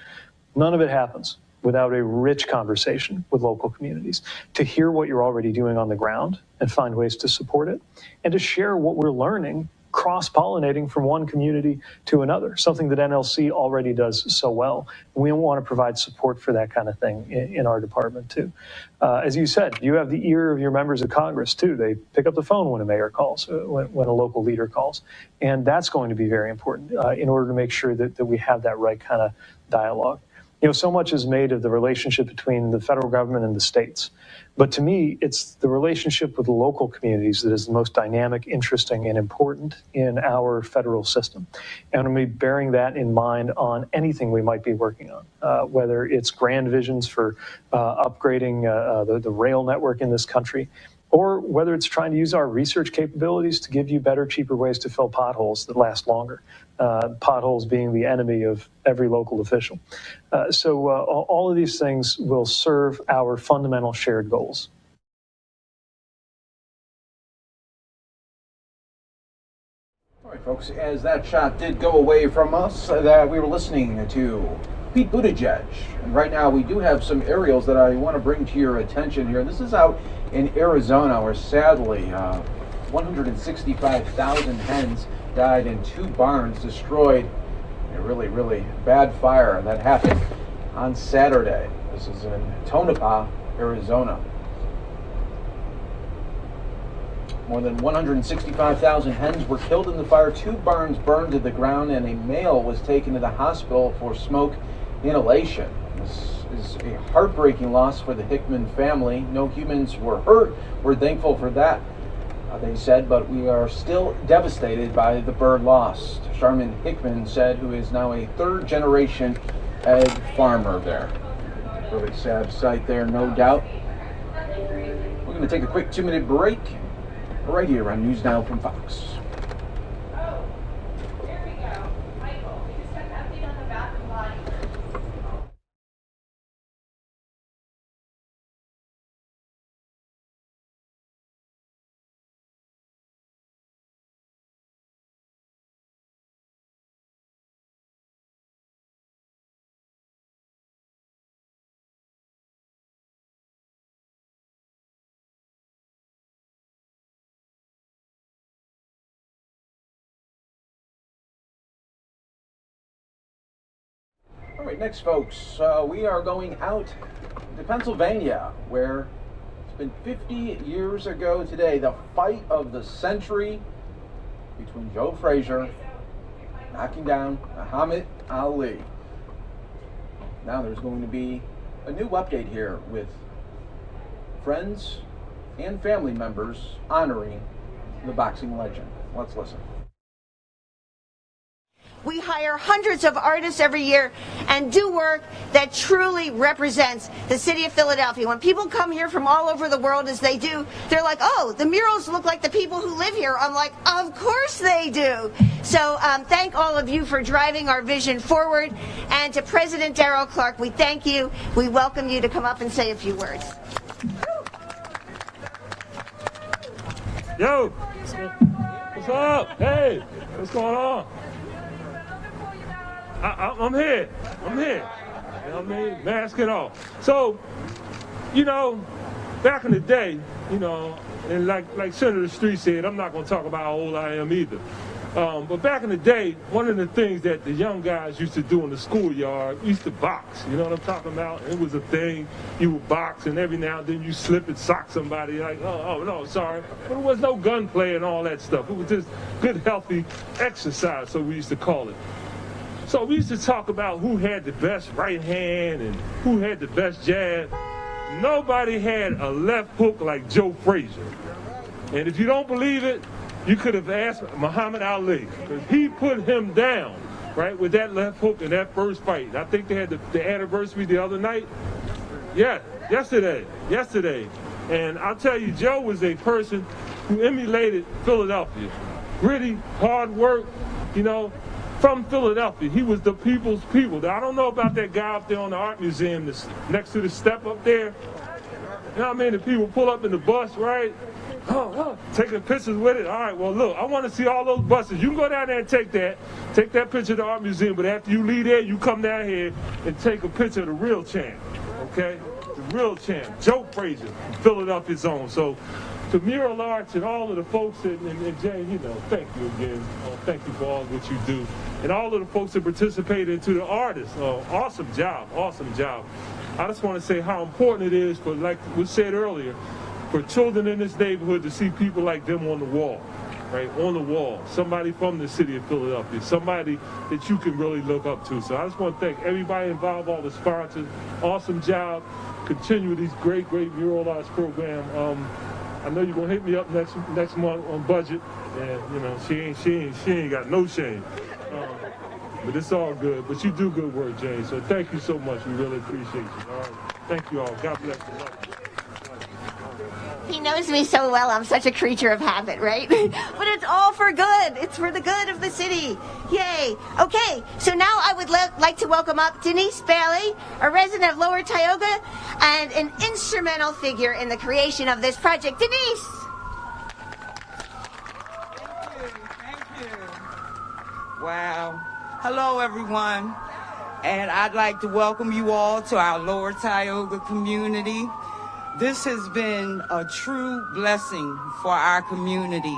None of it happens without a rich conversation with local communities, to hear what you're already doing on the ground and find ways to support it, and to share what we're learning cross-pollinating from one community to another, something that NLC already does so well. We want to provide support for that kind of thing in our department too. As you said, you have the ear of your members of Congress too. They pick up the phone when a mayor calls, when a local leader calls. And that's going to be very important in order to make sure that we have that right kind of dialogue. You know, so much is made of the relationship between the federal government and the states. But to me, it's the relationship with the local communities that is the most dynamic, interesting, and important in our federal system. And I'm going to be bearing that in mind on anything we might be working on, whether it's grand visions for upgrading the rail network in this country, or whether it's trying to use our research capabilities to give you better, cheaper ways to fill potholes that last longer. Potholes being the enemy of every local official. So all of these things will serve our fundamental shared goals. All right, folks, as that shot did go away from us, that we were listening to Pete Buttigieg. And right now we do have some aerials that I want to bring to your attention here. This is out in Arizona, where sadly 165,000 hens died in 2 barns destroyed in a really, really bad fire that happened on Saturday. This is in Tonopah, Arizona. More than 165,000 hens were killed in the fire. 2 barns burned to the ground, and a male was taken to the hospital for smoke inhalation. This is a heartbreaking loss for the Hickman family. No humans were hurt. We're thankful for that, they said, but we are still devastated by the bird loss. Charmin Hickman said, who is now a 3rd-generation egg farmer there. Really sad sight there, no doubt. We're going to take a quick 2-minute break right here on NewsNOW from Fox. All right, next, folks, we are going out to Pennsylvania, where it's been 50 years ago today, the fight of the century between Joe Frazier knocking down Muhammad Ali. Now there's going to be a new update here with friends and family members honoring the boxing legend. Let's listen. We hire hundreds of artists every year and do work that truly represents the city of Philadelphia. When people come here from all over the world, as they do, they're like, oh, the murals look like the people who live here. I'm like, of course they do. So thank all of you for driving our vision forward. And to President Darrell Clark, we thank you. We welcome you to come up and say a few words. Yo, what's up? Hey, what's going on? I'm here. You know what I mean? Mask it off. So, you know, back in the day, you know, and like Senator Street said, I'm not going to talk about how old I am either. But back in the day, one of the things that the young guys used to do in the schoolyard, we used to box. You know what I'm talking about? It was a thing. You would box, and every now and then you slip and sock somebody. Like, oh no, sorry. But there was no gunplay and all that stuff. It was just good, healthy exercise, so we used to call it. So we used to talk about who had the best right hand and who had the best jab. Nobody had a left hook like Joe Frazier. And if you don't believe it, you could have asked Muhammad Ali, because he put him down, right, with that left hook in that first fight. I think they had the anniversary the other night. Yeah, yesterday. And I'll tell you, Joe was a person who emulated Philadelphia. Gritty, hard work, you know, from Philadelphia. He was the people's people. I don't know about that guy up there on the art museum next to the step up there. You know what I mean? The people pull up in the bus, right? Taking pictures with it. All right, well, look, I want to see all those buses. You can go down there and take that picture of the art museum, but after you leave there, you come down here and take a picture of the real champ, okay? The real champ, Joe Frazier, Philadelphia's own. So to Mural Arts and all of the folks, and Jay, you know, thank you again. Thank you for all what you do. And all of the folks that participated, to the artists, awesome job. I just want to say how important it is for, like was said earlier, for children in this neighborhood to see people like them on the wall, right? On the wall. Somebody from the city of Philadelphia, somebody that you can really look up to. So I just want to thank everybody involved, all the sponsors. Awesome job. Continue these great Mural Arts program. I know you're gonna hit me up next month on budget, and you know she ain't got no shame. But it's all good. But you do good work, James. So thank you so much. We really appreciate you. All right. Thank you all. God bless you. He knows me so well. I'm such a creature of habit, right? But it's all for good. It's for the good of the city. Yay. Okay, so now I would like to welcome up Denise Bailey, a resident of Lower Tioga and an instrumental figure in the creation of this project. Denise! Thank you. Wow. Hello, everyone. And I'd like to welcome you all to our Lower Tioga community. This has been a true blessing for our community.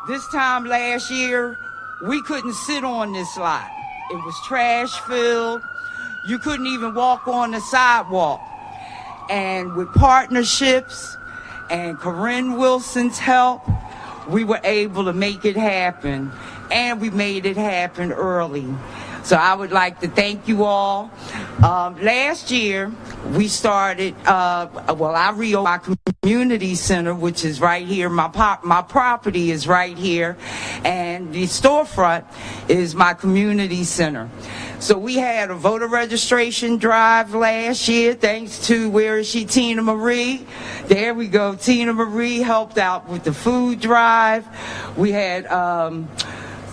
This time last year, we couldn't sit on this lot. It was trash filled. You couldn't even walk on the sidewalk. And with partnerships and Corinne Wilson's help, we were able to make it happen. And we made it happen early. So I would like to thank you all. Last year, we started, I reopened my community center, which is right here. My property is right here. And the storefront is my community center. So we had a voter registration drive last year, thanks to, where is she, Tina Marie? There we go. Tina Marie helped out with the food drive. We had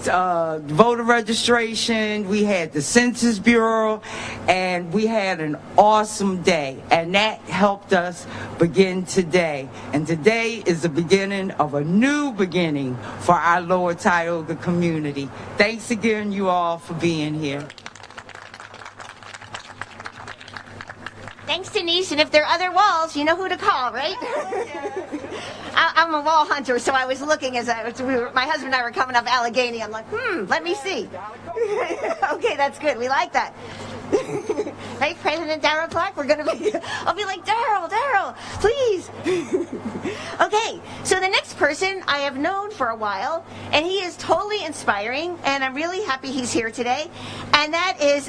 voter registration, we had the Census Bureau, and we had an awesome day, and that helped us begin today. And today is the beginning of a new beginning for our Lower Tioga community. Thanks again, you all, for being here. Thanks, Denise. And if there are other walls, you know who to call, right? I'm a wall hunter, so I was looking as my husband and I were coming up Allegheny. I'm like, let me see. Okay, that's good. We like that. Right, President Darrell Clark? I'll be like, Darrell, please. Okay, so the next person I have known for a while, and he is totally inspiring, and I'm really happy he's here today. And that is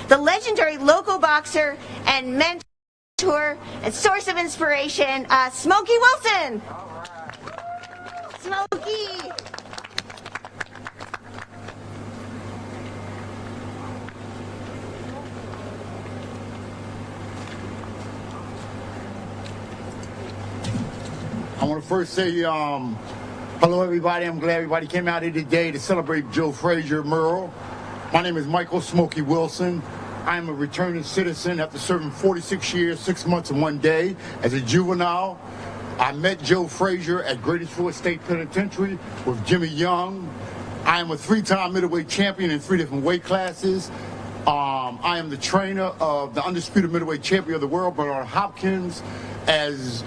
the legendary local boxer and mentor and source of inspiration, Smokey Wilson. Smokey. I want to first say hello, everybody. I'm glad everybody came out here today to celebrate Joe Frazier mural. My name is Michael Smokey Wilson. I am a returning citizen after serving 46 years, 6 months, and 1 day as a juvenile. I met Joe Frazier at Greatest State Penitentiary with Jimmy Young. I am a 3-time middleweight champion in 3 different weight classes. I am the trainer of the undisputed middleweight champion of the world, Bernard Hopkins. As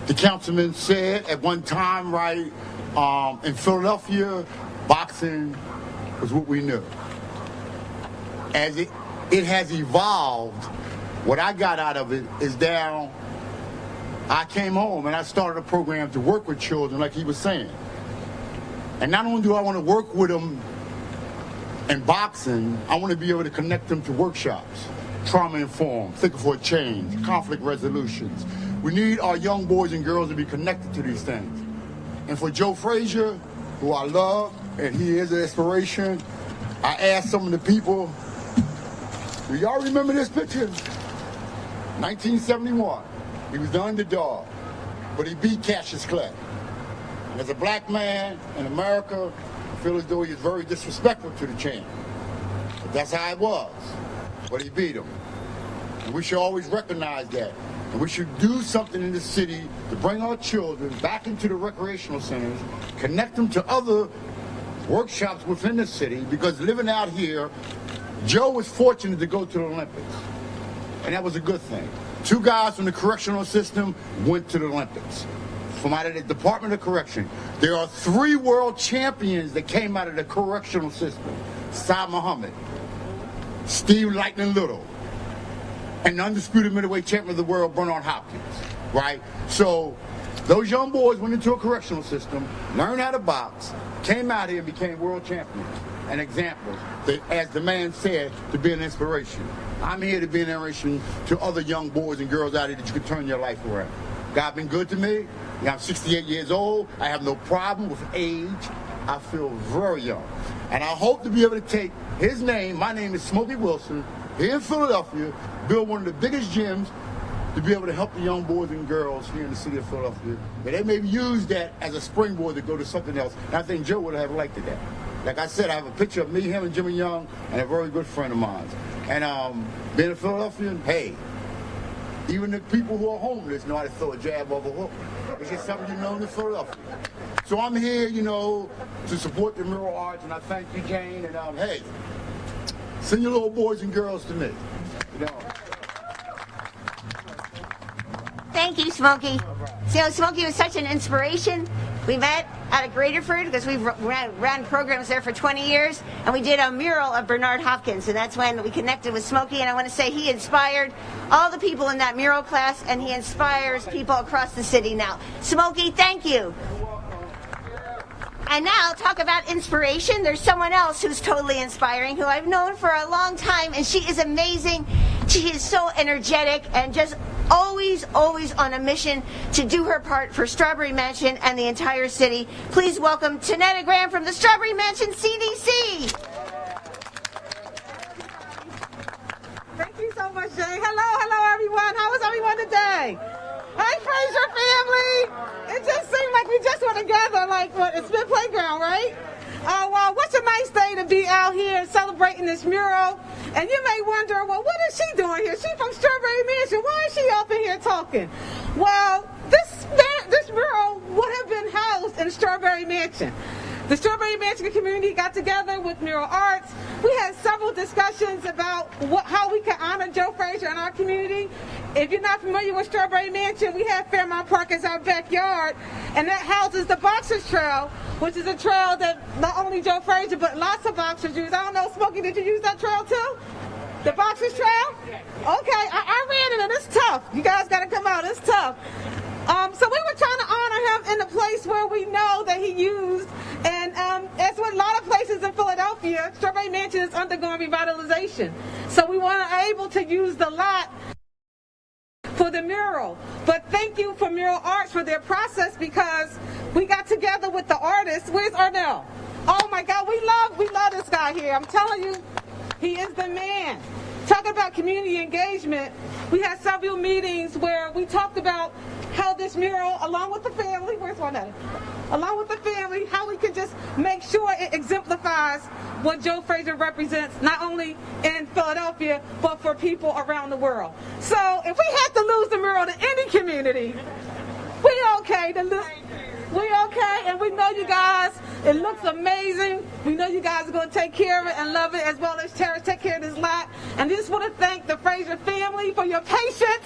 the councilman said at one time, right, in Philadelphia, boxing was what we knew. As it has evolved, what I got out of it is now I came home and I started a program to work with children, like he was saying. And not only do I want to work with them in boxing, I want to be able to connect them to workshops, trauma-informed, thinking for a change, conflict resolutions. We need our young boys and girls to be connected to these things. And for Joe Frazier, who I love, and he is an inspiration, I asked some of the people, do y'all remember this picture? 1971. He was the underdog, but he beat Cassius Clay. And as a black man in America, I feel as though he is very disrespectful to the champ. But that's how it was. But he beat him. And we should always recognize that. And we should do something in the city to bring our children back into the recreational centers, connect them to other workshops within the city, because living out here, Joe was fortunate to go to the Olympics. And that was a good thing. 2 guys from the correctional system went to the Olympics. From out of the Department of Correction. There are 3 world champions that came out of the correctional system. Saad Muhammad, Steve Lightning Little, and the undisputed middleweight champion of the world, Bernard Hopkins, right? So those young boys went into a correctional system, learned how to box, came out here and became world champions and examples, that, as the man said, to be an inspiration. I'm here to be an inspiration to other young boys and girls out here that you can turn your life around. God been good to me. I'm 68 years old. I have no problem with age. I feel very young. And I hope to be able to take his name, my name is Smokey Wilson, here in Philadelphia, build one of the biggest gyms to be able to help the young boys and girls here in the city of Philadelphia. And they may use that as a springboard to go to something else. And I think Joe would have liked that. Like I said, I have a picture of me, him, and Jimmy Young, and a very good friend of mine. And being a Philadelphian, hey, even the people who are homeless know how to throw a jab over a hook. It's just something you know in Philadelphia. So I'm here, you know, to support the mural arts, and I thank you, Jane. And hey, send your little boys and girls to me. You know. Thank you, Smokey. So Smokey was such an inspiration. We met out of Graterford because we've ran programs there for 20 years, and we did a mural of Bernard Hopkins, and that's when we connected with Smokey. And I want to say he inspired all the people in that mural class, and he inspires people across the city now. Smokey, thank you. And now, talk about inspiration. There's someone else who's totally inspiring, who I've known for a long time, and she is amazing. She is so energetic and just always on a mission to do her part for Strawberry Mansion and the entire city. Please welcome Tanetta Graham from the Strawberry Mansion CDC. Thank you so much, Jane. Hello, everyone. How is everyone today? Hey, Frazier family. It just seemed like we just were together, like what? It's Smith Playground, right? Well, what's a nice day to be out here celebrating this mural. And you may wonder, well, what is she doing here? She's from Strawberry Mansion. Why is she up in here talking? Well, this mural would have been housed in Strawberry Mansion. The Strawberry Mansion community got together with Mural Arts. We had several discussions about how we can honor Joe Frazier in our community. If you're not familiar with Strawberry Mansion, we have Fairmount Park as our backyard, and that houses the Boxers Trail, which is a trail that not only Joe Frazier, but lots of boxers use. I don't know, Smokey, did you use that trail too? The Boxers Trail? Okay, I ran it, and it's tough. You guys got to come out, it's tough. So we were trying to honor him in the place where we know that he used, and as with a lot of places in Philadelphia, Strawberry Mansion is undergoing revitalization. So we were able to use the lot for the mural. But thank you for Mural Arts for their process, because we got together with the artists. Where's Arnell? Oh my God, we love this guy here. I'm telling you, he is the man. Talking about community engagement, we had several meetings where we talked about how this mural, along with the family, where's Juanetta? Along with the family, how we can just make sure it exemplifies what Joe Frazier represents, not only in Philadelphia, but for people around the world. So if we had to lose the mural to any community, we're okay to lose. We're okay, and we know you guys, it looks amazing. We know you guys are going to take care of it and love it, as well as take care of this lot. And just want to thank the Frazier family for your patience,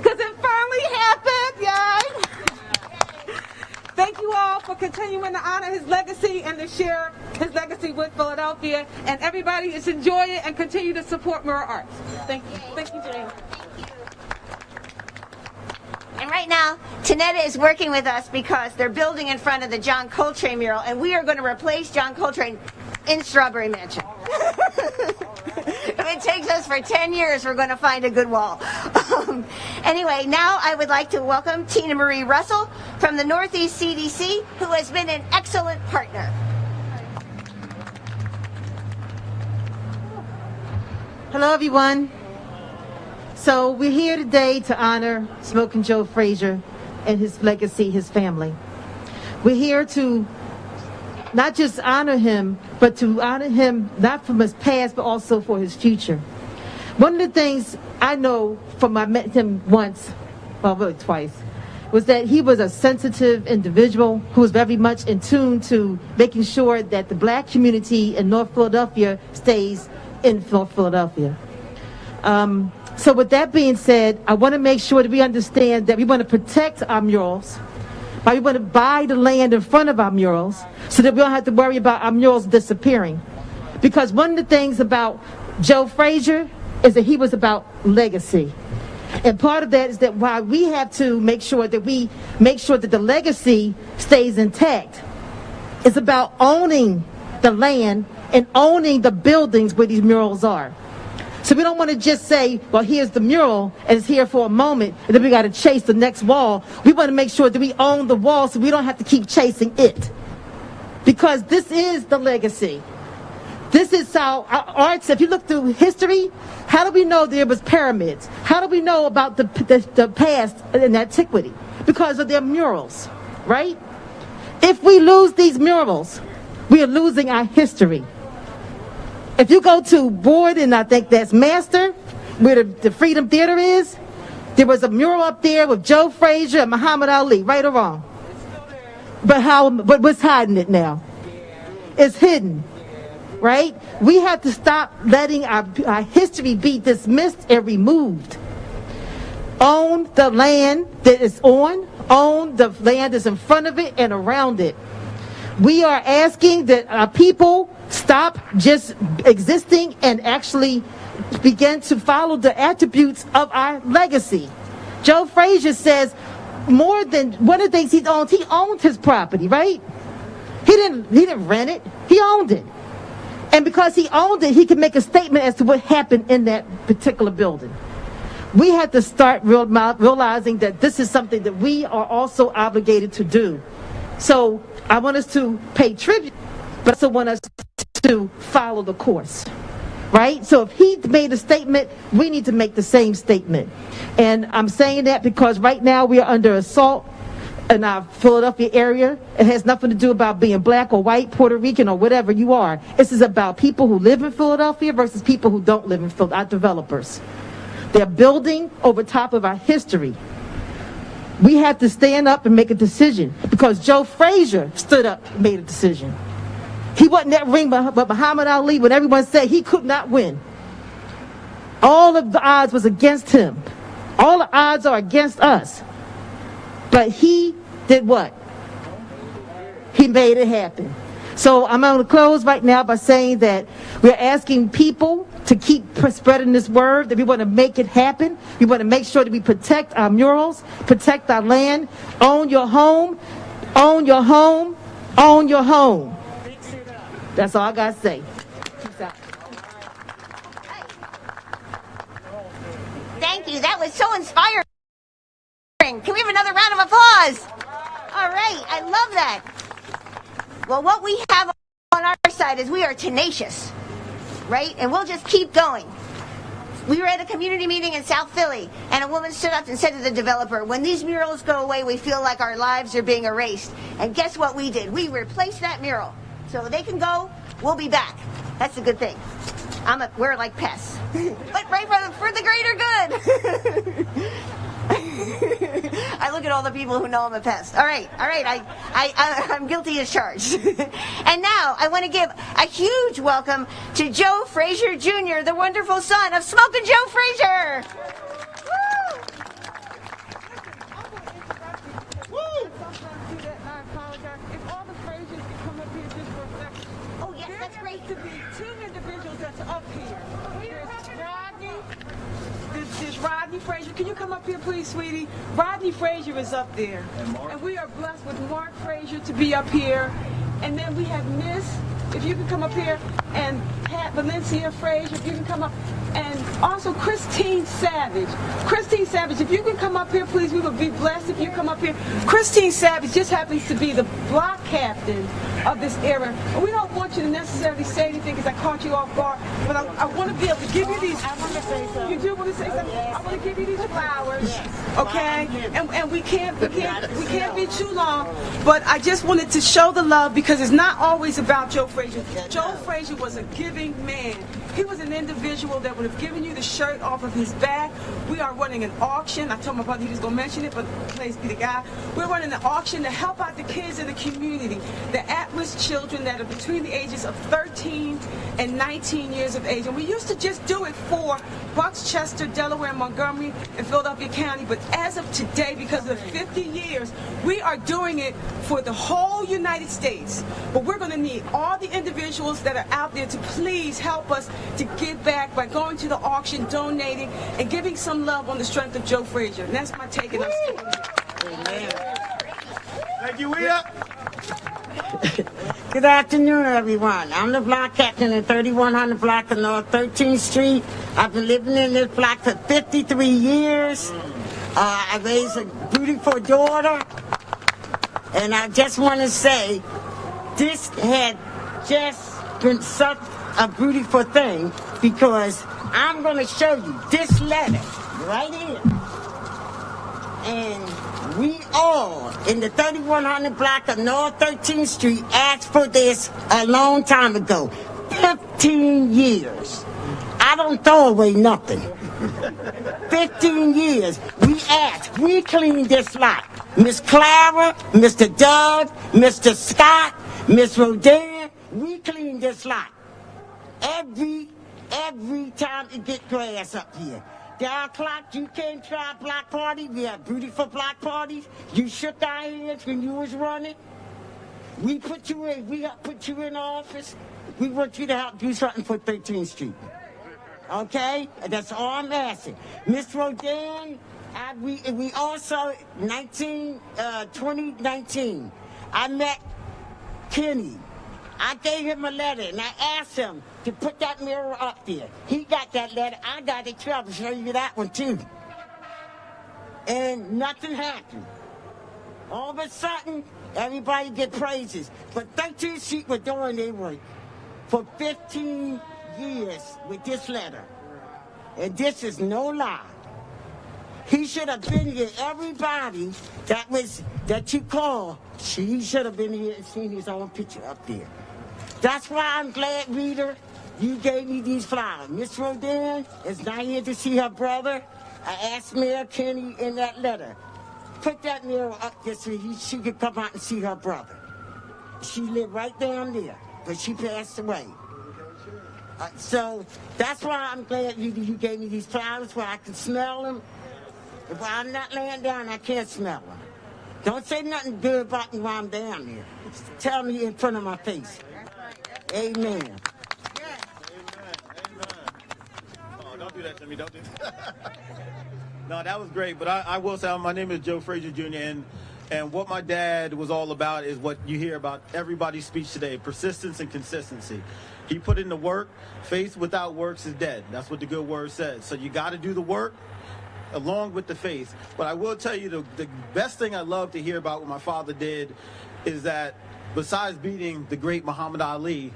because it finally happened, yay! Thank you all for continuing to honor his legacy and to share his legacy with Philadelphia, and everybody just enjoy it and continue to support mural arts. Thank you. Thank you, Jane. And right now, Tanetta is working with us because they're building in front of the John Coltrane mural, and we are going to replace John Coltrane in Strawberry Mansion. If it takes us for 10 years, we're going to find a good wall. Anyway, now I would like to welcome Tina Marie Russell from the Northeast CDC, who has been an excellent partner. Hello, everyone. So we're here today to honor Smoking Joe Frazier and his legacy, his family. We're here to not just honor him, but to honor him not from his past, but also for his future. One of the things I know from I met him once, well, really twice, was that he was a sensitive individual who was very much in tune to making sure that the black community in North Philadelphia stays in North Philadelphia. So with that being said, I want to make sure that we understand that we want to protect our murals. We want to buy the land in front of our murals so that we don't have to worry about our murals disappearing. Because one of the things about Joe Frazier is that he was about legacy. And part of that is that why we have to make sure that the legacy stays intact. It's about owning the land and owning the buildings where these murals are. So we don't want to just say, well, here's the mural and it's here for a moment and then we got to chase the next wall. We want to make sure that we own the wall so we don't have to keep chasing it. Because this is the legacy. This is how our arts, if you look through history, how do we know there was pyramids? How do we know about the past and antiquity? Because of their murals, right? If we lose these murals, we are losing our history. If you go to Borden, I think that's Master, where the Freedom Theater is, there was a mural up there with Joe Frazier and Muhammad Ali, right or wrong? But what's hiding it now? It's hidden, right? We have to stop letting our history be dismissed and removed. Own the land that it's on, own the land that's in front of it and around it. We are asking that our people stop just existing and actually begin to follow the attributes of our legacy. Joe Frazier says more than one of the things he owned his property, right? He didn't rent it, he owned it. And because he owned it, he could make a statement as to what happened in that particular building. We have to start realizing that this is something that we are also obligated to do. So I want us to pay tribute, but I also want us to follow the course, right? So if he made a statement, we need to make the same statement. And I'm saying that because right now we are under assault in our Philadelphia area. It has nothing to do about being black or white, Puerto Rican or whatever you are. This is about people who live in Philadelphia versus people who don't live in Philadelphia, our developers. They're building over top of our history. We have to stand up and make a decision because Joe Frazier stood up and made a decision. He wasn't that ring, but Muhammad Ali, when everyone said he could not win. All of the odds was against him. All the odds are against us. But he did what? He made it happen. So I'm going to close right now by saying that we're asking people to keep spreading this word, that we want to make it happen. We want to make sure that we protect our murals, protect our land, own your home, own your home, own your home. That's all I got to say. Peace out. Thank you. That was so inspiring. Can we have another round of applause? All right. I love that. Well, what we have on our side is we are tenacious, right? And we'll just keep going. We were at a community meeting in South Philly, and a woman stood up and said to the developer, when these murals go away, we feel like our lives are being erased. And guess what we did? We replaced that mural. So they can go, we'll be back. That's a good thing. We're like pests. But right for the greater good. I look at all the people who know I'm a pest. All right. I'm guilty as charged. And now I want to give a huge welcome to Joe Frazier Jr., the wonderful son of Smokin' Joe Frazier. to be two individuals that's up here. There's Rodney Frazier. Can you come up here, please, sweetie? Rodney Frazier is up there. And we are blessed with Mark Frazier to be up here. And then we have Miss, if you can come up here, and Pat Valencia Frazier, if you can come up. And also Christine Savage. Christine Savage, if you can come up here, please, we would be blessed if you come up here. Christine Savage just happens to be the block captain of this era. And we don't want you to necessarily say anything because I caught you off guard, but I want to be able to give you these. I want to say something. You do want to say something? Yes. I want to give you these flowers. Yes. Okay? And we can't be too long, but I just wanted to show the love because it's not always about Joe Frazier. Joe Frazier was a giving man. He was an individual that would have given you the shirt off of his back. We are running an auction. I told my brother he was going to mention it, but please be the guy. We're running an auction to help out the kids in the community, the at-risk children that are between the ages of 13 and 19 years of age. And we used to just do it for Buckchester, Delaware, Montgomery, and Philadelphia County. But as of today, because of 50 years, we are doing it for the whole United States. But we're going to need all the individuals that are out there to please help us to give back by going to the auction, donating, and giving some love on the strength of Joe Frazier. And that's my take. And I'm sticking with it. Amen. Thank you, Willa. Good afternoon, everyone. I'm the block captain at 3100 block of North 13th Street. I've been living in this block for 53 years. I raised a beautiful daughter. And I just want to say, this had just been such a beautiful thing because I'm going to show you this letter right here. And we all in the 3100 block of North 13th Street asked for this a long time ago. 15 years. I don't throw away nothing. 15 years. We asked. We cleaned this lot. Miss Clara, Mr. Doug, Mr. Scott, Miss Rodin, we cleaned this lot. Every time it get grass up here. Down clock, you came to our block party. We had beautiful block parties. You shook our hands when you was running. We put you in. We helped put you in office. We want you to help do something for 13th Street. Okay? That's all I'm asking. Miss Rodin, we also, 2019, I met Kenny. I gave him a letter, and I asked him to put that mirror up there. He got that letter. I got it, too. I'll show you that one, too. And nothing happened. All of a sudden, everybody get praises. But 13th Street were doing their work for 15 years with this letter. And this is no lie. He should have been here. Everybody that you call, he should have been here and seen his own picture up there. That's why I'm glad, Rita, you gave me these flowers. Miss Rodin is not here to see her brother. I asked Mayor Kenny in that letter, put that mirror up there so she could come out and see her brother. She lived right down there, but she passed away. So that's why I'm glad you gave me these flowers where I can smell them. If I'm not laying down, I can't smell them. Don't say nothing good about me while I'm down there. Tell me in front of my face. Amen. Amen. Oh, don't do that to me. Don't do that. No, that was great. But I will say, my name is Joe Frazier Jr. And what my dad was all about is what you hear about everybody's speech today, persistence and consistency. He put in the work. Faith without works is dead. That's what the good word says. So you got to do the work along with the faith. But I will tell you the best thing I love to hear about what my father did is that besides beating the great Muhammad Ali,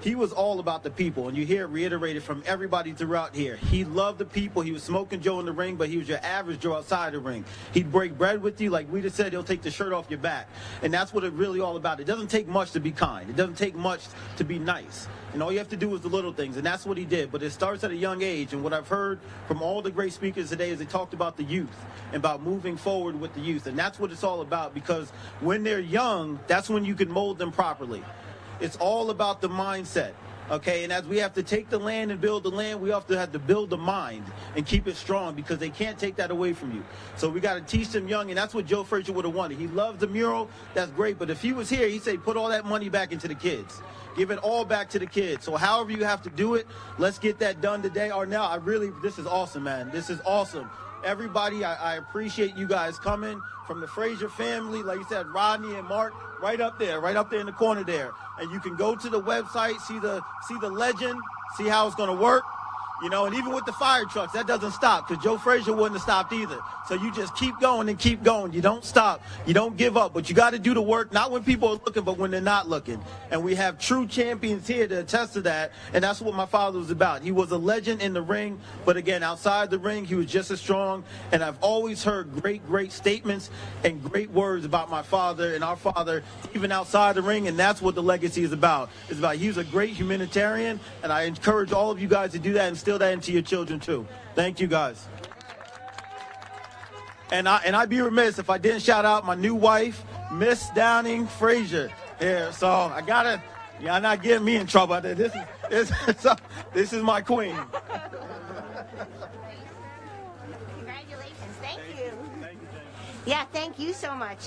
he was all about the people, and you hear it reiterated from everybody throughout here. He loved the people. He was smoking Joe in the ring, but he was your average Joe outside the ring. He'd break bread with you. Like we just said, he'll take the shirt off your back. And that's what it's really all about. It doesn't take much to be kind. It doesn't take much to be nice. And all you have to do is the little things, and that's what he did. But it starts at a young age, and what I've heard from all the great speakers today is they talked about the youth and about moving forward with the youth. And that's what it's all about, because when they're young, that's when you can mold them properly. It's all about the mindset. Okay, and as we have to take the land and build the land, we also have to build the mind and keep it strong, because they can't take that away from you. So we got to teach them young, and that's what Joe Frazier would have wanted. He loves the mural, that's great, but if he was here, he'd say put all that money back into the kids. Give it all back to the kids. So however you have to do it, let's get that done today. Or now, this is awesome, man. This is awesome. Everybody, I appreciate you guys coming from the Frazier family. Like you said, Rodney and Mark, right up there in the corner there. And you can go to the website, see the legend, see how it's going to work. You know, and even with the fire trucks, that doesn't stop, because Joe Frazier wouldn't have stopped either. So you just keep going and keep going. You don't stop. You don't give up. But you got to do the work, not when people are looking, but when they're not looking. And we have true champions here to attest to that. And that's what my father was about. He was a legend in the ring. But again, outside the ring, he was just as strong. And I've always heard great statements and great words about my father and our father, even outside the ring. And that's what the legacy is about. It's about he was a great humanitarian. And I encourage all of you guys to do that and instill that into your children too. Thank you guys. And I'd be remiss if I didn't shout out my new wife, Miss Downing Frazier. Here, so I gotta, y'all not getting me in trouble. This is my queen. Congratulations, thank you. Yeah, thank you so much.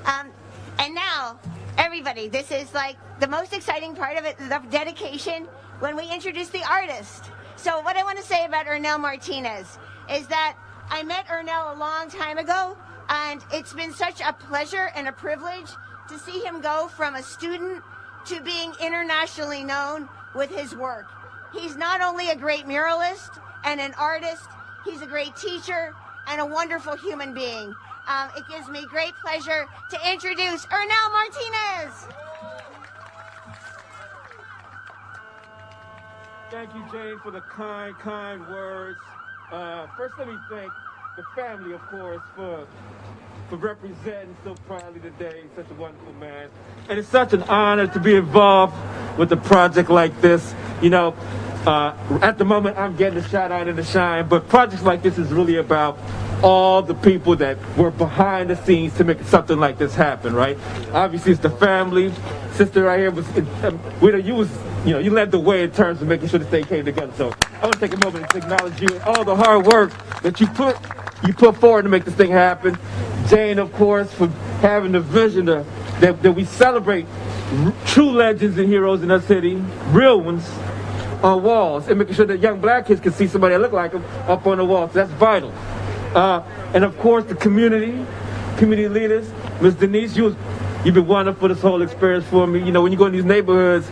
And now, everybody, this is like the most exciting part of it, the dedication, when we introduce the artist. So what I want to say about Ernell Martinez is that I met Ernell a long time ago, and it's been such a pleasure and a privilege to see him go from a student to being internationally known with his work. He's not only a great muralist and an artist, he's a great teacher and a wonderful human being. It gives me great pleasure to introduce Ernell Martinez. Thank you, Jane, for the kind words. First, let me thank the family, of course, for representing so proudly today. Such a wonderful man. And it's such an honor to be involved with a project like this. You know, at the moment, I'm getting the shout out and the shine, but projects like this is really about all the people that were behind the scenes to make something like this happen, right? Obviously, it's the family. Sister right here you led the way in terms of making sure this thing came together. So I want to take a moment to acknowledge you and all the hard work that you put forward to make this thing happen. Jane, of course, for having the vision that we celebrate true legends and heroes in our city, real ones, on walls, and making sure that young black kids can see somebody that look like them up on the walls. So that's vital. And of course, the community leaders. Ms. Denise, you've been wonderful this whole experience for me. You know, when you go in these neighborhoods,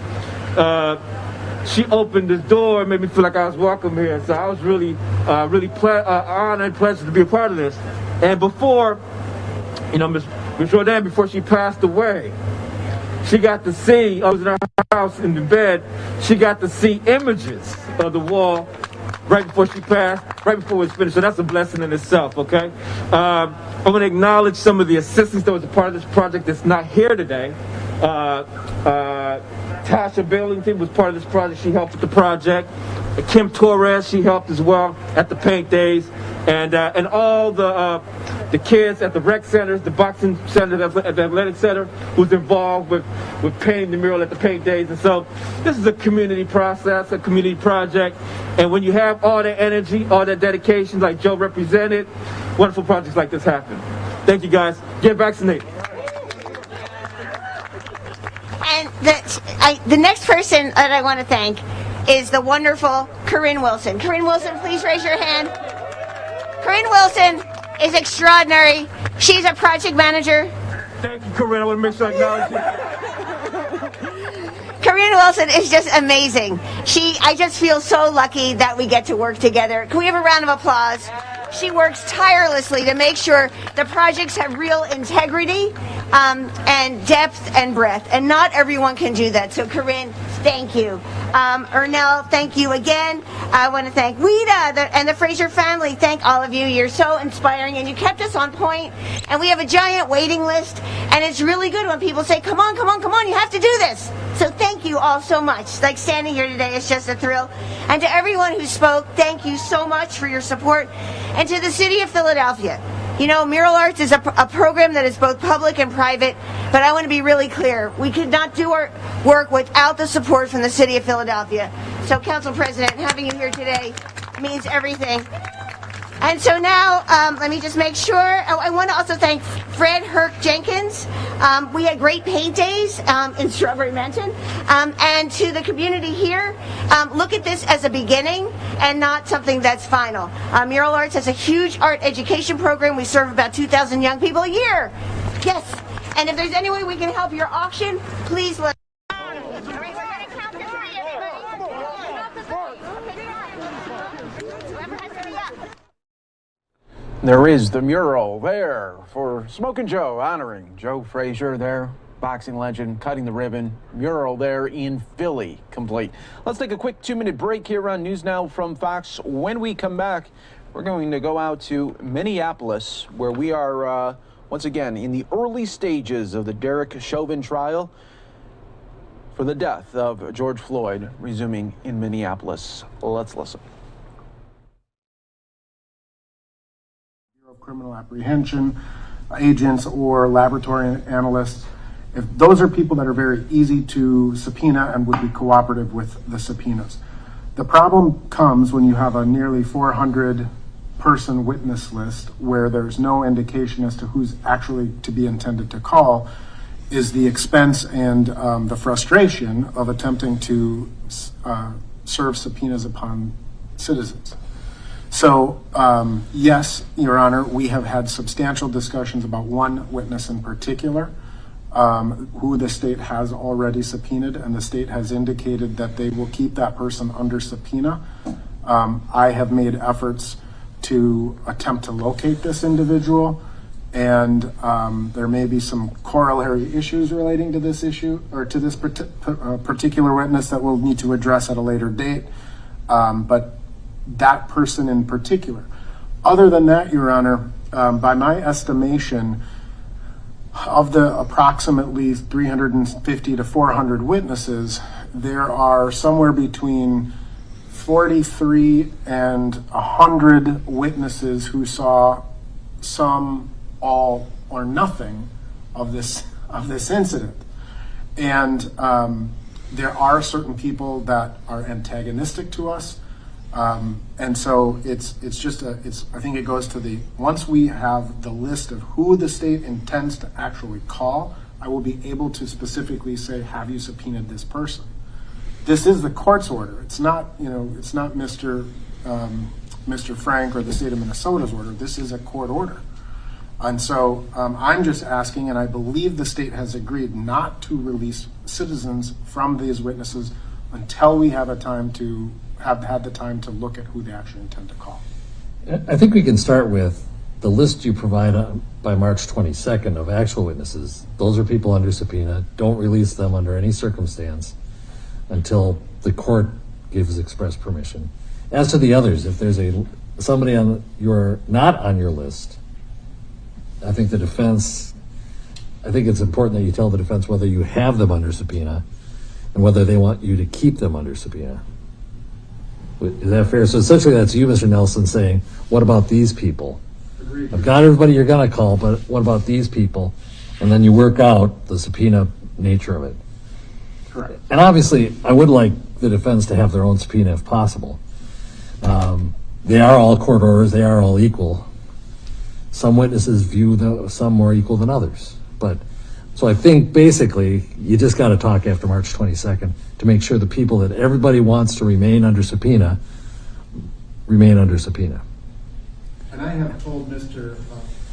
she opened this door and made me feel like I was welcome here. So I was really honored and pleasure to be a part of this. And before, Ms. Jordan, before she passed away, she got to see, I was in her house in the bed, she got to see images of the wall right before she passed, right before it was finished. So that's a blessing in itself, okay? I want to acknowledge some of the assistants that was a part of this project that's not here today. Tasha Billington was part of this project. She helped with the project. Kim Torres, she helped as well at the paint days. And all the kids at the rec centers, the boxing center, the athletic center, who's involved with painting the mural at the paint days. And so this is a community process, a community project. And when you have all that energy, all that dedication, like Joe represented, wonderful projects like this happen. Thank you, guys. Get vaccinated. And the next person that I want to thank is the wonderful Corinne Wilson. Corinne Wilson, please raise your hand. Corinne Wilson is extraordinary. She's a project manager. Thank you, Corinne. I want to make sure I acknowledge you. Corinne Wilson is just amazing. I just feel so lucky that we get to work together. Can we have a round of applause? She works tirelessly to make sure the projects have real integrity and depth and breadth. And not everyone can do that. So Corinne, thank you. Ernell, thank you again. I want to thank Wida and the Frazier family. Thank all of you. You're so inspiring, and you kept us on point. And we have a giant waiting list, and it's really good when people say, come on, come on, come on, you have to do this. So thank you all so much. Like standing here today is just a thrill. And to everyone who spoke, thank you so much for your support. And to the city of Philadelphia, You know, Mural Arts is a program that is both public and private, but I want to be really clear. We could not do our work without the support from the City of Philadelphia. So, Council President, having you here today means everything. And so now, let me just make sure. I want to also thank Fred Herc Jenkins. We had great paint days in Strawberry Mansion. And to the community here, look at this as a beginning and not something that's final. Mural Arts has a huge art education program. We serve about 2,000 young people a year. Yes. And if there's any way we can help your auction, please let us know. There is the mural there for Smokin' Joe, honoring Joe Frazier there, boxing legend, cutting the ribbon. Mural there in Philly, complete. Let's take a quick 2-minute break here on News Now from Fox. When we come back, we're going to go out to Minneapolis, where we are once again in the early stages of the Derek Chauvin trial for the death of George Floyd, resuming in Minneapolis. Let's listen. Criminal apprehension agents or laboratory analysts, if those are people that are very easy to subpoena and would be cooperative with the subpoenas. The problem comes when you have a nearly 400 person witness list where there's no indication as to who's actually to be intended to call, is the expense and the frustration of attempting to serve subpoenas upon citizens. So, yes, Your Honor, we have had substantial discussions about one witness in particular, who the state has already subpoenaed, and the state has indicated that they will keep that person under subpoena. I have made efforts to attempt to locate this individual, and there may be some corollary issues relating to this issue, or to this particular witness that we'll need to address at a later date. But that person in particular. Other than that, Your Honor, by my estimation, of the approximately 350 to 400 witnesses, there are somewhere between 43 and 100 witnesses who saw some, all, or nothing of this incident. And there are certain people that are antagonistic to us. And so I think it goes to once we have the list of who the state intends to actually call, I will be able to specifically say, have you subpoenaed this person? This is the court's order. It's not Mr. Frank or the state of Minnesota's order. This is a court order. And so I'm just asking, and I believe the state has agreed not to release citizens from these witnesses until we have had the time to look at who they actually intend to call. I think we can start with the list you provide by March 22nd of actual witnesses. Those are people under subpoena. Don't release them under any circumstance until the court gives express permission. As to the others, if there's somebody you're not on your list, I think it's important that you tell the defense whether you have them under subpoena and whether they want you to keep them under subpoena. Is that fair? So essentially that's you, Mr. Nelson, saying, what about these people? Agreed. I've got everybody you're going to call, but what about these people? And then you work out the subpoena nature of it. Correct. And obviously, I would like the defense to have their own subpoena if possible. They are all court orders. They are all equal. Some witnesses view some more equal than others. So I think basically you just got to talk after March 22nd to make sure the people that everybody wants to remain under subpoena remain under subpoena. And I have told Mr.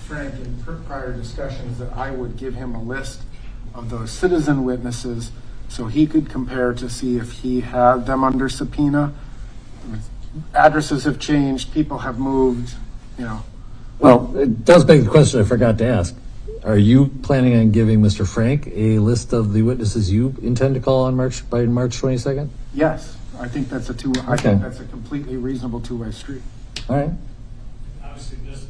Frank in prior discussions that I would give him a list of those citizen witnesses so he could compare to see if he had them under subpoena. Addresses have changed, people have moved, Well, it does beg the question I forgot to ask. Are you planning on giving Mr. Frank a list of the witnesses you intend to call by March 22nd? Yes, I think that's I think that's a completely reasonable two-way street. All right. Obviously, this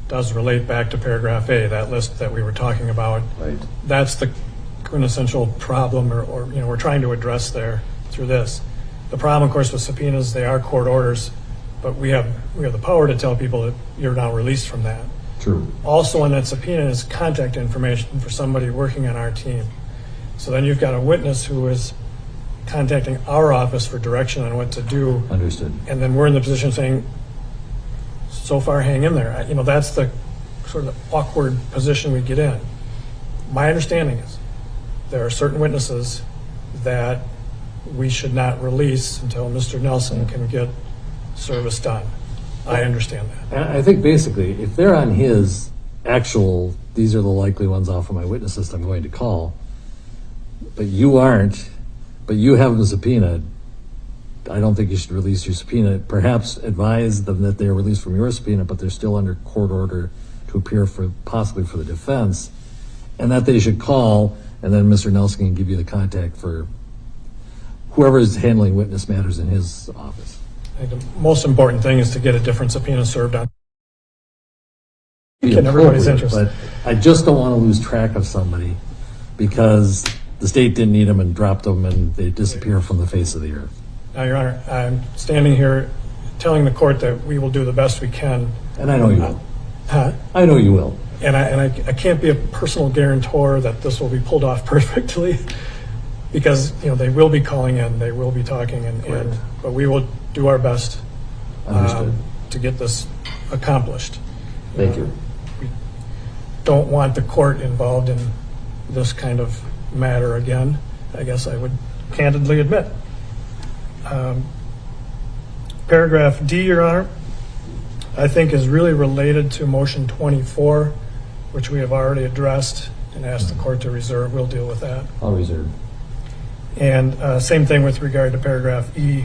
does relate back to paragraph A, that list that we were talking about. Right. That's the quintessential problem, or we're trying to address there through this. The problem, of course, with subpoenas, they are court orders, but we have the power to tell people that you're now released from that. True. Also on that subpoena is contact information for somebody working on our team. So then you've got a witness who is contacting our office for direction on what to do. Understood. And then we're in the position saying, so far, hang in there. You know, that's the sort of awkward position we get in. My understanding is there are certain witnesses that we should not release until Mr. Nelson can get service done. I understand that. I think basically, if they're on his actual, these are the likely ones off of my witness list I'm going to call, but you aren't, but you have them subpoenaed, I don't think you should release your subpoena. Perhaps advise them that they're released from your subpoena, but they're still under court order to appear for possibly for the defense, and that they should call, and then Mr. Nelson can give you the contact for whoever is handling witness matters in his office. I think the most important thing is to get a different subpoena served on. Be In everybody's interest. But I just don't want to lose track of somebody because the state didn't need them and dropped them and they disappear from the face of the earth. Now, Your Honor, I'm standing here telling the court that we will do the best we can. And I know you will. Huh? I know you will. And I can't be a personal guarantor that this will be pulled off perfectly because, you know, they will be calling in, they will be talking, but we will do our best to get this accomplished. Thank you. We don't want the court involved in this kind of matter again, I guess I would candidly admit. Paragraph D, Your Honor, I think is really related to motion 24, which we have already addressed and asked the court to reserve. We'll deal with that. I'll reserve. And same thing with regard to paragraph E.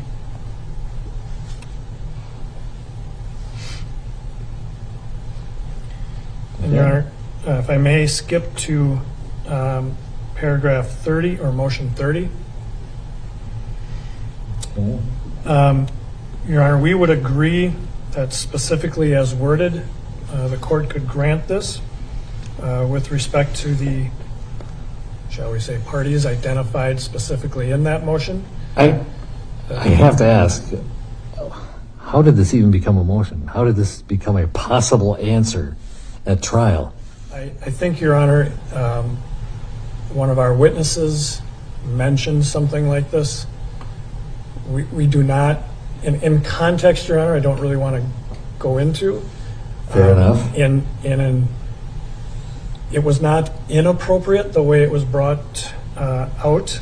And Your Honor, if I may skip to paragraph 30 or motion 30. Your Honor, we would agree that specifically as worded, the court could grant this with respect to the, shall we say, parties identified specifically in that motion. I have to ask, how did this even become a motion? How did this become a possible answer at trial? I think, Your Honor, one of our witnesses mentioned something like this. We do not, in context, Your Honor, I don't really want to go into. Fair enough. It was not inappropriate the way it was brought out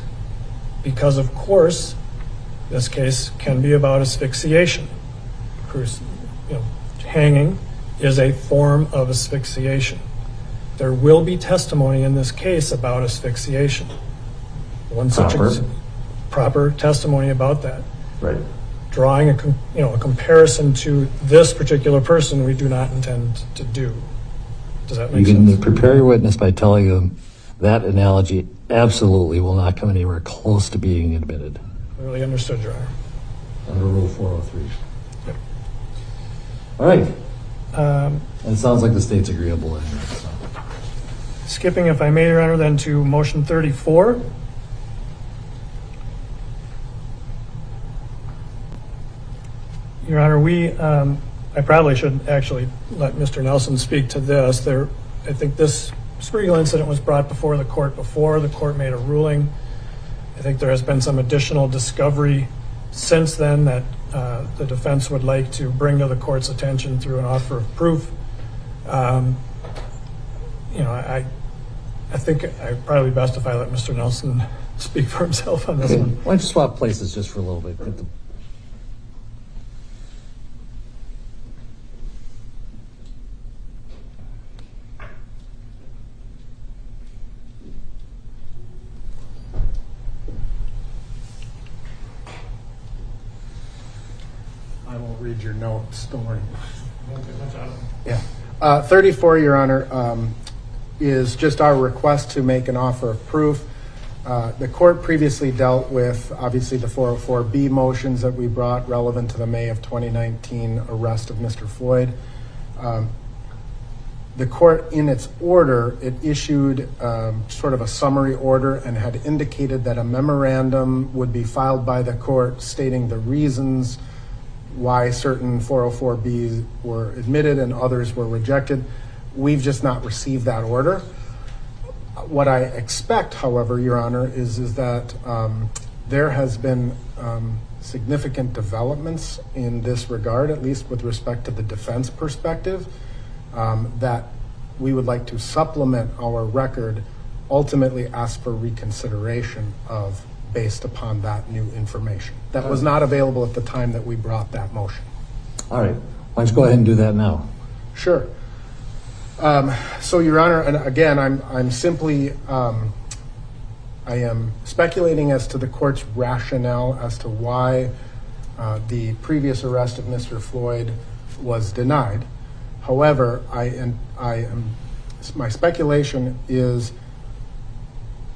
because, of course, this case can be about asphyxiation. Hanging is a form of asphyxiation. There will be testimony in this case about asphyxiation. Proper testimony about that. Right. Drawing a comparison to this particular person, we do not intend to do. Does that make sense? You can prepare your witness by telling them that analogy absolutely will not come anywhere close to being admitted. Really understood, Your Honor. Under Rule 403. Yep. All right. It sounds like the state's agreeable in that. So. Skipping, if I may, Your Honor, then to motion 34. Your Honor, I probably should actually let Mr. Nelson speak to this. I think this Spriegel incident was brought before the court before the court made a ruling. I think there has been some additional discovery since then that the defense would like to bring to the court's attention through an offer of proof. I think I'd probably be best if I let Mr. Nelson speak for himself on this one. Why don't you swap places just for a little bit? I won't read your notes, don't worry. Yeah. 34, Your Honor, is just our request to make an offer of proof. The court previously dealt with, obviously, the 404B motions that we brought relevant to the May of 2019 arrest of Mr. Floyd. The court, in its order, it issued sort of a summary order and had indicated that a memorandum would be filed by the court stating the reasons why certain 404Bs were admitted and others were rejected. We've just not received that order. What I expect, however, Your Honor, is that there has been significant developments in this regard, at least with respect to the defense perspective, that we would like to supplement our record, ultimately ask for reconsideration of based upon that new information. That was not available at the time that we brought that motion. All right. Why don't you go ahead and do that now? Sure. So, Your Honor, and again, I'm simply, I am speculating as to the court's rationale as to why the previous arrest of Mr. Floyd was denied. However, my speculation is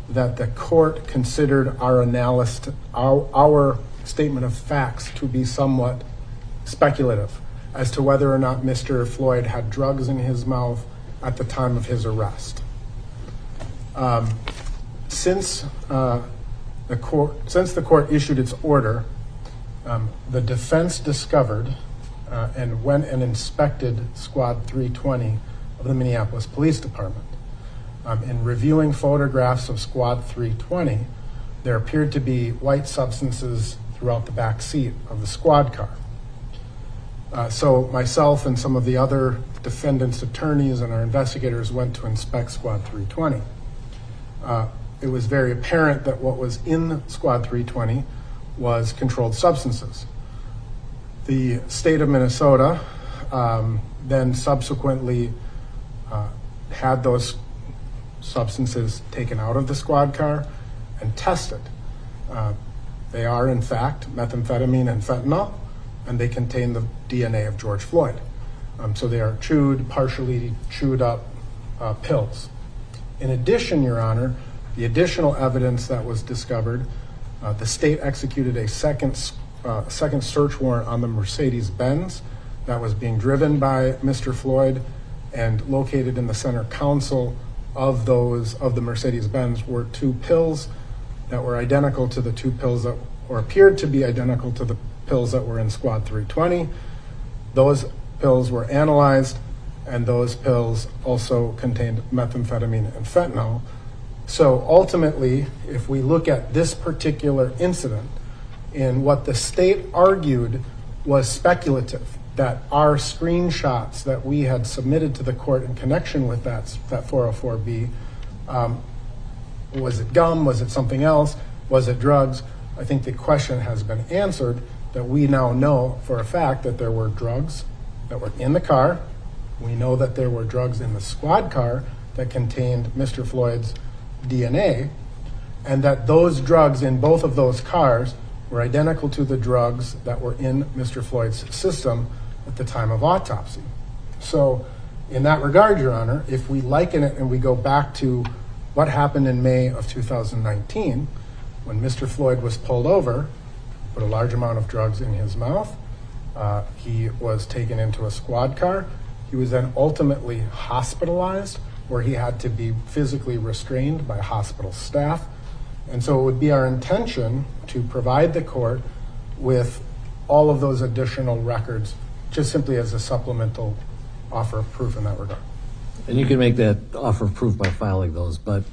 that the court considered our analysis, our statement of facts to be somewhat speculative as to whether or not Mr. Floyd had drugs in his mouth at the time of his arrest. Since the court issued its order, the defense discovered and went and inspected Squad 320 of the Minneapolis Police Department. In reviewing photographs of Squad 320, there appeared to be white substances throughout the back seat of the squad car. So myself and some of the other defendants' attorneys and our investigators went to inspect Squad 320. It was very apparent that what was in Squad 320 was controlled substances. The state of Minnesota then subsequently had those substances taken out of the squad car and tested. They are, in fact, methamphetamine and fentanyl, and they contain the DNA of George Floyd. So they are partially chewed up pills. In addition, Your Honor, the additional evidence that was discovered, the state executed a second search warrant on the Mercedes-Benz that was being driven by Mr. Floyd, and located in the center console of the Mercedes-Benz were 2 pills that were identical to the 2 pills that, or appeared to be identical to the pills that were in Squad 320. Those pills were analyzed, and those pills also contained methamphetamine and fentanyl. So ultimately, if we look at this particular incident, in what the state argued was speculative, that our screenshots that we had submitted to the court in connection with that 404B, was it gum, was it something else, was it drugs? I think the question has been answered, that we now know for a fact that there were drugs that were in the car. We know that there were drugs in the squad car that contained Mr. Floyd's DNA, and that those drugs in both of those cars were identical to the drugs that were in Mr. Floyd's system at the time of autopsy. So in that regard, Your Honor, if we liken it and we go back to what happened in May of 2019, when Mr. Floyd was pulled over, put a large amount of drugs in his mouth, he was taken into a squad car. He was then ultimately hospitalized, where he had to be physically restrained by hospital staff. And so it would be our intention to provide the court with all of those additional records, just simply as a supplemental offer of proof in that regard. And you can make that offer of proof by filing those, but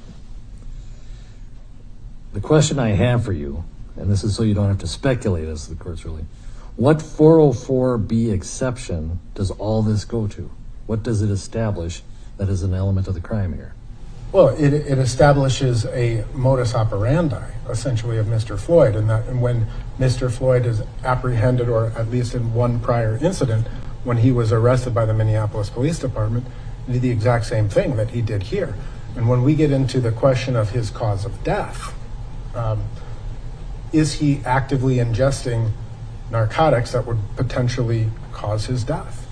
the question I have for you, and this is so you don't have to speculate as the court's ruling, what 404B exception does all this go to? What does it establish that is an element of the crime here? Well, it establishes a modus operandi, essentially, of Mr. Floyd, and when Mr. Floyd is apprehended, or at least in one prior incident, when he was arrested by the Minneapolis Police Department, he did the exact same thing that he did here. And when we get into the question of his cause of death, is he actively ingesting narcotics that would potentially cause his death?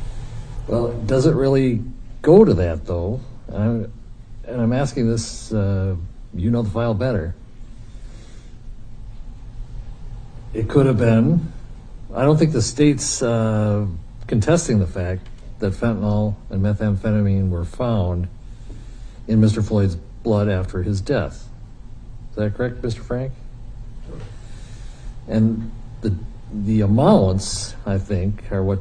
Well, does it really go to that, though? And I'm asking this, you know the file better. It could have been, I don't think the state's contesting the fact that fentanyl and methamphetamine were found in Mr. Floyd's blood after his death. Is that correct, Mr. Frank? And the amounts, I think, are what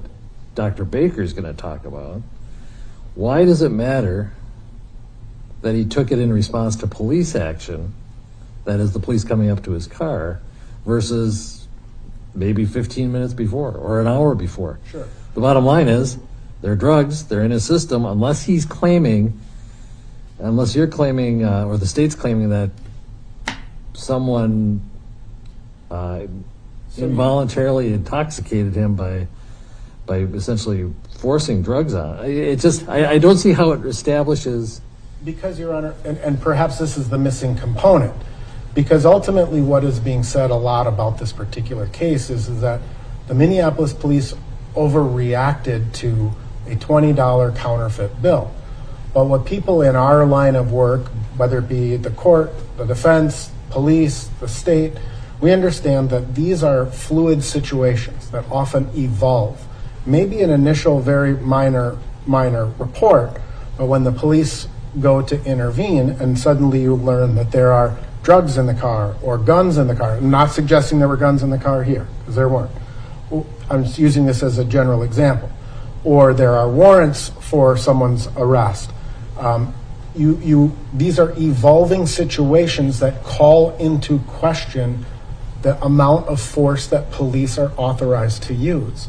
Dr. Baker's going to talk about. why does it matter that he took it in response to police action, that is the police coming up to his car, versus maybe 15 minutes before or an hour before? Sure. The bottom line is, they're drugs, they're in his system, unless you're claiming, or the state's claiming that someone involuntarily intoxicated him by essentially forcing drugs on. I don't see how it establishes. Because, Your Honor, and perhaps this is the missing component, because ultimately what is being said a lot about this particular case is that the Minneapolis police overreacted to a $20 counterfeit bill. But what people in our line of work, whether it be the court, the defense, police, the state, we understand that these are fluid situations that often evolve. Maybe an initial very minor report, but when the police go to intervene and suddenly you learn that there are drugs in the car or guns in the car. I'm not suggesting there were guns in the car here, because there weren't. I'm just using this as a general example. Or there are warrants for someone's arrest. These are evolving situations that call into question the amount of force that police are authorized to use.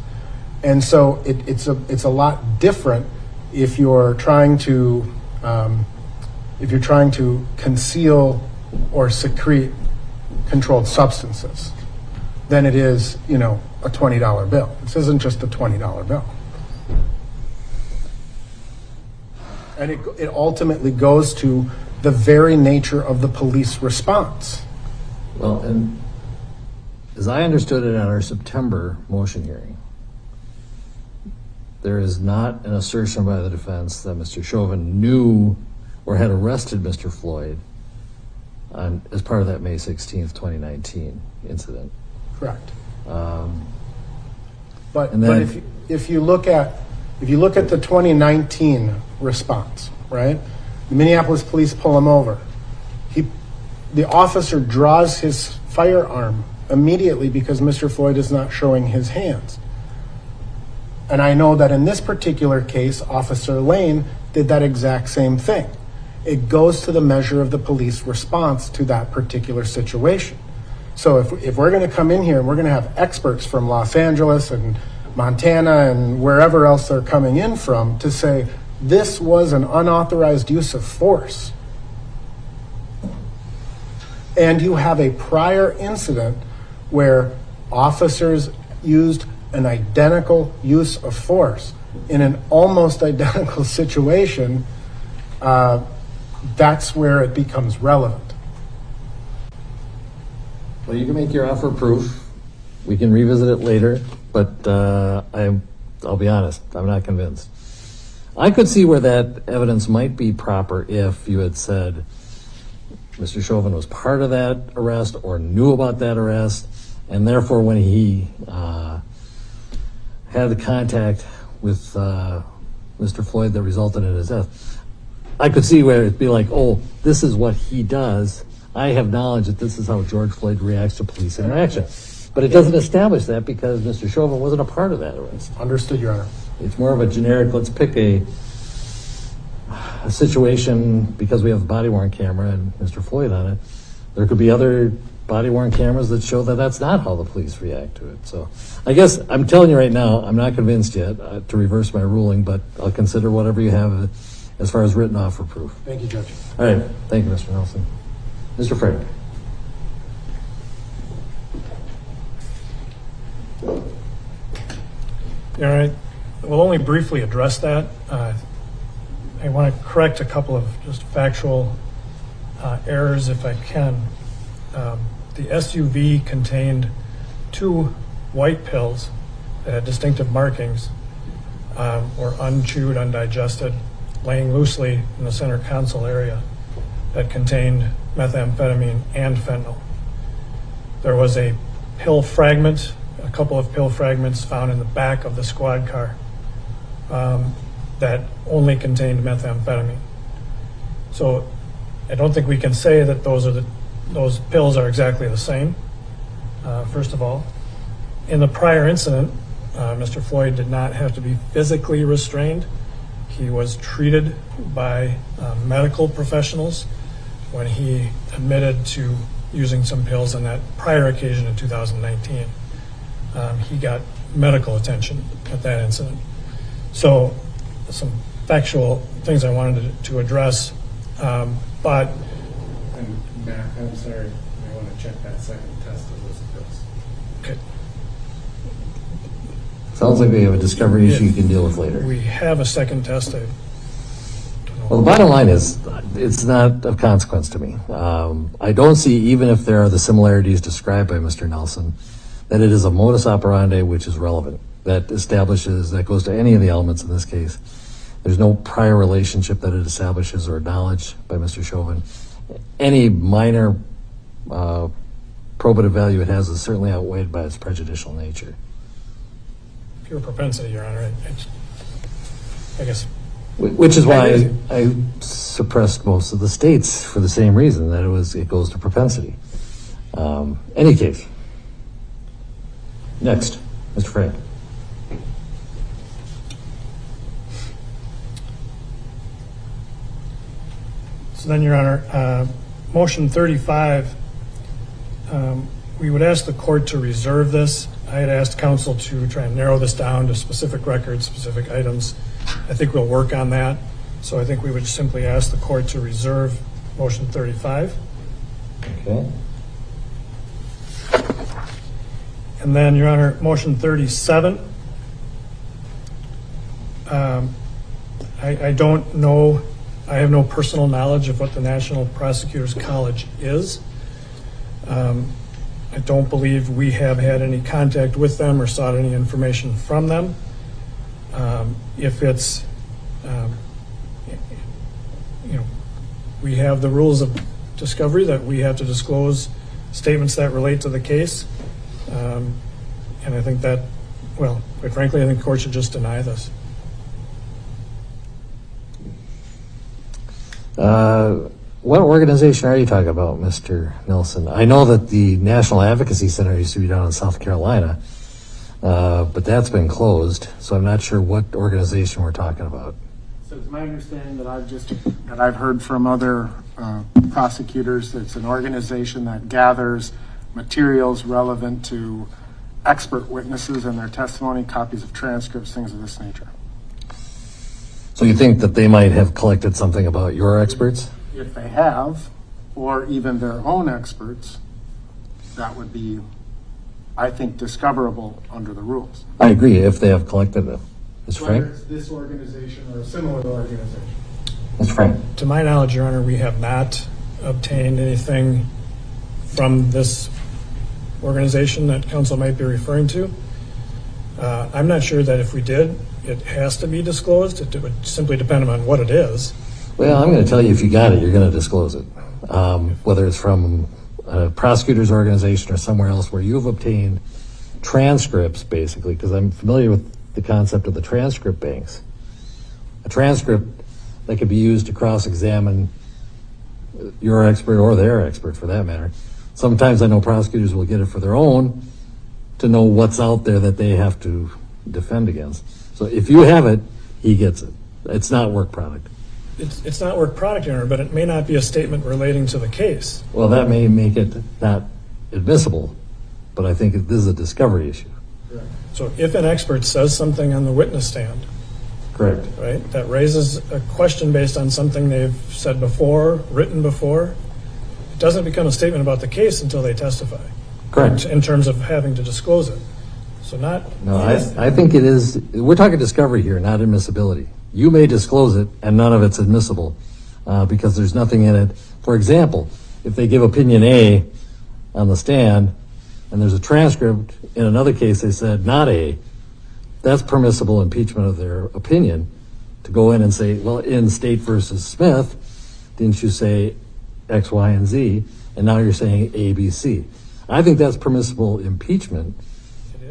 And so it's a lot different if you're trying to conceal or secrete controlled substances than it is, a $20 bill. This isn't just a $20 bill. And it ultimately goes to the very nature of the police response. Well, and as I understood it at our September motion hearing, there is not an assertion by the defense that Mr. Chauvin knew or had arrested Mr. Floyd as part of that May 16th, 2019 incident. Correct. But if you look at the 2019 response, right? The Minneapolis police pull him over. The officer draws his firearm immediately because Mr. Floyd is not showing his hands. And I know that in this particular case, Officer Lane did that exact same thing. It goes to the measure of the police response to that particular situation. So if we're going to come in here and we're going to have experts from Los Angeles and Montana and wherever else they're coming in from to say this was an unauthorized use of force, and you have a prior incident where officers used an identical use of force in an almost identical situation, that's where it becomes relevant. Well, you can make your offer of proof. We can revisit it later, but I'll be honest, I'm not convinced. I could see where that evidence might be proper if you had said Mr. Chauvin was part of that arrest or knew about that arrest, and therefore when he had the contact with Mr. Floyd that resulted in his death, I could see where it'd be like, oh, this is what he does. I have knowledge that this is how George Floyd reacts to police interaction. But it doesn't establish that because Mr. Chauvin wasn't a part of that arrest. Understood, Your Honor. It's more of a generic, let's pick a situation because we have a body-worn camera and Mr. Floyd on it. There could be other body-worn cameras that show that that's not how the police react to it. So I guess I'm telling you right now, I'm not convinced yet to reverse my ruling, but I'll consider whatever you have as far as written offer proof. Thank you, Judge. All right. Thank you, Mr. Nelson. Mr. Frederick. All right. We'll only briefly address that. I want to correct a couple of just factual errors if I can. The SUV contained 2 white pills that had distinctive markings, were unchewed, undigested, laying loosely in the center console area that contained methamphetamine and fentanyl. There was a pill fragment, a couple of pill fragments found in the back of the squad car that only contained methamphetamine. So I don't think we can say that those pills are exactly the same, first of all. In the prior incident, Mr. Floyd did not have to be physically restrained. He was treated by medical professionals when he admitted to using some pills on that prior occasion in 2019. He got medical attention at that incident. So some factual things I wanted to address, but... And Matt, I'm sorry, I want to check that second test of those pills. Okay. Sounds like we have a discovery issue you can deal with later. We have a second test. Well, the bottom line is, it's not of consequence to me. I don't see, even if there are the similarities described by Mr. Nelson, that it is a modus operandi which is relevant, that goes to any of the elements in this case. There's no prior relationship that it establishes or knowledge by Mr. Chauvin. Any minor probative value it has is certainly outweighed by its prejudicial nature. Pure propensity, Your Honor. I guess. Which is why I suppressed most of the states for the same reason, that it goes to propensity. Any case. Next, Mr. Frank. So then, Your Honor, motion 35, we would ask the court to reserve this. I had asked counsel to try and narrow this down to specific records, specific items. I think we'll work on that. So I think we would simply ask the court to reserve motion 35. Okay. And then, Your Honor, motion 37. I don't know, I have no personal knowledge of what the National Prosecutors College is. I don't believe we have had any contact with them or sought any information from them. If it's, we have the rules of discovery that we have to disclose statements that relate to the case. And I think that, well, quite frankly, I think the court should just deny this. What organization are you talking about, Mr. Nelson? I know that the National Advocacy Center used to be down in South Carolina, but that's been closed, so I'm not sure what organization we're talking about. So it's my understanding that I've heard from other prosecutors, it's an organization that gathers materials relevant to expert witnesses and their testimony, copies of transcripts, things of this nature. So you think that they might have collected something about your experts? If they have, or even their own experts, that would be, I think, discoverable under the rules. I agree, if they have collected them. Mr. Frank? Whether it's this organization or a similar organization. Mr. Frank? To my knowledge, Your Honor, we have not obtained anything from this organization that counsel might be referring to. I'm not sure that if we did, it has to be disclosed. It would simply depend on what it is. Well, I'm going to tell you, if you got it, you're going to disclose it. Whether it's from a prosecutor's organization or somewhere else where you've obtained transcripts, basically, because I'm familiar with the concept of the transcript banks. A transcript that could be used to cross-examine your expert or their expert, for that matter. Sometimes I know prosecutors will get it for their own to know what's out there that they have to defend against. So if you have it, he gets it. It's not work product. It's not work product, Your Honor, but it may not be a statement relating to the case. Well, that may make it not admissible, but I think this is a discovery issue. Correct. So if an expert says something on the witness stand, correct, right, that raises a question based on something they've said before, written before, it doesn't become a statement about the case until they testify. Correct. In terms of having to disclose it. So not... No, I think it is, we're talking discovery here, not admissibility. You may disclose it and none of it's admissible because there's nothing in it. For example, if they give opinion A on the stand and there's a transcript in another case they said not A, that's permissible impeachment of their opinion to go in and say, well, in State versus Smith, didn't you say X, Y, and Z, and now you're saying A, B, C. I think that's permissible impeachment.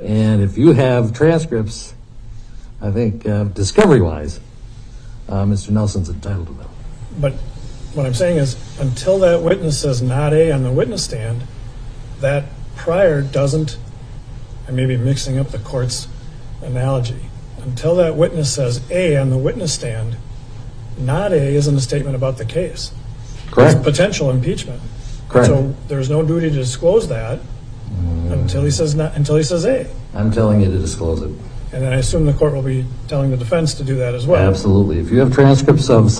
And if you have transcripts, I think discovery-wise, Mr. Nelson's entitled to them. But what I'm saying is, until that witness says not A on the witness stand, that prior doesn't, I may be mixing up the court's analogy. until that witness says A on the witness stand, not A isn't a statement about the case. Correct. It's potential impeachment. Correct. So there's no duty to disclose that until he says A. I'm telling you to disclose it. And then I assume the court will be telling the defense to do that as well. Absolutely. If you have transcripts of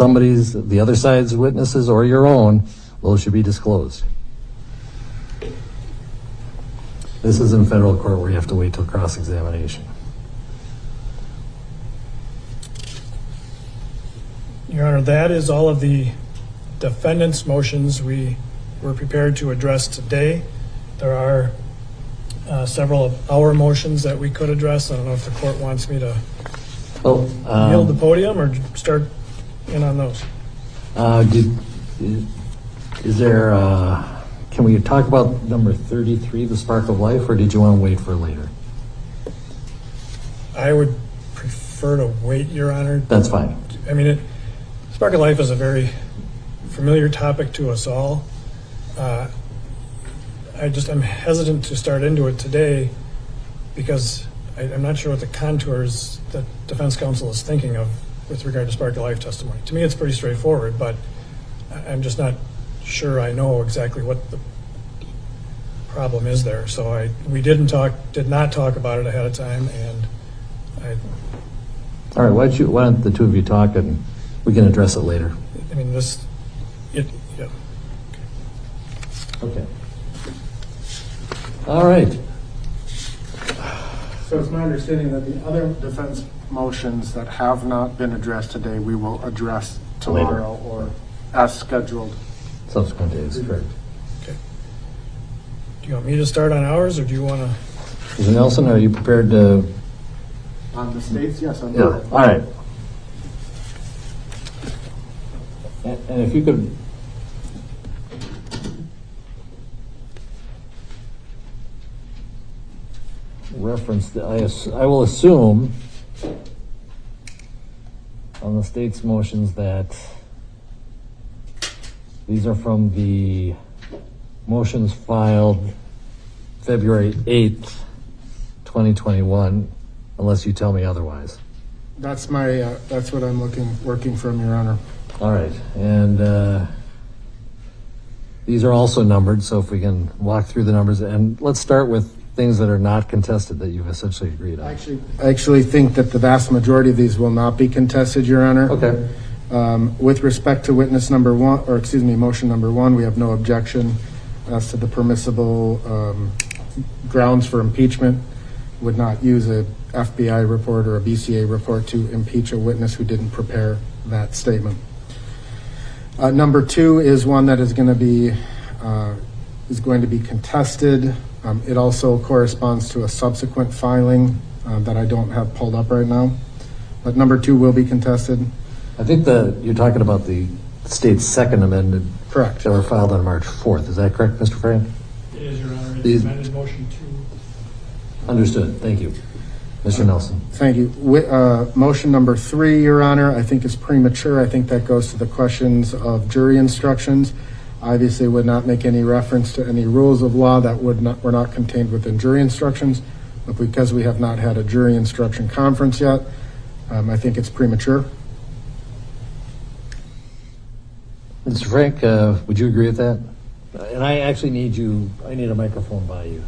the other side's witnesses or your own, those should be disclosed. This is in federal court where you have to wait till cross-examination. Your Honor, that is all of the defendant's motions we were prepared to address today. There are several of our motions that we could address. I don't know if the court wants me to yield the podium or start in on those. Is there, can we talk about number 33, the Spark of Life, or did you want to wait for later? I would prefer to wait, Your Honor. That's fine. I mean, Spark of Life is a very familiar topic to us all. I'm hesitant to start into it today because I'm not sure what the contours that defense counsel is thinking of with regard to Spark of Life testimony. To me, it's pretty straightforward, but I'm just not sure I know exactly what the problem is there. So we did not talk about it ahead of time, and all right, why don't the two of you talk and we can address it later. I mean, yeah. Okay. All right. So it's my understanding that the other defense motions that have not been addressed today, we will address tomorrow later, or as scheduled. Subsequent days, correct. Okay. Do you want me to start on ours, or do you want to? Mr. Nelson, are you prepared to? On the states, yes. I'm Yeah. All right. And if you could reference, I will assume on the state's motions that these are from the motions filed February 8th, 2021, unless you tell me otherwise. That's what I'm working from, Your Honor. All right, and these are also numbered, so if we can walk through the numbers, and let's start with things that are not contested that you've essentially agreed on. I actually think that the vast majority of these will not be contested, Your Honor. Okay. With respect to witness number one, or excuse me, motion number one, we have no objection as to the permissible grounds for impeachment. Would not use a FBI report or a BCA report to impeach a witness who didn't prepare that statement. Number two is one that is going to be contested. It also corresponds to a subsequent filing that I don't have pulled up right now. But number two will be contested. I think you're talking about the state's second amended. Correct. That were filed on March 4th. Is that correct, Mr. Frank? It is, Your Honor. It's amended motion 2. Understood. Thank you. Mr. Nelson. Thank you. Motion number three, Your Honor, I think is premature. I think that goes to the questions of jury instructions. Obviously would not make any reference to any rules of law that were not contained within jury instructions. But because we have not had a jury instruction conference yet, I think it's premature. Mr. Frank, would you agree with that? And I actually need a microphone by you.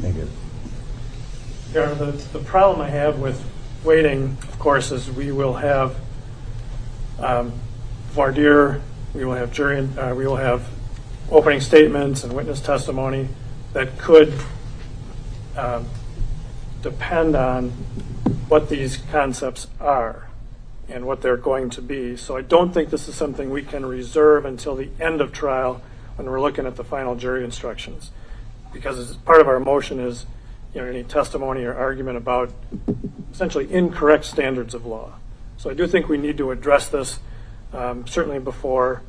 Thank you. Your Honor, the problem I have with waiting, of course, is we will have voir dire, we will have jury, we will have opening statements and witness testimony that could depend on what these concepts are and what they're going to be. So I don't think this is something we can reserve until the end of trial when we're looking at the final jury instructions. Because as part of our motion is, any testimony or argument about essentially incorrect standards of law. So I do think we need to address this certainly before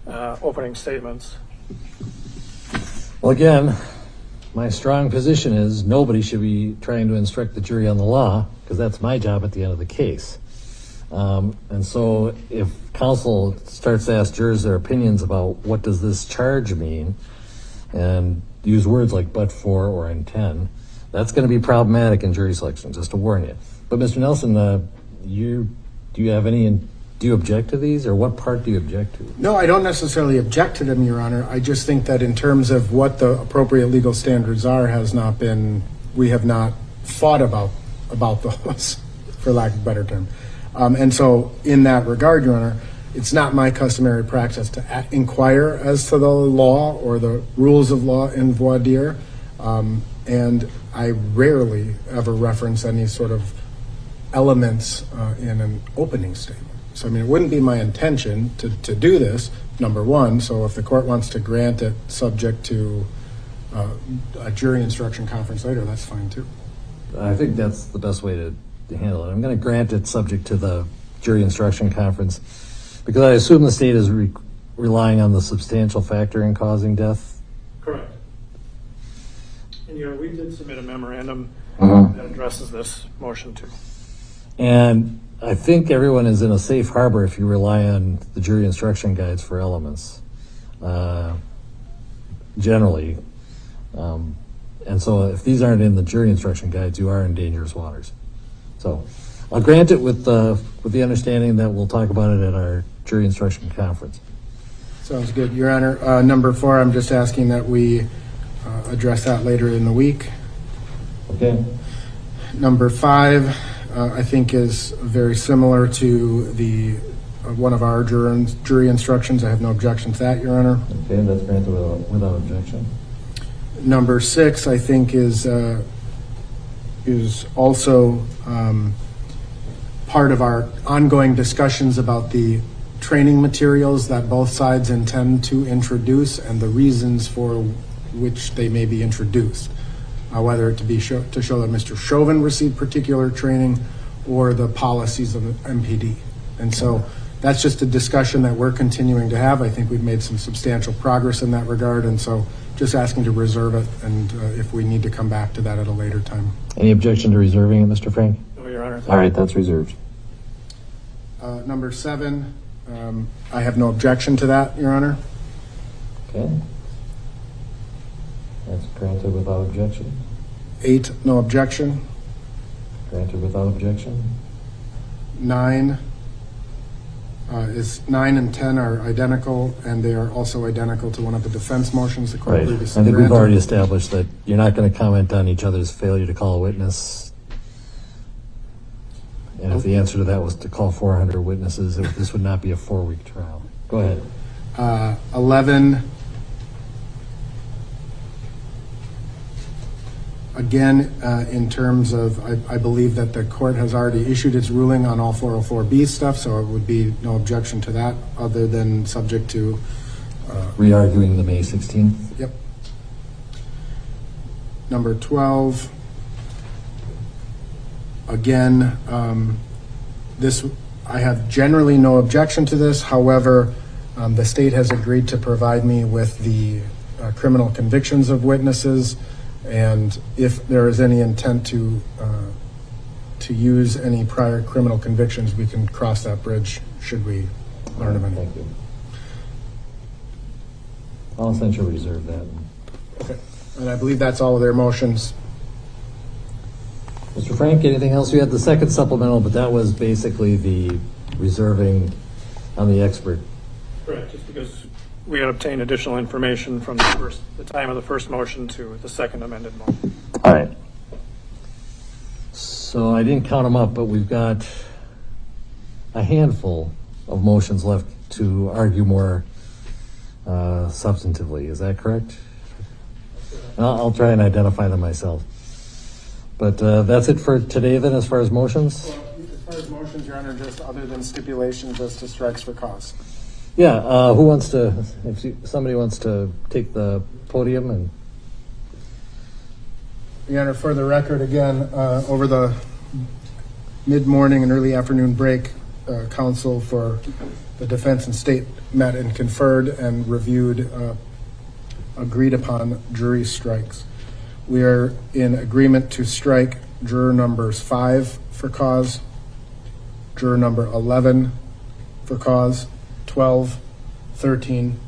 opening statements. Well, again, my strong position is nobody should be trying to instruct the jury on the law, because that's my job at the end of the case. And so if counsel starts to ask jurors their opinions about what does this charge mean, and use words like but for or intend, that's going to be problematic in jury selection, just to warn you. But Mr. Nelson, do you object to these, or what part do you object to? No, I don't necessarily object to them, Your Honor. I just think that in terms of what the appropriate legal standards are, we have not thought about those, for lack of a better term. And so in that regard, Your Honor, it's not my customary practice to inquire as to the law or the rules of law in voir dire. And I rarely ever reference any sort of elements in an opening statement. So, I mean, it wouldn't be my intention to do this, number one. So if the court wants to grant it subject to a jury instruction conference later, that's fine too. I think that's the best way to handle it. I'm going to grant it subject to the jury instruction conference because I assume the state is relying on the substantial factor in causing death. Correct. And we did submit a memorandum that addresses this motion too. And I think everyone is in a safe harbor if you rely on the jury instruction guides for elements, generally. And so if these aren't in the jury instruction guides, you are in dangerous waters. So I'll grant it with the understanding that we'll talk about it at our jury instruction conference. Sounds good, Your Honor. Number 4, I'm just asking that we address that later in the week. Okay. Number 5, I think is very similar to the one of our jury instructions. I have no objection to that, Your Honor. Okay, that's granted without objection. Number 6, I think, is also part of our ongoing discussions about the training materials that both sides intend to introduce and the reasons for which they may be introduced, whether it to show that Mr. Chauvin received particular training or the policies of the MPD. And so that's just a discussion that we're continuing to have. I think we've made some substantial progress in that regard, and so just asking to reserve it, and if we need to come back to that at a later time. Any objection to reserving it, Mr. Frank? No, Your Honor. All right, that's reserved. Number 7, I have no objection to that, Your Honor. Okay. That's granted without objection. 8, no objection. Granted without objection. 9 and 10 are identical, and they are also identical to one of the defense motions the court Right. I previously think we've granted. already established that you're not going to comment on each other's failure to call a witness. And if the answer to that was to call 400 witnesses, this would not be a 4-week trial. Go ahead. 11, again, in terms of, I believe that the court has already issued its ruling on all 404B stuff, so it would be no objection to that other than subject to re-arguing the May 16th. Yep. Number 12, again, I have generally no objection to this. However, the state has agreed to provide me with the criminal convictions of witnesses, and if there is any intent to use any prior criminal convictions, we can cross that bridge should we learn of any. Thank you. I'll essentially reserve that. Okay. And I believe that's all of their motions. Mr. Frank, anything else? You had the second supplemental, but that was basically the reserving on the expert. Correct, just because we had obtained additional information from the time of the first motion to the second amended motion. All right. So I didn't count them up, but we've got a handful of motions left to argue more substantively. Is that correct? I'll try and identify them myself. But that's it for today then as far as motions? Well, as far as motions, Your Honor, just other than stipulations as to strikes for cause. Yeah, who wants to, if somebody wants to take the podium and... Your Honor, for the record, again, over the mid-morning and early afternoon break, counsel for the defense and state met and conferred and reviewed agreed upon jury strikes. We are in agreement to strike juror numbers 5 for cause, juror number 11 for cause, 12, 13,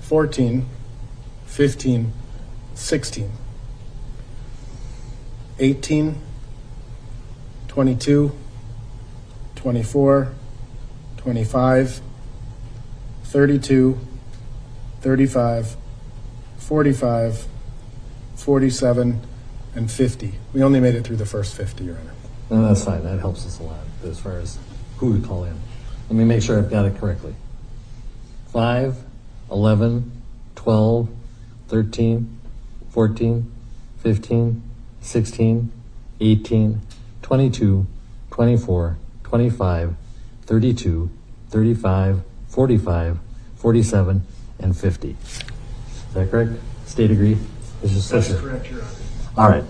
14, 15, 16, 18, 22, 24, 25, 32, 35, 45, 47, and 50. We only made it through the first 50, Your Honor. No, that's fine. That helps us a lot as far as who we call in. Let me make sure I've got it correctly. 5, 11, 12, 13, 14, 15, 16, 18, 22, 24, 25, 32, 35, 45, 47, and 50. Is that correct? State agree? That's correct, Your Honor. All right.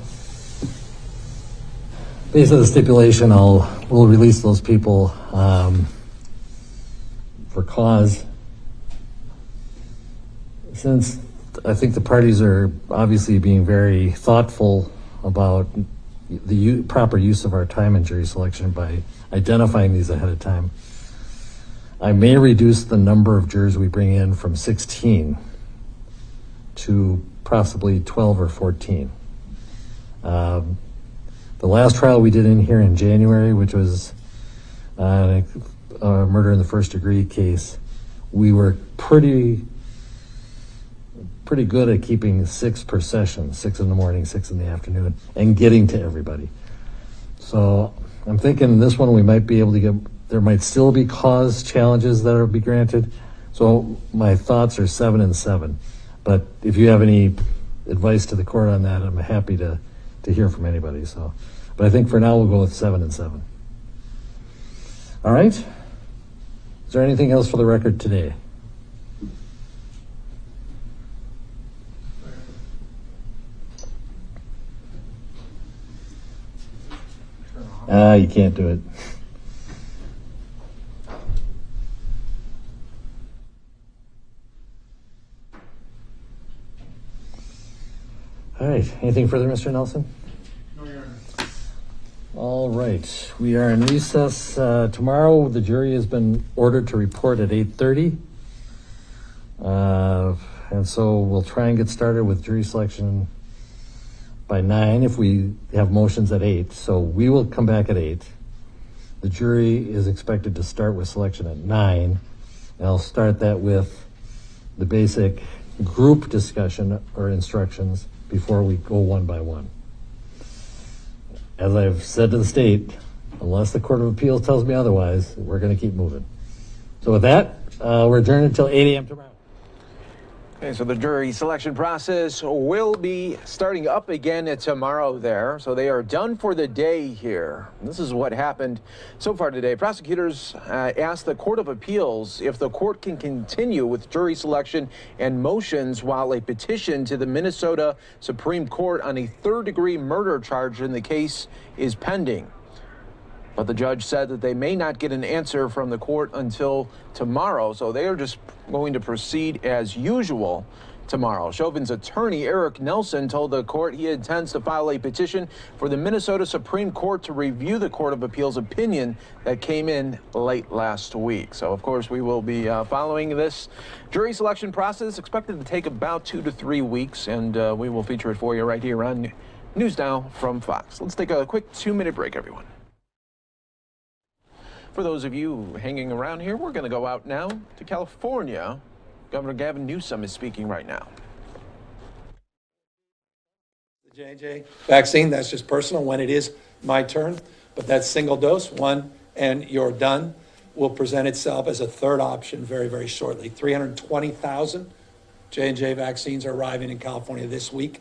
Based on the stipulation, we'll release those people for cause. Since I think the parties are obviously being very thoughtful about the proper use of our time in jury selection by identifying these ahead of time, I may reduce the number of jurors we bring in from 16 to possibly 12 or 14. The last trial we did in here in January, which was a murder in the first degree case, we were pretty good at keeping 6 per session, 6 in the morning, 6 in the afternoon, and getting to everybody. So I'm thinking this one we might be able to get, there might still be cause challenges that will be granted. So my thoughts are 7 and 7. But if you have any advice to the court on that, I'm happy to hear from anybody. So, but I think for now we'll go with 7 and 7. All right. Is there anything else for the record today? You can't do it. All right. Anything further, Mr. Nelson? No, Your Honor. All right. We are in recess. Tomorrow, the jury has been ordered to report at 8:30. And so we'll try and get started with jury selection by 9 if we have motions at 8. So we will come back at 8. The jury is expected to start with selection at 9. And I'll start that with the basic group discussion or instructions before we go one by one. As I've said to the state, unless the Court of Appeals tells me otherwise, we're going to keep moving. So with that, we're adjourned until 8 a.m. tomorrow. Okay, so the jury selection process will be starting up again tomorrow there. So they are done for the day here. This is what happened so far today. Prosecutors asked the Court of Appeals if the court can continue with jury selection and motions while a petition to the Minnesota Supreme Court on a third-degree murder charge in the case is pending. But the judge said that they may not get an answer from the court until tomorrow, so they are just going to proceed as usual tomorrow. Chauvin's attorney, Eric Nelson, told the court he intends to file a petition for the Minnesota Supreme Court to review the Court of Appeals opinion that came in late last week. So, of course, we will be following this jury selection process, expected to take about 2 to 3 weeks, and we will feature it for you right here on NewsNOW from Fox. Let's take a quick 2-minute break, everyone. For those of you hanging around here, we're going to go out now to California. Governor Gavin Newsom is speaking right now. The J&J vaccine, that's just personal when it is my turn, but that single dose, one and you're done, will present itself as a third option very, very shortly. 320,000 J&J vaccines are arriving in California this week.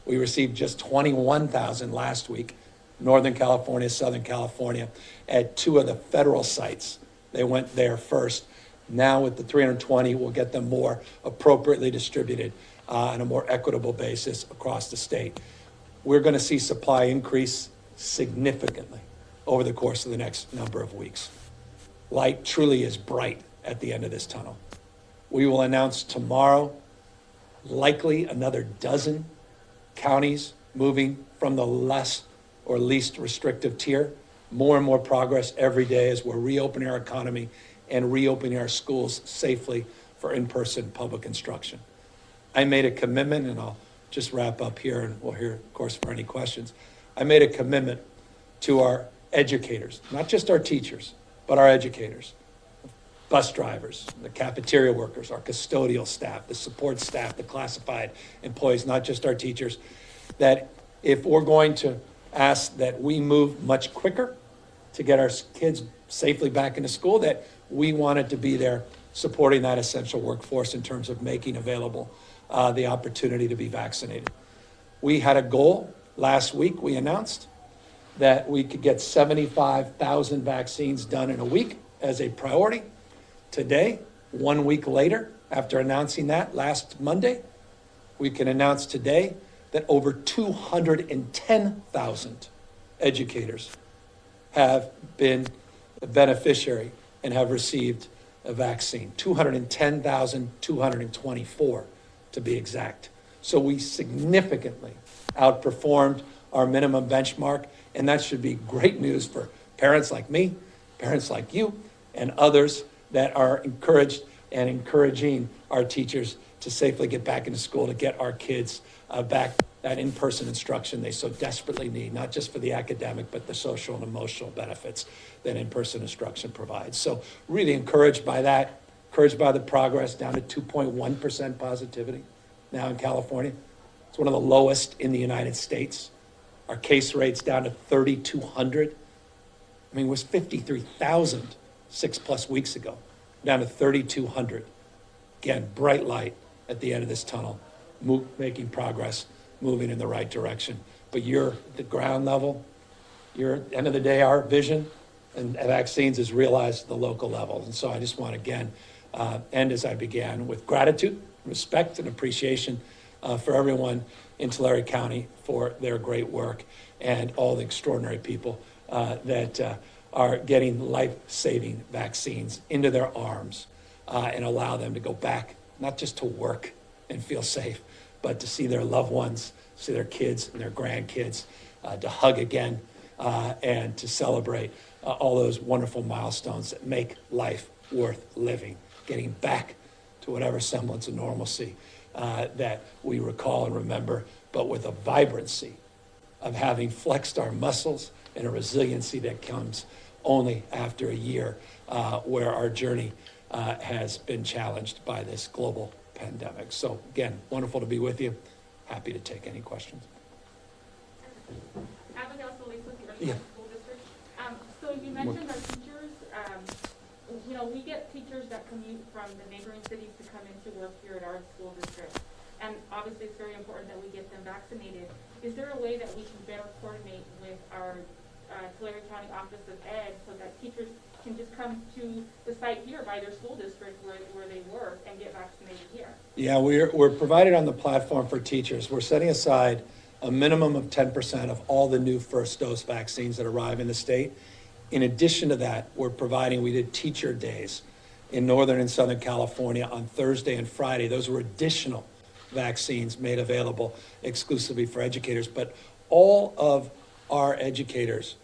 We received just 21,000 last week. Northern California, Southern California, at 2 of the federal sites. They went there first. Now with the 320, we'll get them more appropriately distributed on a more equitable basis across the state. We're going to see supply increase significantly over the course of the next number of weeks. Light truly is bright at the end of this tunnel. We will announce tomorrow likely another dozen counties moving from the less or least restrictive tier more and more progress every day as we're reopening our economy and reopening our schools safely for in-person public instruction. I made a commitment, and I'll just wrap up here, and we'll hear, of course, for any questions. I made a commitment to our educators, not just our teachers, but our educators, bus drivers, the cafeteria workers, our custodial staff, the support staff, the classified employees, not just our teachers, that if we're going to ask that we move much quicker to get our kids safely back into school, that we wanted to be there supporting that essential workforce in terms of making available the opportunity to be vaccinated. We had a goal last week. We announced that we could get 75,000 vaccines done in a week as a priority. Today, 1 week later, after announcing that last Monday, we can announce today that over 210,000 educators have been a beneficiary and have received a vaccine. 210,224 to be exact. So we significantly outperformed our minimum benchmark, and that should be great news for parents like me, parents like you, and others that are encouraged and encouraging our teachers to safely get back into school, to get our kids back that in-person instruction they so desperately need, not just for the academic, but the social and emotional benefits that in-person instruction provides. So really encouraged by that, encouraged by the progress, down to 2.1% positivity now in California. It's one of the lowest in the United States. Our case rate's down to 3,200. I mean, it was 53,000 6+ weeks ago, down to 3,200. Again, bright light at the end of this tunnel, making progress, moving in the right direction. But you're at the ground level. You're, at the end of the day, our vision and vaccines is realized at the local level. And so I just want to, again, end as I began, with gratitude, respect, and appreciation for everyone in Tulare County for their great work and all the extraordinary people that are getting life-saving vaccines into their arms and allow them to go back, not just to work and feel safe, but to see their loved ones, see their kids and their grandkids, to hug again, and to celebrate all those wonderful milestones that make life worth living, getting back to whatever semblance of normalcy that we recall and remember, but with a vibrancy of having flexed our muscles and a resiliency that comes only after a year where our journey has been challenged by this global pandemic. So again, wonderful to be with you. Happy to take any questions. Abigail Solis with your Yeah. school district. So you mentioned our teachers. You know, we get teachers that commute from the neighboring cities to come in to work here at our school district. And obviously it's very important that we get them vaccinated. Is there a way that we can better coordinate with our Tulare County Office of Ed so that teachers can just come to the site here by their school district where they work and get vaccinated here? Yeah, we're provided on the platform for teachers. We're setting aside a minimum of 10% of all the new first dose vaccines that arrive in the state. In addition to that, we did teacher days in Northern and Southern California on Thursday and Friday. Those were additional vaccines made available exclusively for educators. But all of our educators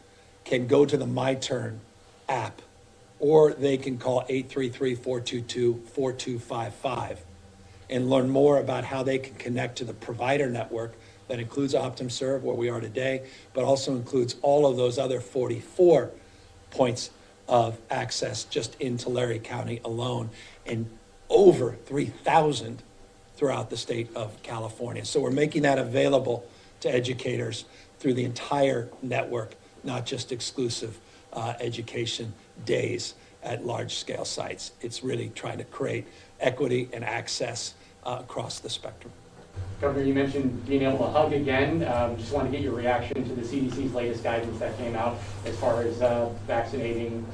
can go to the My Turn app, or they can call 833-422-4255 and learn more about how they can connect to the provider network that includes OptumServe, where we are today, but also includes all of those other 44 points of access just in Tulare County alone, and over 3,000 throughout the state of California. So we're making that available to educators through the entire network, not just exclusive education days at large-scale sites. It's really trying to create equity and access across the spectrum. Governor, you mentioned being able to hug again. Just want to get your reaction to the CDC's latest guidance that came out as far as vaccinated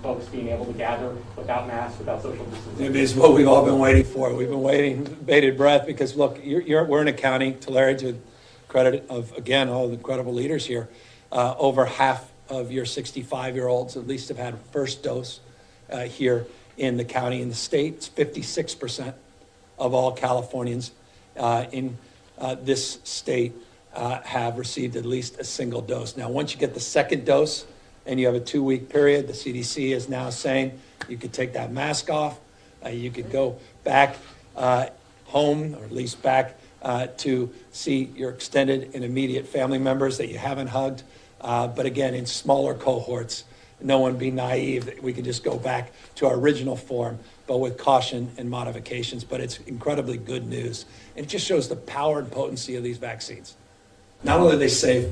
folks being able to gather without masks, without social distancing. It is what we've all been waiting for. We've been waiting, bated breath, because look, we're in a county, Tulare, to credit of, again, all the incredible leaders here, over half of your 65-year-olds at least have had a first dose here in the county. In the state, it's 56% of all Californians in this state have received at least a single dose. Now, once you get the second dose and you have a 2-week period, the CDC is now saying you could take that mask off. You could go back home, or at least back to see your extended and immediate family members that you haven't hugged. But again, in smaller cohorts, no one be naive that we can just go back to our original form, but with caution and modifications. But it's incredibly good news. And it just shows the power and potency of these vaccines. Not only are they safe,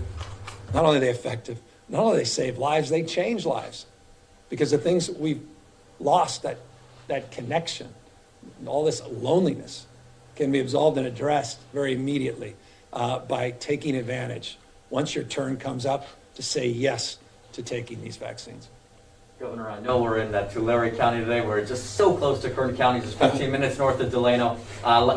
not only are they effective, not only do they save lives, they change lives. Because the things that we've lost, that connection, all this loneliness, can be absolved and addressed very immediately by taking advantage, once your turn comes up, to say yes to taking these vaccines. Governor, I know we're in Tulare County today. We're just so close to Kern County, just 15 minutes north of Delano.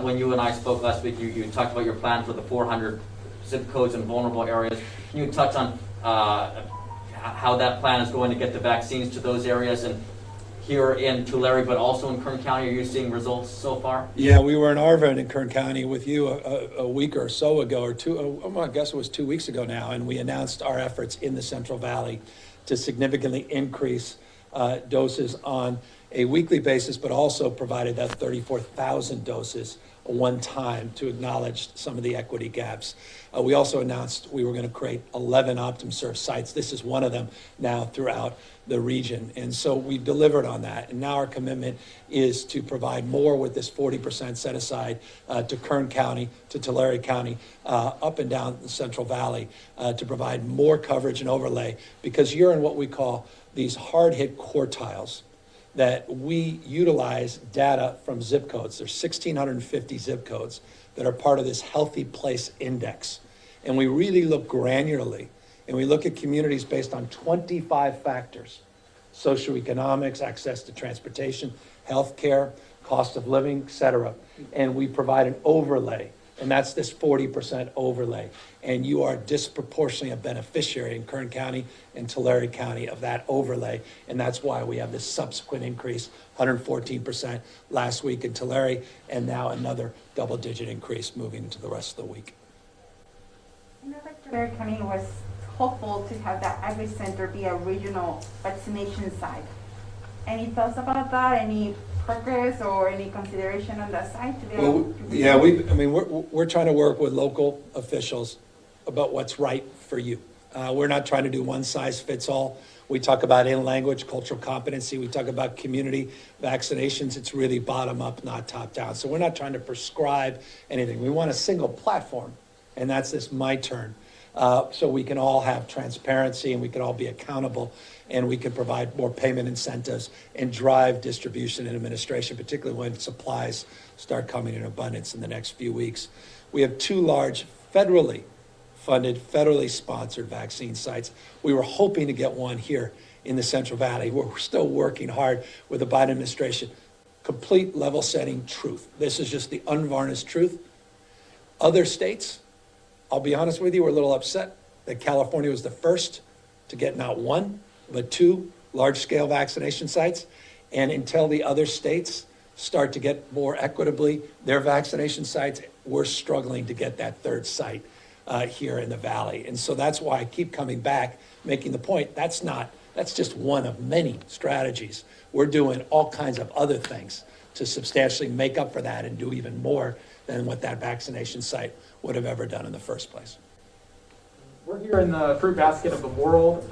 When you and I spoke last week, you talked about your plan for the 400 zip codes in vulnerable areas. Can you touch on how that plan is going to get the vaccines to those areas? And here in Tulare, but also in Kern County, are you seeing results so far? Yeah, we were in Arvin in Kern County with you a week or so ago, or I guess it was 2 weeks ago now, and we announced our efforts in the Central Valley to significantly increase doses on a weekly basis, but also provided that 34,000 doses one time to acknowledge some of the equity gaps. We also announced we were going to create 11 OptumServe sites. This is one of them now throughout the region. And so we delivered on that. And now our commitment is to provide more with this 40% set aside to Kern County, to Tulare County, up and down the Central Valley to provide more coverage and overlay, because you're in what we call these hard-hit quartiles that we utilize data from zip codes. There's 1,650 zip codes that are part of this Healthy Place Index. And we really look granularly, and we look at communities based on 25 factors: socioeconomics, access to transportation, healthcare, cost of living, et cetera. And we provide an overlay, and that's this 40% overlay. And you are disproportionately a beneficiary in Kern County and Tulare County of that overlay. And that's why we have this subsequent increase, 114% last week in Tulare, and now another double-digit increase moving into the rest of the week. I know that Tulare County was hopeful to have that agri center be a regional vaccination site. Any thoughts about that? Any progress or any consideration on that side? Well, yeah, we're trying to work with local officials about what's right for you. We're not trying to do one size fits all. We talk about in language, cultural competency. We talk about community vaccinations. It's really bottom up, not top down. So we're not trying to prescribe anything. We want a single platform, and that's this My Turn. So we can all have transparency and we can all be accountable, and we can provide more payment incentives and drive distribution and administration, particularly when supplies start coming in abundance in the next few weeks. We have 2 large federally funded, federally sponsored vaccine sites. We were hoping to get one here in the Central Valley. We're still working hard with the Biden administration. Complete level setting truth. This is just the unvarnished truth. Other states, I'll be honest with you, we're a little upset that California was the first to get not 1, but 2 large-scale vaccination sites. And until the other states start to get more equitably their vaccination sites, we're struggling to get that 3rd site here in the Valley. And so that's why I keep coming back, making the point, that's just one of many strategies. We're doing all kinds of other things to substantially make up for that and do even more than what that vaccination site would have ever done in the first place. We're here in the fruit basket of the world.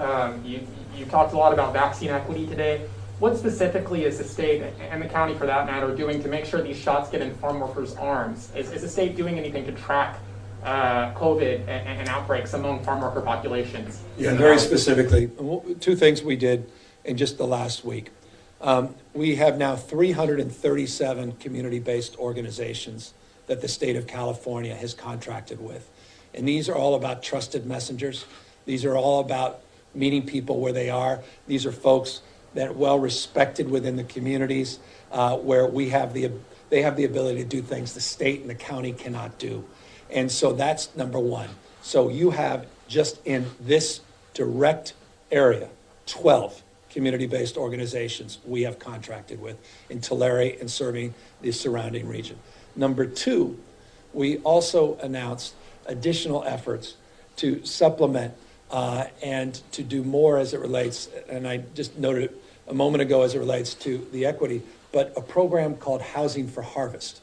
You talked a lot about vaccine equity today. What specifically is the state and the county, for that matter, doing to make sure these shots get in farm workers' arms? Is the state doing anything to track COVID and outbreaks among farm worker populations? Yeah, very specifically. 2 things we did in just the last week. We have now 337 community-based organizations that the state of California has contracted with. And these are all about trusted messengers. These are all about meeting people where they are. These are folks that are well respected within the communities where they have the ability to do things the state and the county cannot do. And so that's number one. So you have just in this direct area, 12 community-based organizations we have contracted with in Tulare and serving the surrounding region. Number two, we also announced additional efforts to supplement and to do more as it relates, and I just noted it a moment ago as it relates to the equity, but a program called Housing for Harvest.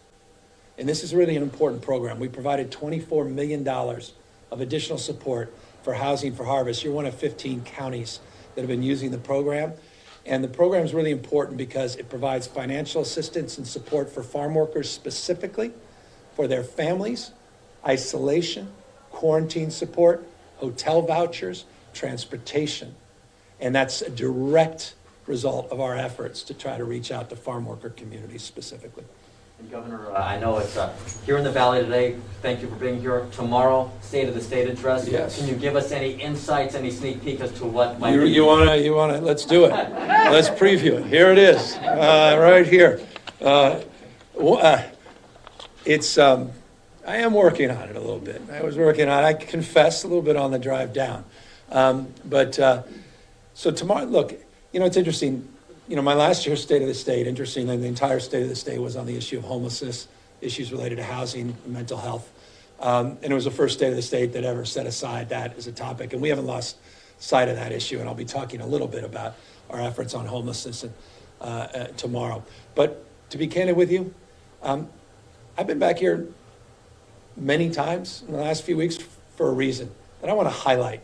And this is really an important program. We provided $24 million of additional support for Housing for Harvest. You're one of 15 counties that have been using the program. And the program is really important because it provides financial assistance and support for farm workers specifically, for their families, isolation, quarantine support, hotel vouchers, transportation. And that's a direct result of our efforts to try to reach out to farm worker communities specifically. And Governor, I know it's here in the Valley today. Thank you for being here. Tomorrow, State of the State address. Yes. Can you give us any insights, any sneak peek as to what might be? You wanna, let's do it. Let's preview it. Here it is, right here. I am working on it a little bit. I was working on it, I confess, a little bit on the drive down. So tomorrow, look, it's interesting. My last year's State of the State, interestingly, the entire State of the State was on the issue of homelessness, issues related to housing, mental health. And it was the first State of the State that ever set aside that as a topic. And we haven't lost sight of that issue. And I'll be talking a little bit about our efforts on homelessness tomorrow. But to be candid with you, I've been back here many times in the last few weeks for a reason. And I want to highlight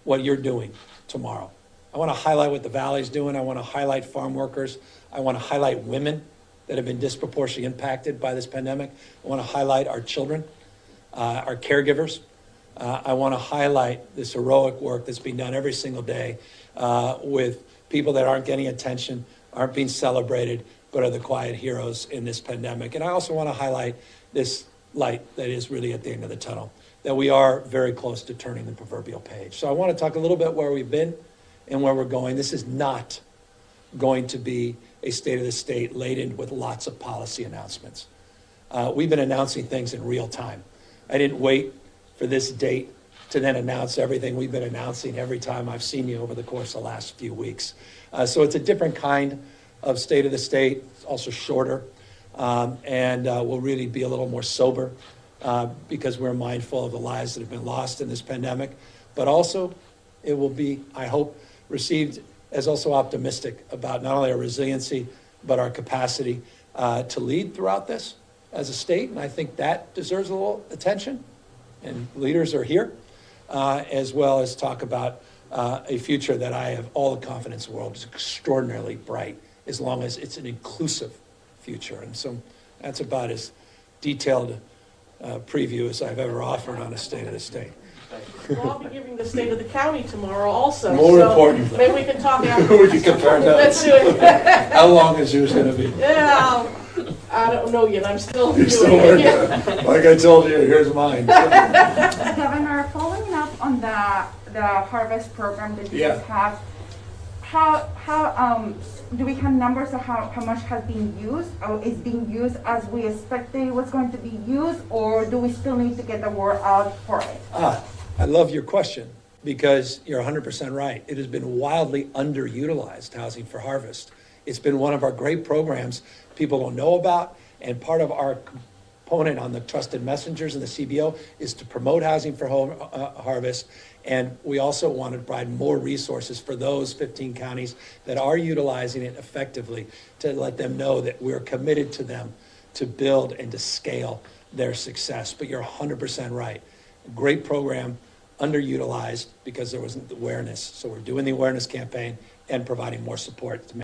what you're doing tomorrow. I want to highlight what the Valley's doing. I want to highlight farm workers. I want to highlight women that have been disproportionately impacted by this pandemic. I want to highlight our children, our caregivers. I want to highlight this heroic work that's being done every single day with people that aren't getting attention, aren't being celebrated, but are the quiet heroes in this pandemic. And I also want to highlight this light that is really at the end of the tunnel, that we are very close to turning the proverbial page. So I want to talk a little bit where we've been and where we're going. This is not going to be a State of the State laden with lots of policy announcements. We've been announcing things in real time. I didn't wait for this date to then announce everything we've been announcing every time I've seen you over the course of the last few weeks. So it's a different kind of State of the State. It's also shorter, and we'll really be a little more sober because we're mindful of the lives that have been lost in this pandemic. But also, it will be, I hope, received as also optimistic about not only our resiliency, but our capacity to lead throughout this as a state. And I think that deserves a little attention. And leaders are here, as well as talk about a future that I have all the confidence in the world is extraordinarily bright, as long as it's an inclusive future. And so that's about as detailed preview as I've ever offered on a State of the State. Well, I'll be giving the state of the county tomorrow also. More importantly. Maybe we can talk after. We can compare notes. Let's do it. How long is yours going to be? Yeah, I don't know yet. I'm still You're still doing working. it. Like I told you, here's mine. Governor, following up on the harvest program that you guys have, how do we have numbers of how much has been used or is being used as we expected it was going to be used, or do we still need to get the word out for it? I love your question because you're 100% right. It has been wildly underutilized, Housing for Harvest. It's been one of our great programs people don't know about, and part of our component on the trusted messengers and the CBO is to promote Housing for Harvest. And we also want to provide more resources for those 15 counties that are utilizing it effectively to let them know that we're committed to them to build and to scale their success. But you're 100% right. Great program, underutilized because there wasn't awareness. So we're doing the awareness campaign and providing more support to make